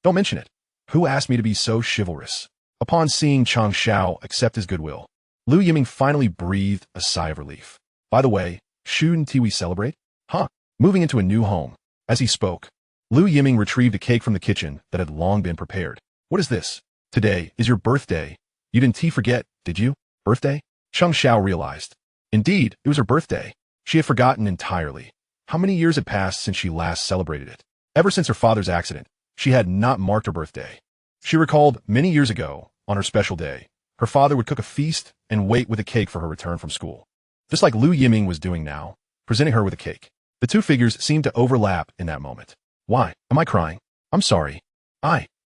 don't mention it. Who asked me to be so chivalrous? Upon seeing Chang Xiao accept his goodwill, Lu Yiming finally breathed a sigh of relief. By the way, shouldn't we celebrate? Huh? Moving into a new home. As he spoke, Lu Yiming retrieved a cake from the kitchen that had long been prepared. What is this? Today is your birthday. You didn't forget, did you? Birthday? Chang Xiao realized. Indeed, it was her birthday. She had forgotten entirely. How many years had passed since she last celebrated it? Ever since her father's accident, she had not marked her birthday. She recalled many years ago, on her special day, her father would cook a feast and wait with a cake for her return from school. Just like Lu Yiming was doing now, presenting her with a cake. The two figures seemed to overlap in that moment. Why? Am I crying? I'm sorry.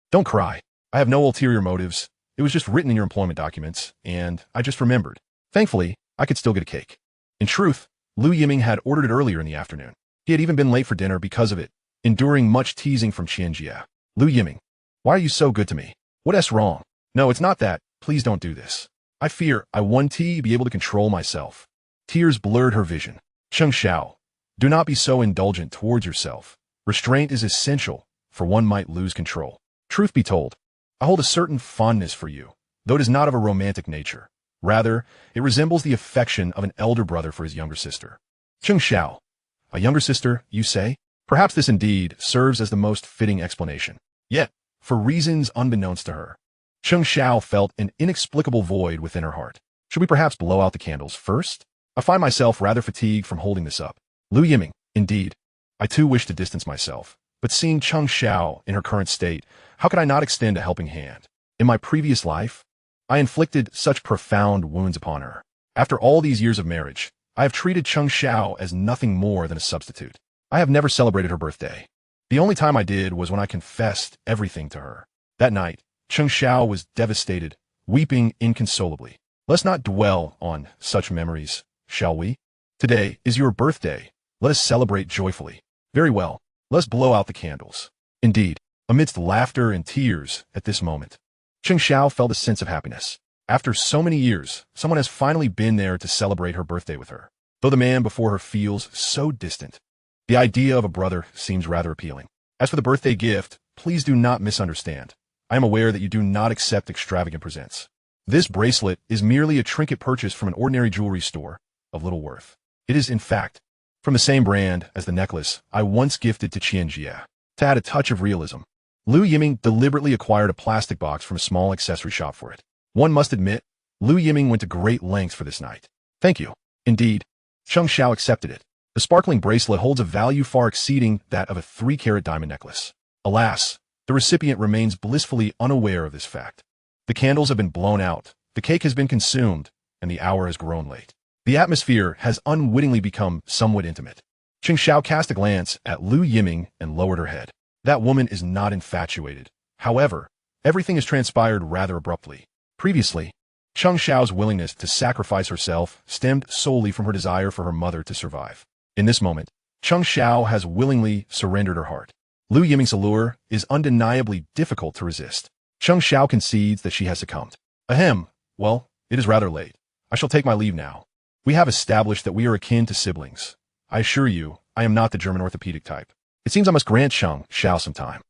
Don't cry. I have no ulterior motives. It was just written in your employment documents, and I just remembered. Thankfully, I could still get a cake. In truth, Lu Yiming had ordered it earlier in the afternoon. He had even been late for dinner because of it, enduring much teasing from Qianjia. Lu Yiming, why are you so good to me? What's wrong? No, it's not that. Please don't do this. I fear I won't be able to control myself. Tears blurred her vision. Cheng Xiao, do not be so indulgent towards yourself. Restraint is essential, for one might lose control. Truth be told, I hold a certain fondness for you, though it is not of a romantic nature. Rather, it resembles the affection of an elder brother for his younger sister. Cheng Xiao, a younger sister, you say? Perhaps this indeed serves as the most fitting explanation. Yet, for reasons unbeknownst to her, Cheng Xiao felt an inexplicable void within her heart. Should we perhaps blow out the candles first? I find myself rather fatigued from holding this up. Lu Yiming, indeed. I too wish to distance myself, but seeing Cheng Xiao in her current state, how could I not extend a helping hand? In my previous life, I inflicted such profound wounds upon her. After all these years of marriage, I have treated Cheng Xiao as nothing more than a substitute. I have never celebrated her birthday. The only time I did was when I confessed everything to her. That night, Cheng Xiao was devastated, weeping inconsolably. Let's not dwell on such memories, shall we? Today is your birthday. Let us celebrate joyfully. Very well, let's blow out the candles. Indeed, amidst laughter and tears at this moment, Cheng Xiao felt a sense of happiness. After so many years, someone has finally been there to celebrate her birthday with her. Though the man before her feels so distant, the idea of a brother seems rather appealing. As for the birthday gift, please do not misunderstand. I am aware that you do not accept extravagant presents. This bracelet is merely a trinket purchased from an ordinary jewelry store of little worth. It is, in fact, from the same brand as the necklace I once gifted to Qianjia. To add a touch of realism, Lu Yiming deliberately acquired a plastic box from a small accessory shop for it. One must admit, Lu Yiming went to great lengths for this night. Thank you. Indeed, Cheng Xiao accepted it. The sparkling bracelet holds a value far exceeding that of a 3-carat diamond necklace. Alas, the recipient remains blissfully unaware of this fact. The candles have been blown out, the cake has been consumed, and the hour has grown late. The atmosphere has unwittingly become somewhat intimate. Cheng Xiao cast a glance at Lu Yiming and lowered her head. That woman is not infatuated. However, everything has transpired rather abruptly. Previously, Cheng Xiao's willingness to sacrifice herself stemmed solely from her desire for her mother to survive. In this moment, Cheng Xiao has willingly surrendered her heart. Lu Yiming's allure is undeniably difficult to resist. Cheng Xiao concedes that she has succumbed. Ahem, well, it is rather late. I shall take my leave now. We have established that we are akin to siblings. I assure you, I am not the German orthopedic type. It seems I must grant Cheng Xiao some time.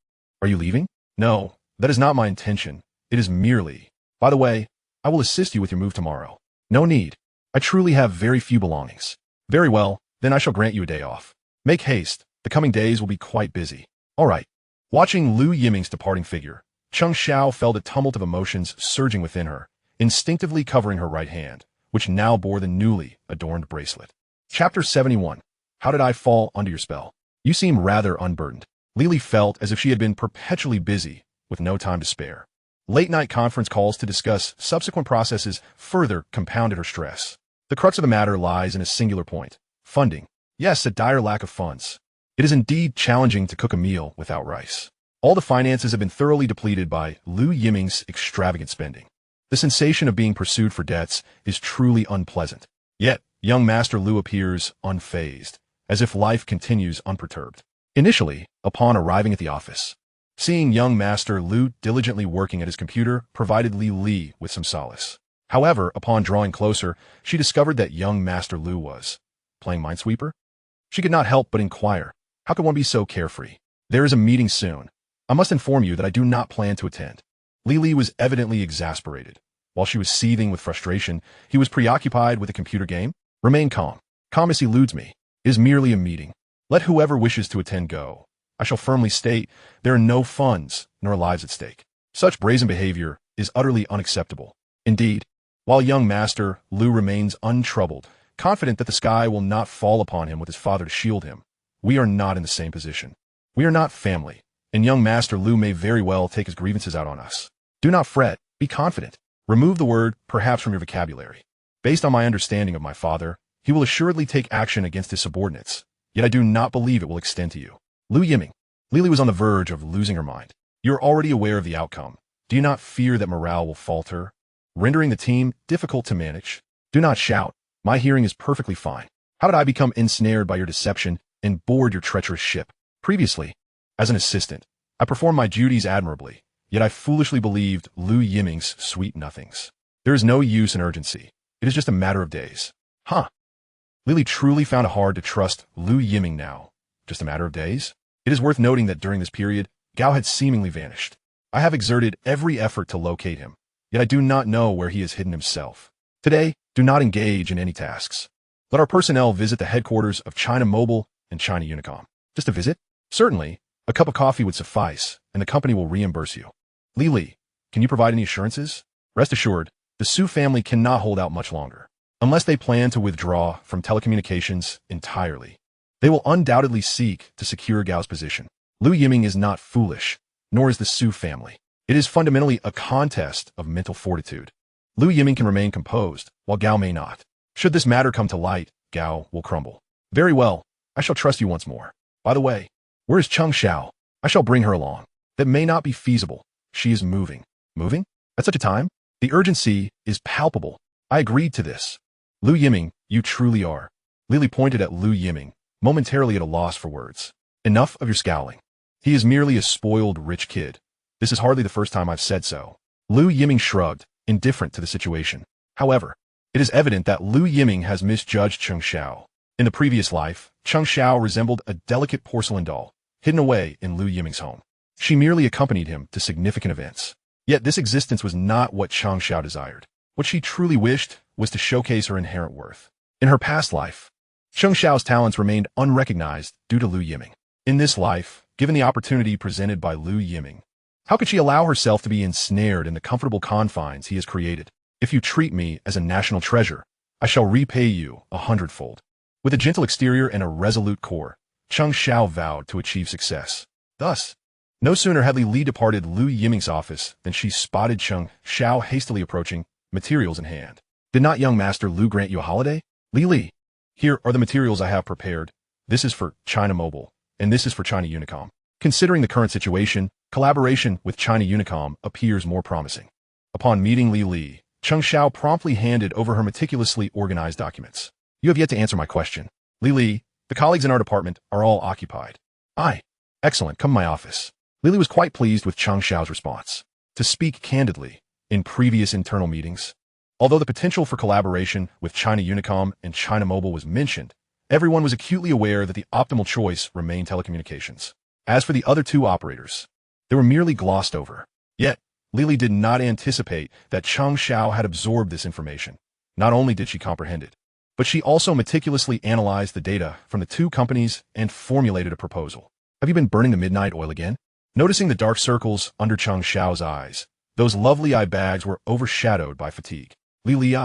Are you leaving? No, that is not my intention. It is merely... By the way, I will assist you with your move tomorrow. No need. I truly have very few belongings. Very well, then I shall grant you a day off. Make haste. The coming days will be quite busy. All right. Watching Lu Yiming's departing figure, Cheng Xiao felt a tumult of emotions surging within her, instinctively covering her right hand, which now bore the newly adorned bracelet. Chapter 71. How did I fall under your spell? You seem rather unburdened. Lily felt as if she had been perpetually busy, with no time to spare. Late-night conference calls to discuss subsequent processes further compounded her stress. The crux of the matter lies in a singular point. Funding. Yes, a dire lack of funds. It is indeed challenging to cook a meal without rice. All the finances have been thoroughly depleted by Lu Yiming's extravagant spending. The sensation of being pursued for debts is truly unpleasant. Yet, young Master Lu appears unfazed, as if life continues unperturbed. Initially, upon arriving at the office, Seeing young Master Lu diligently working at his computer provided Li with some solace. However, upon drawing closer, she discovered that young Master Lu was playing Minesweeper. She could not help but inquire, how could one be so carefree? There is a meeting soon. I must inform you that I do not plan to attend. Li was evidently exasperated. While she was seething with frustration, he was preoccupied with a computer game. Remain calm. Calmness eludes me. It is merely a meeting. Let whoever wishes to attend go. I shall firmly state there are no funds nor lives at stake. Such brazen behavior is utterly unacceptable. Indeed, while young Master Lu remains untroubled, confident that the sky will not fall upon him with his father to shield him, we are not in the same position. We are not family, and young Master Lu may very well take his grievances out on us. Do not fret. Be confident. Remove the word perhaps from your vocabulary. Based on my understanding of my father, he will assuredly take action against his subordinates, yet I do not believe it will extend to you. Lu Yiming. Li was on the verge of losing her mind. You are already aware of the outcome. Do you not fear that morale will falter, rendering the team difficult to manage? Do not shout. My hearing is perfectly fine. How did I become ensnared by your deception and board your treacherous ship? Previously, as an assistant, I performed my duties admirably, yet I foolishly believed Lu Yiming's sweet nothings. There is no use in urgency. It is just a matter of days. Huh. Li truly found it hard to trust Lu Yiming now. Just a matter of days? It is worth noting that during this period, Gao had seemingly vanished. I have exerted every effort to locate him, yet I do not know where he has hidden himself. Today, do not engage in any tasks. Let our personnel visit the headquarters of China Mobile and China Unicom. Just a visit? Certainly. A cup of coffee would suffice, and the company will reimburse you. Li, can you provide any assurances? Rest assured, the Su family cannot hold out much longer. Unless they plan to withdraw from telecommunications entirely, they will undoubtedly seek to secure Gao's position. Lu Yiming is not foolish, nor is the Su family. It is fundamentally a contest of mental fortitude. Lu Yiming can remain composed, while Gao may not. Should this matter come to light, Gao will crumble. Very well, I shall trust you once more. By the way, where is Cheng Xiao? I shall bring her along. That may not be feasible. She is moving. Moving? At such a time? The urgency is palpable. I agreed to this. Lu Yiming, you truly are. Li pointed at Lu Yiming, momentarily at a loss for words. Enough of your scowling. He is merely a spoiled rich kid. This is hardly the first time I've said so. Lu Yiming shrugged, indifferent to the situation. However, it is evident that Lu Yiming has misjudged Cheng Xiao. In the previous life, Cheng Xiao resembled a delicate porcelain doll, hidden away in Lu Yiming's home. She merely accompanied him to significant events. Yet this existence was not what Cheng Xiao desired. What she truly wished was to showcase her inherent worth. In her past life, Cheng Xiao's talents remained unrecognized due to Lu Yiming. In this life, given the opportunity presented by Lu Yiming, how could she allow herself to be ensnared in the comfortable confines he has created? If you treat me as a national treasure, I shall repay you 100-fold. With a gentle exterior and a resolute core, Cheng Xiao vowed to achieve success. Thus, no sooner had Li departed Lu Yiming's office than she spotted Cheng Xiao hastily approaching, materials in hand. Did not young Master Lu grant you a holiday? Li, here are the materials I have prepared. This is for China Mobile, and this is for China Unicom. Considering the current situation, collaboration with China Unicom appears more promising. Upon meeting Li, Cheng Xiao promptly handed over her meticulously organized documents. You have yet to answer my question. Li, the colleagues in our department are all occupied. Aye. Excellent, come to my office. Li was quite pleased with Cheng Xiao's response. To speak candidly, in previous internal meetings, although the potential for collaboration with China Unicom and China Mobile was mentioned, everyone was acutely aware that the optimal choice remained telecommunications. As for the other two operators, they were merely glossed over. Yet, Li did not anticipate that Cheng Xiao had absorbed this information. Not only did she comprehend it, but she also meticulously analyzed the data from the two companies and formulated a proposal. Have you been burning the midnight oil again? Noticing the dark circles under Cheng Xiao's eyes, those lovely eye bags were overshadowed by fatigue. Li,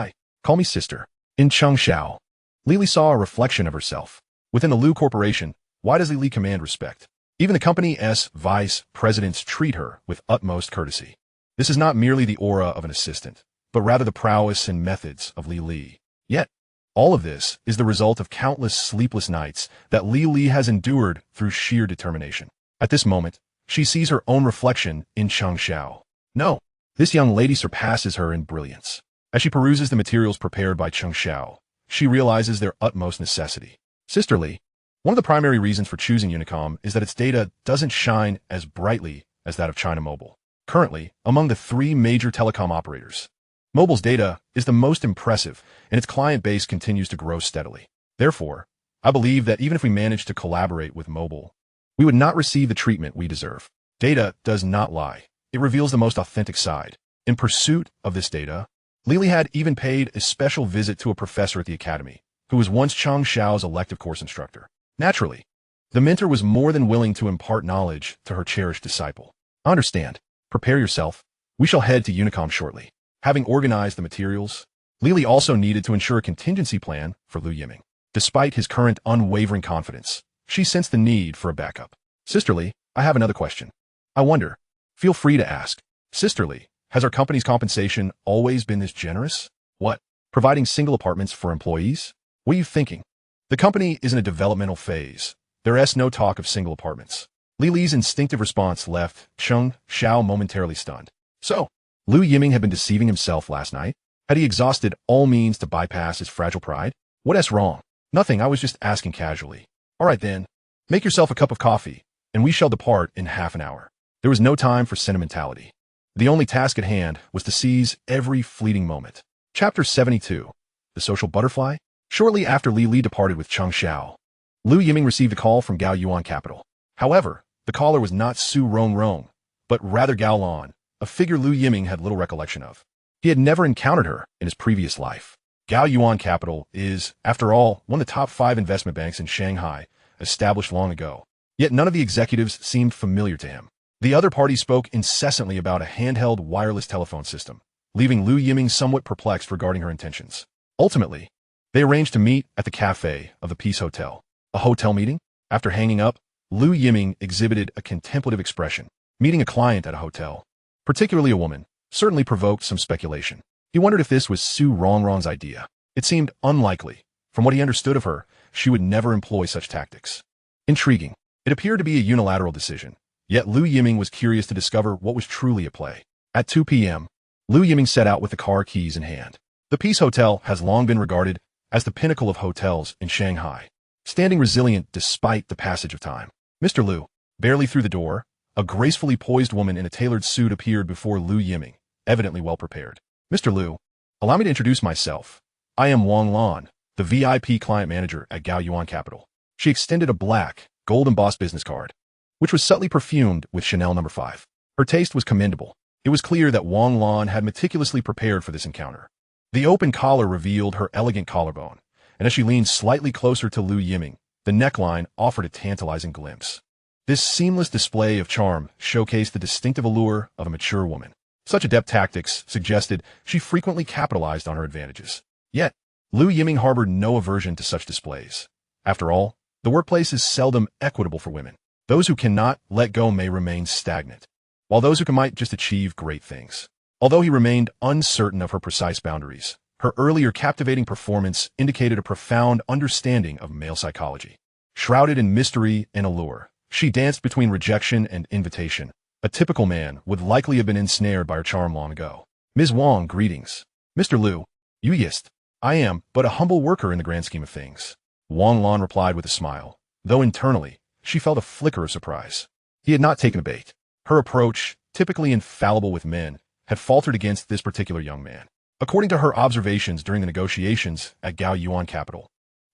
call me sister. In Cheng Xiao, Li saw a reflection of herself. Within the Lu Corporation, why does Li command respect? Even the company's vice presidents treat her with utmost courtesy. This is not merely the aura of an assistant, but rather the prowess and methods of Li. Yet, all of this is the result of countless sleepless nights that Li has endured through sheer determination. At this moment, she sees her own reflection in Cheng Xiao. No, this young lady surpasses her in brilliance. As she peruses the materials prepared by Cheng Xiao, she realizes their utmost necessity. Sisterly, one of the primary reasons for choosing Unicom is that its data doesn't shine as brightly as that of China Mobile. Currently, among the three major telecom operators, Mobile's data is the most impressive, and its client base continues to grow steadily. Therefore, I believe that even if we manage to collaborate with Mobile, we would not receive the treatment we deserve. Data does not lie. It reveals the most authentic side. In pursuit of this data, Lily had even paid a special visit to a professor at the academy, who was once Chang Xiao's elective course instructor. Naturally, the mentor was more than willing to impart knowledge to her cherished disciple. Understand. Prepare yourself. We shall head to Unicom shortly. Having organized the materials, Lily also needed to ensure a contingency plan for Lu Yiming. Despite his current unwavering confidence, she sensed the need for a backup. Sisterly, I have another question. I wonder. Feel free to ask. Sisterly, has our company's compensation always been this generous? What? Providing single apartments for employees? What are you thinking? The company is in a developmental phase. There is no talk of single apartments. Lily's instinctive response left Chang Xiao momentarily stunned. So, Lu Yiming had been deceiving himself last night? Had he exhausted all means to bypass his fragile pride? What's wrong? Nothing, I was just asking casually. All right then, make yourself a cup of coffee, and we shall depart in half an hour. There was no time for sentimentality. The only task at hand was to seize every fleeting moment. Chapter 72. The Social Butterfly? Shortly after Li departed with Chang Xiao, Lu Yiming received a call from Gao Yuan Capital. However, the caller was not Su Rongrong, but rather Gao Lan, a figure Lu Yiming had little recollection of. He had never encountered her in his previous life. Gao Yuan Capital is, after all, one of the top 5 investment banks in Shanghai, established long ago. Yet none of the executives seemed familiar to him. The other party spoke incessantly about a handheld wireless telephone system, leaving Lu Yiming somewhat perplexed regarding her intentions. Ultimately, they arranged to meet at the cafe of the Peace Hotel. A hotel meeting? After hanging up, Lu Yiming exhibited a contemplative expression. Meeting a client at a hotel, particularly a woman, certainly provoked some speculation. He wondered if this was Su Rongrong's idea. It seemed unlikely. From what he understood of her, she would never employ such tactics. Intriguing. It appeared to be a unilateral decision, yet Lu Yiming was curious to discover what was truly at play. At 2 p.m., Lu Yiming set out with the car keys in hand. The Peace Hotel has long been regarded as the pinnacle of hotels in Shanghai, standing resilient despite the passage of time. Mr. Lu, barely through the door, a gracefully poised woman in a tailored suit appeared before Lu Yiming, evidently well prepared. Mr. Lu, allow me to introduce myself. I am Wang Lan, the VIP client manager at Gao Yuan Capital. She extended a black, gold-embossed business card, which was subtly perfumed with Chanel No. 5. Her taste was commendable. It was clear that Wang Lan had meticulously prepared for this encounter. The open collar revealed her elegant collarbone, and as she leaned slightly closer to Lu Yiming, the neckline offered a tantalizing glimpse. This seamless display of charm showcased the distinctive allure of a mature woman. Such adept tactics suggested she frequently capitalized on her advantages. Yet, Lu Yiming harbored no aversion to such displays. After all, the workplace is seldom equitable for women. Those who cannot let go may remain stagnant, while those who might just achieve great things. Although he remained uncertain of her precise boundaries, her earlier captivating performance indicated a profound understanding of male psychology. Shrouded in mystery and allure, she danced between rejection and invitation. A typical man would likely have been ensnared by her charm long ago. Ms. Wang, greetings. Mr. Lu, you yist. I am but a humble worker in the grand scheme of things. Wang Lan replied with a smile, though internally, she felt a flicker of surprise. He had not taken a bait. Her approach, typically infallible with men, had faltered against this particular young man. According to her observations during the negotiations at Gao Yuan Capital,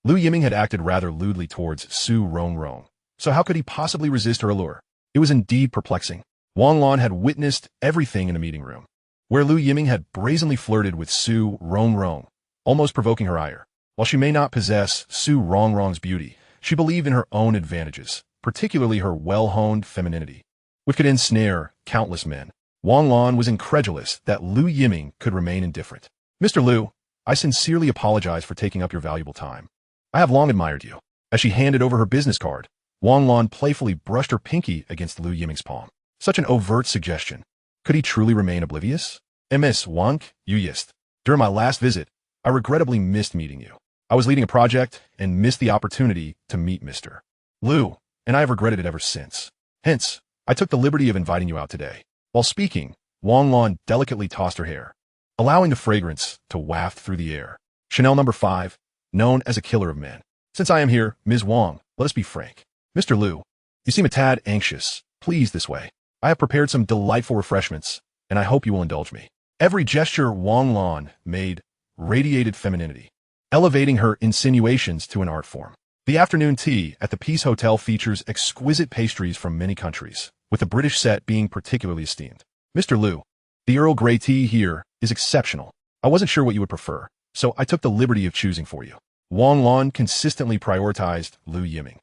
Lu Yiming had acted rather lewdly towards Su Rongrong. So how could he possibly resist her allure? It was indeed perplexing. Wang Lan had witnessed everything in the meeting room, where Lu Yiming had brazenly flirted with Su Rongrong, almost provoking her ire. While she may not possess Su Rongrong's beauty, she believed in her own advantages, particularly her well-honed femininity, which could ensnare countless men. Wang Lan was incredulous that Lu Yiming could remain indifferent. Mr. Lu, I sincerely apologize for taking up your valuable time. I have long admired you. As she handed over her business card, Wang Lan playfully brushed her pinky against Lu Yiming's palm. Such an overt suggestion. Could he truly remain oblivious? Ms. Wang, you yist. During my last visit, I regrettably missed meeting you. I was leading a project and missed the opportunity to meet Mr. Lu, and I have regretted it ever since. Hence, I took the liberty of inviting you out today. While speaking, Wang Lan delicately tossed her hair, allowing the fragrance to waft through the air. Chanel No. 5, known as a killer of men. Since I am here, Ms. Wang, let us be frank. Mr. Lu, you seem a tad anxious. Please this way. I have prepared some delightful refreshments, and I hope you will indulge me. Every gesture Wang Lan made radiated femininity, elevating her insinuations to an art form. The afternoon tea at the Peace Hotel features exquisite pastries from many countries, with the British set being particularly esteemed. Mr. Liu, the Earl Grey tea here is exceptional. I wasn't sure what you would prefer, so I took the liberty of choosing for you. Wang Lan consistently prioritized Liu Yiming,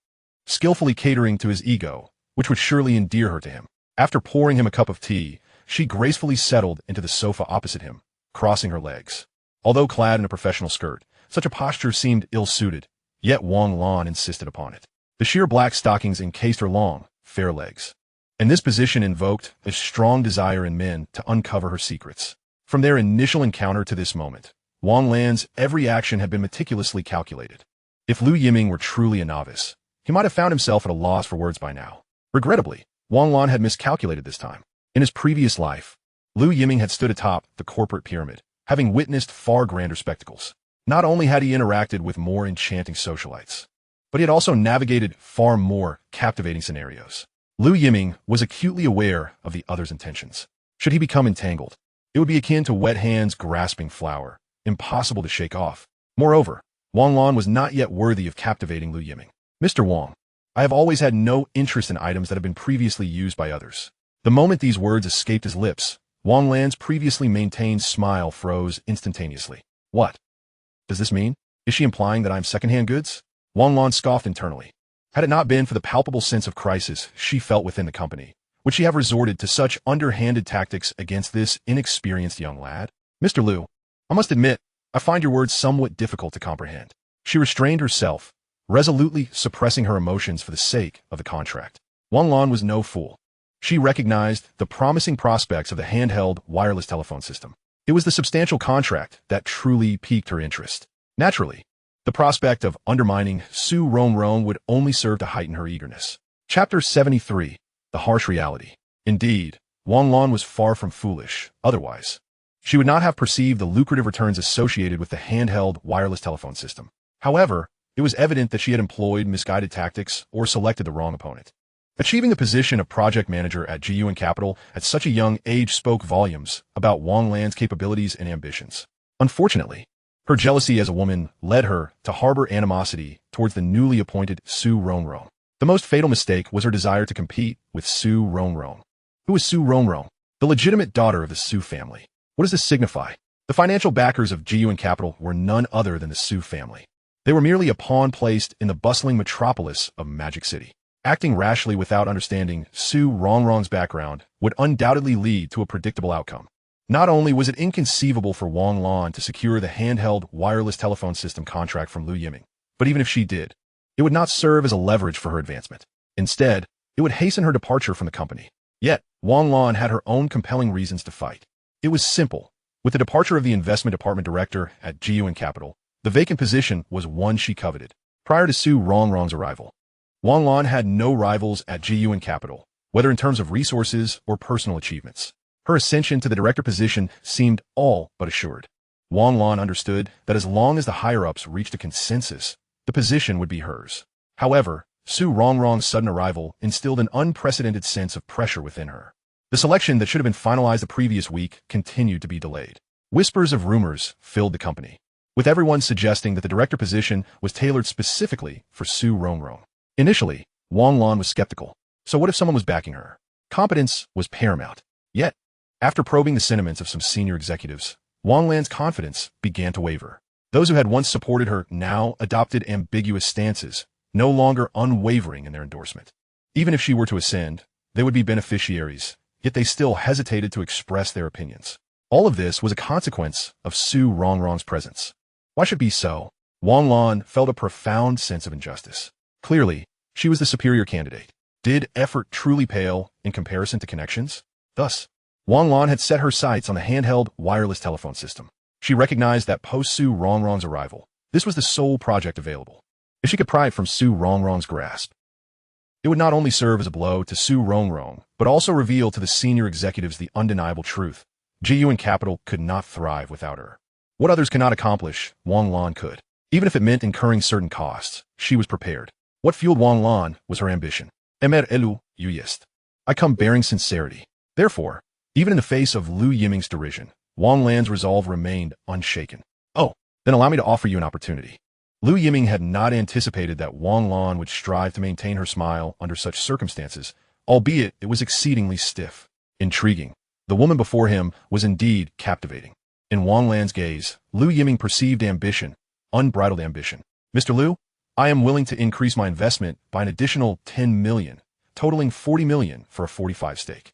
skillfully catering to his ego, which would surely endear her to him. After pouring him a cup of tea, she gracefully settled into the sofa opposite him, crossing her legs. Although clad in a professional skirt, such a posture seemed ill-suited, yet Wang Lan insisted upon it. The sheer black stockings encased her long, fair legs, and this position invoked a strong desire in men to uncover her secrets. From their initial encounter to this moment, Wang Lan's every action had been meticulously calculated. If Liu Yiming were truly a novice, he might have found himself at a loss for words by now. Regrettably, Wang Lan had miscalculated this time. In his previous life, Liu Yiming had stood atop the corporate pyramid, having witnessed far grander spectacles. Not only had he interacted with more enchanting socialites, but he had also navigated far more captivating scenarios. Liu Yiming was acutely aware of the other's intentions. Should he become entangled, it would be akin to wet hands grasping flour, impossible to shake off. Moreover, Wang Lan was not yet worthy of captivating Liu Yiming. Mr. Wang, I have always had no interest in items that have been previously used by others. The moment these words escaped his lips, Wang Lan's previously maintained smile froze instantaneously. What does this mean? Is she implying that I'm secondhand goods? Wang Lan scoffed internally. Had it not been for the palpable sense of crisis she felt within the company, would she have resorted to such underhanded tactics against this inexperienced young lad? Mr. Liu, I must admit, I find your words somewhat difficult to comprehend. She restrained herself, resolutely suppressing her emotions for the sake of the contract. Wang Lan was no fool. She recognized the promising prospects of the handheld wireless telephone system. It was the substantial contract that truly piqued her interest. Naturally, the prospect of undermining Su Rongrong would only serve to heighten her eagerness. Chapter 73. The Harsh Reality. Indeed, Wang Lan was far from foolish. Otherwise, she would not have perceived the lucrative returns associated with the handheld wireless telephone system. However, it was evident that she had employed misguided tactics or selected the wrong opponent. Achieving the position of project manager at GU Capital at such a young age spoke volumes about Wang Lan's capabilities and ambitions. Unfortunately, her jealousy as a woman led her to harbor animosity towards the newly appointed Su Rongrong. The most fatal mistake was her desire to compete with Su Rongrong. Who is Su Rongrong? The legitimate daughter of the Su family. What does this signify? The financial backers of GU Capital were none other than the Su family. They were merely a pawn placed in the bustling metropolis of Magic City. Acting rashly without understanding Su Rongrong's background would undoubtedly lead to a predictable outcome. Not only was it inconceivable for Wang Lan to secure the handheld wireless telephone system contract from Liu Yiming, but even if she did, it would not serve as a leverage for her advancement. Instead, it would hasten her departure from the company. Yet, Wang Lan had her own compelling reasons to fight. It was simple. With the departure of the investment department director at GU Capital, the vacant position was one she coveted. Prior to Su Rongrong's arrival, Wang Lan had no rivals at GU Capital, whether in terms of resources or personal achievements. Her ascension to the director position seemed all but assured. Wang Lan understood that as long as the higher-ups reached a consensus, the position would be hers. However, Su Rongrong's sudden arrival instilled an unprecedented sense of pressure within her. The selection that should have been finalized the previous week continued to be delayed. Whispers of rumors filled the company, with everyone suggesting that the director position was tailored specifically for Su Rongrong. Initially, Wang Lan was skeptical. So what if someone was backing her? Competence was paramount. Yet, after probing the sentiments of some senior executives, Wang Lan's confidence began to waver. Those who had once supported her now adopted ambiguous stances, no longer unwavering in their endorsement. Even if she were to ascend, they would be beneficiaries, yet they still hesitated to express their opinions. All of this was a consequence of Su Rongrong's presence. Why should it be so? Wang Lan felt a profound sense of injustice. Clearly, she was the superior candidate. Did effort truly pale in comparison to connections? Thus, Wang Lan had set her sights on the handheld wireless telephone system. She recognized that post-Su Rongrong's arrival, this was the sole project available. If she could pry it from Su Rongrong's grasp, it would not only serve as a blow to Su Rongrong, but also reveal to the senior executives the undeniable truth. GU Capital could not thrive without her. What others cannot accomplish, Wang Lan could. Even if it meant incurring certain costs, she was prepared. What fueled Wang Lan was her ambition. Emer elu, uyest. I come bearing sincerity. Therefore, even in the face of Lu Yiming's derision, Wang Lan's resolve remained unshaken. Oh, then allow me to offer you an opportunity. Lu Yiming had not anticipated that Wang Lan would strive to maintain her smile under such circumstances, albeit it was exceedingly stiff. Intriguing. The woman before him was indeed captivating. In Wang Lan's gaze, Lu Yiming perceived ambition, unbridled ambition. Mr. Lu, I am willing to increase my investment by an additional 10 million, totaling 40 million for a 45 stake.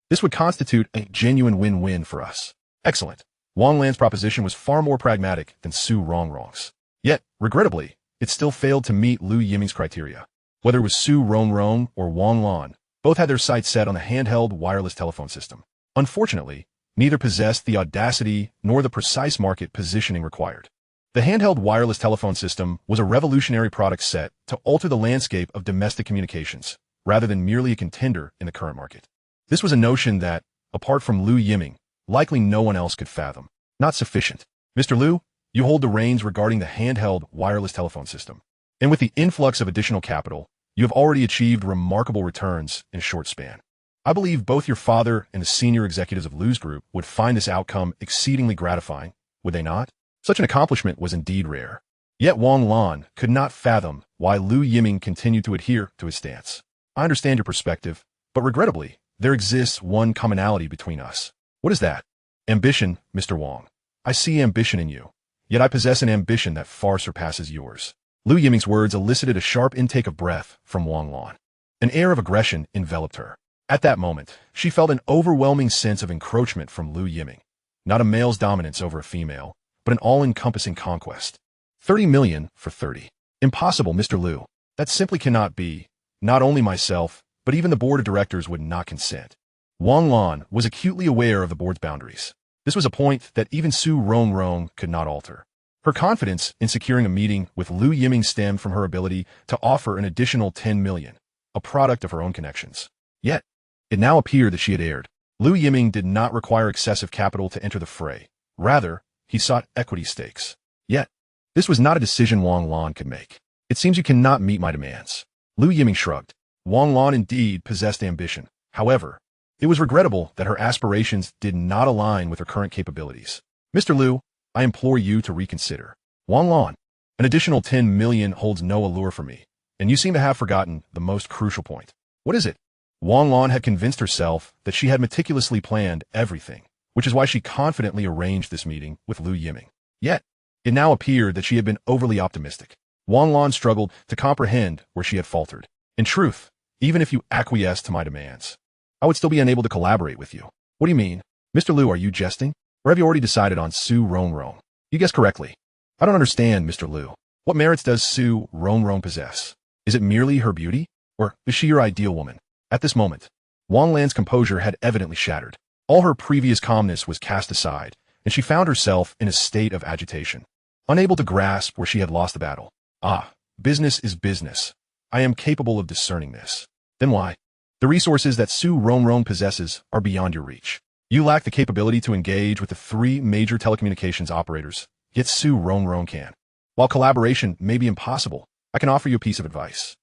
This would constitute a genuine win-win for us. Excellent. Wang Lan's proposition was far more pragmatic than Su Rongrong's. Yet, regrettably, it still failed to meet Lu Yiming's criteria. Whether it was Su Rongrong or Wang Lan, both had their sights set on the handheld wireless telephone system. Unfortunately, neither possessed the audacity nor the precise market positioning required. The handheld wireless telephone system was a revolutionary product set to alter the landscape of domestic communications, rather than merely a contender in the current market. This was a notion that, apart from Lu Yiming, likely no one else could fathom. Not sufficient. Mr. Lu, you hold the reins regarding the handheld wireless telephone system. And with the influx of additional capital, you have already achieved remarkable returns in a short span. I believe both your father and the senior executives of Lu's group would find this outcome exceedingly gratifying, would they not? Such an accomplishment was indeed rare. Yet Wang Lan could not fathom why Lu Yiming continued to adhere to his stance. I understand your perspective, but regrettably, there exists one commonality between us. What is that? Ambition, Mr. Wang. I see ambition in you, yet I possess an ambition that far surpasses yours. Lu Yiming's words elicited a sharp intake of breath from Wang Lan. An air of aggression enveloped her. At that moment, she felt an overwhelming sense of encroachment from Lu Yiming. Not a male's dominance over a female, but an all-encompassing conquest. 30 million for 30. Impossible, Mr. Lu. That simply cannot be. Not only myself, but even the board of directors would not consent. Wang Lan was acutely aware of the board's boundaries. This was a point that even Su Rongrong could not alter. Her confidence in securing a meeting with Lu Yiming stemmed from her ability to offer an additional 10 million, a product of her own connections. Yet, it now appeared that she had erred. Lu Yiming did not require excessive capital to enter the fray. Rather, he sought equity stakes. Yet, this was not a decision Wang Lan could make. It seems you cannot meet my demands. Lu Yiming shrugged. Wang Lan indeed possessed ambition. However, it was regrettable that her aspirations did not align with her current capabilities. Mr. Lu, I implore you to reconsider. Wang Lan, an additional 10 million holds no allure for me, and you seem to have forgotten the most crucial point. What is it? Wang Lan had convinced herself that she had meticulously planned everything, which is why she confidently arranged this meeting with Lu Yiming. Yet, it now appeared that she had been overly optimistic. Wang Lan struggled to comprehend where she had faltered. In truth, even if you acquiesced to my demands, I would still be unable to collaborate with you. What do you mean? Mr. Lu, are you jesting? Or have you already decided on Su Rongrong? You guessed correctly. I don't understand, Mr. Lu. What merits does Su Rongrong possess? Is it merely her beauty? Or is she your ideal woman? At this moment, Wang Lan's composure had evidently shattered. All her previous calmness was cast aside, and she found herself in a state of agitation, unable to grasp where she had lost the battle. Ah, business is business. I am capable of discerning this. Then why? The resources that Su Rongrong possesses are beyond your reach. You lack the capability to engage with the 3 major telecommunications operators, yet Su Rongrong can. While collaboration may be impossible, I can offer you a piece of advice.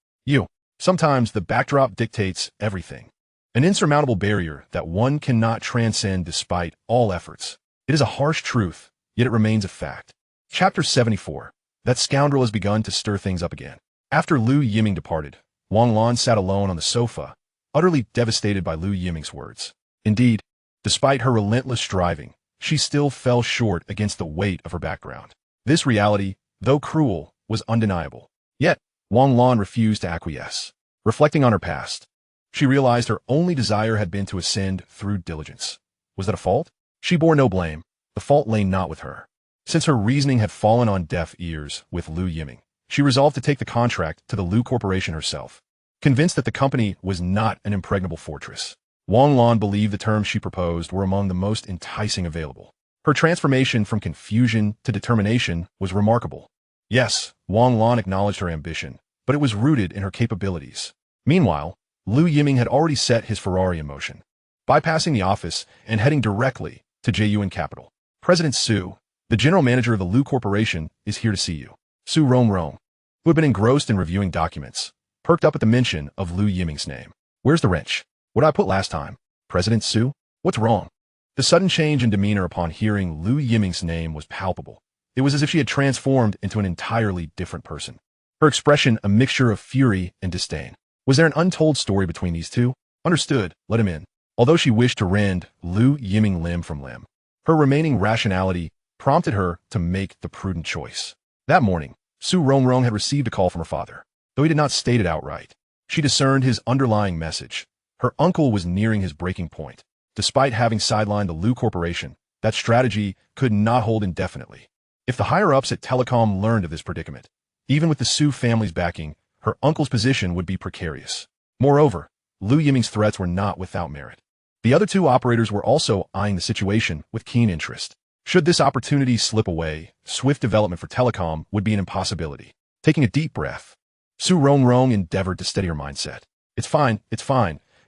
Sometimes the backdrop dictates everything. An insurmountable barrier that one cannot transcend despite all efforts. It is a harsh truth, yet it remains a fact. Chapter 74. That scoundrel has begun to stir things up again. After Lu Yiming departed, Wang Lan sat alone on the sofa, utterly devastated by Lu Yiming's words. Indeed, despite her relentless striving, she still fell short against the weight of her background. This reality, though cruel, was undeniable. Yet, Wang Lan refused to acquiesce. Reflecting on her past, she realized her only desire had been to ascend through diligence. Was that a fault? She bore no blame. The fault lay not with her. Since her reasoning had fallen on deaf ears with Lu Yiming, she resolved to take the contract to the Lu Corporation herself. Convinced that the company was not an impregnable fortress, Wang Lan believed the terms she proposed were among the most enticing available. Her transformation from confusion to determination was remarkable. Yes, Wang Lan acknowledged her ambition, but it was rooted in her capabilities. Meanwhile, Lu Yiming had already set his Ferrari in motion, bypassing the office and heading directly to Jiyuan Capital. President Su, the general manager of the Lu Corporation, is here to see you. Su Rongrong, who had been engrossed in reviewing documents, perked up at the mention of Lu Yiming's name. Where's the wrench? What I put last time? President Su? What's wrong? The sudden change in demeanor upon hearing Lu Yiming's name was palpable. It was as if she had transformed into an entirely different person. Her expression a mixture of fury and disdain. Was there an untold story between these two? Understood, let him in. Although she wished to rend Lu Yiming limb from limb, her remaining rationality prompted her to make the prudent choice. That morning, Su Rongrong had received a call from her father. Though he did not state it outright, she discerned his underlying message. Her uncle was nearing his breaking point. Despite having sidelined the Lu Corporation, that strategy could not hold indefinitely. If the higher-ups at Telecom learned of this predicament, even with the Su family's backing, her uncle's position would be precarious. Moreover, Lu Yiming's threats were not without merit. The other two operators were also eyeing the situation with keen interest. Should this opportunity slip away, swift development for Telecom would be an impossibility. Taking a deep breath, Su Rongrong endeavored to steady her mindset. It's fine,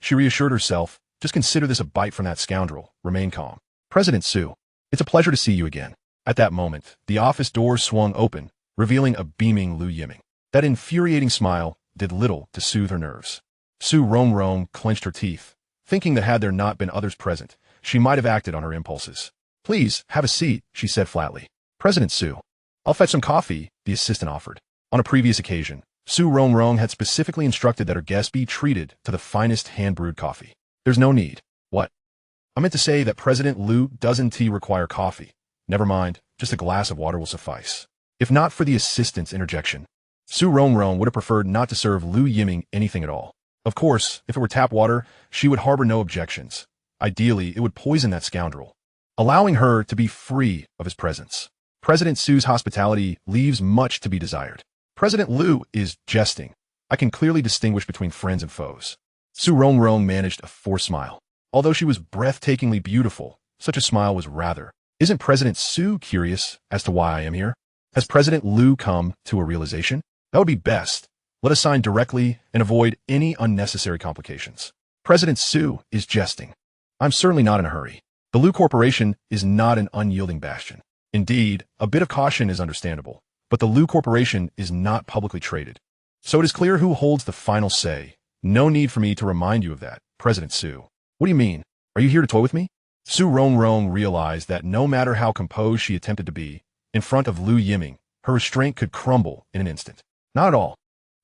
she reassured herself. Just consider this a bite from that scoundrel. Remain calm. President Su, it's a pleasure to see you again. At that moment, the office doors swung open, revealing a beaming Lu Yiming. That infuriating smile did little to soothe her nerves. Su Rongrong clenched her teeth, thinking that had there not been others present, she might have acted on her impulses. Please, have a seat, she said flatly. President Su, I'll fetch some coffee, the assistant offered. On a previous occasion, Su Rongrong had specifically instructed that her guests be treated to the finest hand-brewed coffee. There's no need. What? I meant to say that President Lu doesn't require coffee. Never mind, just a glass of water will suffice. If not for the assistant's interjection, Su Rongrong would have preferred not to serve Lu Yiming anything at all. Of course, if it were tap water, she would harbor no objections. Ideally, it would poison that scoundrel, allowing her to be free of his presence. President Su's hospitality leaves much to be desired. President Lu is jesting. I can clearly distinguish between friends and foes. Su Rongrong managed a forced smile. Although she was breathtakingly beautiful, such a smile was rather. Isn't President Su curious as to why I am here? Has President Lu come to a realization? That would be best. Let us sign directly and avoid any unnecessary complications. President Su is jesting. I'm certainly not in a hurry. The Lu Corporation is not an unyielding bastion. Indeed, a bit of caution is understandable, but the Lu Corporation is not publicly traded. So it is clear who holds the final say. No need for me to remind you of that, President Su. What do you mean? Are you here to toy with me? Su Rongrong realized that no matter how composed she attempted to be, in front of Lu Yiming, her restraint could crumble in an instant. Not at all.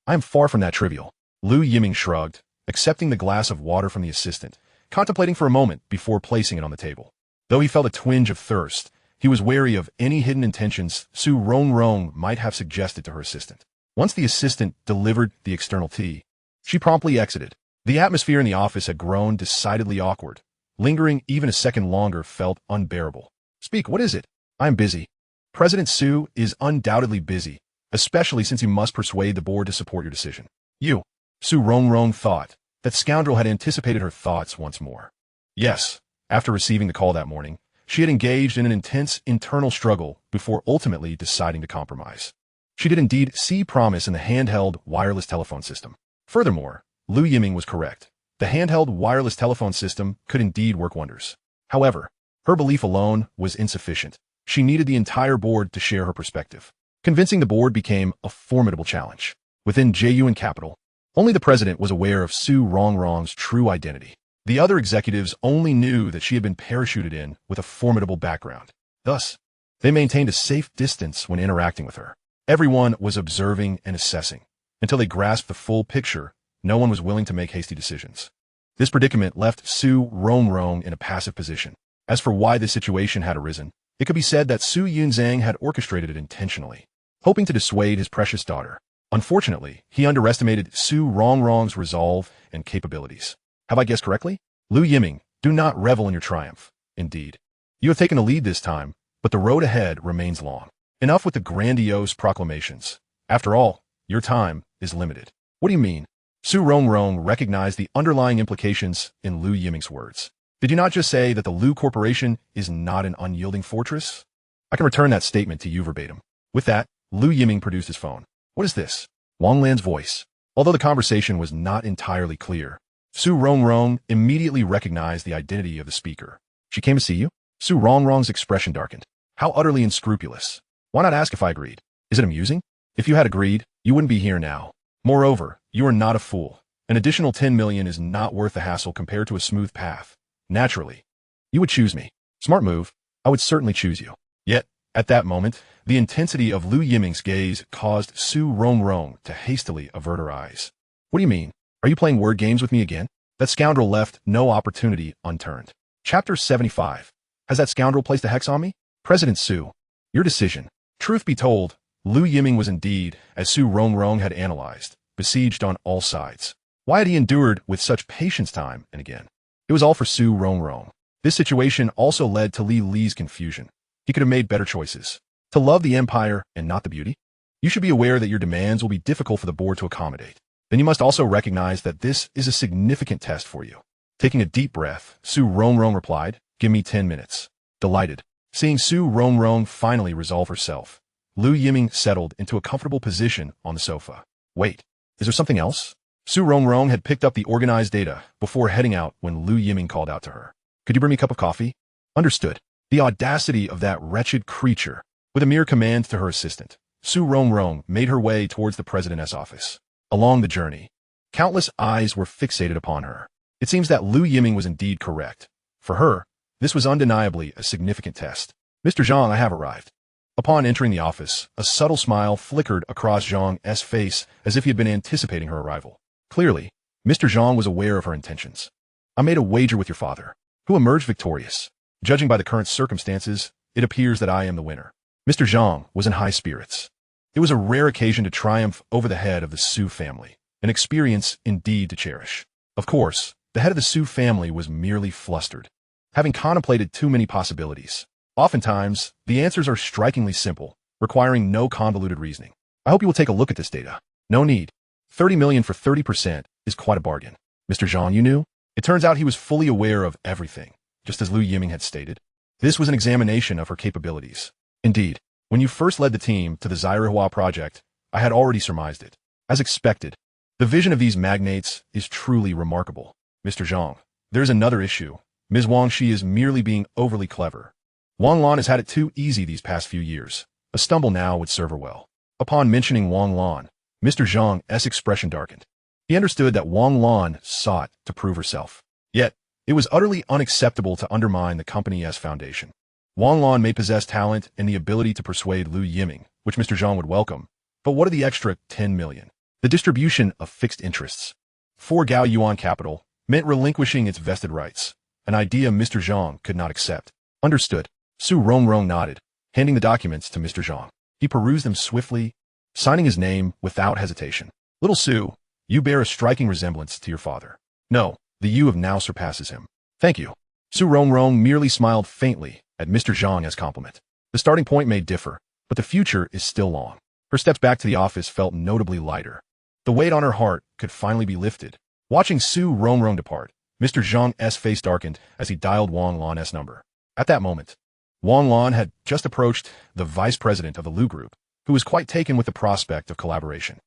I am far from that trivial. Lu Yiming shrugged, accepting the glass of water from the assistant, contemplating for a moment before placing it on the table. Though he felt a twinge of thirst, he was wary of any hidden intentions Su Rongrong might have suggested to her assistant. Once the assistant delivered the external tea, she promptly exited. The atmosphere in the office had grown decidedly awkward. Lingering even a second longer felt unbearable. Speak, what is it? I'm busy. President Su is undoubtedly busy, especially since he must persuade the board to support your decision. You. Su Rongrong thought. That scoundrel had anticipated her thoughts once more. Yes, after receiving the call that morning, she had engaged in an intense internal struggle before ultimately deciding to compromise. She did indeed see promise in the handheld wireless telephone system. Furthermore, Lu Yiming was correct. The handheld wireless telephone system could indeed work wonders. However, her belief alone was insufficient. She needed the entire board to share her perspective. Convincing the board became a formidable challenge. Within JUN Capital, only the president was aware of Su Rongrong's true identity. The other executives only knew that she had been parachuted in with a formidable background. Thus, they maintained a safe distance when interacting with her. Everyone was observing and assessing. Until they grasped the full picture, no one was willing to make hasty decisions. This predicament left Su Rongrong in a passive position. As for why this situation had arisen, it could be said that Su Yunzhang had orchestrated it intentionally, hoping to dissuade his precious daughter. Unfortunately, he underestimated Su Rongrong's resolve and capabilities. Have I guessed correctly? Lu Yiming, do not revel in your triumph. Indeed, you have taken the lead this time, but the road ahead remains long. Enough with the grandiose proclamations. After all, your time is limited. What do you mean? Su Rongrong recognized the underlying implications in Lu Yiming's words. Did you not just say that the Lu Corporation is not an unyielding fortress? I can return that statement to you verbatim. With that, Lu Yiming produced his phone. What is this? Wang Lan's voice. Although the conversation was not entirely clear, Su Rongrong immediately recognized the identity of the speaker. She came to see you? Su Rongrong's expression darkened. How utterly unscrupulous. Why not ask if I agreed? Is it amusing? If you had agreed, you wouldn't be here now. Moreover, you are not a fool. An additional 10 million is not worth the hassle compared to a smooth path. Naturally, you would choose me. Smart move. I would certainly choose you. Yet, at that moment, the intensity of Lu Yiming's gaze caused Su Rongrong to hastily avert her eyes. What do you mean? Are you playing word games with me again? That scoundrel left no opportunity unturned. Chapter 75. Has that scoundrel placed a hex on me? President Su. Your decision. Truth be told, Lu Yiming was indeed, as Su Rongrong had analyzed, besieged on all sides. Why had he endured with such patience time and again? It was all for Su Rongrong. This situation also led to Li Li's confusion. He could have made better choices. To love the empire and not the beauty? You should be aware that your demands will be difficult for the board to accommodate. Then you must also recognize that this is a significant test for you. Taking a deep breath, Su Rongrong replied, "Give me 10 minutes. Delighted. Seeing Su Rongrong finally resolve herself, Lu Yiming settled into a comfortable position on the sofa. Wait, is there something else? Su Rongrong had picked up the organized data before heading out when Lu Yiming called out to her. Could you bring me a cup of coffee? Understood. The audacity of that wretched creature. With a mere command to her assistant, Su Rongrong made her way towards the president's office. Along the journey, countless eyes were fixated upon her. It seems that Lu Yiming was indeed correct. For her, this was undeniably a significant test. Mr. Zhang, I have arrived. Upon entering the office, a subtle smile flickered across Zhang's face as if he had been anticipating her arrival. Clearly, Mr. Zhang was aware of her intentions. I made a wager with your father, who emerged victorious. Judging by the current circumstances, it appears that I am the winner. Mr. Zhang was in high spirits. It was a rare occasion to triumph over the head of the Su family, an experience indeed to cherish. Of course, the head of the Su family was merely flustered, having contemplated too many possibilities. Oftentimes, the answers are strikingly simple, requiring no convoluted reasoning. I hope you will take a look at this data. No need. 30 million for 30% is quite a bargain. Mr. Zhang, you knew? It turns out he was fully aware of everything, just as Lu Yiming had stated. This was an examination of her capabilities. Indeed, when you first led the team to the Zairihua project, I had already surmised it. As expected, the vision of these magnates is truly remarkable. Mr. Zhang, there's another issue. Ms. Wang Shi is merely being overly clever. Wang Lan has had it too easy these past few years. A stumble now would serve her well. Upon mentioning Wang Lan, Mr. Zhang's expression darkened. He understood that Wang Lan sought to prove herself. Yet, it was utterly unacceptable to undermine the company's foundation. Wang Lan may possess talent and the ability to persuade Lu Yiming, which Mr. Zhang would welcome, but what are the extra 10 million? The distribution of fixed interests. 4 Gao Yuan capital meant relinquishing its vested rights, an idea Mr. Zhang could not accept. Understood. Su Rongrong nodded, handing the documents to Mr. Zhang. He perused them swiftly, signing his name without hesitation. Little Su, you bear a striking resemblance to your father. No, the you of now surpasses him. Thank you. Su Rongrong merely smiled faintly at Mr. Zhang's compliment. The starting point may differ, but the future is still long. Her steps back to the office felt notably lighter. The weight on her heart could finally be lifted. Watching Su Rongrong depart, Mr. Zhang's face darkened as he dialed Wang Lan's number. At that moment, Wang Lan had just approached the vice president of the Lu Group, who was quite taken with the prospect of collaboration.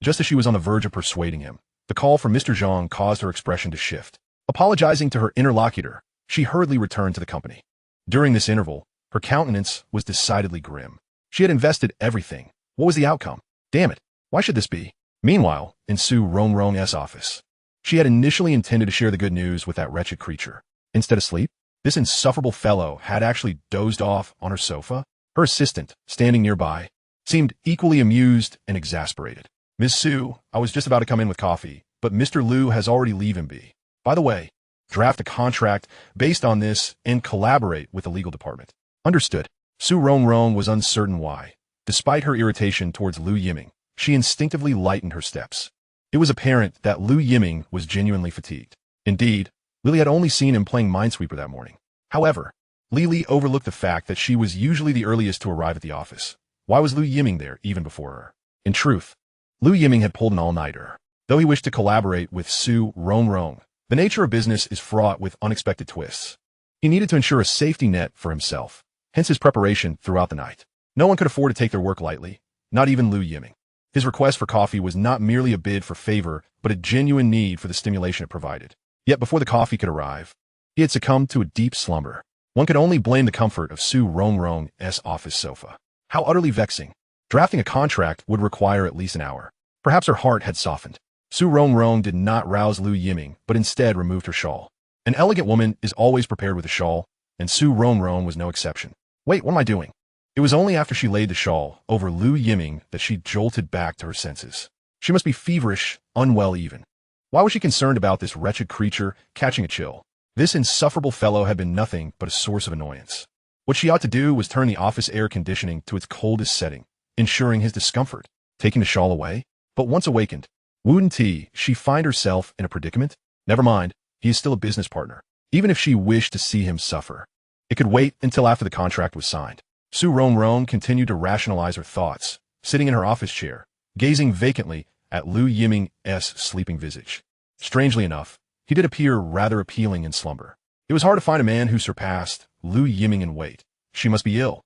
Just as she was on the verge of persuading him, the call from Mr. Zhang caused her expression to shift. Apologizing to her interlocutor, she hurriedly returned to the company. During this interval, her countenance was decidedly grim. She had invested everything. What was the outcome? Damn it, why should this be? Meanwhile, in Su Rongrong's office, she had initially intended to share the good news with that wretched creature. Instead of sleep, this insufferable fellow had actually dozed off on her sofa. Her assistant, standing nearby, seemed equally amused and exasperated. Ms. Su, I was just about to come in with coffee, but Mr. Lu has already leave him be. By the way, draft a contract based on this and collaborate with the legal department. Understood. Su Rongrong was uncertain why. Despite her irritation towards Lu Yiming, she instinctively lightened her steps. It was apparent that Lu Yiming was genuinely fatigued. Indeed, Lily had only seen him playing Minesweeper that morning. However, Lily overlooked the fact that she was usually the earliest to arrive at the office. Why was Lu Yiming there even before her? In truth, Lu Yiming had pulled an all-nighter. Though he wished to collaborate with Su Rongrong, the nature of business is fraught with unexpected twists. He needed to ensure a safety net for himself, hence his preparation throughout the night. No one could afford to take their work lightly, not even Lu Yiming. His request for coffee was not merely a bid for favor, but a genuine need for the stimulation it provided. Yet before the coffee could arrive, he had succumbed to a deep slumber. One could only blame the comfort of Su Rongrong's office sofa. How utterly vexing. Drafting a contract would require at least an hour. Perhaps her heart had softened. Su Rongrong did not rouse Lu Yiming, but instead removed her shawl. An elegant woman is always prepared with a shawl, and Su Rongrong was no exception. Wait, what am I doing? It was only after she laid the shawl over Lu Yiming that she jolted back to her senses. She must be feverish, unwell even. Why was she concerned about this wretched creature catching a chill? This insufferable fellow had been nothing but a source of annoyance. What she ought to do was turn the office air conditioning to its coldest setting, ensuring his discomfort, taking the shawl away. But once awakened, wouldn't she find herself in a predicament? Never mind, he is still a business partner. Even if she wished to see him suffer, it could wait until after the contract was signed. Su Rongrong continued to rationalize her thoughts, sitting in her office chair, gazing vacantly at Lu Yiming's sleeping visage. Strangely enough, he did appear rather appealing in slumber. It was hard to find a man who surpassed Lu Yiming in weight. She must be ill.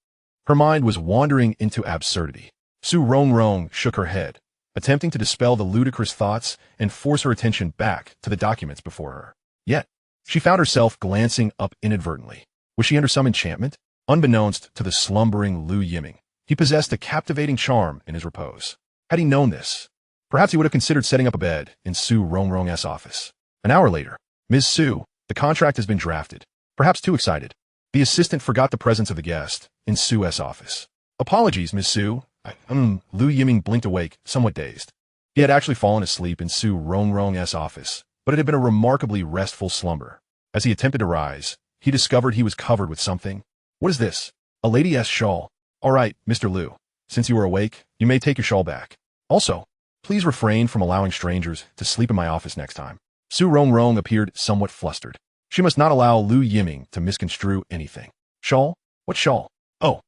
Her mind was wandering into absurdity. Su Rongrong shook her head, attempting to dispel the ludicrous thoughts and force her attention back to the documents before her. Yet, she found herself glancing up inadvertently. Was she under some enchantment? Unbeknownst to the slumbering Lu Yiming, he possessed a captivating charm in his repose. Had he known this, perhaps he would have considered setting up a bed in Su Rongrong's office. An hour later, Ms. Su, the contract has been drafted. Perhaps too excited, the assistant forgot the presence of the guest in Su's office. Apologies, Ms. Su. Lu Yiming blinked awake, somewhat dazed. He had actually fallen asleep in Su Rongrong's office, but it had been a remarkably restful slumber. As he attempted to rise, he discovered he was covered with something. What is this? A lady's shawl. All right, Mr. Lu. Since you are awake, you may take your shawl back. Also, please refrain from allowing strangers to sleep in my office next time. Su Rongrong appeared somewhat flustered. She must not allow Lu Yiming to misconstrue anything. Shawl? What shawl? Oh.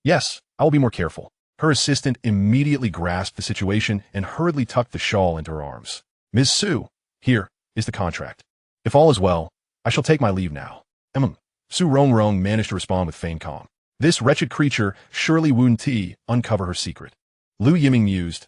Yes, I will be more careful. Her assistant immediately grasped the situation and hurriedly tucked the shawl into her arms. Ms. Su, here is the contract. If all is well, I shall take my leave now. Su Rongrong managed to respond with feigned calm. This wretched creature surely wouldn't uncover her secret. Lu Yiming mused,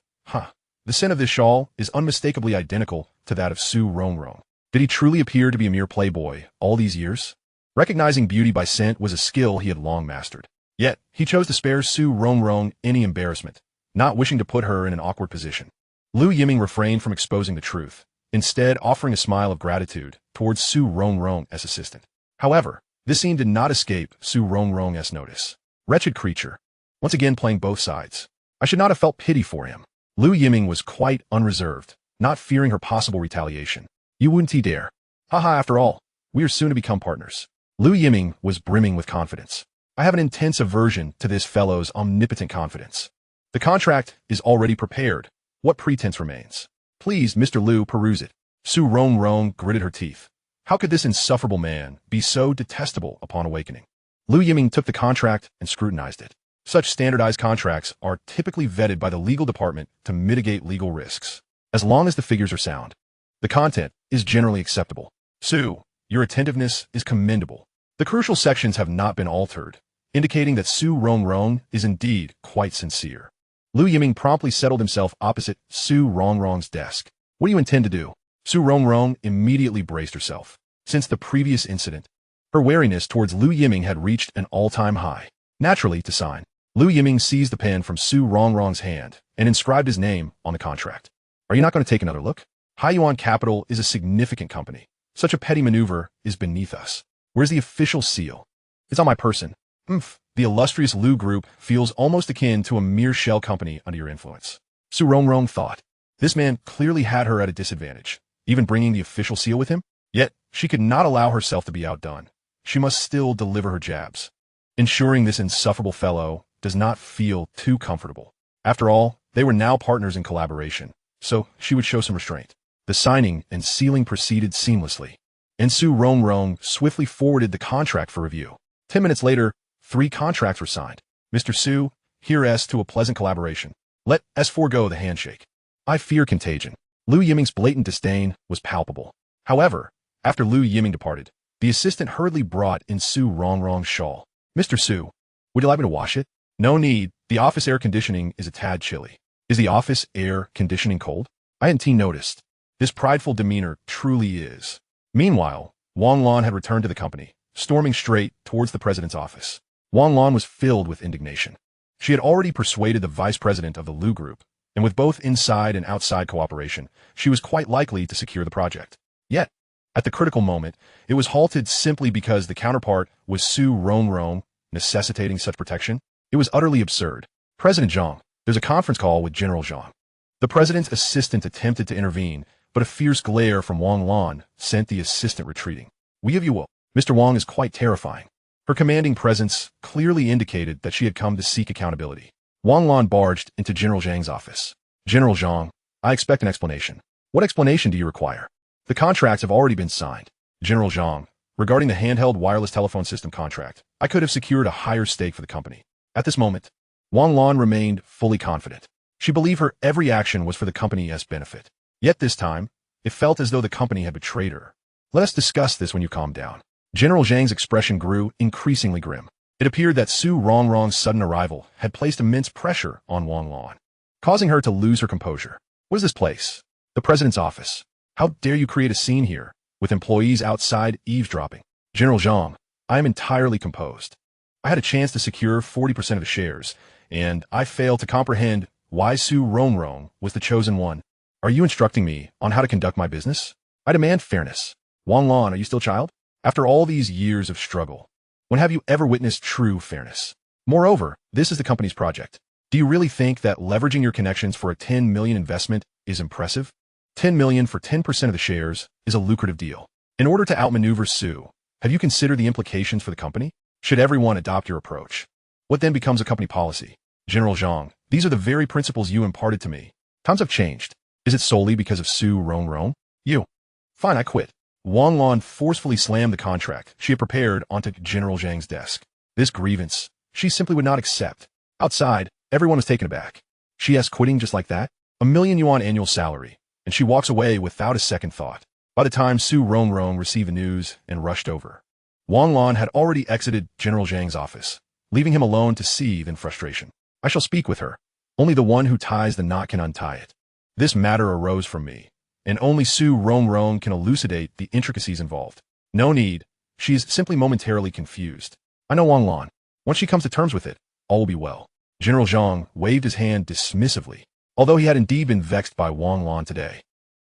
the scent of this shawl is unmistakably identical to that of Su Rongrong. Did he truly appear to be a mere playboy all these years? Recognizing beauty by scent was a skill he had long mastered. Yet, he chose to spare Su Rongrong any embarrassment, not wishing to put her in an awkward position. Lu Yiming refrained from exposing the truth, instead offering a smile of gratitude towards Su Rongrong's assistant. However, this scene did not escape Su Rongrong's notice. Wretched creature, once again playing both sides. I should not have felt pity for him. Lu Yiming was quite unreserved, not fearing her possible retaliation. You wouldn't dare. After all, we are soon to become partners. Lu Yiming was brimming with confidence. I have an intense aversion to this fellow's omnipotent confidence. The contract is already prepared. What pretense remains? Please, Mr. Lu, peruse it. Su Rongrong gritted her teeth. How could this insufferable man be so detestable upon awakening? Lu Yiming took the contract and scrutinized it. Such standardized contracts are typically vetted by the legal department to mitigate legal risks. As long as the figures are sound, the content is generally acceptable. Su, your attentiveness is commendable. The crucial sections have not been altered, indicating that Su Rongrong is indeed quite sincere. Lu Yiming promptly settled himself opposite Su Rongrong's desk. What do you intend to do? Su Rongrong immediately braced herself. Since the previous incident, her wariness towards Lu Yiming had reached an all-time high. Naturally, to sign, Lu Yiming seized the pen from Su Rongrong's hand and inscribed his name on the contract. Are you not going to take another look? Haiyuan Capital is a significant company. Such a petty maneuver is beneath us. Where's the official seal? It's on my person. The illustrious Lu Group feels almost akin to a mere shell company under your influence. Su Rongrong thought. This man clearly had her at a disadvantage, even bringing the official seal with him. Yet, she could not allow herself to be outdone. She must still deliver her jabs, ensuring this insufferable fellow does not feel too comfortable. After all, they were now partners in collaboration, so she would show some restraint. The signing and sealing proceeded seamlessly, and Su Rongrong swiftly forwarded the contract for review. 10 minutes later, 3 contracts were signed. Mr. Su, here's to a pleasant collaboration. Let us forego the handshake. I fear contagion. Lu Yiming's blatant disdain was palpable. However, after Lu Yiming departed, the assistant hurriedly brought in Su Rongrong's shawl. Mr. Su, would you like me to wash it? No need. The office air conditioning is a tad chilly. Is the office air conditioning cold? I hadn't noticed. This prideful demeanor truly is. Meanwhile, Wang Lan had returned to the company, storming straight towards the president's office. Wang Lan was filled with indignation. She had already persuaded the vice president of the Lu Group and with both inside and outside cooperation, she was quite likely to secure the project. Yet, at the critical moment, it was halted simply because the counterpart was Su Rongrong, necessitating such protection. It was utterly absurd. President Zhang, there's a conference call with General Zhang. The president's assistant attempted to intervene, but a fierce glare from Wang Lan sent the assistant retreating. We of you will. Mr. Wang is quite terrifying. Her commanding presence clearly indicated that she had come to seek accountability. Wang Lan barged into General Zhang's office. General Zhang, I expect an explanation. What explanation do you require? The contracts have already been signed. General Zhang, regarding the handheld wireless telephone system contract, I could have secured a higher stake for the company. At this moment, Wang Lan remained fully confident. She believed her every action was for the company's benefit. Yet this time, it felt as though the company had betrayed her. Let us discuss this when you calm down. General Zhang's expression grew increasingly grim. It appeared that Su Rongrong's sudden arrival had placed immense pressure on Wang Lan, causing her to lose her composure. What is this place? The president's office. How dare you create a scene here, with employees outside eavesdropping? General Zhang, I am entirely composed. I had a chance to secure 40% of the shares, and I failed to comprehend why Su Rongrong was the chosen one. Are you instructing me on how to conduct my business? I demand fairness. Wang Lan, are you still a child? After all these years of struggle, when have you ever witnessed true fairness? Moreover, this is the company's project. Do you really think that leveraging your connections for a 10 million investment is impressive? 10 million for 10% of the shares is a lucrative deal. In order to outmaneuver Su, have you considered the implications for the company? Should everyone adopt your approach? What then becomes a company policy? General Zhang, these are the very principles you imparted to me. Times have changed. Is it solely because of Su Rongrong? You. Fine, I quit. Wang Lan forcefully slammed the contract she had prepared onto General Zhang's desk. This grievance, she simply would not accept. Outside, everyone was taken aback. She asked quitting just like that? $1 million yuan annual salary, and she walks away without a second thought. By the time Su Rongrong received the news and rushed over, Wang Lan had already exited General Zhang's office, leaving him alone to seethe in frustration. I shall speak with her. Only the one who ties the knot can untie it. This matter arose from me, and only Su Rongrong can elucidate the intricacies involved. No need. She is simply momentarily confused. I know Wang Lan. Once she comes to terms with it, all will be well. General Zhang waved his hand dismissively, although he had indeed been vexed by Wang Lan today.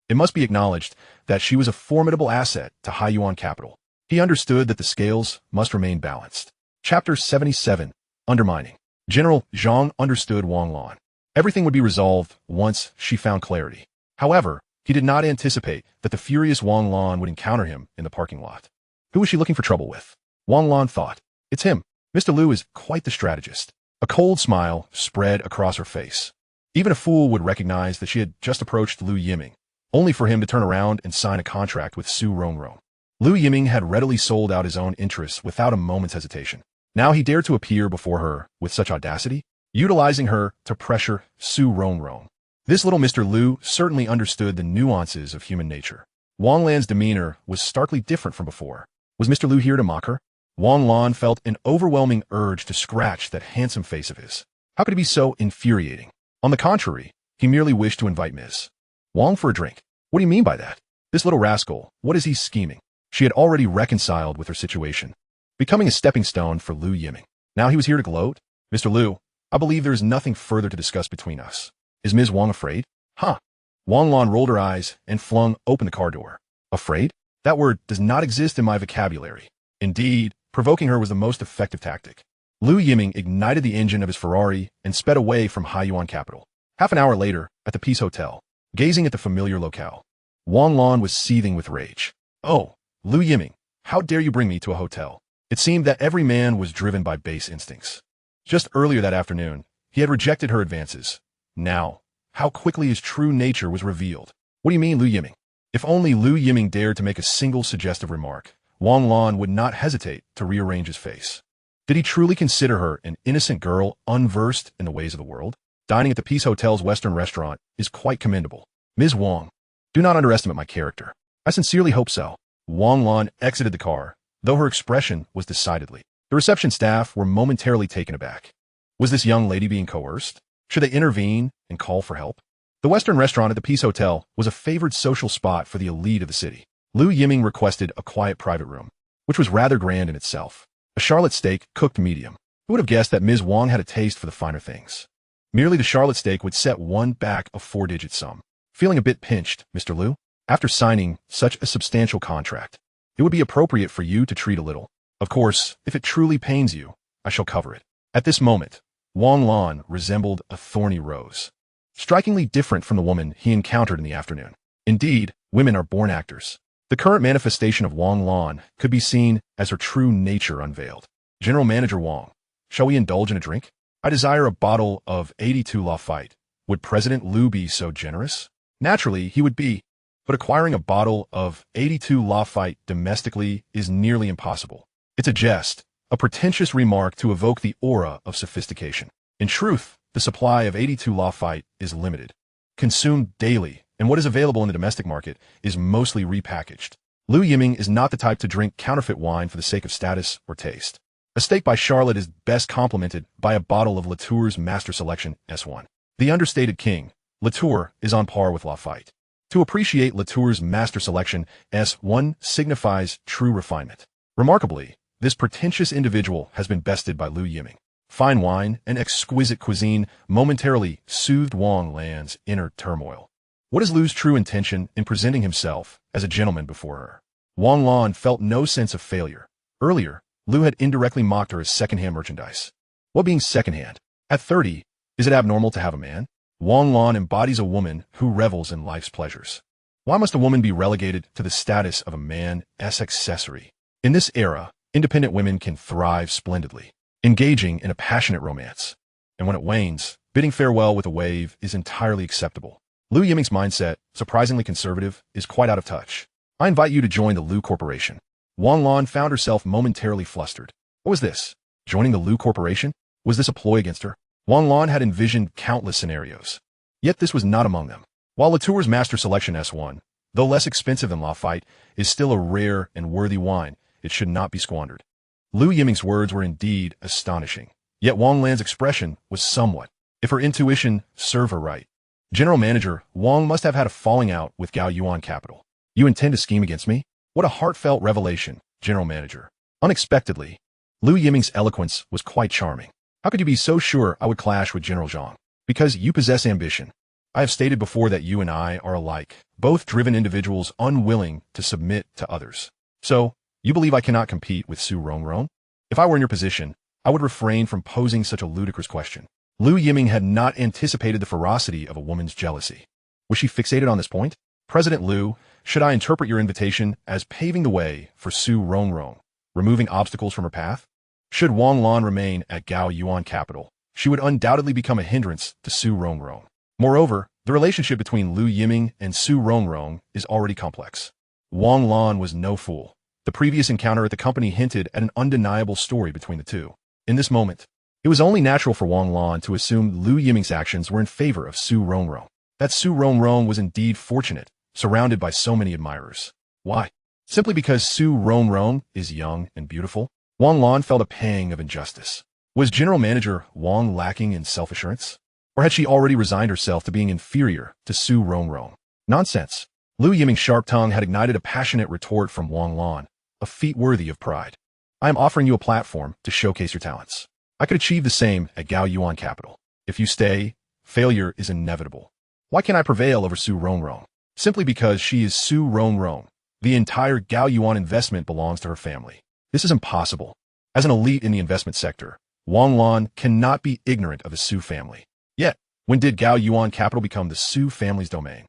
It must be acknowledged that she was a formidable asset to High Yuan capital. He understood that the scales must remain balanced. Chapter 77, Undermining. General Zhang understood Wang Lan. Everything would be resolved once she found clarity. However, he did not anticipate that the furious Wang Lan would encounter him in the parking lot. Who was she looking for trouble with? Wang Lan thought. It's him. Mr. Liu is quite the strategist. A cold smile spread across her face. Even a fool would recognize that she had just approached Liu Yiming, only for him to turn around and sign a contract with Su Rongrong. Liu Yiming had readily sold out his own interests without a moment's hesitation. Now he dared to appear before her with such audacity, utilizing her to pressure Su Rongrong. This little Mr. Liu certainly understood the nuances of human nature. Wang Lan's demeanor was starkly different from before. Was Mr. Liu here to mock her? Wang Lan felt an overwhelming urge to scratch that handsome face of his. How could he be so infuriating? On the contrary, he merely wished to invite Ms. Wang for a drink. What do you mean by that? This little rascal, what is he scheming? She had already reconciled with her situation, becoming a stepping stone for Liu Yiming. Now he was here to gloat? Mr. Liu, I believe there is nothing further to discuss between us. Is Ms. Wang afraid? Huh. Wang Lan rolled her eyes and flung open the car door. Afraid? That word does not exist in my vocabulary. Indeed, provoking her was the most effective tactic. Liu Yiming ignited the engine of his Ferrari and sped away from High Yuan capital. Half an hour later, at the Peace Hotel, gazing at the familiar locale, Wang Lan was seething with rage. Oh, Liu Yiming, how dare you bring me to a hotel? It seemed that every man was driven by base instincts. Just earlier that afternoon, he had rejected her advances. Now, how quickly his true nature was revealed. What do you mean, Liu Yiming? If only Liu Yiming dared to make a single suggestive remark, Wang Lan would not hesitate to rearrange his face. Did he truly consider her an innocent girl unversed in the ways of the world? Dining at the Peace Hotel's Western restaurant is quite commendable. Ms. Wang, do not underestimate my character. I sincerely hope so. Wang Lan exited the car, though her expression was decidedly. The reception staff were momentarily taken aback. Was this young lady being coerced? Should they intervene and call for help? The Western restaurant at the Peace Hotel was a favored social spot for the elite of the city. Liu Yiming requested a quiet private room, which was rather grand in itself. A Charlotte steak cooked medium. Who would have guessed that Ms. Wang had a taste for the finer things? Merely the Charlotte stake would set one back a four-digit sum. Feeling a bit pinched, Mr. Liu? After signing such a substantial contract, it would be appropriate for you to treat a little. Of course, if it truly pains you, I shall cover it. At this moment, Wang Lan resembled a thorny rose, strikingly different from the woman he encountered in the afternoon. Indeed, women are born actors. The current manifestation of Wang Lan could be seen as her true nature unveiled. General Manager Wang, shall we indulge in a drink? I desire a bottle of 82 Lafite. Would President Liu be so generous? Naturally, he would be, but acquiring a bottle of 82 Lafite domestically is nearly impossible. It's a jest, a pretentious remark to evoke the aura of sophistication. In truth, the supply of 82 Lafite is limited, consumed daily, and what is available in the domestic market is mostly repackaged. Liu Yiming is not the type to drink counterfeit wine for the sake of status or taste. A steak by Charlotte is best complemented by a bottle of Latour's Master Selection S1. The understated king, Latour, is on par with Lafite. To appreciate Latour's Master Selection S1 signifies true refinement. Remarkably, this pretentious individual has been bested by Liu Yiming. Fine wine and exquisite cuisine momentarily soothed Wang Lan's inner turmoil. What is Liu's true intention in presenting himself as a gentleman before her? Wang Lan felt no sense of failure. Earlier, Liu had indirectly mocked her as second-hand merchandise. What being second-hand? At 30, is it abnormal to have a man? Wang Lan embodies a woman who revels in life's pleasures. Why must a woman be relegated to the status of a man's accessory? In this era, independent women can thrive splendidly, engaging in a passionate romance. And when it wanes, bidding farewell with a wave is entirely acceptable. Liu Yiming's mindset, surprisingly conservative, is quite out of touch. I invite you to join the Liu Corporation. Wang Lan found herself momentarily flustered. What was this? Joining the Liu Corporation? Was this a ploy against her? Wang Lan had envisioned countless scenarios. Yet this was not among them. While Latour's Master Selection S1, though less expensive than Lafite, is still a rare and worthy wine, it should not be squandered. Liu Yiming's words were indeed astonishing. Yet Wang Lan's expression was somewhat. If her intuition served her right. General Manager Wang must have had a falling out with Gao Yuan Capital. You intend to scheme against me? What a heartfelt revelation, General Manager. Unexpectedly, Liu Yiming's eloquence was quite charming. How could you be so sure I would clash with General Zhang? Because you possess ambition. I have stated before that you and I are alike, both driven individuals unwilling to submit to others. So, you believe I cannot compete with Su Rongrong? If I were in your position, I would refrain from posing such a ludicrous question. Liu Yiming had not anticipated the ferocity of a woman's jealousy. Was she fixated on this point? President Liu, should I interpret your invitation as paving the way for Su Rongrong, removing obstacles from her path? Should Wang Lan remain at Gao Yuan Capital, she would undoubtedly become a hindrance to Su Rongrong. Moreover, the relationship between Liu Yiming and Su Rongrong is already complex. Wang Lan was no fool. The previous encounter at the company hinted at an undeniable story between the two. In this moment, it was only natural for Wang Lan to assume Liu Yiming's actions were in favor of Su Rongrong. That Su Rongrong was indeed fortunate, surrounded by so many admirers. Why? Simply because Su Rongrong is young and beautiful? Wang Lan felt a pang of injustice. Was General Manager Wang lacking in self-assurance? Or had she already resigned herself to being inferior to Su Rongrong? Nonsense. Liu Yiming's sharp tongue had ignited a passionate retort from Wang Lan, a feat worthy of pride. I am offering you a platform to showcase your talents. I could achieve the same at Gao Yuan Capital. If you stay, failure is inevitable. Why can't I prevail over Su Rongrong? Simply because she is Su Rongrong. The entire Gao Yuan investment belongs to her family. This is impossible. As an elite in the investment sector, Wang Lan cannot be ignorant of the Su family. Yet, when did Gao Yuan Capital become the Su family's domain?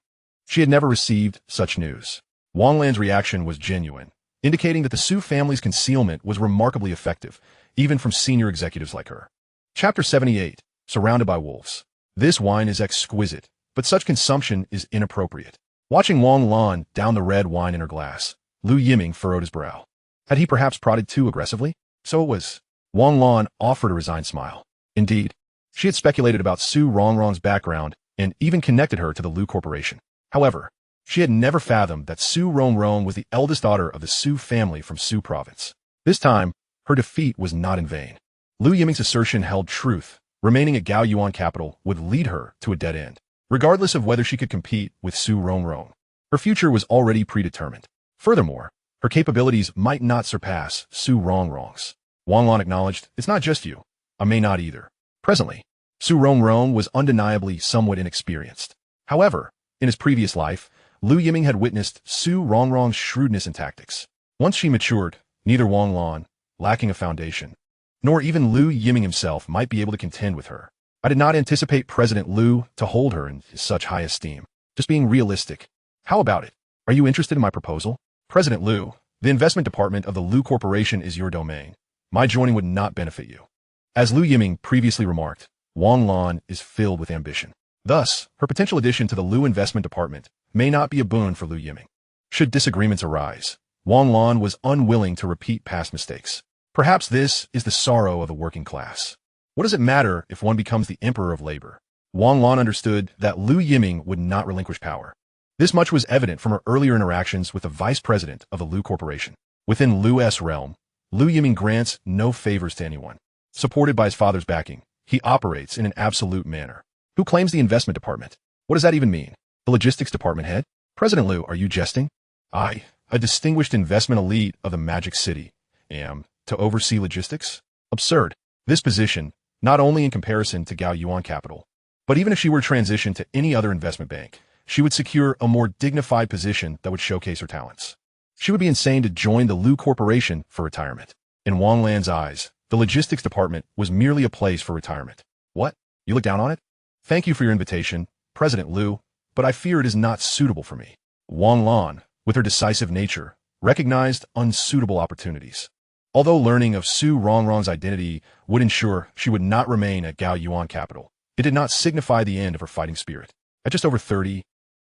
She had never received such news. Wang Lan's reaction was genuine, indicating that the Su family's concealment was remarkably effective, even from senior executives like her. Chapter 78, Surrounded by Wolves. This wine is exquisite, but such consumption is inappropriate. Watching Wang Lan down the red wine in her glass, Liu Yiming furrowed his brow. Had he perhaps prodded too aggressively? So it was. Wang Lan offered a resigned smile. Indeed, she had speculated about Su Rongrong's background and even connected her to the Liu Corporation. However, she had never fathomed that Su Rongrong was the eldest daughter of the Su family from Su province. This time, her defeat was not in vain. Liu Yiming's assertion held truth. Remaining at Gao Yuan Capital would lead her to a dead end, regardless of whether she could compete with Su Rongrong. Her future was already predetermined. Furthermore, her capabilities might not surpass Su Rongrong's. Wang Lan acknowledged, it's not just you. I may not either. Presently, Su Rongrong was undeniably somewhat inexperienced. However, in his previous life, Lu Yiming had witnessed Su Rongrong's shrewdness and tactics. Once she matured, neither Wang Lan, lacking a foundation, nor even Lu Yiming himself might be able to contend with her. I did not anticipate President Lu to hold her in such high esteem. Just being realistic. How about it? Are you interested in my proposal? President Lu, the investment department of the Lu Corporation is your domain. My joining would not benefit you. As Lu Yiming previously remarked, Wang Lan is filled with ambition. Thus, her potential addition to the Lu investment department may not be a boon for Lu Yiming. Should disagreements arise, Wang Lan was unwilling to repeat past mistakes. Perhaps this is the sorrow of the working class. What does it matter if one becomes the emperor of labor? Wang Lan understood that Lu Yiming would not relinquish power. This much was evident from her earlier interactions with the vice president of the Lu Corporation. Within Lu's realm, Lu Yiming grants no favors to anyone. Supported by his father's backing, he operates in an absolute manner. Who claims the investment department? What does that even mean? The logistics department head? President Lu, are you jesting? I, a distinguished investment elite of the Magic City, am to oversee logistics? Absurd. This position, not only in comparison to Gao Yuan Capital, but even if she were to transition to any other investment bank, she would secure a more dignified position that would showcase her talents. She would be insane to join the Lu Corporation for retirement. In Wang Lan's eyes, the logistics department was merely a place for retirement. What? You look down on it? Thank you for your invitation, President Lu, but I fear it is not suitable for me. Wang Lan, with her decisive nature, recognized unsuitable opportunities. Although learning of Su Rongrong's identity would ensure she would not remain at Gao Yuan Capital, it did not signify the end of her fighting spirit. At just over 30,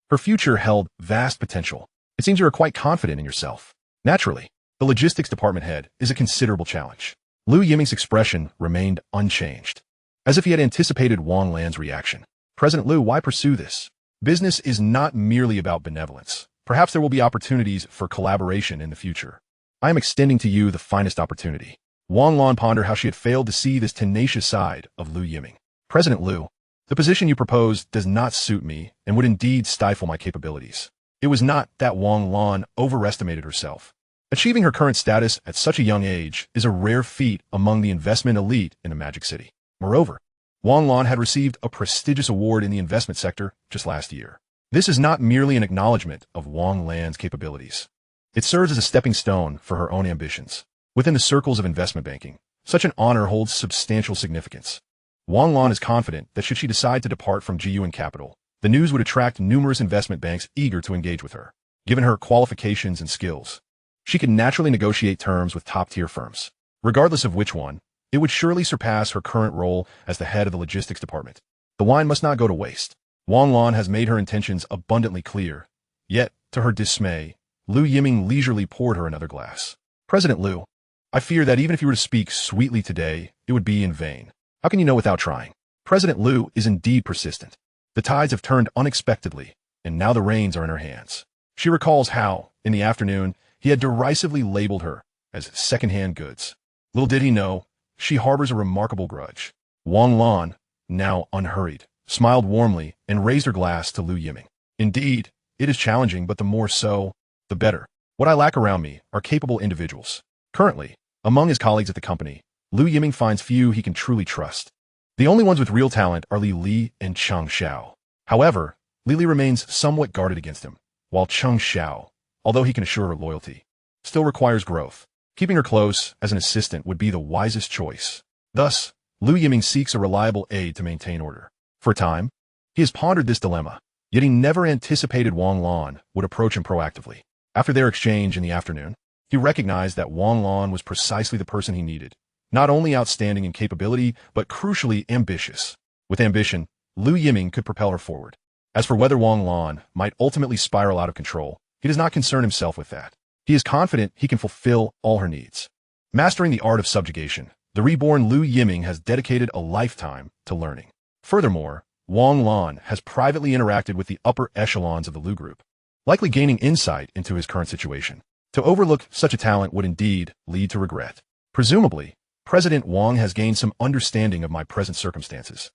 her future held vast potential. It seems you are quite confident in yourself. Naturally, the logistics department head is a considerable challenge. Lu Yiming's expression remained unchanged, as if he had anticipated Wang Lan's reaction. President Lu, why pursue this? Business is not merely about benevolence. Perhaps there will be opportunities for collaboration in the future. I am extending to you the finest opportunity. Wang Lan pondered how she had failed to see this tenacious side of Lu Yiming. President Lu, the position you propose does not suit me and would indeed stifle my capabilities. It was not that Wang Lan overestimated herself. Achieving her current status at such a young age is a rare feat among the investment elite in the Magic City. Moreover, Wang Lan had received a prestigious award in the investment sector just last year. This is not merely an acknowledgement of Wang Lan's capabilities. It serves as a stepping stone for her own ambitions. Within the circles of investment banking, such an honor holds substantial significance. Wang Lan is confident that should she decide to depart from GUN Capital, the news would attract numerous investment banks eager to engage with her. Given her qualifications and skills, she can naturally negotiate terms with top-tier firms. Regardless of which one, it would surely surpass her current role as the head of the logistics department. The wine must not go to waste. Wang Lan has made her intentions abundantly clear. Yet, to her dismay, Lu Yiming leisurely poured her another glass. President Lu, I fear that even if you were to speak sweetly today, it would be in vain. How can you know without trying? President Lu is indeed persistent. The tides have turned unexpectedly, and now the reins are in her hands. She recalls how, in the afternoon, he had derisively labeled her as second-hand goods. Little did he know, she harbors a remarkable grudge. Wang Lan, now unhurried, smiled warmly and raised her glass to Lu Yiming. Indeed, it is challenging, but the more so, the better. What I lack around me are capable individuals. Currently, among his colleagues at the company, Lu Yiming finds few he can truly trust. The only ones with real talent are Li and Cheng Xiao. However, Li remains somewhat guarded against him, while Cheng Xiao, although he can assure her loyalty, still requires growth. Keeping her close as an assistant would be the wisest choice. Thus, Lu Yiming seeks a reliable aide to maintain order. For a time, he has pondered this dilemma, yet he never anticipated Wang Lan would approach him proactively. After their exchange in the afternoon, he recognized that Wang Lan was precisely the person he needed, not only outstanding in capability, but crucially ambitious. With ambition, Lu Yiming could propel her forward. As for whether Wang Lan might ultimately spiral out of control, he does not concern himself with that. He is confident he can fulfill all her needs. Mastering the art of subjugation, the reborn Lu Yiming has dedicated a lifetime to learning. Furthermore, Wang Lan has privately interacted with the upper echelons of the Lu group, likely gaining insight into his current situation. To overlook such a talent would indeed lead to regret. Presumably, President Wang has gained some understanding of my present circumstances.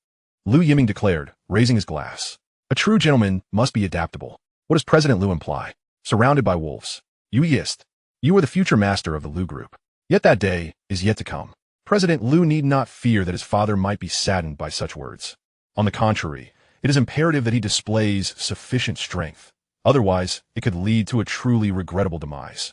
Lu Yiming declared, raising his glass. A true gentleman must be adaptable. What does President Lu imply? Surrounded by wolves. You are the future master of the Lu group. Yet that day is yet to come. President Liu need not fear that his father might be saddened by such words. On the contrary, it is imperative that he displays sufficient strength. Otherwise, it could lead to a truly regrettable demise.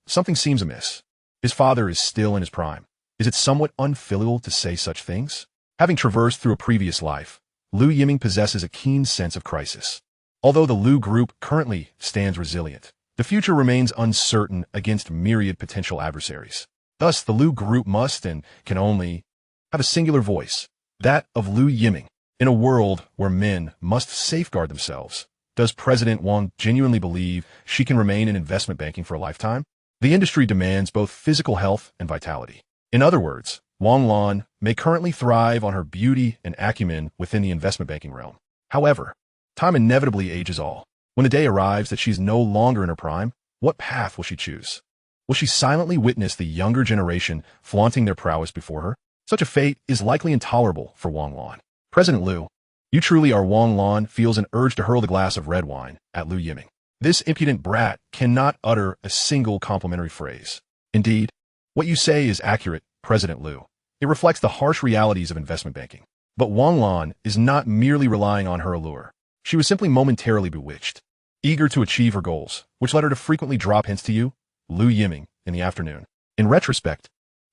Something seems amiss. His father is still in his prime. Is it somewhat unfilial to say such things? Having traversed through a previous life, Liu Yiming possesses a keen sense of crisis. Although the Liu group currently stands resilient, the future remains uncertain against myriad potential adversaries. Thus, the Liu group must and can only have a singular voice, that of Liu Yiming. In a world where men must safeguard themselves, does President Wang genuinely believe she can remain in investment banking for a lifetime? The industry demands both physical health and vitality. In other words, Wang Lan may currently thrive on her beauty and acumen within the investment banking realm. However, time inevitably ages all. When the day arrives that she is no longer in her prime, what path will she choose? Will she silently witness the younger generation flaunting their prowess before her? Such a fate is likely intolerable for Wang Lan. President Liu, you truly are. Wang Lan feels an urge to hurl the glass of red wine at Liu Yiming. This impudent brat cannot utter a single complimentary phrase. Indeed, what you say is accurate, President Liu. It reflects the harsh realities of investment banking. But Wang Lan is not merely relying on her allure. She was simply momentarily bewitched, eager to achieve her goals, which led her to frequently drop hints to you, Liu Yiming, in the afternoon. In retrospect,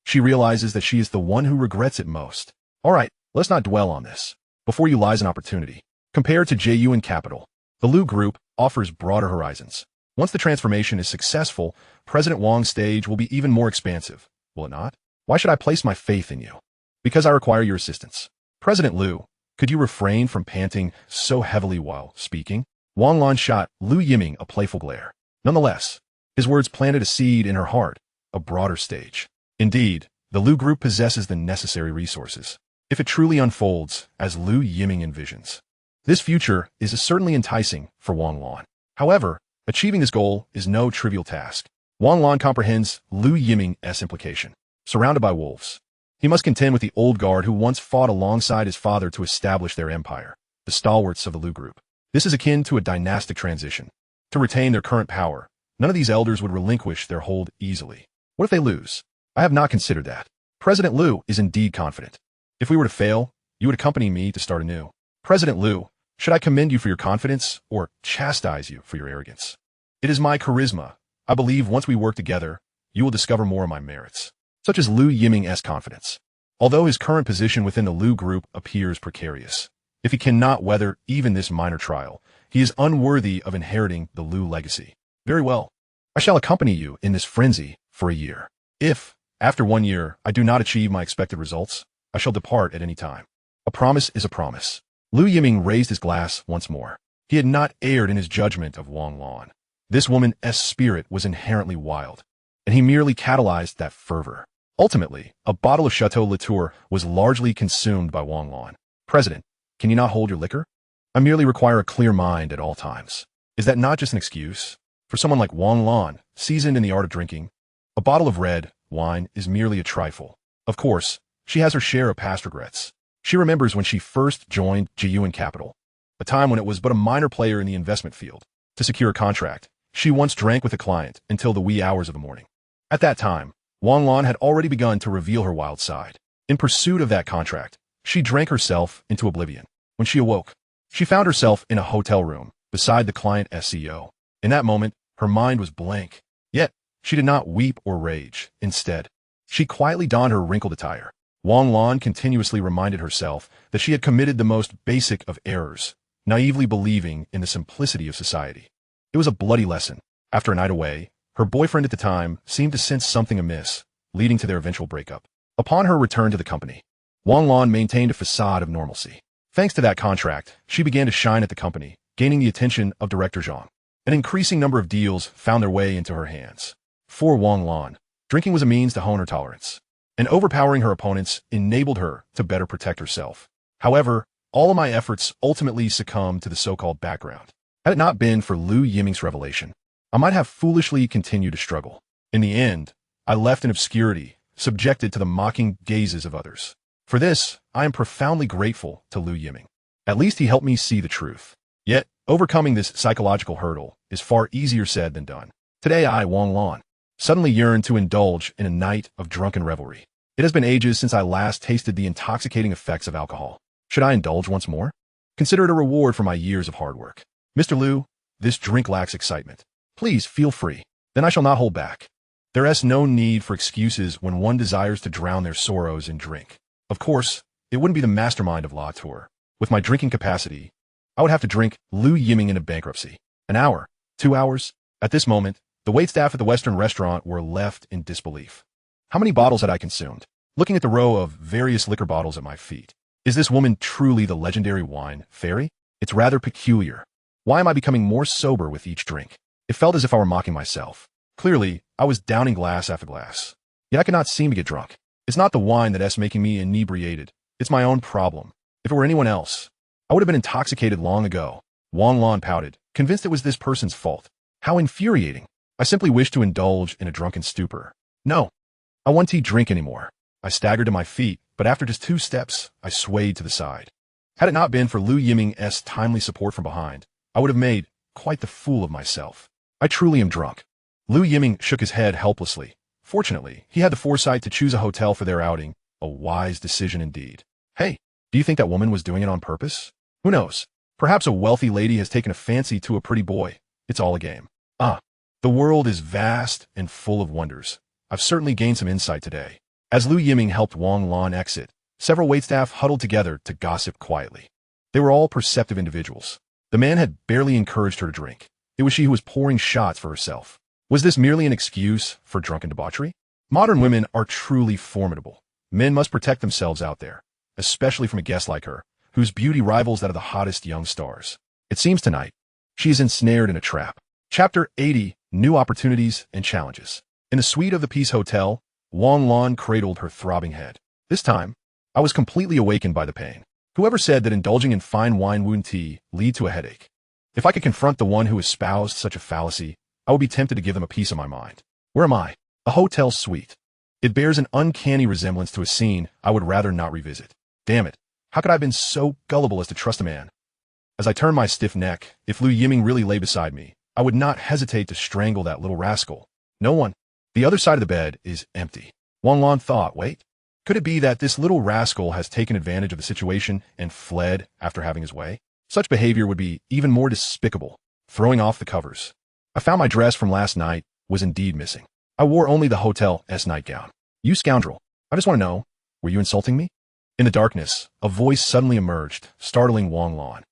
she realizes that she is the one who regrets it most. All right, let's not dwell on this. Before you lies an opportunity. Compared to JU and Capital, the Liu Group offers broader horizons. Once the transformation is successful, President Wang's stage will be even more expansive, will it not? Why should I place my faith in you? Because I require your assistance. President Liu, could you refrain from panting so heavily while speaking? Wang Lan shot Liu Yiming a playful glare. Nonetheless, his words planted a seed in her heart, a broader stage. Indeed, the Liu Group possesses the necessary resources. If it truly unfolds as Liu Yiming envisions, this future is certainly enticing for Wang Lan. However, achieving this goal is no trivial task. Wang Lan comprehends Liu Yiming's implication. Surrounded by wolves, he must contend with the old guard who once fought alongside his father to establish their empire, the stalwarts of the Liu Group. This is akin to a dynastic transition. To retain their current power, none of these elders would relinquish their hold easily. What if they lose? I have not considered that. President Liu is indeed confident. If we were to fail, you would accompany me to start anew. President Liu, should I commend you for your confidence or chastise you for your arrogance? It is my charisma. I believe once we work together, you will discover more of my merits, such as Liu Yiming's confidence. Although his current position within the Liu Group appears precarious, if he cannot weather even this minor trial, he is unworthy of inheriting the Liu legacy. Very well. I shall accompany you in this frenzy for a year. If, after 1 year, I do not achieve my expected results, I shall depart at any time. A promise is a promise. Liu Yiming raised his glass once more. He had not erred in his judgment of Wang Lan. This woman's spirit was inherently wild, and he merely catalyzed that fervor. Ultimately, a bottle of Chateau Latour was largely consumed by Wang Lan. President, can you not hold your liquor? I merely require a clear mind at all times. Is that not just an excuse? For someone like Wang Lan, seasoned in the art of drinking, a bottle of red wine is merely a trifle. Of course, she has her share of past regrets. She remembers when she first joined JU and Capital, a time when it was but a minor player in the investment field. To secure a contract, she once drank with a client until the wee hours of the morning. At that time, Wang Lan had already begun to reveal her wild side. In pursuit of that contract, she drank herself into oblivion. When she awoke, she found herself in a hotel room beside the client's CEO. In that moment, her mind was blank. Yet, she did not weep or rage. Instead, she quietly donned her wrinkled attire. Wang Lan continuously reminded herself that she had committed the most basic of errors, naively believing in the simplicity of society. It was a bloody lesson. After a night away, her boyfriend at the time seemed to sense something amiss, leading to their eventual breakup. Upon her return to the company, Wang Lan maintained a facade of normalcy. Thanks to that contract, she began to shine at the company, gaining the attention of Director Zhang. An increasing number of deals found their way into her hands. For Wang Lan, drinking was a means to hone her tolerance, and overpowering her opponents enabled her to better protect herself. However, all of my efforts ultimately succumbed to the so-called background. Had it not been for Liu Yiming's revelation, I might have foolishly continued to struggle. In the end, I left in obscurity, subjected to the mocking gazes of others. For this, I am profoundly grateful to Liu Yiming. At least he helped me see the truth. Yet, overcoming this psychological hurdle is far easier said than done. Today I, Wang Lan, suddenly yearned to indulge in a night of drunken revelry. It has been ages since I last tasted the intoxicating effects of alcohol. Should I indulge once more? Consider it a reward for my years of hard work. Mr. Liu, this drink lacks excitement. Please feel free. Then I shall not hold back. There is no need for excuses when one desires to drown their sorrows in drink. Of course, it wouldn't be the mastermind of La Tour. With my drinking capacity, I would have to drink Liu Yiming into bankruptcy. An hour, 2 hours. At this moment, the waitstaff at the Western restaurant were left in disbelief. How many bottles had I consumed? Looking at the row of various liquor bottles at my feet. Is this woman truly the legendary wine fairy? It's rather peculiar. Why am I becoming more sober with each drink? It felt as if I were mocking myself. Clearly, I was downing glass after glass. Yet I could not seem to get drunk. It's not the wine that's making me inebriated. It's my own problem. If it were anyone else, I would have been intoxicated long ago. Wang Lan pouted, convinced it was this person's fault. How infuriating. I simply wish to indulge in a drunken stupor. No, I won't drink anymore. I staggered to my feet, but after just 2 steps, I swayed to the side. Had it not been for Liu Yiming's timely support from behind, I would have made quite the fool of myself. I truly am drunk. Liu Yiming shook his head helplessly. Fortunately, he had the foresight to choose a hotel for their outing, a wise decision indeed. Hey, do you think that woman was doing it on purpose? Who knows? Perhaps a wealthy lady has taken a fancy to a pretty boy. It's all a game. The world is vast and full of wonders. I've certainly gained some insight today. As Liu Yiming helped Wang Lan exit, several waitstaff huddled together to gossip quietly. They were all perceptive individuals. The man had barely encouraged her to drink. It was she who was pouring shots for herself. Was this merely an excuse for drunken debauchery? Modern women are truly formidable. Men must protect themselves out there, especially from a guest like her, whose beauty rivals that of the hottest young stars. It seems tonight, she is ensnared in a trap. Chapter 80, New Opportunities and Challenges. In the suite of the Peace Hotel, Wang Lan cradled her throbbing head. This time, I was completely awakened by the pain. Whoever said that indulging in fine wine wound tea lead to a headache? If I could confront the one who espoused such a fallacy, I would be tempted to give them a piece of my mind. Where am I? A hotel suite. It bears an uncanny resemblance to a scene I would rather not revisit. Damn it. How could I have been so gullible as to trust a man? As I turned my stiff neck, if Liu Yiming really lay beside me, I would not hesitate to strangle that little rascal. No one. The other side of the bed is empty. Wang Lan thought, wait. Could it be that this little rascal has taken advantage of the situation and fled after having his way? Such behavior would be even more despicable, throwing off the covers. I found my dress from last night was indeed missing. I wore only the hotel's nightgown. You scoundrel. I just want to know, were you insulting me? In the darkness, a voice suddenly emerged, startling Wang Lan.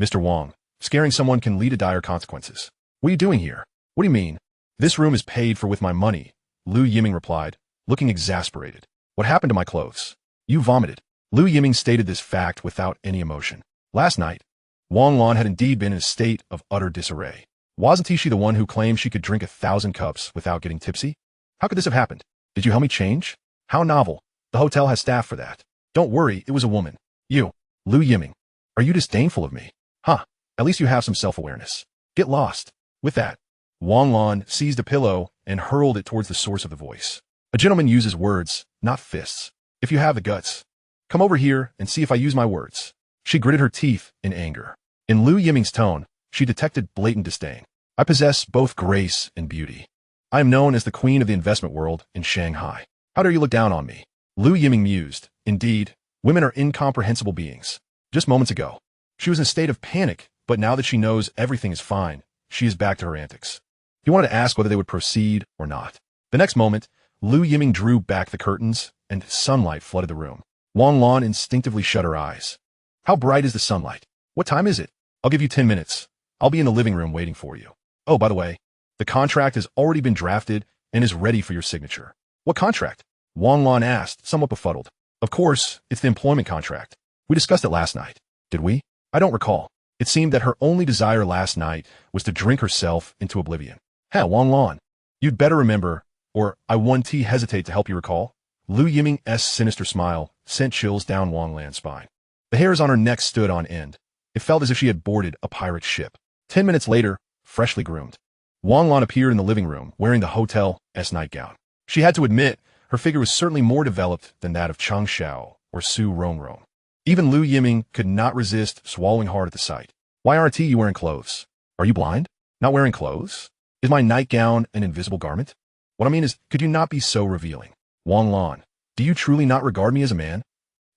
Mr. Wang, scaring someone can lead to dire consequences. What are you doing here? What do you mean? This room is paid for with my money, Liu Yiming replied, looking exasperated. What happened to my clothes? You vomited. Liu Yiming stated this fact without any emotion. Last night, Wang Lan had indeed been in a state of utter disarray. Wasn't she the one who claimed she could drink 1,000 cups without getting tipsy? How could this have happened? Did you help me change? How novel. The hotel has staff for that. Don't worry, it was a woman. You, Liu Yiming. Are you disdainful of me? At least you have some self-awareness. Get lost. With that, Wang Lan seized a pillow and hurled it towards the source of the voice. A gentleman uses words, not fists. If you have the guts, come over here and see if I use my words. She gritted her teeth in anger. In Liu Yiming's tone, she detected blatant disdain. I possess both grace and beauty. I am known as the queen of the investment world in Shanghai. How dare you look down on me? Liu Yiming mused. Indeed, women are incomprehensible beings. Just moments ago, she was in a state of panic, but now that she knows everything is fine, she is back to her antics. He wanted to ask whether they would proceed or not. The next moment, Liu Yiming drew back the curtains, and sunlight flooded the room. Wang Lan instinctively shut her eyes. How bright is the sunlight? What time is it? I'll give you 10 minutes. I'll be in the living room waiting for you. Oh, by the way, the contract has already been drafted and is ready for your signature. What contract? Wang Lan asked, somewhat befuddled. Of course, it's the employment contract. We discussed it last night. Did we? I don't recall. It seemed that her only desire last night was to drink herself into oblivion. Wang Lan. You'd better remember, or I won't hesitate to help you recall. Liu Yiming's sinister smile sent chills down Wang Lan's spine. The hairs on her neck stood on end. It felt as if she had boarded a pirate ship. 10 minutes later, freshly groomed, Wang Lan appeared in the living room wearing the hotel's nightgown. She had to admit, her figure was certainly more developed than that of Chang Xiao or Su Rongrong. Even Liu Yiming could not resist swallowing hard at the sight. Why aren't you wearing clothes? Are you blind? Not wearing clothes? Is my nightgown an invisible garment? What I mean is, could you not be so revealing? Wang Lan, Do you truly not regard me as a man?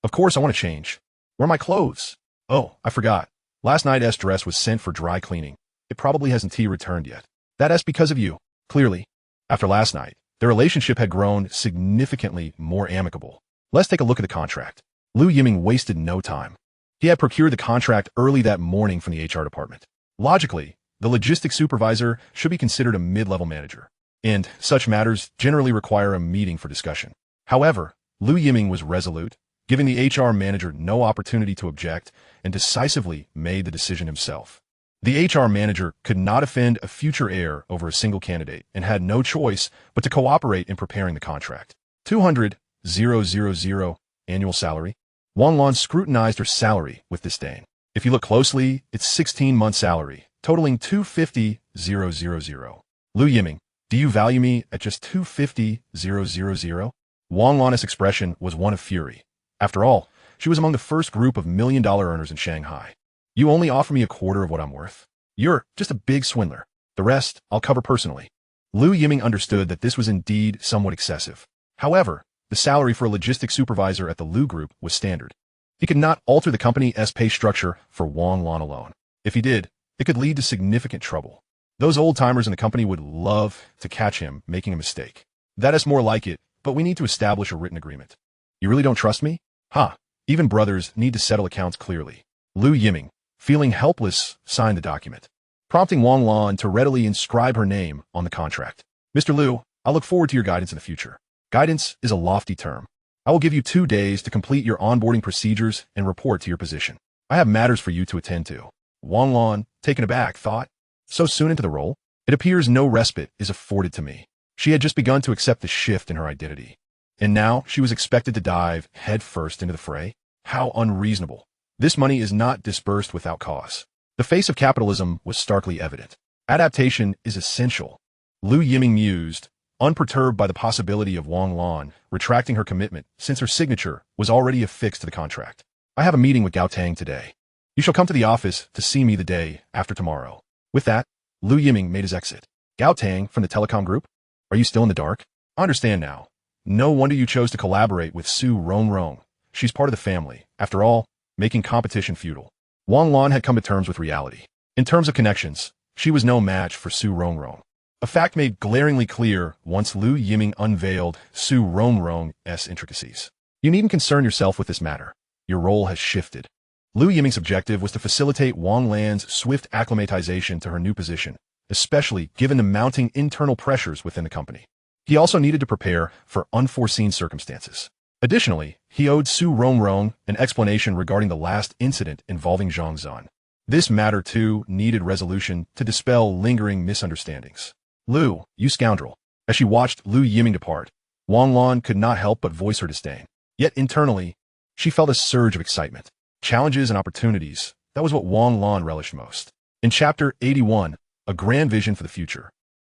Of course I want to change. Where are my clothes? Oh, I forgot. Last night's dress was sent for dry cleaning. It probably hasn't returned yet. That's because of you. Clearly. After last night, their relationship had grown significantly more amicable. Let's take a look at the contract. Lu Yiming wasted no time. He had procured the contract early that morning from the HR department. Logically, the logistics supervisor should be considered a mid-level manager, and such matters generally require a meeting for discussion. However, Lu Yiming was resolute, giving the HR manager no opportunity to object, and decisively made the decision himself. The HR manager could not offend a future heir over a single candidate and had no choice but to cooperate in preparing the contract. 200,000 annual salary. Wang Lan scrutinized her salary with disdain. If you look closely, it's 16-month salary, totaling 250,000. Lu Yiming, do you value me at just 250,000? Wang Lan's expression was one of fury. After all, she was among the first group of million-dollar earners in Shanghai. You only offer me a quarter of what I'm worth. You're just a big swindler. The rest, I'll cover personally. Lu Yiming understood that this was indeed somewhat excessive. However, the salary for a logistics supervisor at the Lu Group was standard. He could not alter the company's pay structure for Wang Lan alone. If he did, it could lead to significant trouble. Those old-timers in the company would love to catch him making a mistake. That is more like it, but we need to establish a written agreement. You really don't trust me? Ha! Even brothers need to settle accounts clearly. Lu Yiming, feeling helpless, signed the document, prompting Wang Lan to readily inscribe her name on the contract. Mr. Lu, I look forward to your guidance in the future. Guidance is a lofty term. I will give you 2 days to complete your onboarding procedures and report to your position. I have matters for you to attend to. Wang Lan, taken aback, thought, so soon into the role? It appears no respite is afforded to me. She had just begun to accept the shift in her identity. And now she was expected to dive headfirst into the fray? How unreasonable. This money is not disbursed without cause. The face of capitalism was starkly evident. Adaptation is essential. Lu Yiming mused, unperturbed by the possibility of Wang Lan retracting her commitment since her signature was already affixed to the contract. I have a meeting with Gao Tang today. You shall come to the office to see me the day after tomorrow. With that, Lu Yiming made his exit. Gao Tang from the telecom group? Are you still in the dark? I understand now. No wonder you chose to collaborate with Su Rongrong. She's part of the family. After all, making competition futile. Wang Lan had come to terms with reality. In terms of connections, she was no match for Su Rongrong. A fact made glaringly clear once Lu Yiming unveiled Su Rongrong's intricacies. You needn't concern yourself with this matter. Your role has shifted. Lu Yiming's objective was to facilitate Wang Lan's swift acclimatization to her new position, especially given the mounting internal pressures within the company. He also needed to prepare for unforeseen circumstances. Additionally, he owed Su Rongrong an explanation regarding the last incident involving Zhang Zan. This matter, too, needed resolution to dispel lingering misunderstandings. Lu, you scoundrel. As she watched Lu Yiming depart, Wang Lan could not help but voice her disdain. Yet internally, she felt a surge of excitement. Challenges and opportunities, that was what Wang Lan relished most. In Chapter 81, A Grand Vision for the Future,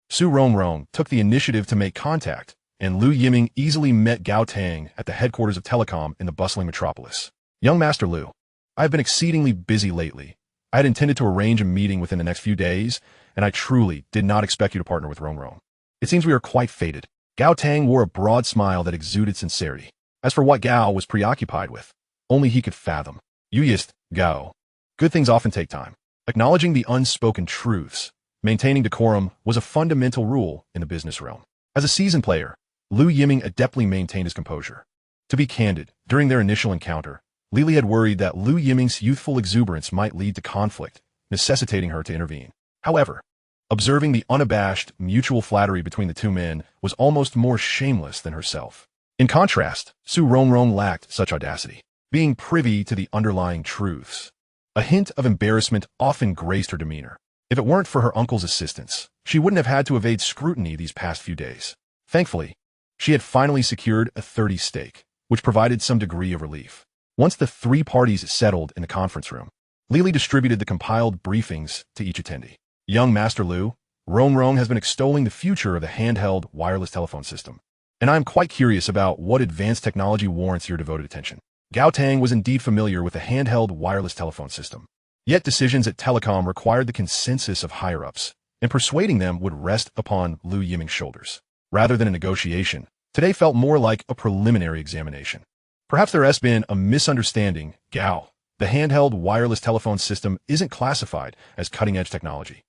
Su Rongrong took the initiative to make contact, and Lu Yiming easily met Gao Tang at the headquarters of telecom in the bustling metropolis. Young Master Lu, I have been exceedingly busy lately. I had intended to arrange a meeting within the next few days, and I truly did not expect you to partner with Rongrong. It seems we are quite fated. Gao Tang wore a broad smile that exuded sincerity. As for what Gao was preoccupied with, only he could fathom. Yuyist, Gao. Good things often take time. Acknowledging the unspoken truths, maintaining decorum was a fundamental rule in the business realm. As a seasoned player, Lu Yiming adeptly maintained his composure. To be candid, during their initial encounter, Lily had worried that Lu Yiming's youthful exuberance might lead to conflict, necessitating her to intervene. However, observing the unabashed, mutual flattery between the two men was almost more shameless than herself. In contrast, Su Rongrong lacked such audacity, being privy to the underlying truths. A hint of embarrassment often graced her demeanor. If it weren't for her uncle's assistance, she wouldn't have had to evade scrutiny these past few days. Thankfully, she had finally secured a 30 stake, which provided some degree of relief. Once the 3 parties settled in the conference room, Lily distributed the compiled briefings to each attendee. Young Master Lu, Rongrong has been extolling the future of the handheld wireless telephone system, and I am quite curious about what advanced technology warrants your devoted attention. Gao Tang was indeed familiar with the handheld wireless telephone system. Yet decisions at telecom required the consensus of higher-ups, and persuading them would rest upon Lu Yiming's shoulders. Rather than a negotiation, Today felt more like a preliminary examination. Perhaps there has been a misunderstanding, Gao. The handheld wireless telephone system isn't classified as cutting-edge technology.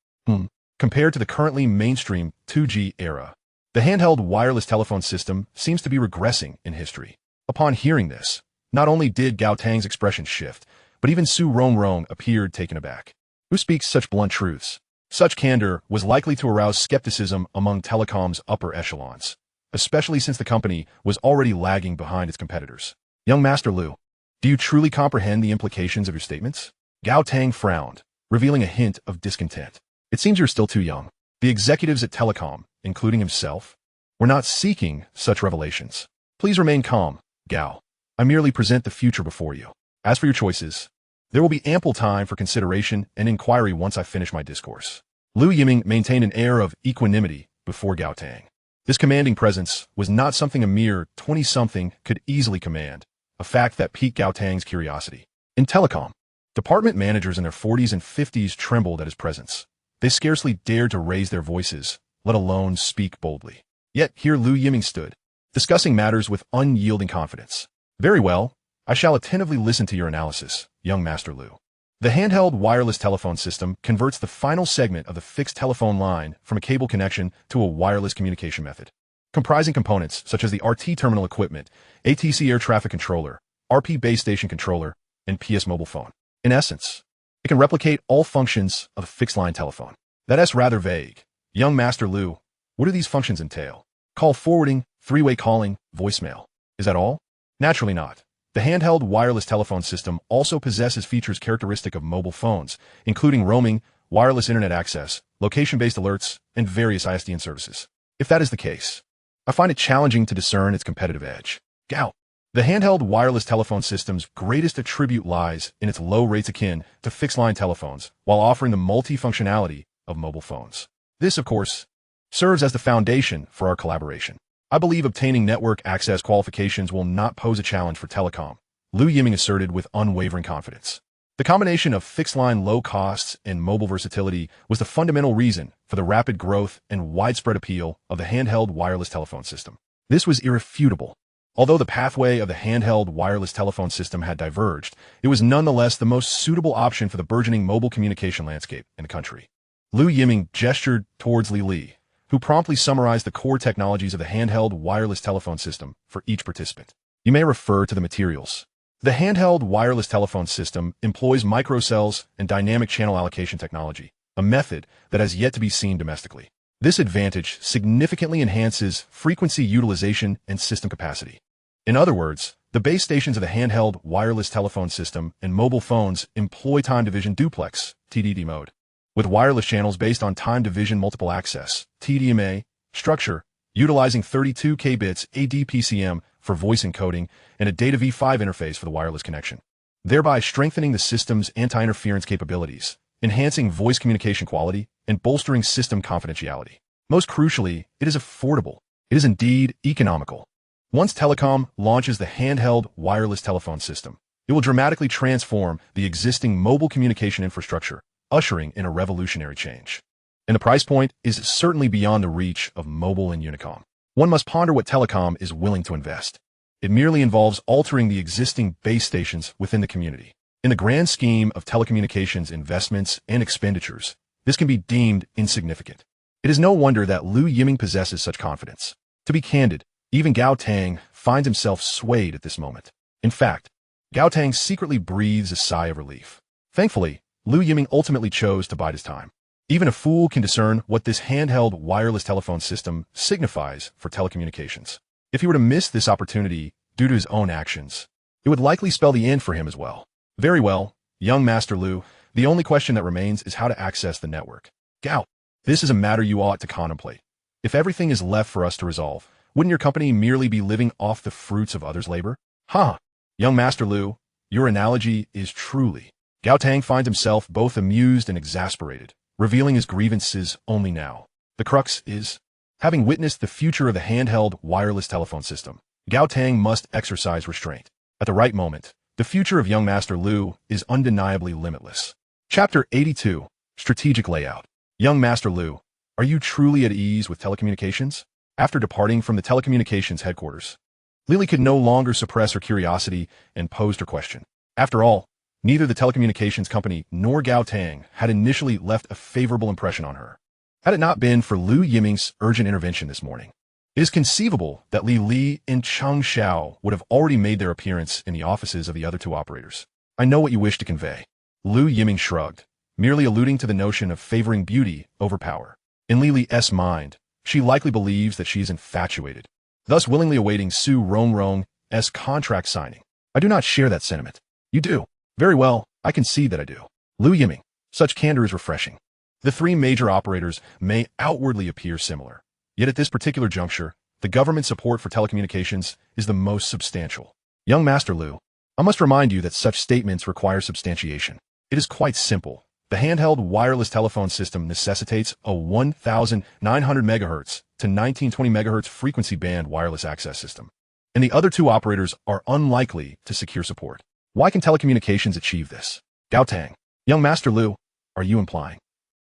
Compared to the currently mainstream 2G era, the handheld wireless telephone system seems to be regressing in history. Upon hearing this, not only did Gao Tang's expression shift, but even Su Rongrong appeared taken aback. Who speaks such blunt truths? Such candor was likely to arouse skepticism among telecom's upper echelons, especially since the company was already lagging behind its competitors. Young Master Lu, do you truly comprehend the implications of your statements? Gao Tang frowned, revealing a hint of discontent. It seems you're still too young. The executives at Telecom, including himself, were not seeking such revelations. Please remain calm, Gao. I merely present the future before you. As for your choices, there will be ample time for consideration and inquiry once I finish my discourse. Lu Yiming maintained an air of equanimity before Gao Tang. This commanding presence was not something a mere 20-something could easily command, a fact that piqued Gao Tang's curiosity. In Telecom, department managers in their 40s and 50s trembled at his presence. They scarcely dared to raise their voices, let alone speak boldly. Yet here Lu Yiming stood, discussing matters with unyielding confidence. Very well, I shall attentively listen to your analysis, young Master Lu. The handheld wireless telephone system converts the final segment of the fixed telephone line from a cable connection to a wireless communication method, comprising components such as the RT terminal equipment, ATC air traffic controller, RP base station controller, and PS mobile phone. In essence, it can replicate all functions of a fixed-line telephone. That's rather vague. Young Master Lu, what do these functions entail? Call forwarding, three-way calling, voicemail. Is that all? Naturally not. The handheld wireless telephone system also possesses features characteristic of mobile phones, including roaming, wireless internet access, location-based alerts, and various ISDN services. If that is the case, I find it challenging to discern its competitive edge. Gao. The handheld wireless telephone system's greatest attribute lies in its low rates akin to fixed-line telephones, while offering the multi-functionality of mobile phones. This, of course, serves as the foundation for our collaboration. I believe obtaining network access qualifications will not pose a challenge for Telecom, Lu Yiming asserted with unwavering confidence. The combination of fixed-line low costs and mobile versatility was the fundamental reason for the rapid growth and widespread appeal of the handheld wireless telephone system. This was irrefutable. Although the pathway of the handheld wireless telephone system had diverged, it was nonetheless the most suitable option for the burgeoning mobile communication landscape in the country. Lu Yiming gestured towards Li, who promptly summarized the core technologies of the handheld wireless telephone system for each participant. You may refer to the materials. The handheld wireless telephone system employs microcells and dynamic channel allocation technology, a method that has yet to be seen domestically. This advantage significantly enhances frequency utilization and system capacity. In other words, the base stations of the handheld wireless telephone system and mobile phones employ time division duplex, TDD mode, with wireless channels based on time division multiple access, TDMA, structure, utilizing 32 kbits ADPCM for voice encoding and a data v5 interface for the wireless connection, thereby strengthening the system's anti-interference capabilities, enhancing voice communication quality, and bolstering system confidentiality. Most crucially, it is affordable. It is indeed economical. Once Telecom launches the handheld wireless telephone system, it will dramatically transform the existing mobile communication infrastructure, ushering in a revolutionary change. And the price point is certainly beyond the reach of mobile and Unicom. One must ponder what Telecom is willing to invest. It merely involves altering the existing base stations within the community. In the grand scheme of telecommunications investments and expenditures, this can be deemed insignificant. It is no wonder that Lu Yiming possesses such confidence. To be candid, even Gao Tang finds himself swayed at this moment. In fact, Gao Tang secretly breathes a sigh of relief. Thankfully, Lu Yiming ultimately chose to bide his time. Even a fool can discern what this handheld wireless telephone system signifies for telecommunications. If he were to miss this opportunity due to his own actions, it would likely spell the end for him as well. Very well, young Master Lu, the only question that remains is how to access the network. Gao, this is a matter you ought to contemplate. If everything is left for us to resolve, wouldn't your company merely be living off the fruits of others' labor? Young Master Lu, your analogy is truly. Gao Tang finds himself both amused and exasperated, revealing his grievances only now. The crux is, having witnessed the future of the handheld wireless telephone system, Gao Tang must exercise restraint. At the right moment, the future of young Master Lu is undeniably limitless. Chapter 82, Strategic Layout. Young Master Lu, are you truly at ease with telecommunications? After departing from the telecommunications headquarters, Lily could no longer suppress her curiosity and posed her question. After all, neither the telecommunications company nor Gao Tang had initially left a favorable impression on her. Had it not been for Lu Yiming's urgent intervention this morning, it is conceivable that Li Li and Chang Xiao would have already made their appearance in the offices of the other two operators. I know what you wish to convey. Lu Yiming shrugged, merely alluding to the notion of favoring beauty over power. In Li Li's mind, she likely believes that she is infatuated, thus willingly awaiting Su Rongrong's contract signing. I do not share that sentiment. You do. Very well, I can see that I do. Lu Yiming, such candor is refreshing. The three major operators may outwardly appear similar, yet at this particular juncture, the government support for telecommunications is the most substantial. Young Master Lu, I must remind you that such statements require substantiation. It is quite simple. The handheld wireless telephone system necessitates a 1,900 MHz to 1920 MHz frequency band wireless access system, and the other two operators are unlikely to secure support. Why can telecommunications achieve this? Gao Tang, young Master Lu, are you implying?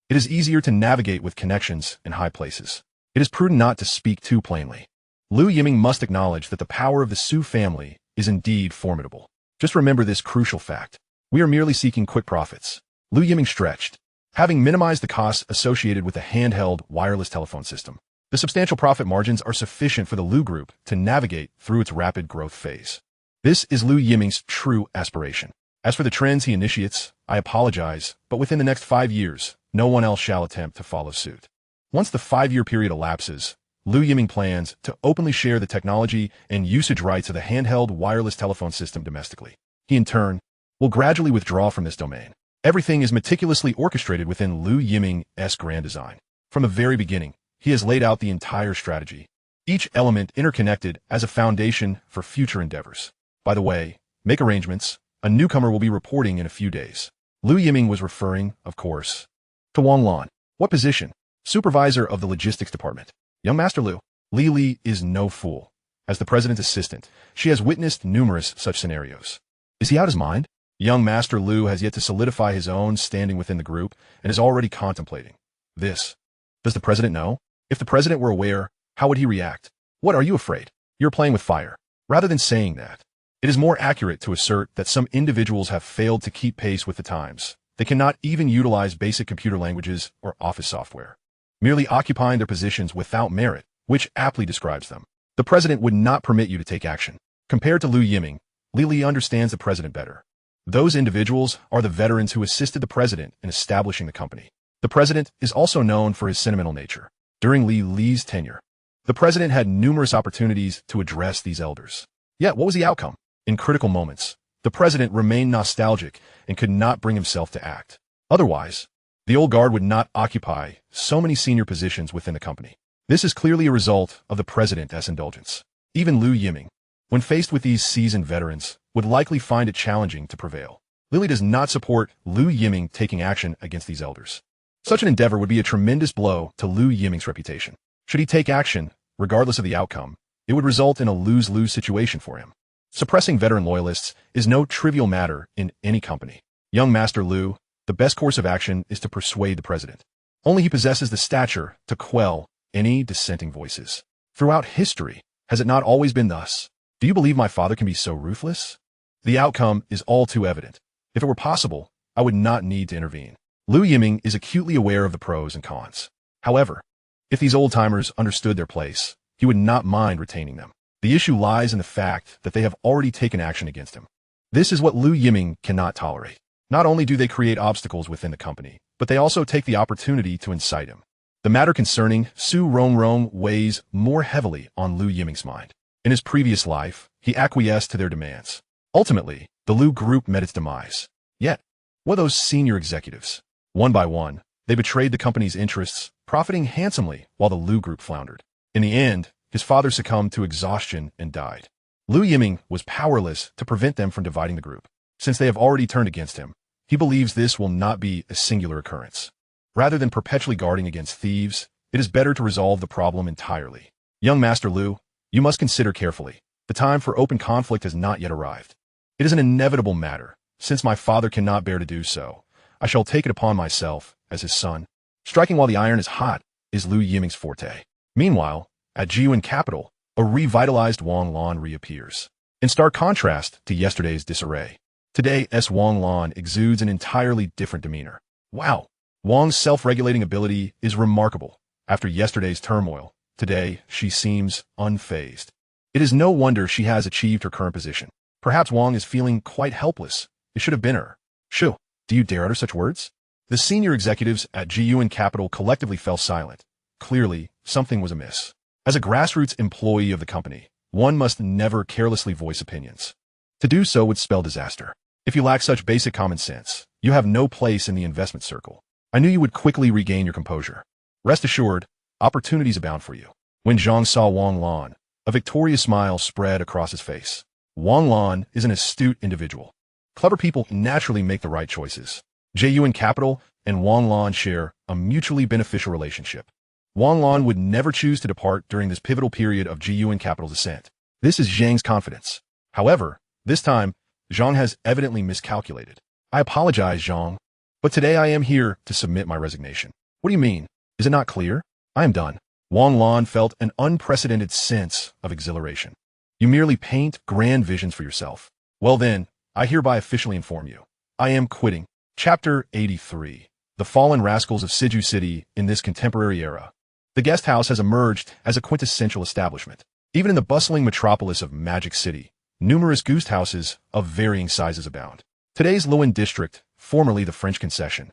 It is easier to navigate with connections in high places. It is prudent not to speak too plainly. Lu Yiming must acknowledge that the power of the Su family is indeed formidable. Just remember this crucial fact. We are merely seeking quick profits. Lu Yiming stretched. Having minimized the costs associated with the handheld wireless telephone system, the substantial profit margins are sufficient for the Lu Group to navigate through its rapid growth phase. This is Lu Yiming's true aspiration. As for the trends he initiates, I apologize, but within the next 5 years, no one else shall attempt to follow suit. Once the 5-year period elapses, Lu Yiming plans to openly share the technology and usage rights of the handheld wireless telephone system domestically. He, in turn, will gradually withdraw from this domain. Everything is meticulously orchestrated within Lu Yiming's grand design. From the very beginning, he has laid out the entire strategy, each element interconnected as a foundation for future endeavors. By the way, make arrangements. A newcomer will be reporting in a few days. Lu Yiming was referring, of course, to Wang Lan. What position? Supervisor of the logistics department. Young Master Lu, Li Li is no fool. As the president's assistant, she has witnessed numerous such scenarios. Is he out his mind? Young Master Lu has yet to solidify his own standing within the group and is already contemplating this. Does the president know? If the president were aware, how would he react? What, are you afraid? You're playing with fire. Rather than saying that, it is more accurate to assert that some individuals have failed to keep pace with the times. They cannot even utilize basic computer languages or office software, merely occupying their positions without merit, which aptly describes them. The president would not permit you to take action. Compared to Lu Yiming, Li Li understands the president better. Those individuals are the veterans who assisted the president in establishing the company. The president is also known for his sentimental nature. During Li Li's tenure, the president had numerous opportunities to address these elders. Yet, what was the outcome? In critical moments, the president remained nostalgic and could not bring himself to act. Otherwise, the old guard would not occupy so many senior positions within the company. This is clearly a result of the president's indulgence. Even Lu Yiming, when faced with these seasoned veterans, would likely find it challenging to prevail. Lily does not support Lu Yiming taking action against these elders. Such an endeavor would be a tremendous blow to Lu Yiming's reputation. Should he take action, regardless of the outcome, it would result in a lose-lose situation for him. Suppressing veteran loyalists is no trivial matter in any company. Young Master Lu, the best course of action is to persuade the president. Only he possesses the stature to quell any dissenting voices. Throughout history, has it not always been thus? Do you believe my father can be so ruthless? The outcome is all too evident. If it were possible, I would not need to intervene. Lu Yiming is acutely aware of the pros and cons. However, if these old-timers understood their place, he would not mind retaining them. The issue lies in the fact that they have already taken action against him. This is what Lu Yiming cannot tolerate. Not only do they create obstacles within the company, but they also take the opportunity to incite him. The matter concerning Su Rongrong weighs more heavily on Lu Yiming's mind. In his previous life, he acquiesced to their demands. Ultimately, the Lu Group met its demise. Yet, what those senior executives? One by one, they betrayed the company's interests, profiting handsomely while the Lu Group floundered. In the end, his father succumbed to exhaustion and died. Lu Yiming was powerless to prevent them from dividing the group. Since they have already turned against him, he believes this will not be a singular occurrence. Rather than perpetually guarding against thieves, it is better to resolve the problem entirely. Young Master Lu, you must consider carefully. The time for open conflict has not yet arrived. It is an inevitable matter. Since my father cannot bear to do so, I shall take it upon myself as his son. Striking while the iron is hot is Lu Yiming's forte. Meanwhile, At Jiyuan capital, a revitalized Wang Lan reappears. In stark contrast to yesterday's disarray, today's Wang Lan exudes an entirely different demeanor. Wow! Wang's self-regulating ability is remarkable. After yesterday's turmoil, today she seems unfazed. It is no wonder she has achieved her current position. Perhaps Wang is feeling quite helpless. It should have been her. Shu, do you dare utter such words? The senior executives at Jiyuan Capital collectively fell silent. Clearly, something was amiss. As a grassroots employee of the company, one must never carelessly voice opinions. To do so would spell disaster. If you lack such basic common sense, you have no place in the investment circle. I knew you would quickly regain your composure. Rest assured, opportunities abound for you. When Zhang saw Wang Lan, a victorious smile spread across his face. Wang Lan is an astute individual. Clever people naturally make the right choices. Jiyuan Capital and Wang Lan share a mutually beneficial relationship. Wang Lan would never choose to depart during this pivotal period of Jiyuan Capital's ascent. This is Zhang's confidence. However, this time, Zhang has evidently miscalculated. I apologize, Zhang, but today I am here to submit my resignation. What do you mean? Is it not clear? I am done. Wang Lan felt an unprecedented sense of exhilaration. You merely paint grand visions for yourself. Well then, I hereby officially inform you. I am quitting. Chapter 83. The Fallen Rascals of Siju City in this contemporary era. The guest house has emerged as a quintessential establishment. Even in the bustling metropolis of Magic City, numerous goose houses of varying sizes abound. Today's Luan district, formerly the French concession,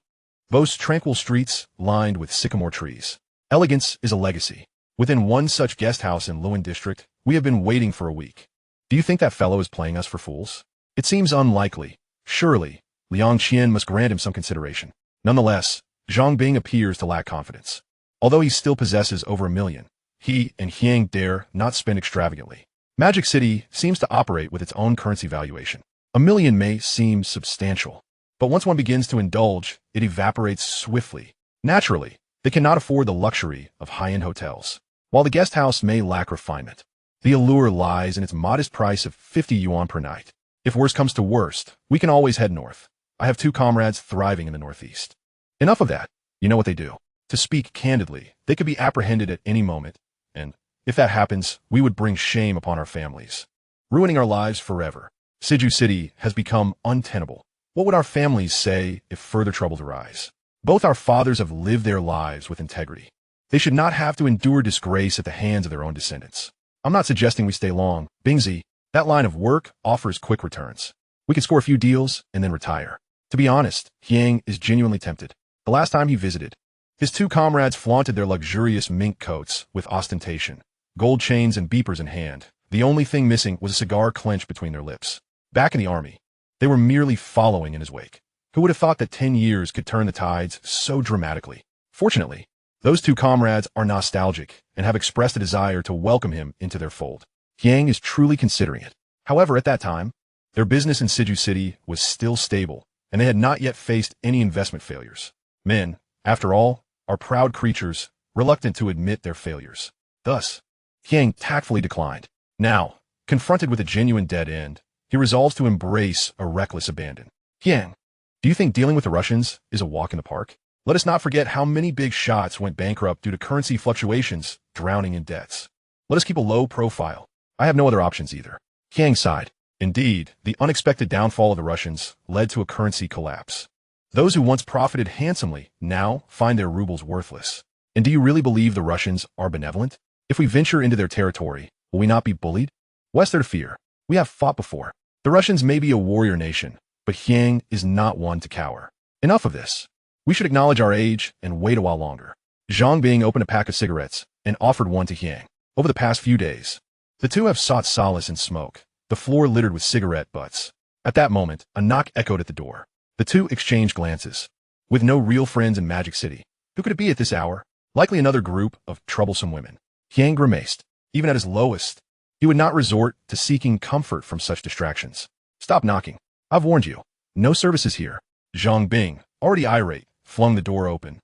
boasts tranquil streets lined with sycamore trees. Elegance is a legacy. Within one such guest house in Luan district, we have been waiting for a week. Do you think that fellow is playing us for fools? It seems unlikely. Surely, Liang Qian must grant him some consideration. Nonetheless, Zhang Bing appears to lack confidence. Although he still possesses over 1 million, he and Hyang dare not spend extravagantly. Magic City seems to operate with its own currency valuation. 1 million may seem substantial, but once one begins to indulge, it evaporates swiftly. Naturally, they cannot afford the luxury of high-end hotels. While the guest house may lack refinement, the allure lies in its modest price of 50 yuan per night. If worst comes to worst, we can always head north. I have 2 comrades thriving in the northeast. Enough of that. You know what they do. To speak candidly, they could be apprehended at any moment, and if that happens, we would bring shame upon our families, ruining our lives forever. Siju City has become untenable. What would our families say if further troubles arise? Both our fathers have lived their lives with integrity. They should not have to endure disgrace at the hands of their own descendants. I'm not suggesting we stay long. Bingzi, that line of work offers quick returns. We can score a few deals and then retire. To be honest, Hyang is genuinely tempted. The last time he visited, his 2 comrades flaunted their luxurious mink coats with ostentation, gold chains and beepers in hand. The only thing missing was a cigar clenched between their lips. Back in the army, they were merely following in his wake. Who would have thought that 10 years could turn the tides so dramatically? Fortunately, those 2 comrades are nostalgic and have expressed a desire to welcome him into their fold. Hyang is truly considering it. However, at that time, their business in Siju City was still stable, and they had not yet faced any investment failures. Men, after all, are proud creatures, reluctant to admit their failures. Thus, Hyang tactfully declined. Now, confronted with a genuine dead end, he resolves to embrace a reckless abandon. Hyang, do you think dealing with the Russians is a walk in the park? Let us not forget how many big shots went bankrupt due to currency fluctuations, drowning in debts. Let us keep a low profile. I have no other options either. Hyang sighed. Indeed, the unexpected downfall of the Russians led to a currency collapse. Those who once profited handsomely now find their rubles worthless. And do you really believe the Russians are benevolent? If we venture into their territory, will we not be bullied? What's there to fear? We have fought before. The Russians may be a warrior nation, but Hyang is not one to cower. Enough of this. We should acknowledge our age and wait a while longer. Zhang Bing opened a pack of cigarettes and offered one to Hyang. Over the past few days, the 2 have sought solace in smoke, the floor littered with cigarette butts. At that moment, a knock echoed at the door. The 2 exchanged glances. With no real friends in Magic City, who could it be at this hour? Likely another group of troublesome women. Hyang grimaced. Even at his lowest, he would not resort to seeking comfort from such distractions. Stop knocking. I've warned you. No services here. Zhang Bing, already irate, flung the door open,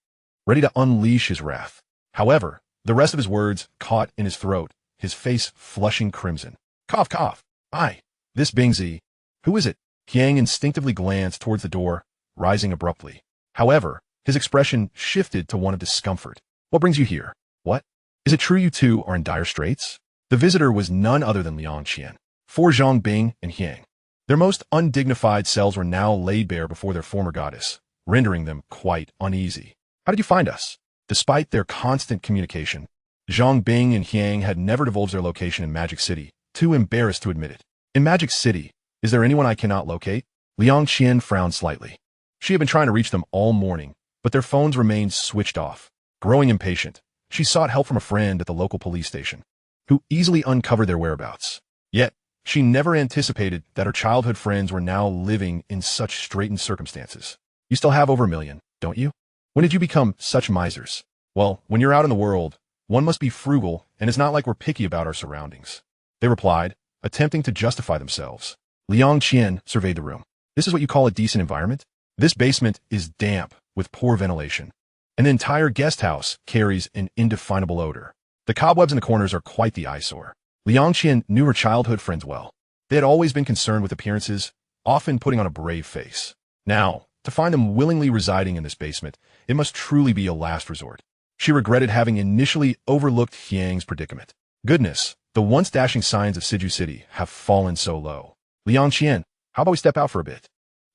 ready to unleash his wrath. However, the rest of his words caught in his throat, his face flushing crimson. Cough, cough. Aye. This Bingzi. Who is it? Hyang instinctively glanced towards the door, rising abruptly. However, his expression shifted to one of discomfort. What brings you here? What? Is it true you two are in dire straits? The visitor was none other than Liang Qian. For Zhang Bing and Yiming. Their most undignified selves were now laid bare before their former goddess, rendering them quite uneasy. How did you find us? Despite their constant communication, Zhang Bing and Yiming had never divulged their location in Magic City, too embarrassed to admit it. In Magic City, is there anyone I cannot locate? Liang Qian frowned slightly. She had been trying to reach them all morning, but their phones remained switched off. Growing impatient, she sought help from a friend at the local police station, who easily uncovered their whereabouts. Yet, she never anticipated that her childhood friends were now living in such straitened circumstances. You still have over 1 million, don't you? When did you become such misers? Well, when you're out in the world, one must be frugal, and it's not like we're picky about our surroundings. They replied, attempting to justify themselves. Liang Qian surveyed the room. This is what you call a decent environment? This basement is damp, with poor ventilation. And the entire guest house carries an indefinable odor. The cobwebs in the corners are quite the eyesore. Liang Qian knew her childhood friends well. They had always been concerned with appearances, often putting on a brave face. Now, to find them willingly residing in this basement, it must truly be a last resort. She regretted having initially overlooked Yiming's predicament. Goodness, the once dashing signs of Siju City have fallen so low. Liang Qian, how about we step out for a bit?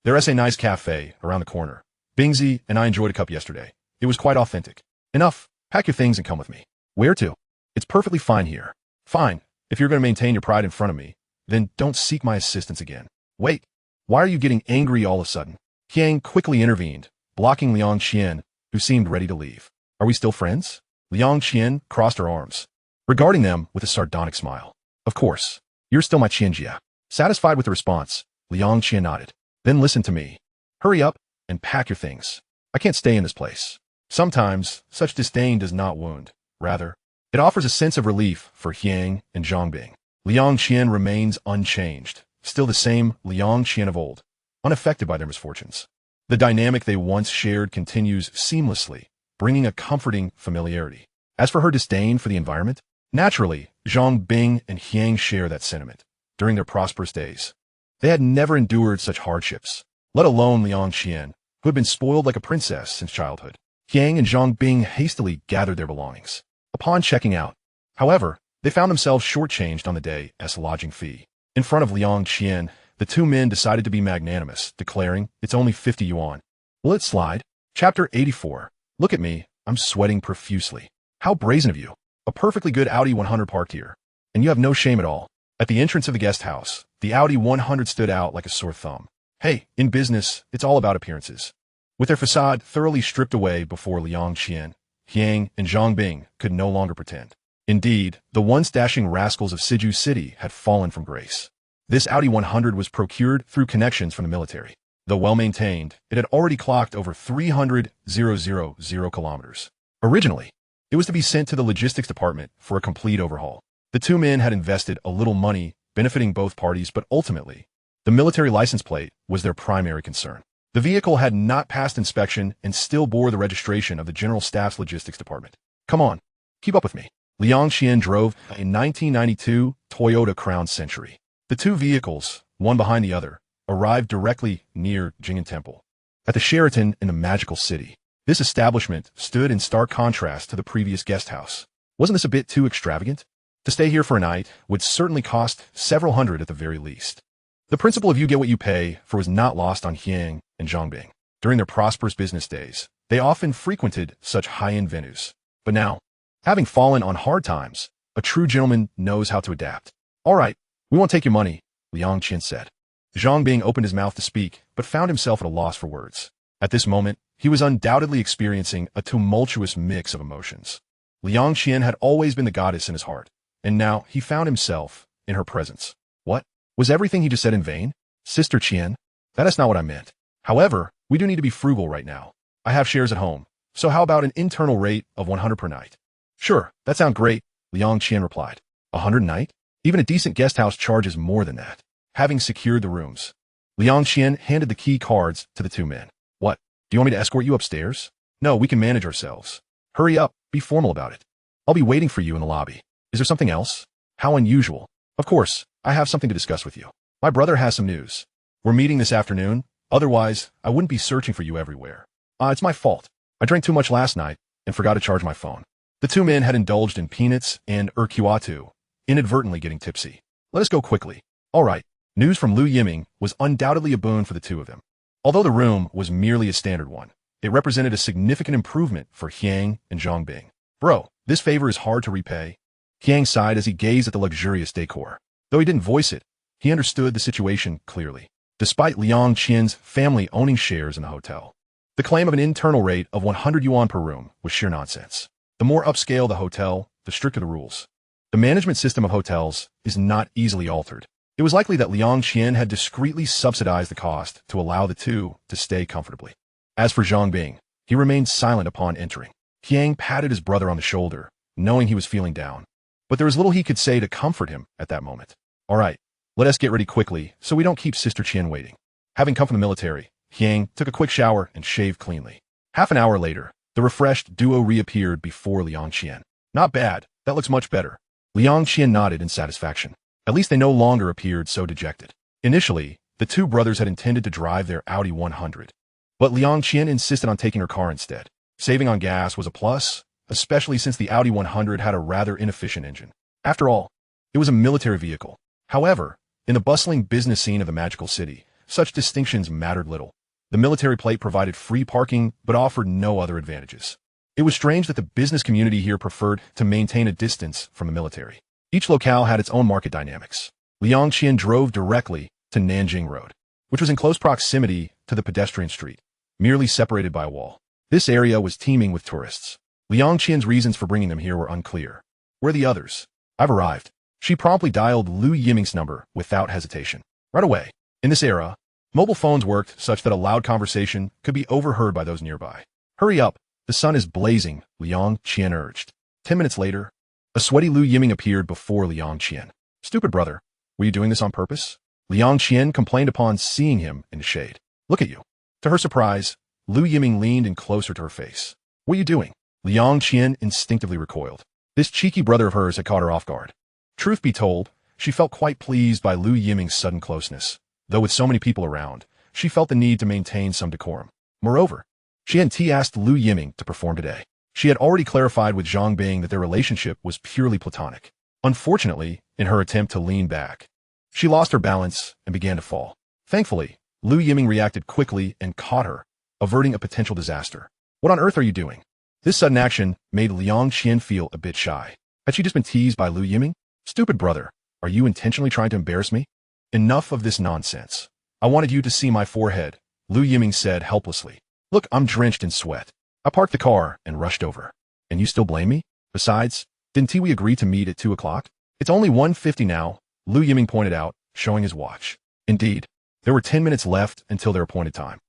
There is a nice cafe around the corner. Bingzi and I enjoyed a cup yesterday. It was quite authentic. Enough, pack your things and come with me. Where to? It's perfectly fine here. Fine. If you're going to maintain your pride in front of me, then don't seek my assistance again. Wait, why are you getting angry all of a sudden? Yiming quickly intervened, blocking Liang Qian, who seemed ready to leave. Are we still friends? Liang Qian crossed her arms, regarding them with a sardonic smile. Of course, you're still my Qianjia. Satisfied with the response, Liang Qian nodded. Then listen to me. Hurry up and pack your things. I can't stay in this place. Sometimes, such disdain does not wound. Rather, it offers a sense of relief for Yiming and Zhongbing. Liang Qian remains unchanged, still the same Liang Qian of old, unaffected by their misfortunes. The dynamic they once shared continues seamlessly, bringing a comforting familiarity. As for her disdain for the environment, naturally, Zhongbing and Yiming share that sentiment. During their prosperous days, they had never endured such hardships, let alone Liang Qian, who had been spoiled like a princess since childhood. Yiming and Zhongbing hastily gathered their belongings. Upon checking out, however, they found themselves shortchanged on the day as a lodging fee. In front of Liang Qian, the two men decided to be magnanimous, declaring, it's only 50 yuan. Will it slide? Chapter 84. Look at me, I'm sweating profusely. How brazen of you. A perfectly good Audi 100 parked here. And you have no shame at all. At the entrance of the guest house, the Audi 100 stood out like a sore thumb. Hey, in business, it's all about appearances. With their facade thoroughly stripped away before Liang Qian, Yiming and Zhongbing could no longer pretend. Indeed, the once dashing rascals of Siju City had fallen from grace. This Audi 100 was procured through connections from the military. Though well-maintained, it had already clocked over 300,000 kilometers. Originally, it was to be sent to the logistics department for a complete overhaul. The two men had invested a little money, benefiting both parties, but ultimately, the military license plate was their primary concern. The vehicle had not passed inspection and still bore the registration of the General Staff's Logistics Department. Come on, keep up with me. Liang Qian drove a 1992 Toyota Crown Century. The two vehicles, one behind the other, arrived directly near Jing'an Temple. At the Sheraton in the magical city, this establishment stood in stark contrast to the previous guest house. Wasn't this a bit too extravagant? To stay here for a night would certainly cost several hundred at the very least. The principle of you get what you pay for was not lost on Yiming and Zhongbing. During their prosperous business days, they often frequented such high-end venues. But now, having fallen on hard times, a true gentleman knows how to adapt. All right, we won't take your money, Liang Qian said. Zhongbing opened his mouth to speak, but found himself at a loss for words. At this moment, he was undoubtedly experiencing a tumultuous mix of emotions. Liang Qian had always been the goddess in his heart, and now he found himself in her presence. What? Was everything he just said in vain? Sister Qian, that is not what I meant. However, we do need to be frugal right now. I have shares at home, so how about an internal rate of 100 per night? Sure, that sounds great, Liang Qian replied. 100 a night? Even a decent guest house charges more than that. Having secured the rooms, Liang Qian handed the key cards to the two men. What? Do you want me to escort you upstairs? No, we can manage ourselves. Hurry up, be formal about it. I'll be waiting for you in the lobby. Is there something else? How unusual. Of course, I have something to discuss with you. My brother has some news. We're meeting this afternoon, otherwise I wouldn't be searching for you everywhere. It's my fault. I drank too much last night and forgot to charge my phone. The two men had indulged in peanuts and urquatu, inadvertently getting tipsy. Let us go quickly. All right. News from Lu Yiming was undoubtedly a boon for the two of them. Although the room was merely a standard one, it represented a significant improvement for Hyang and Zhongbing. Bro, this favor is hard to repay. Hyang sighed as he gazed at the luxurious decor. Though he didn't voice it, he understood the situation clearly. Despite Liang Qian's family owning shares in the hotel, the claim of an internal rate of 100 yuan per room was sheer nonsense. The more upscale the hotel, the stricter the rules. The management system of hotels is not easily altered. It was likely that Liang Qian had discreetly subsidized the cost to allow the two to stay comfortably. As for Zhongbing, he remained silent upon entering. Hyang patted his brother on the shoulder, knowing he was feeling down. But there was little he could say to comfort him at that moment. All right, let us get ready quickly so we don't keep Sister Qian waiting. Having come from the military, Hyang took a quick shower and shaved cleanly. Half an hour later, the refreshed duo reappeared before Liang Qian. Not bad, that looks much better. Liang Qian nodded in satisfaction. At least they no longer appeared so dejected. Initially, the two brothers had intended to drive their Audi 100. But Liang Qian insisted on taking her car instead. Saving on gas was a plus, especially since the Audi 100 had a rather inefficient engine. After all, it was a military vehicle. However, in the bustling business scene of the magical city, such distinctions mattered little. The military plate provided free parking but offered no other advantages. It was strange that the business community here preferred to maintain a distance from the military. Each locale had its own market dynamics. Liang Qian drove directly to Nanjing Road, which was in close proximity to the pedestrian street, merely separated by a wall. This area was teeming with tourists. Liang Qian's reasons for bringing them here were unclear. Where are the others? I've arrived. She promptly dialed Lu Yiming's number without hesitation. Right away. In this era, mobile phones worked such that a loud conversation could be overheard by those nearby. Hurry up. The sun is blazing, Liang Qian urged. 10 minutes later, a sweaty Lu Yiming appeared before Liang Qian. Stupid brother, were you doing this on purpose? Liang Qian complained upon seeing him in the shade. Look at you. To her surprise, Lu Yiming leaned in closer to her face. What are you doing? Liang Qian instinctively recoiled. This cheeky brother of hers had caught her off guard. Truth be told, she felt quite pleased by Lu Yiming's sudden closeness. Though with so many people around, she felt the need to maintain some decorum. Moreover, she hadn't asked Lu Yiming to perform today. She had already clarified with Zhongbing that their relationship was purely platonic. Unfortunately, in her attempt to lean back, she lost her balance and began to fall. Thankfully, Lu Yiming reacted quickly and caught her, averting a potential disaster. What on earth are you doing? This sudden action made Liang Qian feel a bit shy. Had she just been teased by Lu Yiming? Stupid brother, are you intentionally trying to embarrass me? Enough of this nonsense. I wanted you to see my forehead, Lu Yiming said helplessly. Look, I'm drenched in sweat. I parked the car and rushed over. And you still blame me? Besides, didn't we agree to meet at 2 o'clock? It's only 1:50 now, Lu Yiming pointed out, showing his watch. Indeed, there were 10 minutes left until their appointed time.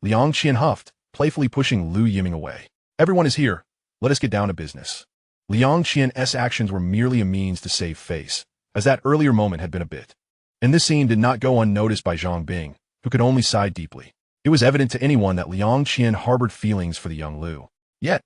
Liang Qian huffed, playfully pushing Lu Yiming away. Everyone is here. Let us get down to business. Liang Qian's actions were merely a means to save face, as that earlier moment had been a bit. And this scene did not go unnoticed by Zhongbing, who could only sigh deeply. It was evident to anyone that Liang Qian harbored feelings for the young Lu. Yet,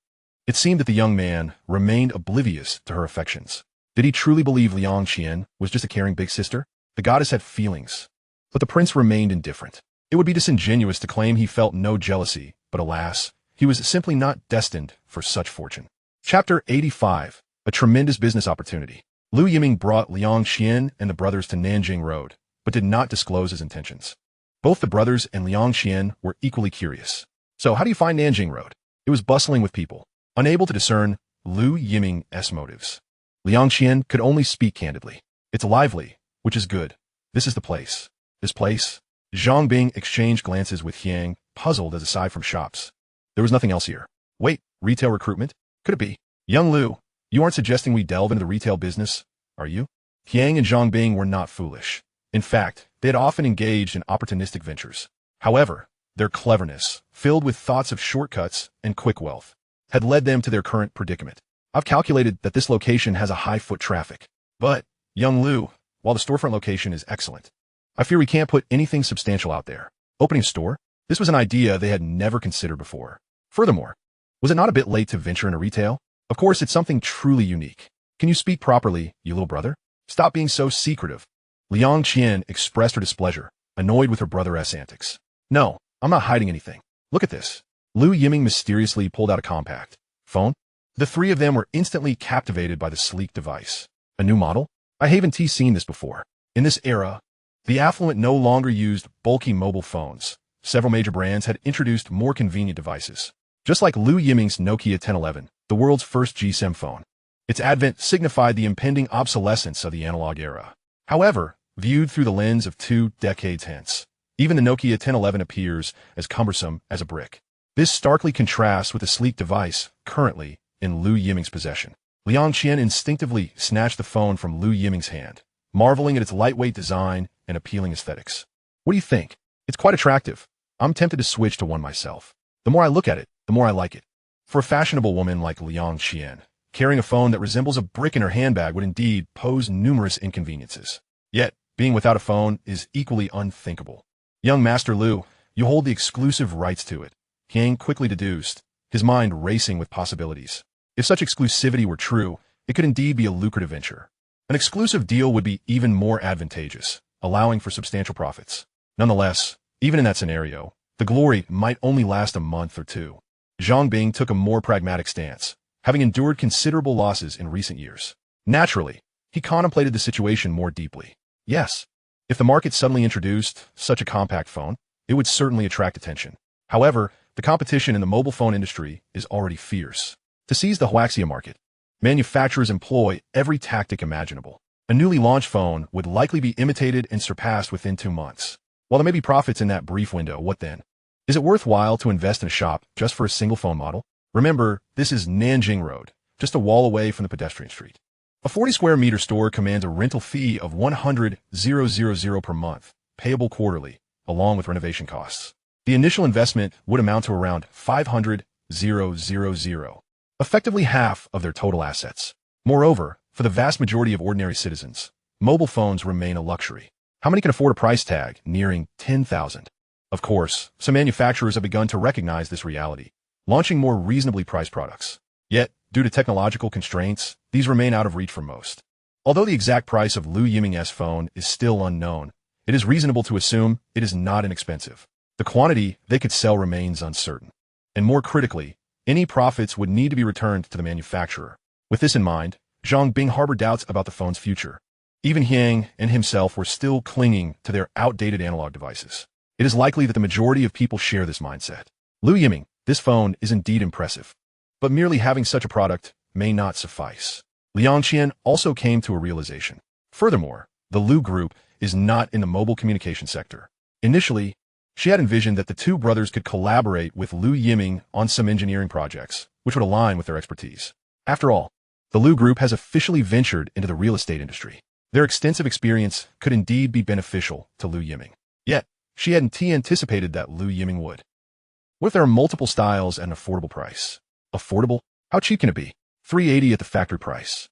it seemed that the young man remained oblivious to her affections. Did he truly believe Liang Qian was just a caring big sister? The goddess had feelings, but the prince remained indifferent. It would be disingenuous to claim he felt no jealousy, but alas, he was simply not destined for such fortune. Chapter 85, A Tremendous Business Opportunity. Lu Yiming brought Liang Qian and the brothers to Nanjing Road, but did not disclose his intentions. Both the brothers and Liang Qian were equally curious. So how do you find Nanjing Road? It was bustling with people, unable to discern Lu Yiming's motives. Liang Qian could only speak candidly. It's lively, which is good. This is the place. This place? Zhongbing exchanged glances with Hyang, puzzled as aside from shops, there was nothing else here. Wait, retail recruitment? Could it be? Young Lu, you aren't suggesting we delve into the retail business, are you? Hyang and Zhongbing were not foolish. In fact, they had often engaged in opportunistic ventures. However, their cleverness, filled with thoughts of shortcuts and quick wealth, had led them to their current predicament. I've calculated that this location has a high foot traffic. But, young Lu, while the storefront location is excellent, I fear we can't put anything substantial out there. Opening a store? This was an idea they had never considered before. Furthermore, was it not a bit late to venture into retail? Of course, it's something truly unique. Can you speak properly, you little brother? Stop being so secretive. Liang Qian expressed her displeasure, annoyed with her brother's antics. No, I'm not hiding anything. Look at this. Lu Yiming mysteriously pulled out a compact phone. The three of them were instantly captivated by the sleek device. A new model? I haven't seen this before. In this era, the affluent no longer used bulky mobile phones. Several major brands had introduced more convenient devices. Just like Liu Yiming's Nokia 1011, the world's first GSM phone. Its advent signified the impending obsolescence of the analog era. However, viewed through the lens of 2 decades hence, even the Nokia 1011 appears as cumbersome as a brick. This starkly contrasts with the sleek device currently in Liu Yiming's possession. Liang Qian instinctively snatched the phone from Liu Yiming's hand, marveling at its lightweight design and appealing aesthetics. What do you think? It's quite attractive. I'm tempted to switch to one myself. The more I look at it, the more I like it. For a fashionable woman like Liang Qian, carrying a phone that resembles a brick in her handbag would indeed pose numerous inconveniences. Yet, being without a phone is equally unthinkable. Young Master Liu, you hold the exclusive rights to it, Yang quickly deduced, his mind racing with possibilities. If such exclusivity were true, it could indeed be a lucrative venture. An exclusive deal would be even more advantageous, allowing for substantial profits. Nonetheless, even in that scenario, the glory might only last a month or two. Zhang Bing took a more pragmatic stance, having endured considerable losses in recent years. Naturally, he contemplated the situation more deeply. Yes, if the market suddenly introduced such a compact phone, it would certainly attract attention. However, the competition in the mobile phone industry is already fierce. To seize the Huaxia market, manufacturers employ every tactic imaginable. A newly launched phone would likely be imitated and surpassed within 2 months. While there may be profits in that brief window, what then? Is it worthwhile to invest in a shop just for a single phone model? Remember, this is Nanjing Road, just a wall away from the pedestrian street. A 40 square meter store commands a rental fee of 100,000 per month, payable quarterly, along with renovation costs. The initial investment would amount to around 500,000, effectively half of their total assets. Moreover, for the vast majority of ordinary citizens, mobile phones remain a luxury. How many can afford a price tag nearing 10,000? Of course, some manufacturers have begun to recognize this reality, launching more reasonably priced products. Yet, due to technological constraints, these remain out of reach for most. Although the exact price of Liu Yiming's phone is still unknown, it is reasonable to assume it is not inexpensive. The quantity they could sell remains uncertain. And more critically, any profits would need to be returned to the manufacturer. With this in mind, Zhang Bing harbored doubts about the phone's future. Even Yang and himself were still clinging to their outdated analog devices. It is likely that the majority of people share this mindset. Liu Yiming, this phone is indeed impressive. But merely having such a product may not suffice. Liang Qian also came to a realization. Furthermore, the Liu Group is not in the mobile communication sector. Initially, she had envisioned that the two brothers could collaborate with Liu Yiming on some engineering projects, which would align with their expertise. After all, the Liu Group has officially ventured into the real estate industry. Their extensive experience could indeed be beneficial to Liu Yiming. Yet, she hadn't anticipated that Liu Yiming would. What if there are multiple styles at an affordable price? Affordable? How cheap can it be? $380 at the factory price.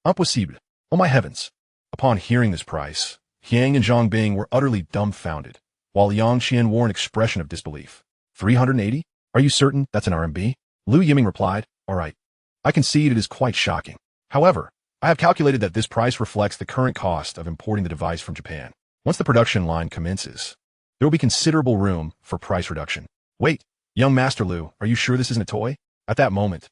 Impossible. Oh my heavens. Upon hearing this price, Yang and Zhang Bing were utterly dumbfounded, while Liang Qian wore an expression of disbelief. 380? Are you certain that's an RMB? Liu Yiming replied, all right. I concede it is quite shocking. However, I have calculated that this price reflects the current cost of importing the device from Japan. Once the production line commences, there will be considerable room for price reduction. Wait, young Master Liu, are you sure this isn't a toy? At that moment,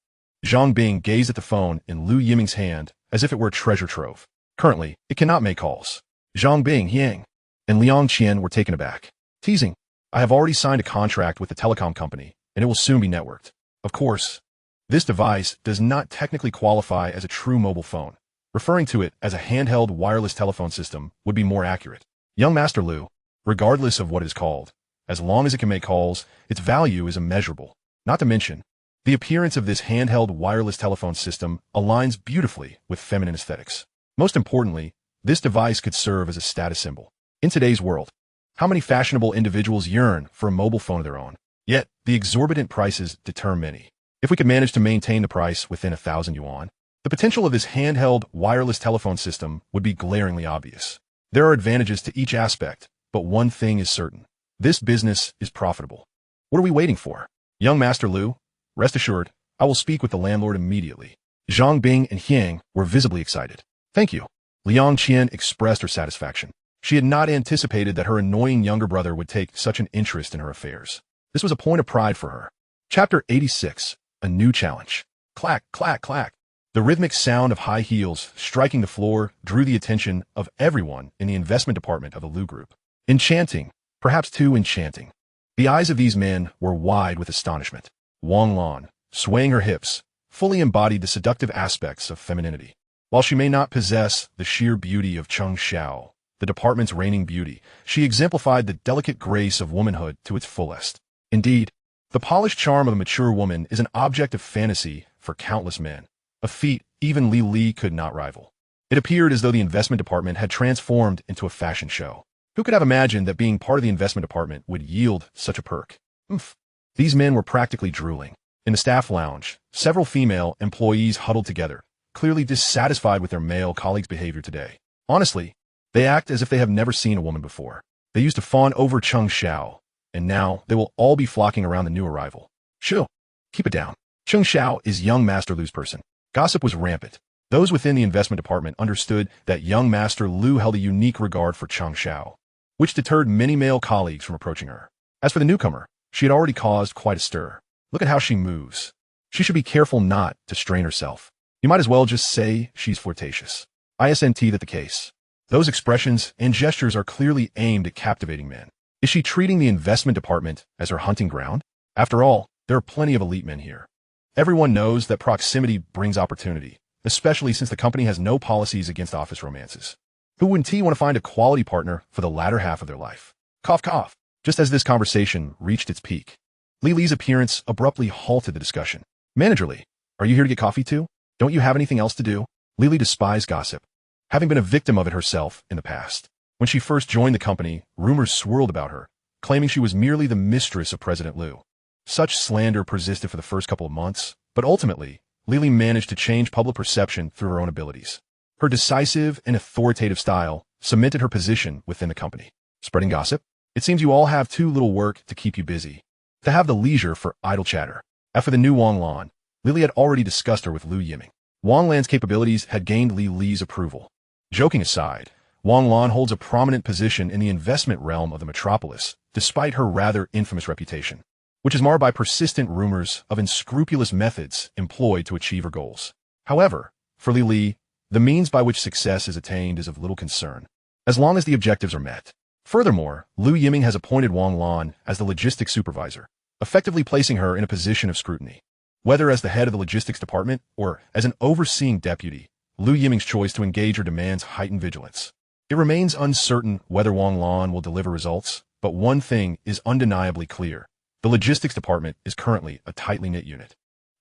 Zhang Bing gazed at the phone in Liu Yiming's hand as if it were a treasure trove. Currently, it cannot make calls. Zhang Bing, Yang, and Liang Qian were taken aback. Teasing, I have already signed a contract with the telecom company, and it will soon be networked. Of course, this device does not technically qualify as a true mobile phone. Referring to it as a handheld wireless telephone system would be more accurate. Young Master Liu, regardless of what it is called, as long as it can make calls, its value is immeasurable. Not to mention, the appearance of this handheld wireless telephone system aligns beautifully with feminine aesthetics. Most importantly, this device could serve as a status symbol. In today's world, how many fashionable individuals yearn for a mobile phone of their own? Yet, the exorbitant prices deter many. If we could manage to maintain the price within 1,000 yuan, the potential of this handheld wireless telephone system would be glaringly obvious. There are advantages to each aspect, but one thing is certain. This business is profitable. What are we waiting for? Young Master Liu, rest assured, I will speak with the landlord immediately. Zhang Bing and Yang were visibly excited. Thank you. Liang Qian expressed her satisfaction. She had not anticipated that her annoying younger brother would take such an interest in her affairs. This was a point of pride for her. Chapter 86, A New Challenge. Clack, clack, clack. The rhythmic sound of high heels striking the floor drew the attention of everyone in the investment department of the Lu Group. Enchanting, perhaps too enchanting. The eyes of these men were wide with astonishment. Wang Lan, swaying her hips, fully embodied the seductive aspects of femininity. While she may not possess the sheer beauty of Cheng Xiao, the department's reigning beauty, she exemplified the delicate grace of womanhood to its fullest. Indeed, the polished charm of a mature woman is an object of fantasy for countless men, a feat even Li Li could not rival. It appeared as though the investment department had transformed into a fashion show. Who could have imagined that being part of the investment department would yield such a perk? Oomph. These men were practically drooling. In the staff lounge, several female employees huddled together, clearly dissatisfied with their male colleagues' behavior today. Honestly, they act as if they have never seen a woman before. They used to fawn over Cheng Xiao, and now they will all be flocking around the new arrival. Shoo, keep it down. Cheng Xiao is young Master Lu's person. Gossip was rampant. Those within the investment department understood that young Master Lu held a unique regard for Cheng Xiao, which deterred many male colleagues from approaching her. As for the newcomer, she had already caused quite a stir. Look at how she moves. She should be careful not to strain herself. You might as well just say she's flirtatious. ISNT that the case. Those expressions and gestures are clearly aimed at captivating men. Is she treating the investment department as her hunting ground? After all, there are plenty of elite men here. Everyone knows that proximity brings opportunity, especially since the company has no policies against office romances. Who wouldn't want to find a quality partner for the latter half of their life? Cough, cough. Just as this conversation reached its peak, Li Li's appearance abruptly halted the discussion. Managerly, are you here to get coffee too? Don't you have anything else to do? Li Li despised gossip, having been a victim of it herself in the past. When she first joined the company, rumors swirled about her, claiming she was merely the mistress of President Lu. Such slander persisted for the first couple of months, but ultimately, Li Li managed to change public perception through her own abilities. Her decisive and authoritative style cemented her position within the company. Spreading gossip? It seems you all have too little work to keep you busy, to have the leisure for idle chatter. As for the new Wang Lan, Li Li had already discussed her with Lu Yiming. Wang Lan's capabilities had gained Li Li's approval. Joking aside, Wang Lan holds a prominent position in the investment realm of the metropolis, despite her rather infamous reputation, which is marred by persistent rumors of unscrupulous methods employed to achieve her goals. However, for Li Li, the means by which success is attained is of little concern, as long as the objectives are met. Furthermore, Lu Yiming has appointed Wang Lan as the logistics supervisor, effectively placing her in a position of scrutiny. Whether as the head of the logistics department or as an overseeing deputy, Lu Yiming's choice to engage her demands heightened vigilance. It remains uncertain whether Wang Lan will deliver results, but one thing is undeniably clear. The logistics department is currently a tightly knit unit.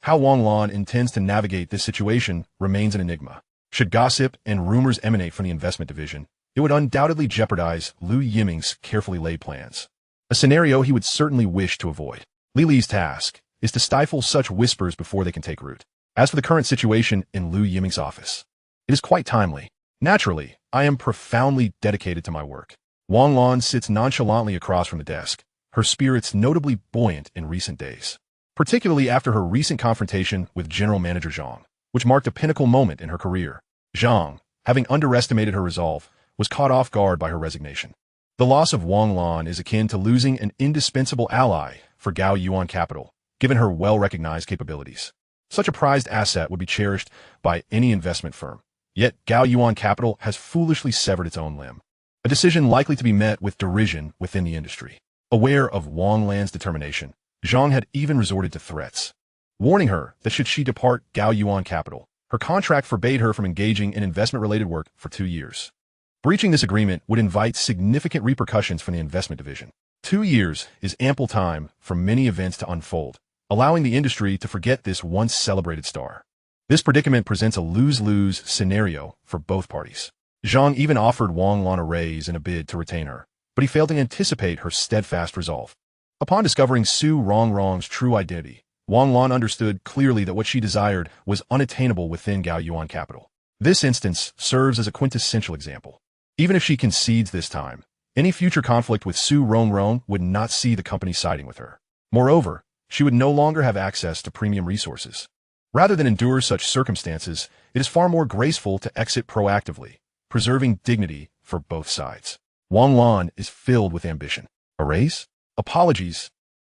How Wang Lan intends to navigate this situation remains an enigma. Should gossip and rumors emanate from the investment division, it would undoubtedly jeopardize Lu Yiming's carefully laid plans, a scenario he would certainly wish to avoid. Li Li's task is to stifle such whispers before they can take root. As for the current situation in Lu Yiming's office, it is quite timely. Naturally, I am profoundly dedicated to my work. Wang Lan sits nonchalantly across from the desk, her spirits notably buoyant in recent days, particularly after her recent confrontation with General Manager Zhang, which marked a pinnacle moment in her career. Zhang, having underestimated her resolve, was caught off guard by her resignation. The loss of Wang Lan is akin to losing an indispensable ally for Gao Yuan Capital, given her well-recognized capabilities. Such a prized asset would be cherished by any investment firm. Yet Gao Yuan Capital has foolishly severed its own limb, a decision likely to be met with derision within the industry. Aware of Wang Lan's determination, Zhang had even resorted to threats, warning her that should she depart Gao Yuan Capital, her contract forbade her from engaging in investment-related work for 2 years. Breaching this agreement would invite significant repercussions for the investment division. 2 years is ample time for many events to unfold, allowing the industry to forget this once celebrated star. This predicament presents a lose-lose scenario for both parties. Zhang even offered Wang Lan a raise in a bid to retain her, but he failed to anticipate her steadfast resolve. Upon discovering Su Rongrong's true identity, Wang Lan understood clearly that what she desired was unattainable within Gao Yuan Capital. This instance serves as a quintessential example. Even if she concedes this time, any future conflict with Su Rongrong would not see the company siding with her. Moreover, she would no longer have access to premium resources. Rather than endure such circumstances, it is far more graceful to exit proactively, preserving dignity for both sides. Wang Lan is filled with ambition. A raise? Apologies.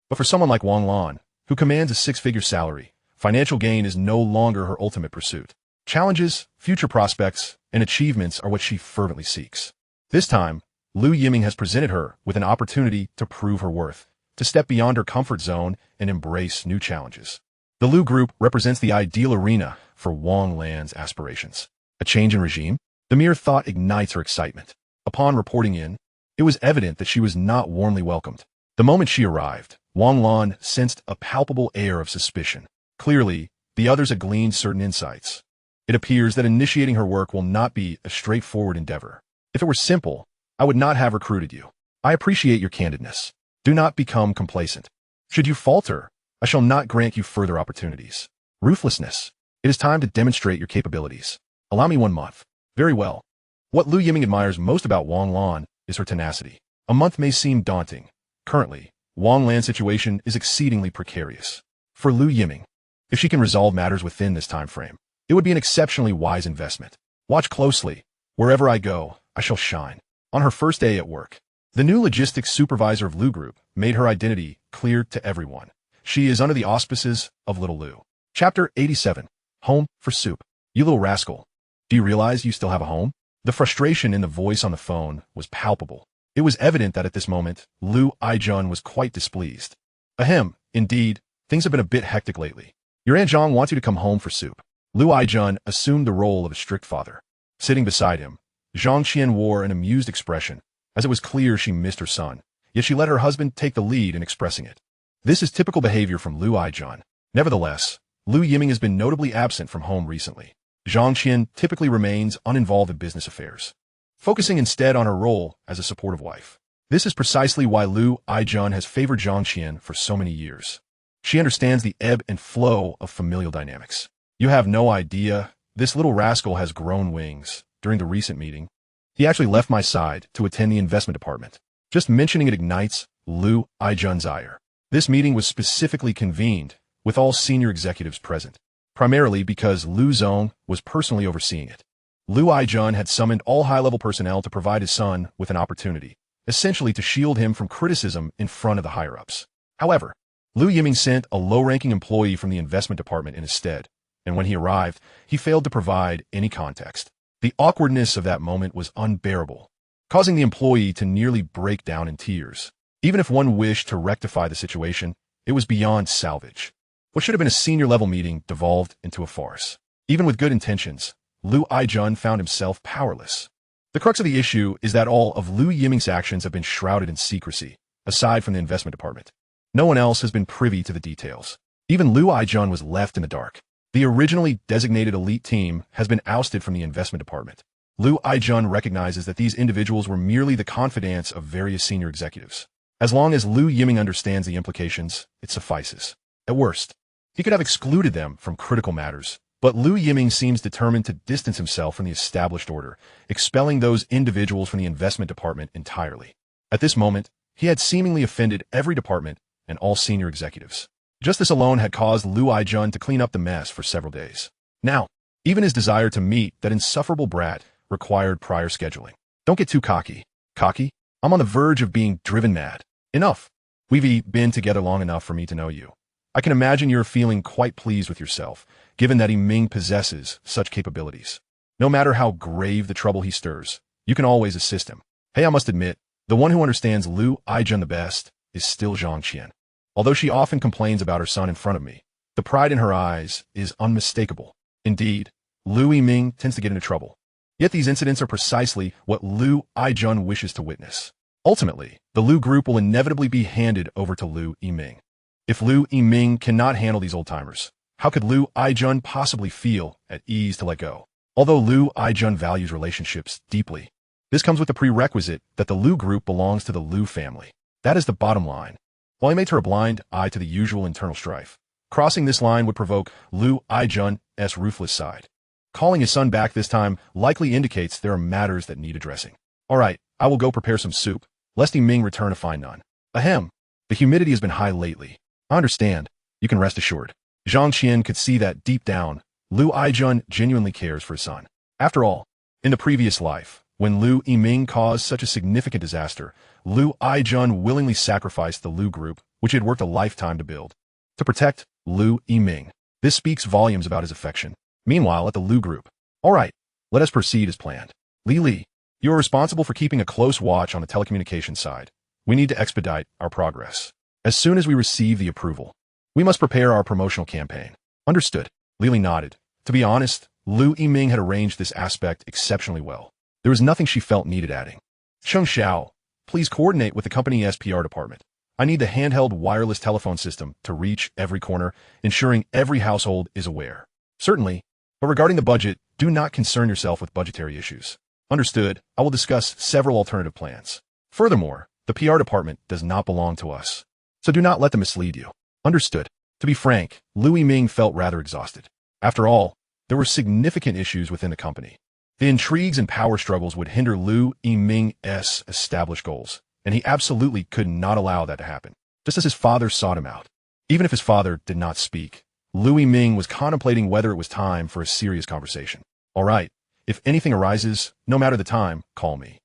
But for someone like Wang Lan, who commands a 6-figure salary, Financial gain is no longer her ultimate pursuit. Challenges, future prospects, and achievements are what she fervently seeks. This time, Lu Yiming has presented her with an opportunity to prove her worth, to step beyond her comfort zone and embrace new challenges. The Lu group represents the ideal arena for Wang Lan's aspirations. A change in regime? The mere thought ignites her excitement. Upon reporting in, it was evident that she was not warmly welcomed. The moment she arrived, Wang Lan sensed a palpable air of suspicion. Clearly, the others had gleaned certain insights. It appears that initiating her work will not be a straightforward endeavor. If it were simple, I would not have recruited you. I appreciate your candidness. Do not become complacent. Should you falter, I shall not grant you further opportunities. Ruthlessness. It is time to demonstrate your capabilities. Allow me 1 month. Very well. What Lu Yiming admires most about Wang Lan is her tenacity. A month may seem daunting. Currently, Wang Lan's situation is exceedingly precarious. For Lu Yiming, if she can resolve matters within this time frame, it would be an exceptionally wise investment. Watch closely. Wherever I go, I shall shine. On her first day at work, the new logistics supervisor of Lu Group made her identity clear to everyone. She is under the auspices of Little Lu. Chapter 87. Home for Soup. You little rascal. Do you realize you still have a home? The frustration in the voice on the phone was palpable. It was evident that at this moment, Lu Aijun was quite displeased. Ahem, indeed, things have been a bit hectic lately. Your Aunt Zhang wants you to come home for soup. Lu Aijun assumed the role of a strict father. Sitting beside him, Zhang Qian wore an amused expression, as it was clear she missed her son, yet she let her husband take the lead in expressing it. This is typical behavior from Lu Aijun. Nevertheless, Lu Yiming has been notably absent from home recently. Zhang Qian typically remains uninvolved in business affairs, focusing instead on her role as a supportive wife. This is precisely why Lu Aijun has favored Zhang Qian for so many years. She understands the ebb and flow of familial dynamics. You have no idea, this little rascal has grown wings. During the recent meeting, he actually left my side to attend the investment department. Just mentioning it ignites Lu Aijun's ire. This meeting was specifically convened with all senior executives present, primarily because Lu Zong was personally overseeing it. Lu Aijun had summoned all high-level personnel to provide his son with an opportunity, essentially to shield him from criticism in front of the higher-ups. However, Lu Yiming sent a low-ranking employee from the investment department in his stead, and when he arrived, he failed to provide any context. The awkwardness of that moment was unbearable, causing the employee to nearly break down in tears. Even if one wished to rectify the situation, it was beyond salvage. What should have been a senior-level meeting devolved into a farce. Even with good intentions, Lu Aijun found himself powerless. The crux of the issue is that all of Lu Yiming's actions have been shrouded in secrecy, aside from the investment department. No one else has been privy to the details. Even Lu Aijun was left in the dark. The originally designated elite team has been ousted from the investment department. Lu Aijun recognizes that these individuals were merely the confidants of various senior executives. As long as Lu Yiming understands the implications, it suffices. At worst, he could have excluded them from critical matters, but Lu Yiming seems determined to distance himself from the established order, expelling those individuals from the investment department entirely. At this moment, he had seemingly offended every department and all senior executives. Just this alone had caused Lu Aijun to clean up the mess for several days. Now, even his desire to meet that insufferable brat required prior scheduling. Don't get too cocky. Cocky? I'm on the verge of being driven mad. Enough. We've been together long enough for me to know you. I can imagine you're feeling quite pleased with yourself, given that Yiming possesses such capabilities. No matter how grave the trouble he stirs, you can always assist him. Hey, I must admit, the one who understands Lu Aijun the best is still Zhang Qian. Although she often complains about her son in front of me, the pride in her eyes is unmistakable. Indeed, Lu Yiming tends to get into trouble. Yet these incidents are precisely what Lu Aijun wishes to witness. Ultimately, the Lu group will inevitably be handed over to Lu Yiming. If Lu Yiming cannot handle these old-timers, how could Lu Aijun possibly feel at ease to let go? Although Lu Aijun values relationships deeply, this comes with the prerequisite that the Lu group belongs to the Lu family. That is the bottom line. While he may turn a blind eye to the usual internal strife, crossing this line would provoke Lu Aijun's ruthless side. Calling his son back this time likely indicates there are matters that need addressing. All right, I will go prepare some soup, lest Yiming return to find none. Ahem, the humidity has been high lately. I understand. You can rest assured. Zhang Qian could see that deep down, Lu Aijun genuinely cares for his son. After all, in the previous life, when Lu Yiming caused such a significant disaster, Lu Aijun willingly sacrificed the Lu group, which he had worked a lifetime to build, to protect Lu Yiming. This speaks volumes about his affection. Meanwhile, at the Lu group. All right, let us proceed as planned. Li, you are responsible for keeping a close watch on the telecommunications side. We need to expedite our progress. As soon as we receive the approval, we must prepare our promotional campaign. Understood. Li nodded. To be honest, Lu Yiming had arranged this aspect exceptionally well. There was nothing she felt needed adding. Sheng Xiao, please coordinate with the company's PR department. I need the handheld wireless telephone system to reach every corner, ensuring every household is aware. Certainly, but regarding the budget, do not concern yourself with budgetary issues. Understood, I will discuss several alternative plans. Furthermore, the PR department does not belong to us, so do not let them mislead you. Understood. To be frank, Lu Yiming felt rather exhausted. After all, there were significant issues within the company. The intrigues and power struggles would hinder Lu Yiming's established goals, and he absolutely could not allow that to happen, just as his father sought him out. Even if his father did not speak, Lu Yiming was contemplating whether it was time for a serious conversation. All right, if anything arises, no matter the time, call me.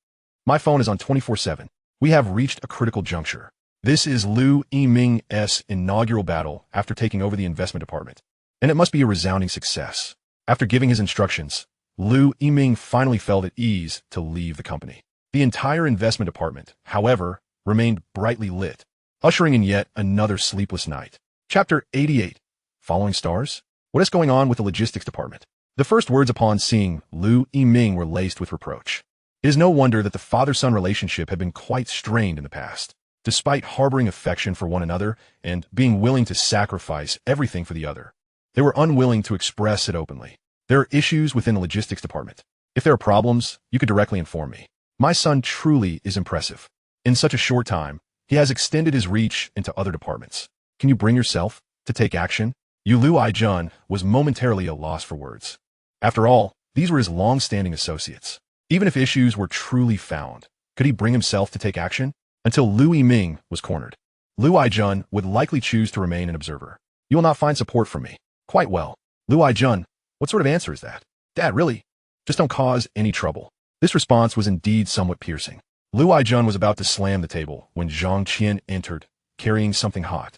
My phone is on 24/7. We have reached a critical juncture. This is Lu Yiming's inaugural battle after taking over the investment department, and it must be a resounding success. After giving his instructions, Lu Yiming finally felt at ease to leave the company. The entire investment department, however, remained brightly lit, ushering in yet another sleepless night. Chapter 88. Following stars? What is going on with the logistics department? The first words upon seeing Lu Yiming were laced with reproach. It is no wonder that the father-son relationship had been quite strained in the past. Despite harboring affection for one another and being willing to sacrifice everything for the other, they were unwilling to express it openly. There are issues within the logistics department. If there are problems, you could directly inform me. My son truly is impressive. In such a short time, he has extended his reach into other departments. Can you bring yourself to take action? Lu Aijun was momentarily at a loss for words. After all, these were his long-standing associates. Even if issues were truly found, could he bring himself to take action? Until Lu Yiming was cornered. Lu Aijun would likely choose to remain an observer. You will not find support from me. Quite well. Lu Aijun, what sort of answer is that? Dad, really? Just don't cause any trouble. This response was indeed somewhat piercing. Lu Aijun was about to slam the table when Zhang Qian entered, carrying something hot.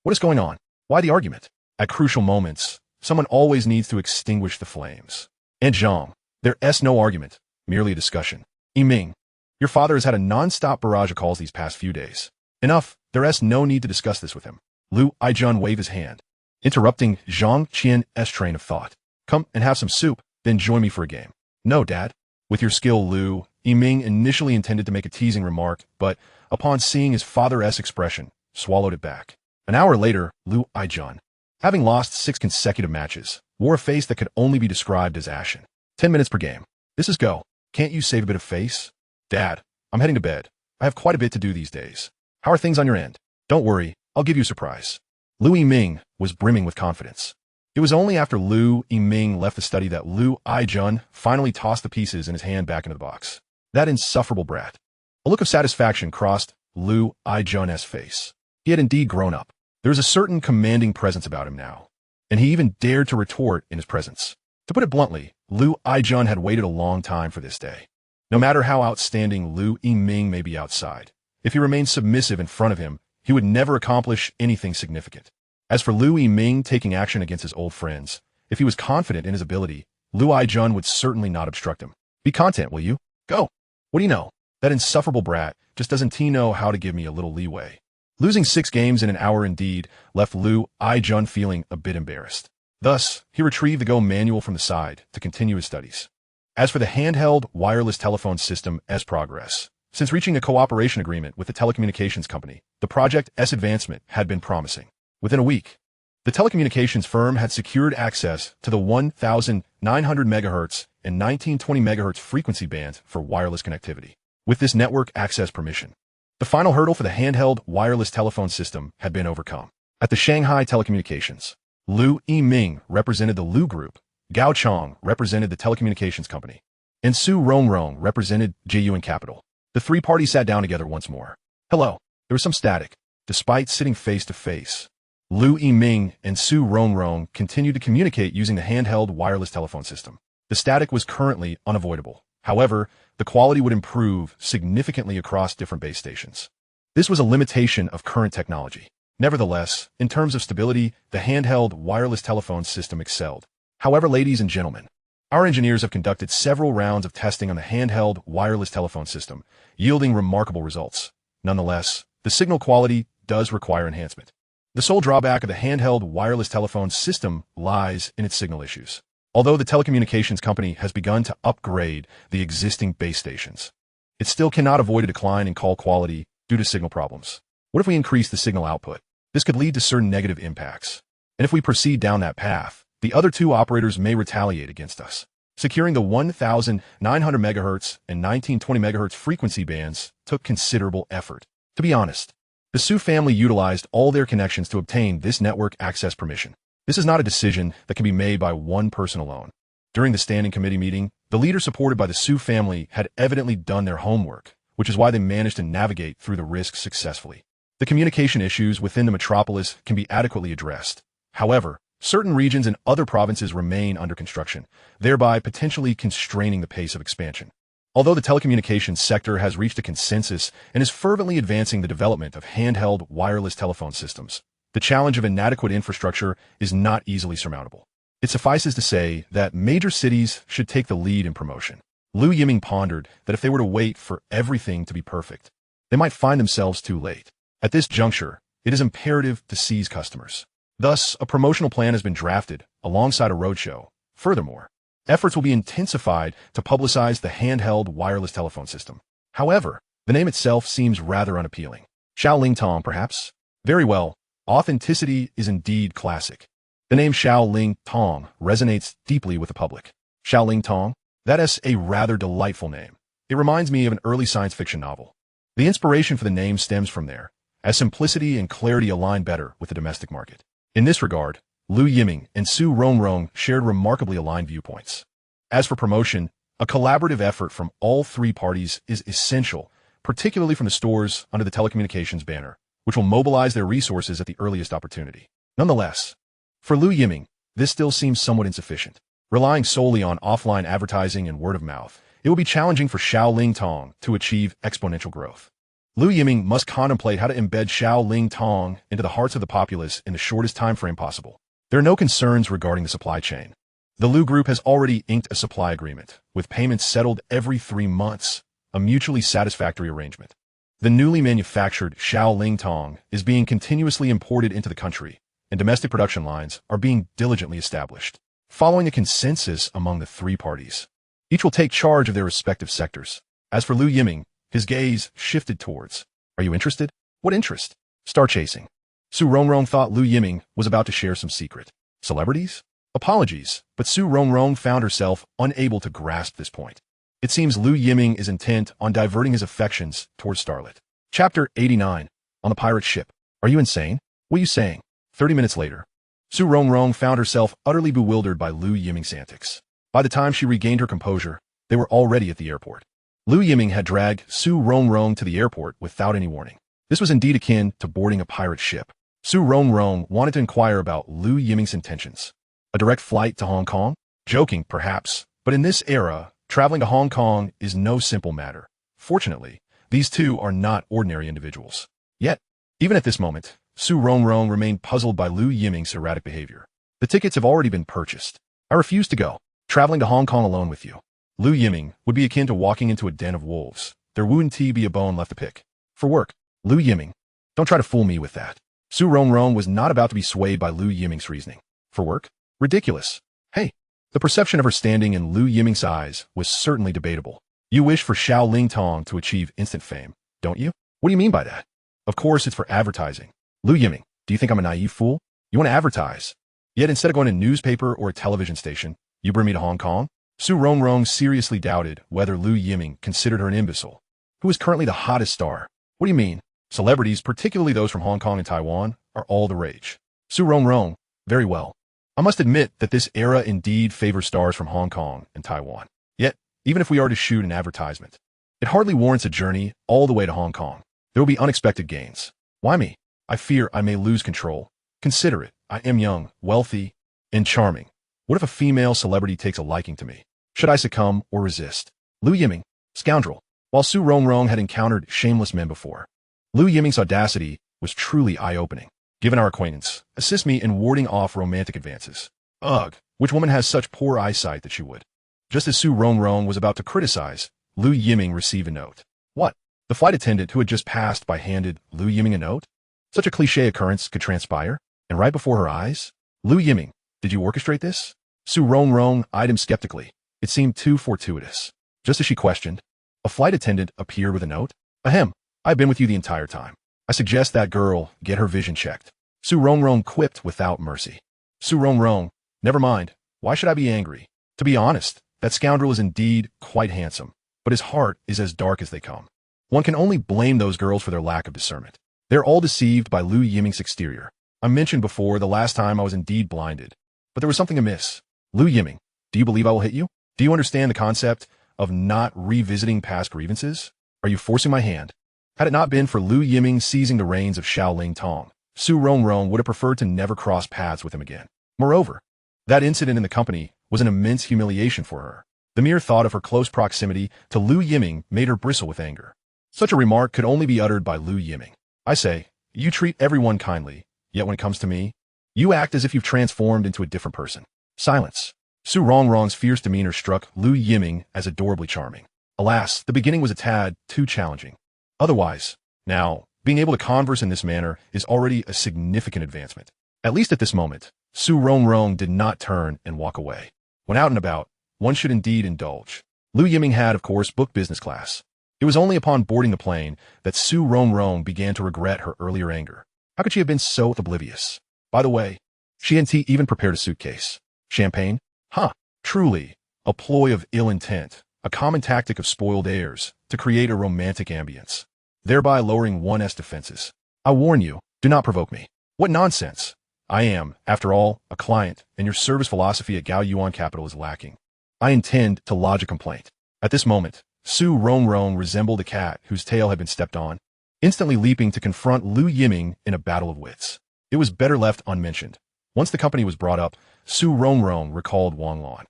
What is going on? Why the argument? At crucial moments, someone always needs to extinguish the flames. And Zhang, there's no argument, merely a discussion. Yiming, your father has had a non-stop barrage of calls these past few days. Enough, there's no need to discuss this with him. Lu Aijun waved his hand, interrupting Zhang Qian's train of thought. Come and have some soup, then join me for a game. No, Dad. With your skill, Lu, Yiming initially intended to make a teasing remark, but upon seeing his father's expression, swallowed it back. An hour later, Lu Aijun, having lost 6 consecutive matches, wore a face that could only be described as ashen. 10 minutes per game. This is go. Can't you save a bit of face? Dad, I'm heading to bed. I have quite a bit to do these days. How are things on your end? Don't worry, I'll give you a surprise. Lu Yiming was brimming with confidence. It was only after Lu Yiming left the study that Lu Aijun finally tossed the pieces in his hand back into the box. That insufferable brat. A look of satisfaction crossed Lu Aijun's face. He had indeed grown up. There was a certain commanding presence about him now, and he even dared to retort in his presence. To put it bluntly, Lu Aijun had waited a long time for this day. No matter how outstanding Lu Yiming may be outside, if he remained submissive in front of him, he would never accomplish anything significant. As for Lu Yiming taking action against his old friends, if he was confident in his ability, Lu Aijun would certainly not obstruct him. Be content, will you? Go. What do you know? That insufferable brat just doesn't know how to give me a little leeway. Losing 6 games in an hour indeed left Lu Aijun feeling a bit embarrassed. Thus, he retrieved the Go manual from the side to continue his studies. As for the handheld wireless telephone system as progress, since reaching a cooperation agreement with the telecommunications company, the project's advancement had been promising. Within a week, the telecommunications firm had secured access to the 1,900 MHz and 1920 MHz frequency bands for wireless connectivity. With this network access permission, the final hurdle for the handheld wireless telephone system had been overcome. At the Shanghai Telecommunications, Lu Yiming represented the Lu Group, Gao Chong represented the telecommunications company, and Su Rongrong represented Jiyuan Capital. The 3 parties sat down together once more. Hello. There was some static. Despite sitting face to face, Lu Yiming and Su Rongrong continued to communicate using the handheld wireless telephone system. The static was currently unavoidable. However, the quality would improve significantly across different base stations. This was a limitation of current technology. Nevertheless, in terms of stability, the handheld wireless telephone system excelled. However, ladies and gentlemen, our engineers have conducted several rounds of testing on the handheld wireless telephone system, yielding remarkable results. Nonetheless, the signal quality does require enhancement. The sole drawback of the handheld wireless telephone system lies in its signal issues. Although the telecommunications company has begun to upgrade the existing base stations, it still cannot avoid a decline in call quality due to signal problems. What if we increase the signal output? This could lead to certain negative impacts. And if we proceed down that path, the other two operators may retaliate against us. Securing the 1900 MHz and 1920 MHz frequency bands took considerable effort. To be honest, the Su family utilized all their connections to obtain this network access permission. This is not a decision that can be made by one person alone. During the standing committee meeting, the leaders supported by the Su family had evidently done their homework, which is why they managed to navigate through the risks successfully. The communication issues within the metropolis can be adequately addressed. However, certain regions and other provinces remain under construction, thereby potentially constraining the pace of expansion. Although the telecommunications sector has reached a consensus and is fervently advancing the development of handheld wireless telephone systems, the challenge of inadequate infrastructure is not easily surmountable. It suffices to say that major cities should take the lead in promotion. Lu Yiming pondered that if they were to wait for everything to be perfect, they might find themselves too late. At this juncture, it is imperative to seize customers. Thus, a promotional plan has been drafted alongside a roadshow. Furthermore, efforts will be intensified to publicize the handheld wireless telephone system. However, the name itself seems rather unappealing. Xiaoling Tong, perhaps? Very well. Authenticity is indeed classic. The name Xiaoling Tong resonates deeply with the public. Xiaoling Tong? That is a rather delightful name. It reminds me of an early science fiction novel. The inspiration for the name stems from there, as simplicity and clarity align better with the domestic market. In this regard, Lu Yiming and Su Rongrong shared remarkably aligned viewpoints. As for promotion, a collaborative effort from all three parties is essential, particularly from the stores under the telecommunications banner, which will mobilize their resources at the earliest opportunity. Nonetheless, for Lu Yiming, this still seems somewhat insufficient. Relying solely on offline advertising and word of mouth, it will be challenging for Xiaoling Tong to achieve exponential growth. Lu Yiming must contemplate how to embed Xiaoling Tong into the hearts of the populace in the shortest time frame possible. There are no concerns regarding the supply chain. The Lu Group has already inked a supply agreement, with payments settled every 3 months, a mutually satisfactory arrangement. The newly manufactured Xiaoling Tong is being continuously imported into the country, and domestic production lines are being diligently established. Following a consensus among the three parties, each will take charge of their respective sectors. As for Lu Yiming, his gaze shifted towards, "Are you interested? What interest?" "Star chasing." Su Rongrong thought Lu Yiming was about to share some secret. Celebrities? Apologies, but Su Rongrong found herself unable to grasp this point. It seems Lu Yiming is intent on diverting his affections towards starlet. Chapter 89. On the pirate ship. Are you insane? What are you saying? 30 minutes later, Su Rongrong found herself utterly bewildered by Lu Yiming's antics. By the time she regained her composure, they were already at the airport. Lu Yiming had dragged Su Rongrong to the airport without any warning. This was indeed akin to boarding a pirate ship. Su Rongrong wanted to inquire about Lu Yiming's intentions. A direct flight to Hong Kong? Joking, perhaps, but in this era, traveling to Hong Kong is no simple matter. Fortunately, these two are not ordinary individuals. Yet, even at this moment, Su Rongrong remained puzzled by Lu Yiming's erratic behavior. The tickets have already been purchased. I refuse to go. Traveling to Hong Kong alone with you. Lu Yiming would be akin to walking into a den of wolves. There wouldn't be a bone left to pick. For work, Lu Yiming. Don't try to fool me with that. Su Rongrong was not about to be swayed by Lu Yiming's reasoning. For work? Ridiculous. Hey, the perception of her standing in Lu Yiming's eyes was certainly debatable. You wish for Xiaoling Tong to achieve instant fame, don't you? What do you mean by that? Of course it's for advertising. Lu Yiming, do you think I'm a naive fool? You want to advertise. Yet instead of going to a newspaper or a television station, you bring me to Hong Kong? Su Rongrong seriously doubted whether Lu Yiming considered her an imbecile. Who is currently the hottest star? What do you mean? Celebrities, particularly those from Hong Kong and Taiwan, are all the rage. Su Rongrong, very well. I must admit that this era indeed favors stars from Hong Kong and Taiwan. Yet, even if we are to shoot an advertisement, it hardly warrants a journey all the way to Hong Kong. There will be unexpected gains. Why me? I fear I may lose control. Consider it. I am young, wealthy, and charming. What if a female celebrity takes a liking to me? Should I succumb or resist? Lu Yiming, scoundrel. While Su Rongrong had encountered shameless men before, Lu Yiming's audacity was truly eye-opening. given our acquaintance, assist me in warding off romantic advances. Ugh, which woman has such poor eyesight that she would? Just as Su Rongrong was about to criticize, Lu Yiming received a note. What? The flight attendant who had just passed by handed Lu Yiming a note? Such a cliché occurrence could transpire, and right before her eyes? Lu Yiming, did you orchestrate this? Su Rongrong eyed him skeptically. It seemed too fortuitous. Just as she questioned, a flight attendant appeared with a note. Ahem, I've been with you the entire time. I suggest that girl get her vision checked. Su Rongrong quipped without mercy. Su Rongrong, never mind. Why should I be angry? To be honest, that scoundrel is indeed quite handsome, but his heart is as dark as they come. One can only blame those girls for their lack of discernment. They're all deceived by Lu Yiming's exterior. I mentioned before the last time I was indeed blinded, but there was something amiss. Lu Yiming, do you believe I will hit you? Do you understand the concept of not revisiting past grievances? Are you forcing my hand? Had it not been for Lu Yiming seizing the reins of Shaoling Tong, Su Rongrong would have preferred to never cross paths with him again. Moreover, that incident in the company was an immense humiliation for her. The mere thought of her close proximity to Lu Yiming made her bristle with anger. Such a remark could only be uttered by Lu Yiming. I say, you treat everyone kindly, yet when it comes to me, you act as if you've transformed into a different person. Silence. Su Rongrong's fierce demeanor struck Lu Yiming as adorably charming. Alas, the beginning was a tad too challenging. Otherwise, now, being able to converse in this manner is already a significant advancement. At least at this moment, Su Rongrong did not turn and walk away. When out and about, one should indeed indulge. Lu Yiming had, of course, booked business class. It was only upon boarding the plane that Su Rongrong began to regret her earlier anger. How could she have been so oblivious? By the way, she hadn't even prepared a suitcase. Champagne? Huh, truly, a ploy of ill intent, a common tactic of spoiled heirs to create a romantic ambience, thereby lowering one's defenses. I warn you, do not provoke me. What nonsense! I am, after all, a client, and your service philosophy at Gao Yuan Capital is lacking. I intend to lodge a complaint. At this moment, Su Rongrong resembled a cat whose tail had been stepped on, instantly leaping to confront Lu Yiming in a battle of wits. It was better left unmentioned. Once the company was brought up, Su Rongrong recalled Wang Lan.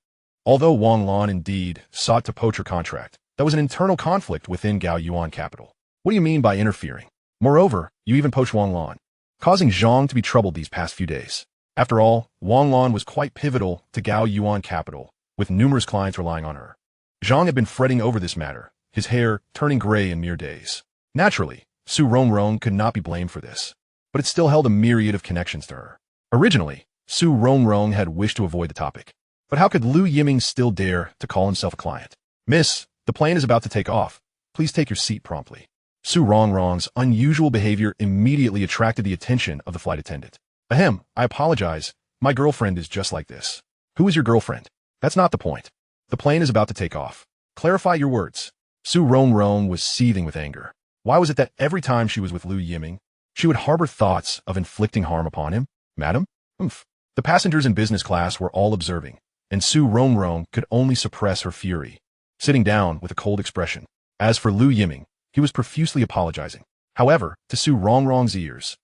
Although Wang Lan indeed sought to poach her contract, that was an internal conflict within Gao Yuan Capital. What do you mean by interfering? Moreover, you even poached Wang Lan, causing Zhang to be troubled these past few days. After all, Wang Lan was quite pivotal to Gao Yuan Capital, with numerous clients relying on her. Zhang had been fretting over this matter, his hair turning gray in mere days. Naturally, Su Rongrong could not be blamed for this, but it still held a myriad of connections to her. Originally, Su Rongrong had wished to avoid the topic, but how could Lu Yiming still dare to call himself a client? Miss, the plane is about to take off. Please take your seat promptly. Su Rongrong's unusual behavior immediately attracted the attention of the flight attendant. Ahem, I apologize. My girlfriend is just like this. Who is your girlfriend? That's not the point. The plane is about to take off. Clarify your words. Su Rongrong was seething with anger. Why was it that every time she was with Lu Yiming, she would harbor thoughts of inflicting harm upon him? Madam? Oomph. The passengers in business class were all observing, and Su Rongrong could only suppress her fury, sitting down with a cold expression. As for Lu Yiming, he was profusely apologizing. However, to Su Rongrong's ears,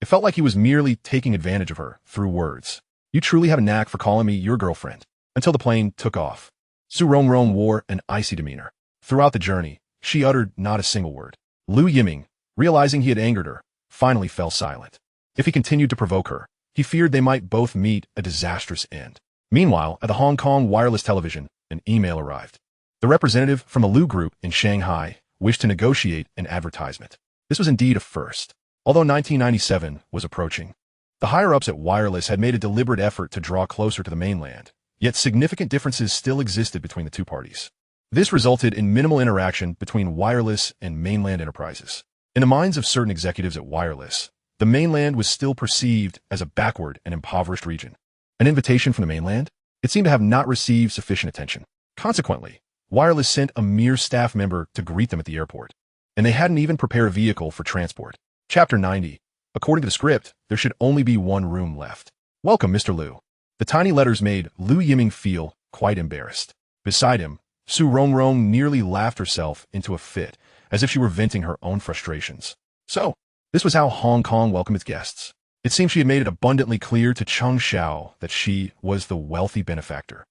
it felt like he was merely taking advantage of her through words. You truly have a knack for calling me your girlfriend. Until the plane took off, Su Rongrong wore an icy demeanor. Throughout the journey, she uttered not a single word. Lu Yiming, realizing he had angered her, finally fell silent. If he continued to provoke her, he feared they might both meet a disastrous end. Meanwhile, at the Hong Kong wireless television, an email arrived. The representative from the Lu Group in Shanghai wished to negotiate an advertisement. This was indeed a first. Although 1997 was approaching, the higher-ups at Wireless had made a deliberate effort to draw closer to the mainland, yet significant differences still existed between the two parties. This resulted in minimal interaction between Wireless and mainland enterprises. In the minds of certain executives at Wireless, the mainland was still perceived as a backward and impoverished region. An invitation from the mainland? It seemed to have not received sufficient attention. Consequently, Wireless sent a mere staff member to greet them at the airport, and they hadn't even prepared a vehicle for transport. Chapter 90. According to the script, there should only be one room left. Welcome, Mr. Lu. The tiny letters made Lu Yiming feel quite embarrassed. Beside him, Su Rongrong nearly laughed herself into a fit, as if she were venting her own frustrations. So, this was how Hong Kong welcomed its guests. It seemed she had made it abundantly clear to Cheng Xiao that she was the wealthy benefactor.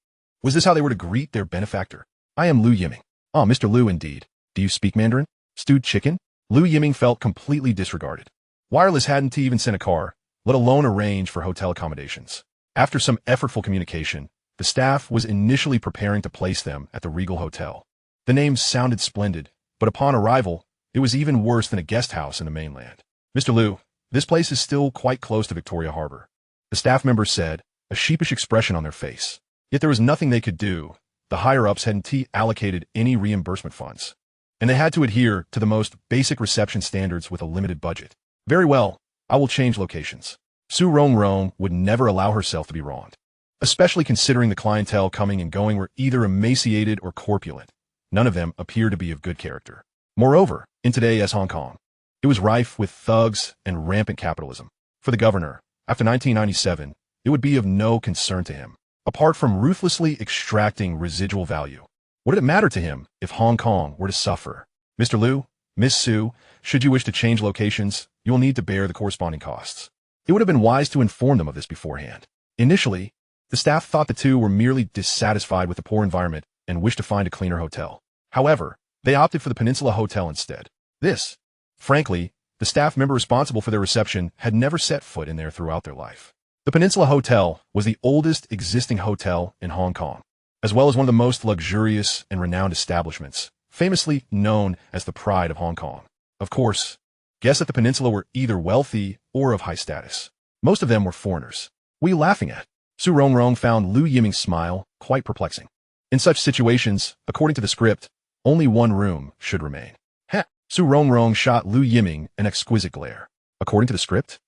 Was this how they were to greet their benefactor? I am Lu Yiming. Ah, Mr. Lu indeed. Do you speak Mandarin? Stewed chicken? Lu Yiming felt completely disregarded. Wireless hadn't even sent a car, let alone arrange for hotel accommodations. After some effortful communication, the staff was initially preparing to place them at the Regal Hotel. The name sounded splendid, but upon arrival, it was even worse than a guest house in the mainland. "Mr. Liu, this place is still quite close to Victoria Harbor," the staff member said, a sheepish expression on their face. Yet there was nothing they could do. The higher-ups hadn't allocated any reimbursement funds, and they had to adhere to the most basic reception standards with a limited budget. "Very well, I will change locations." Su Rongrong would never allow herself to be wronged, especially considering the clientele coming and going were either emaciated or corpulent. None of them appeared to be of good character. Moreover, in today's Hong Kong, it was rife with thugs and rampant capitalism. For the governor, after 1997, it would be of no concern to him, apart from ruthlessly extracting residual value. What did it matter to him if Hong Kong were to suffer? "Mr. Liu, Miss Su, should you wish to change locations, you will need to bear the corresponding costs." It would have been wise to inform them of this beforehand. Initially, the staff thought the two were merely dissatisfied with the poor environment and wished to find a cleaner hotel. However, they opted for the Peninsula Hotel instead. Frankly, the staff member responsible for their reception had never set foot in there throughout their life. The Peninsula Hotel was the oldest existing hotel in Hong Kong, as well as one of the most luxurious and renowned establishments, famously known as the Pride of Hong Kong. Of course, guests at the peninsula were either wealthy or of high status. Most of them were foreigners. "What are you laughing at?" Su Rongrong found Lu Yiming's smile quite perplexing. In such situations, according to the script, only one room should remain. "Heh!" Su Rongrong shot Lu Yiming an exquisite glare. "According to the script?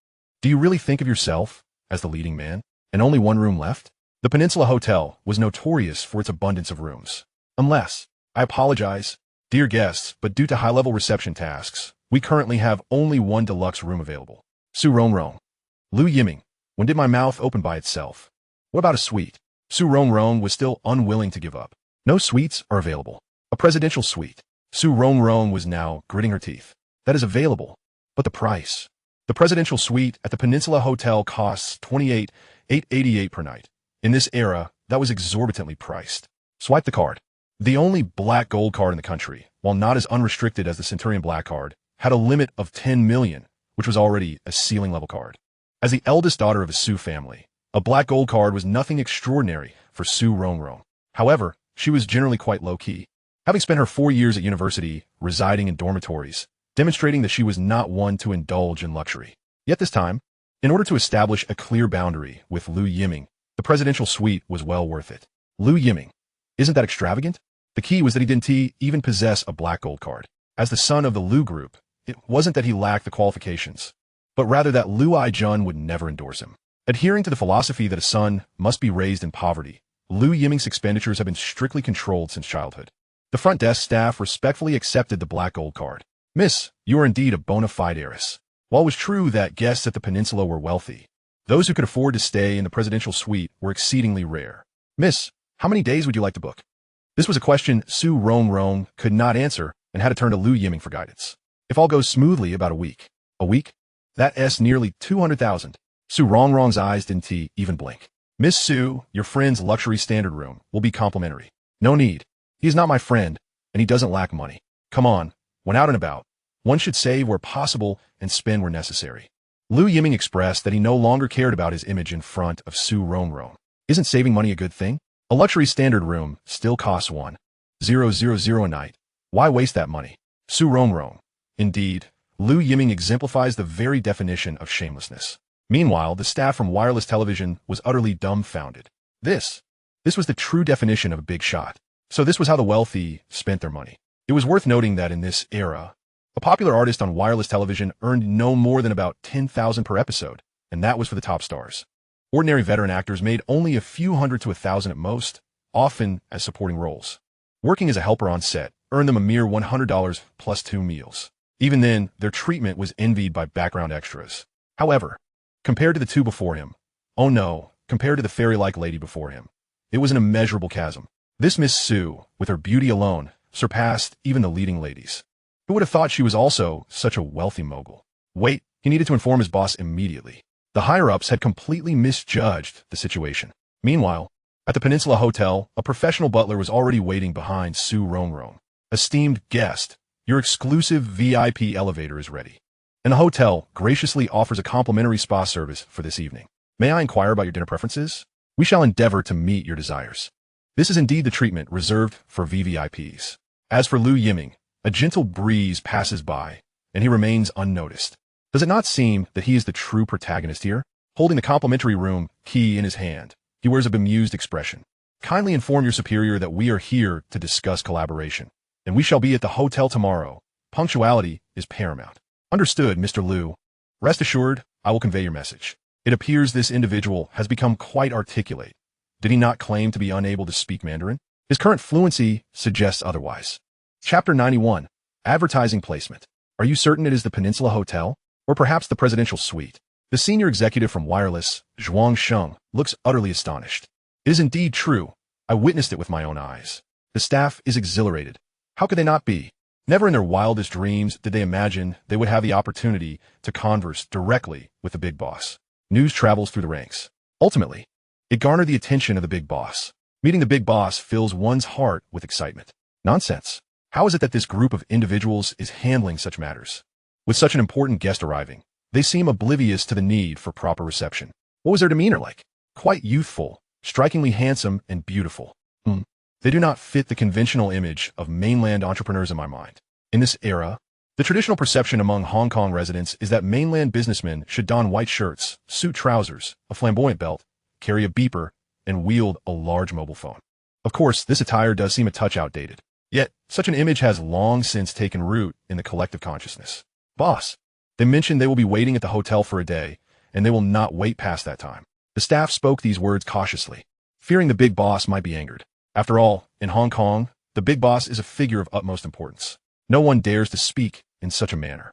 Do you really think of yourself as the leading man, and only one room left?" The Peninsula Hotel was notorious for its abundance of rooms. "Unless, I apologize, dear guests, but due to high-level reception tasks, we currently have only one deluxe room available." Su Rongrong. "Lu Yiming, when did my mouth open by itself? What about a suite?" Su Rongrong was still unwilling to give up. "No suites are available. A presidential suite." Su Rongrong was now gritting her teeth. "That is available, but the price." The presidential suite at the Peninsula Hotel costs $28,888 per night. In this era, that was exorbitantly priced. Swipe the card. The only black gold card in the country, while not as unrestricted as the Centurion Black card, had a limit of 10 million, which was already a ceiling-level card. As the eldest daughter of a Su family, a black gold card was nothing extraordinary for Su Rongrong. However, she was generally quite low-key, having spent her 4 years at university residing in dormitories, demonstrating that she was not one to indulge in luxury. Yet this time, in order to establish a clear boundary with Lu Yiming, the presidential suite was well worth it. Lu Yiming. Isn't that extravagant? The key was that he didn't even possess a black gold card. As the son of the Lu group, it wasn't that he lacked the qualifications, but rather that Lu I-jun would never endorse him. Adhering to the philosophy that a son must be raised in poverty, Lu Yiming's expenditures have been strictly controlled since childhood. The front desk staff respectfully accepted the black gold card. "Miss, you are indeed a bona fide heiress." While it was true that guests at the peninsula were wealthy, those who could afford to stay in the presidential suite were exceedingly rare. "Miss, how many days would you like to book?" This was a question Su Rongrong could not answer and had to turn to Lu Yiming for guidance. "If all goes smoothly, about a week." "A week? That's nearly 200,000. Su Rongrong's eyes didn't even blink. "Miss Su, your friend's luxury standard room will be complimentary." "No need. He is not my friend, and he doesn't lack money. Come on, when out and about, one should save where possible and spend where necessary." Lu Yiming expressed that he no longer cared about his image in front of Su Rongrong. Isn't saving money a good thing? A luxury standard room still costs 1,000 a night. Why waste that money? Su Rongrong. Indeed, Lu Yiming exemplifies the very definition of shamelessness. Meanwhile, the staff from wireless television was utterly dumbfounded. This was the true definition of a big shot. So this was how the wealthy spent their money. It was worth noting that in this era, a popular artist on wireless television earned no more than about 10,000 per episode, and that was for the top stars. Ordinary veteran actors made only a few hundred to 1,000 at most, often as supporting roles. Working as a helper on set earned them a mere $100 plus 2 meals. Even then, their treatment was envied by background extras. However, compared to the two before him, oh no, compared to the fairy-like lady before him, it was an immeasurable chasm. This Miss Su, with her beauty alone, surpassed even the leading ladies. Who would have thought she was also such a wealthy mogul? Wait, he needed to inform his boss immediately. The higher-ups had completely misjudged the situation. Meanwhile, at the Peninsula Hotel, a professional butler was already waiting behind Su Rongrong. "Esteemed guest, your exclusive VIP elevator is ready." and the hotel graciously offers a complimentary spa service for this evening. May I inquire about your dinner preferences? We shall endeavor to meet your desires. This is indeed the treatment reserved for VVIPs. As for Lu Yiming, a gentle breeze passes by, and he remains unnoticed. Does it not seem that he is the true protagonist here? Holding the complimentary room key in his hand, he wears a bemused expression. Kindly inform your superior that we are here to discuss collaboration, and we shall be at the hotel tomorrow. Punctuality is paramount. Understood, Mr. Lu. Rest assured, I will convey your message. It appears this individual has become quite articulate. Did he not claim to be unable to speak Mandarin? His current fluency suggests otherwise. Chapter 91. Advertising Placement. Are you certain it is the Peninsula Hotel? Or perhaps the Presidential Suite? The senior executive from Wireless, Zhuang Sheng, looks utterly astonished. It is indeed true. I witnessed it with my own eyes. The staff is exhilarated. How could they not be? Never in their wildest dreams did they imagine they would have the opportunity to converse directly with the big boss. News travels through the ranks. Ultimately, it garnered the attention of the big boss. Meeting the big boss fills one's heart with excitement. Nonsense. How is it that this group of individuals is handling such matters? With such an important guest arriving, they seem oblivious to the need for proper reception. What was their demeanor like? Quite youthful, strikingly handsome, and beautiful. They do not fit the conventional image of mainland entrepreneurs in my mind. In this era, the traditional perception among Hong Kong residents is that mainland businessmen should don white shirts, suit trousers, a flamboyant belt, carry a beeper, and wield a large mobile phone. Of course, this attire does seem a touch outdated. Yet, such an image has long since taken root in the collective consciousness. Boss, they mentioned they will be waiting at the hotel for a day, and they will not wait past that time. The staff spoke these words cautiously, fearing the big boss might be angered. After all, in Hong Kong, the big boss is a figure of utmost importance. No one dares to speak in such a manner.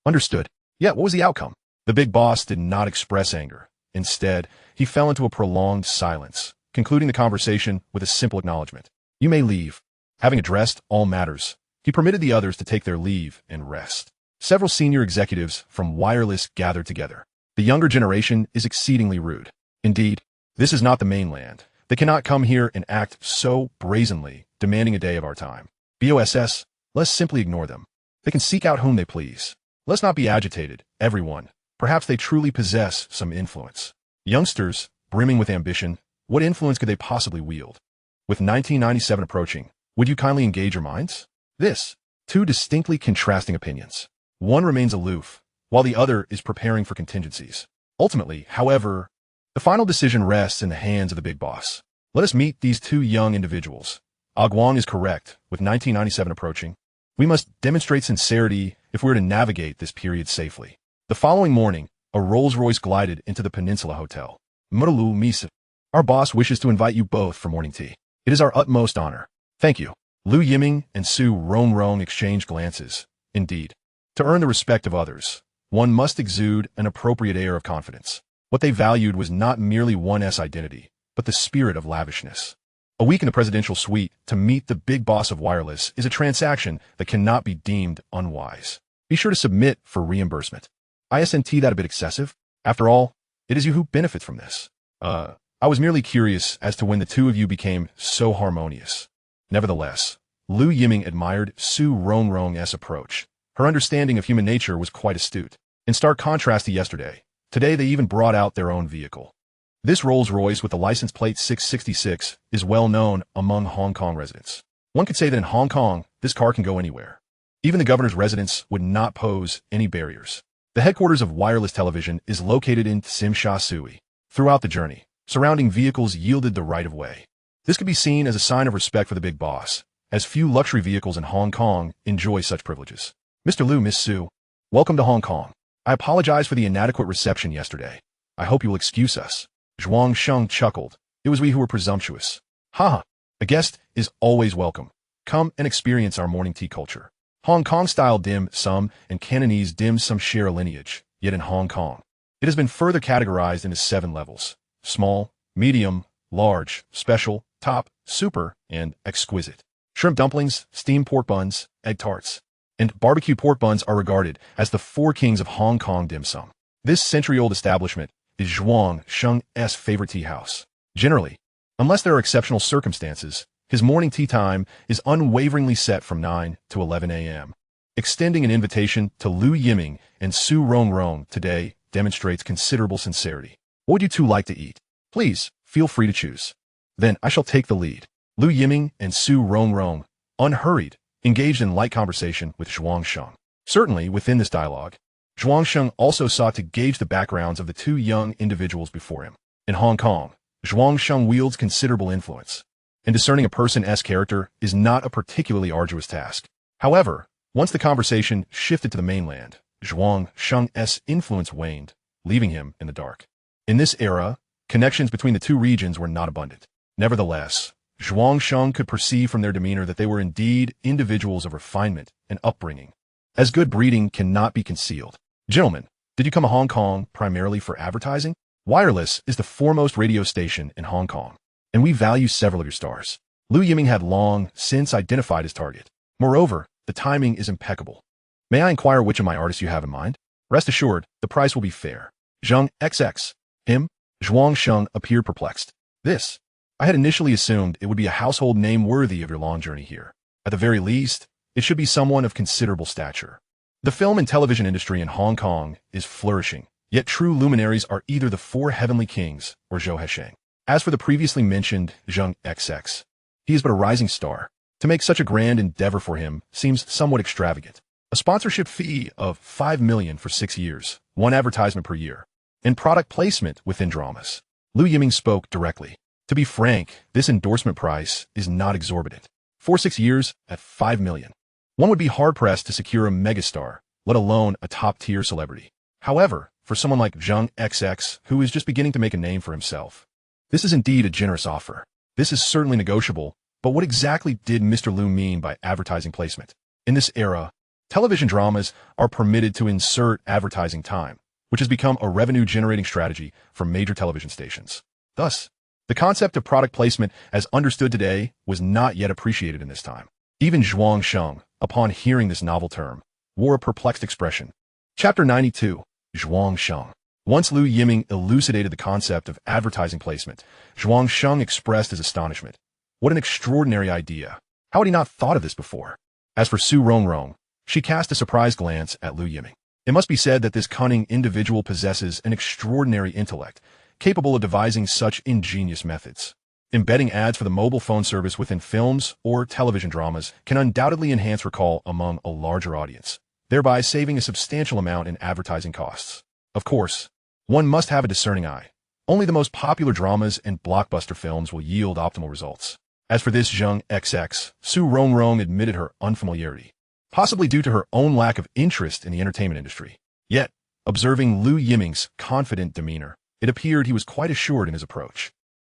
Understood. Yet, what was the outcome? The big boss did not express anger. Instead, he fell into a prolonged silence, concluding the conversation with a simple acknowledgement. You may leave. Having addressed all matters, he permitted the others to take their leave and rest. Several senior executives from Wireless gathered together. The younger generation is exceedingly rude. Indeed, this is not the mainland. They cannot come here and act so brazenly, demanding a day of our time. BOSS, let's simply ignore them. They can seek out whom they please. Let's not be agitated, everyone. Perhaps they truly possess some influence. Youngsters, brimming with ambition, what influence could they possibly wield? With 1997 approaching, would you kindly engage your minds? Two distinctly contrasting opinions. One remains aloof, while the other is preparing for contingencies. Ultimately, however, the final decision rests in the hands of the big boss. Let us meet these two young individuals. Guang is correct. With 1997 approaching, we must demonstrate sincerity if we're to navigate this period safely. The following morning, a Rolls-Royce glided into the Peninsula Hotel. Murulu Misa, our boss wishes to invite you both for morning tea. It is our utmost honor. Thank you. Lu Yiming and Su Rongrong exchanged glances. Indeed, to earn the respect of others, one must exude an appropriate air of confidence. What they valued was not merely one's identity, but the spirit of lavishness. A week in the presidential suite to meet the big boss of Wireless is a transaction that cannot be deemed unwise. Be sure to submit for reimbursement. Isn't that a bit excessive? After all, it is you who benefit from this. I was merely curious as to when the two of you became so harmonious. Nevertheless, Lu Yiming admired Su Rongrong's approach. Her understanding of human nature was quite astute. In stark contrast to yesterday, today they even brought out their own vehicle. This Rolls-Royce with the license plate 666 is well known among Hong Kong residents. One could say that in Hong Kong, this car can go anywhere. Even the governor's residence would not pose any barriers. The headquarters of Wireless Television is located in Tsim Sha Tsui. Throughout the journey, surrounding vehicles yielded the right of way. This could be seen as a sign of respect for the big boss, as few luxury vehicles in Hong Kong enjoy such privileges. Mr. Lu, Miss Su, welcome to Hong Kong. I apologize for the inadequate reception yesterday. I hope you will excuse us. Zhuang Sheng chuckled. It was we who were presumptuous. Ha! A guest is always welcome. Come and experience our morning tea culture. Hong Kong-style dim sum and Cantonese dim sum share a lineage, yet in Hong Kong, it has been further categorized into 7 levels: small, medium, large, special, top, super, and exquisite. Shrimp dumplings, steamed pork buns, egg tarts, and barbecue pork buns are regarded as the 4 kings of Hong Kong dim sum. This century-old establishment is Zhuang Sheng's favorite tea house. Generally, unless there are exceptional circumstances, his morning tea time is unwaveringly set from 9 to 11 a.m. Extending an invitation to Lu Yiming and Su Rongrong today demonstrates considerable sincerity. What would you two like to eat? Please, feel free to choose. Then I shall take the lead. Lu Yiming and Su Rongrong, unhurried, engaged in light conversation with Zhuang Sheng. Certainly, within this dialogue, Zhuang Sheng also sought to gauge the backgrounds of the two young individuals before him. In Hong Kong, Zhuang Sheng wields considerable influence, and discerning a person's character is not a particularly arduous task. However, once the conversation shifted to the mainland, Zhuang Sheng's influence waned, leaving him in the dark. In this era, connections between the two regions were not abundant. Nevertheless, Zhuang Sheng could perceive from their demeanor that they were indeed individuals of refinement and upbringing, as good breeding cannot be concealed. Gentlemen, did you come to Hong Kong primarily for advertising? Wireless is the foremost radio station in Hong Kong, and we value several of your stars. Lu Yiming had long since identified his target. Moreover, the timing is impeccable. May I inquire which of my artists you have in mind? Rest assured, the price will be fair. Zheng XX. Him? Zhuang Sheng appeared perplexed. This. I had initially assumed it would be a household name worthy of your long journey here. At the very least, it should be someone of considerable stature. The film and television industry in Hong Kong is flourishing, yet true luminaries are either the four heavenly kings or Zhou Hesheng. As for the previously mentioned Zheng XX, he is but a rising star. To make such a grand endeavor for him seems somewhat extravagant. A sponsorship fee of $5 million for 6 years, one advertisement per year, and product placement within dramas. Lu Yiming spoke directly. To be frank, this endorsement price is not exorbitant. For 6 years at $5 million. One would be hard-pressed to secure a megastar, let alone a top-tier celebrity. However, for someone like Zheng XX, who is just beginning to make a name for himself, this is indeed a generous offer. This is certainly negotiable, but what exactly did Mr. Lu mean by advertising placement? In this era, television dramas are permitted to insert advertising time, which has become a revenue-generating strategy for major television stations. Thus, the concept of product placement as understood today was not yet appreciated in this time. Even Zhuang Sheng, upon hearing this novel term, wore a perplexed expression. Chapter 92, Zhuang Sheng. Once Lu Yiming elucidated the concept of advertising placement, Zhuang Sheng expressed his astonishment. What an extraordinary idea. How had he not thought of this before? As for Su Rongrong, she cast a surprised glance at Lu Yiming. It must be said that this cunning individual possesses an extraordinary intellect, capable of devising such ingenious methods. Embedding ads for the mobile phone service within films or television dramas can undoubtedly enhance recall among a larger audience, thereby saving a substantial amount in advertising costs. Of course, one must have a discerning eye. Only the most popular dramas and blockbuster films will yield optimal results. As for this Zheng XX, Su Rongrong admitted her unfamiliarity, possibly due to her own lack of interest in the entertainment industry. Yet, observing Lu Yiming's confident demeanor, it appeared he was quite assured in his approach.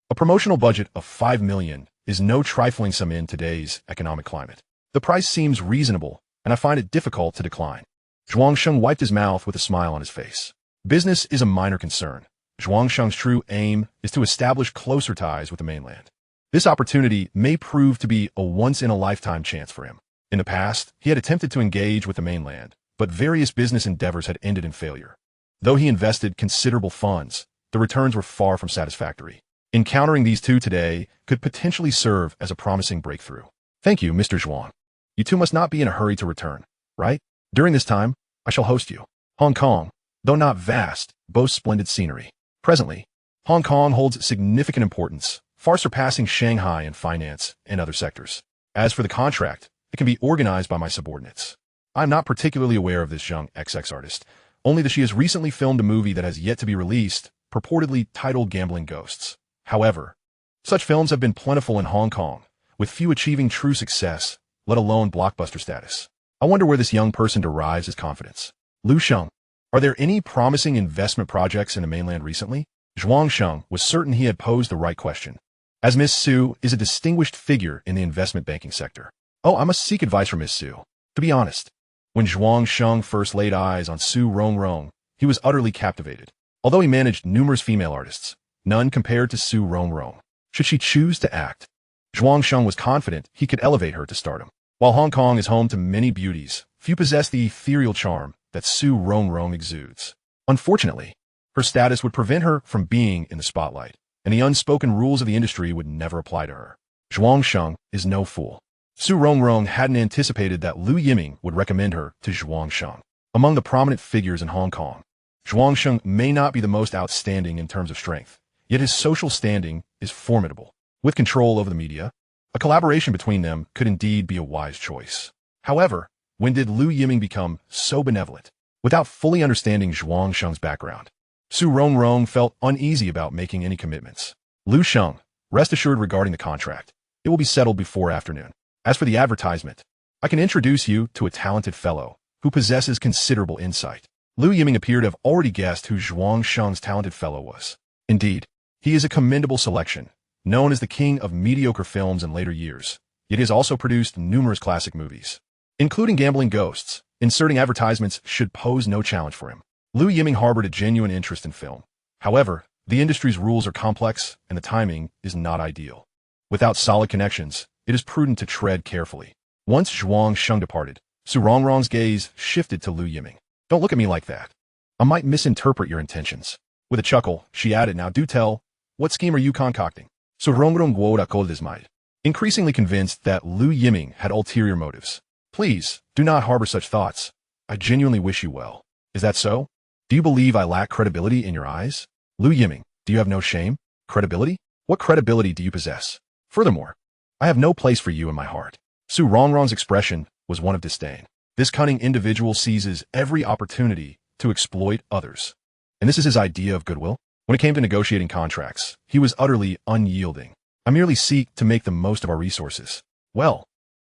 A promotional budget of $5 million is no trifling sum in today's economic climate. The price seems reasonable, and I find it difficult to decline. Zhuang Sheng wiped his mouth with a smile on his face. Business is a minor concern. Zhuang Sheng's true aim is to establish closer ties with the mainland. This opportunity may prove to be a once-in-a-lifetime chance for him. In the past, he had attempted to engage with the mainland, but various business endeavors had ended in failure. Though he invested considerable funds, the returns were far from satisfactory. Encountering these two today could potentially serve as a promising breakthrough. Thank you, Mr. Zhuang. You two must not be in a hurry to return, right? During this time, I shall host you. Hong Kong, though not vast, boasts splendid scenery. Presently, Hong Kong holds significant importance, far surpassing Shanghai in finance and other sectors. As for the contract, it can be organized by my subordinates. I am not particularly aware of this Zheng XX artist, only that she has recently filmed a movie that has yet to be released, purportedly titled Gambling Ghosts. However, such films have been plentiful in Hong Kong, with few achieving true success, let alone blockbuster status. I wonder where this young person derives his confidence. Lu Sheng, are there any promising investment projects in the mainland recently? Zhuang Sheng was certain he had posed the right question, as Miss Su is a distinguished figure in the investment banking sector. Oh, I must seek advice from Miss Su. To be honest, when Zhuang Sheng first laid eyes on Su Rongrong, he was utterly captivated. Although he managed numerous female artists, none compared to Su Rongrong. Should she choose to act, Zhuang Sheng was confident he could elevate her to stardom. While Hong Kong is home to many beauties, few possess the ethereal charm that Su Rongrong exudes. Unfortunately, her status would prevent her from being in the spotlight, and the unspoken rules of the industry would never apply to her. Zhuang Sheng is no fool. Su Rongrong hadn't anticipated that Lu Yiming would recommend her to Zhuangsheng. Among the prominent figures in Hong Kong, Zhuangsheng may not be the most outstanding in terms of strength, yet his social standing is formidable. With control over the media, a collaboration between them could indeed be a wise choice. However, when did Lu Yiming become so benevolent? Without fully understanding Zhuangsheng's background, Su Rongrong felt uneasy about making any commitments. Lu Sheng, rest assured regarding the contract, it will be settled before afternoon. As for the advertisement, I can introduce you to a talented fellow who possesses considerable insight. Lu Yiming appeared to have already guessed who Zhuangsheng's talented fellow was. Indeed, he is a commendable selection, known as the king of mediocre films in later years, yet he has also produced numerous classic movies, including Gambling Ghosts. Inserting advertisements should pose no challenge for him. Lu Yiming harbored a genuine interest in film. However, the industry's rules are complex and the timing is not ideal. Without solid connections, it is prudent to tread carefully. Once Zhuangsheng departed, Su Rongrong's gaze shifted to Lu Yiming. Don't look at me like that. I might misinterpret your intentions. With a chuckle, she added, now do tell, what scheme are you concocting? Su Rongrong guoda coldismite, increasingly convinced that Lu Yiming had ulterior motives. Please, do not harbor such thoughts. I genuinely wish you well. Is that so? Do you believe I lack credibility in your eyes? Lu Yiming, do you have no shame? Credibility? What credibility do you possess? Furthermore, I have no place for you in my heart. Su Rongrong's expression was one of disdain. This cunning individual seizes every opportunity to exploit others. And this is his idea of goodwill? When it came to negotiating contracts, he was utterly unyielding. I merely seek to make the most of our resources. Well,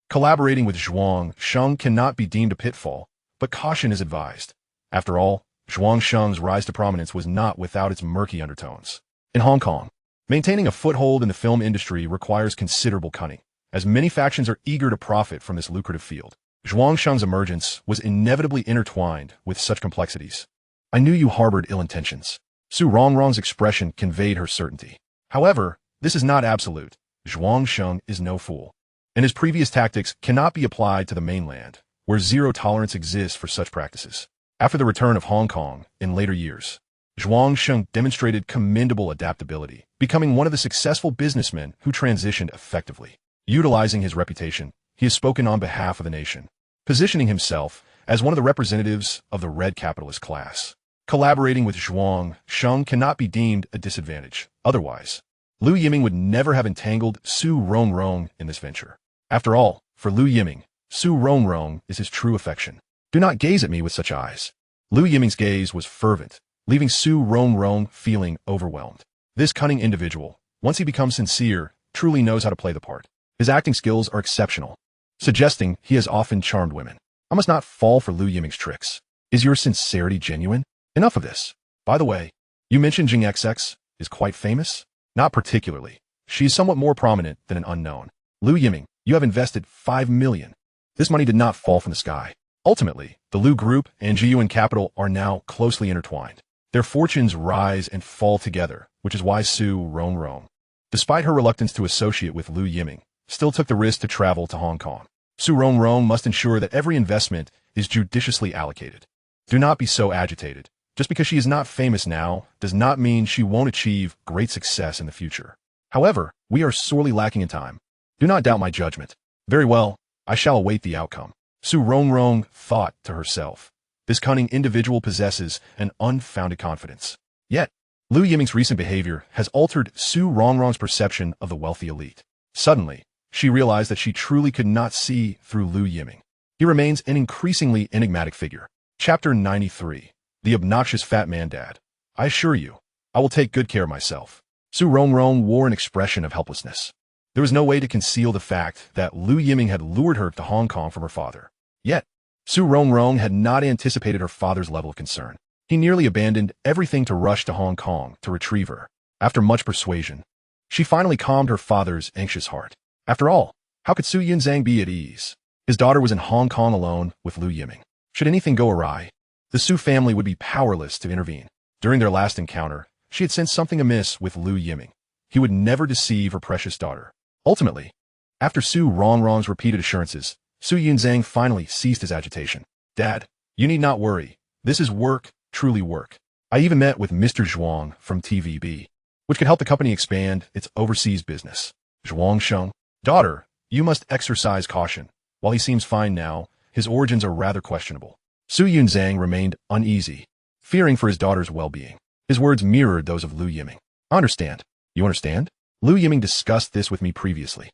collaborating with Zhuangsheng cannot be deemed a pitfall, but caution is advised. After all, Zhuangsheng's rise to prominence was not without its murky undertones. In Hong Kong, maintaining a foothold in the film industry requires considerable cunning, as many factions are eager to profit from this lucrative field. Zhuangsheng's emergence was inevitably intertwined with such complexities. I knew you harbored ill intentions. Su Rongrong's expression conveyed her certainty. However, this is not absolute. Zhuangsheng is no fool, and his previous tactics cannot be applied to the mainland, where zero tolerance exists for such practices. After the return of Hong Kong in later years, Zhuangsheng demonstrated commendable adaptability, becoming one of the successful businessmen who transitioned effectively. Utilizing his reputation, he has spoken on behalf of the nation, positioning himself as one of the representatives of the red capitalist class. Collaborating with Zhuangsheng cannot be deemed a disadvantage. Otherwise, Lu Yiming would never have entangled Su Rongrong in this venture. After all, for Lu Yiming, Su Rongrong is his true affection. Do not gaze at me with such eyes. Lu Yiming's gaze was fervent, leaving Su Rongrong feeling overwhelmed. This cunning individual, once he becomes sincere, truly knows how to play the part. His acting skills are exceptional, suggesting he has often charmed women. I must not fall for Lu Yiming's tricks. Is your sincerity genuine? Enough of this. By the way, you mentioned Jing XX is quite famous? Not particularly. She is somewhat more prominent than an unknown. Lu Yiming, you have invested 5 million. This money did not fall from the sky. Ultimately, the Lu Group and GUN Capital are now closely intertwined. Their fortunes rise and fall together, which is why Su Rongrong, despite her reluctance to associate with Lu Yiming, still took the risk to travel to Hong Kong. Su Rongrong must ensure that every investment is judiciously allocated. Do not be so agitated. Just because she is not famous now does not mean she won't achieve great success in the future. However, we are sorely lacking in time. Do not doubt my judgment. Very well, I shall await the outcome. Su Rongrong thought to herself. This cunning individual possesses an unfounded confidence. Yet, Lu Yiming's recent behavior has altered Su Rongrong's perception of the wealthy elite. Suddenly, she realized that she truly could not see through Lu Yiming. He remains an increasingly enigmatic figure. Chapter 93. The Obnoxious Fat Man Dad. I assure you, I will take good care of myself. Su Rongrong wore an expression of helplessness. There was no way to conceal the fact that Lu Yiming had lured her to Hong Kong from her father. Yet, Su Rongrong had not anticipated her father's level of concern. He nearly abandoned everything to rush to Hong Kong to retrieve her. After much persuasion, she finally calmed her father's anxious heart. After all, how could Su Yunzhang be at ease? His daughter was in Hong Kong alone with Lu Yiming. Should anything go awry, the Su family would be powerless to intervene. During their last encounter, she had sensed something amiss with Lu Yiming. He would never deceive her precious daughter. Ultimately, after Su Rongrong's repeated assurances, Su Yunzhang finally ceased his agitation. Dad, you need not worry. This is work, truly work. I even met with Mr. Zhuang from TVB, which could help the company expand its overseas business. Zhuangsheng, daughter, You must exercise caution. While he seems fine now, his origins are rather questionable. Su Yunzhang remained uneasy, fearing for his daughter's well-being. His words mirrored those of Lu Yiming. I understand. You understand? Lu Yiming discussed this with me previously.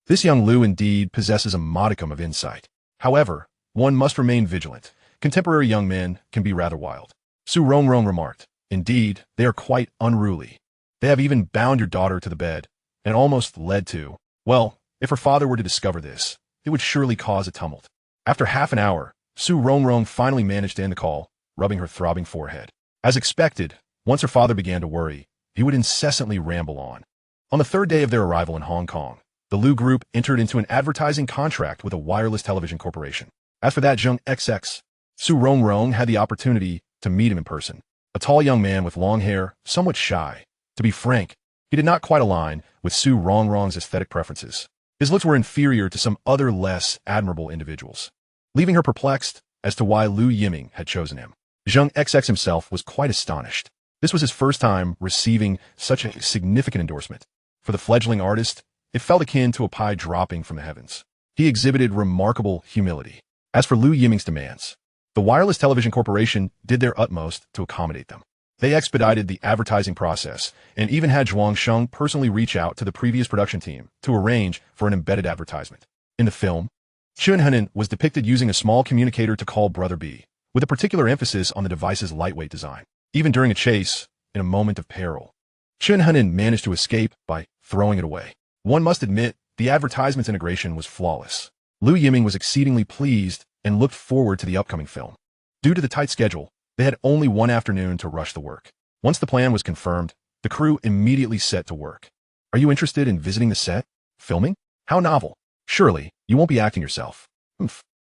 This young Lu indeed possesses a modicum of insight. However, one must remain vigilant. Contemporary young men can be rather wild. Su Rongrong remarked. Indeed, they are quite unruly. They have even bound your daughter to the bed, and almost led to, well, if her father were to discover this, it would surely cause a tumult. After half an hour, Su Rongrong finally managed to end the call, rubbing her throbbing forehead. As expected, once her father began to worry, he would incessantly ramble on. On the third day of their arrival in Hong Kong, the Lu Group entered into an advertising contract with a wireless television corporation. As for that Zheng XX, Su Rongrong had the opportunity to meet him in person. A tall young man with long hair, somewhat shy. To be frank, he did not quite align with Su Rongrong's aesthetic preferences. His looks were inferior to some other less admirable individuals, leaving her perplexed as to why Lu Yiming had chosen him. Zheng XX himself was quite astonished. This was his first time receiving such a significant endorsement. For the fledgling artist, it felt akin to a pie dropping from the heavens. He exhibited remarkable humility. As for Lu Yiming's demands, the wireless television corporation did their utmost to accommodate them. They expedited the advertising process and even had Zhuang Sheng personally reach out to the previous production team to arrange for an embedded advertisement. In the film, Chun Henan was depicted using a small communicator to call Brother B, with a particular emphasis on the device's lightweight design. Even during a chase, in a moment of peril, Chun Henan managed to escape by throwing it away. One must admit, the advertisement's integration was flawless. Lu Yiming was exceedingly pleased and looked forward to the upcoming film. Due to the tight schedule, they had only one afternoon to rush the work. Once the plan was confirmed, the crew immediately set to work. Are you interested in visiting the set? Filming? How novel. Surely, you won't be acting yourself.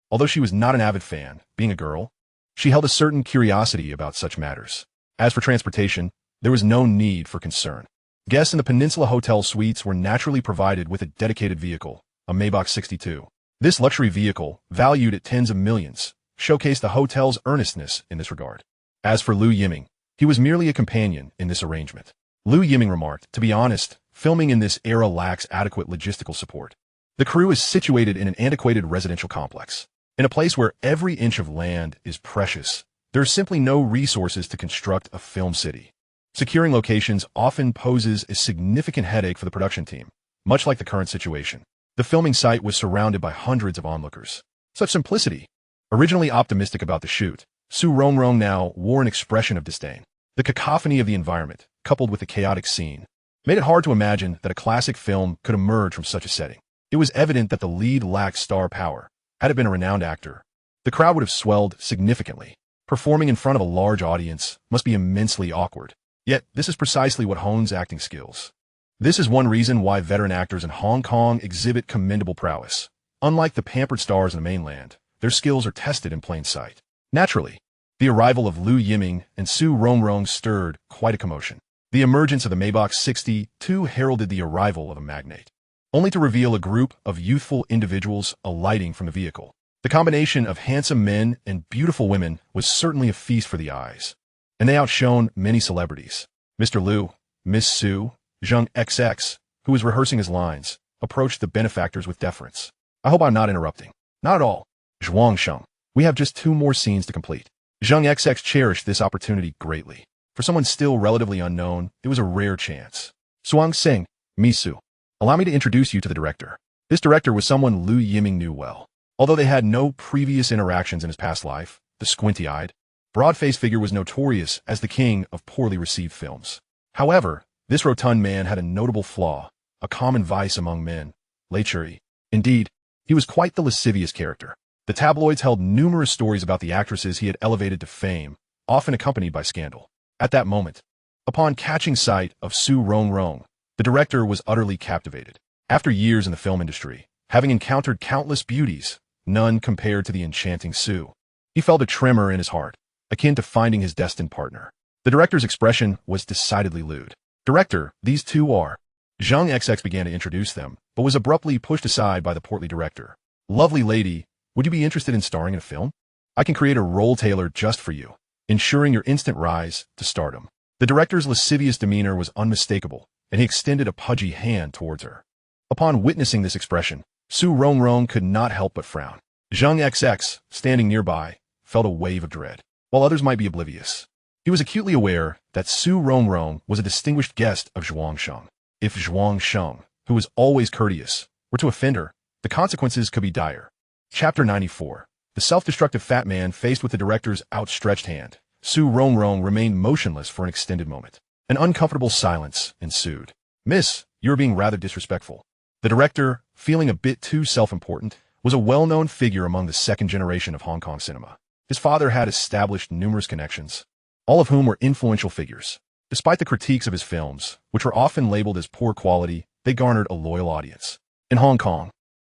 Although she was not an avid fan, being a girl, she held a certain curiosity about such matters. As for transportation, there was no need for concern. Guests in the Peninsula Hotel suites were naturally provided with a dedicated vehicle, a Maybach 62. This luxury vehicle, valued at tens of millions, showcased the hotel's earnestness in this regard. As for Lu Yiming, he was merely a companion in this arrangement. Lu Yiming remarked, to be honest, filming in this era lacks adequate logistical support. The crew is situated in an antiquated residential complex. In a place where every inch of land is precious, there are simply no resources to construct a film city. Securing locations often poses a significant headache for the production team, much like the current situation. The filming site was surrounded by hundreds of onlookers. Such simplicity. Originally optimistic about the shoot, Su Rongrong now wore an expression of disdain. The cacophony of the environment, coupled with the chaotic scene, made it hard to imagine that a classic film could emerge from such a setting. It was evident that the lead lacked star power. Had it been a renowned actor, the crowd would have swelled significantly. Performing in front of a large audience must be immensely awkward. Yet, this is precisely what hones acting skills. This is one reason why veteran actors in Hong Kong exhibit commendable prowess. Unlike the pampered stars in the mainland, their skills are tested in plain sight. Naturally, the arrival of Lu Yiming and Su Rongrong stirred quite a commotion. The emergence of the Maybach 62 heralded the arrival of a magnate, only to reveal a group of youthful individuals alighting from the vehicle. The combination of handsome men and beautiful women was certainly a feast for the eyes, and they outshone many celebrities. Mr. Lu, Miss Su, Zheng XX, who was rehearsing his lines, approached the benefactors with deference. I hope I'm not interrupting. Not at all. Zhuang Sheng, we have just 2 more scenes to complete. Zheng XX cherished this opportunity greatly. For someone still relatively unknown, it was a rare chance. Suang Sing, Misu, allow me to introduce you to the director. This director was someone Lu Yiming knew well. Although they had no previous interactions in his past life, the squinty-eyed, broad-faced figure was notorious as the king of poorly received films. However, this rotund man had a notable flaw, a common vice among men, lechery. Indeed, he was quite the lascivious character. The tabloids held numerous stories about the actresses he had elevated to fame, often accompanied by scandal. At that moment, upon catching sight of Su Rongrong, the director was utterly captivated. After years in the film industry, having encountered countless beauties, none compared to the enchanting Su, he felt a tremor in his heart, akin to finding his destined partner. The director's expression was decidedly lewd. Director, these 2 are. Zheng XX began to introduce them, but was abruptly pushed aside by the portly director. Lovely lady, would you be interested in starring in a film? I can create a role tailored just for you, ensuring your instant rise to stardom. The director's lascivious demeanor was unmistakable, and he extended a pudgy hand towards her. Upon witnessing this expression, Su Rongrong could not help but frown. Zheng XX, standing nearby, felt a wave of dread, while others might be oblivious. He was acutely aware that Su Rongrong was a distinguished guest of Zhuangsheng. If Zhuangsheng, who was always courteous, were to offend her, the consequences could be dire. Chapter 94. The self-destructive fat man faced with the director's outstretched hand. Su Rongrong remained motionless for an extended moment. An uncomfortable silence ensued. "Miss, you are being rather disrespectful." The director, feeling a bit too self-important, was a well-known figure among the second generation of Hong Kong cinema. His father had established numerous connections, all of whom were influential figures. Despite the critiques of his films, which were often labeled as poor quality, they garnered a loyal audience. In Hong Kong,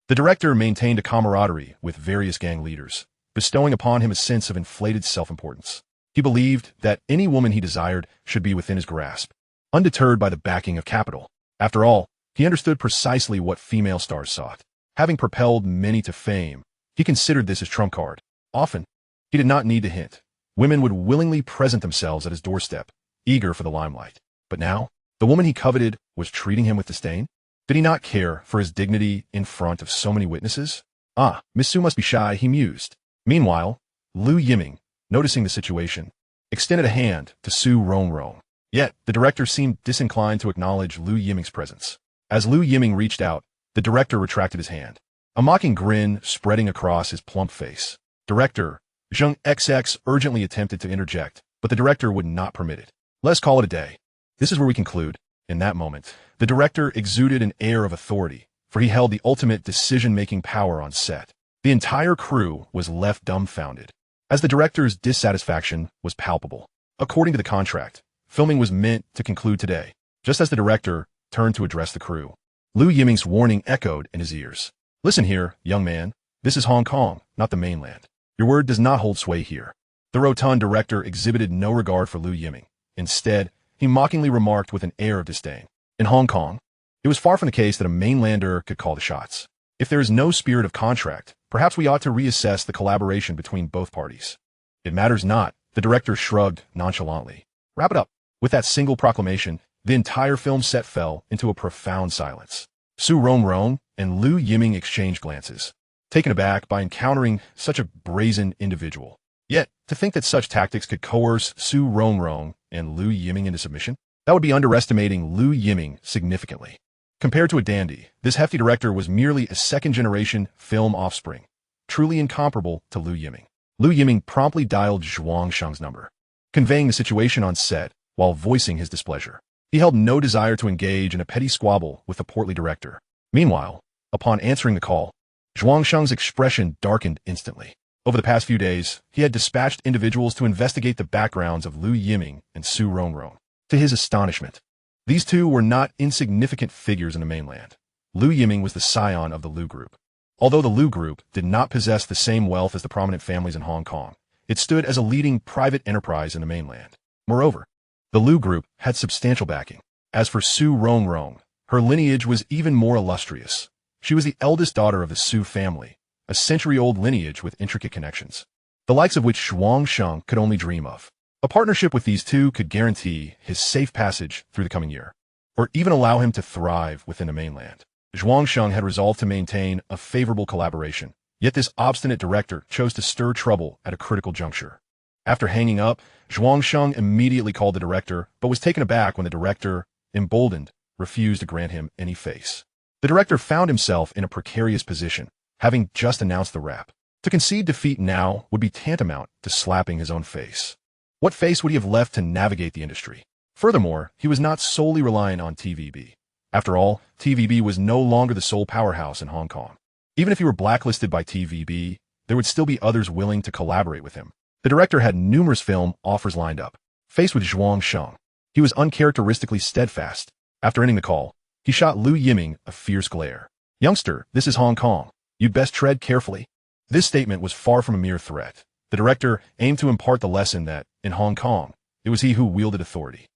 the director maintained a camaraderie with various gang leaders, bestowing upon him a sense of inflated self-importance. He believed that any woman he desired should be within his grasp, undeterred by the backing of capital. After all, he understood precisely what female stars sought. Having propelled many to fame, he considered this his trump card. Often, he did not need to hint. Women would willingly present themselves at his doorstep, eager for the limelight. But now, the woman he coveted was treating him with disdain? Did he not care for his dignity in front of so many witnesses? Ah, Miss Su must be shy, he mused. Meanwhile, Lu Yiming, noticing the situation, extended a hand to Su Rongrong. Yet, the director seemed disinclined to acknowledge Lu Yiming's presence. As Lu Yiming reached out, the director retracted his hand, a mocking grin spreading across his plump face. Director, Zheng XX urgently attempted to interject, but the director would not permit it. "Let's call it a day." This is where we conclude. In that moment, the director exuded an air of authority, for he held the ultimate decision-making power on set. The entire crew was left dumbfounded, as the director's dissatisfaction was palpable. According to the contract, filming was meant to conclude today. Just as the director turned to address the crew, Lu Yiming's warning echoed in his ears. "Listen here, young man. This is Hong Kong, not the mainland. Your word does not hold sway here." The rotund director exhibited no regard for Lu Yiming. Instead, he mockingly remarked with an air of disdain. "In Hong Kong, it was far from the case that a mainlander could call the shots. If there is no spirit of contract, perhaps we ought to reassess the collaboration between both parties." "It matters not," the director shrugged nonchalantly. "Wrap it up." With that single proclamation, the entire film set fell into a profound silence. Su Rongrong and Lu Yiming exchanged glances, taken aback by encountering such a brazen individual. Yet, to think that such tactics could coerce Su Rongrong and Lu Yiming into submission? That would be underestimating Lu Yiming significantly. Compared to a dandy, this hefty director was merely a second-generation film offspring, truly incomparable to Lu Yiming. Lu Yiming promptly dialed Zhuangsheng's number, conveying the situation on set while voicing his displeasure. He held no desire to engage in a petty squabble with the portly director. Meanwhile, upon answering the call, Zhuangsheng's expression darkened instantly. Over the past few days, he had dispatched individuals to investigate the backgrounds of Lu Yiming and Su Rongrong. To his astonishment, these two were not insignificant figures in the mainland. Lu Yiming was the scion of the Lu Group. Although the Lu Group did not possess the same wealth as the prominent families in Hong Kong, it stood as a leading private enterprise in the mainland. Moreover, the Lu Group had substantial backing. As for Su Rongrong, her lineage was even more illustrious. She was the eldest daughter of the Su family, a century-old lineage with intricate connections, the likes of which Zhuangsheng could only dream of. A partnership with these two could guarantee his safe passage through the coming year, or even allow him to thrive within the mainland. Zhuangsheng had resolved to maintain a favorable collaboration, yet this obstinate director chose to stir trouble at a critical juncture. After hanging up, Zhuangsheng immediately called the director, but was taken aback when the director, emboldened, refused to grant him any face. The director found himself in a precarious position, having just announced the wrap. To concede defeat now would be tantamount to slapping his own face. What face would he have left to navigate the industry? Furthermore, he was not solely reliant on TVB. After all, TVB was no longer the sole powerhouse in Hong Kong. Even if he were blacklisted by TVB, there would still be others willing to collaborate with him. The director had numerous film offers lined up. Faced with Zhuangsheng, he was uncharacteristically steadfast. After ending the call, he shot Lu Yiming a fierce glare. "Youngster, this is Hong Kong. You'd best tread carefully." This statement was far from a mere threat. The director aimed to impart the lesson that, in Hong Kong, it was he who wielded authority.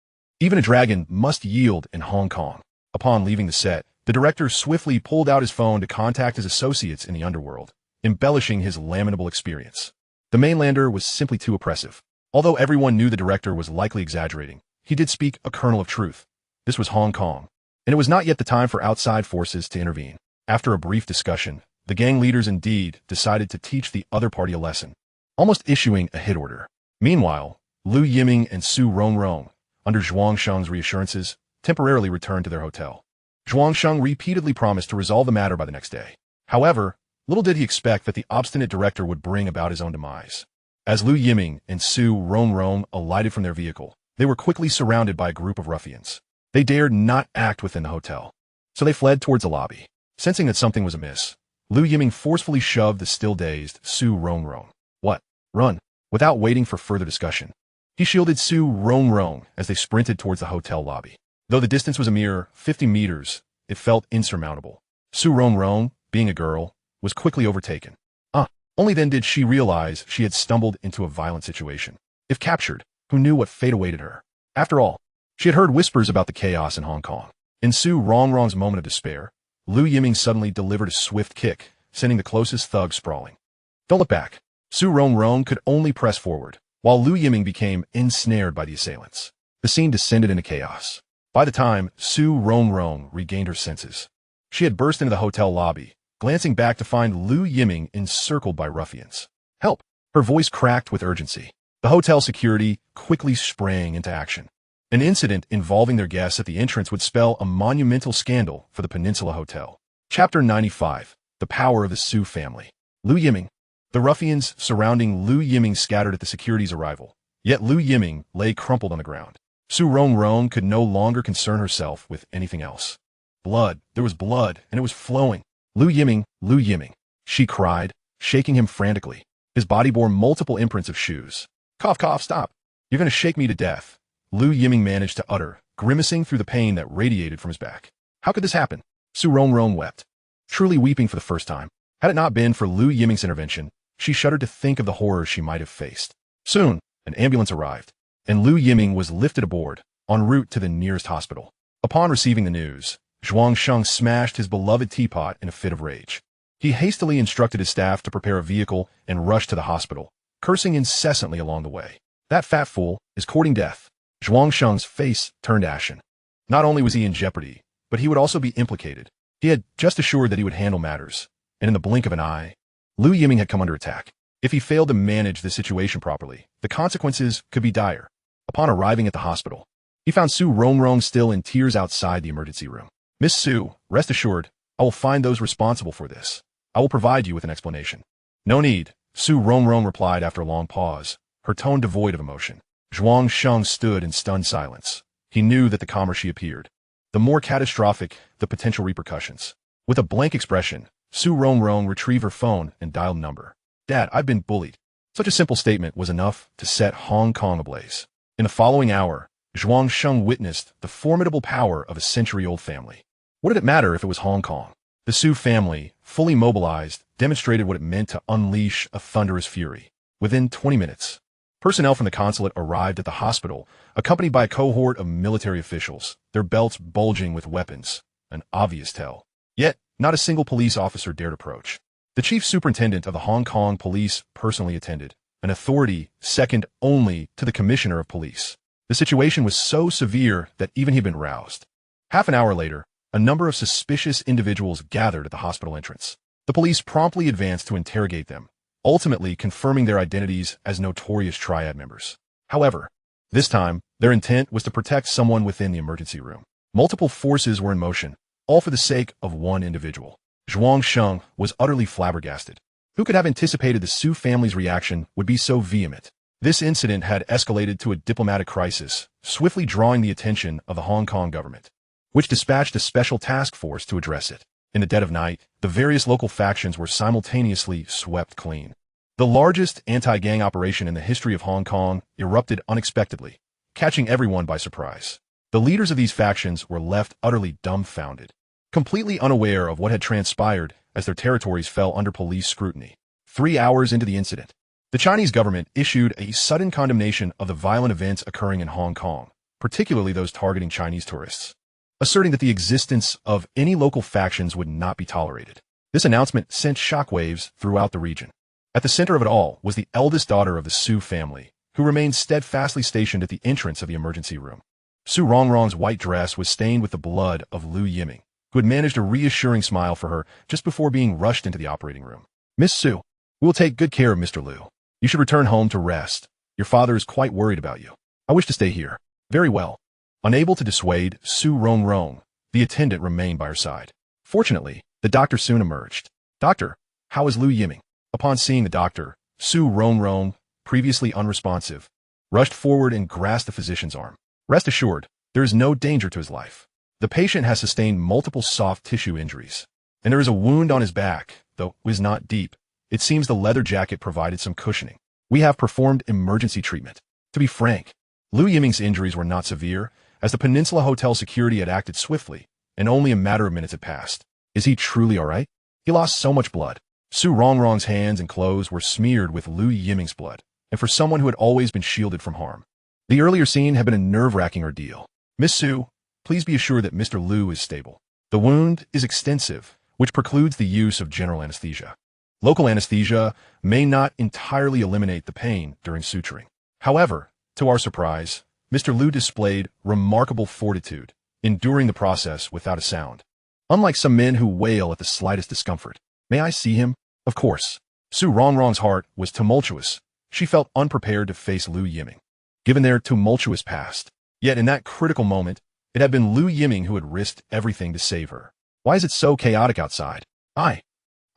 Even a dragon must yield in Hong Kong. Upon leaving the set, the director swiftly pulled out his phone to contact his associates in the underworld, embellishing his lamentable experience. The mainlander was simply too oppressive. Although everyone knew the director was likely exaggerating, he did speak a kernel of truth. This was Hong Kong, and it was not yet the time for outside forces to intervene. After a brief discussion, the gang leaders indeed decided to teach the other party a lesson, almost issuing a hit order. Meanwhile, Lu Yiming and Su Rongrong, under Zhuangsheng's reassurances, temporarily returned to their hotel. Zhuangsheng repeatedly promised to resolve the matter by the next day. However, little did he expect that the obstinate director would bring about his own demise. As Lu Yiming and Su Rongrong alighted from their vehicle, they were quickly surrounded by a group of ruffians. They dared not act within the hotel, so they fled towards the lobby. Sensing that something was amiss, Lu Yiming forcefully shoved the still-dazed Su Rongrong. "What? Run!" Without waiting for further discussion, he shielded Su Rongrong as they sprinted towards the hotel lobby. Though the distance was a mere 50 meters, it felt insurmountable. Su Rongrong, being a girl, was quickly overtaken. Only then did she realize she had stumbled into a violent situation. If captured, who knew what fate awaited her? After all, she had heard whispers about the chaos in Hong Kong. In Su Rongrong's moment of despair, Lu Yiming suddenly delivered a swift kick, sending the closest thug sprawling. Don't look back. Su Rongrong could only press forward, while Lu Yiming became ensnared by the assailants. The scene descended into chaos. By the time Su Rongrong regained her senses, she had burst into the hotel lobby, glancing back to find Lu Yiming encircled by ruffians. "Help!" Her voice cracked with urgency. The hotel security quickly sprang into action. An incident involving their guests at the entrance would spell a monumental scandal for the Peninsula Hotel. Chapter 95. The Power of the Su Family. Lu Yiming. The ruffians surrounding Lu Yiming scattered at the security's arrival, yet Lu Yiming lay crumpled on the ground. Su Rongrong could no longer concern herself with anything else. Blood. There was blood, and it was flowing. Lu Yiming, she cried, shaking him frantically. His body bore multiple imprints of shoes. "Cough, cough, stop. You're going to shake me to death," Lu Yiming managed to utter, grimacing through the pain that radiated from his back. "How could this happen?" Su Rongrong wept, truly weeping for the first time. Had it not been for Lu Yiming's intervention, she shuddered to think of the horrors she might have faced. Soon, an ambulance arrived, and Lu Yiming was lifted aboard, en route to the nearest hospital. Upon receiving the news, Zhuangsheng smashed his beloved teapot in a fit of rage. He hastily instructed his staff to prepare a vehicle and rush to the hospital, cursing incessantly along the way. "That fat fool is courting death." Zhuangsheng's face turned ashen. Not only was he in jeopardy, but he would also be implicated. He had just assured that he would handle matters, and in the blink of an eye, Lu Yiming had come under attack. If he failed to manage the situation properly, the consequences could be dire. Upon arriving at the hospital, he found Su Rongrong still in tears outside the emergency room. "Miss Su, rest assured, I will find those responsible for this. I will provide you with an explanation." "No need," Su Rongrong replied after a long pause, her tone devoid of emotion. Zhuangsheng stood in stunned silence. He knew that the calmer she appeared, the more catastrophic the potential repercussions. With a blank expression, Su Rongrong retrieved her phone and dialed number. "Dad, I've been bullied." Such a simple statement was enough to set Hong Kong ablaze. In the following hour, Zhuangsheng witnessed the formidable power of a century-old family. What did it matter if it was Hong Kong? The Su family, fully mobilized, demonstrated what it meant to unleash a thunderous fury. Within 20 minutes, personnel from the consulate arrived at the hospital, accompanied by a cohort of military officials, their belts bulging with weapons, an obvious tell. Yet, not a single police officer dared approach. The chief superintendent of the Hong Kong police personally attended, an authority second only to the commissioner of police. The situation was so severe that even he had been roused. Half an hour later, a number of suspicious individuals gathered at the hospital entrance. The police promptly advanced to interrogate them, ultimately confirming their identities as notorious triad members. However, this time, their intent was to protect someone within the emergency room. Multiple forces were in motion, all for the sake of one individual. Zhuangsheng was utterly flabbergasted. Who could have anticipated the Su family's reaction would be so vehement? This incident had escalated to a diplomatic crisis, swiftly drawing the attention of the Hong Kong government, which dispatched a special task force to address it. In the dead of night, the various local factions were simultaneously swept clean. The largest anti-gang operation in the history of Hong Kong erupted unexpectedly, catching everyone by surprise. The leaders of these factions were left utterly dumbfounded, completely unaware of what had transpired as their territories fell under police scrutiny. 3 hours into the incident, the Chinese government issued a sudden condemnation of the violent events occurring in Hong Kong, particularly those targeting Chinese tourists, asserting that the existence of any local factions would not be tolerated. This announcement sent shockwaves throughout the region. At the center of it all was the eldest daughter of the Su family, who remained steadfastly stationed at the entrance of the emergency room. Su Rongrong's white dress was stained with the blood of Lu Yiming, who had managed a reassuring smile for her just before being rushed into the operating room. Miss Su, we will take good care of Mr. Lu. You should return home to rest. Your father is quite worried about you. I wish to stay here. Very well. Unable to dissuade Su Rongrong, the attendant remained by her side. Fortunately, the doctor soon emerged. Doctor, how is Lu Yiming? Upon seeing the doctor, Su Rongrong, previously unresponsive, rushed forward and grasped the physician's arm. Rest assured, there is no danger to his life. The patient has sustained multiple soft tissue injuries, and there is a wound on his back, though it is not deep. It seems the leather jacket provided some cushioning. We have performed emergency treatment. To be frank, Lu Yiming's injuries were not severe, as the Peninsula Hotel security had acted swiftly, and only a matter of minutes had passed. Is he truly all right? He lost so much blood. Su Rongrong's hands and clothes were smeared with Lu Yiming's blood, and for someone who had always been shielded from harm. The earlier scene had been a nerve-wracking ordeal. Miss Su, please be assured that Mr. Lu is stable. The wound is extensive, which precludes the use of general anesthesia. Local anesthesia may not entirely eliminate the pain during suturing. However, to our surprise, Mr. Lu displayed remarkable fortitude, enduring the process without a sound. Unlike some men who wail at the slightest discomfort. May I see him? Of course. Su Rongrong's heart was tumultuous. She felt unprepared to face Lu Yiming, given their tumultuous past. Yet in that critical moment, it had been Lu Yiming who had risked everything to save her. Why is it so chaotic outside? I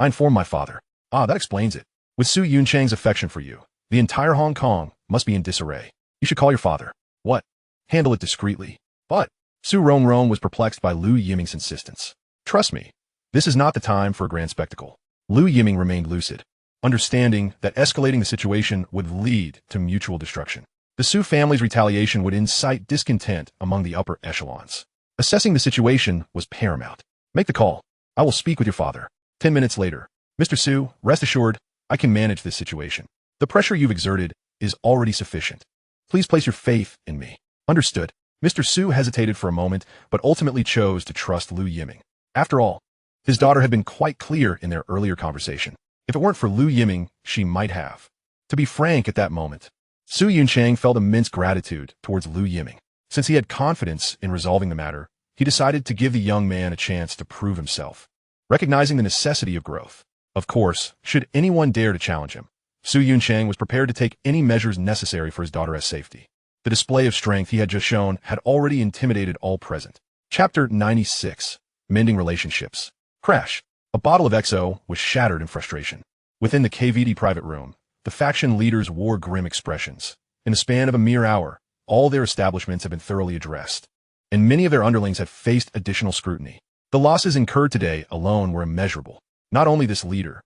informed my father. Ah, that explains it. With Su Yunchang's affection for you, the entire Hong Kong must be in disarray. You should call your father. What? Handle it discreetly. But Su Rongrong was perplexed by Lu Yiming's insistence. Trust me, this is not the time for a grand spectacle. Lu Yiming remained lucid, understanding that escalating the situation would lead to mutual destruction. The Su family's retaliation would incite discontent among the upper echelons. Assessing the situation was paramount. Make the call. I will speak with your father. 10 minutes later. Mr. Su, rest assured, I can manage this situation. The pressure you've exerted is already sufficient. Please place your faith in me. Understood. Mr. Su hesitated for a moment, but ultimately chose to trust Lu Yiming. After all, his daughter had been quite clear in their earlier conversation. If it weren't for Lu Yiming, she might have. To be frank at that moment, Su Yunchang felt immense gratitude towards Lu Yiming. Since he had confidence in resolving the matter, he decided to give the young man a chance to prove himself, recognizing the necessity of growth. Of course, should anyone dare to challenge him, Su Yunchang was prepared to take any measures necessary for his daughter's safety. The display of strength he had just shown had already intimidated all present. Chapter 96. Mending Relationships. Crash. A bottle of XO was shattered in frustration. Within the KVD private room, the faction leaders wore grim expressions. In the span of a mere hour, all their establishments had been thoroughly addressed, and many of their underlings had faced additional scrutiny. The losses incurred today alone were immeasurable. Not only this leader,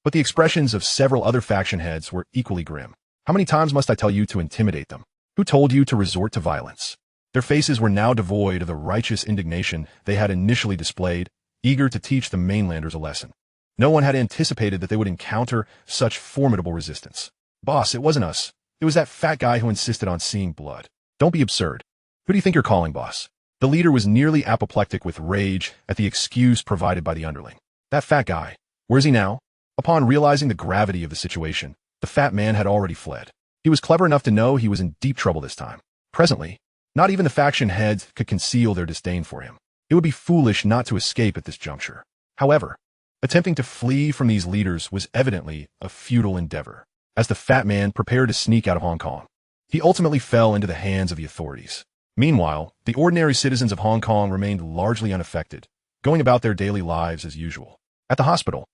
but the expressions of several other faction heads were equally grim. How many times must I tell you to intimidate them? Who told you to resort to violence? Their faces were now devoid of the righteous indignation they had initially displayed, eager to teach the mainlanders a lesson. No one had anticipated that they would encounter such formidable resistance. Boss, it wasn't us. It was that fat guy who insisted on seeing blood. Don't be absurd. Who do you think you're calling, boss? The leader was nearly apoplectic with rage at the excuse provided by the underling. That fat guy. Where's he now? Upon realizing the gravity of the situation, the fat man had already fled. He was clever enough to know he was in deep trouble this time. Presently, not even the faction heads could conceal their disdain for him. It would be foolish not to escape at this juncture. However, attempting to flee from these leaders was evidently a futile endeavor. As the fat man prepared to sneak out of Hong Kong, he ultimately fell into the hands of the authorities. Meanwhile, the ordinary citizens of Hong Kong remained largely unaffected, going about their daily lives as usual. At the hospital,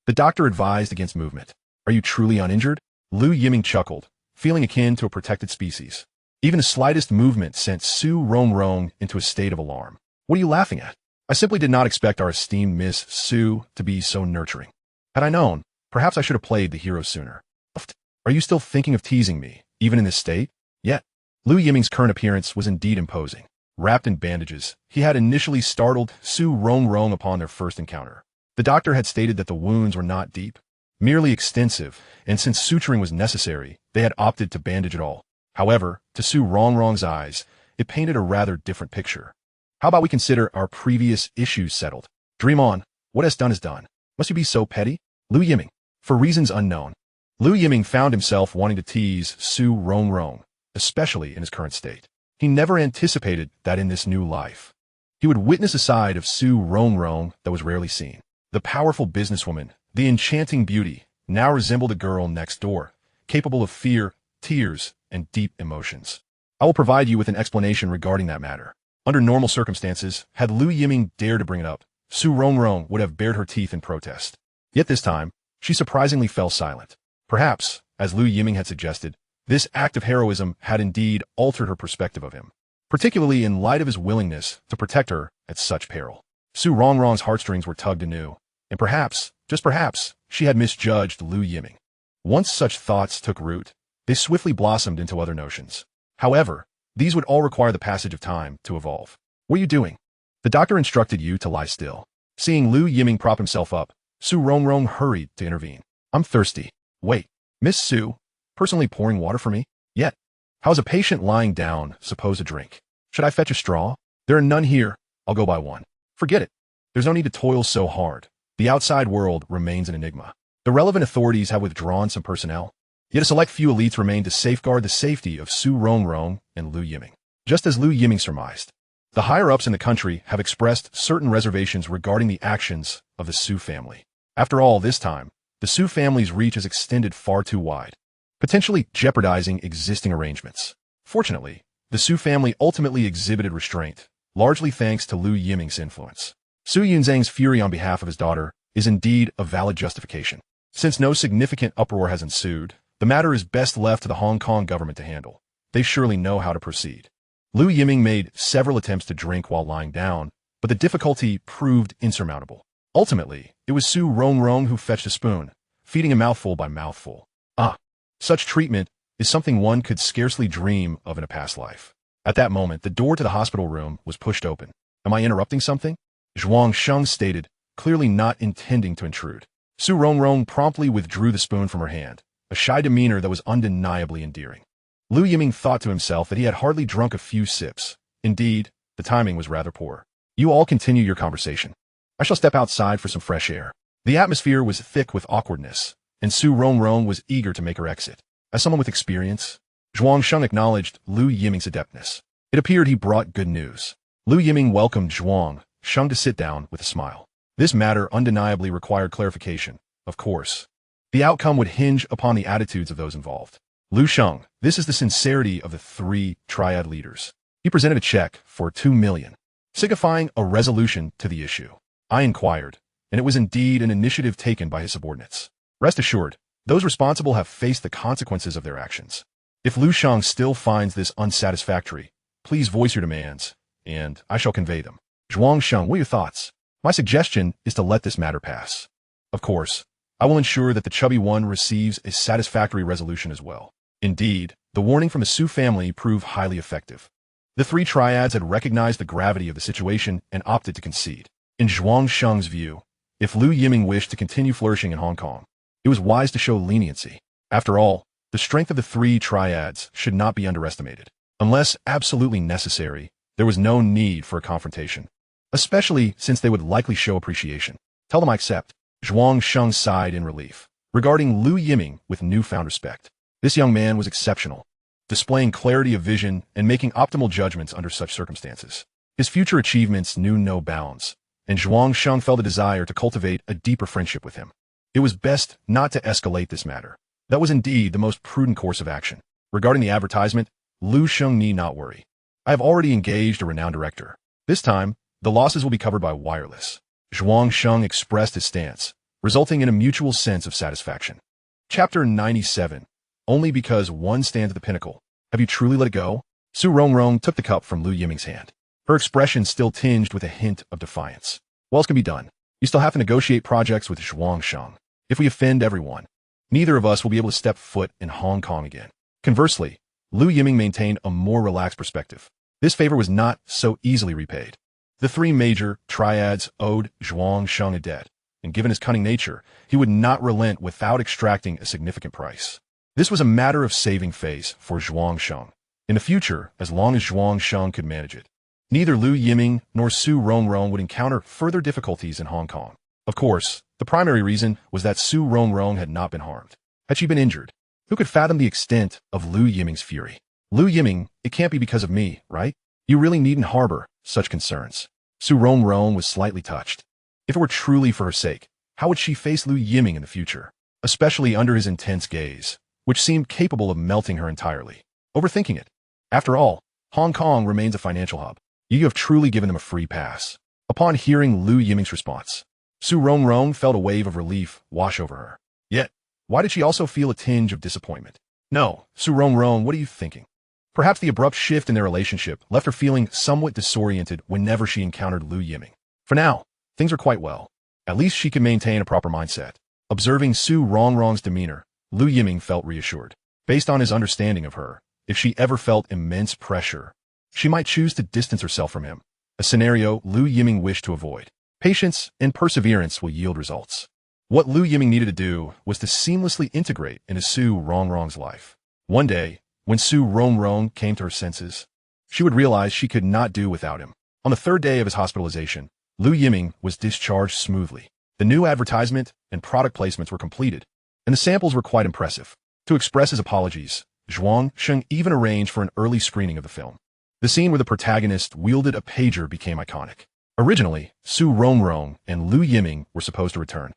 the doctor advised against movement. Are you truly uninjured? Lu Yiming chuckled, feeling akin to a protected species. Even the slightest movement sent Su Rongrong into a state of alarm. What are you laughing at? I simply did not expect our esteemed Miss Su to be so nurturing. Had I known, perhaps I should have played the hero sooner. Are you still thinking of teasing me, even in this state? Yet, Lu Yiming's current appearance was indeed imposing. Wrapped in bandages, he had initially startled Su Rongrong upon their first encounter. The doctor had stated that the wounds were not deep, merely extensive, and since suturing was necessary, they had opted to bandage it all. However, to Su Rongrong's eyes, it painted a rather different picture. How about we consider our previous issues settled? Dream on. What has done is done. Must you be so petty? Lu Yiming. For reasons unknown, Lu Yiming found himself wanting to tease Su Rongrong, especially in his current state. He never anticipated that in this new life, he would witness a side of Su Rongrong that was rarely seen. The powerful businesswoman, the enchanting beauty, now resembled a girl next door, capable of fear, tears, and deep emotions. I will provide you with an explanation regarding that matter. Under normal circumstances, had Lu Yiming dared to bring it up, Su Rongrong would have bared her teeth in protest. Yet this time, she surprisingly fell silent. Perhaps, as Lu Yiming had suggested, this act of heroism had indeed altered her perspective of him, particularly in light of his willingness to protect her at such peril. Su Rongrong's heartstrings were tugged anew, and perhaps, just perhaps, she had misjudged Lu Yiming. Once such thoughts took root, they swiftly blossomed into other notions. However, these would all require the passage of time to evolve. What are you doing? The doctor instructed you to lie still. Seeing Lu Yiming prop himself up, Su Rongrong hurried to intervene. I'm thirsty. Wait, Miss Su, personally pouring water for me? Yet, how is a patient lying down supposed to drink? Should I fetch a straw? There are none here. I'll go buy one. Forget it. There's no need to toil so hard. The outside world remains an enigma. The relevant authorities have withdrawn some personnel, yet a select few elites remain to safeguard the safety of Su Rongrong and Lu Yiming. Just as Lu Yiming surmised, the higher-ups in the country have expressed certain reservations regarding the actions of the Su family. After all, this time, the Su family's reach is extended far too wide, potentially jeopardizing existing arrangements. Fortunately, the Su family ultimately exhibited restraint, largely thanks to Lu Yiming's influence. Su Yunzhang's fury on behalf of his daughter is indeed a valid justification. Since no significant uproar has ensued, the matter is best left to the Hong Kong government to handle. They surely know how to proceed. Lu Yiming made several attempts to drink while lying down, but the difficulty proved insurmountable. Ultimately, it was Su Rongrong who fetched a spoon, feeding him mouthful by mouthful. Such treatment is something one could scarcely dream of in a past life. At that moment, the door to the hospital room was pushed open. Am I interrupting something? Zhuang Sheng stated, clearly not intending to intrude. Su Rongrong promptly withdrew the spoon from her hand, a shy demeanor that was undeniably endearing. Lu Yiming thought to himself that he had hardly drunk a few sips. Indeed, the timing was rather poor. You all continue your conversation. I shall step outside for some fresh air. The atmosphere was thick with awkwardness, and Su Rongrong was eager to make her exit. As someone with experience, Zhuang Sheng acknowledged Lu Yiming's adeptness. It appeared he brought good news. Lu Yiming welcomed Zhuang Sheng to sit down with a smile. This matter undeniably required clarification, of course. The outcome would hinge upon the attitudes of those involved. Lu Sheng, this is the sincerity of the three triad leaders. He presented a check for 2 million, signifying a resolution to the issue. I inquired, and it was indeed an initiative taken by his subordinates. Rest assured, those responsible have faced the consequences of their actions. If Lu Sheng still finds this unsatisfactory, please voice your demands, and I shall convey them. Zhuang Sheng, what are your thoughts? My suggestion is to let this matter pass. Of course, I will ensure that the chubby one receives a satisfactory resolution as well. Indeed, the warning from the Su family proved highly effective. The three triads had recognized the gravity of the situation and opted to concede. In Zhuang Sheng's view, if Lu Yiming wished to continue flourishing in Hong Kong, it was wise to show leniency. After all, the strength of the three triads should not be underestimated. Unless absolutely necessary, there was no need for a confrontation, especially since they would likely show appreciation. Tell them I accept. Zhuang Sheng sighed in relief, regarding Lu Yiming with newfound respect. This young man was exceptional, displaying clarity of vision and making optimal judgments under such circumstances. His future achievements knew no bounds, and Zhuang Sheng felt a desire to cultivate a deeper friendship with him. It was best not to escalate this matter. That was indeed the most prudent course of action. Regarding the advertisement, Lu Sheng need not worry. I have already engaged a renowned director. This time, the losses will be covered by wireless. Zhuang Sheng expressed his stance, resulting in a mutual sense of satisfaction. Chapter 97. Only because one stands at the pinnacle. Have you truly let it go? Su Rongrong took the cup from Lu Yiming's hand, her expression still tinged with a hint of defiance. What else can be done? You still have to negotiate projects with Zhuang Sheng. If we offend everyone, neither of us will be able to step foot in Hong Kong again. Conversely, Lu Yiming maintained a more relaxed perspective. This favor was not so easily repaid. The three major triads owed Zhuang Sheng a debt, and given his cunning nature, he would not relent without extracting a significant price. This was a matter of saving face for Zhuang Sheng. In the future, as long as Zhuang Sheng could manage it, neither Lu Yiming nor Su Rongrong would encounter further difficulties in Hong Kong. Of course, the primary reason was that Su Rongrong had not been harmed. Had she been injured, who could fathom the extent of Lu Yiming's fury? Lu Yiming, it can't be because of me, right? You really needn't harbor such concerns. Su Rongrong was slightly touched. If it were truly for her sake, how would she face Lu Yiming in the future? Especially under his intense gaze, which seemed capable of melting her entirely. Overthinking it. After all, Hong Kong remains a financial hub. You have truly given them a free pass. Upon hearing Lu Yiming's response, Su Rongrong felt a wave of relief wash over her. Yet, why did she also feel a tinge of disappointment? No, Su Rongrong, what are you thinking? Perhaps the abrupt shift in their relationship left her feeling somewhat disoriented whenever she encountered Lu Yiming. For now, things are quite well. At least she can maintain a proper mindset. Observing Su Rongrong's demeanor, Lu Yiming felt reassured. Based on his understanding of her, if she ever felt immense pressure, she might choose to distance herself from him, a scenario Lu Yiming wished to avoid. Patience and perseverance will yield results. What Lu Yiming needed to do was to seamlessly integrate into Su Rongrong's life. One day, when Su Rongrong came to her senses, she would realize she could not do without him. On the third day of his hospitalization, Lu Yiming was discharged smoothly. The new advertisement and product placements were completed, and the samples were quite impressive. To express his apologies, Zhuang Sheng even arranged for an early screening of the film. The scene where the protagonist wielded a pager became iconic. Originally, Su Rongrong and Lu Yiming were supposed to return,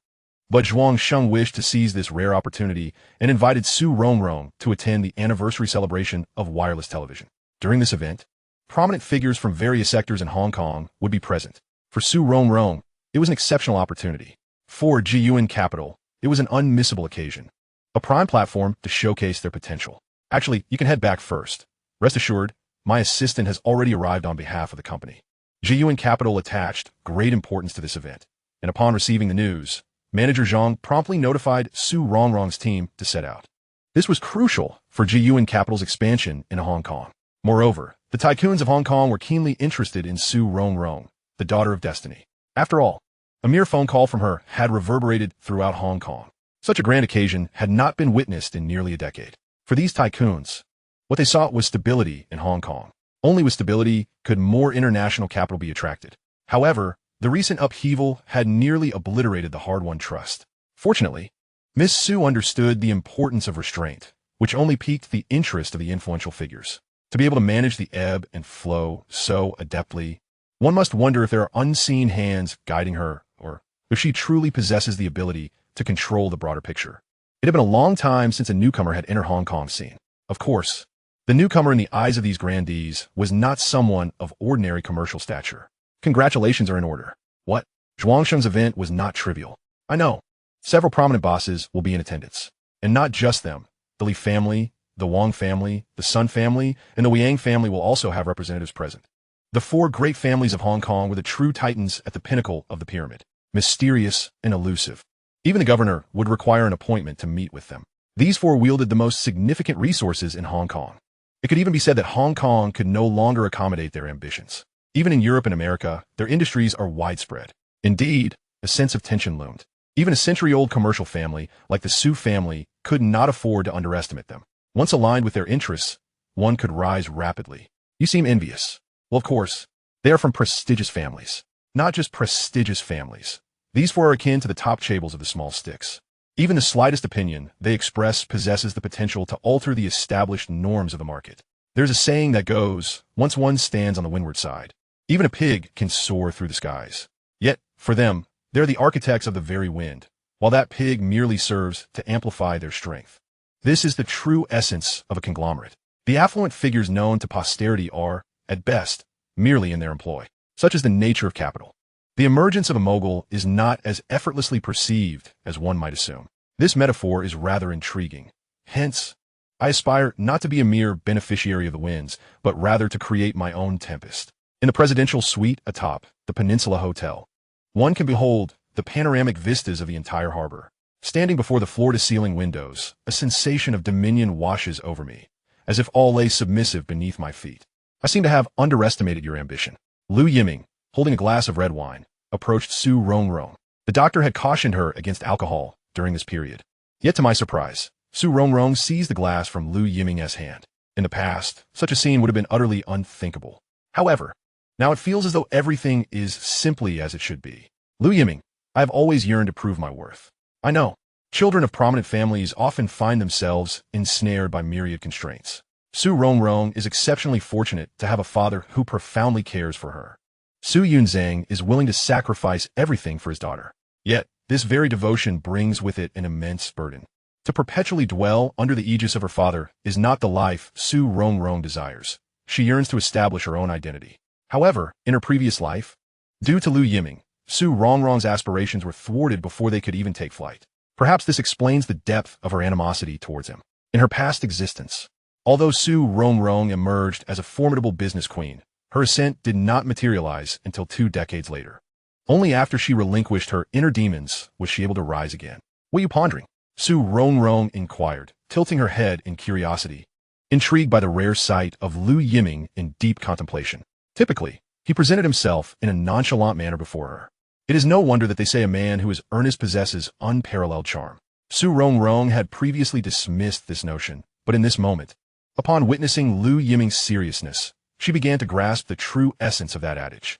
but Zhuang Sheng wished to seize this rare opportunity and invited Su Rongrong to attend the anniversary celebration of wireless television. During this event, prominent figures from various sectors in Hong Kong would be present. For Su Rongrong, it was an exceptional opportunity. For Jiyuan Capital, it was an unmissable occasion, a prime platform to showcase their potential. Actually, you can head back first. Rest assured, my assistant has already arrived on behalf of the company. Jiyuan Capital attached great importance to this event, and upon receiving the news, Manager Zhang promptly notified Su Rongrong's team to set out. This was crucial for Jiyuan Capital's expansion in Hong Kong. Moreover, the tycoons of Hong Kong were keenly interested in Su Rongrong, the daughter of destiny. After all, a mere phone call from her had reverberated throughout Hong Kong. Such a grand occasion had not been witnessed in nearly a decade. For these tycoons, what they sought was stability in Hong Kong. Only with stability could more international capital be attracted. However, the recent upheaval had nearly obliterated the hard-won trust. Fortunately, Miss Su understood the importance of restraint, which only piqued the interest of the influential figures. To be able to manage the ebb and flow so adeptly, one must wonder if there are unseen hands guiding her, or if she truly possesses the ability to control the broader picture. It had been a long time since a newcomer had entered Hong Kong's scene. Of course, the newcomer in the eyes of these grandees was not someone of ordinary commercial stature. Congratulations are in order. What? Zhuangsheng's event was not trivial. I know. Several prominent bosses will be in attendance. And not just them. The Li family, the Wang family, the Sun family, and the Wiang family will also have representatives present. The four great families of Hong Kong were the true titans at the pinnacle of the pyramid, mysterious and elusive. Even the governor would require an appointment to meet with them. These four wielded the most significant resources in Hong Kong. It could even be said that Hong Kong could no longer accommodate their ambitions. Even in Europe and America, their industries are widespread. Indeed, a sense of tension loomed. Even a century-old commercial family like the Su family could not afford to underestimate them. Once aligned with their interests, one could rise rapidly. You seem envious. Well, of course, they are from prestigious families. Not just prestigious families. These four are akin to the top chaebol of the small sticks. Even the slightest opinion they express possesses the potential to alter the established norms of the market. There's a saying that goes, once one stands on the windward side, even a pig can soar through the skies. Yet, for them, they're the architects of the very wind, while that pig merely serves to amplify their strength. This is the true essence of a conglomerate. The affluent figures known to posterity are, at best, merely in their employ. Such is the nature of capital. The emergence of a mogul is not as effortlessly perceived as one might assume. This metaphor is rather intriguing. Hence, I aspire not to be a mere beneficiary of the winds, but rather to create my own tempest. In the presidential suite atop the Peninsula Hotel, one can behold the panoramic vistas of the entire harbor. Standing before the floor-to-ceiling windows, a sensation of dominion washes over me, as if all lay submissive beneath my feet. I seem to have underestimated your ambition. Lu Yiming, holding a glass of red wine, approached Su Rongrong. The doctor had cautioned her against alcohol during this period. Yet to my surprise, Su Rongrong seized the glass from Lu Yiming's hand. In the past, such a scene would have been utterly unthinkable. However, now it feels as though everything is simply as it should be. Lu Yiming, I have always yearned to prove my worth. I know, children of prominent families often find themselves ensnared by myriad constraints. Su Rongrong is exceptionally fortunate to have a father who profoundly cares for her. Su Yunzhang is willing to sacrifice everything for his daughter. Yet, this very devotion brings with it an immense burden. To perpetually dwell under the aegis of her father is not the life Su Rongrong desires. She yearns to establish her own identity. However, in her previous life, due to Lu Yiming, Su Rongrong's aspirations were thwarted before they could even take flight. Perhaps this explains the depth of her animosity towards him. In her past existence, although Su Rongrong emerged as a formidable business queen, her ascent did not materialize until 2 decades later. Only after she relinquished her inner demons was she able to rise again. "What are you pondering?" Su Rongrong inquired, tilting her head in curiosity, intrigued by the rare sight of Lu Yiming in deep contemplation. Typically, he presented himself in a nonchalant manner before her. It is no wonder that they say a man who is earnest possesses unparalleled charm. Su Rongrong had previously dismissed this notion, but in this moment, upon witnessing Lu Yiming's seriousness, she began to grasp the true essence of that adage.